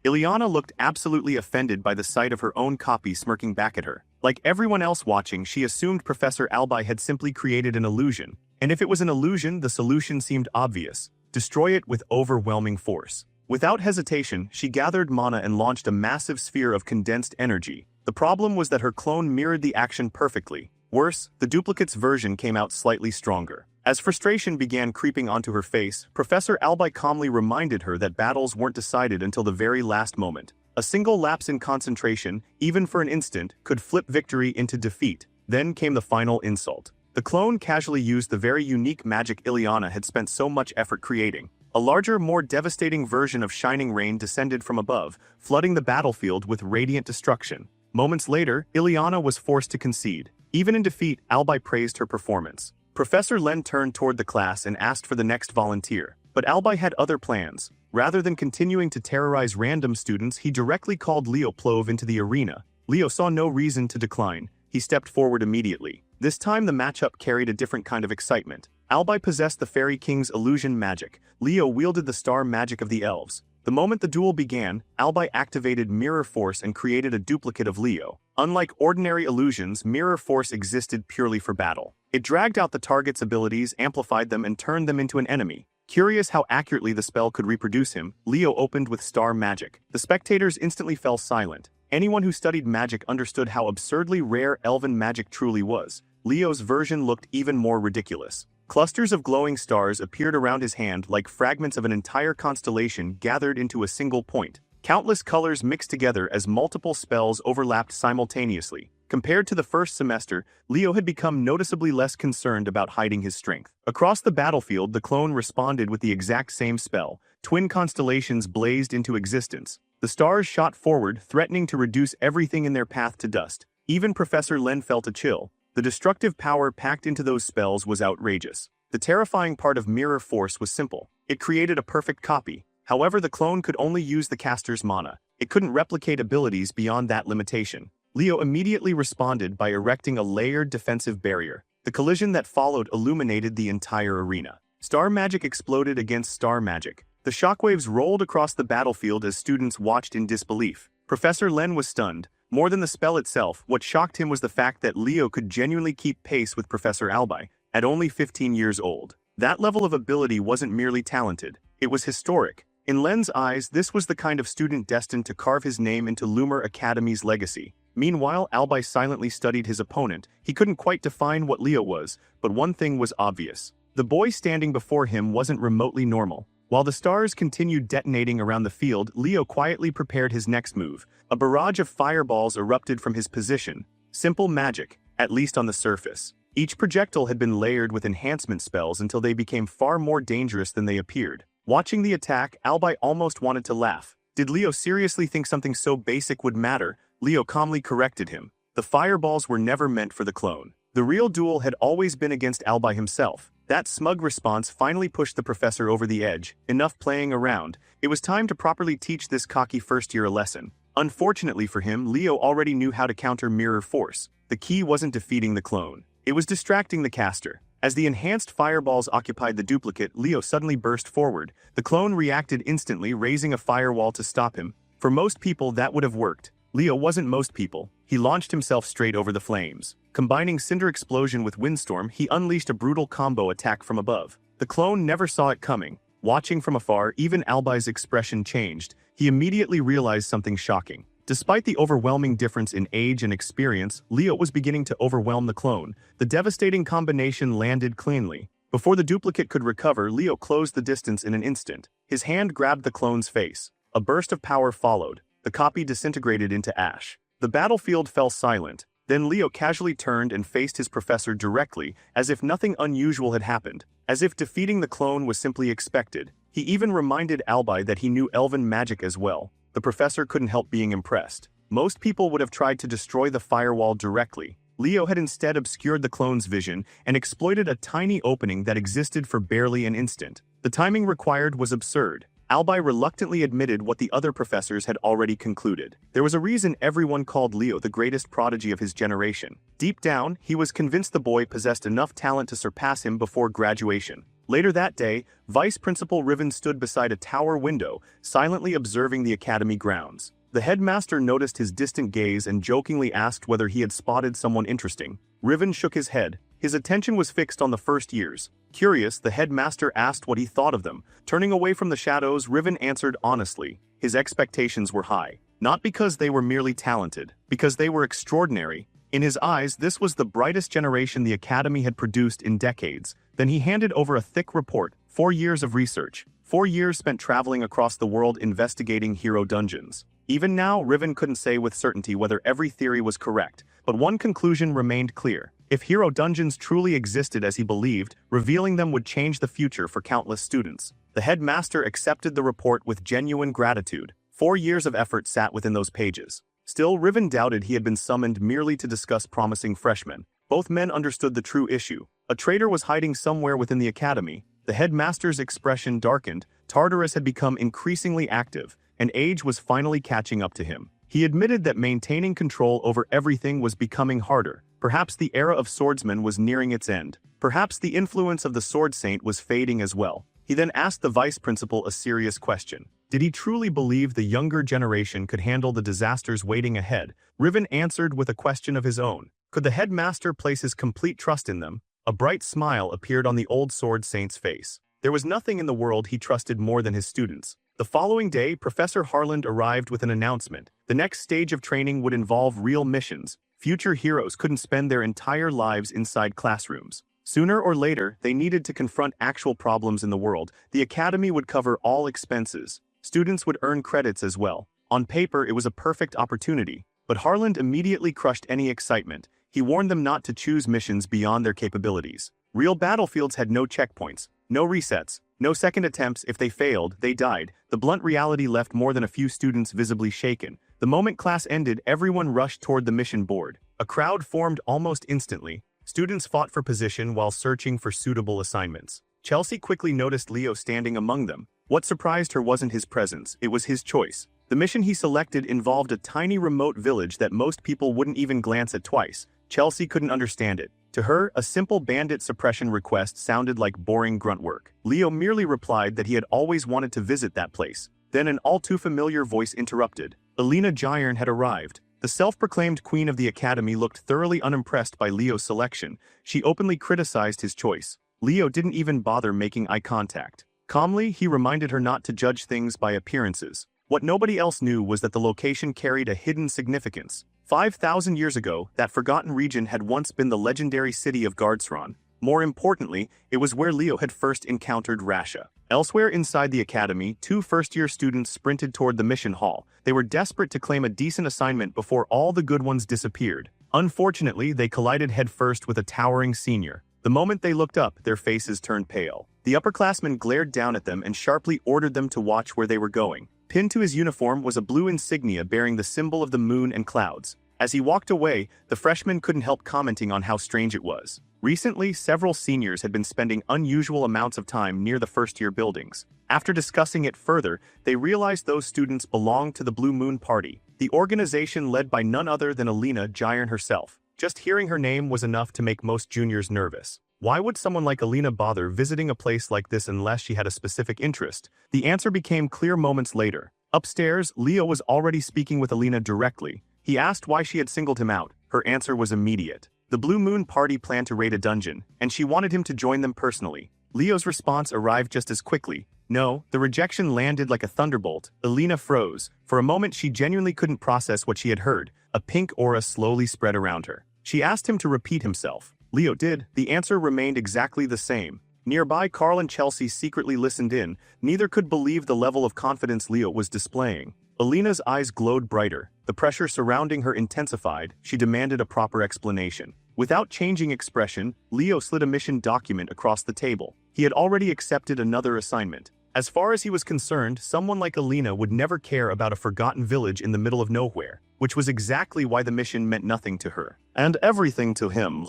Ileana looked absolutely offended by the sight of her own copy smirking back at her. Like everyone else watching, she assumed Professor Albai had simply created an illusion. And if it was an illusion, the solution seemed obvious. Destroy it with overwhelming force. Without hesitation, she gathered mana and launched a massive sphere of condensed energy. The problem was that her clone mirrored the action perfectly. Worse, the duplicate's version came out slightly stronger. As frustration began creeping onto her face, Professor Albai calmly reminded her that battles weren't decided until the very last moment. A single lapse in concentration, even for an instant, could flip victory into defeat. Then came the final insult. The clone casually used the very unique magic Ileana had spent so much effort creating. A larger, more devastating version of Shining Rain descended from above, flooding the battlefield with radiant destruction. Moments later, Ileana was forced to concede. Even in defeat, Albai praised her performance. Professor Len turned toward the class and asked for the next volunteer. But Albai had other plans. Rather than continuing to terrorize random students, he directly called Leo Plove into the arena. Leo saw no reason to decline. He stepped forward immediately. This time the matchup carried a different kind of excitement. Albai possessed the Fairy King's illusion magic. Leo wielded the star magic of the elves. The moment the duel began, Albai activated Mirror Force and created a duplicate of Leo. Unlike ordinary illusions, Mirror Force existed purely for battle. It dragged out the target's abilities, amplified them, and turned them into an enemy. Curious how accurately the spell could reproduce him, Leo opened with star magic. The spectators instantly fell silent. Anyone who studied magic understood how absurdly rare elven magic truly was. Leo's version looked even more ridiculous. Clusters of glowing stars appeared around his hand like fragments of an entire constellation gathered into a single point. Countless colors mixed together as multiple spells overlapped simultaneously. Compared to the first semester, Leo had become noticeably less concerned about hiding his strength. Across the battlefield, the clone responded with the exact same spell. Twin constellations blazed into existence. The stars shot forward, threatening to reduce everything in their path to dust. Even Professor Len felt a chill. The destructive power packed into those spells was outrageous. The terrifying part of Mirror Force was simple. It created a perfect copy. However, the clone could only use the caster's mana. It couldn't replicate abilities beyond that limitation. Leo immediately responded by erecting a layered defensive barrier. The collision that followed illuminated the entire arena. Star magic exploded against star magic. The shockwaves rolled across the battlefield as students watched in disbelief. Professor Len was stunned. More than the spell itself, what shocked him was the fact that Leo could genuinely keep pace with Professor Albai, at only 15 years old. That level of ability wasn't merely talented, it was historic. In Len's eyes, this was the kind of student destined to carve his name into Lumer Academy's legacy. Meanwhile, Albai silently studied his opponent. He couldn't quite define what Leo was, but one thing was obvious. The boy standing before him wasn't remotely normal. While the stars continued detonating around the field, Leo quietly prepared his next move. A barrage of fireballs erupted from his position. Simple magic, at least on the surface. Each projectile had been layered with enhancement spells until they became far more dangerous than they appeared. Watching the attack, Albai almost wanted to laugh. Did Leo seriously think something so basic would matter? Leo calmly corrected him. The fireballs were never meant for the clone. The real duel had always been against Albai himself. That smug response finally pushed the professor over the edge. Enough playing around. It was time to properly teach this cocky first-year a lesson. Unfortunately for him, Leo already knew how to counter Mirror Force. The key wasn't defeating the clone. It was distracting the caster. As the enhanced fireballs occupied the duplicate, Leo suddenly burst forward. The clone reacted instantly, raising a firewall to stop him. For most people, that would have worked. Leo wasn't most people. He launched himself straight over the flames. Combining Cinder Explosion with Windstorm, he unleashed a brutal combo attack from above. The clone never saw it coming. Watching from afar, even Albai's expression changed. He immediately realized something shocking. Despite the overwhelming difference in age and experience, Leo was beginning to overwhelm the clone. The devastating combination landed cleanly. Before the duplicate could recover, Leo closed the distance in an instant. His hand grabbed the clone's face. A burst of power followed. The copy disintegrated into ash. The battlefield fell silent. Then Leo casually turned and faced his professor directly, as if nothing unusual had happened. As if defeating the clone was simply expected. He even reminded Albai that he knew elven magic as well. The professor couldn't help being impressed. Most people would have tried to destroy the firewall directly. Leo had instead obscured the clone's vision and exploited a tiny opening that existed for barely an instant. The timing required was absurd. Albai reluctantly admitted what the other professors had already concluded. There was a reason everyone called Leo the greatest prodigy of his generation. Deep down, he was convinced the boy possessed enough talent to surpass him before graduation. Later that day, Vice Principal Riven stood beside a tower window, silently observing the academy grounds. The headmaster noticed his distant gaze and jokingly asked whether he had spotted someone interesting. Riven shook his head. His attention was fixed on the first years. Curious, the headmaster asked what he thought of them. Turning away from the shadows, Riven answered honestly. His expectations were high. Not because they were merely talented, because they were extraordinary. In his eyes, this was the brightest generation the academy had produced in decades. Then he handed over a thick report, 4 years of research, 4 years spent traveling across the world investigating hero dungeons. Even now, Riven couldn't say with certainty whether every theory was correct, but one conclusion remained clear. If hero dungeons truly existed as he believed, revealing them would change the future for countless students. The headmaster accepted the report with genuine gratitude. 4 years of effort sat within those pages. Still, Riven doubted he had been summoned merely to discuss promising freshmen. Both men understood the true issue. A traitor was hiding somewhere within the academy. The headmaster's expression darkened. Tartarus had become increasingly active, and age was finally catching up to him. He admitted that maintaining control over everything was becoming harder. Perhaps the era of swordsmen was nearing its end. Perhaps the influence of the sword saint was fading as well. He then asked the vice principal a serious question. Did he truly believe the younger generation could handle the disasters waiting ahead? Riven answered with a question of his own. Could the headmaster place his complete trust in them? A bright smile appeared on the old sword saint's face. There was nothing in the world he trusted more than his students. The following day, Professor Harland arrived with an announcement. The next stage of training would involve real missions. Future heroes couldn't spend their entire lives inside classrooms. Sooner or later, they needed to confront actual problems in the world. The academy would cover all expenses. Students would earn credits as well. On paper, it was a perfect opportunity. but Harland immediately crushed any excitement. He warned them not to choose missions beyond their capabilities. Real battlefields had no checkpoints, no resets, no second attempts. If they failed, they died. The blunt reality left more than a few students visibly shaken. The moment class ended, everyone rushed toward the mission board. A crowd formed almost instantly. Students fought for position while searching for suitable assignments. Chelsea quickly noticed Leo standing among them. What surprised her wasn't his presence, it was his choice. The mission he selected involved a tiny remote village that most people wouldn't even glance at twice. Chelsea couldn't understand it. To her, a simple bandit suppression request sounded like boring grunt work. Leo merely replied that he had always wanted to visit that place. Then an all-too-familiar voice interrupted. Alina Gyern had arrived. The self-proclaimed queen of the academy looked thoroughly unimpressed by Leo's selection. She openly criticized his choice. Leo didn't even bother making eye contact. Calmly, he reminded her not to judge things by appearances. What nobody else knew was that the location carried a hidden significance. 5,000 years ago, that forgotten region had once been the legendary city of Gardsron. More importantly, it was where Leo had first encountered Rasha. Elsewhere inside the academy, two first-year students sprinted toward the mission hall. They were desperate to claim a decent assignment before all the good ones disappeared. Unfortunately, they collided headfirst with a towering senior. The moment they looked up, their faces turned pale. The upperclassman glared down at them and sharply ordered them to watch where they were going. Pinned to his uniform was a blue insignia bearing the symbol of the moon and clouds. As he walked away, the freshman couldn't help commenting on how strange it was. Recently, several seniors had been spending unusual amounts of time near the first-year buildings. After discussing it further, they realized those students belonged to the Blue Moon Party, the organization led by none other than Alina Gyern herself. Just hearing her name was enough to make most juniors nervous. Why would someone like Alina bother visiting a place like this unless she had a specific interest? The answer became clear moments later. Upstairs, Leo was already speaking with Alina directly. He asked why she had singled him out. Her answer was immediate. The Blue Moon Party planned to raid a dungeon, and she wanted him to join them personally. Leo's response arrived just as quickly. No, the rejection landed like a thunderbolt. Alina froze. For a moment, she genuinely couldn't process what she had heard. A pink aura slowly spread around her. She asked him to repeat himself. Leo did. The answer remained exactly the same. Nearby, Carl and Chelsea secretly listened in. Neither could believe the level of confidence Leo was displaying. Alina's eyes glowed brighter. The pressure surrounding her intensified. She demanded a proper explanation. Without changing expression, Leo slid a mission document across the table. He had already accepted another assignment. As far as he was concerned, someone like Alina would never care about a forgotten village in the middle of nowhere, which was exactly why the mission meant nothing to her. And everything to him.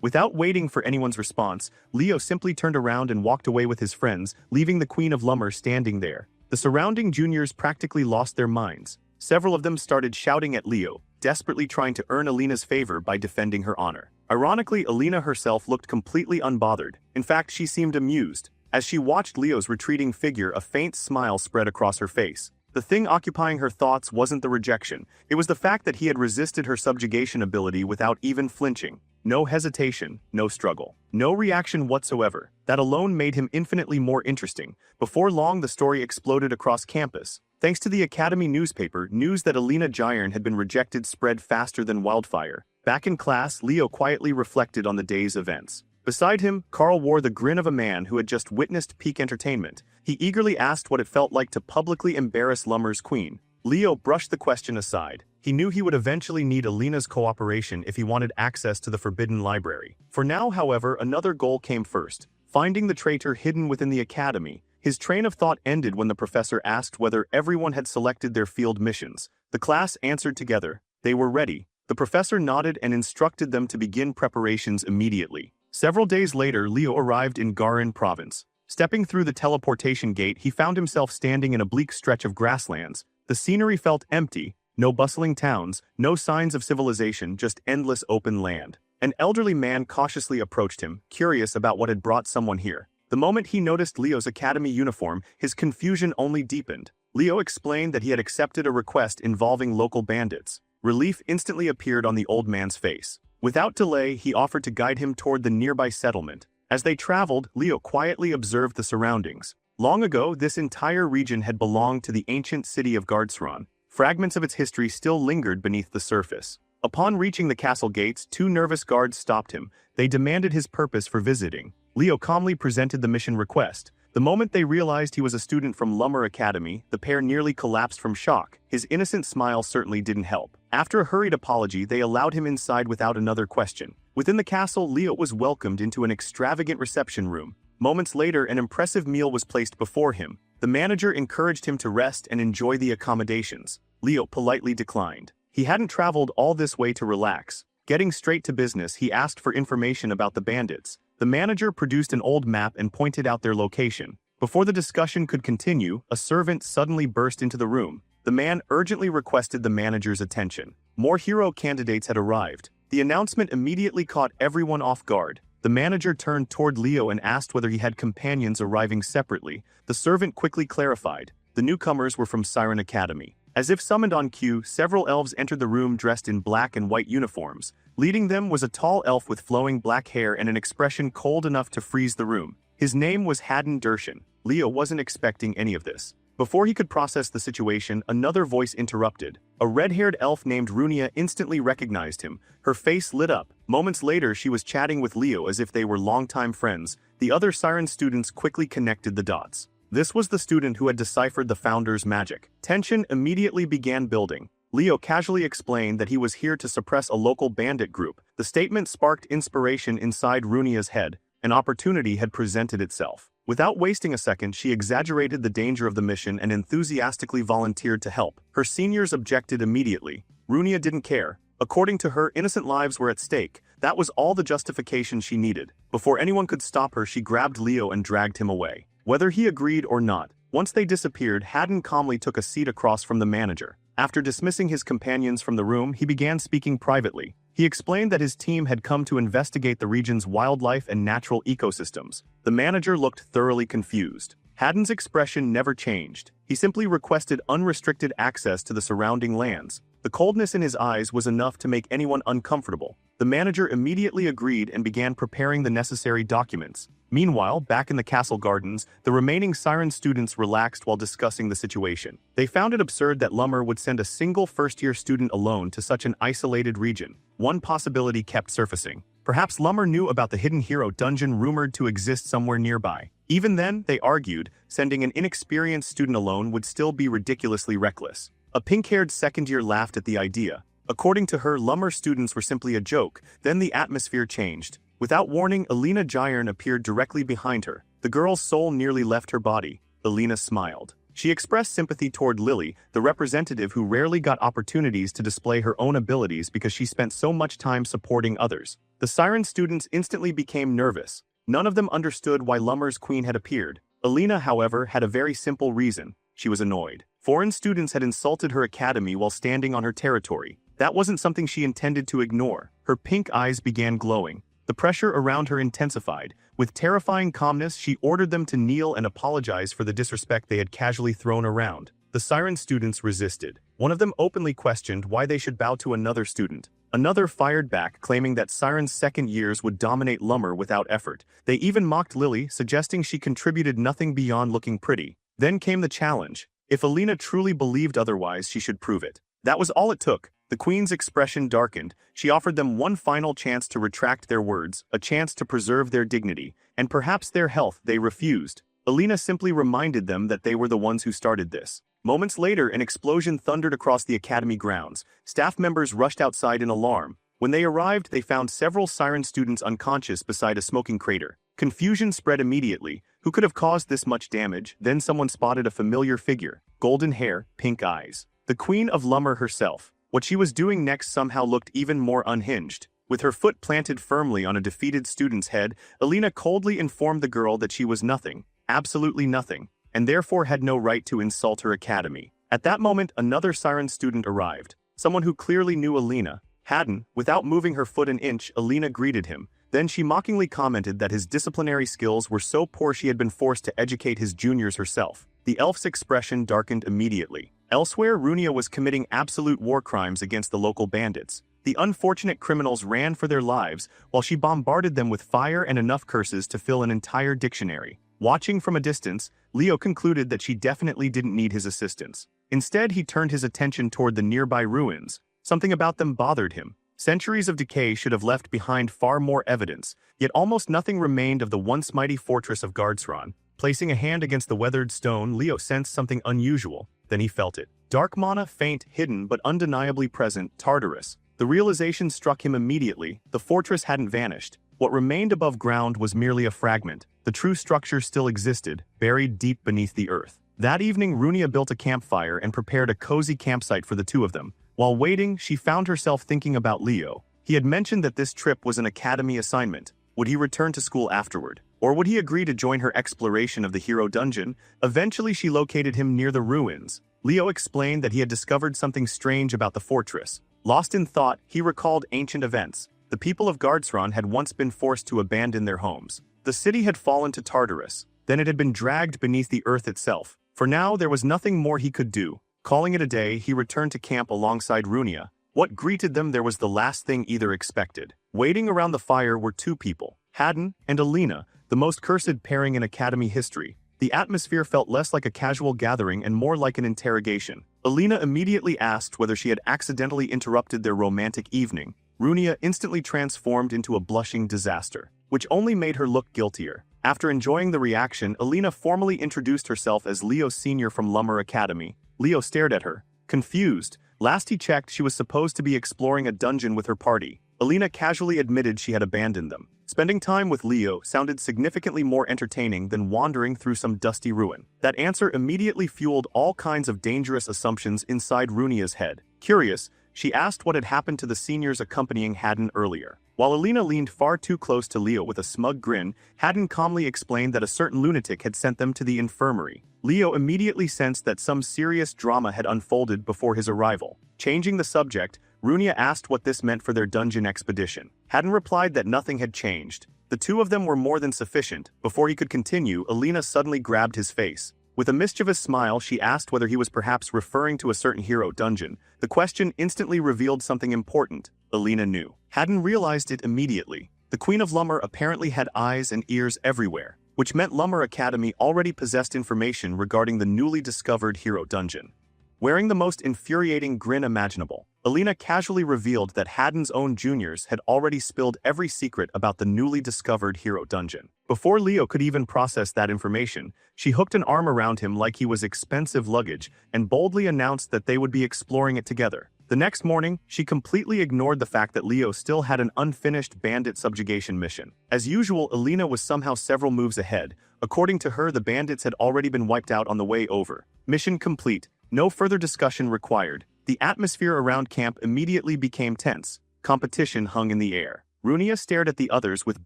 Without waiting for anyone's response, Leo simply turned around and walked away with his friends, leaving the Queen of Lumber standing there. The surrounding juniors practically lost their minds. Several of them started shouting at Leo, desperately trying to earn Alina's favor by defending her honor. Ironically, Alina herself looked completely unbothered. In fact, she seemed amused. As she watched Leo's retreating figure, a faint smile spread across her face. The thing occupying her thoughts wasn't the rejection. It was the fact that he had resisted her subjugation ability without even flinching. No hesitation, no struggle, no reaction whatsoever. That alone made him infinitely more interesting. Before long, the story exploded across campus. Thanks to the Academy newspaper, news that Alina Gyern had been rejected spread faster than wildfire. Back in class, Leo quietly reflected on the day's events. Beside him, Carl wore the grin of a man who had just witnessed peak entertainment. He eagerly asked what it felt like to publicly embarrass Lumber's queen. Leo brushed the question aside. He knew he would eventually need Alina's cooperation if he wanted access to the Forbidden Library. For now, however, another goal came first. Finding the traitor hidden within the academy. His train of thought ended when the professor asked whether everyone had selected their field missions. The class answered together. They were ready. The professor nodded and instructed them to begin preparations immediately. Several days later, Leo arrived in Garin province. Stepping through the teleportation gate, he found himself standing in a bleak stretch of grasslands. The scenery felt empty. No bustling towns, no signs of civilization, just endless open land. An elderly man cautiously approached him, curious about what had brought someone here. The moment he noticed Leo's academy uniform, his confusion only deepened. Leo explained that he had accepted a request involving local bandits. Relief instantly appeared on the old man's face. Without delay, he offered to guide him toward the nearby settlement. As they traveled, Leo quietly observed the surroundings. Long ago, this entire region had belonged to the ancient city of Gardsron. Fragments of its history still lingered beneath the surface. Upon reaching the castle gates, two nervous guards stopped him. They demanded his purpose for visiting. Leo calmly presented the mission request. The moment they realized he was a student from Lumber Academy, the pair nearly collapsed from shock. His innocent smile certainly didn't help. After a hurried apology, they allowed him inside without another question. Within the castle, Leo was welcomed into an extravagant reception room. Moments later, an impressive meal was placed before him. The manager encouraged him to rest and enjoy the accommodations. Leo politely declined. He hadn't traveled all this way to relax. Getting straight to business, he asked for information about the bandits. The manager produced an old map and pointed out their location. Before the discussion could continue, a servant suddenly burst into the room. The man urgently requested the manager's attention. More hero candidates had arrived. The announcement immediately caught everyone off guard. The manager turned toward Leo and asked whether he had companions arriving separately. The servant quickly clarified. The newcomers were from Siren Academy. As if summoned on cue, several elves entered the room dressed in black and white uniforms. Leading them was a tall elf with flowing black hair and an expression cold enough to freeze the room. His name was Haddon Dershan. Leo wasn't expecting any of this. Before he could process the situation, another voice interrupted. A red-haired elf named Runia instantly recognized him. Her face lit up. Moments later, she was chatting with Leo as if they were longtime friends. The other Siren students quickly connected the dots. This was the student who had deciphered the founder's magic. Tension immediately began building. Leo casually explained that he was here to suppress a local bandit group. The statement sparked inspiration inside Runia's head. An opportunity had presented itself. Without wasting a second, she exaggerated the danger of the mission and enthusiastically volunteered to help. Her seniors objected immediately. Runia didn't care. According to her, innocent lives were at stake. That was all the justification she needed. Before anyone could stop her, she grabbed Leo and dragged him away. Whether he agreed or not, once they disappeared, Haddon calmly took a seat across from the manager. After dismissing his companions from the room, he began speaking privately. He explained that his team had come to investigate the region's wildlife and natural ecosystems. The manager looked thoroughly confused. Haddon's expression never changed. He simply requested unrestricted access to the surrounding lands. The coldness in his eyes was enough to make anyone uncomfortable. The manager immediately agreed and began preparing the necessary documents. Meanwhile, back in the castle gardens, the remaining Siren students relaxed while discussing the situation. They found it absurd that Lumber would send a single first-year student alone to such an isolated region. One possibility kept surfacing. Perhaps Lumber knew about the hidden hero dungeon rumored to exist somewhere nearby. Even then, they argued, sending an inexperienced student alone would still be ridiculously reckless. A pink-haired second-year laughed at the idea. According to her, Lumber students were simply a joke. Then the atmosphere changed. Without warning, Alina Jayern appeared directly behind her. The girl's soul nearly left her body. Alina smiled. She expressed sympathy toward Lily, the representative who rarely got opportunities to display her own abilities because she spent so much time supporting others. The Siren students instantly became nervous. None of them understood why Lumber's queen had appeared. Alina, however, had a very simple reason. She was annoyed. Foreign students had insulted her academy while standing on her territory. That wasn't something she intended to ignore. Her pink eyes began glowing. The pressure around her intensified. With terrifying calmness, she ordered them to kneel and apologize for the disrespect they had casually thrown around. The Siren students resisted. One of them openly questioned why they should bow to another student. Another fired back, claiming that Siren's second years would dominate Lumber without effort. They even mocked Lily, suggesting she contributed nothing beyond looking pretty. Then came the challenge. If Alina truly believed otherwise, she should prove it. That was all it took. The queen's expression darkened. She offered them one final chance to retract their words, a chance to preserve their dignity, and perhaps their health. They refused. Alina simply reminded them that they were the ones who started this. Moments later, an explosion thundered across the academy grounds. Staff members rushed outside in alarm. When they arrived, they found several Siren students unconscious beside a smoking crater. Confusion spread immediately. Who could have caused this much damage? Then someone spotted a familiar figure. Golden hair, pink eyes. The Queen of Lumber herself. What she was doing next somehow looked even more unhinged. With her foot planted firmly on a defeated student's head, Alina coldly informed the girl that she was nothing, absolutely nothing, and therefore had no right to insult her academy. At that moment, another Siren student arrived, someone who clearly knew Alina. Haddon. Without moving her foot an inch, Alina greeted him. Then she mockingly commented that his disciplinary skills were so poor she had been forced to educate his juniors herself. The elf's expression darkened immediately. Elsewhere, Runia was committing absolute war crimes against the local bandits. The unfortunate criminals ran for their lives, while she bombarded them with fire and enough curses to fill an entire dictionary. Watching from a distance, Leo concluded that she definitely didn't need his assistance. Instead, he turned his attention toward the nearby ruins. Something about them bothered him. Centuries of decay should have left behind far more evidence, yet almost nothing remained of the once mighty fortress of Gardsron. Placing a hand against the weathered stone, Leo sensed something unusual. Then he felt it. Dark mana, faint, hidden, but undeniably present, Tartarus. The realization struck him immediately. The fortress hadn't vanished. What remained above ground was merely a fragment. The true structure still existed, buried deep beneath the earth. That evening, Runia built a campfire and prepared a cozy campsite for the two of them. While waiting, she found herself thinking about Leo. He had mentioned that this trip was an academy assignment. Would he return to school afterward? Or would he agree to join her exploration of the hero dungeon? Eventually, she located him near the ruins. Leo explained that he had discovered something strange about the fortress. Lost in thought, he recalled ancient events. The people of Gardsron had once been forced to abandon their homes. The city had fallen to Tartarus. Then it had been dragged beneath the earth itself. For now, there was nothing more he could do. Calling it a day, he returned to camp alongside Runia. What greeted them there was the last thing either expected. Waiting around the fire were two people, Haddon and Alina, the most cursed pairing in Academy history. The atmosphere felt less like a casual gathering and more like an interrogation. Alina immediately asked whether she had accidentally interrupted their romantic evening. Runia instantly transformed into a blushing disaster, which only made her look guiltier. After enjoying the reaction, Alina formally introduced herself as Leo Sr. from Lumber Academy. Leo stared at her, confused. Last he checked, she was supposed to be exploring a dungeon with her party. Alina casually admitted she had abandoned them. Spending time with Leo sounded significantly more entertaining than wandering through some dusty ruin. That answer immediately fueled all kinds of dangerous assumptions inside Runia's head. Curious, she asked what had happened to the seniors accompanying Haddon earlier. While Alina leaned far too close to Leo with a smug grin, Haddon calmly explained that a certain lunatic had sent them to the infirmary. Leo immediately sensed that some serious drama had unfolded before his arrival. Changing the subject, Runia asked what this meant for their dungeon expedition. Haddon replied that nothing had changed. The two of them were more than sufficient. Before he could continue, Alina suddenly grabbed his face. With a mischievous smile, she asked whether he was perhaps referring to a certain hero dungeon. The question instantly revealed something important. Alina knew. Haddon realized it immediately. The Queen of Lumber apparently had eyes and ears everywhere, which meant Lumber Academy already possessed information regarding the newly discovered hero dungeon. Wearing the most infuriating grin imaginable, Alina casually revealed that Haddon's own juniors had already spilled every secret about the newly discovered hero dungeon. Before Leo could even process that information, she hooked an arm around him like he was expensive luggage and boldly announced that they would be exploring it together. The next morning, she completely ignored the fact that Leo still had an unfinished bandit subjugation mission. As usual, Alina was somehow several moves ahead. According to her, the bandits had already been wiped out on the way over. Mission complete. No further discussion required. The atmosphere around camp immediately became tense. Competition hung in the air. Runia stared at the others with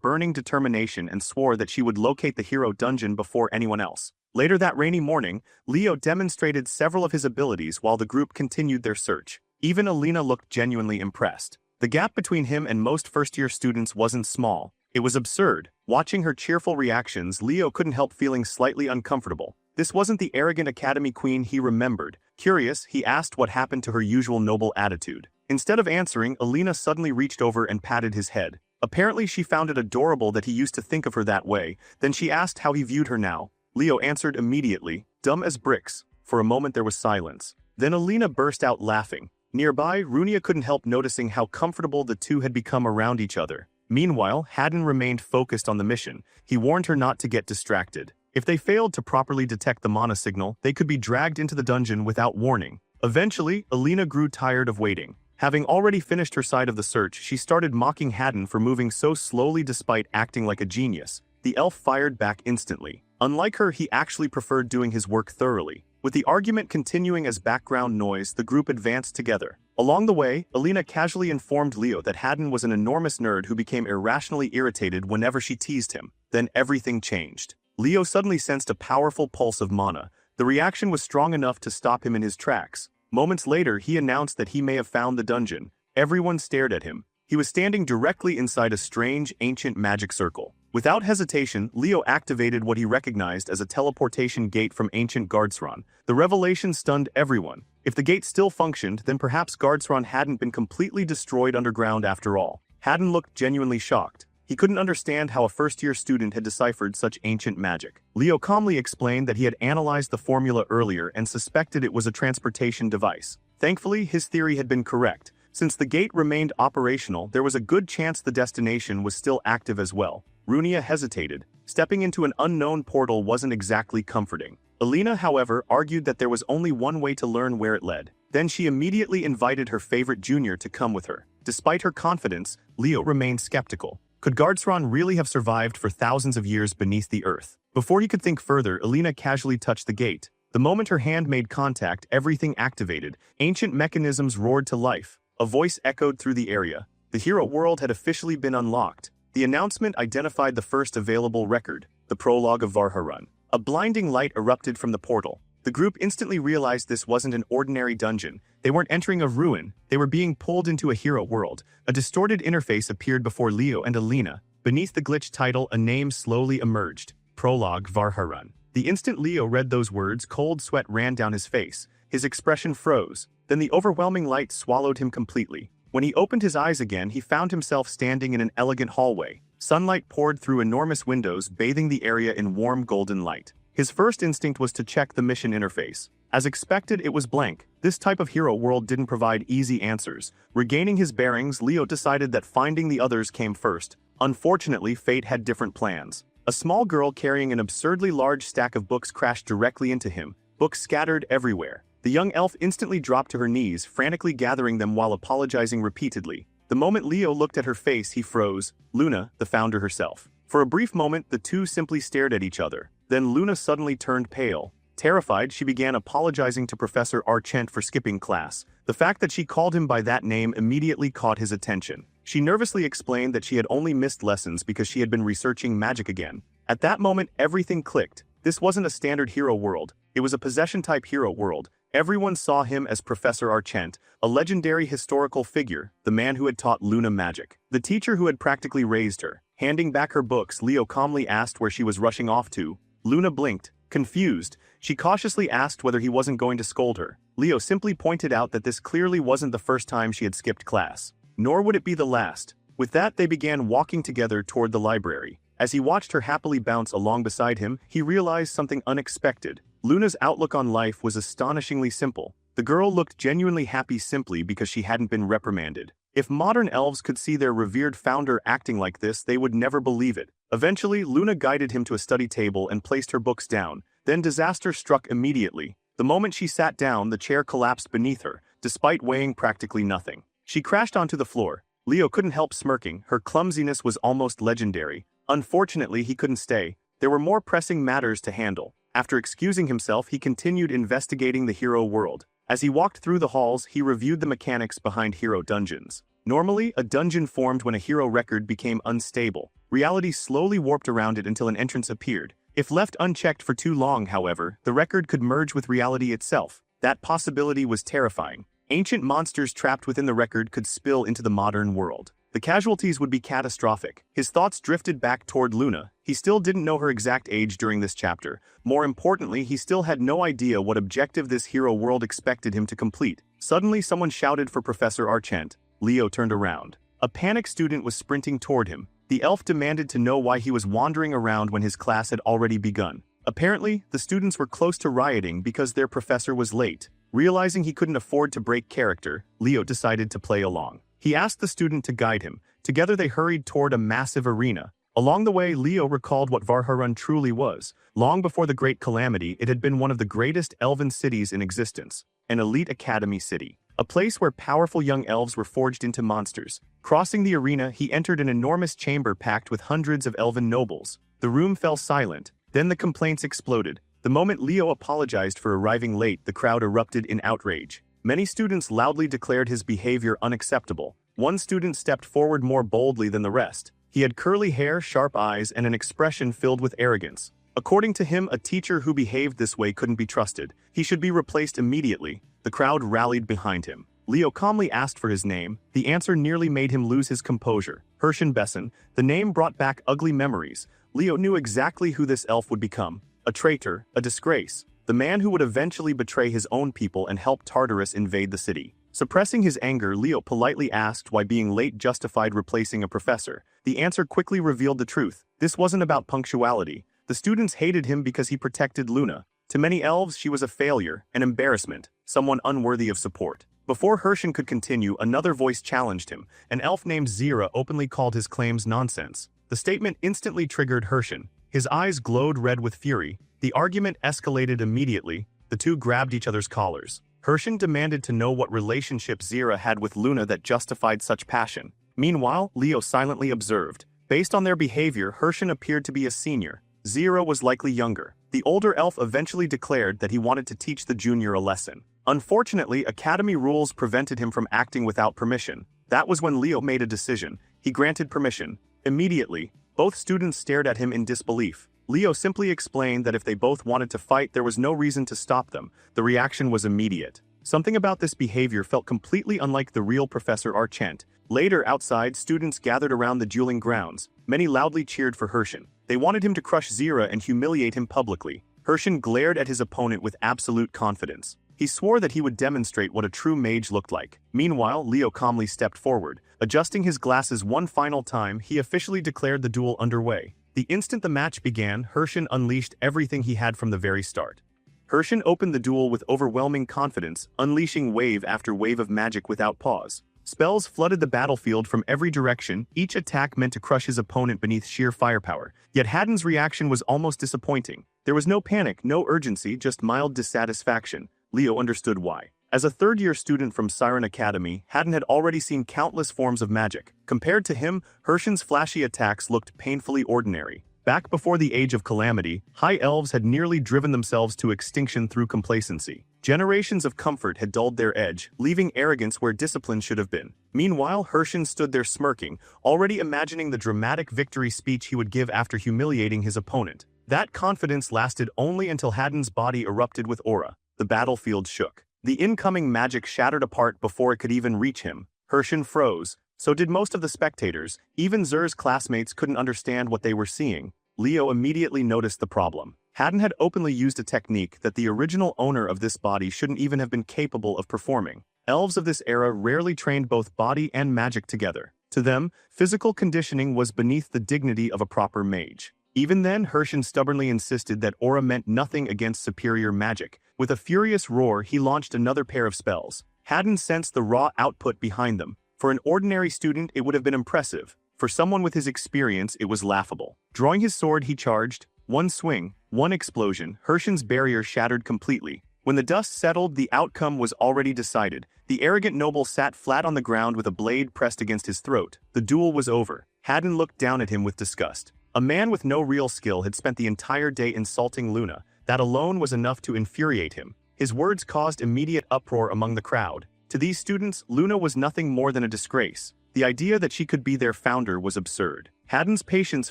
burning determination and swore that she would locate the hero dungeon before anyone else. Later that rainy morning, Leo demonstrated several of his abilities while the group continued their search. Even Alina looked genuinely impressed. The gap between him and most first-year students wasn't small. It was absurd. Watching her cheerful reactions, Leo couldn't help feeling slightly uncomfortable. This wasn't the arrogant academy queen he remembered. Curious, he asked what happened to her usual noble attitude. Instead of answering, Alina suddenly reached over and patted his head. Apparently she found it adorable that he used to think of her that way. Then she asked how he viewed her now. Leo answered immediately, dumb as bricks. For a moment there was silence. Then Alina burst out laughing. Nearby, Runia couldn't help noticing how comfortable the two had become around each other. Meanwhile, Haddon remained focused on the mission. He warned her not to get distracted. If they failed to properly detect the mana signal, they could be dragged into the dungeon without warning. Eventually, Alina grew tired of waiting. Having already finished her side of the search, she started mocking Haddon for moving so slowly despite acting like a genius. The elf fired back instantly. Unlike her, he actually preferred doing his work thoroughly. With the argument continuing as background noise, the group advanced together. Along the way, Alina casually informed Leo that Haddon was an enormous nerd who became irrationally irritated whenever she teased him. Then everything changed. Leo suddenly sensed a powerful pulse of mana. The reaction was strong enough to stop him in his tracks. Moments later, he announced that he may have found the dungeon. Everyone stared at him. He was standing directly inside a strange, ancient magic circle. Without hesitation, Leo activated what he recognized as a teleportation gate from ancient Gardsron. The revelation stunned everyone. If the gate still functioned, then perhaps Gardsron hadn't been completely destroyed underground after all. Haddon looked genuinely shocked. He couldn't understand how a first-year student had deciphered such ancient magic. Leo calmly explained that he had analyzed the formula earlier and suspected it was a transportation device. Thankfully, his theory had been correct. Since the gate remained operational, there was a good chance the destination was still active as well. Runia hesitated. Stepping into an unknown portal wasn't exactly comforting. Alina, however, argued that there was only one way to learn where it led. Then she immediately invited her favorite junior to come with her. Despite her confidence, Leo remained skeptical. Could Gardsron really have survived for thousands of years beneath the earth? Before he could think further, Alina casually touched the gate. The moment her hand made contact, everything activated. Ancient mechanisms roared to life. A voice echoed through the area. The hero world had officially been unlocked. The announcement identified the first available record, the prologue of Varharun. A blinding light erupted from the portal. The group instantly realized this wasn't an ordinary dungeon. They weren't entering a ruin. They were being pulled into a hero world. A distorted interface appeared before Leo and Alina. Beneath the glitch title, a name slowly emerged. Prologue Varharun. The instant Leo read those words, cold sweat ran down his face. His expression froze. Then the overwhelming light swallowed him completely. When he opened his eyes again, he found himself standing in an elegant hallway. Sunlight poured through enormous windows, bathing the area in warm golden light. His first instinct was to check the mission interface. As expected, it was blank. This type of hero world didn't provide easy answers. Regaining his bearings, Leo decided that finding the others came first. Unfortunately, fate had different plans. A small girl carrying an absurdly large stack of books crashed directly into him. Books scattered everywhere. The young elf instantly dropped to her knees, frantically gathering them while apologizing repeatedly. The moment Leo looked at her face, he froze. Luna, the founder herself. For a brief moment, the two simply stared at each other. Then Luna suddenly turned pale. Terrified, she began apologizing to Professor Archent for skipping class. The fact that she called him by that name immediately caught his attention. She nervously explained that she had only missed lessons because she had been researching magic again. At that moment, everything clicked. This wasn't a standard hero world. It was a possession-type hero world. Everyone saw him as Professor Archent, a legendary historical figure, the man who had taught Luna magic. The teacher who had practically raised her. Handing back her books, Leo calmly asked where she was rushing off to. Luna blinked. Confused, she cautiously asked whether he wasn't going to scold her. Leo simply pointed out that this clearly wasn't the first time she had skipped class. Nor would it be the last. With that, they began walking together toward the library. As he watched her happily bounce along beside him, he realized something unexpected. Luna's outlook on life was astonishingly simple. The girl looked genuinely happy simply because she hadn't been reprimanded. If modern elves could see their revered founder acting like this, they would never believe it. Eventually, Luna guided him to a study table and placed her books down. Then disaster struck immediately. The moment she sat down, the chair collapsed beneath her, despite weighing practically nothing. She crashed onto the floor. Leo couldn't help smirking. Her clumsiness was almost legendary. Unfortunately, he couldn't stay. There were more pressing matters to handle. After excusing himself, he continued investigating the hero world. As he walked through the halls, he reviewed the mechanics behind hero dungeons. Normally, a dungeon formed when a hero record became unstable. Reality slowly warped around it until an entrance appeared. If left unchecked for too long, however, the record could merge with reality itself. That possibility was terrifying. Ancient monsters trapped within the record could spill into the modern world. The casualties would be catastrophic. His thoughts drifted back toward Luna. He still didn't know her exact age during this chapter. More importantly, he still had no idea what objective this hero world expected him to complete. Suddenly, someone shouted for Professor Archent. Leo turned around. A panicked student was sprinting toward him. The elf demanded to know why he was wandering around when his class had already begun. Apparently, the students were close to rioting because their professor was late. Realizing he couldn't afford to break character, Leo decided to play along. He asked the student to guide him. Together they hurried toward a massive arena. Along the way, Leo recalled what Varharun truly was. Long before the Great Calamity, it had been one of the greatest elven cities in existence. An elite academy city. A place where powerful young elves were forged into monsters. Crossing the arena, he entered an enormous chamber packed with hundreds of elven nobles. The room fell silent. Then the complaints exploded. The moment Leo apologized for arriving late, the crowd erupted in outrage. Many students loudly declared his behavior unacceptable. One student stepped forward more boldly than the rest. He had curly hair, sharp eyes, and an expression filled with arrogance. According to him, a teacher who behaved this way couldn't be trusted. He should be replaced immediately. The crowd rallied behind him. Leo calmly asked for his name. The answer nearly made him lose his composure. Hershen Besson. The name brought back ugly memories. Leo knew exactly who this elf would become. A traitor, a disgrace. The man who would eventually betray his own people and help Tartarus invade the city. Suppressing his anger, Leo politely asked why being late justified replacing a professor. The answer quickly revealed the truth. This wasn't about punctuality. The students hated him because he protected Luna. To many elves, she was a failure, an embarrassment, someone unworthy of support. Before Hershen could continue, another voice challenged him. An elf named Zira openly called his claims nonsense. The statement instantly triggered Hershen. His eyes glowed red with fury. The argument escalated immediately. The two grabbed each other's collars. Hershen demanded to know what relationship Zira had with Luna that justified such passion. Meanwhile, Leo silently observed. Based on their behavior, Hershen appeared to be a senior. Zira was likely younger. The older elf eventually declared that he wanted to teach the junior a lesson. Unfortunately, academy rules prevented him from acting without permission. That was when Leo made a decision. He granted permission. Immediately, both students stared at him in disbelief. Leo simply explained that if they both wanted to fight, there was no reason to stop them. The reaction was immediate. Something about this behavior felt completely unlike the real Professor Archent. Later, outside, students gathered around the dueling grounds. Many loudly cheered for Hershen. They wanted him to crush Zira and humiliate him publicly. Hershen glared at his opponent with absolute confidence. He swore that he would demonstrate what a true mage looked like. Meanwhile, Leo calmly stepped forward. Adjusting his glasses one final time, he officially declared the duel underway. The instant the match began, Hershen unleashed everything he had from the very start. Hershen opened the duel with overwhelming confidence, unleashing wave after wave of magic without pause. Spells flooded the battlefield from every direction, each attack meant to crush his opponent beneath sheer firepower. Yet Haddon's reaction was almost disappointing. There was no panic, no urgency, just mild dissatisfaction. Leo understood why. As a third-year student from Siren Academy, Haddon had already seen countless forms of magic. Compared to him, Hershen's flashy attacks looked painfully ordinary. Back before the Age of Calamity, high elves had nearly driven themselves to extinction through complacency. Generations of comfort had dulled their edge, leaving arrogance where discipline should have been. Meanwhile, Hershen stood there smirking, already imagining the dramatic victory speech he would give after humiliating his opponent. That confidence lasted only until Haddon's body erupted with aura. The battlefield shook. The incoming magic shattered apart before it could even reach him. Hershen froze. So did most of the spectators. Even Zer's classmates couldn't understand what they were seeing. Leo immediately noticed the problem. Haddon had openly used a technique that the original owner of this body shouldn't even have been capable of performing. Elves of this era rarely trained both body and magic together. To them, physical conditioning was beneath the dignity of a proper mage. Even then, Hershen stubbornly insisted that aura meant nothing against superior magic. With a furious roar, he launched another pair of spells. Haddon sensed the raw output behind them. For an ordinary student, it would have been impressive. For someone with his experience, it was laughable. Drawing his sword, he charged. One swing, one explosion, Hershen's barrier shattered completely. When the dust settled, the outcome was already decided. The arrogant noble sat flat on the ground with a blade pressed against his throat. The duel was over. Haddon looked down at him with disgust. A man with no real skill had spent the entire day insulting Luna. That alone was enough to infuriate him. His words caused immediate uproar among the crowd. To these students, Luna was nothing more than a disgrace. The idea that she could be their founder was absurd. Haddon's patience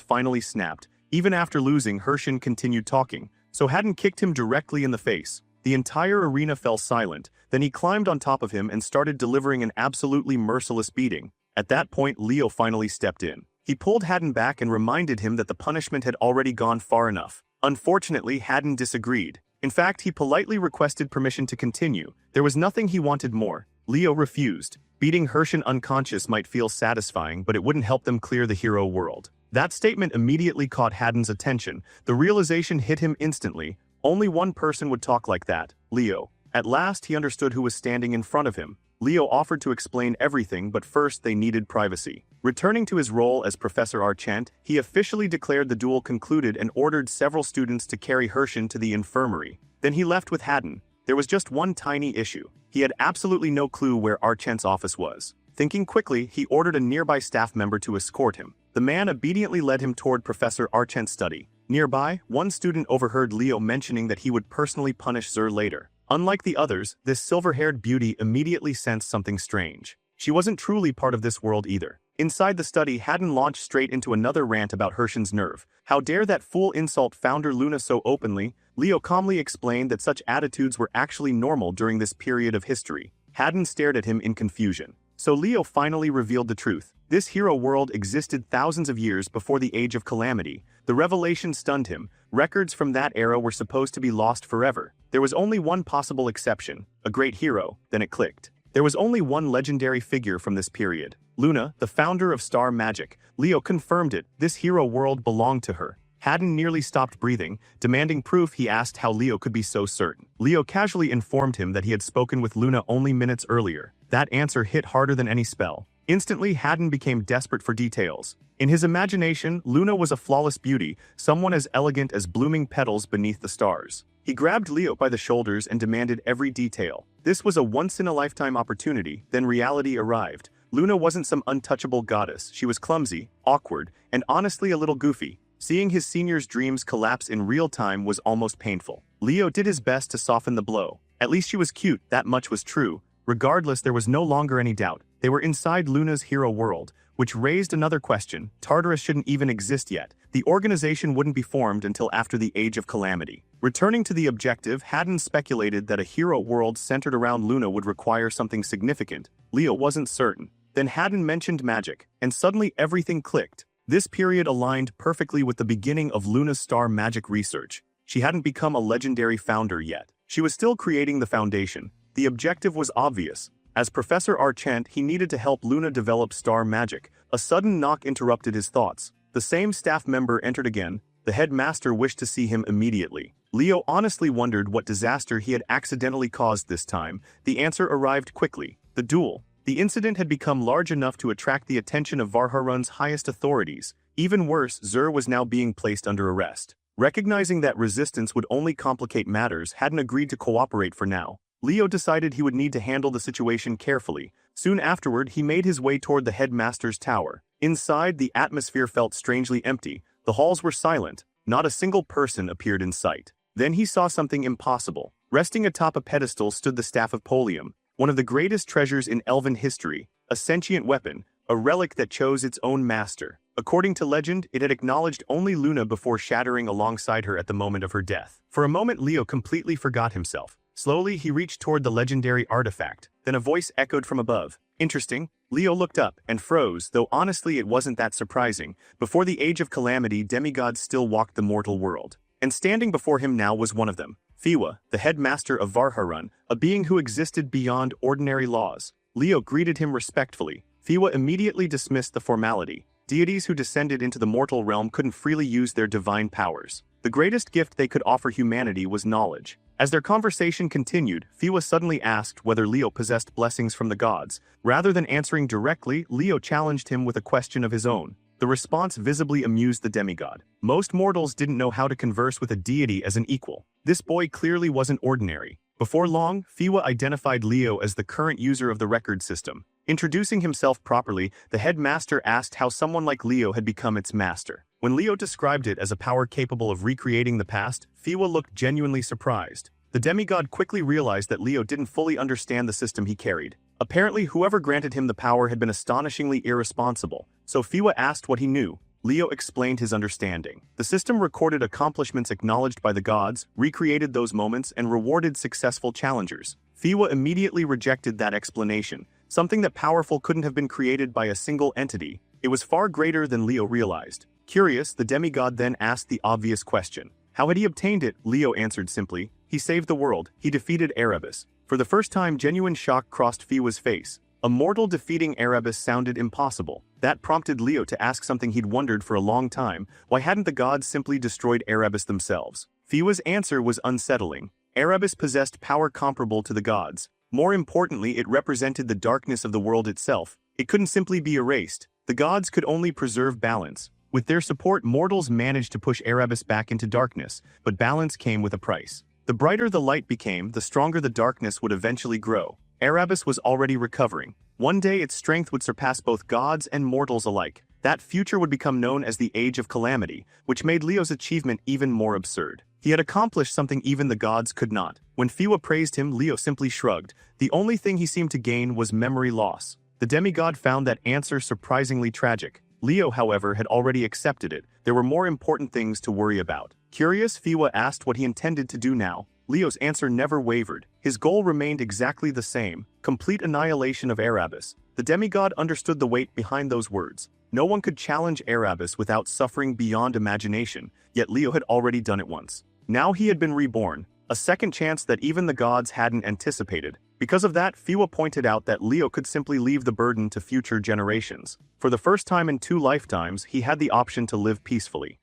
finally snapped. Even after losing, Hershen continued talking, so Haddon kicked him directly in the face. The entire arena fell silent. Then he climbed on top of him and started delivering an absolutely merciless beating. At that point, Leo finally stepped in. He pulled Haddon back and reminded him that the punishment had already gone far enough. Unfortunately, Haddon disagreed. In fact, he politely requested permission to continue. There was nothing he wanted more. Leo refused. Beating Hershen unconscious might feel satisfying, but it wouldn't help them clear the hero world. That statement immediately caught Haddon's attention. The realization hit him instantly. Only one person would talk like that, Leo. At last, he understood who was standing in front of him. Leo offered to explain everything, but first they needed privacy. Returning to his role as Professor Archent, he officially declared the duel concluded and ordered several students to carry Hershen to the infirmary. Then he left with Haddon. There was just one tiny issue. He had absolutely no clue where Archent's office was. Thinking quickly, he ordered a nearby staff member to escort him. The man obediently led him toward Professor Archent's study. Nearby, one student overheard Leo mentioning that he would personally punish Zer later. Unlike the others, this silver-haired beauty immediately sensed something strange. She wasn't truly part of this world either. Inside the study, Haddon launched straight into another rant about Hershen's nerve. How dare that fool insult founder Luna so openly? Leo calmly explained that such attitudes were actually normal during this period of history. Haddon stared at him in confusion. So Leo finally revealed the truth. This hero world existed thousands of years before the Age of Calamity. The revelation stunned him. Records from that era were supposed to be lost forever. There was only one possible exception, a great hero. Then it clicked. There was only one legendary figure from this period. Luna, the founder of star magic. Leo confirmed it. This hero world belonged to her. Haddon nearly stopped breathing. Demanding proof, he asked how Leo could be so certain. Leo casually informed him that he had spoken with Luna only minutes earlier. That answer hit harder than any spell. Instantly, Haddon became desperate for details. In his imagination, Luna was a flawless beauty, someone as elegant as blooming petals beneath the stars. He grabbed Leo by the shoulders and demanded every detail. This was a once-in-a-lifetime opportunity, then reality arrived. Luna wasn't some untouchable goddess, she was clumsy, awkward, and honestly a little goofy. Seeing his senior's dreams collapse in real time was almost painful. Leo did his best to soften the blow. At least she was cute, that much was true. Regardless, there was no longer any doubt. They were inside Luna's hero world, which raised another question. Tartarus shouldn't even exist yet. The organization wouldn't be formed until after the Age of Calamity. Returning to the objective, Haddon speculated that a hero world centered around Luna would require something significant. Leo wasn't certain. Then Haddon mentioned magic, and suddenly everything clicked. This period aligned perfectly with the beginning of Luna's star magic research. She hadn't become a legendary founder yet. She was still creating the foundation. The objective was obvious. As Professor Archant, he needed to help Luna develop star magic. A sudden knock interrupted his thoughts. The same staff member entered again. The headmaster wished to see him immediately. Leo honestly wondered what disaster he had accidentally caused this time. The answer arrived quickly. The duel. The incident had become large enough to attract the attention of Varharun's highest authorities. Even worse, Zur was now being placed under arrest. Recognizing that resistance would only complicate matters, Haddon agreed to cooperate for now. Leo decided he would need to handle the situation carefully. Soon afterward, he made his way toward the headmaster's tower. Inside, the atmosphere felt strangely empty. The halls were silent. Not a single person appeared in sight. Then he saw something impossible. Resting atop a pedestal stood the Staff of Polium, one of the greatest treasures in elven history, a sentient weapon, a relic that chose its own master. According to legend, it had acknowledged only Luna before shattering alongside her at the moment of her death. For a moment, Leo completely forgot himself. Slowly, he reached toward the legendary artifact. Then a voice echoed from above. Interesting. Leo looked up and froze, though honestly it wasn't that surprising. Before the Age of Calamity, demigods still walked the mortal world. And standing before him now was one of them. Fiwa, the headmaster of Varharun, a being who existed beyond ordinary laws. Leo greeted him respectfully. Fiwa immediately dismissed the formality. Deities who descended into the mortal realm couldn't freely use their divine powers. The greatest gift they could offer humanity was knowledge. As their conversation continued, Fiwa suddenly asked whether Leo possessed blessings from the gods. Rather than answering directly, Leo challenged him with a question of his own. The response visibly amused the demigod. Most mortals didn't know how to converse with a deity as an equal. This boy clearly wasn't ordinary. Before long, Fiwa identified Leo as the current user of the record system. Introducing himself properly, the headmaster asked how someone like Leo had become its master. When Leo described it as a power capable of recreating the past, Fiwa looked genuinely surprised. The demigod quickly realized that Leo didn't fully understand the system he carried. Apparently, whoever granted him the power had been astonishingly irresponsible, so Fiwa asked what he knew. Leo explained his understanding. The system recorded accomplishments acknowledged by the gods, recreated those moments, and rewarded successful challengers. Fiwa immediately rejected that explanation. Something that powerful couldn't have been created by a single entity. It was far greater than Leo realized. Curious, the demigod then asked the obvious question. How had he obtained it? Leo answered simply. He saved the world. He defeated Erebus. For the first time, genuine shock crossed Fiwa's face. A mortal defeating Erebus sounded impossible. That prompted Leo to ask something he'd wondered for a long time. Why hadn't the gods simply destroyed Erebus themselves? Fiwa's answer was unsettling. Erebus possessed power comparable to the gods. More importantly, it represented the darkness of the world itself. It couldn't simply be erased. The gods could only preserve balance. With their support, mortals managed to push Erebus back into darkness, but balance came with a price. The brighter the light became, the stronger the darkness would eventually grow. Erebus was already recovering. One day its strength would surpass both gods and mortals alike. That future would become known as the Age of Calamity, which made Leo's achievement even more absurd. He had accomplished something even the gods could not. When Fiwa praised him, Leo simply shrugged. The only thing he seemed to gain was memory loss. The demigod found that answer surprisingly tragic. Leo, however, had already accepted it. There were more important things to worry about. Curious, Fiwa asked what he intended to do now. Leo's answer never wavered. His goal remained exactly the same: complete annihilation of Erebus. The demigod understood the weight behind those words. No one could challenge Erebus without suffering beyond imagination, yet Leo had already done it once. Now he had been reborn, a second chance that even the gods hadn't anticipated. Because of that, Fiwa pointed out that Leo could simply leave the burden to future generations. For the first time in 2 lifetimes, he had the option to live peacefully.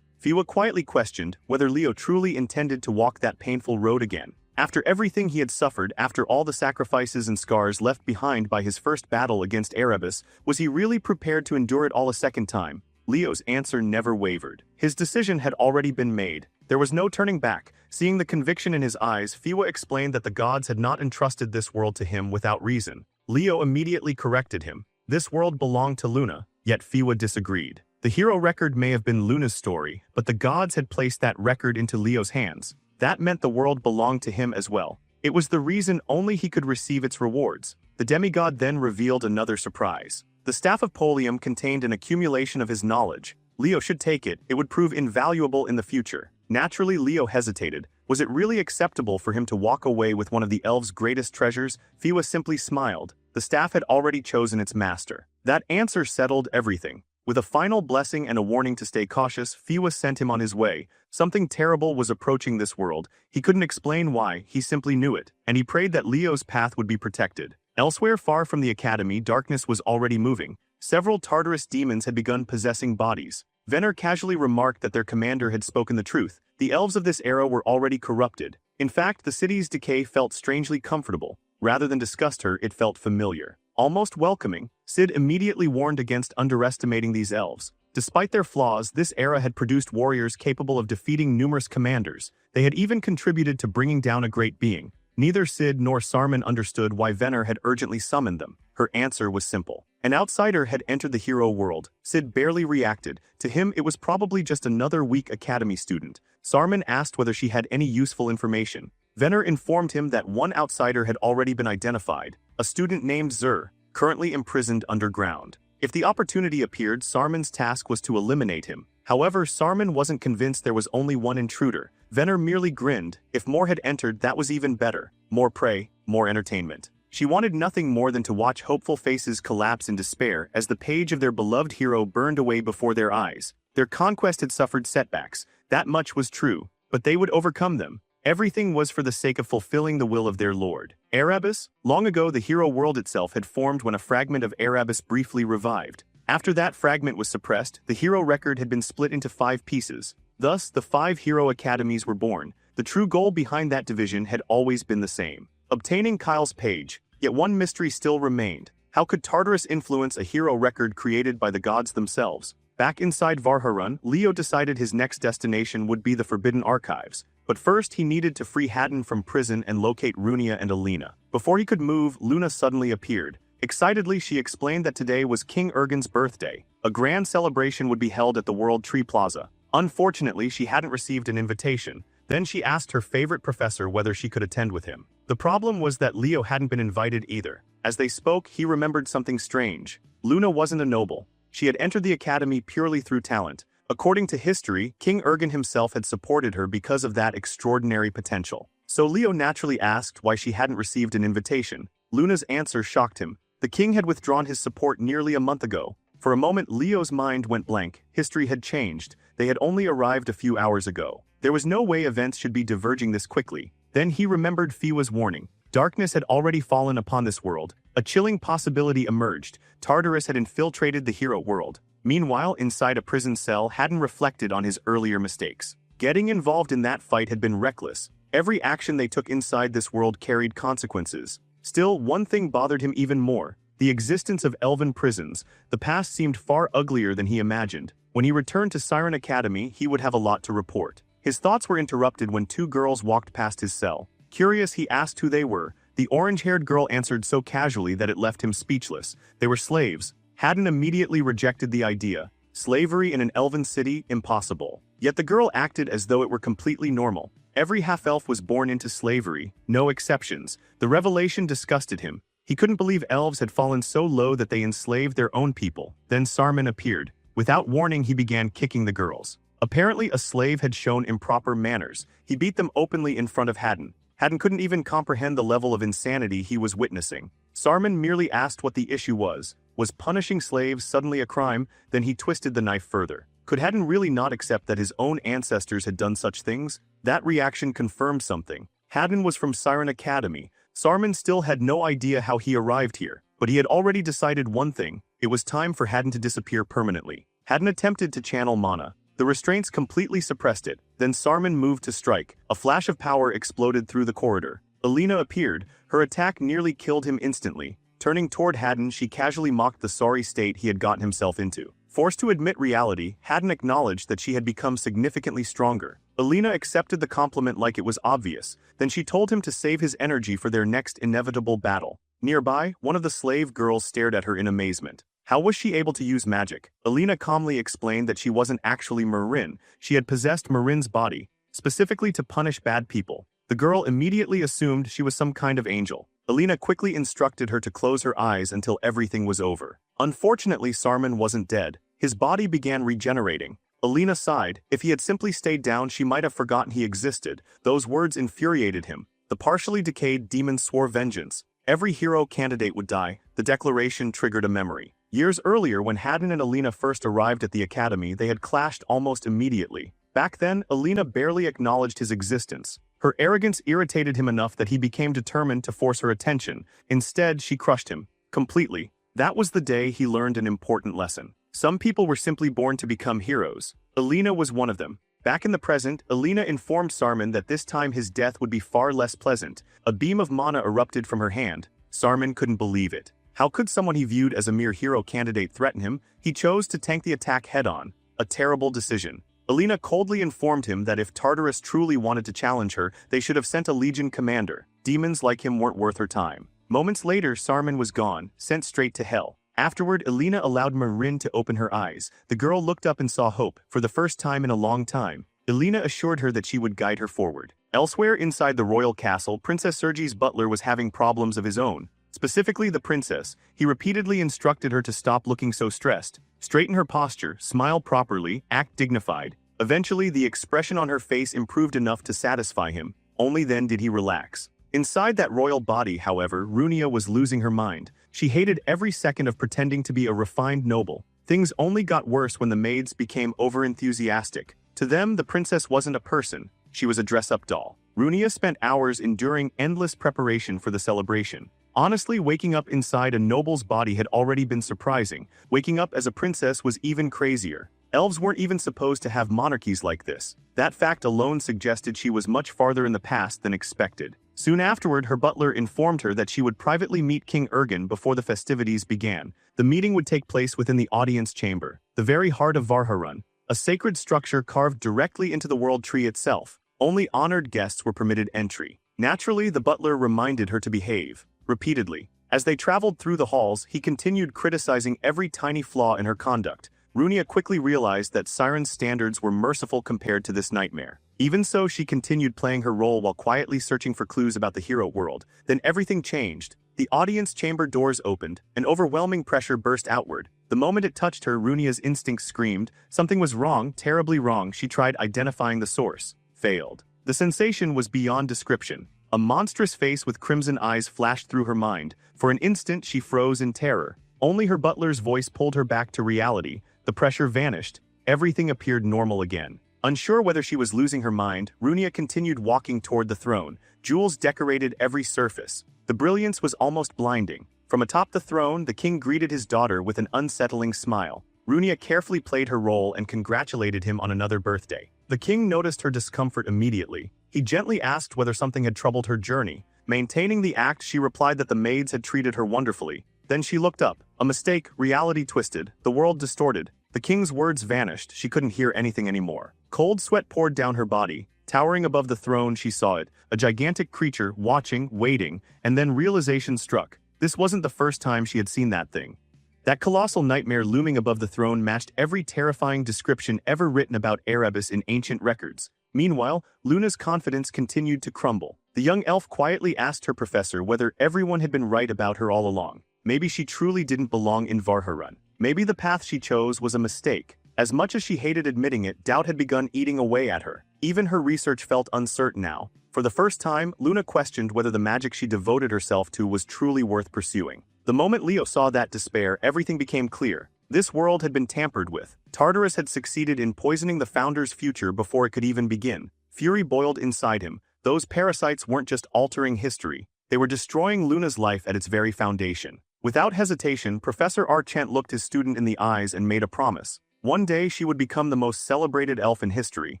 Fiwa quietly questioned whether Leo truly intended to walk that painful road again. After everything he had suffered, after all the sacrifices and scars left behind by his first battle against Erebus, was he really prepared to endure it all a second time? Leo's answer never wavered. His decision had already been made. There was no turning back. Seeing the conviction in his eyes, Fiwa explained that the gods had not entrusted this world to him without reason. Leo immediately corrected him. This world belonged to Luna, yet Fiwa disagreed. The hero record may have been Luna's story, but the gods had placed that record into Leo's hands. That meant the world belonged to him as well. It was the reason only he could receive its rewards. The demigod then revealed another surprise. The staff of Polium contained an accumulation of his knowledge. Leo should take it, it would prove invaluable in the future. Naturally, Leo hesitated. Was it really acceptable for him to walk away with one of the elves' greatest treasures? Fiwa simply smiled. The staff had already chosen its master. That answer settled everything. With a final blessing and a warning to stay cautious, Fiwa sent him on his way. Something terrible was approaching this world. He couldn't explain why, he simply knew it, and he prayed that Leo's path would be protected. Elsewhere far from the academy, darkness was already moving. Several Tartarus demons had begun possessing bodies. Venner casually remarked that their commander had spoken the truth. The elves of this era were already corrupted. In fact, the city's decay felt strangely comfortable. Rather than disgust her, it felt familiar. Almost welcoming, Sid immediately warned against underestimating these elves. Despite their flaws, this era had produced warriors capable of defeating numerous commanders. They had even contributed to bringing down a great being. Neither Sid nor Sarman understood why Venner had urgently summoned them. Her answer was simple. An outsider had entered the hero world. Sid barely reacted. To him, it was probably just another weak academy student. Sarman asked whether she had any useful information. Venner informed him that one outsider had already been identified, a student named Zur, currently imprisoned underground. If the opportunity appeared, Sarman's task was to eliminate him. However, Sarman wasn't convinced there was only one intruder. Venner merely grinned. If more had entered, that was even better. More prey, more entertainment. She wanted nothing more than to watch hopeful faces collapse in despair as the page of their beloved hero burned away before their eyes. Their conquest had suffered setbacks. That much was true, but they would overcome them. Everything was for the sake of fulfilling the will of their lord. Erebus? Long ago, the hero world itself had formed when a fragment of Erebus briefly revived. After that fragment was suppressed, the hero record had been split into 5 pieces. Thus, the 5 hero academies were born. The true goal behind that division had always been the same: obtaining Kyle's page. Yet one mystery still remained. How could Tartarus influence a hero record created by the gods themselves? Back inside Varharun, Leo decided his next destination would be the Forbidden Archives. But first he needed to free Haddon from prison and locate Runia and Alina. Before he could move, Luna suddenly appeared. Excitedly, she explained that today was King Ergen's birthday. A grand celebration would be held at the World Tree Plaza. Unfortunately, she hadn't received an invitation. Then she asked her favorite professor whether she could attend with him. The problem was that Leo hadn't been invited either. As they spoke, he remembered something strange. Luna wasn't a noble. She had entered the academy purely through talent. According to history, King Ergen himself had supported her because of that extraordinary potential. So Leo naturally asked why she hadn't received an invitation. Luna's answer shocked him. The king had withdrawn his support nearly a month ago. For a moment, Leo's mind went blank. History had changed. They had only arrived a few hours ago. There was no way events should be diverging this quickly. Then he remembered Fiwa's warning. Darkness had already fallen upon this world. A chilling possibility emerged. Tartarus had infiltrated the hero world. Meanwhile, inside a prison cell, Haddon reflected on his earlier mistakes. Getting involved in that fight had been reckless. Every action they took inside this world carried consequences. Still, one thing bothered him even more: the existence of elven prisons. The past seemed far uglier than he imagined. When he returned to Siren Academy, he would have a lot to report. His thoughts were interrupted when 2 girls walked past his cell. Curious, he asked who they were. The orange-haired girl answered so casually that it left him speechless. They were slaves. Haddon immediately rejected the idea. Slavery in an elven city? Impossible. Yet the girl acted as though it were completely normal. Every half-elf was born into slavery, no exceptions. The revelation disgusted him. He couldn't believe elves had fallen so low that they enslaved their own people. Then Sarman appeared. Without warning, he began kicking the girls. Apparently, a slave had shown improper manners. He beat them openly in front of Haddon. Haddon couldn't even comprehend the level of insanity he was witnessing. Sarman merely asked what the issue was. Was punishing slaves suddenly a crime? Then he twisted the knife further. Could Haddon really not accept that his own ancestors had done such things? That reaction confirmed something. Haddon was from Siren Academy. Sarman still had no idea how he arrived here, but he had already decided one thing. It was time for Haddon to disappear permanently. Haddon attempted to channel mana. The restraints completely suppressed it. Then Sarman moved to strike. A flash of power exploded through the corridor. Alina appeared. Her attack nearly killed him instantly. Turning toward Haddon, she casually mocked the sorry state he had gotten himself into. Forced to admit reality, Haddon acknowledged that she had become significantly stronger. Alina accepted the compliment like it was obvious. Then she told him to save his energy for their next inevitable battle. Nearby, one of the slave girls stared at her in amazement. How was she able to use magic? Alina calmly explained that she wasn't actually Marin. She had possessed Marin's body, specifically to punish bad people. The girl immediately assumed she was some kind of angel. Alina quickly instructed her to close her eyes until everything was over. Unfortunately, Sarman wasn't dead. His body began regenerating. Alina sighed. If he had simply stayed down, she might have forgotten he existed. Those words infuriated him. The partially decayed demon swore vengeance. Every hero candidate would die. The declaration triggered a memory. Years earlier, when Haddon and Alina first arrived at the academy, they had clashed almost immediately. Back then, Alina barely acknowledged his existence. Her arrogance irritated him enough that he became determined to force her attention. Instead, she crushed him. Completely. That was the day he learned an important lesson. Some people were simply born to become heroes. Alina was one of them. Back in the present, Alina informed Sarman that this time his death would be far less pleasant. A beam of mana erupted from her hand. Sarman couldn't believe it. How could someone he viewed as a mere hero candidate threaten him? He chose to tank the attack head-on. A terrible decision. Alina coldly informed him that if Tartarus truly wanted to challenge her, they should have sent a legion commander. Demons like him weren't worth her time. Moments later, Sarman was gone, sent straight to hell. Afterward, Alina allowed Marin to open her eyes. The girl looked up and saw hope, for the first time in a long time. Alina assured her that she would guide her forward. Elsewhere inside the royal castle, Princess Sergi's butler was having problems of his own. Specifically the princess. He repeatedly instructed her to stop looking so stressed. Straighten her posture, smile properly, act dignified. Eventually, the expression on her face improved enough to satisfy him. Only then did he relax. Inside that royal body, however, Runia was losing her mind. She hated every second of pretending to be a refined noble. Things only got worse when the maids became over-enthusiastic. To them, the princess wasn't a person. She was a dress-up doll. Runia spent hours enduring endless preparation for the celebration. Honestly, waking up inside a noble's body had already been surprising. Waking up as a princess was even crazier. Elves weren't even supposed to have monarchies like this. That fact alone suggested she was much farther in the past than expected. Soon afterward, her butler informed her that she would privately meet King Ergen before the festivities began. The meeting would take place within the audience chamber, the very heart of Varharun, a sacred structure carved directly into the world tree itself. Only honored guests were permitted entry. Naturally, the butler reminded her to behave. Repeatedly. As they traveled through the halls, he continued criticizing every tiny flaw in her conduct. Runia quickly realized that Siren's standards were merciful compared to this nightmare. Even so, she continued playing her role while quietly searching for clues about the hero world. Then everything changed. The audience chamber doors opened. An overwhelming pressure burst outward. The moment it touched her, Runia's instincts screamed. Something was wrong, terribly wrong. She tried identifying the source. Failed. The sensation was beyond description. A monstrous face with crimson eyes flashed through her mind. For an instant, she froze in terror. Only her butler's voice pulled her back to reality. The pressure vanished. Everything appeared normal again. Unsure whether she was losing her mind, Runia continued walking toward the throne. Jewels decorated every surface. The brilliance was almost blinding. From atop the throne, the king greeted his daughter with an unsettling smile. Runia carefully played her role and congratulated him on another birthday. The king noticed her discomfort immediately. He gently asked whether something had troubled her journey. Maintaining the act, she replied that the maids had treated her wonderfully. Then she looked up. A mistake, reality twisted, the world distorted. The king's words vanished. She couldn't hear anything anymore. Cold sweat poured down her body. Towering above the throne, she saw it. A gigantic creature, watching, waiting, and then realization struck. This wasn't the first time she had seen that thing. That colossal nightmare looming above the throne matched every terrifying description ever written about Erebus in ancient records. Meanwhile, Luna's confidence continued to crumble. The young elf quietly asked her professor whether everyone had been right about her all along. Maybe she truly didn't belong in Varharun. Maybe the path she chose was a mistake. As much as she hated admitting it, doubt had begun eating away at her. Even her research felt uncertain now. For the first time, Luna questioned whether the magic she devoted herself to was truly worth pursuing. The moment Leo saw that despair, everything became clear. This world had been tampered with. Tartarus had succeeded in poisoning the Founder's future before it could even begin. Fury boiled inside him. Those parasites weren't just altering history. They were destroying Luna's life at its very foundation. Without hesitation, Professor Archant looked his student in the eyes and made a promise. One day she would become the most celebrated elf in history,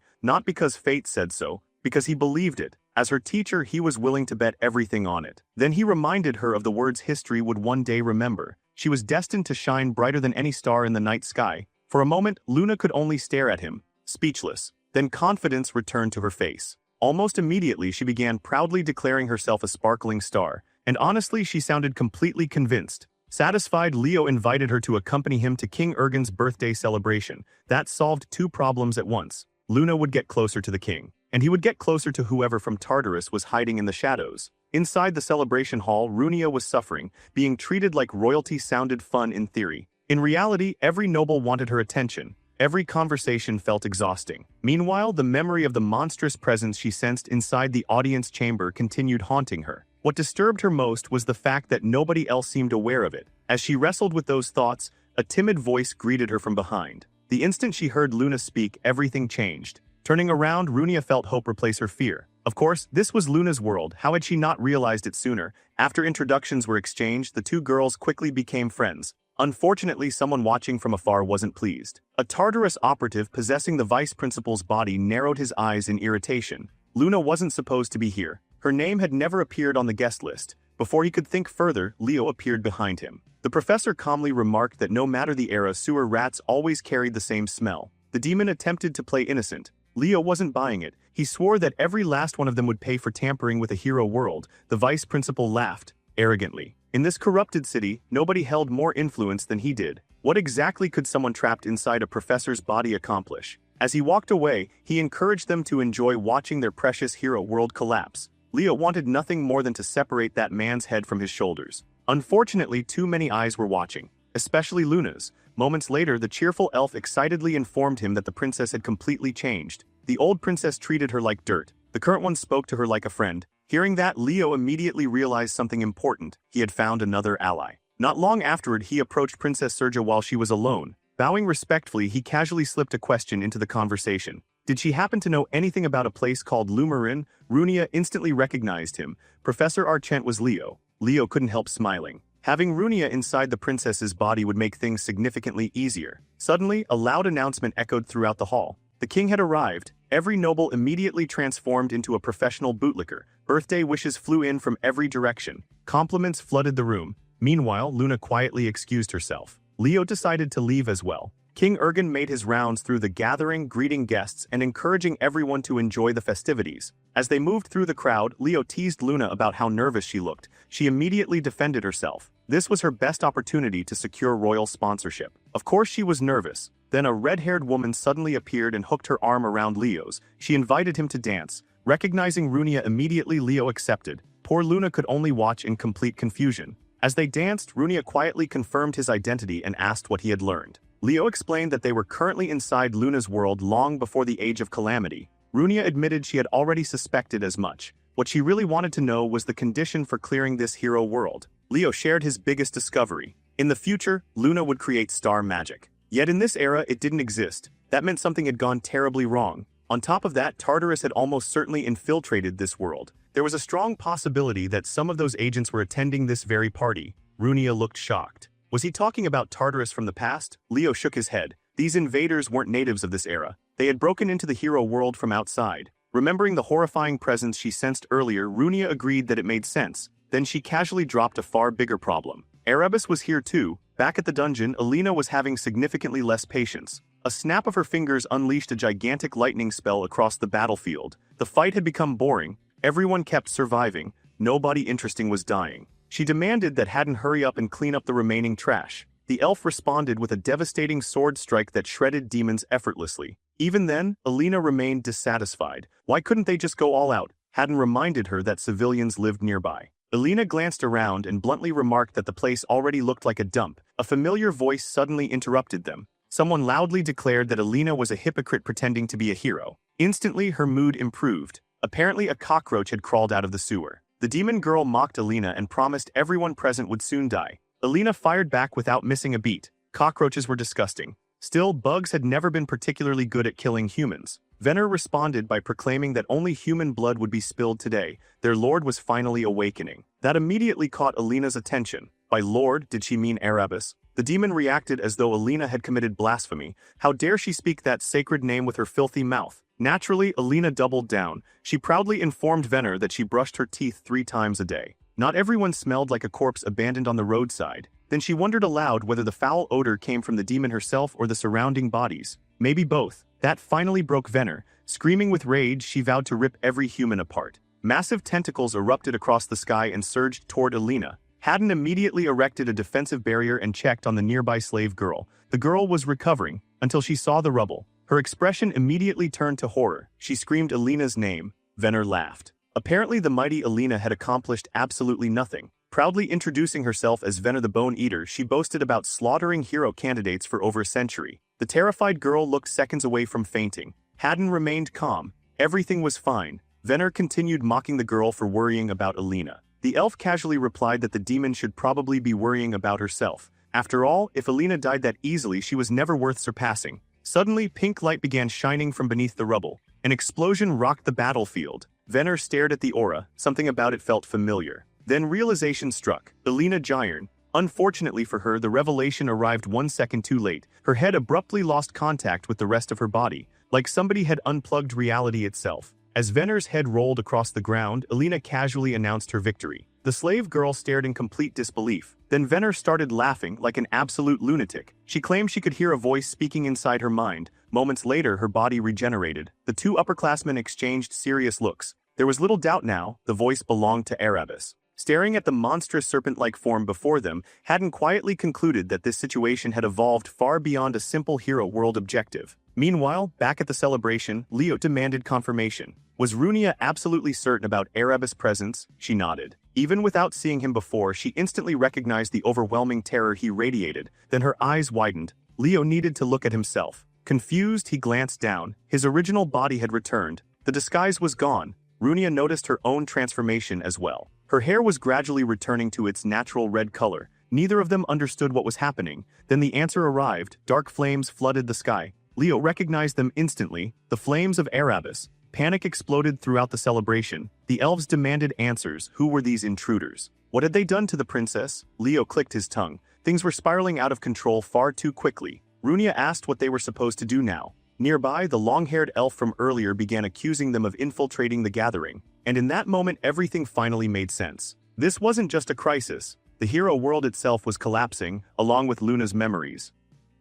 not because fate said so, because he believed it. As her teacher, he was willing to bet everything on it. Then he reminded her of the words history would one day remember. She was destined to shine brighter than any star in the night sky. For a moment, Luna could only stare at him, speechless. Then confidence returned to her face. Almost immediately, she began proudly declaring herself a sparkling star, and honestly, she sounded completely convinced. Satisfied, Leo invited her to accompany him to King Ergen's birthday celebration. That solved two problems at once. Luna would get closer to the king, and he would get closer to whoever from Tartarus was hiding in the shadows. Inside the celebration hall, Runia was suffering. Being treated like royalty sounded fun in theory. In reality, every noble wanted her attention. Every conversation felt exhausting. Meanwhile, the memory of the monstrous presence she sensed inside the audience chamber continued haunting her. What disturbed her most was the fact that nobody else seemed aware of it. As she wrestled with those thoughts, a timid voice greeted her from behind. The instant she heard Luna speak, everything changed. Turning around, Runia felt hope replace her fear. Of course, this was Luna's world. How had she not realized it sooner? After introductions were exchanged, the two girls quickly became friends. Unfortunately, someone watching from afar wasn't pleased. A Tartarus operative possessing the vice principal's body narrowed his eyes in irritation. Luna wasn't supposed to be here. Her name had never appeared on the guest list. Before he could think further, Leo appeared behind him. The professor calmly remarked that no matter the era, sewer rats always carried the same smell. The demon attempted to play innocent. Leo wasn't buying it. He swore that every last one of them would pay for tampering with a hero world. The vice principal laughed, arrogantly. In this corrupted city, nobody held more influence than he did. What exactly could someone trapped inside a professor's body accomplish? As he walked away, he encouraged them to enjoy watching their precious hero world collapse. Leo wanted nothing more than to separate that man's head from his shoulders. Unfortunately, too many eyes were watching, especially Luna's. Moments later, the cheerful elf excitedly informed him that the princess had completely changed. The old princess treated her like dirt. The current one spoke to her like a friend. Hearing that, Leo immediately realized something important. He had found another ally. Not long afterward, he approached Princess Serja while she was alone. Bowing respectfully, he casually slipped a question into the conversation. Did she happen to know anything about a place called Lumarin? Runia instantly recognized him. Professor Archent was Leo. Leo couldn't help smiling. Having Runia inside the princess's body would make things significantly easier. Suddenly, a loud announcement echoed throughout the hall. The king had arrived. Every noble immediately transformed into a professional bootlicker. Birthday wishes flew in from every direction. Compliments flooded the room. Meanwhile, Luna quietly excused herself. Leo decided to leave as well. King Ergen made his rounds through the gathering, greeting guests and encouraging everyone to enjoy the festivities. As they moved through the crowd, Leo teased Luna about how nervous she looked. She immediately defended herself. This was her best opportunity to secure royal sponsorship. Of course she was nervous. Then a red-haired woman suddenly appeared and hooked her arm around Leo's. She invited him to dance. Recognizing Runia immediately, Leo accepted. Poor Luna could only watch in complete confusion. As they danced, Runia quietly confirmed his identity and asked what he had learned. Leo explained that they were currently inside Luna's world long before the Age of Calamity. Runia admitted she had already suspected as much. What she really wanted to know was the condition for clearing this hero world. Leo shared his biggest discovery. In the future, Luna would create star magic. Yet in this era, it didn't exist. That meant something had gone terribly wrong. On top of that, Tartarus had almost certainly infiltrated this world. There was a strong possibility that some of those agents were attending this very party. Runia looked shocked. Was he talking about Tartarus from the past? Leo shook his head. These invaders weren't natives of this era. They had broken into the hero world from outside. Remembering the horrifying presence she sensed earlier, Runia agreed that it made sense. Then she casually dropped a far bigger problem. Erebus was here too. Back at the dungeon, Alina was having significantly less patience. A snap of her fingers unleashed a gigantic lightning spell across the battlefield. The fight had become boring. Everyone kept surviving. Nobody interesting was dying. She demanded that Haddon hurry up and clean up the remaining trash. The elf responded with a devastating sword strike that shredded demons effortlessly. Even then, Alina remained dissatisfied. Why couldn't they just go all out? Haddon reminded her that civilians lived nearby. Alina glanced around and bluntly remarked that the place already looked like a dump. A familiar voice suddenly interrupted them. Someone loudly declared that Alina was a hypocrite pretending to be a hero. Instantly, her mood improved. Apparently, a cockroach had crawled out of the sewer. The demon girl mocked Alina and promised everyone present would soon die. Alina fired back without missing a beat. Cockroaches were disgusting. Still, bugs had never been particularly good at killing humans. Venner responded by proclaiming that only human blood would be spilled today. Their lord was finally awakening. That immediately caught Alina's attention. By lord, did she mean Erebus? The demon reacted as though Alina had committed blasphemy. How dare she speak that sacred name with her filthy mouth? Naturally, Alina doubled down. She proudly informed Venner that she brushed her teeth 3 times a day. Not everyone smelled like a corpse abandoned on the roadside. Then she wondered aloud whether the foul odor came from the demon herself or the surrounding bodies. Maybe both. That finally broke Venner. Screaming with rage, she vowed to rip every human apart. Massive tentacles erupted across the sky and surged toward Alina. Haddon immediately erected a defensive barrier and checked on the nearby slave girl. The girl was recovering, until she saw the rubble. Her expression immediately turned to horror. She screamed Alina's name. Venner laughed. Apparently the mighty Alina had accomplished absolutely nothing. Proudly introducing herself as Venner the Bone Eater, she boasted about slaughtering hero candidates for over a century. The terrified girl looked seconds away from fainting. Haddon remained calm. Everything was fine. Venner continued mocking the girl for worrying about Alina. The elf casually replied that the demon should probably be worrying about herself. After all, if Alina died that easily, she was never worth surpassing. Suddenly, pink light began shining from beneath the rubble. An explosion rocked the battlefield. Venner stared at the aura. Something about it felt familiar. Then realization struck. Alina Gyron. Unfortunately for her, the revelation arrived 1 second too late. Her head abruptly lost contact with the rest of her body, like somebody had unplugged reality itself. As Venner's head rolled across the ground, Alina casually announced her victory. The slave girl stared in complete disbelief. Then Venner started laughing like an absolute lunatic. She claimed she could hear a voice speaking inside her mind. Moments later, her body regenerated. The 2 upperclassmen exchanged serious looks. There was little doubt now, the voice belonged to Erebus. Staring at the monstrous serpent-like form before them, Haddon quietly concluded that this situation had evolved far beyond a simple hero world objective. Meanwhile, back at the celebration, Leo demanded confirmation. Was Runia absolutely certain about Erebus' presence? She nodded. Even without seeing him before, she instantly recognized the overwhelming terror he radiated. Then her eyes widened. Leo needed to look at himself. Confused, he glanced down. His original body had returned. The disguise was gone. Runia noticed her own transformation as well. Her hair was gradually returning to its natural red color. Neither of them understood what was happening. Then the answer arrived. Dark flames flooded the sky. Leo recognized them instantly. The flames of Erebus. Panic exploded throughout the celebration. The elves demanded answers. Who were these intruders? What had they done to the princess? Leo clicked his tongue. Things were spiraling out of control far too quickly. Runia asked what they were supposed to do now. Nearby, the long-haired elf from earlier began accusing them of infiltrating the gathering. And in that moment, everything finally made sense. This wasn't just a crisis. The hero world itself was collapsing, along with Luna's memories.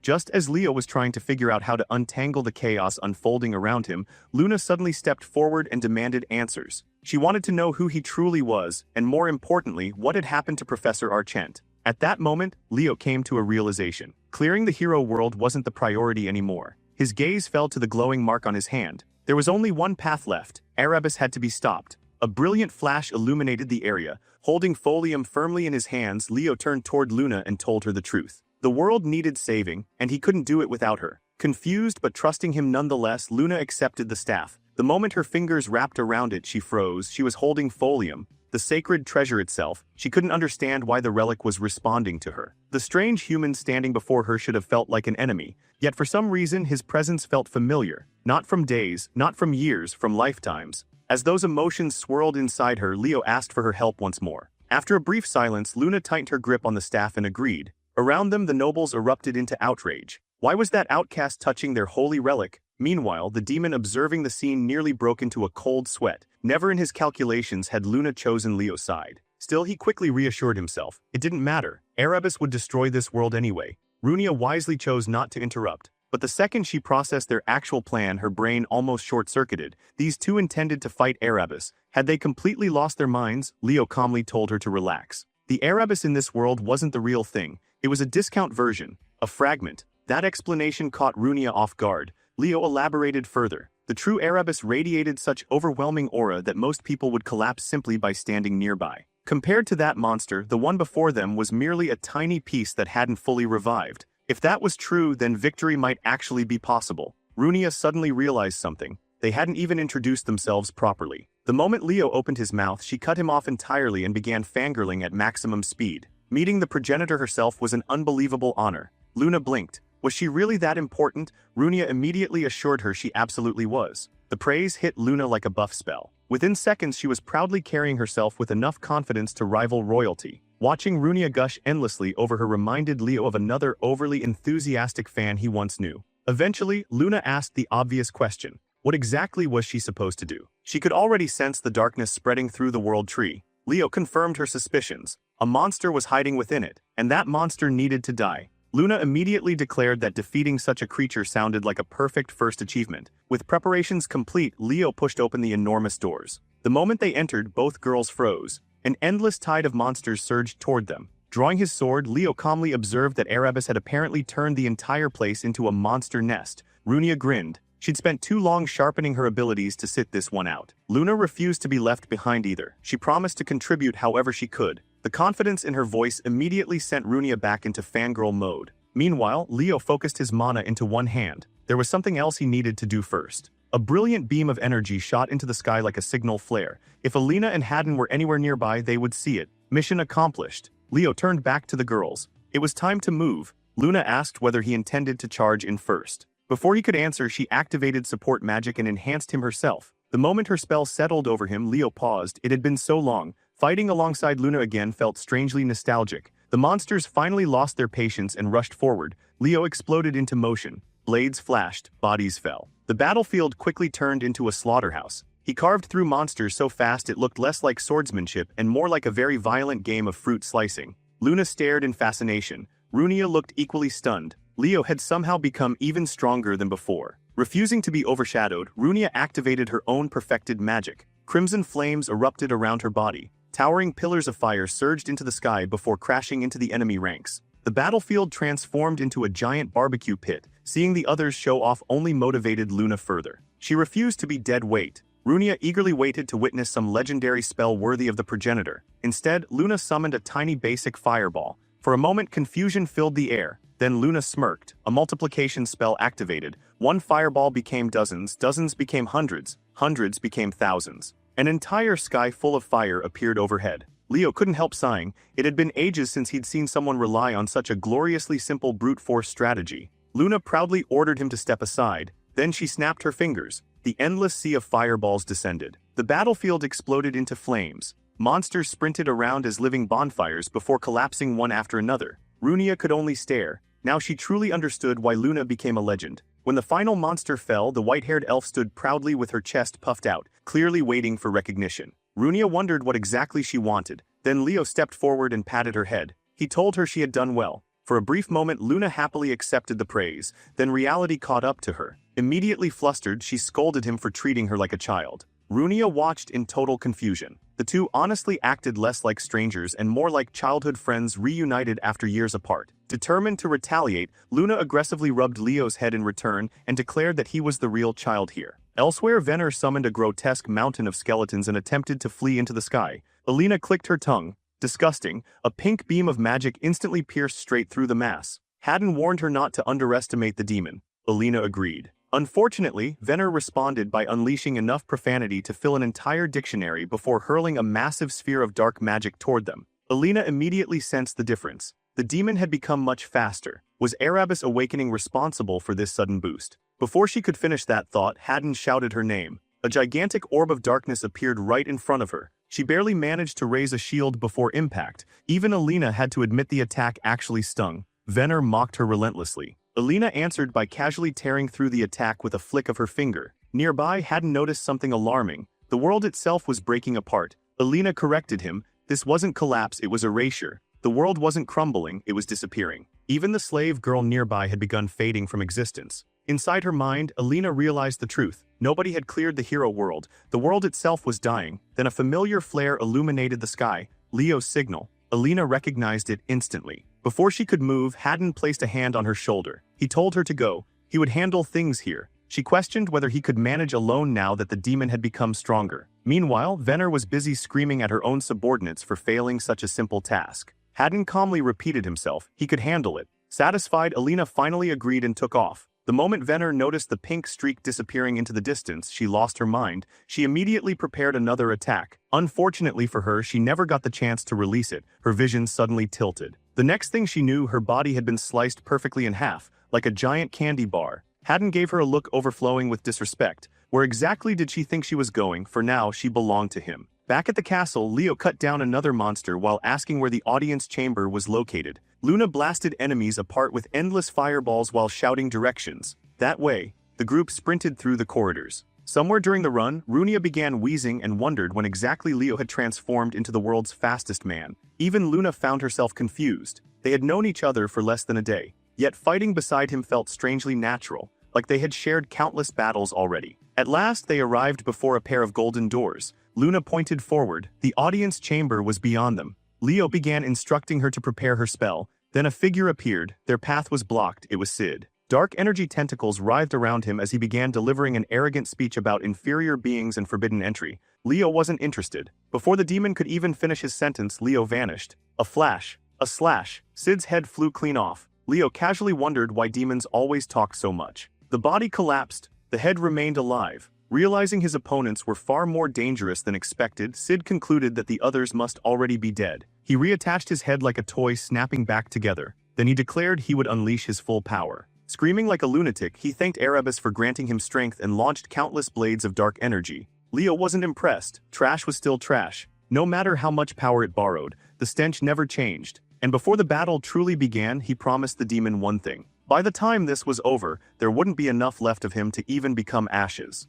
Just as Leo was trying to figure out how to untangle the chaos unfolding around him, Luna suddenly stepped forward and demanded answers. She wanted to know who he truly was, and more importantly, what had happened to Professor Archent. At that moment, Leo came to a realization. Clearing the hero world wasn't the priority anymore. His gaze fell to the glowing mark on his hand. There was only one path left. Erebus had to be stopped. A brilliant flash illuminated the area. Holding folium firmly in his hands, Leo turned toward Luna and told her the truth. The world needed saving, and he couldn't do it without her. Confused but trusting him nonetheless, Luna accepted the staff. The moment her fingers wrapped around it, she froze. She was holding folium, the sacred treasure itself. She couldn't understand why the relic was responding to her. The strange human standing before her should have felt like an enemy, yet for some reason his presence felt familiar. Not from days, not from years, from lifetimes. As those emotions swirled inside her, Leo asked for her help once more. After a brief silence, Luna tightened her grip on the staff and agreed. Around them, the nobles erupted into outrage. Why was that outcast touching their holy relic? Meanwhile, the demon observing the scene nearly broke into a cold sweat. Never in his calculations had Luna chosen Leo's side. Still, he quickly reassured himself. It didn't matter. Erebus would destroy this world anyway. Runia wisely chose not to interrupt. But the second she processed their actual plan, her brain almost short-circuited. These two intended to fight Erebus. Had they completely lost their minds? Leo calmly told her to relax. The Erebus in this world wasn't the real thing. It was a discount version, a fragment. That explanation caught Runia off guard. Leo elaborated further. The true Erebus radiated such overwhelming aura that most people would collapse simply by standing nearby. Compared to that monster, the one before them was merely a tiny piece that hadn't fully revived. If that was true, then victory might actually be possible. Runia suddenly realized something. They hadn't even introduced themselves properly. The moment Leo opened his mouth, she cut him off entirely and began fangirling at maximum speed. Meeting the progenitor herself was an unbelievable honor. Luna blinked. Was she really that important? Runia immediately assured her she absolutely was. The praise hit Luna like a buff spell. Within seconds, she was proudly carrying herself with enough confidence to rival royalty. Watching Runia gush endlessly over her reminded Leo of another overly enthusiastic fan he once knew. Eventually, Luna asked the obvious question. What exactly was she supposed to do? She could already sense the darkness spreading through the world tree. Leo confirmed her suspicions. A monster was hiding within it, and that monster needed to die. Luna immediately declared that defeating such a creature sounded like a perfect first achievement. With preparations complete, Leo pushed open the enormous doors. The moment they entered, both girls froze. An endless tide of monsters surged toward them. Drawing his sword, Leo calmly observed that Erebus had apparently turned the entire place into a monster nest. Runia grinned. She'd spent too long sharpening her abilities to sit this one out. Luna refused to be left behind either. She promised to contribute however she could. The confidence in her voice immediately sent Runia back into fangirl mode. Meanwhile, Leo focused his mana into one hand. There was something else he needed to do first. A brilliant beam of energy shot into the sky like a signal flare. If Alina and Haddon were anywhere nearby, they would see it. Mission accomplished. Leo turned back to the girls. It was time to move. Luna asked whether he intended to charge in first. Before he could answer, she activated support magic and enhanced him herself. The moment her spell settled over him, Leo paused. It had been so long. Fighting alongside Luna again felt strangely nostalgic. The monsters finally lost their patience and rushed forward. Leo exploded into motion. Blades flashed, bodies fell. The battlefield quickly turned into a slaughterhouse. He carved through monsters so fast it looked less like swordsmanship and more like a very violent game of fruit slicing. Luna stared in fascination. Runia looked equally stunned. Leo had somehow become even stronger than before. Refusing to be overshadowed, Runia activated her own perfected magic. Crimson flames erupted around her body. Towering pillars of fire surged into the sky before crashing into the enemy ranks. The battlefield transformed into a giant barbecue pit. Seeing the others show off only motivated Luna further. She refused to be dead weight. Runia eagerly waited to witness some legendary spell worthy of the progenitor. Instead, Luna summoned a tiny basic fireball. For a moment, confusion filled the air. Then Luna smirked. A multiplication spell activated. One fireball became dozens, dozens became hundreds, hundreds became thousands. An entire sky full of fire appeared overhead. Leo couldn't help sighing. It had been ages since he'd seen someone rely on such a gloriously simple brute force strategy. Luna proudly ordered him to step aside. Then she snapped her fingers. The endless sea of fireballs descended. The battlefield exploded into flames. Monsters sprinted around as living bonfires before collapsing one after another. Runia could only stare. Now she truly understood why Luna became a legend. When the final monster fell, the white-haired elf stood proudly with her chest puffed out, clearly waiting for recognition. Runia wondered what exactly she wanted. Then Leo stepped forward and patted her head. He told her she had done well. For a brief moment, Luna happily accepted the praise. Then reality caught up to her. Immediately flustered, she scolded him for treating her like a child. Runia watched in total confusion. The two honestly acted less like strangers and more like childhood friends reunited after years apart. Determined to retaliate, Luna aggressively rubbed Leo's head in return and declared that he was the real child here. Elsewhere, Venner summoned a grotesque mountain of skeletons and attempted to flee into the sky. Alina clicked her tongue. Disgusting, a pink beam of magic instantly pierced straight through the mass. Haddon warned her not to underestimate the demon. Alina agreed. Unfortunately, Venner responded by unleashing enough profanity to fill an entire dictionary before hurling a massive sphere of dark magic toward them. Alina immediately sensed the difference. The demon had become much faster. Was Erebus Awakening responsible for this sudden boost? Before she could finish that thought, Haddon shouted her name. A gigantic orb of darkness appeared right in front of her. She barely managed to raise a shield before impact. Even Alina had to admit the attack actually stung. Venner mocked her relentlessly. Alina answered by casually tearing through the attack with a flick of her finger. Nearby, Haddon noticed something alarming. The world itself was breaking apart. Alina corrected him. This wasn't collapse, it was erasure. The world wasn't crumbling, it was disappearing. Even the slave girl nearby had begun fading from existence. Inside her mind, Alina realized the truth. Nobody had cleared the hero world. The world itself was dying. Then a familiar flare illuminated the sky. Leo's signal. Alina recognized it instantly. Before she could move, Haddon placed a hand on her shoulder. He told her to go. He would handle things here. She questioned whether he could manage alone now that the demon had become stronger. Meanwhile, Venner was busy screaming at her own subordinates for failing such a simple task. Haddon calmly repeated himself. He could handle it. Satisfied, Alina finally agreed and took off. The moment Venner noticed the pink streak disappearing into the distance, she lost her mind. She immediately prepared another attack. Unfortunately for her, she never got the chance to release it. Her vision suddenly tilted. The next thing she knew, her body had been sliced perfectly in half, like a giant candy bar. Haddon gave her a look overflowing with disrespect. Where exactly did she think she was going? For now, she belonged to him. Back at the castle, Leo cut down another monster while asking where the audience chamber was located. Luna blasted enemies apart with endless fireballs while shouting directions. That way, the group sprinted through the corridors. Somewhere during the run, Runia began wheezing and wondered when exactly Leo had transformed into the world's fastest man. Even Luna found herself confused. They had known each other for less than a day, yet fighting beside him felt strangely natural, like they had shared countless battles already. At last they arrived before a pair of golden doors. Luna pointed forward. The audience chamber was beyond them. Leo began instructing her to prepare her spell. Then a figure appeared. Their path was blocked. It was Sid. Dark energy tentacles writhed around him as he began delivering an arrogant speech about inferior beings and forbidden entry. Leo wasn't interested. Before the demon could even finish his sentence, Leo vanished. A flash. A slash. Sid's head flew clean off. Leo casually wondered why demons always talked so much. The body collapsed. The head remained alive. Realizing his opponents were far more dangerous than expected, Sid concluded that the others must already be dead. He reattached his head like a toy, snapping back together. Then he declared he would unleash his full power. Screaming like a lunatic, he thanked Erebus for granting him strength and launched countless blades of dark energy. Leo wasn't impressed. Trash was still trash. No matter how much power it borrowed, the stench never changed. And before the battle truly began, he promised the demon one thing. By the time this was over, there wouldn't be enough left of him to even become ashes.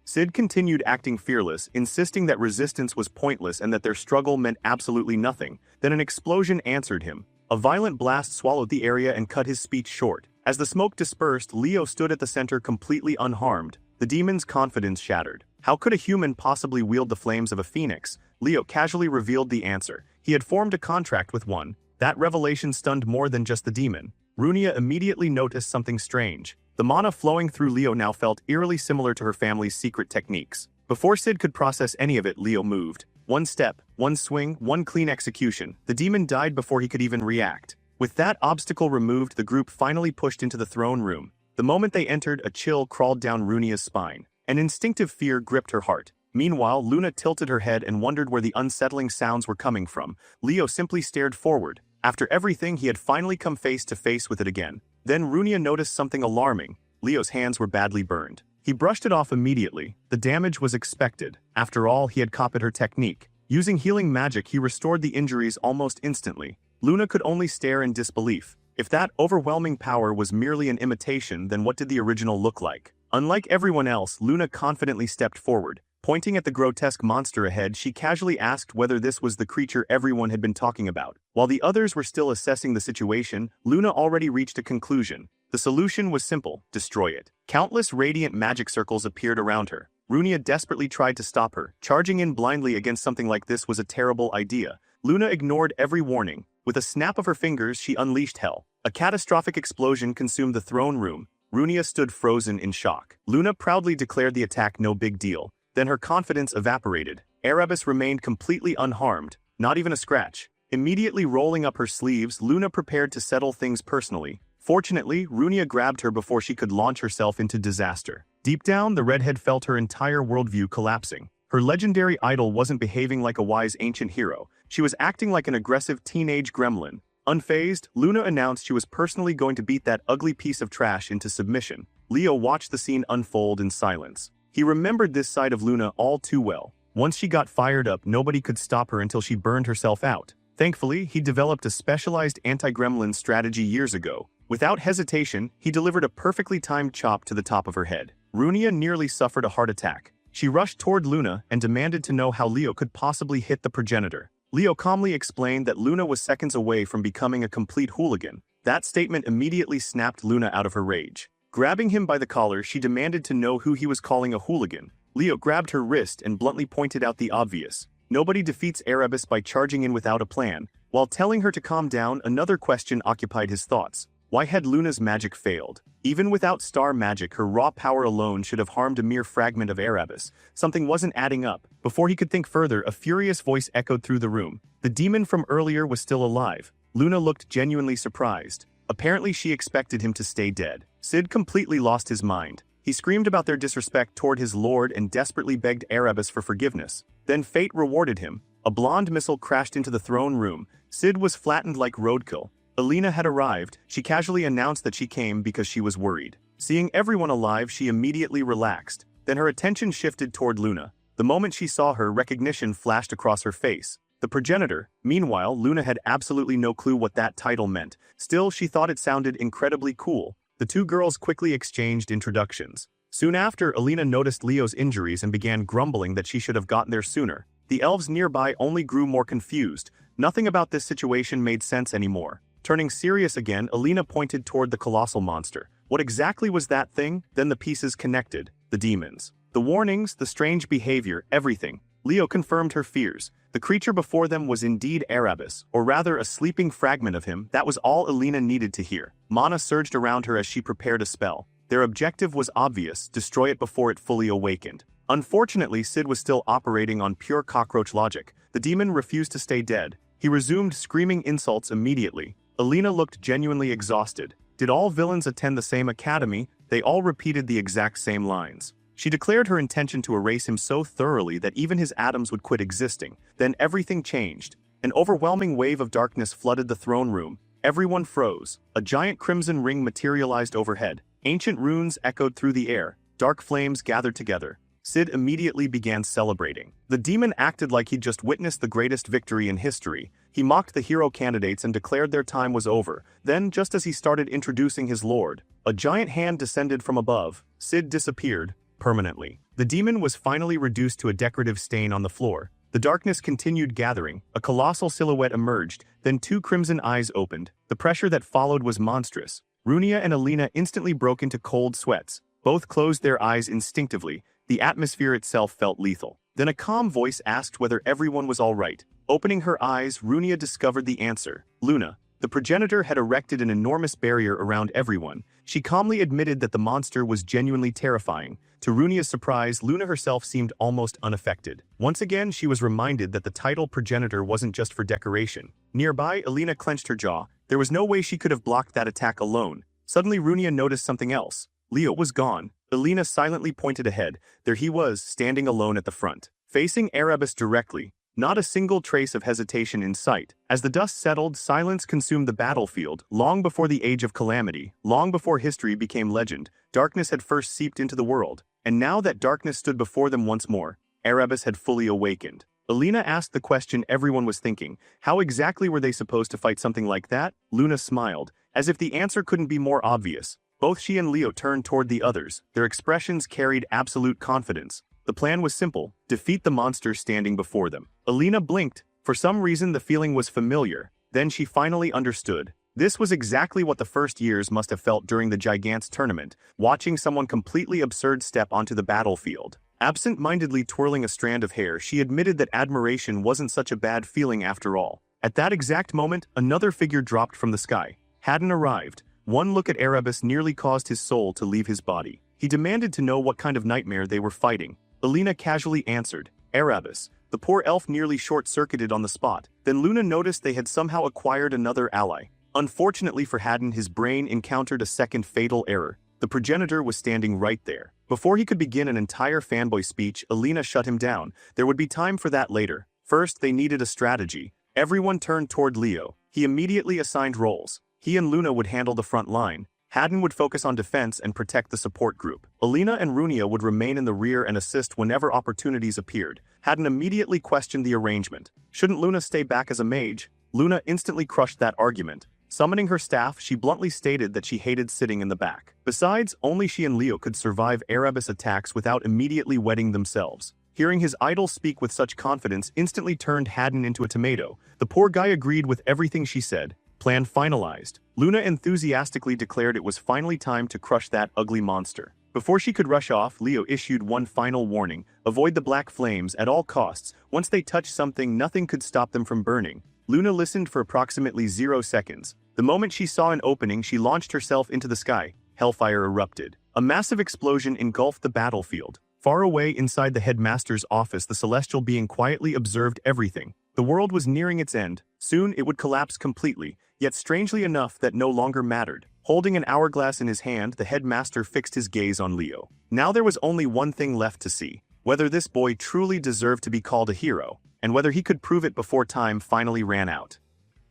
Sid continued acting fearless, insisting that resistance was pointless and that their struggle meant absolutely nothing. Then an explosion answered him. A violent blast swallowed the area and cut his speech short. As the smoke dispersed, Leo stood at the center completely unharmed. The demon's confidence shattered. How could a human possibly wield the flames of a phoenix? Leo casually revealed the answer. He had formed a contract with one. That revelation stunned more than just the demon. Runia immediately noticed something strange. The mana flowing through Leo now felt eerily similar to her family's secret techniques. Before Sid could process any of it, Leo moved. One step, one swing, one clean execution. The demon died before he could even react. With that obstacle removed, the group finally pushed into the throne room. The moment they entered, a chill crawled down Runia's spine. An instinctive fear gripped her heart. Meanwhile, Luna tilted her head and wondered where the unsettling sounds were coming from. Leo simply stared forward. After everything, he had finally come face to face with it again. Then Runia noticed something alarming. Leo's hands were badly burned. He brushed it off immediately. The damage was expected. After all, he had copied her technique. Using healing magic, he restored the injuries almost instantly. Luna could only stare in disbelief. If that overwhelming power was merely an imitation, then what did the original look like? Unlike everyone else, Luna confidently stepped forward. Pointing at the grotesque monster ahead, she casually asked whether this was the creature everyone had been talking about. While the others were still assessing the situation, Luna already reached a conclusion. The solution was simple: destroy it. Countless radiant magic circles appeared around her. Runia desperately tried to stop her. Charging in blindly against something like this was a terrible idea. Luna ignored every warning. With a snap of her fingers, she unleashed hell. A catastrophic explosion consumed the throne room. Runia stood frozen in shock. Luna proudly declared the attack no big deal. Then her confidence evaporated. Erebus remained completely unharmed, not even a scratch. Immediately rolling up her sleeves, Luna prepared to settle things personally. Fortunately, Runia grabbed her before she could launch herself into disaster. Deep down, the redhead felt her entire worldview collapsing. Her legendary idol wasn't behaving like a wise ancient hero. She was acting like an aggressive teenage gremlin. Unfazed, Luna announced she was personally going to beat that ugly piece of trash into submission. Leo watched the scene unfold in silence. He remembered this side of Luna all too well. Once she got fired up, nobody could stop her until she burned herself out. Thankfully, he developed a specialized anti-gremlin strategy years ago. Without hesitation, he delivered a perfectly timed chop to the top of her head. Runia nearly suffered a heart attack. She rushed toward Luna and demanded to know how Leo could possibly hit the progenitor. Leo calmly explained that Luna was seconds away from becoming a complete hooligan. That statement immediately snapped Luna out of her rage. Grabbing him by the collar, she demanded to know who he was calling a hooligan. Leo grabbed her wrist and bluntly pointed out the obvious. Nobody defeats Erebus by charging in without a plan. While telling her to calm down, another question occupied his thoughts. Why had Luna's magic failed? Even without star magic, her raw power alone should have harmed a mere fragment of Erebus. Something wasn't adding up. Before he could think further, a furious voice echoed through the room. The demon from earlier was still alive. Luna looked genuinely surprised. Apparently she expected him to stay dead. Sid completely lost his mind. He screamed about their disrespect toward his lord and desperately begged Erebus for forgiveness. Then fate rewarded him. A blonde missile crashed into the throne room. Sid was flattened like roadkill. Alina had arrived. She casually announced that she came because she was worried. Seeing everyone alive, she immediately relaxed. Then her attention shifted toward Luna. The moment she saw her, recognition flashed across her face. The progenitor. Meanwhile, Luna had absolutely no clue what that title meant. Still, she thought it sounded incredibly cool. The two girls quickly exchanged introductions. Soon after, Alina noticed Leo's injuries and began grumbling that she should have gotten there sooner. The elves nearby only grew more confused. Nothing about this situation made sense anymore. Turning serious again, Alina pointed toward the colossal monster. What exactly was that thing? Then the pieces connected. The demons. The warnings, the strange behavior, everything. Leo confirmed her fears. The creature before them was indeed Erebus, or rather a sleeping fragment of him. That was all Alina needed to hear. Mana surged around her as she prepared a spell. Their objective was obvious: destroy it before it fully awakened. Unfortunately, Sid was still operating on pure cockroach logic. The demon refused to stay dead. He resumed screaming insults immediately. Alina looked genuinely exhausted. Did all villains attend the same academy? They all repeated the exact same lines. She declared her intention to erase him so thoroughly that even his atoms would quit existing. Then everything changed. An overwhelming wave of darkness flooded the throne room. Everyone froze. A giant crimson ring materialized overhead. Ancient runes echoed through the air. Dark flames gathered together. Sid immediately began celebrating. The demon acted like he'd just witnessed the greatest victory in history. He mocked the hero candidates and declared their time was over. Then, just as he started introducing his lord, a giant hand descended from above. Sid disappeared permanently. The demon was finally reduced to a decorative stain on the floor. The darkness continued gathering. A colossal silhouette emerged, then two crimson eyes opened. The pressure that followed was monstrous. Runia and Alina instantly broke into cold sweats. Both closed their eyes instinctively. The atmosphere itself felt lethal. Then a calm voice asked whether everyone was all right. Opening her eyes, Runia discovered the answer. Luna. The progenitor had erected an enormous barrier around everyone. She calmly admitted that the monster was genuinely terrifying. To Runia's surprise, Luna herself seemed almost unaffected. Once again, she was reminded that the title progenitor wasn't just for decoration. Nearby, Alina clenched her jaw. There was no way she could have blocked that attack alone. Suddenly, Runia noticed something else. Leo was gone. Alina silently pointed ahead. There he was, standing alone at the front, facing Erebus directly. Not a single trace of hesitation in sight. As the dust settled, silence consumed the battlefield. Long before the Age of Calamity, long before history became legend, darkness had first seeped into the world. And now that darkness stood before them once more, Erebus had fully awakened. Alina asked the question everyone was thinking. How exactly were they supposed to fight something like that? Luna smiled, as if the answer couldn't be more obvious. Both she and Leo turned toward the others. Their expressions carried absolute confidence. The plan was simple: defeat the monster standing before them. Alina blinked. For some reason, the feeling was familiar. Then she finally understood. This was exactly what the first years must have felt during the Gigants tournament, watching someone completely absurd step onto the battlefield. Absent-mindedly twirling a strand of hair, she admitted that admiration wasn't such a bad feeling after all. At that exact moment, another figure dropped from the sky. Hadn't arrived. One look at Erebus nearly caused his soul to leave his body. He demanded to know what kind of nightmare they were fighting. Alina casually answered, Erebus. The poor elf nearly short-circuited on the spot. Then Luna noticed they had somehow acquired another ally. Unfortunately for Haddon, his brain encountered a second fatal error. The progenitor was standing right there. Before he could begin an entire fanboy speech, Alina shut him down. There would be time for that later. First, they needed a strategy. Everyone turned toward Leo. He immediately assigned roles. He and Luna would handle the front line. Haddon would focus on defense and protect the support group. Alina and Runia would remain in the rear and assist whenever opportunities appeared. Haddon immediately questioned the arrangement. Shouldn't Luna stay back as a mage? Luna instantly crushed that argument. Summoning her staff, she bluntly stated that she hated sitting in the back. Besides, only she and Leo could survive Erebus attacks without immediately wetting themselves. Hearing his idol speak with such confidence instantly turned Haddon into a tomato. The poor guy agreed with everything she said. Plan finalized. Luna enthusiastically declared it was finally time to crush that ugly monster. Before she could rush off, Leo issued one final warning. Avoid the black flames at all costs. Once they touch something, nothing could stop them from burning. Luna listened for approximately 0 seconds. The moment she saw an opening, she launched herself into the sky. Hellfire erupted. A massive explosion engulfed the battlefield. Far away inside the headmaster's office, the celestial being quietly observed everything. The world was nearing its end. Soon it would collapse completely, yet strangely enough that no longer mattered. Holding an hourglass in his hand, the headmaster fixed his gaze on Leo. Now there was only one thing left to see: whether this boy truly deserved to be called a hero, and whether he could prove it before time finally ran out.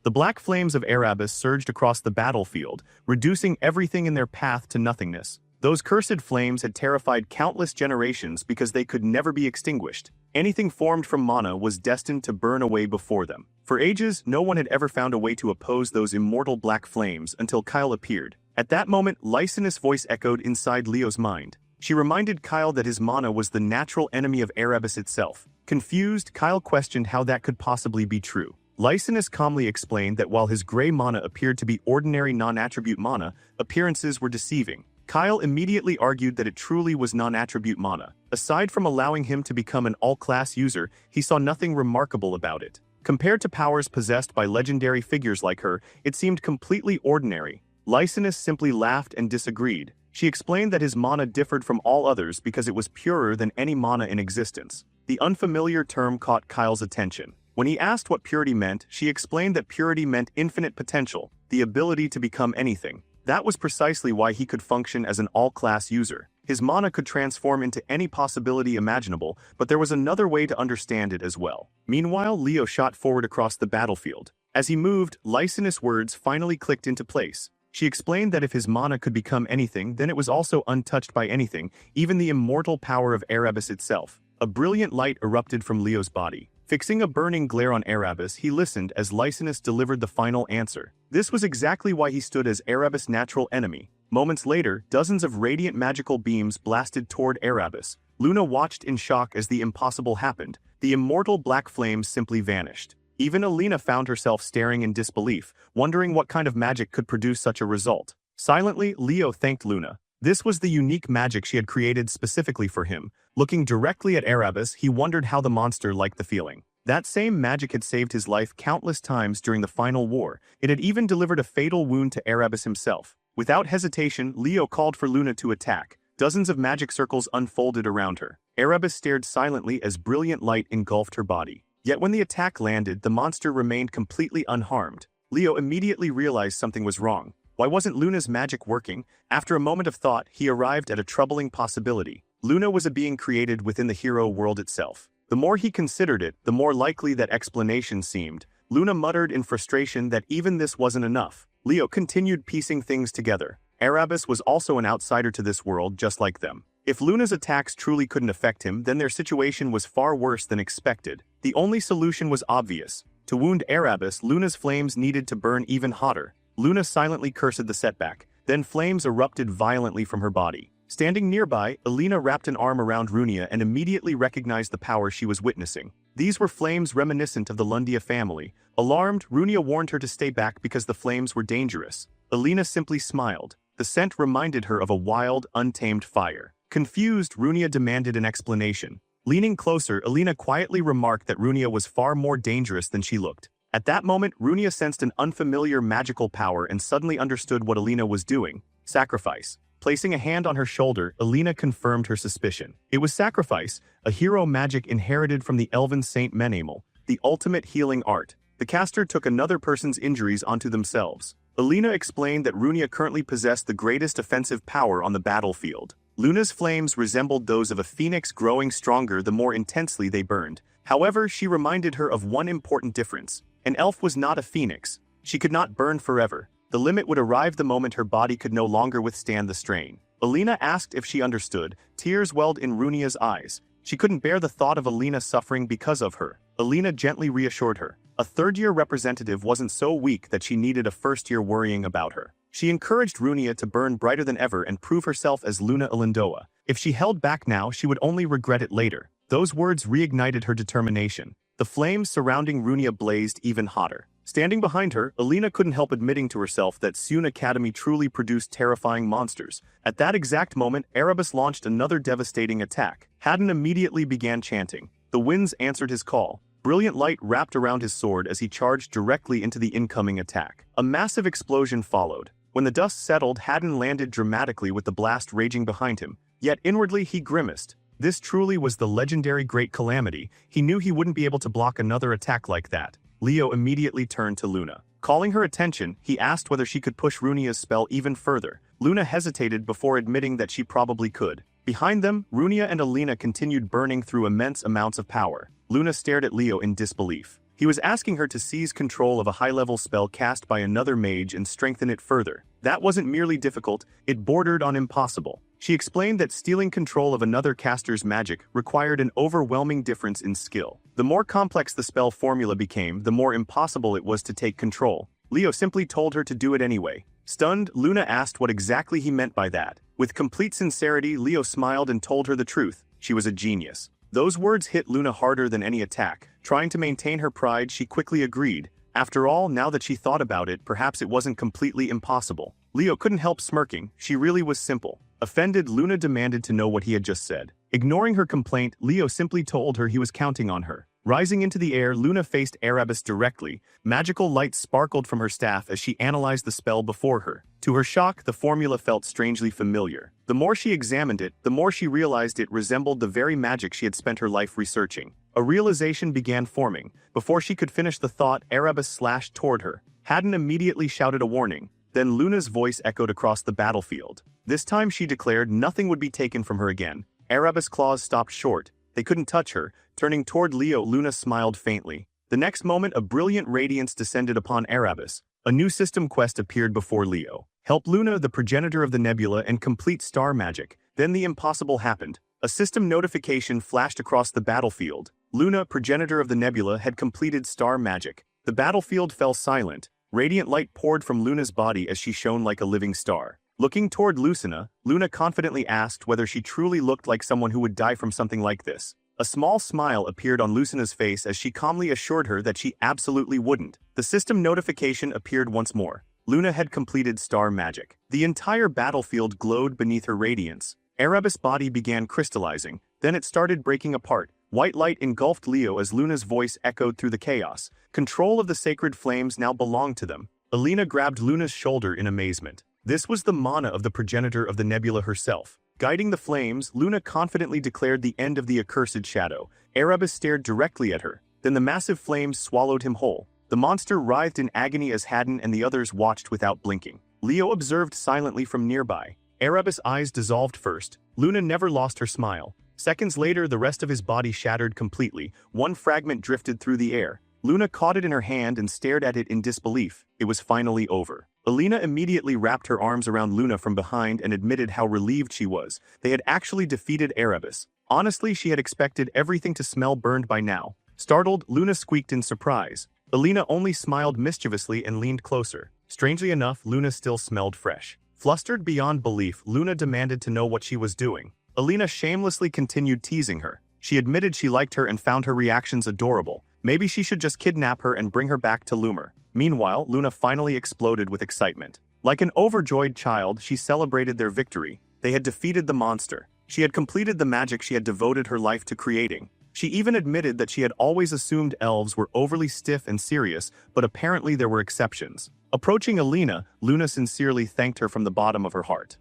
The black flames of Erebus surged across the battlefield, reducing everything in their path to nothingness. Those cursed flames had terrified countless generations because they could never be extinguished. Anything formed from mana was destined to burn away before them. For ages, no one had ever found a way to oppose those immortal black flames until Kyle appeared. At that moment, Lysanus' voice echoed inside Leo's mind. She reminded Kyle that his mana was the natural enemy of Erebus itself. Confused, Kyle questioned how that could possibly be true. Lysanus calmly explained that while his gray mana appeared to be ordinary non-attribute mana, appearances were deceiving. Kyle immediately argued that it truly was non-attribute mana. Aside from allowing him to become an all-class user, he saw nothing remarkable about it. Compared to powers possessed by legendary figures like her, it seemed completely ordinary. Lysanus simply laughed and disagreed. She explained that his mana differed from all others because it was purer than any mana in existence. The unfamiliar term caught Kyle's attention. When he asked what purity meant, she explained that purity meant infinite potential, the ability to become anything. That was precisely why he could function as an all-class user. His mana could transform into any possibility imaginable, but there was another way to understand it as well. Meanwhile, Leo shot forward across the battlefield. As he moved, Lysanus' words finally clicked into place. She explained that if his mana could become anything, then it was also untouched by anything, even the immortal power of Erebus itself. A brilliant light erupted from Leo's body. Fixing a burning glare on Erebus, he listened as Lysanus delivered the final answer. This was exactly why he stood as Erebus' natural enemy. Moments later, dozens of radiant magical beams blasted toward Erebus. Luna watched in shock as the impossible happened. The immortal black flames simply vanished. Even Alina found herself staring in disbelief, wondering what kind of magic could produce such a result. Silently, Leo thanked Luna. This was the unique magic she had created specifically for him. Looking directly at Erebus, he wondered how the monster liked the feeling. That same magic had saved his life countless times during the final war. It had even delivered a fatal wound to Erebus himself. Without hesitation, Leo called for Luna to attack. Dozens of magic circles unfolded around her. Erebus stared silently as brilliant light engulfed her body. Yet when the attack landed, the monster remained completely unharmed. Leo immediately realized something was wrong. Why wasn't Luna's magic working? After a moment of thought, he arrived at a troubling possibility. Luna was a being created within the hero world itself. The more he considered it, the more likely that explanation seemed. Luna muttered in frustration that even this wasn't enough. Leo continued piecing things together. Erebus was also an outsider to this world, just like them. If Luna's attacks truly couldn't affect him, then their situation was far worse than expected. The only solution was obvious. To wound Erebus, Luna's flames needed to burn even hotter. Luna silently cursed the setback. Then flames erupted violently from her body. Standing nearby, Alina wrapped an arm around Runia and immediately recognized the power she was witnessing. These were flames reminiscent of the Lundia family. Alarmed, Runia warned her to stay back because the flames were dangerous. Alina simply smiled. The scent reminded her of a wild, untamed fire. Confused, Runia demanded an explanation. Leaning closer, Alina quietly remarked that Runia was far more dangerous than she looked. At that moment, Runia sensed an unfamiliar magical power and suddenly understood what Alina was doing. Sacrifice. Placing a hand on her shoulder, Alina confirmed her suspicion. It was sacrifice, a hero magic inherited from the elven Saint Menamel, the ultimate healing art. The caster took another person's injuries onto themselves. Alina explained that Runia currently possessed the greatest offensive power on the battlefield. Luna's flames resembled those of a phoenix growing stronger the more intensely they burned. However, she reminded her of one important difference. An elf was not a phoenix. She could not burn forever. The limit would arrive the moment her body could no longer withstand the strain. Alina asked if she understood. Tears welled in Runia's eyes. She couldn't bear the thought of Alina suffering because of her. Alina gently reassured her. A third-year representative wasn't so weak that she needed a first-year worrying about her. She encouraged Runia to burn brighter than ever and prove herself as Luna Ilindoa. If she held back now, she would only regret it later. Those words reignited her determination. The flames surrounding Runia blazed even hotter. Standing behind her, Alina couldn't help admitting to herself that Sune Academy truly produced terrifying monsters. At that exact moment, Erebus launched another devastating attack. Haddon immediately began chanting. The winds answered his call. Brilliant light wrapped around his sword as he charged directly into the incoming attack. A massive explosion followed. When the dust settled, Haddon landed dramatically with the blast raging behind him. Yet inwardly he grimaced. This truly was the legendary Great Calamity. He knew he wouldn't be able to block another attack like that. Leo immediately turned to Luna. Calling her attention, he asked whether she could push Runia's spell even further. Luna hesitated before admitting that she probably could. Behind them, Runia and Alina continued burning through immense amounts of power. Luna stared at Leo in disbelief. He was asking her to seize control of a high-level spell cast by another mage and strengthen it further. That wasn't merely difficult, it bordered on impossible. She explained that stealing control of another caster's magic required an overwhelming difference in skill. The more complex the spell formula became, the more impossible it was to take control. Leo simply told her to do it anyway. Stunned, Luna asked what exactly he meant by that. With complete sincerity, Leo smiled and told her the truth. She was a genius. Those words hit Luna harder than any attack. Trying to maintain her pride, she quickly agreed. After all, now that she thought about it, perhaps it wasn't completely impossible. Leo couldn't help smirking. She really was simple. Offended, Luna demanded to know what he had just said. Ignoring her complaint, Leo simply told her he was counting on her. Rising into the air, Luna faced Erebus directly. Magical light sparkled from her staff as she analyzed the spell before her. To her shock, the formula felt strangely familiar. The more she examined it, the more she realized it resembled the very magic she had spent her life researching. A realization began forming. Before she could finish the thought, Erebus slashed toward her. Hadden immediately shouted a warning. Then Luna's voice echoed across the battlefield. This time she declared nothing would be taken from her again. Erebus' claws stopped short. They couldn't touch her. Turning toward Leo, Luna smiled faintly. The next moment, a brilliant radiance descended upon Erebus. A new system quest appeared before Leo. Help Luna, the progenitor of the nebula, and complete star magic. Then the impossible happened. A system notification flashed across the battlefield. Luna, progenitor of the nebula, had completed star magic. The battlefield fell silent. Radiant light poured from Luna's body as she shone like a living star. Looking toward Lucina, Luna confidently asked whether she truly looked like someone who would die from something like this. A small smile appeared on Lucina's face as she calmly assured her that she absolutely wouldn't. The system notification appeared once more. Luna had completed star magic. The entire battlefield glowed beneath her radiance. Erebus' body began crystallizing, then it started breaking apart. White light engulfed Leo as Luna's voice echoed through the chaos. Control of the sacred flames now belonged to them. Alina grabbed Luna's shoulder in amazement. This was the mana of the progenitor of the nebula herself. Guiding the flames, Luna confidently declared the end of the accursed shadow. Erebus stared directly at her. Then the massive flames swallowed him whole. The monster writhed in agony as Hadden and the others watched without blinking. Leo observed silently from nearby. Erebus' eyes dissolved first. Luna never lost her smile. Seconds later, the rest of his body shattered completely. One fragment drifted through the air. Luna caught it in her hand and stared at it in disbelief. It was finally over. Alina immediately wrapped her arms around Luna from behind and admitted how relieved she was. They had actually defeated Erebus. Honestly, she had expected everything to smell burned by now. Startled, Luna squeaked in surprise. Alina only smiled mischievously and leaned closer. Strangely enough, Luna still smelled fresh. Flustered beyond belief, Luna demanded to know what she was doing. Alina shamelessly continued teasing her. She admitted she liked her and found her reactions adorable. Maybe she should just kidnap her and bring her back to Loomer. Meanwhile, Luna finally exploded with excitement. Like an overjoyed child, she celebrated their victory. They had defeated the monster. She had completed the magic she had devoted her life to creating. She even admitted that she had always assumed elves were overly stiff and serious, but apparently there were exceptions. Approaching Alina, Luna sincerely thanked her from the bottom of her heart.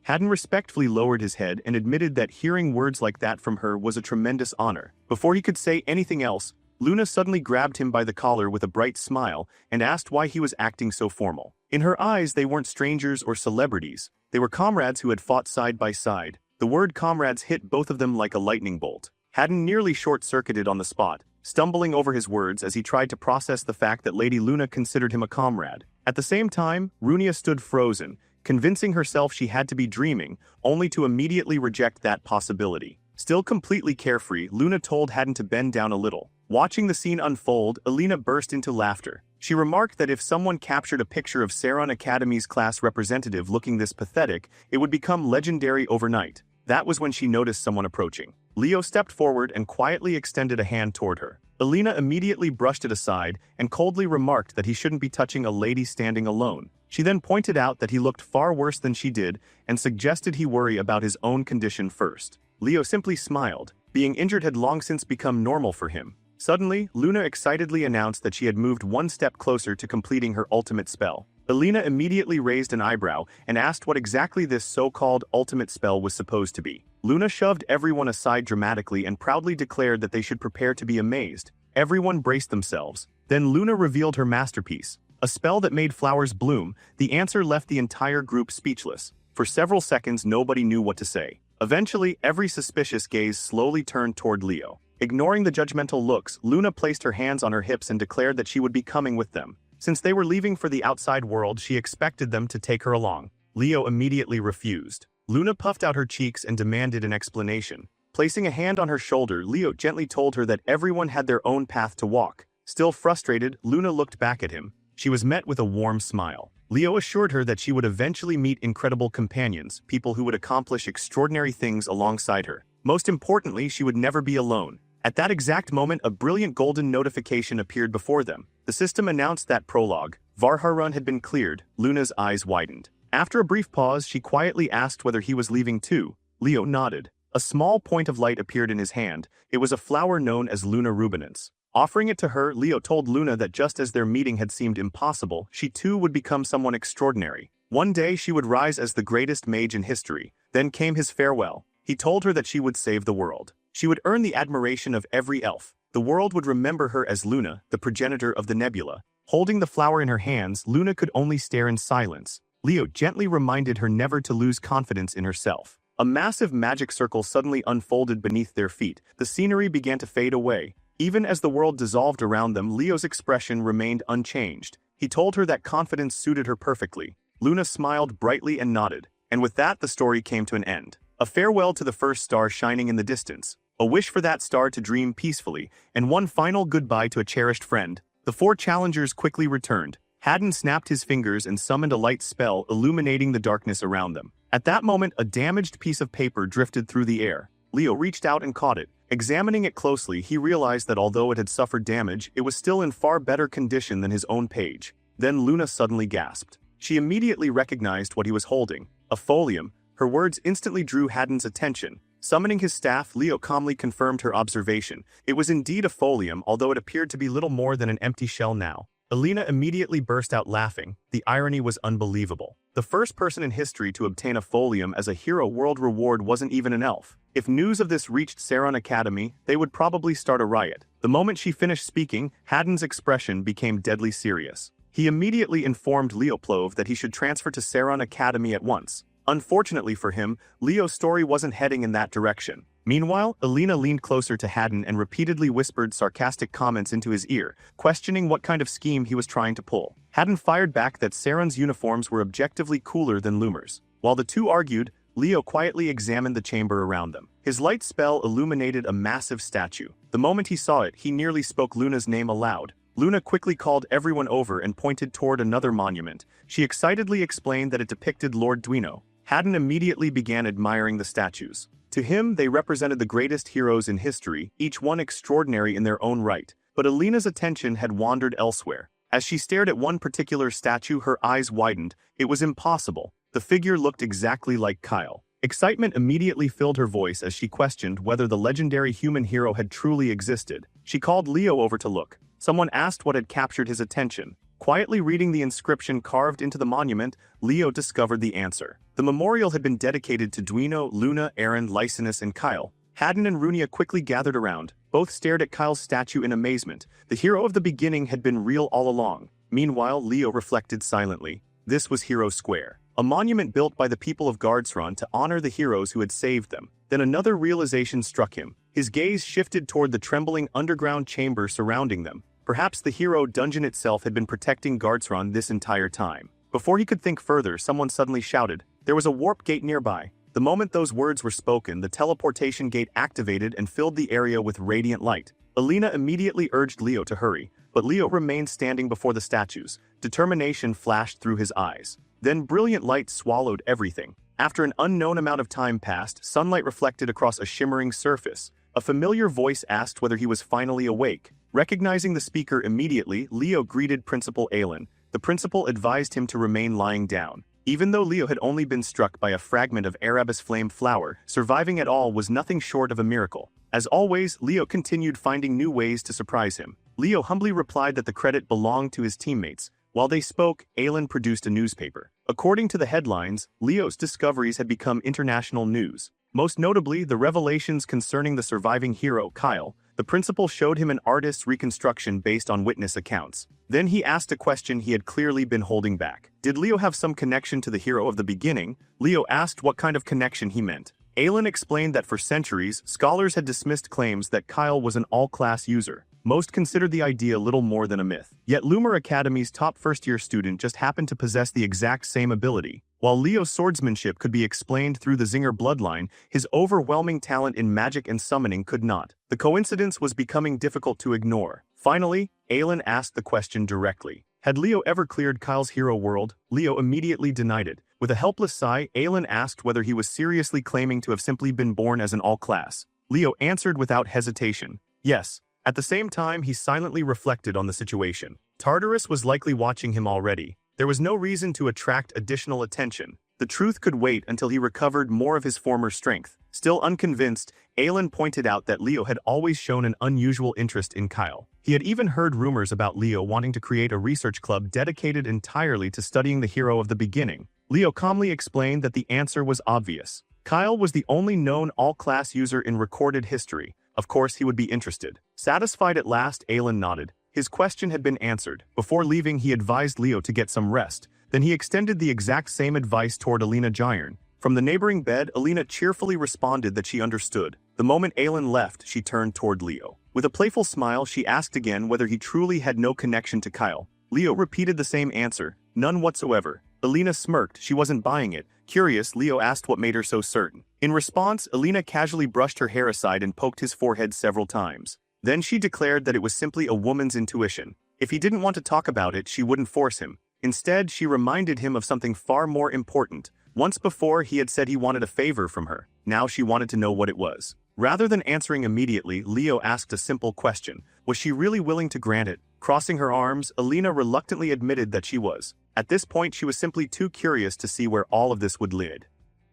Hadden respectfully lowered his head and admitted that hearing words like that from her was a tremendous honor. Before he could say anything else, Luna suddenly grabbed him by the collar with a bright smile and asked why he was acting so formal. In her eyes, they weren't strangers or celebrities. They were comrades who had fought side by side. The word comrades hit both of them like a lightning bolt. Hadden nearly short-circuited on the spot, stumbling over his words as he tried to process the fact that Lady Luna considered him a comrade. At the same time, Runia stood frozen, convincing herself she had to be dreaming, only to immediately reject that possibility. Still completely carefree, Luna told Hadden to bend down a little. Watching the scene unfold, Alina burst into laughter. She remarked that if someone captured a picture of Saron Academy's class representative looking this pathetic, it would become legendary overnight. That was when she noticed someone approaching. Leo stepped forward and quietly extended a hand toward her. Alina immediately brushed it aside and coldly remarked that he shouldn't be touching a lady standing alone. She then pointed out that he looked far worse than she did and suggested he worry about his own condition first. Leo simply smiled. Being injured had long since become normal for him. Suddenly, Luna excitedly announced that she had moved one step closer to completing her ultimate spell. Alina immediately raised an eyebrow and asked what exactly this so-called ultimate spell was supposed to be. Luna shoved everyone aside dramatically and proudly declared that they should prepare to be amazed. Everyone braced themselves. Then Luna revealed her masterpiece, a spell that made flowers bloom. The answer left the entire group speechless. For several seconds, nobody knew what to say. Eventually, every suspicious gaze slowly turned toward Leo. Ignoring the judgmental looks, Luna placed her hands on her hips and declared that she would be coming with them. Since they were leaving for the outside world, she expected them to take her along. Leo immediately refused. Luna puffed out her cheeks and demanded an explanation. Placing a hand on her shoulder, Leo gently told her that everyone had their own path to walk. Still frustrated, Luna looked back at him. She was met with a warm smile. Leo assured her that she would eventually meet incredible companions, people who would accomplish extraordinary things alongside her. Most importantly, she would never be alone. At that exact moment, a brilliant golden notification appeared before them. The system announced that prologue, Varharun, had been cleared. Luna's eyes widened. After a brief pause, she quietly asked whether he was leaving too. Leo nodded. A small point of light appeared in his hand. It was a flower known as Luna Rubinance. Offering it to her, Leo told Luna that just as their meeting had seemed impossible, she too would become someone extraordinary. One day she would rise as the greatest mage in history. Then came his farewell. He told her that she would save the world. She would earn the admiration of every elf. The world would remember her as Luna, the progenitor of the nebula. Holding the flower in her hands, Luna could only stare in silence. Leo gently reminded her never to lose confidence in herself. A massive magic circle suddenly unfolded beneath their feet. The scenery began to fade away. Even as the world dissolved around them, Leo's expression remained unchanged. He told her that confidence suited her perfectly. Luna smiled brightly and nodded. And with that, the story came to an end. A farewell to the first star shining in the distance. A wish for that star to dream peacefully, and one final goodbye to a cherished friend. The four challengers quickly returned. Haddon snapped his fingers and summoned a light spell, illuminating the darkness around them. At that moment, a damaged piece of paper drifted through the air. Leo reached out and caught it. Examining it closely, he realized that although it had suffered damage, it was still in far better condition than his own page. Then Luna suddenly gasped. She immediately recognized what he was holding. A folium. Her words instantly drew Haddon's attention. Summoning his staff, Leo calmly confirmed her observation. It was indeed a folium, although it appeared to be little more than an empty shell now. Elena immediately burst out laughing. The irony was unbelievable. The first person in history to obtain a folium as a hero world reward wasn't even an elf. If news of this reached Saron Academy, they would probably start a riot. The moment she finished speaking, Haddon's expression became deadly serious. He immediately informed Leoplov that he should transfer to Saron Academy at once. Unfortunately for him, Leo's story wasn't heading in that direction. Meanwhile, Elena leaned closer to Haddon and repeatedly whispered sarcastic comments into his ear, questioning what kind of scheme he was trying to pull. Haddon fired back that Saron's uniforms were objectively cooler than Lumer's. While the two argued, Leo quietly examined the chamber around them. His light spell illuminated a massive statue. The moment he saw it, he nearly spoke Luna's name aloud. Luna quickly called everyone over and pointed toward another monument. She excitedly explained that it depicted Lord Duino. Haddon immediately began admiring the statues. To him, they represented the greatest heroes in history, each one extraordinary in their own right. But Elena's attention had wandered elsewhere. As she stared at one particular statue, her eyes widened. It was impossible. The figure looked exactly like Kyle. Excitement immediately filled her voice as she questioned whether the legendary human hero had truly existed. She called Leo over to look. Someone asked what had captured his attention. Quietly reading the inscription carved into the monument, Leo discovered the answer. The memorial had been dedicated to Duino, Luna, Aaron, Lysinus, and Kyle. Haddon and Runia quickly gathered around. Both stared at Kyle's statue in amazement. The hero of the beginning had been real all along. Meanwhile, Leo reflected silently. This was Hero Square, a monument built by the people of Gardsron to honor the heroes who had saved them. Then another realization struck him. His gaze shifted toward the trembling underground chamber surrounding them. Perhaps the hero dungeon itself had been protecting Gardsron this entire time. Before he could think further, someone suddenly shouted. There was a warp gate nearby. The moment those words were spoken, the teleportation gate activated and filled the area with radiant light. Elena immediately urged Leo to hurry, but Leo remained standing before the statues. Determination flashed through his eyes. Then brilliant light swallowed everything. After an unknown amount of time passed, sunlight reflected across a shimmering surface. A familiar voice asked whether he was finally awake. Recognizing the speaker immediately, Leo greeted Principal Aelin. The principal advised him to remain lying down. Even though Leo had only been struck by a fragment of Erebus flame flower, surviving at all was nothing short of a miracle. As always, Leo continued finding new ways to surprise him. Leo humbly replied that the credit belonged to his teammates. While they spoke, Aelin produced a newspaper. According to the headlines, Leo's discoveries had become international news. Most notably, the revelations concerning the surviving hero, Kyle. The principal showed him an artist's reconstruction based on witness accounts. Then he asked a question he had clearly been holding back. Did Leo have some connection to the hero of the beginning? Leo asked what kind of connection he meant. Aelin explained that for centuries, scholars had dismissed claims that Kyle was an all-class user. Most considered the idea little more than a myth. Yet Loomer Academy's top first-year student just happened to possess the exact same ability. While Leo's swordsmanship could be explained through the Zinger bloodline, his overwhelming talent in magic and summoning could not. The coincidence was becoming difficult to ignore. Finally, Aelin asked the question directly. Had Leo ever cleared Kyle's hero world? Leo immediately denied it. With a helpless sigh, Aelin asked whether he was seriously claiming to have simply been born as an all-class. Leo answered without hesitation. Yes. At the same time, he silently reflected on the situation. Tartarus was likely watching him already. There was no reason to attract additional attention. The truth could wait until he recovered more of his former strength. Still unconvinced, Aelin pointed out that Leo had always shown an unusual interest in Kyle. He had even heard rumors about Leo wanting to create a research club dedicated entirely to studying the hero of the beginning. Leo calmly explained that the answer was obvious. Kyle was the only known all-class user in recorded history. Of course he would be interested. Satisfied at last, Aelin nodded. His question had been answered. Before leaving, he advised Leo to get some rest. Then he extended the exact same advice toward Alina Gyron. From the neighboring bed, Alina cheerfully responded that she understood. The moment Aelin left, she turned toward Leo. With a playful smile, she asked again whether he truly had no connection to Kyle. Leo repeated the same answer. None whatsoever. Alina smirked. She wasn't buying it. Curious, Leo asked what made her so certain. In response, Alina casually brushed her hair aside and poked his forehead several times. Then she declared that it was simply a woman's intuition. If he didn't want to talk about it, she wouldn't force him. Instead, she reminded him of something far more important. Once before, he had said he wanted a favor from her. Now she wanted to know what it was. Rather than answering immediately, Leo asked a simple question. Was she really willing to grant it? Crossing her arms, Alina reluctantly admitted that she was. At this point, she was simply too curious to see where all of this would lead.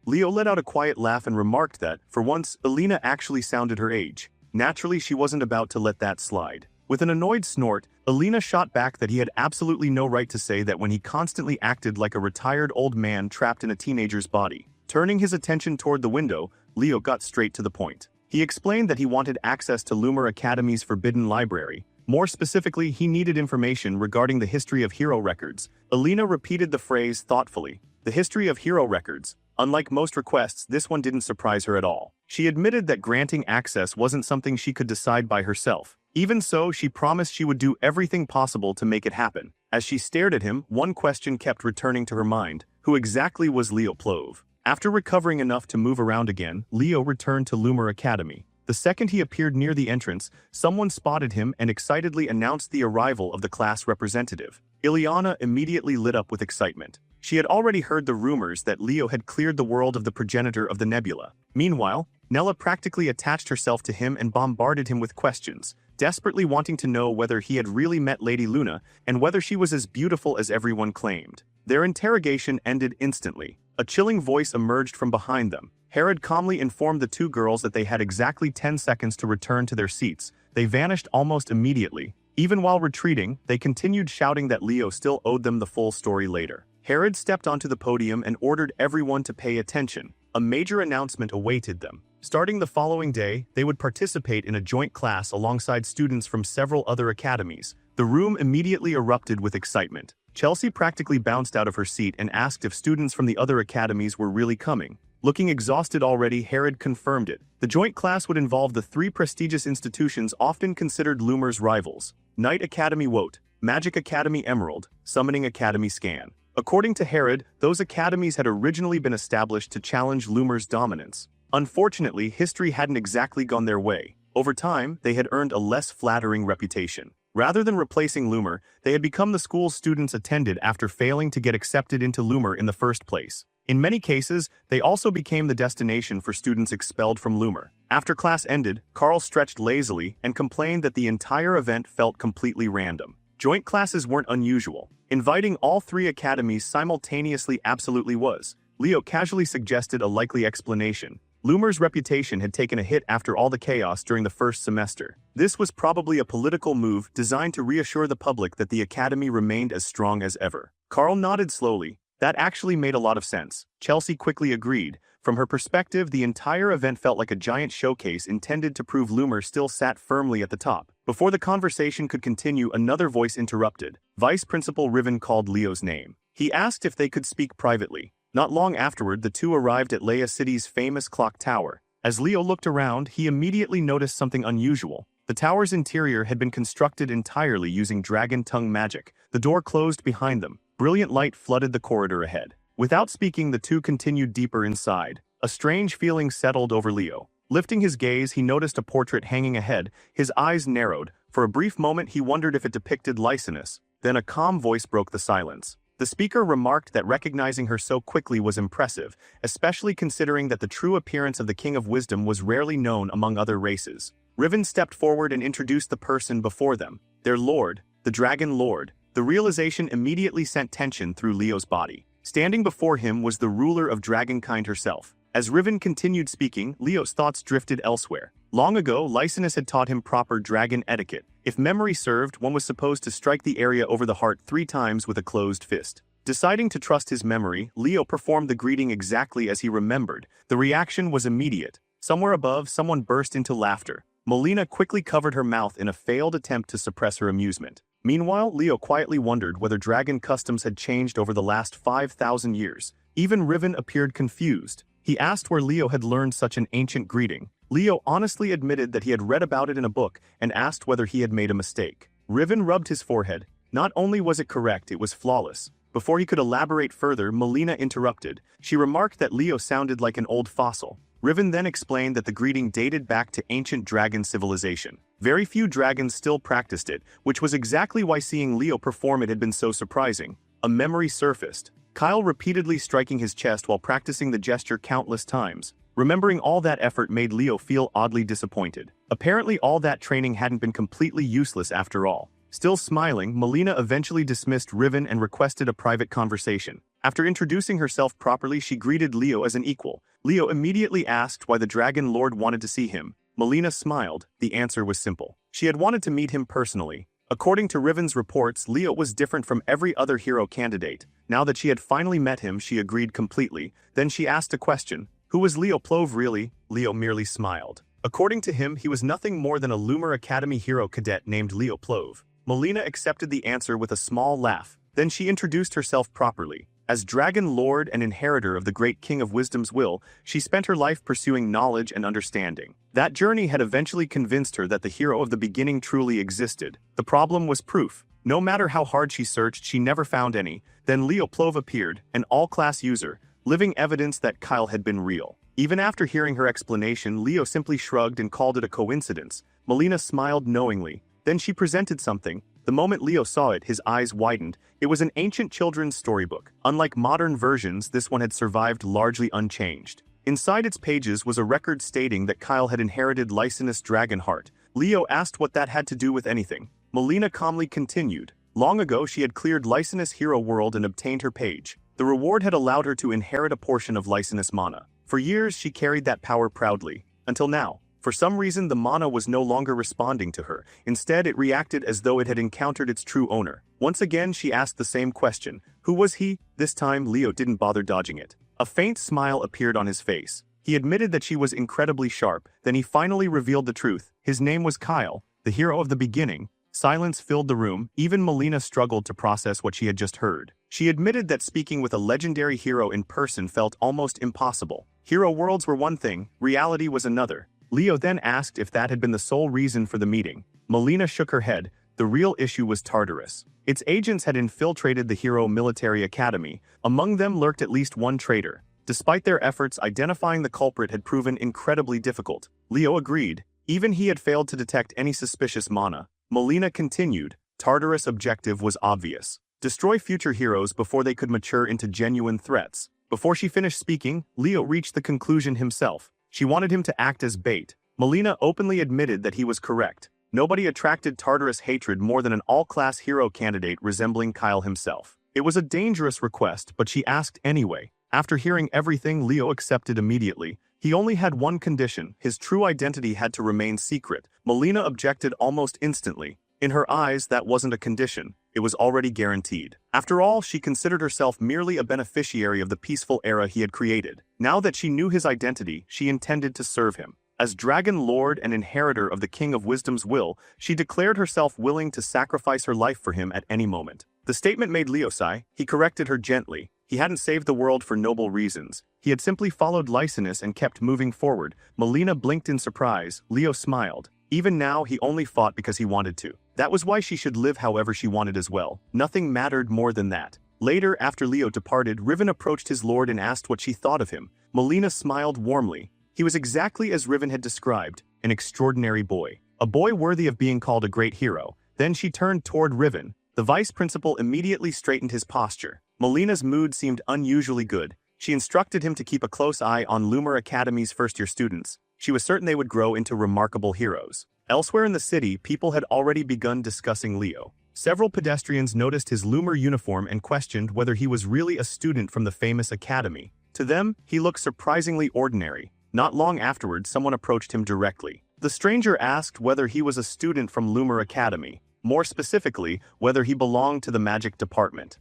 Leo let out a quiet laugh and remarked that, for once, Alina actually sounded her age. Naturally, she wasn't about to let that slide. With an annoyed snort, Alina shot back that he had absolutely no right to say that when he constantly acted like a retired old man trapped in a teenager's body. Turning his attention toward the window, Leo got straight to the point. He explained that he wanted access to Loomer Academy's forbidden library. More specifically, he needed information regarding the history of hero records. Alina repeated the phrase thoughtfully. The history of hero records. Unlike most requests, this one didn't surprise her at all. She admitted that granting access wasn't something she could decide by herself. Even so, she promised she would do everything possible to make it happen. As she stared at him, one question kept returning to her mind. Who exactly was Leo Plove? After recovering enough to move around again, Leo returned to Loomer Academy. The second he appeared near the entrance, someone spotted him and excitedly announced the arrival of the class representative. Ileana immediately lit up with excitement. She had already heard the rumors that Leo had cleared the world of the progenitor of the nebula. Meanwhile, Nella practically attached herself to him and bombarded him with questions, desperately wanting to know whether he had really met Lady Luna and whether she was as beautiful as everyone claimed. Their interrogation ended instantly. A chilling voice emerged from behind them. Herod calmly informed the two girls that they had exactly 10 seconds to return to their seats. They vanished almost immediately. Even while retreating, they continued shouting that Leo still owed them the full story later. Herod stepped onto the podium and ordered everyone to pay attention. A major announcement awaited them. Starting the following day, they would participate in a joint class alongside students from several other academies. The room immediately erupted with excitement. Chelsea practically bounced out of her seat and asked if students from the other academies were really coming. Looking exhausted already, Herod confirmed it. The joint class would involve the three prestigious institutions often considered Loomer's rivals: Knight Academy Wote, Magic Academy Emerald, Summoning Academy Scan. According to Herod, those academies had originally been established to challenge Loomer's dominance. Unfortunately, history hadn't exactly gone their way. Over time, they had earned a less flattering reputation. Rather than replacing Loomer, they had become the school students attended after failing to get accepted into Loomer in the first place. In many cases, they also became the destination for students expelled from Loomer. After class ended, Carl stretched lazily and complained that the entire event felt completely random. Joint classes weren't unusual. Inviting all three academies simultaneously absolutely was. Leo casually suggested a likely explanation. Loomer's reputation had taken a hit after all the chaos during the first semester. This was probably a political move designed to reassure the public that the academy remained as strong as ever. Carl nodded slowly. That actually made a lot of sense. Chelsea quickly agreed. From her perspective, the entire event felt like a giant showcase intended to prove Loomer still sat firmly at the top. Before the conversation could continue, another voice interrupted. Vice Principal Riven called Leo's name. He asked if they could speak privately. Not long afterward, the two arrived at Leia City's famous clock tower. As Leo looked around, he immediately noticed something unusual. The tower's interior had been constructed entirely using dragon tongue magic. The door closed behind them. Brilliant light flooded the corridor ahead. Without speaking, the two continued deeper inside. A strange feeling settled over Leo. Lifting his gaze, he noticed a portrait hanging ahead. His eyes narrowed. For a brief moment, he wondered if it depicted Lysinus. Then a calm voice broke the silence. The speaker remarked that recognizing her so quickly was impressive, especially considering that the true appearance of the King of Wisdom was rarely known among other races. Riven stepped forward and introduced the person before them, their lord, the Dragon Lord. The realization immediately sent tension through Leo's body. Standing before him was the ruler of dragonkind herself. As Riven continued speaking, Leo's thoughts drifted elsewhere. Long ago, Lysinus had taught him proper dragon etiquette. If memory served, one was supposed to strike the area over the heart 3 times with a closed fist. Deciding to trust his memory, Leo performed the greeting exactly as he remembered. The reaction was immediate. Somewhere above, someone burst into laughter. Melina quickly covered her mouth in a failed attempt to suppress her amusement. Meanwhile, Leo quietly wondered whether dragon customs had changed over the last 5,000 years. Even Riven appeared confused. He asked where Leo had learned such an ancient greeting. Leo honestly admitted that he had read about it in a book and asked whether he had made a mistake. Riven rubbed his forehead. Not only was it correct, it was flawless. Before he could elaborate further, Melina interrupted. She remarked that Leo sounded like an old fossil. Riven then explained that the greeting dated back to ancient dragon civilization. Very few dragons still practiced it, which was exactly why seeing Leo perform it had been so surprising. A memory surfaced. Kyle repeatedly striking his chest while practicing the gesture countless times. Remembering all that effort made Leo feel oddly disappointed. Apparently all that training hadn't been completely useless after all. Still smiling, Melina eventually dismissed Riven and requested a private conversation. After introducing herself properly, she greeted Leo as an equal. Leo immediately asked why the Dragon Lord wanted to see him. Melina smiled. The answer was simple. She had wanted to meet him personally. According to Riven's reports, Leo was different from every other hero candidate. Now that she had finally met him, she agreed completely. Then she asked a question. Who was Leo Plove really? Leo merely smiled. According to him, he was nothing more than a Lumer Academy hero cadet named Leo Plove. Melina accepted the answer with a small laugh. Then she introduced herself properly. As Dragon Lord and inheritor of the great King of Wisdom's will, she spent her life pursuing knowledge and understanding. That journey had eventually convinced her that the hero of the beginning truly existed. The problem was proof. No matter how hard she searched, she never found any. Then Leo Plove appeared, an all-class user, living evidence that Kyle had been real. Even after hearing her explanation, Leo simply shrugged and called it a coincidence. Melina smiled knowingly. Then she presented something. The moment Leo saw it, his eyes widened. It was an ancient children's storybook. Unlike modern versions, this one had survived largely unchanged. Inside its pages was a record stating that Kyle had inherited Lysinus' dragon heart. Leo asked what that had to do with anything. Melina calmly continued. Long ago, she had cleared Lysinus' hero world and obtained her page. The reward had allowed her to inherit a portion of Lysinus' mana. For years, she carried that power proudly. Until now. For some reason, the mana was no longer responding to her. Instead, it reacted as though it had encountered its true owner. Once again, she asked the same question. Who was he? This time, Leo didn't bother dodging it. A faint smile appeared on his face. He admitted that she was incredibly sharp. Then he finally revealed the truth. His name was Kyle, the hero of the beginning. Silence filled the room. Even Melina struggled to process what she had just heard. She admitted that speaking with a legendary hero in person felt almost impossible. Hero worlds were one thing, reality was another. Leo then asked if that had been the sole reason for the meeting. Melina shook her head. The real issue was Tartarus. Its agents had infiltrated the hero military academy. Among them lurked at least one traitor. Despite their efforts, identifying the culprit had proven incredibly difficult. Leo agreed. Even he had failed to detect any suspicious mana. Melina continued. Tartarus' objective was obvious. Destroy future heroes before they could mature into genuine threats. Before she finished speaking, Leo reached the conclusion himself. She wanted him to act as bait. Melina openly admitted that he was correct. Nobody attracted Tartarus' hatred more than an all-class hero candidate resembling Kyle himself. It was a dangerous request, but she asked anyway. After hearing everything, Leo accepted immediately. He only had one condition. His true identity had to remain secret. Melina objected almost instantly. In her eyes, that wasn't a condition. It was already guaranteed. After all, she considered herself merely a beneficiary of the peaceful era he had created. Now that she knew his identity, she intended to serve him. As Dragon Lord and inheritor of the King of Wisdom's will, she declared herself willing to sacrifice her life for him at any moment. The statement made Leo sigh. He corrected her gently. He hadn't saved the world for noble reasons. He had simply followed Lysinus and kept moving forward. Melina blinked in surprise. Leo smiled. Even now, he only fought because he wanted to. That was why she should live however she wanted as well. Nothing mattered more than that. Later, after Leo departed, Riven approached his lord and asked what she thought of him. Melina smiled warmly. He was exactly as Riven had described, an extraordinary boy. A boy worthy of being called a great hero. Then she turned toward Riven. The vice principal immediately straightened his posture. Melina's mood seemed unusually good. She instructed him to keep a close eye on Loomer Academy's first-year students. She was certain they would grow into remarkable heroes. Elsewhere in the city, people had already begun discussing Leo. Several pedestrians noticed his Loomer uniform and questioned whether he was really a student from the famous academy. To them, he looked surprisingly ordinary. Not long afterward, someone approached him directly. The stranger asked whether he was a student from Loomer Academy. More specifically, whether he belonged to the magic department.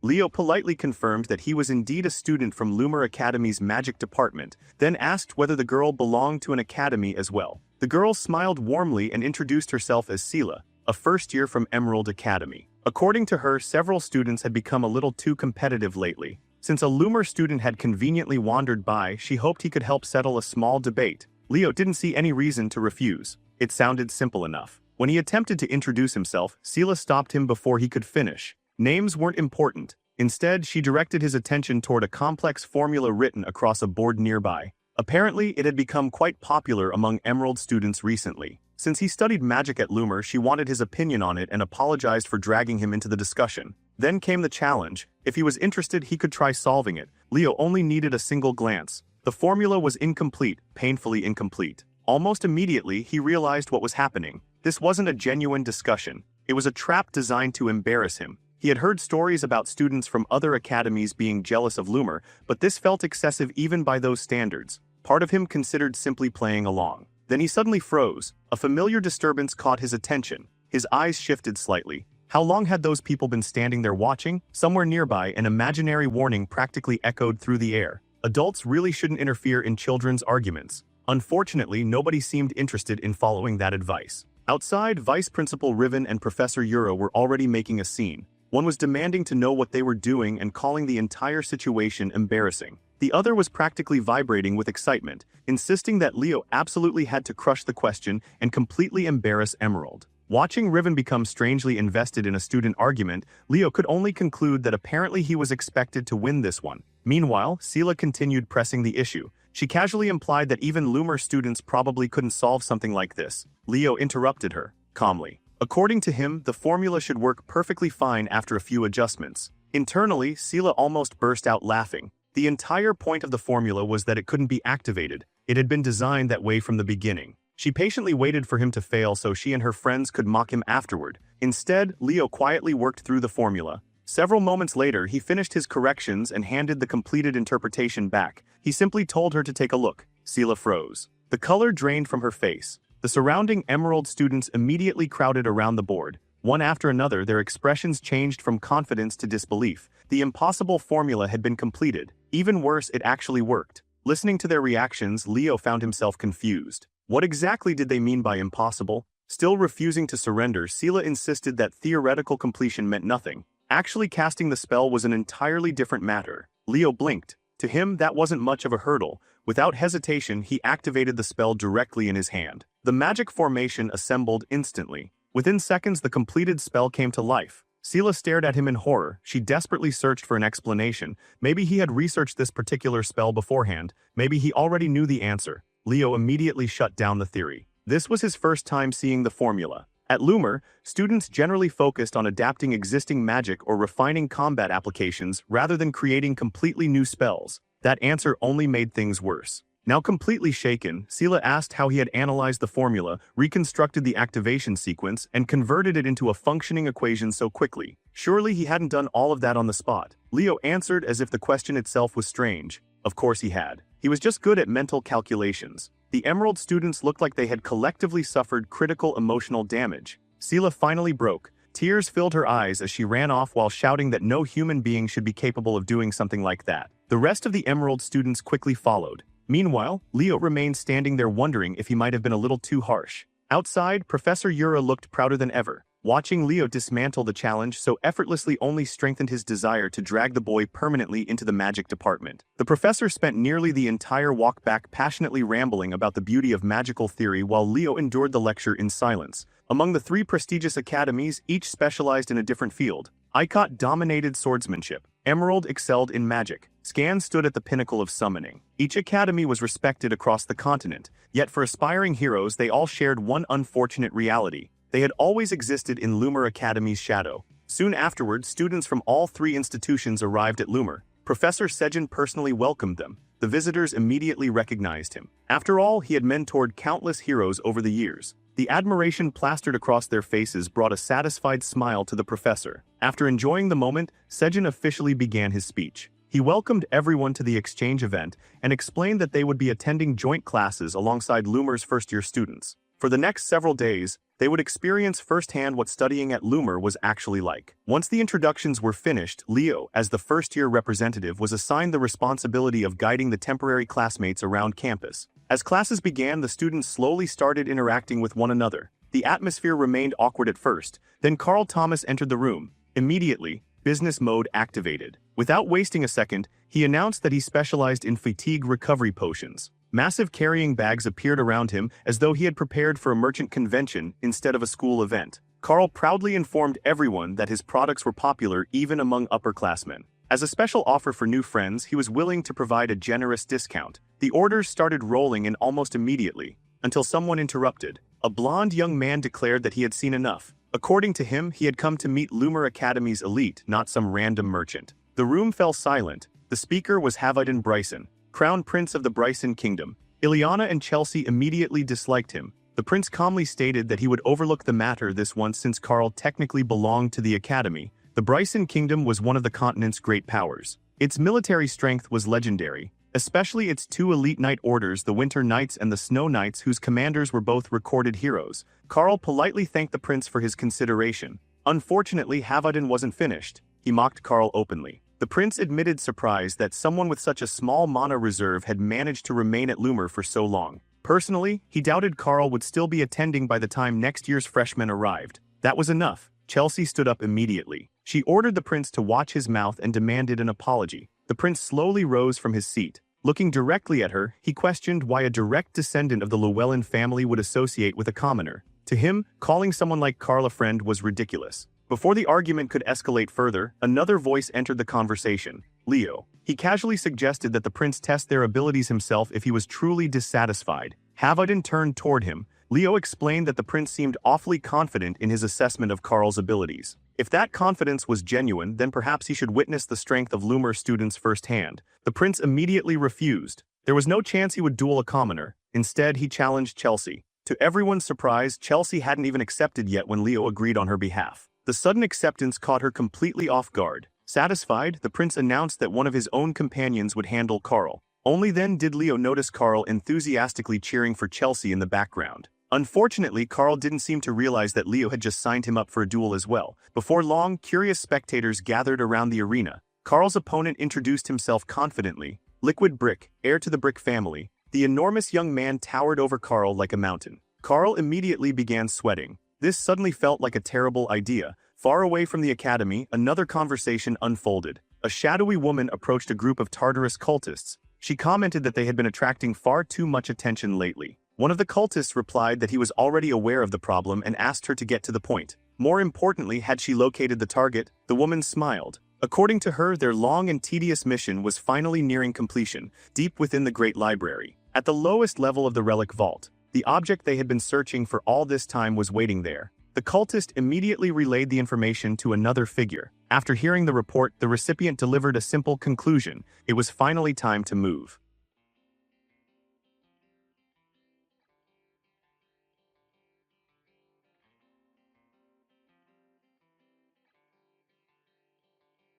Leo politely confirmed that he was indeed a student from Loomer Academy's magic department, then asked whether the girl belonged to an academy as well. The girl smiled warmly and introduced herself as Sela, a first year from Emerald Academy. According to her, several students had become a little too competitive lately. Since a Loomer student had conveniently wandered by, she hoped he could help settle a small debate. Leo didn't see any reason to refuse. It sounded simple enough. When he attempted to introduce himself, Sela stopped him before he could finish. Names weren't important. Instead, she directed his attention toward a complex formula written across a board nearby. Apparently, it had become quite popular among Emerald students recently. Since he studied magic at Loomer, she wanted his opinion on it and apologized for dragging him into the discussion. Then came the challenge. If he was interested, he could try solving it. Leo only needed a single glance. The formula was incomplete, painfully incomplete. Almost immediately, he realized what was happening. This wasn't a genuine discussion. It was a trap designed to embarrass him. He had heard stories about students from other academies being jealous of Loomer, but this felt excessive even by those standards. Part of him considered simply playing along. Then he suddenly froze. A familiar disturbance caught his attention. His eyes shifted slightly. How long had those people been standing there watching? Somewhere nearby, an imaginary warning practically echoed through the air. Adults really shouldn't interfere in children's arguments. Unfortunately, nobody seemed interested in following that advice. Outside, Vice Principal Riven and Professor Yura were already making a scene. One was demanding to know what they were doing and calling the entire situation embarrassing. The other was practically vibrating with excitement, insisting that Leo absolutely had to crush the question and completely embarrass Emerald. Watching Riven become strangely invested in a student argument, Leo could only conclude that apparently he was expected to win this one. Meanwhile, Sela continued pressing the issue. She casually implied that even Loomer students probably couldn't solve something like this. Leo interrupted her, calmly. According to him, the formula should work perfectly fine after a few adjustments. Internally, Sela almost burst out laughing. The entire point of the formula was that it couldn't be activated. It had been designed that way from the beginning. She patiently waited for him to fail so she and her friends could mock him afterward. Instead, Leo quietly worked through the formula. Several moments later, he finished his corrections and handed the completed interpretation back. He simply told her to take a look. Sela froze. The color drained from her face. The surrounding Emerald students immediately crowded around the board. One after another, their expressions changed from confidence to disbelief. The impossible formula had been completed. Even worse, it actually worked. Listening to their reactions, Leo found himself confused. What exactly did they mean by impossible? Still refusing to surrender, Sela insisted that theoretical completion meant nothing. Actually casting the spell was an entirely different matter. Leo blinked. To him, that wasn't much of a hurdle. Without hesitation, he activated the spell directly in his hand. The magic formation assembled instantly. Within seconds, the completed spell came to life. Sela stared at him in horror. She desperately searched for an explanation. Maybe he had researched this particular spell beforehand. Maybe he already knew the answer. Leo immediately shut down the theory. This was his first time seeing the formula. At Loomer, students generally focused on adapting existing magic or refining combat applications rather than creating completely new spells. That answer only made things worse. Now completely shaken, Sela asked how he had analyzed the formula, reconstructed the activation sequence, and converted it into a functioning equation so quickly. Surely he hadn't done all of that on the spot. Leo answered as if the question itself was strange. Of course he had. He was just good at mental calculations. The Emerald students looked like they had collectively suffered critical emotional damage. Sela finally broke. Tears filled her eyes as she ran off while shouting that no human being should be capable of doing something like that. The rest of the Emerald students quickly followed. Meanwhile, Leo remained standing there wondering if he might have been a little too harsh. Outside, Professor Yura looked prouder than ever. Watching Leo dismantle the challenge so effortlessly only strengthened his desire to drag the boy permanently into the magic department. The professor spent nearly the entire walk back passionately rambling about the beauty of magical theory while Leo endured the lecture in silence. Among the 3 prestigious academies, each specialized in a different field, Icot dominated swordsmanship, Emerald excelled in magic, Scan stood at the pinnacle of summoning. Each academy was respected across the continent, yet for aspiring heroes they all shared one unfortunate reality. They had always existed in Loomer Academy's shadow. Soon afterward, students from all 3 institutions arrived at Loomer. Professor Sejin personally welcomed them. The visitors immediately recognized him. After all, he had mentored countless heroes over the years. The admiration plastered across their faces brought a satisfied smile to the professor. After enjoying the moment, Sejin officially began his speech. He welcomed everyone to the exchange event and explained that they would be attending joint classes alongside Loomer's first-year students. For the next several days, they would experience firsthand what studying at Loomer was actually like. Once the introductions were finished, Leo, as the first-year representative, was assigned the responsibility of guiding the temporary classmates around campus. As classes began, the students slowly started interacting with one another. The atmosphere remained awkward at first, then Carl Thomas entered the room. Immediately, business mode activated. Without wasting a second, he announced that he specialized in fatigue recovery potions. Massive carrying bags appeared around him as though he had prepared for a merchant convention instead of a school event. Carl proudly informed everyone that his products were popular even among upperclassmen. As a special offer for new friends, he was willing to provide a generous discount. The orders started rolling in almost immediately, until someone interrupted. A blonde young man declared that he had seen enough. According to him, he had come to meet Loomer Academy's elite, not some random merchant. The room fell silent. The speaker was Havidon Bryson, Crown Prince of the Bryson Kingdom. Ileana and Chelsea immediately disliked him. The prince calmly stated that he would overlook the matter this once since Carl technically belonged to the academy. The Bryson Kingdom was one of the continent's great powers. Its military strength was legendary, especially its 2 elite knight orders, the Winter Knights and the Snow Knights, whose commanders were both recorded heroes. Carl politely thanked the prince for his consideration. Unfortunately, Havidon wasn't finished. He mocked Carl openly. The prince admitted surprise that someone with such a small mana reserve had managed to remain at Loomer for so long. Personally, he doubted Carl would still be attending by the time next year's freshmen arrived. That was enough. Chelsea stood up immediately. She ordered the prince to watch his mouth and demanded an apology. The prince slowly rose from his seat. Looking directly at her, he questioned why a direct descendant of the Llewellyn family would associate with a commoner. To him, calling someone like Carl a friend was ridiculous. Before the argument could escalate further, another voice entered the conversation. Leo. He casually suggested that the prince test their abilities himself if he was truly dissatisfied. Havidon turned toward him. Leo explained that the prince seemed awfully confident in his assessment of Carl's abilities. If that confidence was genuine, then perhaps he should witness the strength of Loomer students firsthand. The prince immediately refused. There was no chance he would duel a commoner. Instead, he challenged Chelsea. To everyone's surprise, Chelsea hadn't even accepted yet when Leo agreed on her behalf. The sudden acceptance caught her completely off guard. Satisfied, the prince announced that one of his own companions would handle Carl. Only then did Leo notice Carl enthusiastically cheering for Chelsea in the background. Unfortunately, Carl didn't seem to realize that Leo had just signed him up for a duel as well. Before long, curious spectators gathered around the arena. Carl's opponent introduced himself confidently. Liquid Brick, heir to the Brick family. The enormous young man towered over Carl like a mountain. Carl immediately began sweating. This suddenly felt like a terrible idea. Far away from the academy, another conversation unfolded. A shadowy woman approached a group of Tartarus cultists. She commented that they had been attracting far too much attention lately. One of the cultists replied that he was already aware of the problem and asked her to get to the point. More importantly, had she located the target? The woman smiled. According to her, their long and tedious mission was finally nearing completion, deep within the Great Library. At the lowest level of the relic vault, the object they had been searching for all this time was waiting there. The cultist immediately relayed the information to another figure. After hearing the report, the recipient delivered a simple conclusion. It was finally time to move.